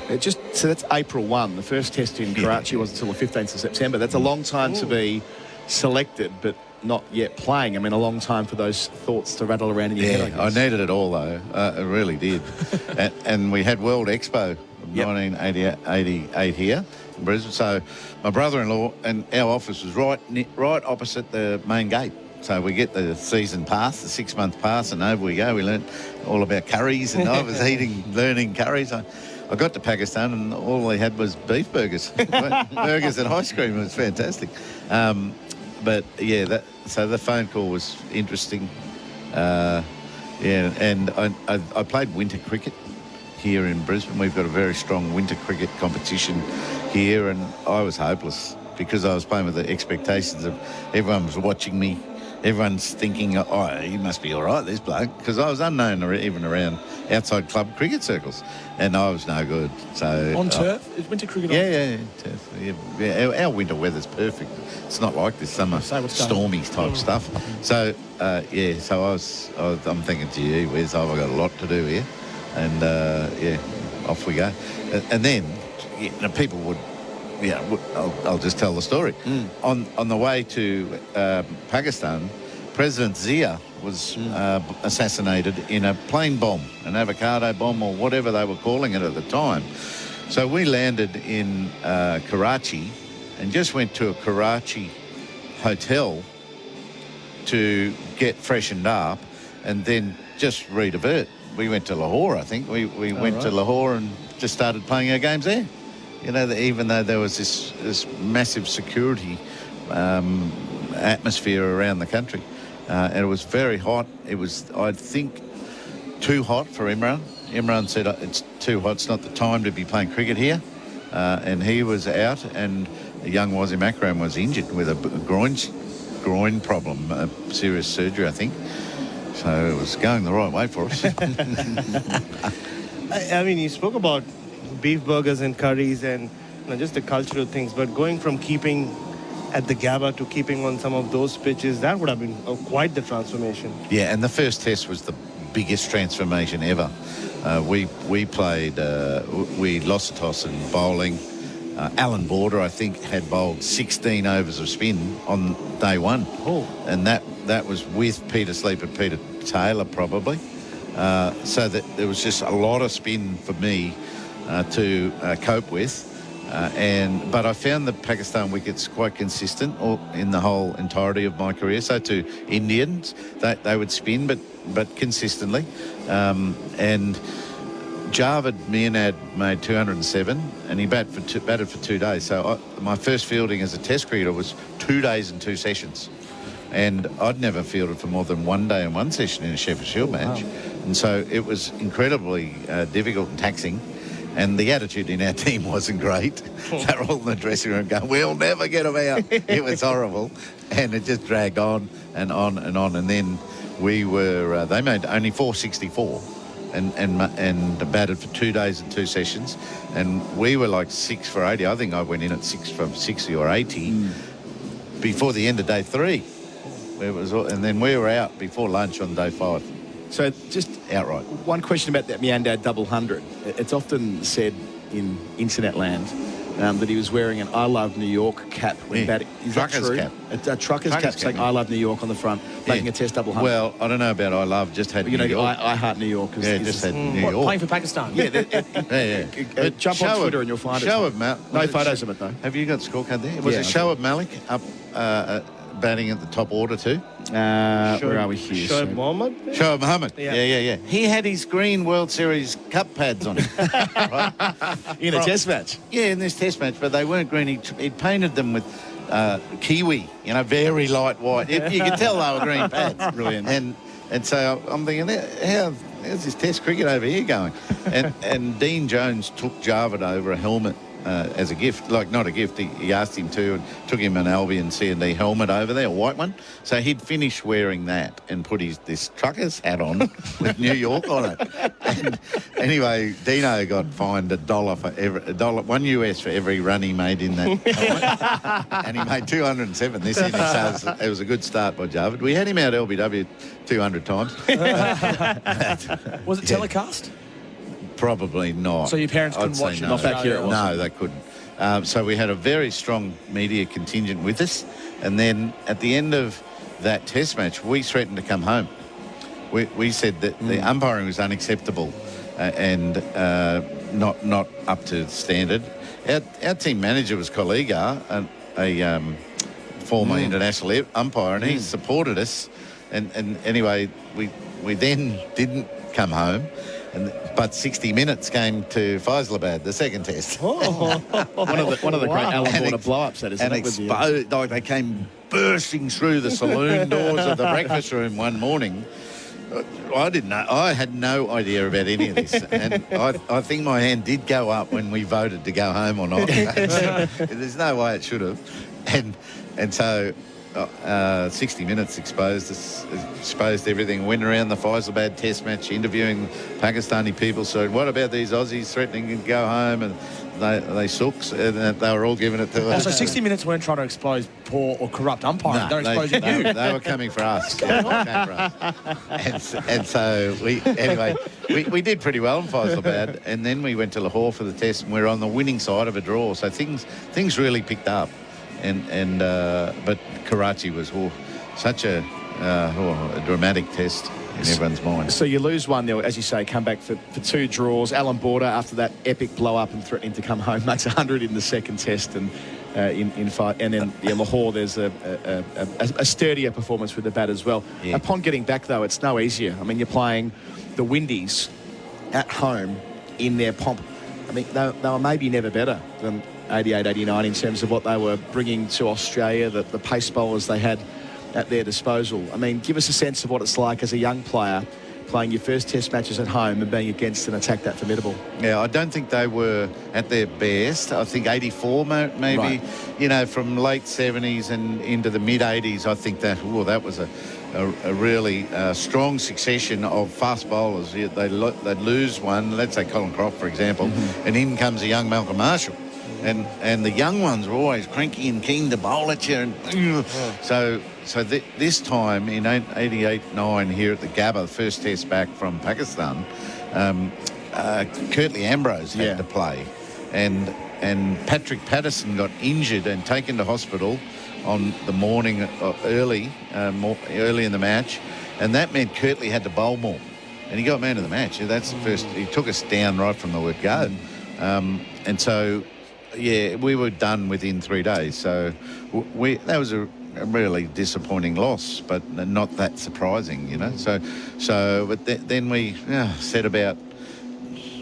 So that's April 1. The first test in Karachi wasn't until the 15th of September. That's a long time to be selected, but not yet playing. I mean, a long time for those thoughts to rattle around in your head, I guess. I needed it all, though. I really did. and we had World Expo 1988 here in Brisbane. So my brother-in-law and our office was right opposite the main gate. So we get the season pass, the 6-month pass, and over we go. We learnt all about curries, and I was learning curries. I got to Pakistan, and all they had was beef burgers. Burgers and ice cream. It was fantastic. So the phone call was interesting. And I played winter cricket here in Brisbane. We've got a very strong winter cricket competition here, and I was hopeless because I was playing with the expectations of everyone was watching me. Everyone's thinking, oh, he must be all right, this bloke, because I was unknown even around outside club cricket circles, and I was no good. So on turf? Is winter cricket on turf? Yeah. Our winter weather's perfect. It's not like this summer stormy type stuff. So, I'm thinking, gee whiz, I've got a lot to do here. And, off we go. And then, people would... I'll just tell the story. On the way to Pakistan, President Zia was assassinated in a plane bomb, an avocado bomb or whatever they were calling it at the time. So we landed in Karachi and just went to a Karachi hotel to get freshened up and then just redivert. We went to Lahore, I think. We went to Lahore and just started playing our games there. Even though there was this massive security atmosphere around the country. And it was very hot. It was, I think, too hot for Imran. Imran said, it's too hot. It's not the time to be playing cricket here. And he was out, and young Wasim Akram was injured with a groin problem, serious surgery, I think. So it was going the right way for us. I mean, you spoke about beef burgers and curries and just the cultural things, but going from keeping at the Gabba to keeping on some of those pitches, that would have been quite the transformation. Yeah, and the first test was the biggest transformation ever. We lost the toss in bowling. Alan Border, I think, had bowled 16 overs of spin on day one. And that was with Peter Sleeper, Peter Taylor probably. So that there was just a lot of spin for me to cope with. But I found the Pakistan wickets quite consistent in the whole entirety of my career. So to Indians, they would spin, but consistently. And Javed Mianad made 207, and he batted for 2 days. So my first fielding as a Test cricketer was 2 days and 2 sessions. And I'd never fielded for more than 1 day and 1 session in a Sheffield Shield match. And so it was incredibly difficult and taxing. And the attitude in our team wasn't great. They were all in the dressing room going, we'll never get them out. It was horrible. And it just dragged on and on and on. And then we were, they made only 464 and batted for 2 days and 2 sessions. And we were like 6 for 80. I think I went in at 6 for 60 or 80 before the end of day 3. And then we were out before lunch on day 5. So just outright. One question about that Miandad double 100. It's often said in internet land that he was wearing an I Love New York cap when batting. Is that true? Cap. A trucker's cap saying I Love New York on the front, making a Test double 100. Well, I don't know about I Love, just had New York. I Heart New York. Just had New York. Playing for Pakistan. Jump on Twitter and you'll find it. No photos of it though. Have you got the scorecard there? It was a show of Malik up batting at the top order too? Where are we here? Shoaib Mohammed? Shoaib Mohammed. Yeah. He had his green World Series Cup pads on him. Right? In a test match? Yeah, in this test match, but they weren't green. He'd painted them with kiwi, very light white. You could tell they were green pads. Brilliant. And so I'm thinking, how's this test cricket over here going? And Dean Jones took Javed over a helmet as a gift. Like, not a gift, he asked him to, and took him an Albion C&D helmet over there, a white one. So he'd finished wearing that and put this trucker's hat on with New York on it. And anyway, Dino got fined $1 for $1 US for every run he made in that helmet. And he made 207 this inning, so it was a good start by Javed. We had him out LBW 200 times. Was it telecast? Probably not. So your parents couldn't watch it? Not back here, it wasn't. No, they couldn't. So we had a very strong media contingent with us. And then at the end of that test match, we threatened to come home. We said that the umpiring was unacceptable and not up to standard. Our team manager was Collega, a former international umpire, and he supported us. And anyway, we then didn't come home. But 60 minutes came to Faisalabad, the second test. One of the great Alan Border blow-ups, that is. And exposed, like they came bursting through the saloon doors of the breakfast room one morning. I didn't know. I had no idea about any of this. And I think my hand did go up when we voted to go home or not. There's no way it should have. And so 60 Minutes exposed everything. Went around the Faisalabad test match interviewing Pakistani people. So what about these Aussies threatening to go home? And they sooks, and they were all giving it to us. So 60 Minutes weren't trying to expose poor or corrupt umpiring. They're exposing you. They were coming for us. And so we did pretty well in Faisalabad, and then we went to Lahore for the test, and we were on the winning side of a draw. So things really picked up. But Karachi was such a dramatic test in everyone's mind. So you lose one, as you say, come back for two draws. Alan Border, after that epic blow-up and threatening to come home, makes 100 in the second test, and in fight. And then Lahore, there's a sturdier performance with the bat as well. Yeah. Upon getting back, though, it's no easier. I mean, you're playing the Windies at home in their pomp. I mean, they were maybe never better than 88, 89 in terms of what they were bringing to Australia, the pace bowlers they had at their disposal. I mean, give us a sense of what it's like as a young player playing your first test matches at home and being against an attack that formidable. Yeah, I don't think they were at their best. I think 84 maybe, right. From late 70s and into the mid-80s, I think that was a really strong succession of fast bowlers. They'd lose one, let's say Colin Croft, for example, and in comes a young Malcolm Marshall. And the young ones were always cranky and keen to bowl at you. And, so this time in 88-9 here at the Gabba, the first test back from Pakistan, Curtly Ambrose had to play. And Patrick Patterson got injured and taken to hospital on the morning early in the match. And that meant Curtly had to bowl more. And he got man of the match. That's the first. He took us down right from the word go. And so... Yeah, we were done within 3 days. So that was a really disappointing loss, but not that surprising, but then we set about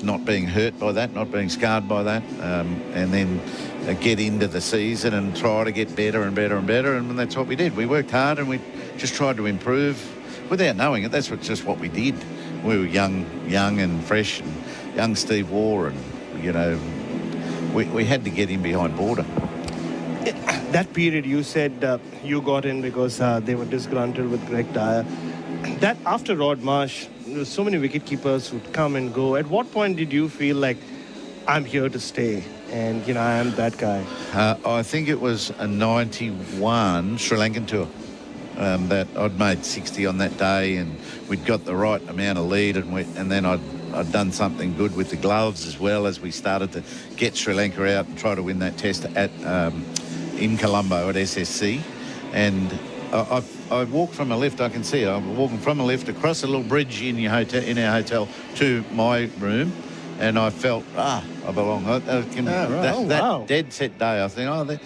not being hurt by that, not being scarred by that, and then get into the season and try to get better and better and better. And that's what we did. We worked hard and we just tried to improve without knowing it. That's just what we did. We were young and fresh, and young Steve Waugh, and, we had to get in behind Border. That period you said you got in because they were disgruntled with Greg Dyer. That after Rod Marsh, there were so many wicketkeepers who'd come and go. At what point did you feel like, I'm here to stay and, I am that guy? I think it was a 91 Sri Lankan tour that I'd made 60 on that day, and we'd got the right amount of lead, and then I'd done something good with the gloves as well as we started to get Sri Lanka out and try to win that test in Colombo at SSC. And I walked from a lift, I can see I'm walking from a lift across a little bridge in our hotel to my room, and I felt, I belong. That dead set day, I think,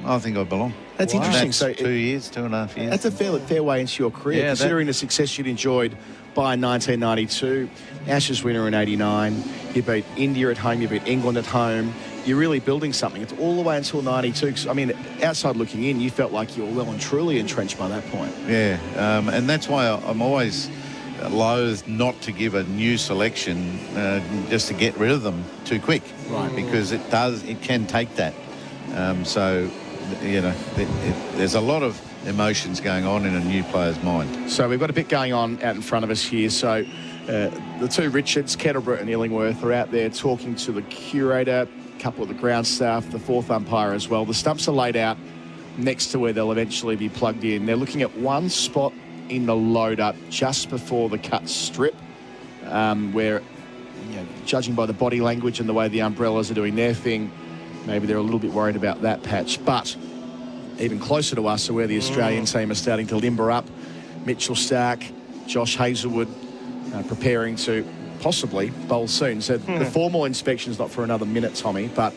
I think I belong. That's interesting. That's So 2 years, 2.5 years. That's a fair way into your career, Yeah, considering the success you'd enjoyed by 1992. Ashes winner in 89. You beat India at home. You beat England at home. You're really building something. It's all the way until 92. 'Cause, I mean, outside looking in, you felt like you were well and truly entrenched by that point. Yeah, and that's why I'm always loath not to give a new selection just to get rid of them too quick. Right. Because it can take that. So, you know, there's a lot of emotions going on in a new player's mind. So we've got a bit going on out in front of us here. So the two Richards, Kettlebrook and Illingworth, are out there talking to the curator, a couple of the ground staff, the fourth umpire as well. The stumps are laid out next to where they'll eventually be plugged in. They're looking at one spot in the load-up just before the cut strip, where, you know, judging by the body language and the way the umbrellas are doing their thing, maybe they're a little bit worried about that patch. But even closer to us are where the Australian team are starting to limber up. Mitchell Starc, Josh Hazlewood preparing to possibly bowl soon. So the formal inspection's not for another minute, Tommy, but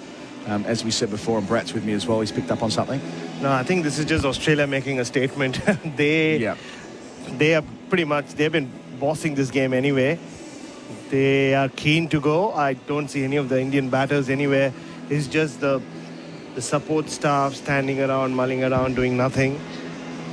as we said before, and Brat's with me as well, he's picked up on something. No, I think this is just Australia making a statement. They are pretty much, they've been bossing this game anyway. They are keen to go. I don't see any of the Indian batters anywhere. It's just the support staff standing around, mulling around, doing nothing.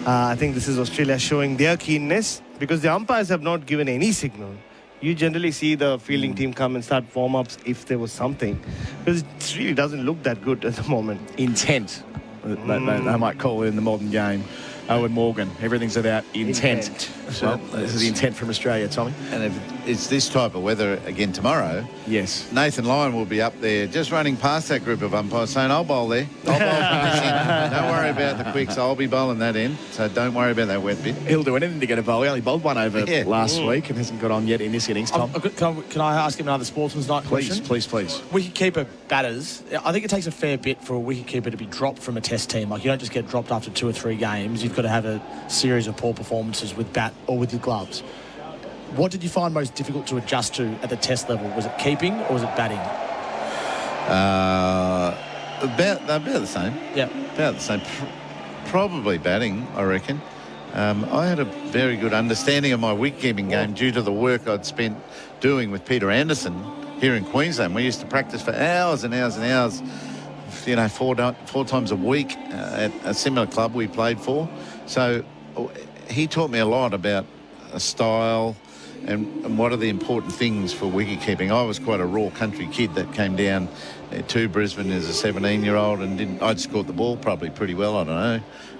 I think this is Australia showing their keenness because the umpires have not given any signal. You generally see the fielding team come and start warm-ups if there was something. Because it really doesn't look that good at the moment. Intent. They might call it in the modern game. Owen Morgan, everything's about intent. Well, this is the intent from Australia, Tommy. And if it's this type of weather again tomorrow, yes, Nathan Lyon will be up there just running past that group of umpires saying, I'll bowl there. I'll bowl from this end. Don't worry about the quicks. I'll be bowling that end. So don't worry about that wet bit. He'll do anything to get a bowl. He only bowled one over last week and hasn't got on yet in this innings, Tom. Can I ask him another Sportsman's Night question? Please. Wicketkeeper batters, I think it takes a fair bit for a wicketkeeper to be dropped from a test team. Like, you don't just get dropped after 2 or 3 games. You've got to have a series of poor performances with bat or with your gloves. What did you find most difficult to adjust to at the test level? Was it keeping or was it batting? About the same. Yeah. About the same. Probably batting, I reckon. I had a very good understanding of my wicket-keeping game due to the work I'd spent doing with Peter Anderson here in Queensland. We used to practice for hours and hours and hours, you know, four times a week at a similar club we played for. So he taught me a lot about a style and what are the important things for wicket-keeping. I was quite a raw country kid that came down to Brisbane as a 17-year-old and I'd scored the ball probably pretty well, I don't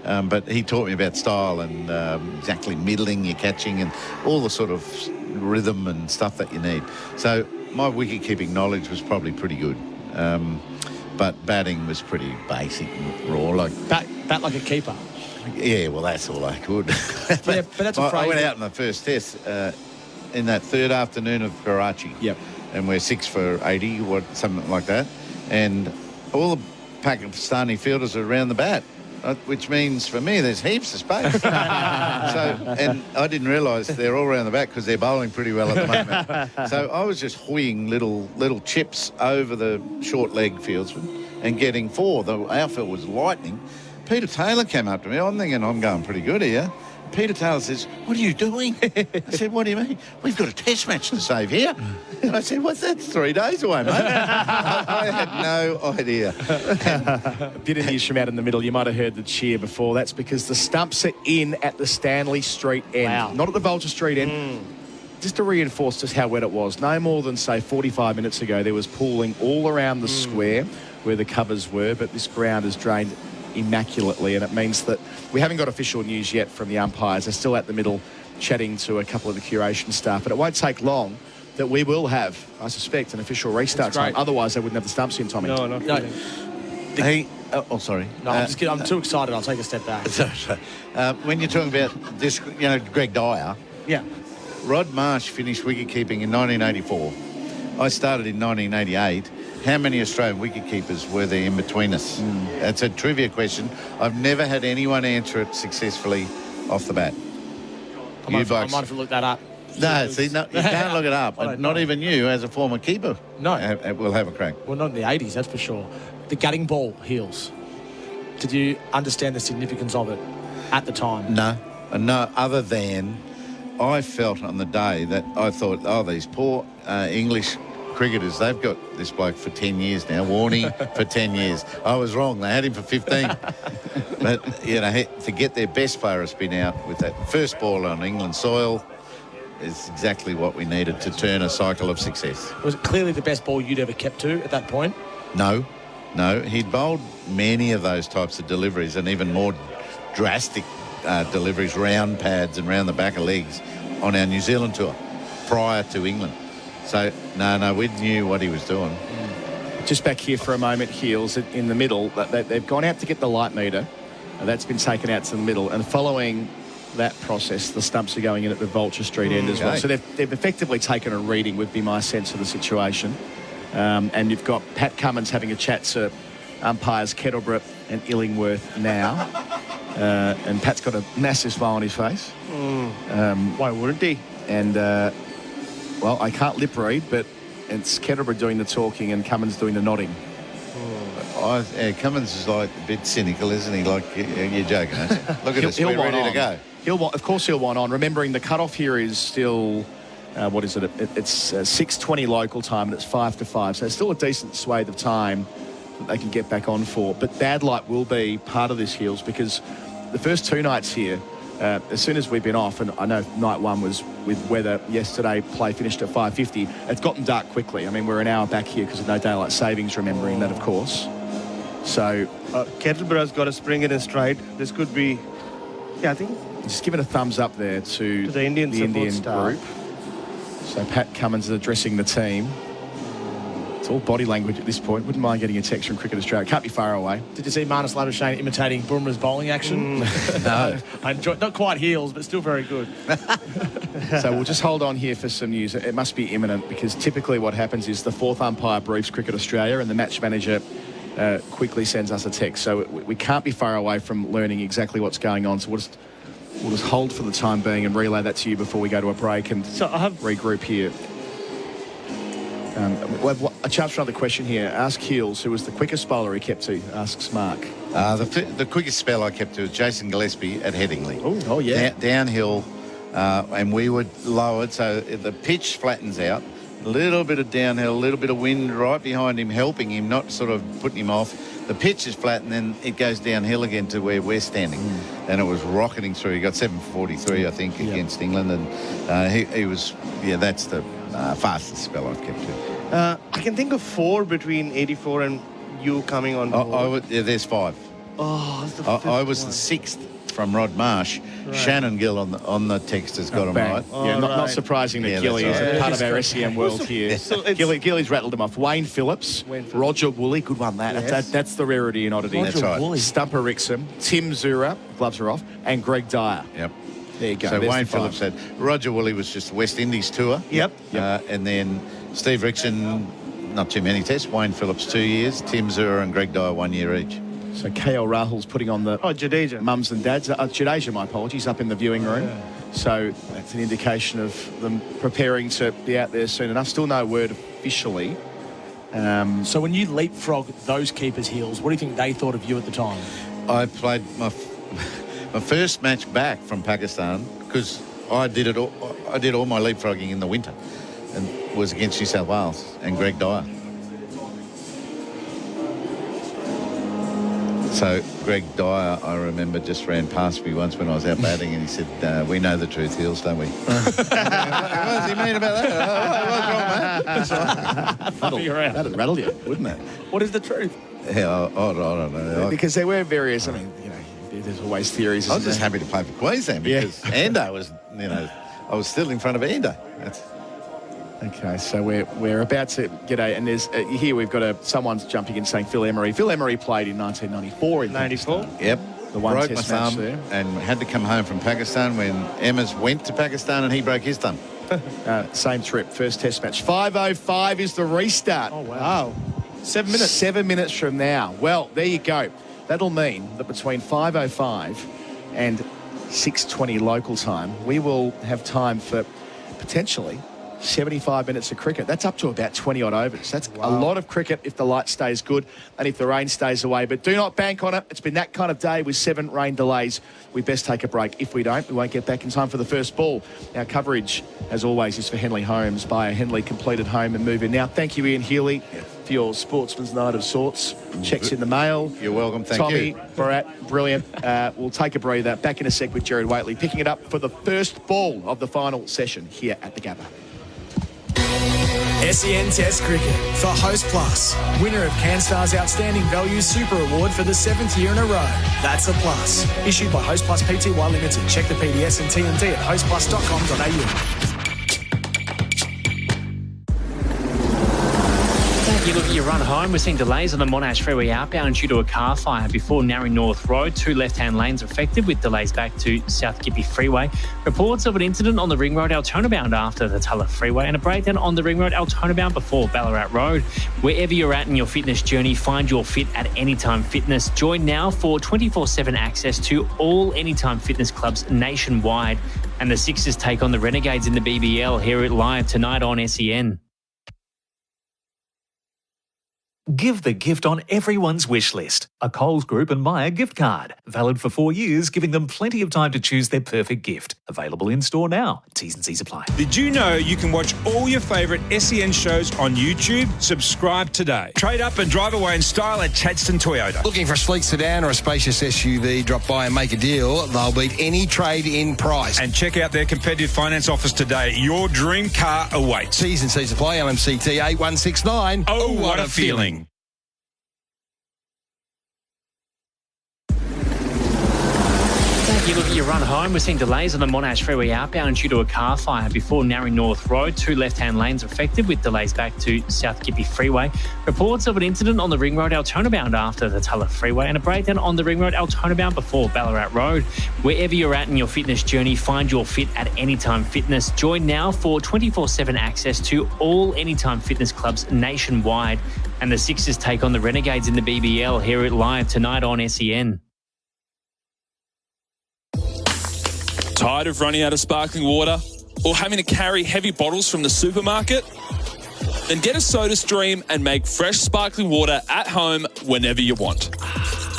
know. But he taught me about style and exactly middling your catching and all the sort of rhythm and stuff that you need. So my wicket-keeping knowledge was probably pretty good. But batting was pretty basic and raw. Like bat like a keeper. Yeah, well, that's all I could. But that's a phrase. I went out in the first test in that third afternoon of Karachi. Yep. And we're 6 for 80, something like that. And all the Pakistani fielders are around the bat, which means for me there's heaps of space. And I didn't realise they're all around the bat because they're bowling pretty well at the moment. So I was just hoying little chips over the short leg fieldsman and getting 4. The outfield was lightning. Peter Taylor came up to me. I'm thinking I'm going pretty good here. Peter Taylor says, "What are you doing?" I said, "What do you mean? We've got a test match to save here." And I said, "What's that? 3 days away, mate." I had no idea. A bit of news from out in the middle. You might have heard the cheer before. That's because the stumps are in at the Stanley Street end. Wow. Not at the Vulture Street end. Just to reinforce just how wet it was. No more than, say, 45 minutes ago, there was pooling all around the square where the covers were, but this ground is drained immaculately, and it means that we haven't got official news yet from the umpires. They're still at the middle chatting to a couple of the curation staff, but it won't take long that we will have, I suspect, an official restart time. Otherwise, they wouldn't have the stumps in, Tommy. No. Hey, sorry. No, I'm just kidding. I'm too excited. I'll take a step back. When you're talking about this, you know, Greg Dyer. Yeah. Rod Marsh finished wicket-keeping in 1984. I started in 1988. How many Australian wicket-keepers were there in between us? That's a trivia question. I've never had anyone answer it successfully off the bat. I might have to look that up. No, see, no, you can't look it up. Not even you, as a former keeper, will have a crack. Well, not in the 80s, that's for sure. The gutting ball heels. Did you understand the significance of it at the time? No, other than I felt on the day that I thought, oh, these poor English cricketers, they've got this bloke for 10 years now, Warney for 10 years. I was wrong. They had him for 15. But, you know, to get their best player to spin out with that first ball on England soil is exactly what we needed to turn a cycle of success. Was it clearly the best ball you'd ever kept to at that point? No. He'd bowled many of those types of deliveries and even more drastic deliveries, round pads and round the back of legs on our New Zealand tour prior to England. So, no, we knew what he was doing. Just back here for a moment, Heels, in the middle. They've gone out to get the light meter. That's been taken out to the middle. And following that process, the stumps are going in at the Vulture Street end as well. So they've effectively taken a reading, would be my sense of the situation. And you've got Pat Cummins having a chat to umpires Kettleborough and Illingworth now. And Pat's got a massive smile on his face. Why wouldn't he? And, well, I can't lip read, but it's Kettleborough doing the talking and Cummins doing the nodding. Cummins is like a bit cynical, isn't he? Like, you're joking, eh? Look at us, we're ready to go. Of course he'll want on. Remembering the cut-off here is still, what is it? It's 6:20 local time and it's 5 to 5. So it's still a decent swathe of time that they can get back on for. But bad light will be part of this, Heels, because the first two nights here, as soon as we've been off, and I know night one was with weather yesterday, play finished at 5:50, it's gotten dark quickly. I mean, we're an hour back here because of no daylight savings, remembering that, of course. So Kettleburgh's got to spring it in stride. This could be, I think. Just giving a thumbs up there to the Indian group. So Pat Cummins is addressing the team. It's all body language at this point. Wouldn't mind getting a text from Cricket Australia. Can't be far away. Did you see Marnus Labuschagne imitating Bumrah's bowling action? No. I enjoyed, not quite Heels, but still very good. So we'll just hold on here for some news. It must be imminent because typically what happens is the fourth umpire briefs Cricket Australia and the match manager quickly sends us a text. So we can't be far away from learning exactly what's going on. So we'll just hold for the time being and relay that to you before we go to a break and regroup here. We'll have a chance for another question here. Ask Heels, who was the quickest bowler he kept to, asks Mark. The quickest spell I kept to was Jason Gillespie at Headingley. Oh yeah. Downhill, and we were lowered, so the pitch flattens out. A little bit of downhill, a little bit of wind right behind him, helping him, not sort of putting him off. The pitch is flat, and then it goes downhill again to where we're standing. And it was rocketing through. He got 743, I think, against England. And he was, that's the fastest spell I've kept to. I can think of 4 between 84 and you coming on board. There's 5. Oh, that's the 5th I was the 6th from Rod Marsh. Right. Shannon Gill on the text has got him right. Not surprising that Gilly is part of our SEN world here. So Gilly's rattled him off. Wayne Phillips, Roger Woolley, good one that. Yes. That's the rarity and oddity. That's right. Stumper Rixham, Tim Zura, gloves are off, and Greg Dyer. Yep. There you go. So Wayne Phillips said Roger Woolley was just the West Indies tour. Yep. And then Steve Rixon, not too many tests. Wayne Phillips 2 years. Tim Zura and Greg Dyer 1 year each. So KL Rahul's putting on the Jadeja. mums and dads. Jadeja, my apologies, up in the viewing room. So that's an indication of them preparing to be out there soon enough. Still no word officially. So when you leapfrog those keepers' Heels, what do you think they thought of you at the time? I played my first match back from Pakistan because I did all my leapfrogging in the winter and was against New South Wales and Greg Dyer. So Greg Dyer, I remember, just ran past me once when I was out batting and he said, we know the truth, Heels, don't we? What does he mean about that? What's wrong, mate? That'd rattle you, wouldn't it? What is the truth? Yeah, I don't know. Because there were various, there's always theories. I was just happy to play for Queensland because Ando was, I was still in front of Ando. Okay, so we're about to get and there's here we've got someone's jumping in saying Phil Emery. Phil Emery played in 1994 in 94. Pakistan. Yep. The one broke test my match thumb there. and had to come home from Pakistan when Emma's went to Pakistan and he broke his thumb. Same trip, first test match. 5:05 is the restart. Oh, wow. 7 minutes. 7 minutes from now. Well, there you go. That'll mean that between 5:05 and 6:20 local time, we will have time for potentially 75 minutes of cricket. That's up to about 20-odd overs. That's a lot of cricket if the light stays good and if the rain stays away. But do not bank on it. It's been that kind of day with 7 rain delays. We best take a break. If we don't, we won't get back in time for the first ball. Our coverage, as always, is for Henley Homes. Buy a Henley completed home and move in. Now, thank you, Ian Healy, for your sportsman's night of sorts. Checks in the mail. You're welcome. Thank you. Tommy, Bharat, brilliant. We'll take a breather. Back in a sec with Gerard Whateley, picking it up for the first ball of the final session here at the Gabba. SEN Test Cricket for Host Plus. Winner of CanStar's Outstanding Value Super Award for the 7th year in a row. That's a plus. Issued by Host Plus Pty Limited. Check the PDS and TNT at hostplus.com.au. You look at your run home, we're seeing delays on the Monash Freeway outbound due to a car fire before Narry North Road. 2 left-hand lanes affected with delays back to South Getty Freeway. Reports of an incident on the Ring Road Altona-bound after the Tulla Freeway and a breakdown on the Ring Road Altona-bound before Ballarat Road. Wherever you're at in your fitness journey, find your fit at Anytime Fitness. Join now for 24/7 access to all Anytime Fitness clubs nationwide. And the Sixers take on the Renegades in the BBL. Hear it live tonight on SEN. Give the gift on everyone's wish list. A Coles Group and Myer gift card. Valid for 4 years, giving them plenty of time to choose their perfect gift. Available in store now. T's and C's apply. Did you know you can watch all your favourite SEN shows on YouTube? Subscribe today. Trade up and drive away in style at Chadstone Toyota. Looking for a sleek sedan or a spacious SUV? Drop by and make a deal. They'll beat any trade-in price. And check out their competitive finance offers today. Your dream car awaits. T's and C's apply. LMCT 8169. Oh, what a feeling. You look at your run home, we're seeing delays on the Monash Freeway outbound due to a car fire before Narry North Road. 2 left-hand lanes affected with delays back to South Getty Freeway. Reports of an incident on the Ring Road Altona-bound after the Tulla Freeway and a breakdown on the Ring Road Altona-bound before Ballarat Road. Wherever you're at in your fitness journey, find your fit at Anytime Fitness. Join now for 24/7 access to all Anytime Fitness clubs nationwide. And the Sixers take on the Renegades in the BBL. Hear it live tonight on SEN. Tired of running out of sparkling water or having to carry heavy bottles from the supermarket? Then get a SodaStream and make fresh sparkling water at home whenever you want.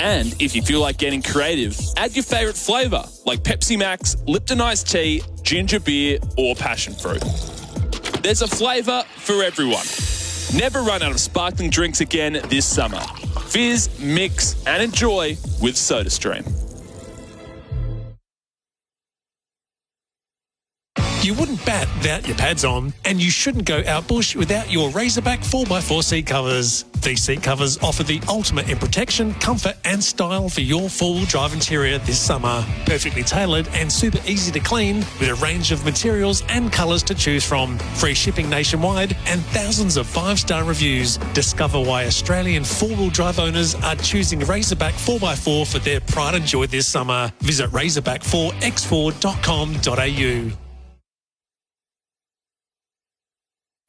And if you feel like getting creative, add your favourite flavour like Pepsi Max, Lipton Iced Tea, ginger beer or passion fruit. There's a flavour for everyone. Never run out of sparkling drinks again this summer. Fizz, mix and enjoy with SodaStream. You wouldn't bat without your pads on, and you shouldn't go out bush without your Razorback 4x4 seat covers. These seat covers offer the ultimate in protection, comfort and style for your four-wheel drive interior this summer. Perfectly tailored and super easy to clean with a range of materials and colours to choose from. Free shipping nationwide and thousands of 5-star reviews. Discover why Australian four-wheel drive owners are choosing Razorback 4x4 for their pride and joy this summer. Visit razorback4x4.com.au.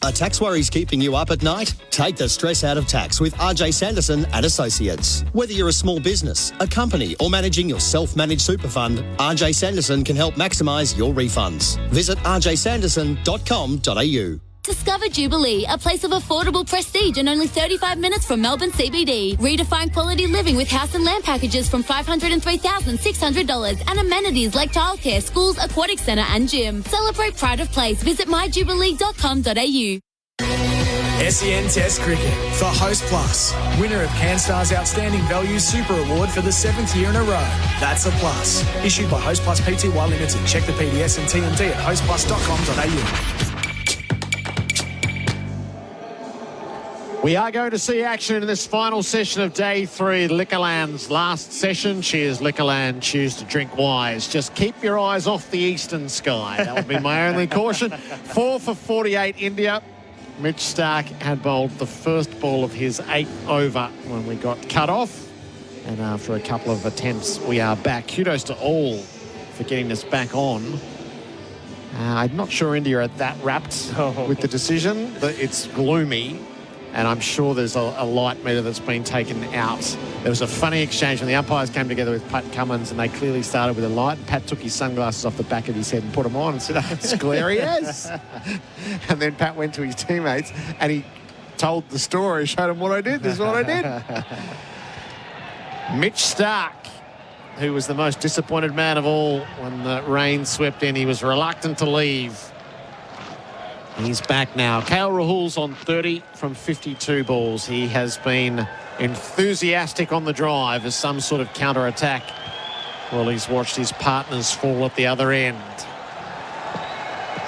Are tax worries keeping you up at night? Take the stress out of tax with RJ Sanderson and Associates. Whether you're a small business, a company or managing your self-managed super fund, RJ Sanderson can help maximise your refunds. Visit rjsanderson.com.au. Discover Jubilee, a place of affordable prestige and only 35 minutes from Melbourne CBD. Redefine quality living with house and land packages from $503,600 and amenities like childcare, schools, aquatic centre and gym. Celebrate pride of place. Visit myjubilee.com.au. SEN Test Cricket for Host Plus. Winner of CanStar's Outstanding Value Super Award for the 7th year in a row. That's a plus. Issued by Host Plus Pty Limited. Check the PDS and TNT at hostplus.com.au. We are going to see action in this final session of Day 3, Liquorland's last session. Cheers, Liquorland. Choose to drink wise. Just keep your eyes off the eastern sky. That would be my only caution. 4 for 48 India. Mitch Stark had bowled the first ball of his 8th over when we got cut off. And after a couple of attempts, we are back. Kudos to all for getting us back on. I'm not sure India are that wrapped with the decision, but it's gloomy. and I'm sure there's a light meter that's been taken out. There was a funny exchange when the umpires came together with Pat Cummins, and they clearly started with a light. And Pat took his sunglasses off the back of his head and put them on and said, "Oh, it's glary as." And then Pat went to his teammates and he told the story, showed them what I did. This is what I did. Mitch Stark, who was the most disappointed man of all when the rain swept in. He was reluctant to leave. He's back now. KL Rahul's on 30 from 52 balls. He has been enthusiastic on the drive as some sort of counter-attack. Well, he's watched his partners fall at the other end.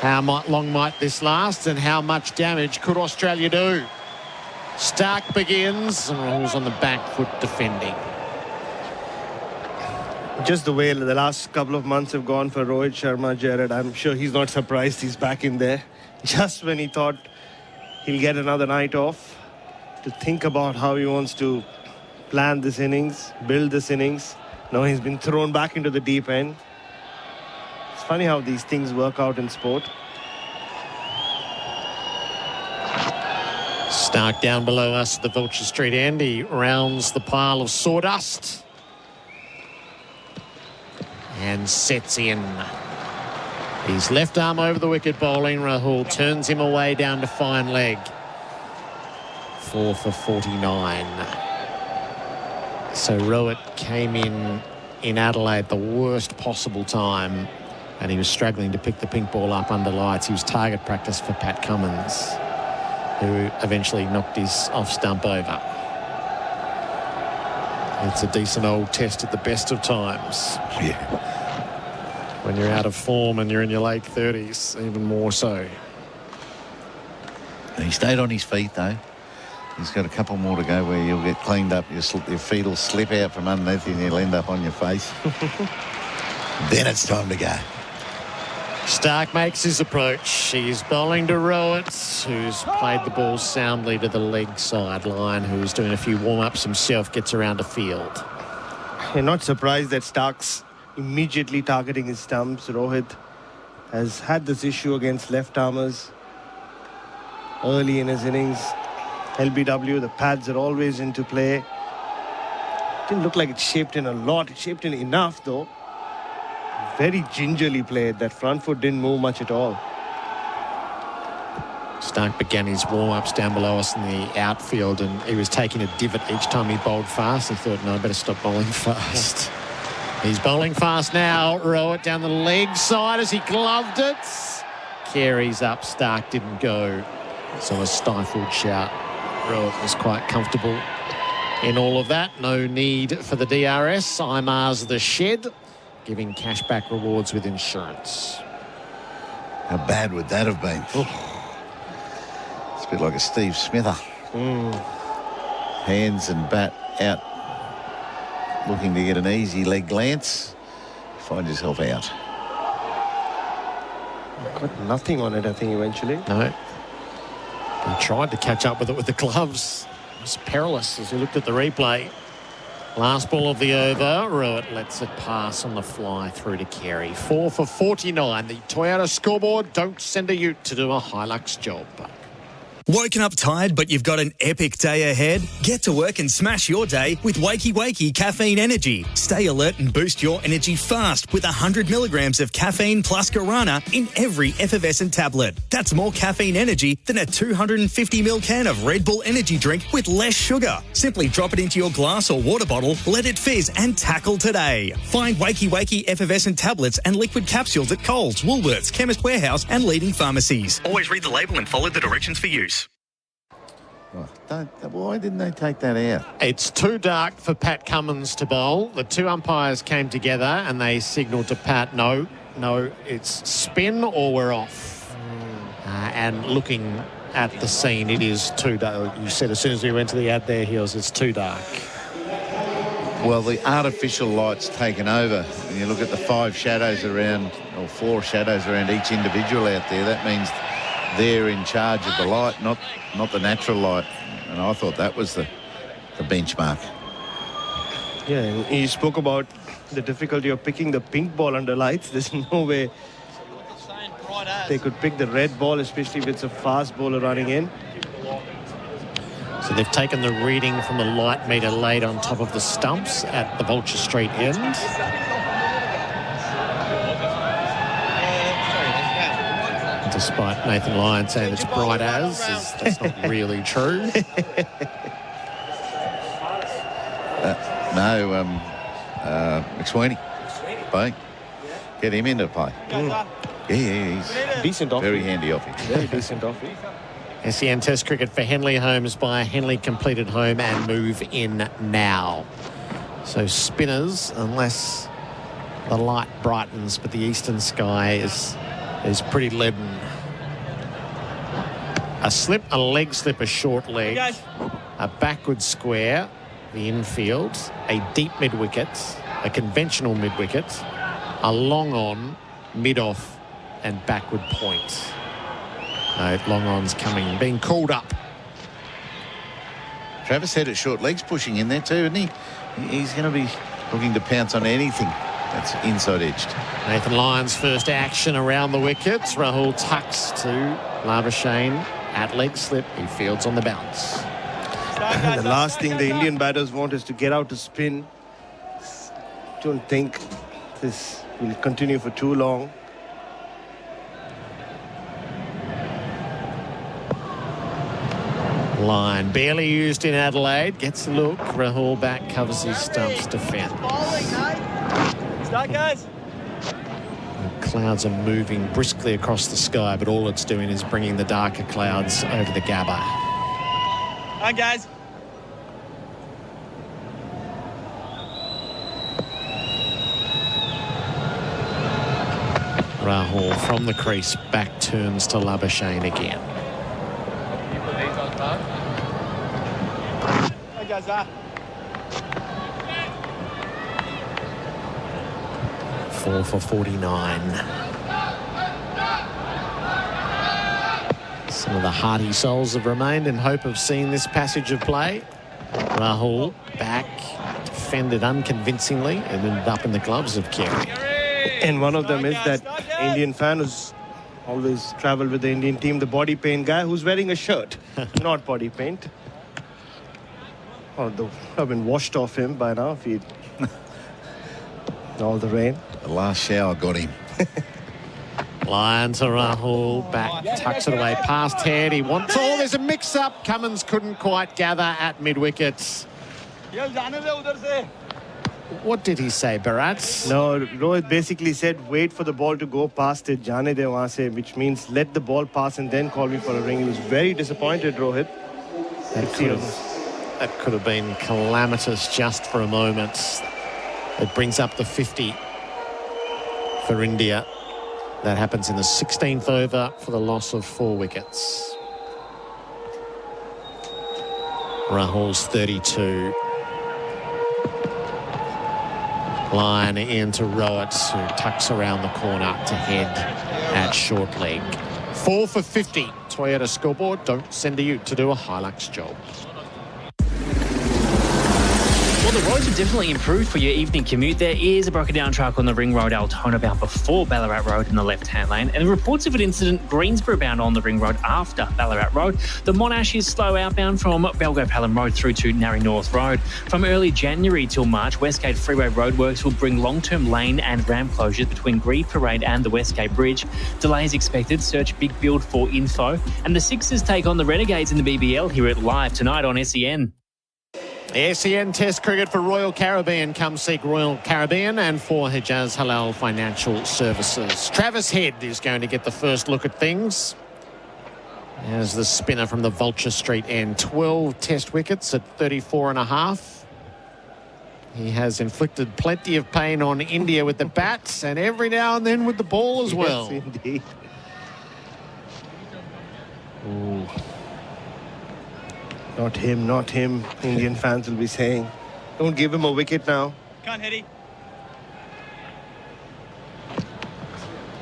How long might this last, and how much damage could Australia do? Stark begins, and Rahul's on the back foot defending. Just the way the last couple of months have gone for Rohit Sharma, Gerard, I'm sure he's not surprised he's back in there. Just when he thought he'll get another night off to think about how he wants to plan this innings, build this innings. Now he's been thrown back into the deep end. It's funny how these things work out in sport. Stark down below us at the Vulture Street end. He rounds the pile of sawdust and sets in. His left arm over the wicket bowling. Rahul turns him away down to fine leg. 4 for 49. So Rohit came in Adelaide the worst possible time, and he was struggling to pick the pink ball up under lights. He was target practice for Pat Cummins, who eventually knocked his off stump over. It's a decent old test at the best of times. Yeah. When you're out of form and you're in your late 30s, even more so. He stayed on his feet, though. He's got a couple more to go where you'll get cleaned up. Your feet will slip out from underneath and you'll end up on your face. Then it's time to go. Stark makes his approach. He's bowling to Rohit, who's played the ball soundly to the leg sideline, who's doing a few warm-ups himself, gets around the field. You're not surprised that Stark's immediately targeting his stumps. Rohit has had this issue against left-armers early in his innings. LBW, the pads are always into play. Didn't look like it shaped in a lot. It shaped in enough, though. Very gingerly played. That front foot didn't move much at all. Stark began his warm-ups down below us in the outfield, and he was taking a divot each time he bowled fast. He thought, no, I better stop bowling fast. He's bowling fast now. Rohit down the leg side as he gloved it. Carey's up. Stark didn't go. So a stifled shout. Rohit was quite comfortable in all of that. No need for the DRS. Imar's the shed, giving cashback rewards with insurance. How bad would that have been? It's a bit like a Steve Smither. Hands and bat out, looking to get an easy leg glance. Find yourself out. Got nothing on it, I think, eventually. No. He tried to catch up with it with the gloves. It was perilous as he looked at the replay. Last ball of the over. Rohit lets it pass on the fly through to Carey. 4 for 49. The Toyota scoreboard. Don't send a ute to do a Hilux job. Woken up tired, but you've got an epic day ahead? Get to work and smash your day with Wakey Wakey Caffeine Energy. Stay alert and boost your energy fast with 100 milligrams of caffeine plus guarana in every effervescent tablet. That's more caffeine energy than a 250ml can of Red Bull energy drink with less sugar. Simply drop it into your glass or water bottle, let it fizz and tackle today. Find Wakey Wakey effervescent tablets and liquid capsules at Coles, Woolworths, Chemist Warehouse and leading pharmacies. Always read the label and follow the directions for use. Why didn't they take that out? It's too dark for Pat Cummins to bowl. The two umpires came together and they signalled to Pat, no, it's spin or we're off. And looking at the scene, it is too dark. You said as soon as we went to the ad there, Heels, it's too dark. Well, the artificial light's taken over. When you look at the 5 shadows around, or 4 shadows around each individual out there, that means they're in charge of the light, not the natural light. And I thought that was the benchmark. Yeah, and he spoke about the difficulty of picking the pink ball under lights. There's no way they could pick the red ball, especially if it's a fast bowler running in. So they've taken the reading from the light meter laid on top of the stumps at the Vulture Street end. Despite Nathan Lyon saying it's bright as, that's not really true. McSweeney. Play. Get him into play. Yeah, he's decent off. Very handy off him. Very decent off him. SEN Test cricket for Henley Homes by Henley completed home and move in now. So spinners, unless the light brightens, but the eastern sky is pretty leaden. A slip, a leg slip, a short leg, a backward square, the infield, a deep mid-wicket, a conventional mid-wicket, a long on, mid-off and backward point. Long on's coming, being called up. Travis had it short legs pushing in there too, isn't he? He's going to be looking to pounce on anything that's inside edged. Nathan Lyon's first action around the wickets. Rahul tucks to Labuschagne at leg slip. He fields on the bounce. The last thing the Indian batters want is to get out to spin. Don't think this will continue for too long. Line barely used in Adelaide. Gets a look. Rahul back, covers his stumps, defends. Start, guys. The clouds are moving briskly across the sky, but all it's doing is bringing the darker clouds over the Gabba. Hi, guys. Rahul from the crease back turns to Labuschagne again. Hi, guys. 4 for 49. Some of the hardy souls have remained in hope of seeing this passage of play. Rahul back, defended unconvincingly and ended up in the gloves of Carey. And one of them is that Indian fan who's always travelled with the Indian team, the body paint guy who's wearing a shirt, not body paint. Oh, I've been washed off him by now. If he all the rain. The last shower got him. Lyon to Rahul, back, tucks it away past head. He wants all. There's a mix-up. Cummins couldn't quite gather at mid-wickets. What did he say, Bharat? No, Rohit basically said, wait for the ball to go past it, jaane de wahan se, which means let the ball pass and then call me for a ring. He was very disappointed, Rohit. That could have been calamitous just for a moment. It brings up the 50 for India. That happens in the 16th over for the loss of 4 wickets. Rahul's 32. Line into Rohit, who tucks around the corner to head at short leg. 4 for 50. Toyota scoreboard. Don't send a ute to do a Hilux job. Well, the roads have definitely improved for your evening commute. There is a broken down truck on the Ring Road Altona bound before Ballarat Road in the left-hand lane, and reports of an incident Greensboro bound on the Ring Road after Ballarat Road. The Monash is slow outbound from Belgo Pelham Road through to Narry North Road. From early January till March, Westgate Freeway roadworks will bring long-term lane and ramp closures between Grieve Parade and the Westgate Bridge. Delays expected. Search Big Build for info. And the Sixers take on the Renegades in the BBL here at Live tonight on SEN. SEN Test cricket for Royal Caribbean. Come seek Royal Caribbean and for Hijaz Halal Financial Services. Travis Head is going to get the first look at things as the spinner from the Vulture Street end. 12 Test wickets at 34.5. He has inflicted plenty of pain on India with the bats and every now and then with the ball as well. Yes, indeed. Ooh. Not him, not him. Indian fans will be saying. Don't give him a wicket now. Can't Heady.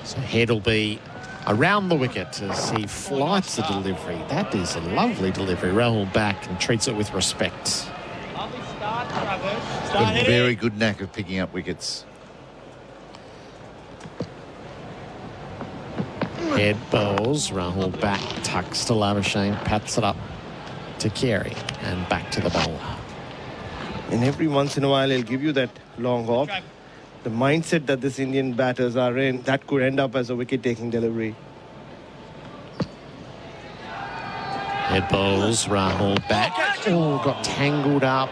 So Head will be around the wicket as he flights the delivery. That is a lovely delivery. Rahul back and treats it with respect. A very good knack of picking up wickets. Head bowls. Rahul back, tucks to Labuschagne, pats it up to Carey and back to the bowler. And every once in a while, he'll give you that long off. The mindset that this Indian batters are in, that could end up as a wicket-taking delivery. Head bowls, Rahul back. Oh, got tangled up.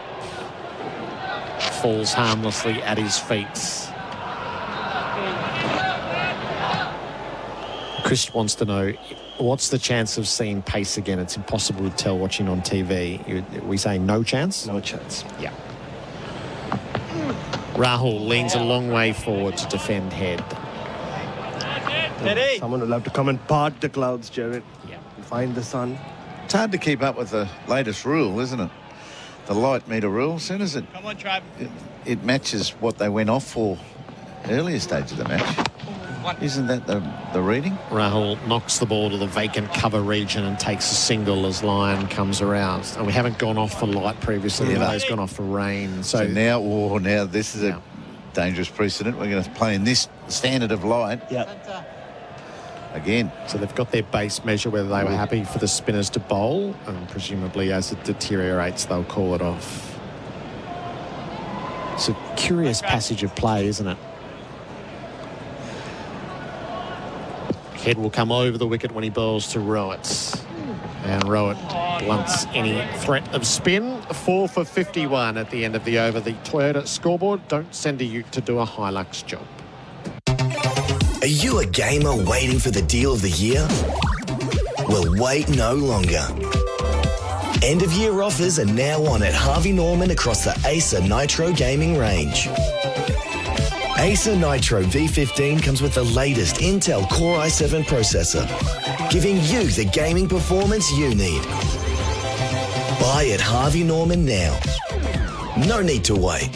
Falls harmlessly at his feet. Chris wants to know, what's the chance of seeing pace again? It's impossible to tell watching on TV. We say no chance? No chance. Yeah. Rahul leans a long way forward to defend head. Someone will have to come and part the clouds, Gerard. Yeah. Find the sun. It's hard to keep up with the latest rule, isn't it? The light meter rule. As soon as it matches what they went off for earlier stage of the match. Isn't that the reading? Rahul knocks the ball to the vacant cover region and takes a single as Lyon comes around. And we haven't gone off for light previously. We've always gone off for rain. So now this is a dangerous precedent. We're going to play in this standard of light. Yeah. Again. So they've got their base measure whether they were happy for the spinners to bowl, and presumably as it deteriorates they'll call it off. It's a curious passage of play, isn't it? Head will come over the wicket when he bowls to Rowett. And Rowett blunts any threat of spin. 4 for 51 at the end of the over. The Toyota scoreboard. Don't send a ute to do a Hilux job. Are you a gamer waiting for the deal of the year? Well, wait no longer. End-of-year offers are now on at Harvey Norman across the Acer Nitro gaming range. Acer Nitro V15 comes with the latest Intel Core i7 processor, giving you the gaming performance you need. Buy at Harvey Norman now. No need to wait.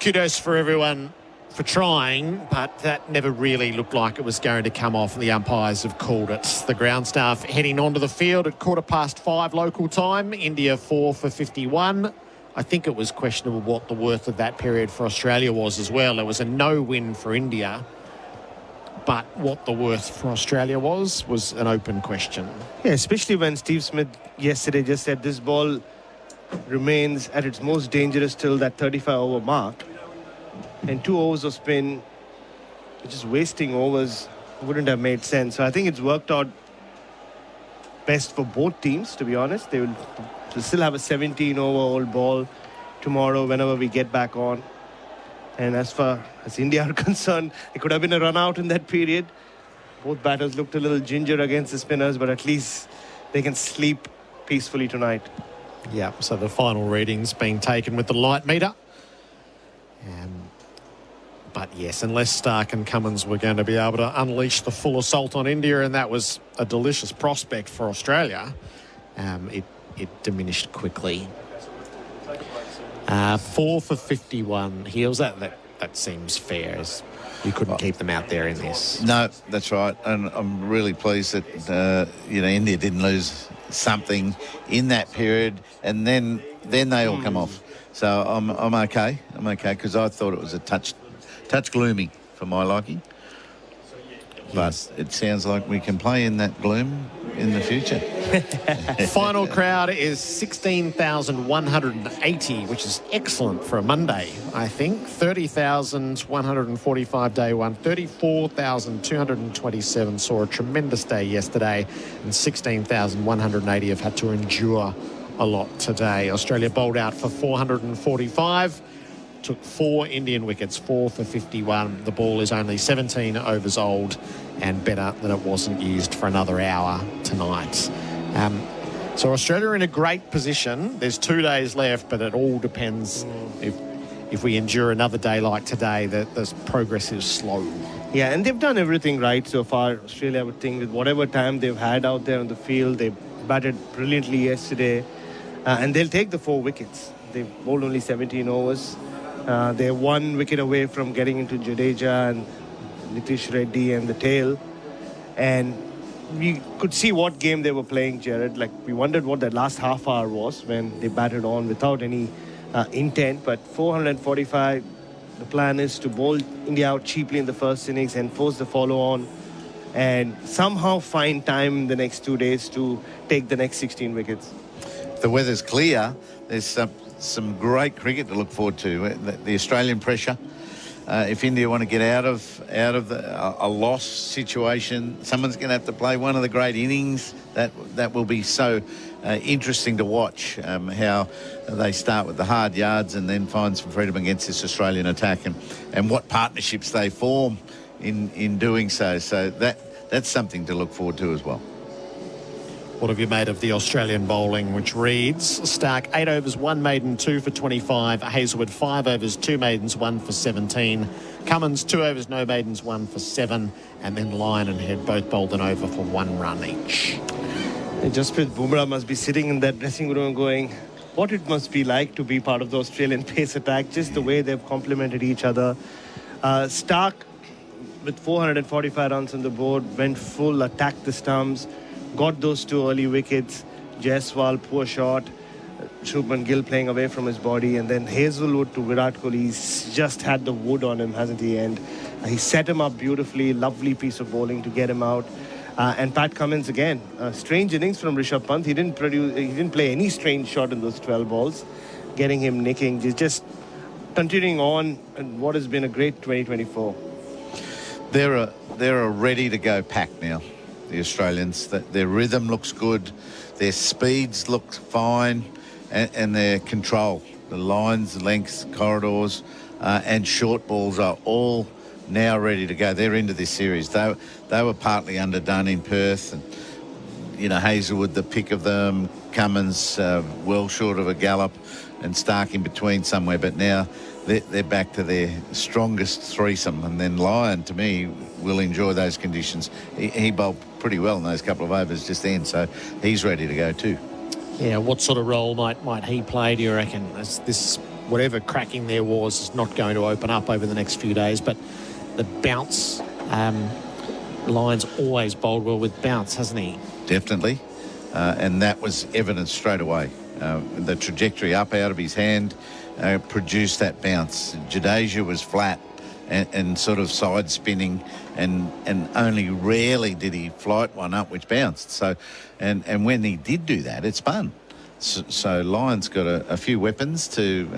Kudos for everyone for trying, but that never really looked like it was going to come off, and the umpires have called it. The ground staff heading onto the field at 5:15 local time. India 4 for 51. I think it was questionable what the worth of that period for Australia was as well. It was a no win for India, but what the worth for Australia was an open question. Yeah, especially when Steve Smith yesterday just said this ball remains at its most dangerous till that 35-over mark. And 2 overs of spin, just wasting overs wouldn't have made sense. So I think it's worked out best for both teams, to be honest. They will still have a 17-over-old ball tomorrow whenever we get back on. And as far as India are concerned, it could have been a run out in that period. Both batters looked a little ginger against the spinners, but at least they can sleep peacefully tonight. Yeah, so the final readings being taken with the light meter. But yes, unless Stark and Cummins were going to be able to unleash the full assault on India, and that was a delicious prospect for Australia, it diminished quickly. 4 for 51 heels. That seems fair, as you couldn't keep them out there in this. No, that's right. And I'm really pleased that India didn't lose something in that period, and then they all come off. So I'm okay. I'm okay, because I thought it was a touch gloomy for my liking. But it sounds like we can play in that gloom in the future. Final crowd is 16,180, which is excellent for a Monday, I think. 30,145 day one. 34,227 saw a tremendous day yesterday, and 16,180 have had to endure a lot today. Australia bowled out for 445. Took 4 Indian wickets, 4 for 51. The ball is only 17 overs old, and better that it wasn't used for another hour tonight. So Australia are in a great position. There's 2 days left, but it all depends if we endure another day like today, that the progress is slow. Yeah, and they've done everything right so far. Australia, I would think, with whatever time they've had out there on the field, they batted brilliantly yesterday, and they'll take the 4 wickets. They've bowled only 17 overs. They're 1 wicket away from getting into Jadeja and Nitish Reddy and the tail. And we could see what game they were playing, Gerard. Like, we wondered what that last half hour was when they batted on without any intent. But 445, the plan is to bowl India out cheaply in the first innings and force the follow-on and somehow find time the next 2 days to take the next 16 wickets. If the weather's clear, there's some great cricket to look forward to. The Australian pressure. If India want to get out of a loss situation, someone's going to have to play one of the great innings. That will be so interesting to watch, how they start with the hard yards and then find some freedom against this Australian attack, and what partnerships they form in doing so. So that's something to look forward to as well. What have you made of the Australian bowling, which reads: Stark 8 overs, 1 maiden, 2 for 25. Hazelwood 5 overs, 2 maidens, 1 for 17. Cummins 2 overs, no maidens, 1 for 7. And then Lyon and Head both bowled an over for 1 run each. And Jasprit Bumrah must be sitting in that dressing room going, what it must be like to be part of the Australian pace attack, just the way they've complemented each other. Stark, with 445 runs on the board, went full, attacked the stumps, got those 2 early wickets. Jaiswal, poor shot. Shubman Gill playing away from his body. And then Hazelwood to Virat Kohli. He's just had the wood on him, hasn't he? And he set him up beautifully. Lovely piece of bowling to get him out. And Pat Cummins again. Strange innings from Rishabh Pant. He didn't play any strange shot in those 12 balls. Getting him nicking. He's just continuing on in what has been a great 2024. They're a ready to go pack now. The Australians, their rhythm looks good, their speeds look fine, and their control, the lines, lengths, corridors, and short balls are all now ready to go. They're into this series. They were partly underdone in Perth, and Hazelwood the pick of them, Cummins well short of a gallop, and Stark in between somewhere. But now they're back to their strongest threesome, and then Lyon, to me, will enjoy those conditions. He bowled pretty well in those couple of overs just then, so he's ready to go too. Yeah, what sort of role might he play, do you reckon? As this, whatever cracking there was, is not going to open up over the next few days, but the bounce, Lyon's always bowled well with bounce, hasn't he? Definitely, and that was evident straight away. The trajectory up out of his hand produced that bounce. Jadeja was flat and sort of side spinning, and only rarely did he flight one up which bounced. So, and when he did do that, it spun. So Lyon's got a few weapons to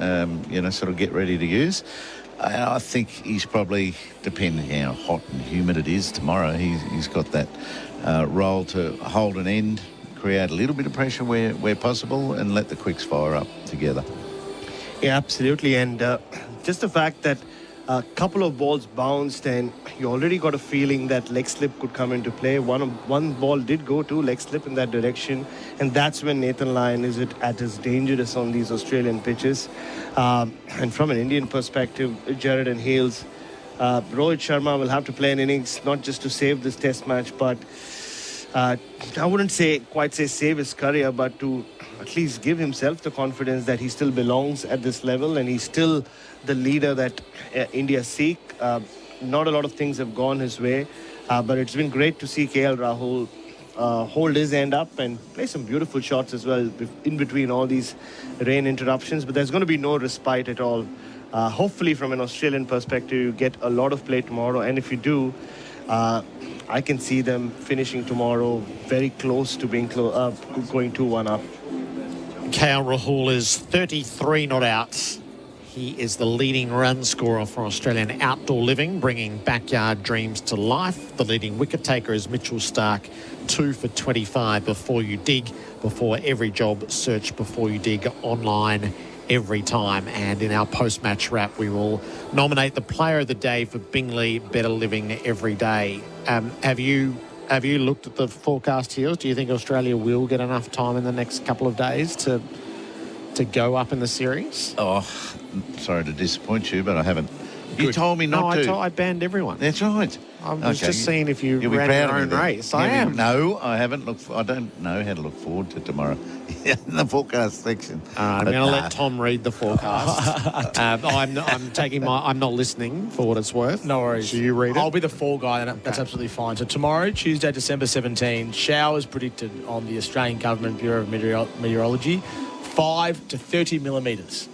sort of get ready to use. I think he's probably, depending how hot and humid it is tomorrow, he's got that role to hold an end, create a little bit of pressure where possible, and let the quicks fire up together. Yeah, absolutely. And just the fact that a couple of balls bounced, and you already got a feeling that leg slip could come into play. One ball did go to leg slip in that direction, and that's when Nathan Lyon is at his dangerous on these Australian pitches. And from an Indian perspective, Jared and Hales, Rohit Sharma will have to play an innings not just to save this test match, but I wouldn't quite say save his career, but to at least give himself the confidence that he still belongs at this level, and he's still the leader that India seek. Not a lot of things have gone his way, but it's been great to see KL Rahul hold his end up and play some beautiful shots as well in between all these rain interruptions. But there's going to be no respite at all. Hopefully, from an Australian perspective, you get a lot of play tomorrow, and if you do, I can see them finishing tomorrow very close to being going 2-1 up. KL Rahul is 33 not out. He is the leading run scorer for Australian outdoor living, bringing backyard dreams to life. The leading wicket taker is Mitchell Stark, 2 for 25 before you dig. Before every job, search before you dig online every time. And in our post-match wrap, we will nominate the player of the day for Bingley Better Living Every Day. Have you looked at the forecast here? Do you think Australia will get enough time in the next couple of days to go up in the series? Oh, sorry to disappoint you, but I haven't. Good. You told me not to. I banned everyone. That's right. I was just seeing if you ran your own race. I am. No, I haven't looked. I don't know how to look forward to tomorrow in the forecast section. I'm going to let Tom read the forecast. I'm not listening for what it's worth. No worries. So you read it? I'll be the fall guy, and that's absolutely fine. So tomorrow, Tuesday, December 17, showers predicted on the Australian Government Bureau of Meteorology, 5 to 30 millimetres.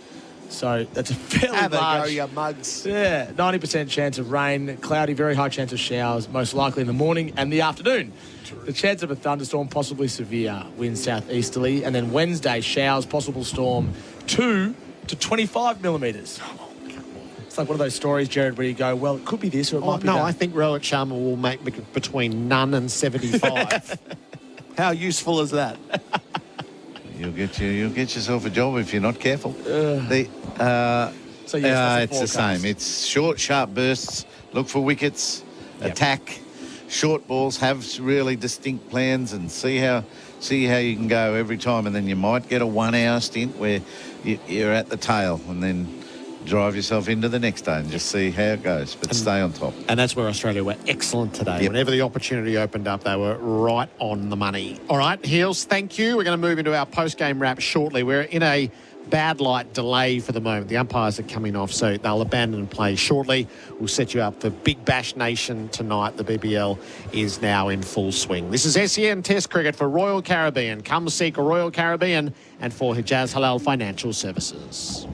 So that's a fairly Have a large... go, you mugs. Yeah, 90% chance of rain, cloudy, very high chance of showers, most likely in the morning and the afternoon. The chance of a thunderstorm, possibly severe, wind southeasterly. And then Wednesday, showers, possible storm, 2 to 25 millimetres. It's like one of those stories, Gerard, where you go, well, it could be this or it might be that. No, I think Rohit Sharma will make between none and 75. How useful is that? You'll get yourself a job if you're not careful. So it's the same. It's short, sharp bursts. Look for wickets. Attack. Short balls. Have really distinct plans and see how you can go every time. And then you might get a 1 hour stint where you're at the tail and then drive yourself into the next day and just see how it goes, but stay on top. And that's where Australia were excellent today. Yep. Whenever the opportunity opened up, they were right on the money. All right, Heels, thank you. We're going to move into our post-game wrap shortly. We're in a bad light delay for the moment. The umpires are coming off, so they'll abandon play shortly. We'll set you up for Big Bash Nation tonight. The BBL is now in full swing. This is SEN Test Cricket for Royal Caribbean. Come seek a Royal Caribbean and for Hijaz Halal Financial Services.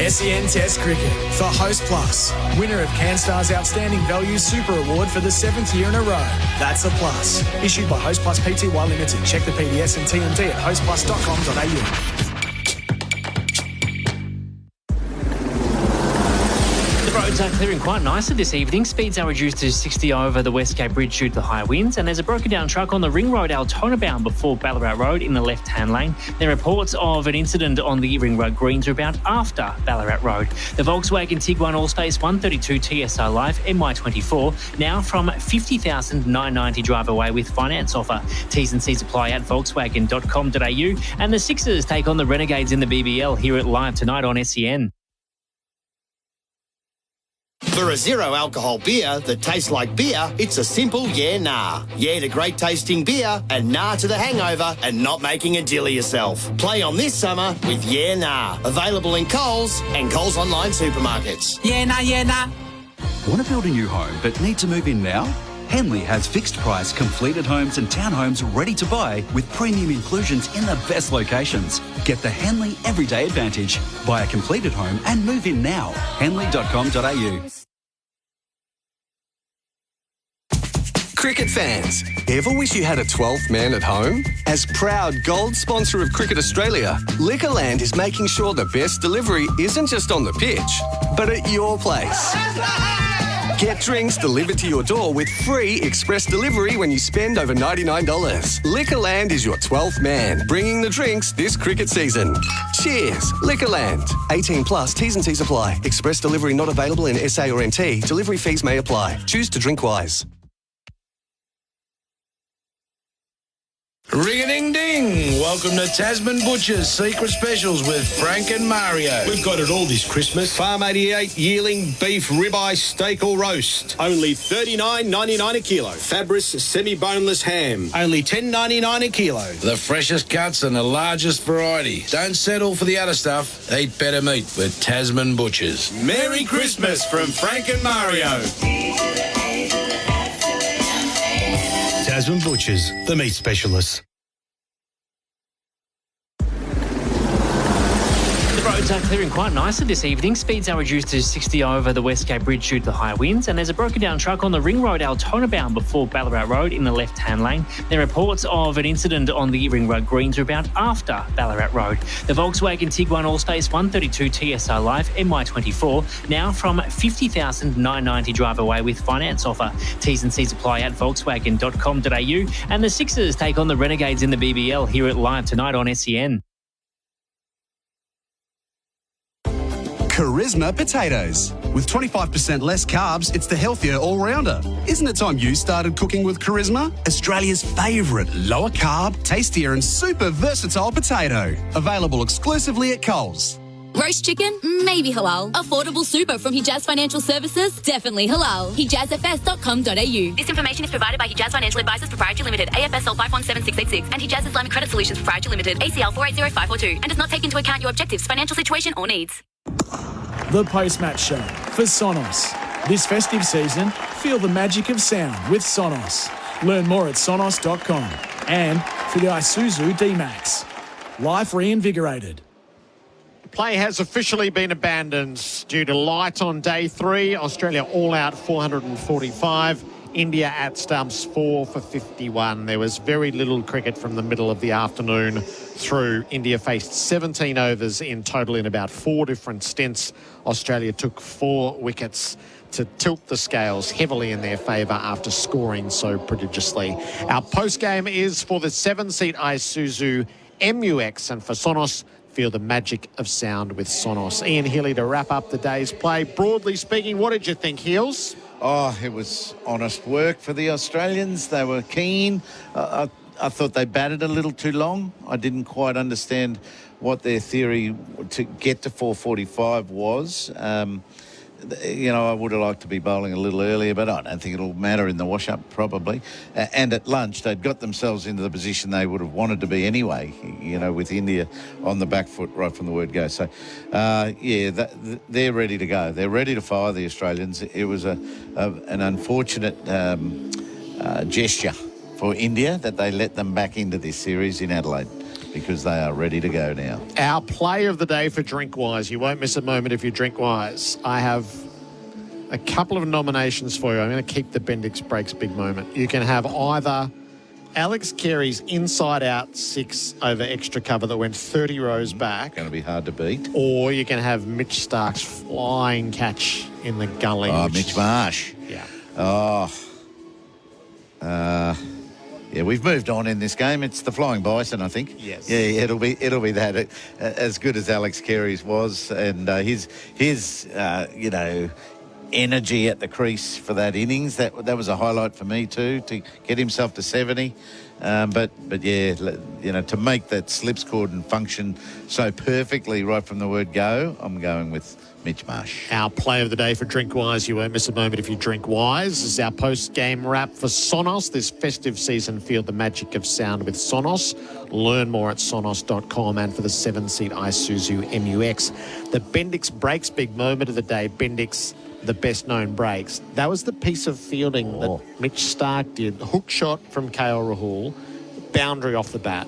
SEN Test Cricket for Host Plus, winner of CanStar's Outstanding Value Super Award for the 7th year in a row. That's a plus. Issued by Host Plus Pty Limited. Check the PDS and TMD at hostplus.com.au. Roads are clearing quite nicely this evening. Speeds are reduced to 60 over the Westgate Bridge due to the high winds, and there's a broken down truck on the Ring Road Altona bound before Ballarat Road in the left-hand lane. There are reports of an incident on the Ring Road Greens route about Ballarat Road. The Volkswagen Tiguan Allspace 132 TSI Live MY24 now from 50,990 drive away with finance offer. T's and C's apply at volkswagen.com.au, and the Sixers take on the Renegades in the BBL here at Live tonight on SEN. For a zero alcohol beer that tastes like beer, it's a simple yeah, nah. Yeah to great tasting beer and nah to the hangover and not making a deal of yourself. Play on this summer with yeah, nah. Available in Coles and Coles online supermarkets. Yeah, nah, yeah, nah. Want to build a new home but need to move in now? Henley has fixed price completed homes and townhomes ready to buy with premium inclusions in the best locations. Get the Henley Everyday Advantage. Buy a completed home and move in now. Henley.com.au. Cricket fans, ever wish you had a 12th man at home? As proud gold sponsor of Cricket Australia, Liquorland is making sure the best delivery isn't just on the pitch, but at your place. Get drinks delivered to your door with free express delivery when you spend over $99. Liquorland is your 12th man, bringing the drinks this cricket season. Cheers, Liquorland. 18 plus, T's and C's apply. Express delivery not available in SA or NT. Delivery fees may apply. Choose to drink wise. Ring-a-ding-ding! Welcome to Tasman Butcher's Secret Specials with Frank and Mario. We've got it all this Christmas. Farm 88 yearling beef ribeye steak or roast. Only $39.99 a kilo. Fabris semi-boneless ham. Only $10.99 a kilo. The freshest cuts and the largest variety. Don't settle for the other stuff. Eat better meat with Tasman Butchers. Merry Christmas from Frank and Mario. Tasman Butchers, the meat specialists. The roads are clearing quite nicely this evening. Speeds are reduced to 60 over the Westgate Bridge due to the high winds, and there's a broken down truck on the Ring Road Altona bound before Ballarat Road in the left-hand lane. There are reports of an incident on the Ring Road Greens route about Ballarat Road. The Volkswagen Tiguan Allspace 132 TSI Live MY24 now from 50,990 drive away with finance offer. T's and C's apply at volkswagen.com.au, and the Sixers take on the Renegades in the BBL here at Live tonight on SEN. Charisma potatoes. With 25% less carbs, it's the healthier all-rounder. Isn't it time you started cooking with Charisma? Australia's favourite lower carb, tastier and super versatile potato. Available exclusively at Coles. Roast chicken? Maybe halal. Affordable super from Hijaz Financial Services? Definitely halal. HijazFS.com.au. This information is provided by Hijaz Financial Advisors Proprietary Limited, AFSL 517686, and Hijaz Islamic Credit Solutions Proprietary Limited, ACL 480542, and does not take into account your objectives, financial situation or needs. The Post-Match Show for Sonos. This festive season, feel the magic of sound with Sonos. Learn more at sonos.com. And for the Isuzu D-Max. Life reinvigorated. Play has officially been abandoned due to light on day 3. Australia all out 445. India at stumps 4 for 51. There was very little cricket from the middle of the afternoon through. India faced 17 overs in total in about 4 different stints. Australia took 4 wickets to tilt the scales heavily in their favour after scoring so prodigiously. Our post-game is for the 7-seat Isuzu MUX, and for Sonos, feel the magic of sound with Sonos. Ian Healy to wrap up the day's play. Broadly speaking, what did you think, Heels? Oh, it was honest work for the Australians. They were keen. I thought they batted a little too long. I didn't quite understand what their theory to get to 445 was. I would have liked to be bowling a little earlier, but I don't think it'll matter in the wash-up, probably. And at lunch, they'd got themselves into the position they would have wanted to be anyway, with India on the back foot right from the word go. So, they're ready to go. They're ready to fire, the Australians. It was an unfortunate gesture for India that they let them back into this series in Adelaide, because they are ready to go now. Our play of the day for Drinkwise. You won't miss a moment if you Drinkwise. I have a couple of nominations for you. I'm going to keep the Bendix Breaks big moment. You can have either Alex Carey's inside-out 6 over extra cover that went 30 rows back. Going to be hard to beat. Or you can have Mitch Stark's flying catch in the gully. Oh, Mitch Marsh. Yeah. Yeah, we've moved on in this game. It's the Flying Bison, I think. Yes. Yeah, it'll be that. As good as Alex Carey's was, and his energy at the crease for that innings, that was a highlight for me too, to get himself to 70. But yeah, to make that slips cordon function so perfectly right from the word go, I'm going with Mitch Marsh. Our play of the day for Drinkwise. You won't miss a moment if you drink wise. This is our post-game wrap for Sonos. This festive season, feel the magic of sound with Sonos. Learn more at sonos.com, and for the 7-seat Isuzu MUX. The Bendix Breaks big moment of the day. Bendix, the best-known breaks. That was the piece of fielding that Mitch Stark did. Hook shot from KL Rahul, boundary off the bat.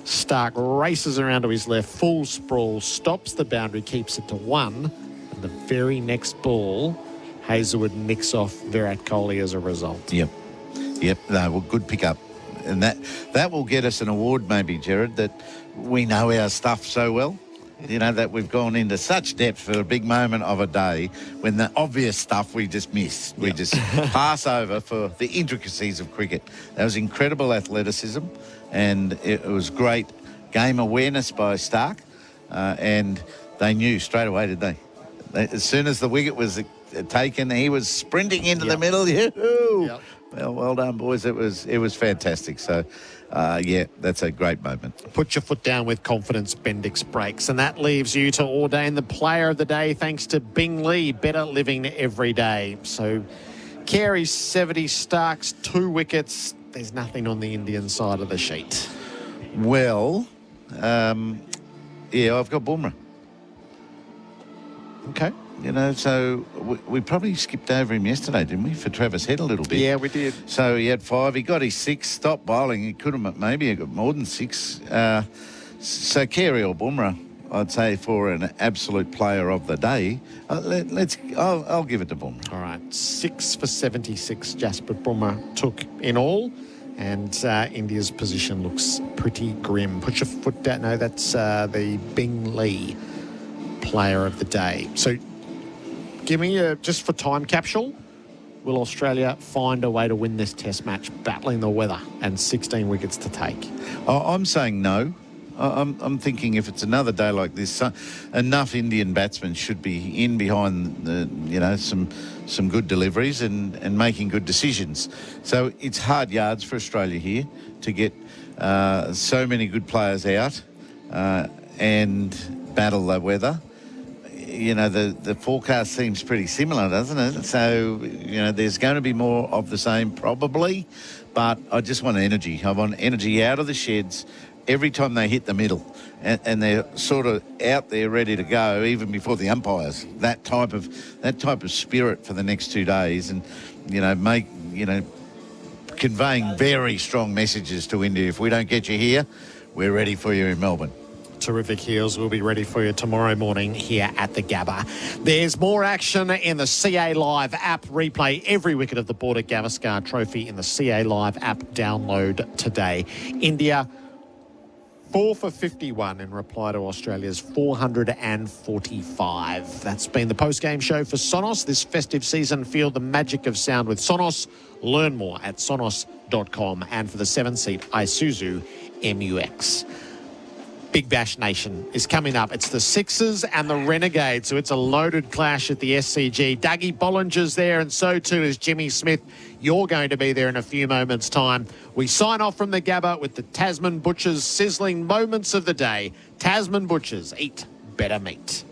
Stark races around to his left, full sprawl, stops the boundary, keeps it to 1. And the very next ball, Hazelwood nicks off Virat Kohli as a result. Yep. No, well, good pick-up. And that will get us an award maybe, Gerard, that we know our stuff so well. That we've gone into such depth for a big moment of a day when the obvious stuff we just miss. We just pass over for the intricacies of cricket. That was incredible athleticism, and it was great game awareness by Stark, and they knew straight away, did they? As soon as the wicket was taken, he was sprinting into the middle. Yoo-hoo! Well done, boys. It was fantastic. So, that's a great moment. Put your foot down with confidence, Bendix Breaks. And that leaves you to ordain the player of the day, thanks to Bing Lee, better living every day. So, Carey's 70, Stark's 2 wickets. There's nothing on the Indian side of the sheet. Well, I've got Bumrah. Okay. So we probably skipped over him yesterday, didn't we, for Travis Head a little bit? Yeah, we did. So he had 5. He got his 6, stopped bowling. He could have maybe got more than 6. So Carey or Bumrah, I'd say, for an absolute player of the day. I'll give it to Bumrah. All right, 6 for 76 Jasprit Bumrah took in all. And India's position looks pretty grim. Put your foot down. No, that's the Bing Lee player of the day. So give me just for time capsule, will Australia find a way to win this test match, battling the weather and 16 wickets to take? I'm saying no. I'm thinking if it's another day like this, enough Indian batsmen should be in behind some good deliveries and making good decisions. So it's hard yards for Australia here to get so many good players out and battle the weather. The forecast seems pretty similar, doesn't it? So, there's going to be more of the same probably, but I just want energy. I want energy out of the sheds every time they hit the middle, and they're sort of out there ready to go even before the umpires. That type of spirit for the next 2 days, and conveying very strong messages to India. If we don't get you here, we're ready for you in Melbourne. terrific heels will be ready for you tomorrow morning here at the Gabba. There's more action in the CA Live app. Replay every wicket of the Border Gavaskar Trophy in the CA Live app. Download today. India 4 for 51 in reply to Australia's 445. That's been the post-game show for Sonos this festive season. Feel the magic of sound with Sonos. Learn more at sonos.com. And for the 7-seat Isuzu MUX. Big Bash Nation is coming up. It's the Sixers and the Renegades, so it's a loaded clash at the SCG. Dougie Bollinger's there, and so too is Jimmy Smith. You're going to be there in a few moments' time. We sign off from the Gabba with the Tasman Butchers sizzling moments of the day. Tasman Butchers, eat better meat.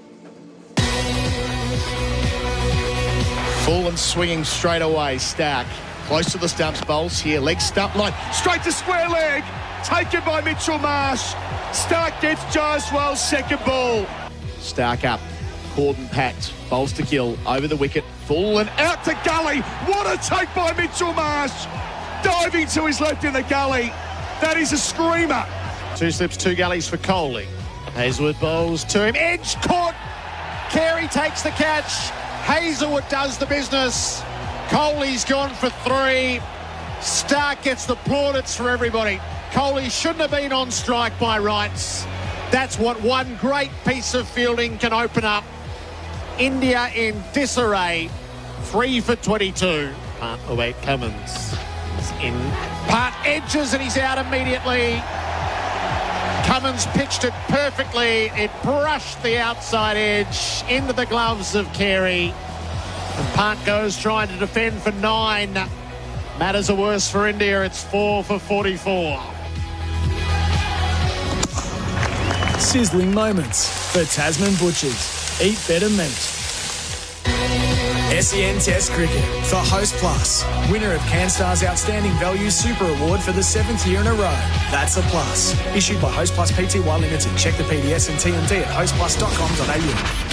Full and swinging straight away, Stark. Close to the stumps, bowls here. Leg stump line, straight to square leg. Taken by Mitchell Marsh. Stark gets Jaiswal's second ball. Stark up. Corden packed. Bowls to Gill. Over the wicket. Full and out to Gully. What a take by Mitchell Marsh. Diving to his left in the gully. That is a screamer. 2 slips, 2 gullies for Coley. Hazelwood bowls to him. Edge caught. Carey takes the catch. Hazelwood does the business. Coley's gone for 3. Stark gets the plaudits for everybody. Coley shouldn't have been on strike by rights. That's what one great piece of fielding can open up. India in disarray. 3 for 22. Part away Cummins. He's in. Part edges and he's out immediately. Cummins pitched it perfectly. It brushed the outside edge into the gloves of Carey. And Part goes trying to defend for 9. Matters are worse for India. It's 4 for 44. Sizzling moments for Tasman Butchers. Eat better meat. SEN Test Cricket for Host Plus. Winner of CanStar's Outstanding Value Super Award for the 7th year in a row. That's a plus. Issued by Host Plus Pty Limited. Check the PDS and TMD at hostplus.com.au.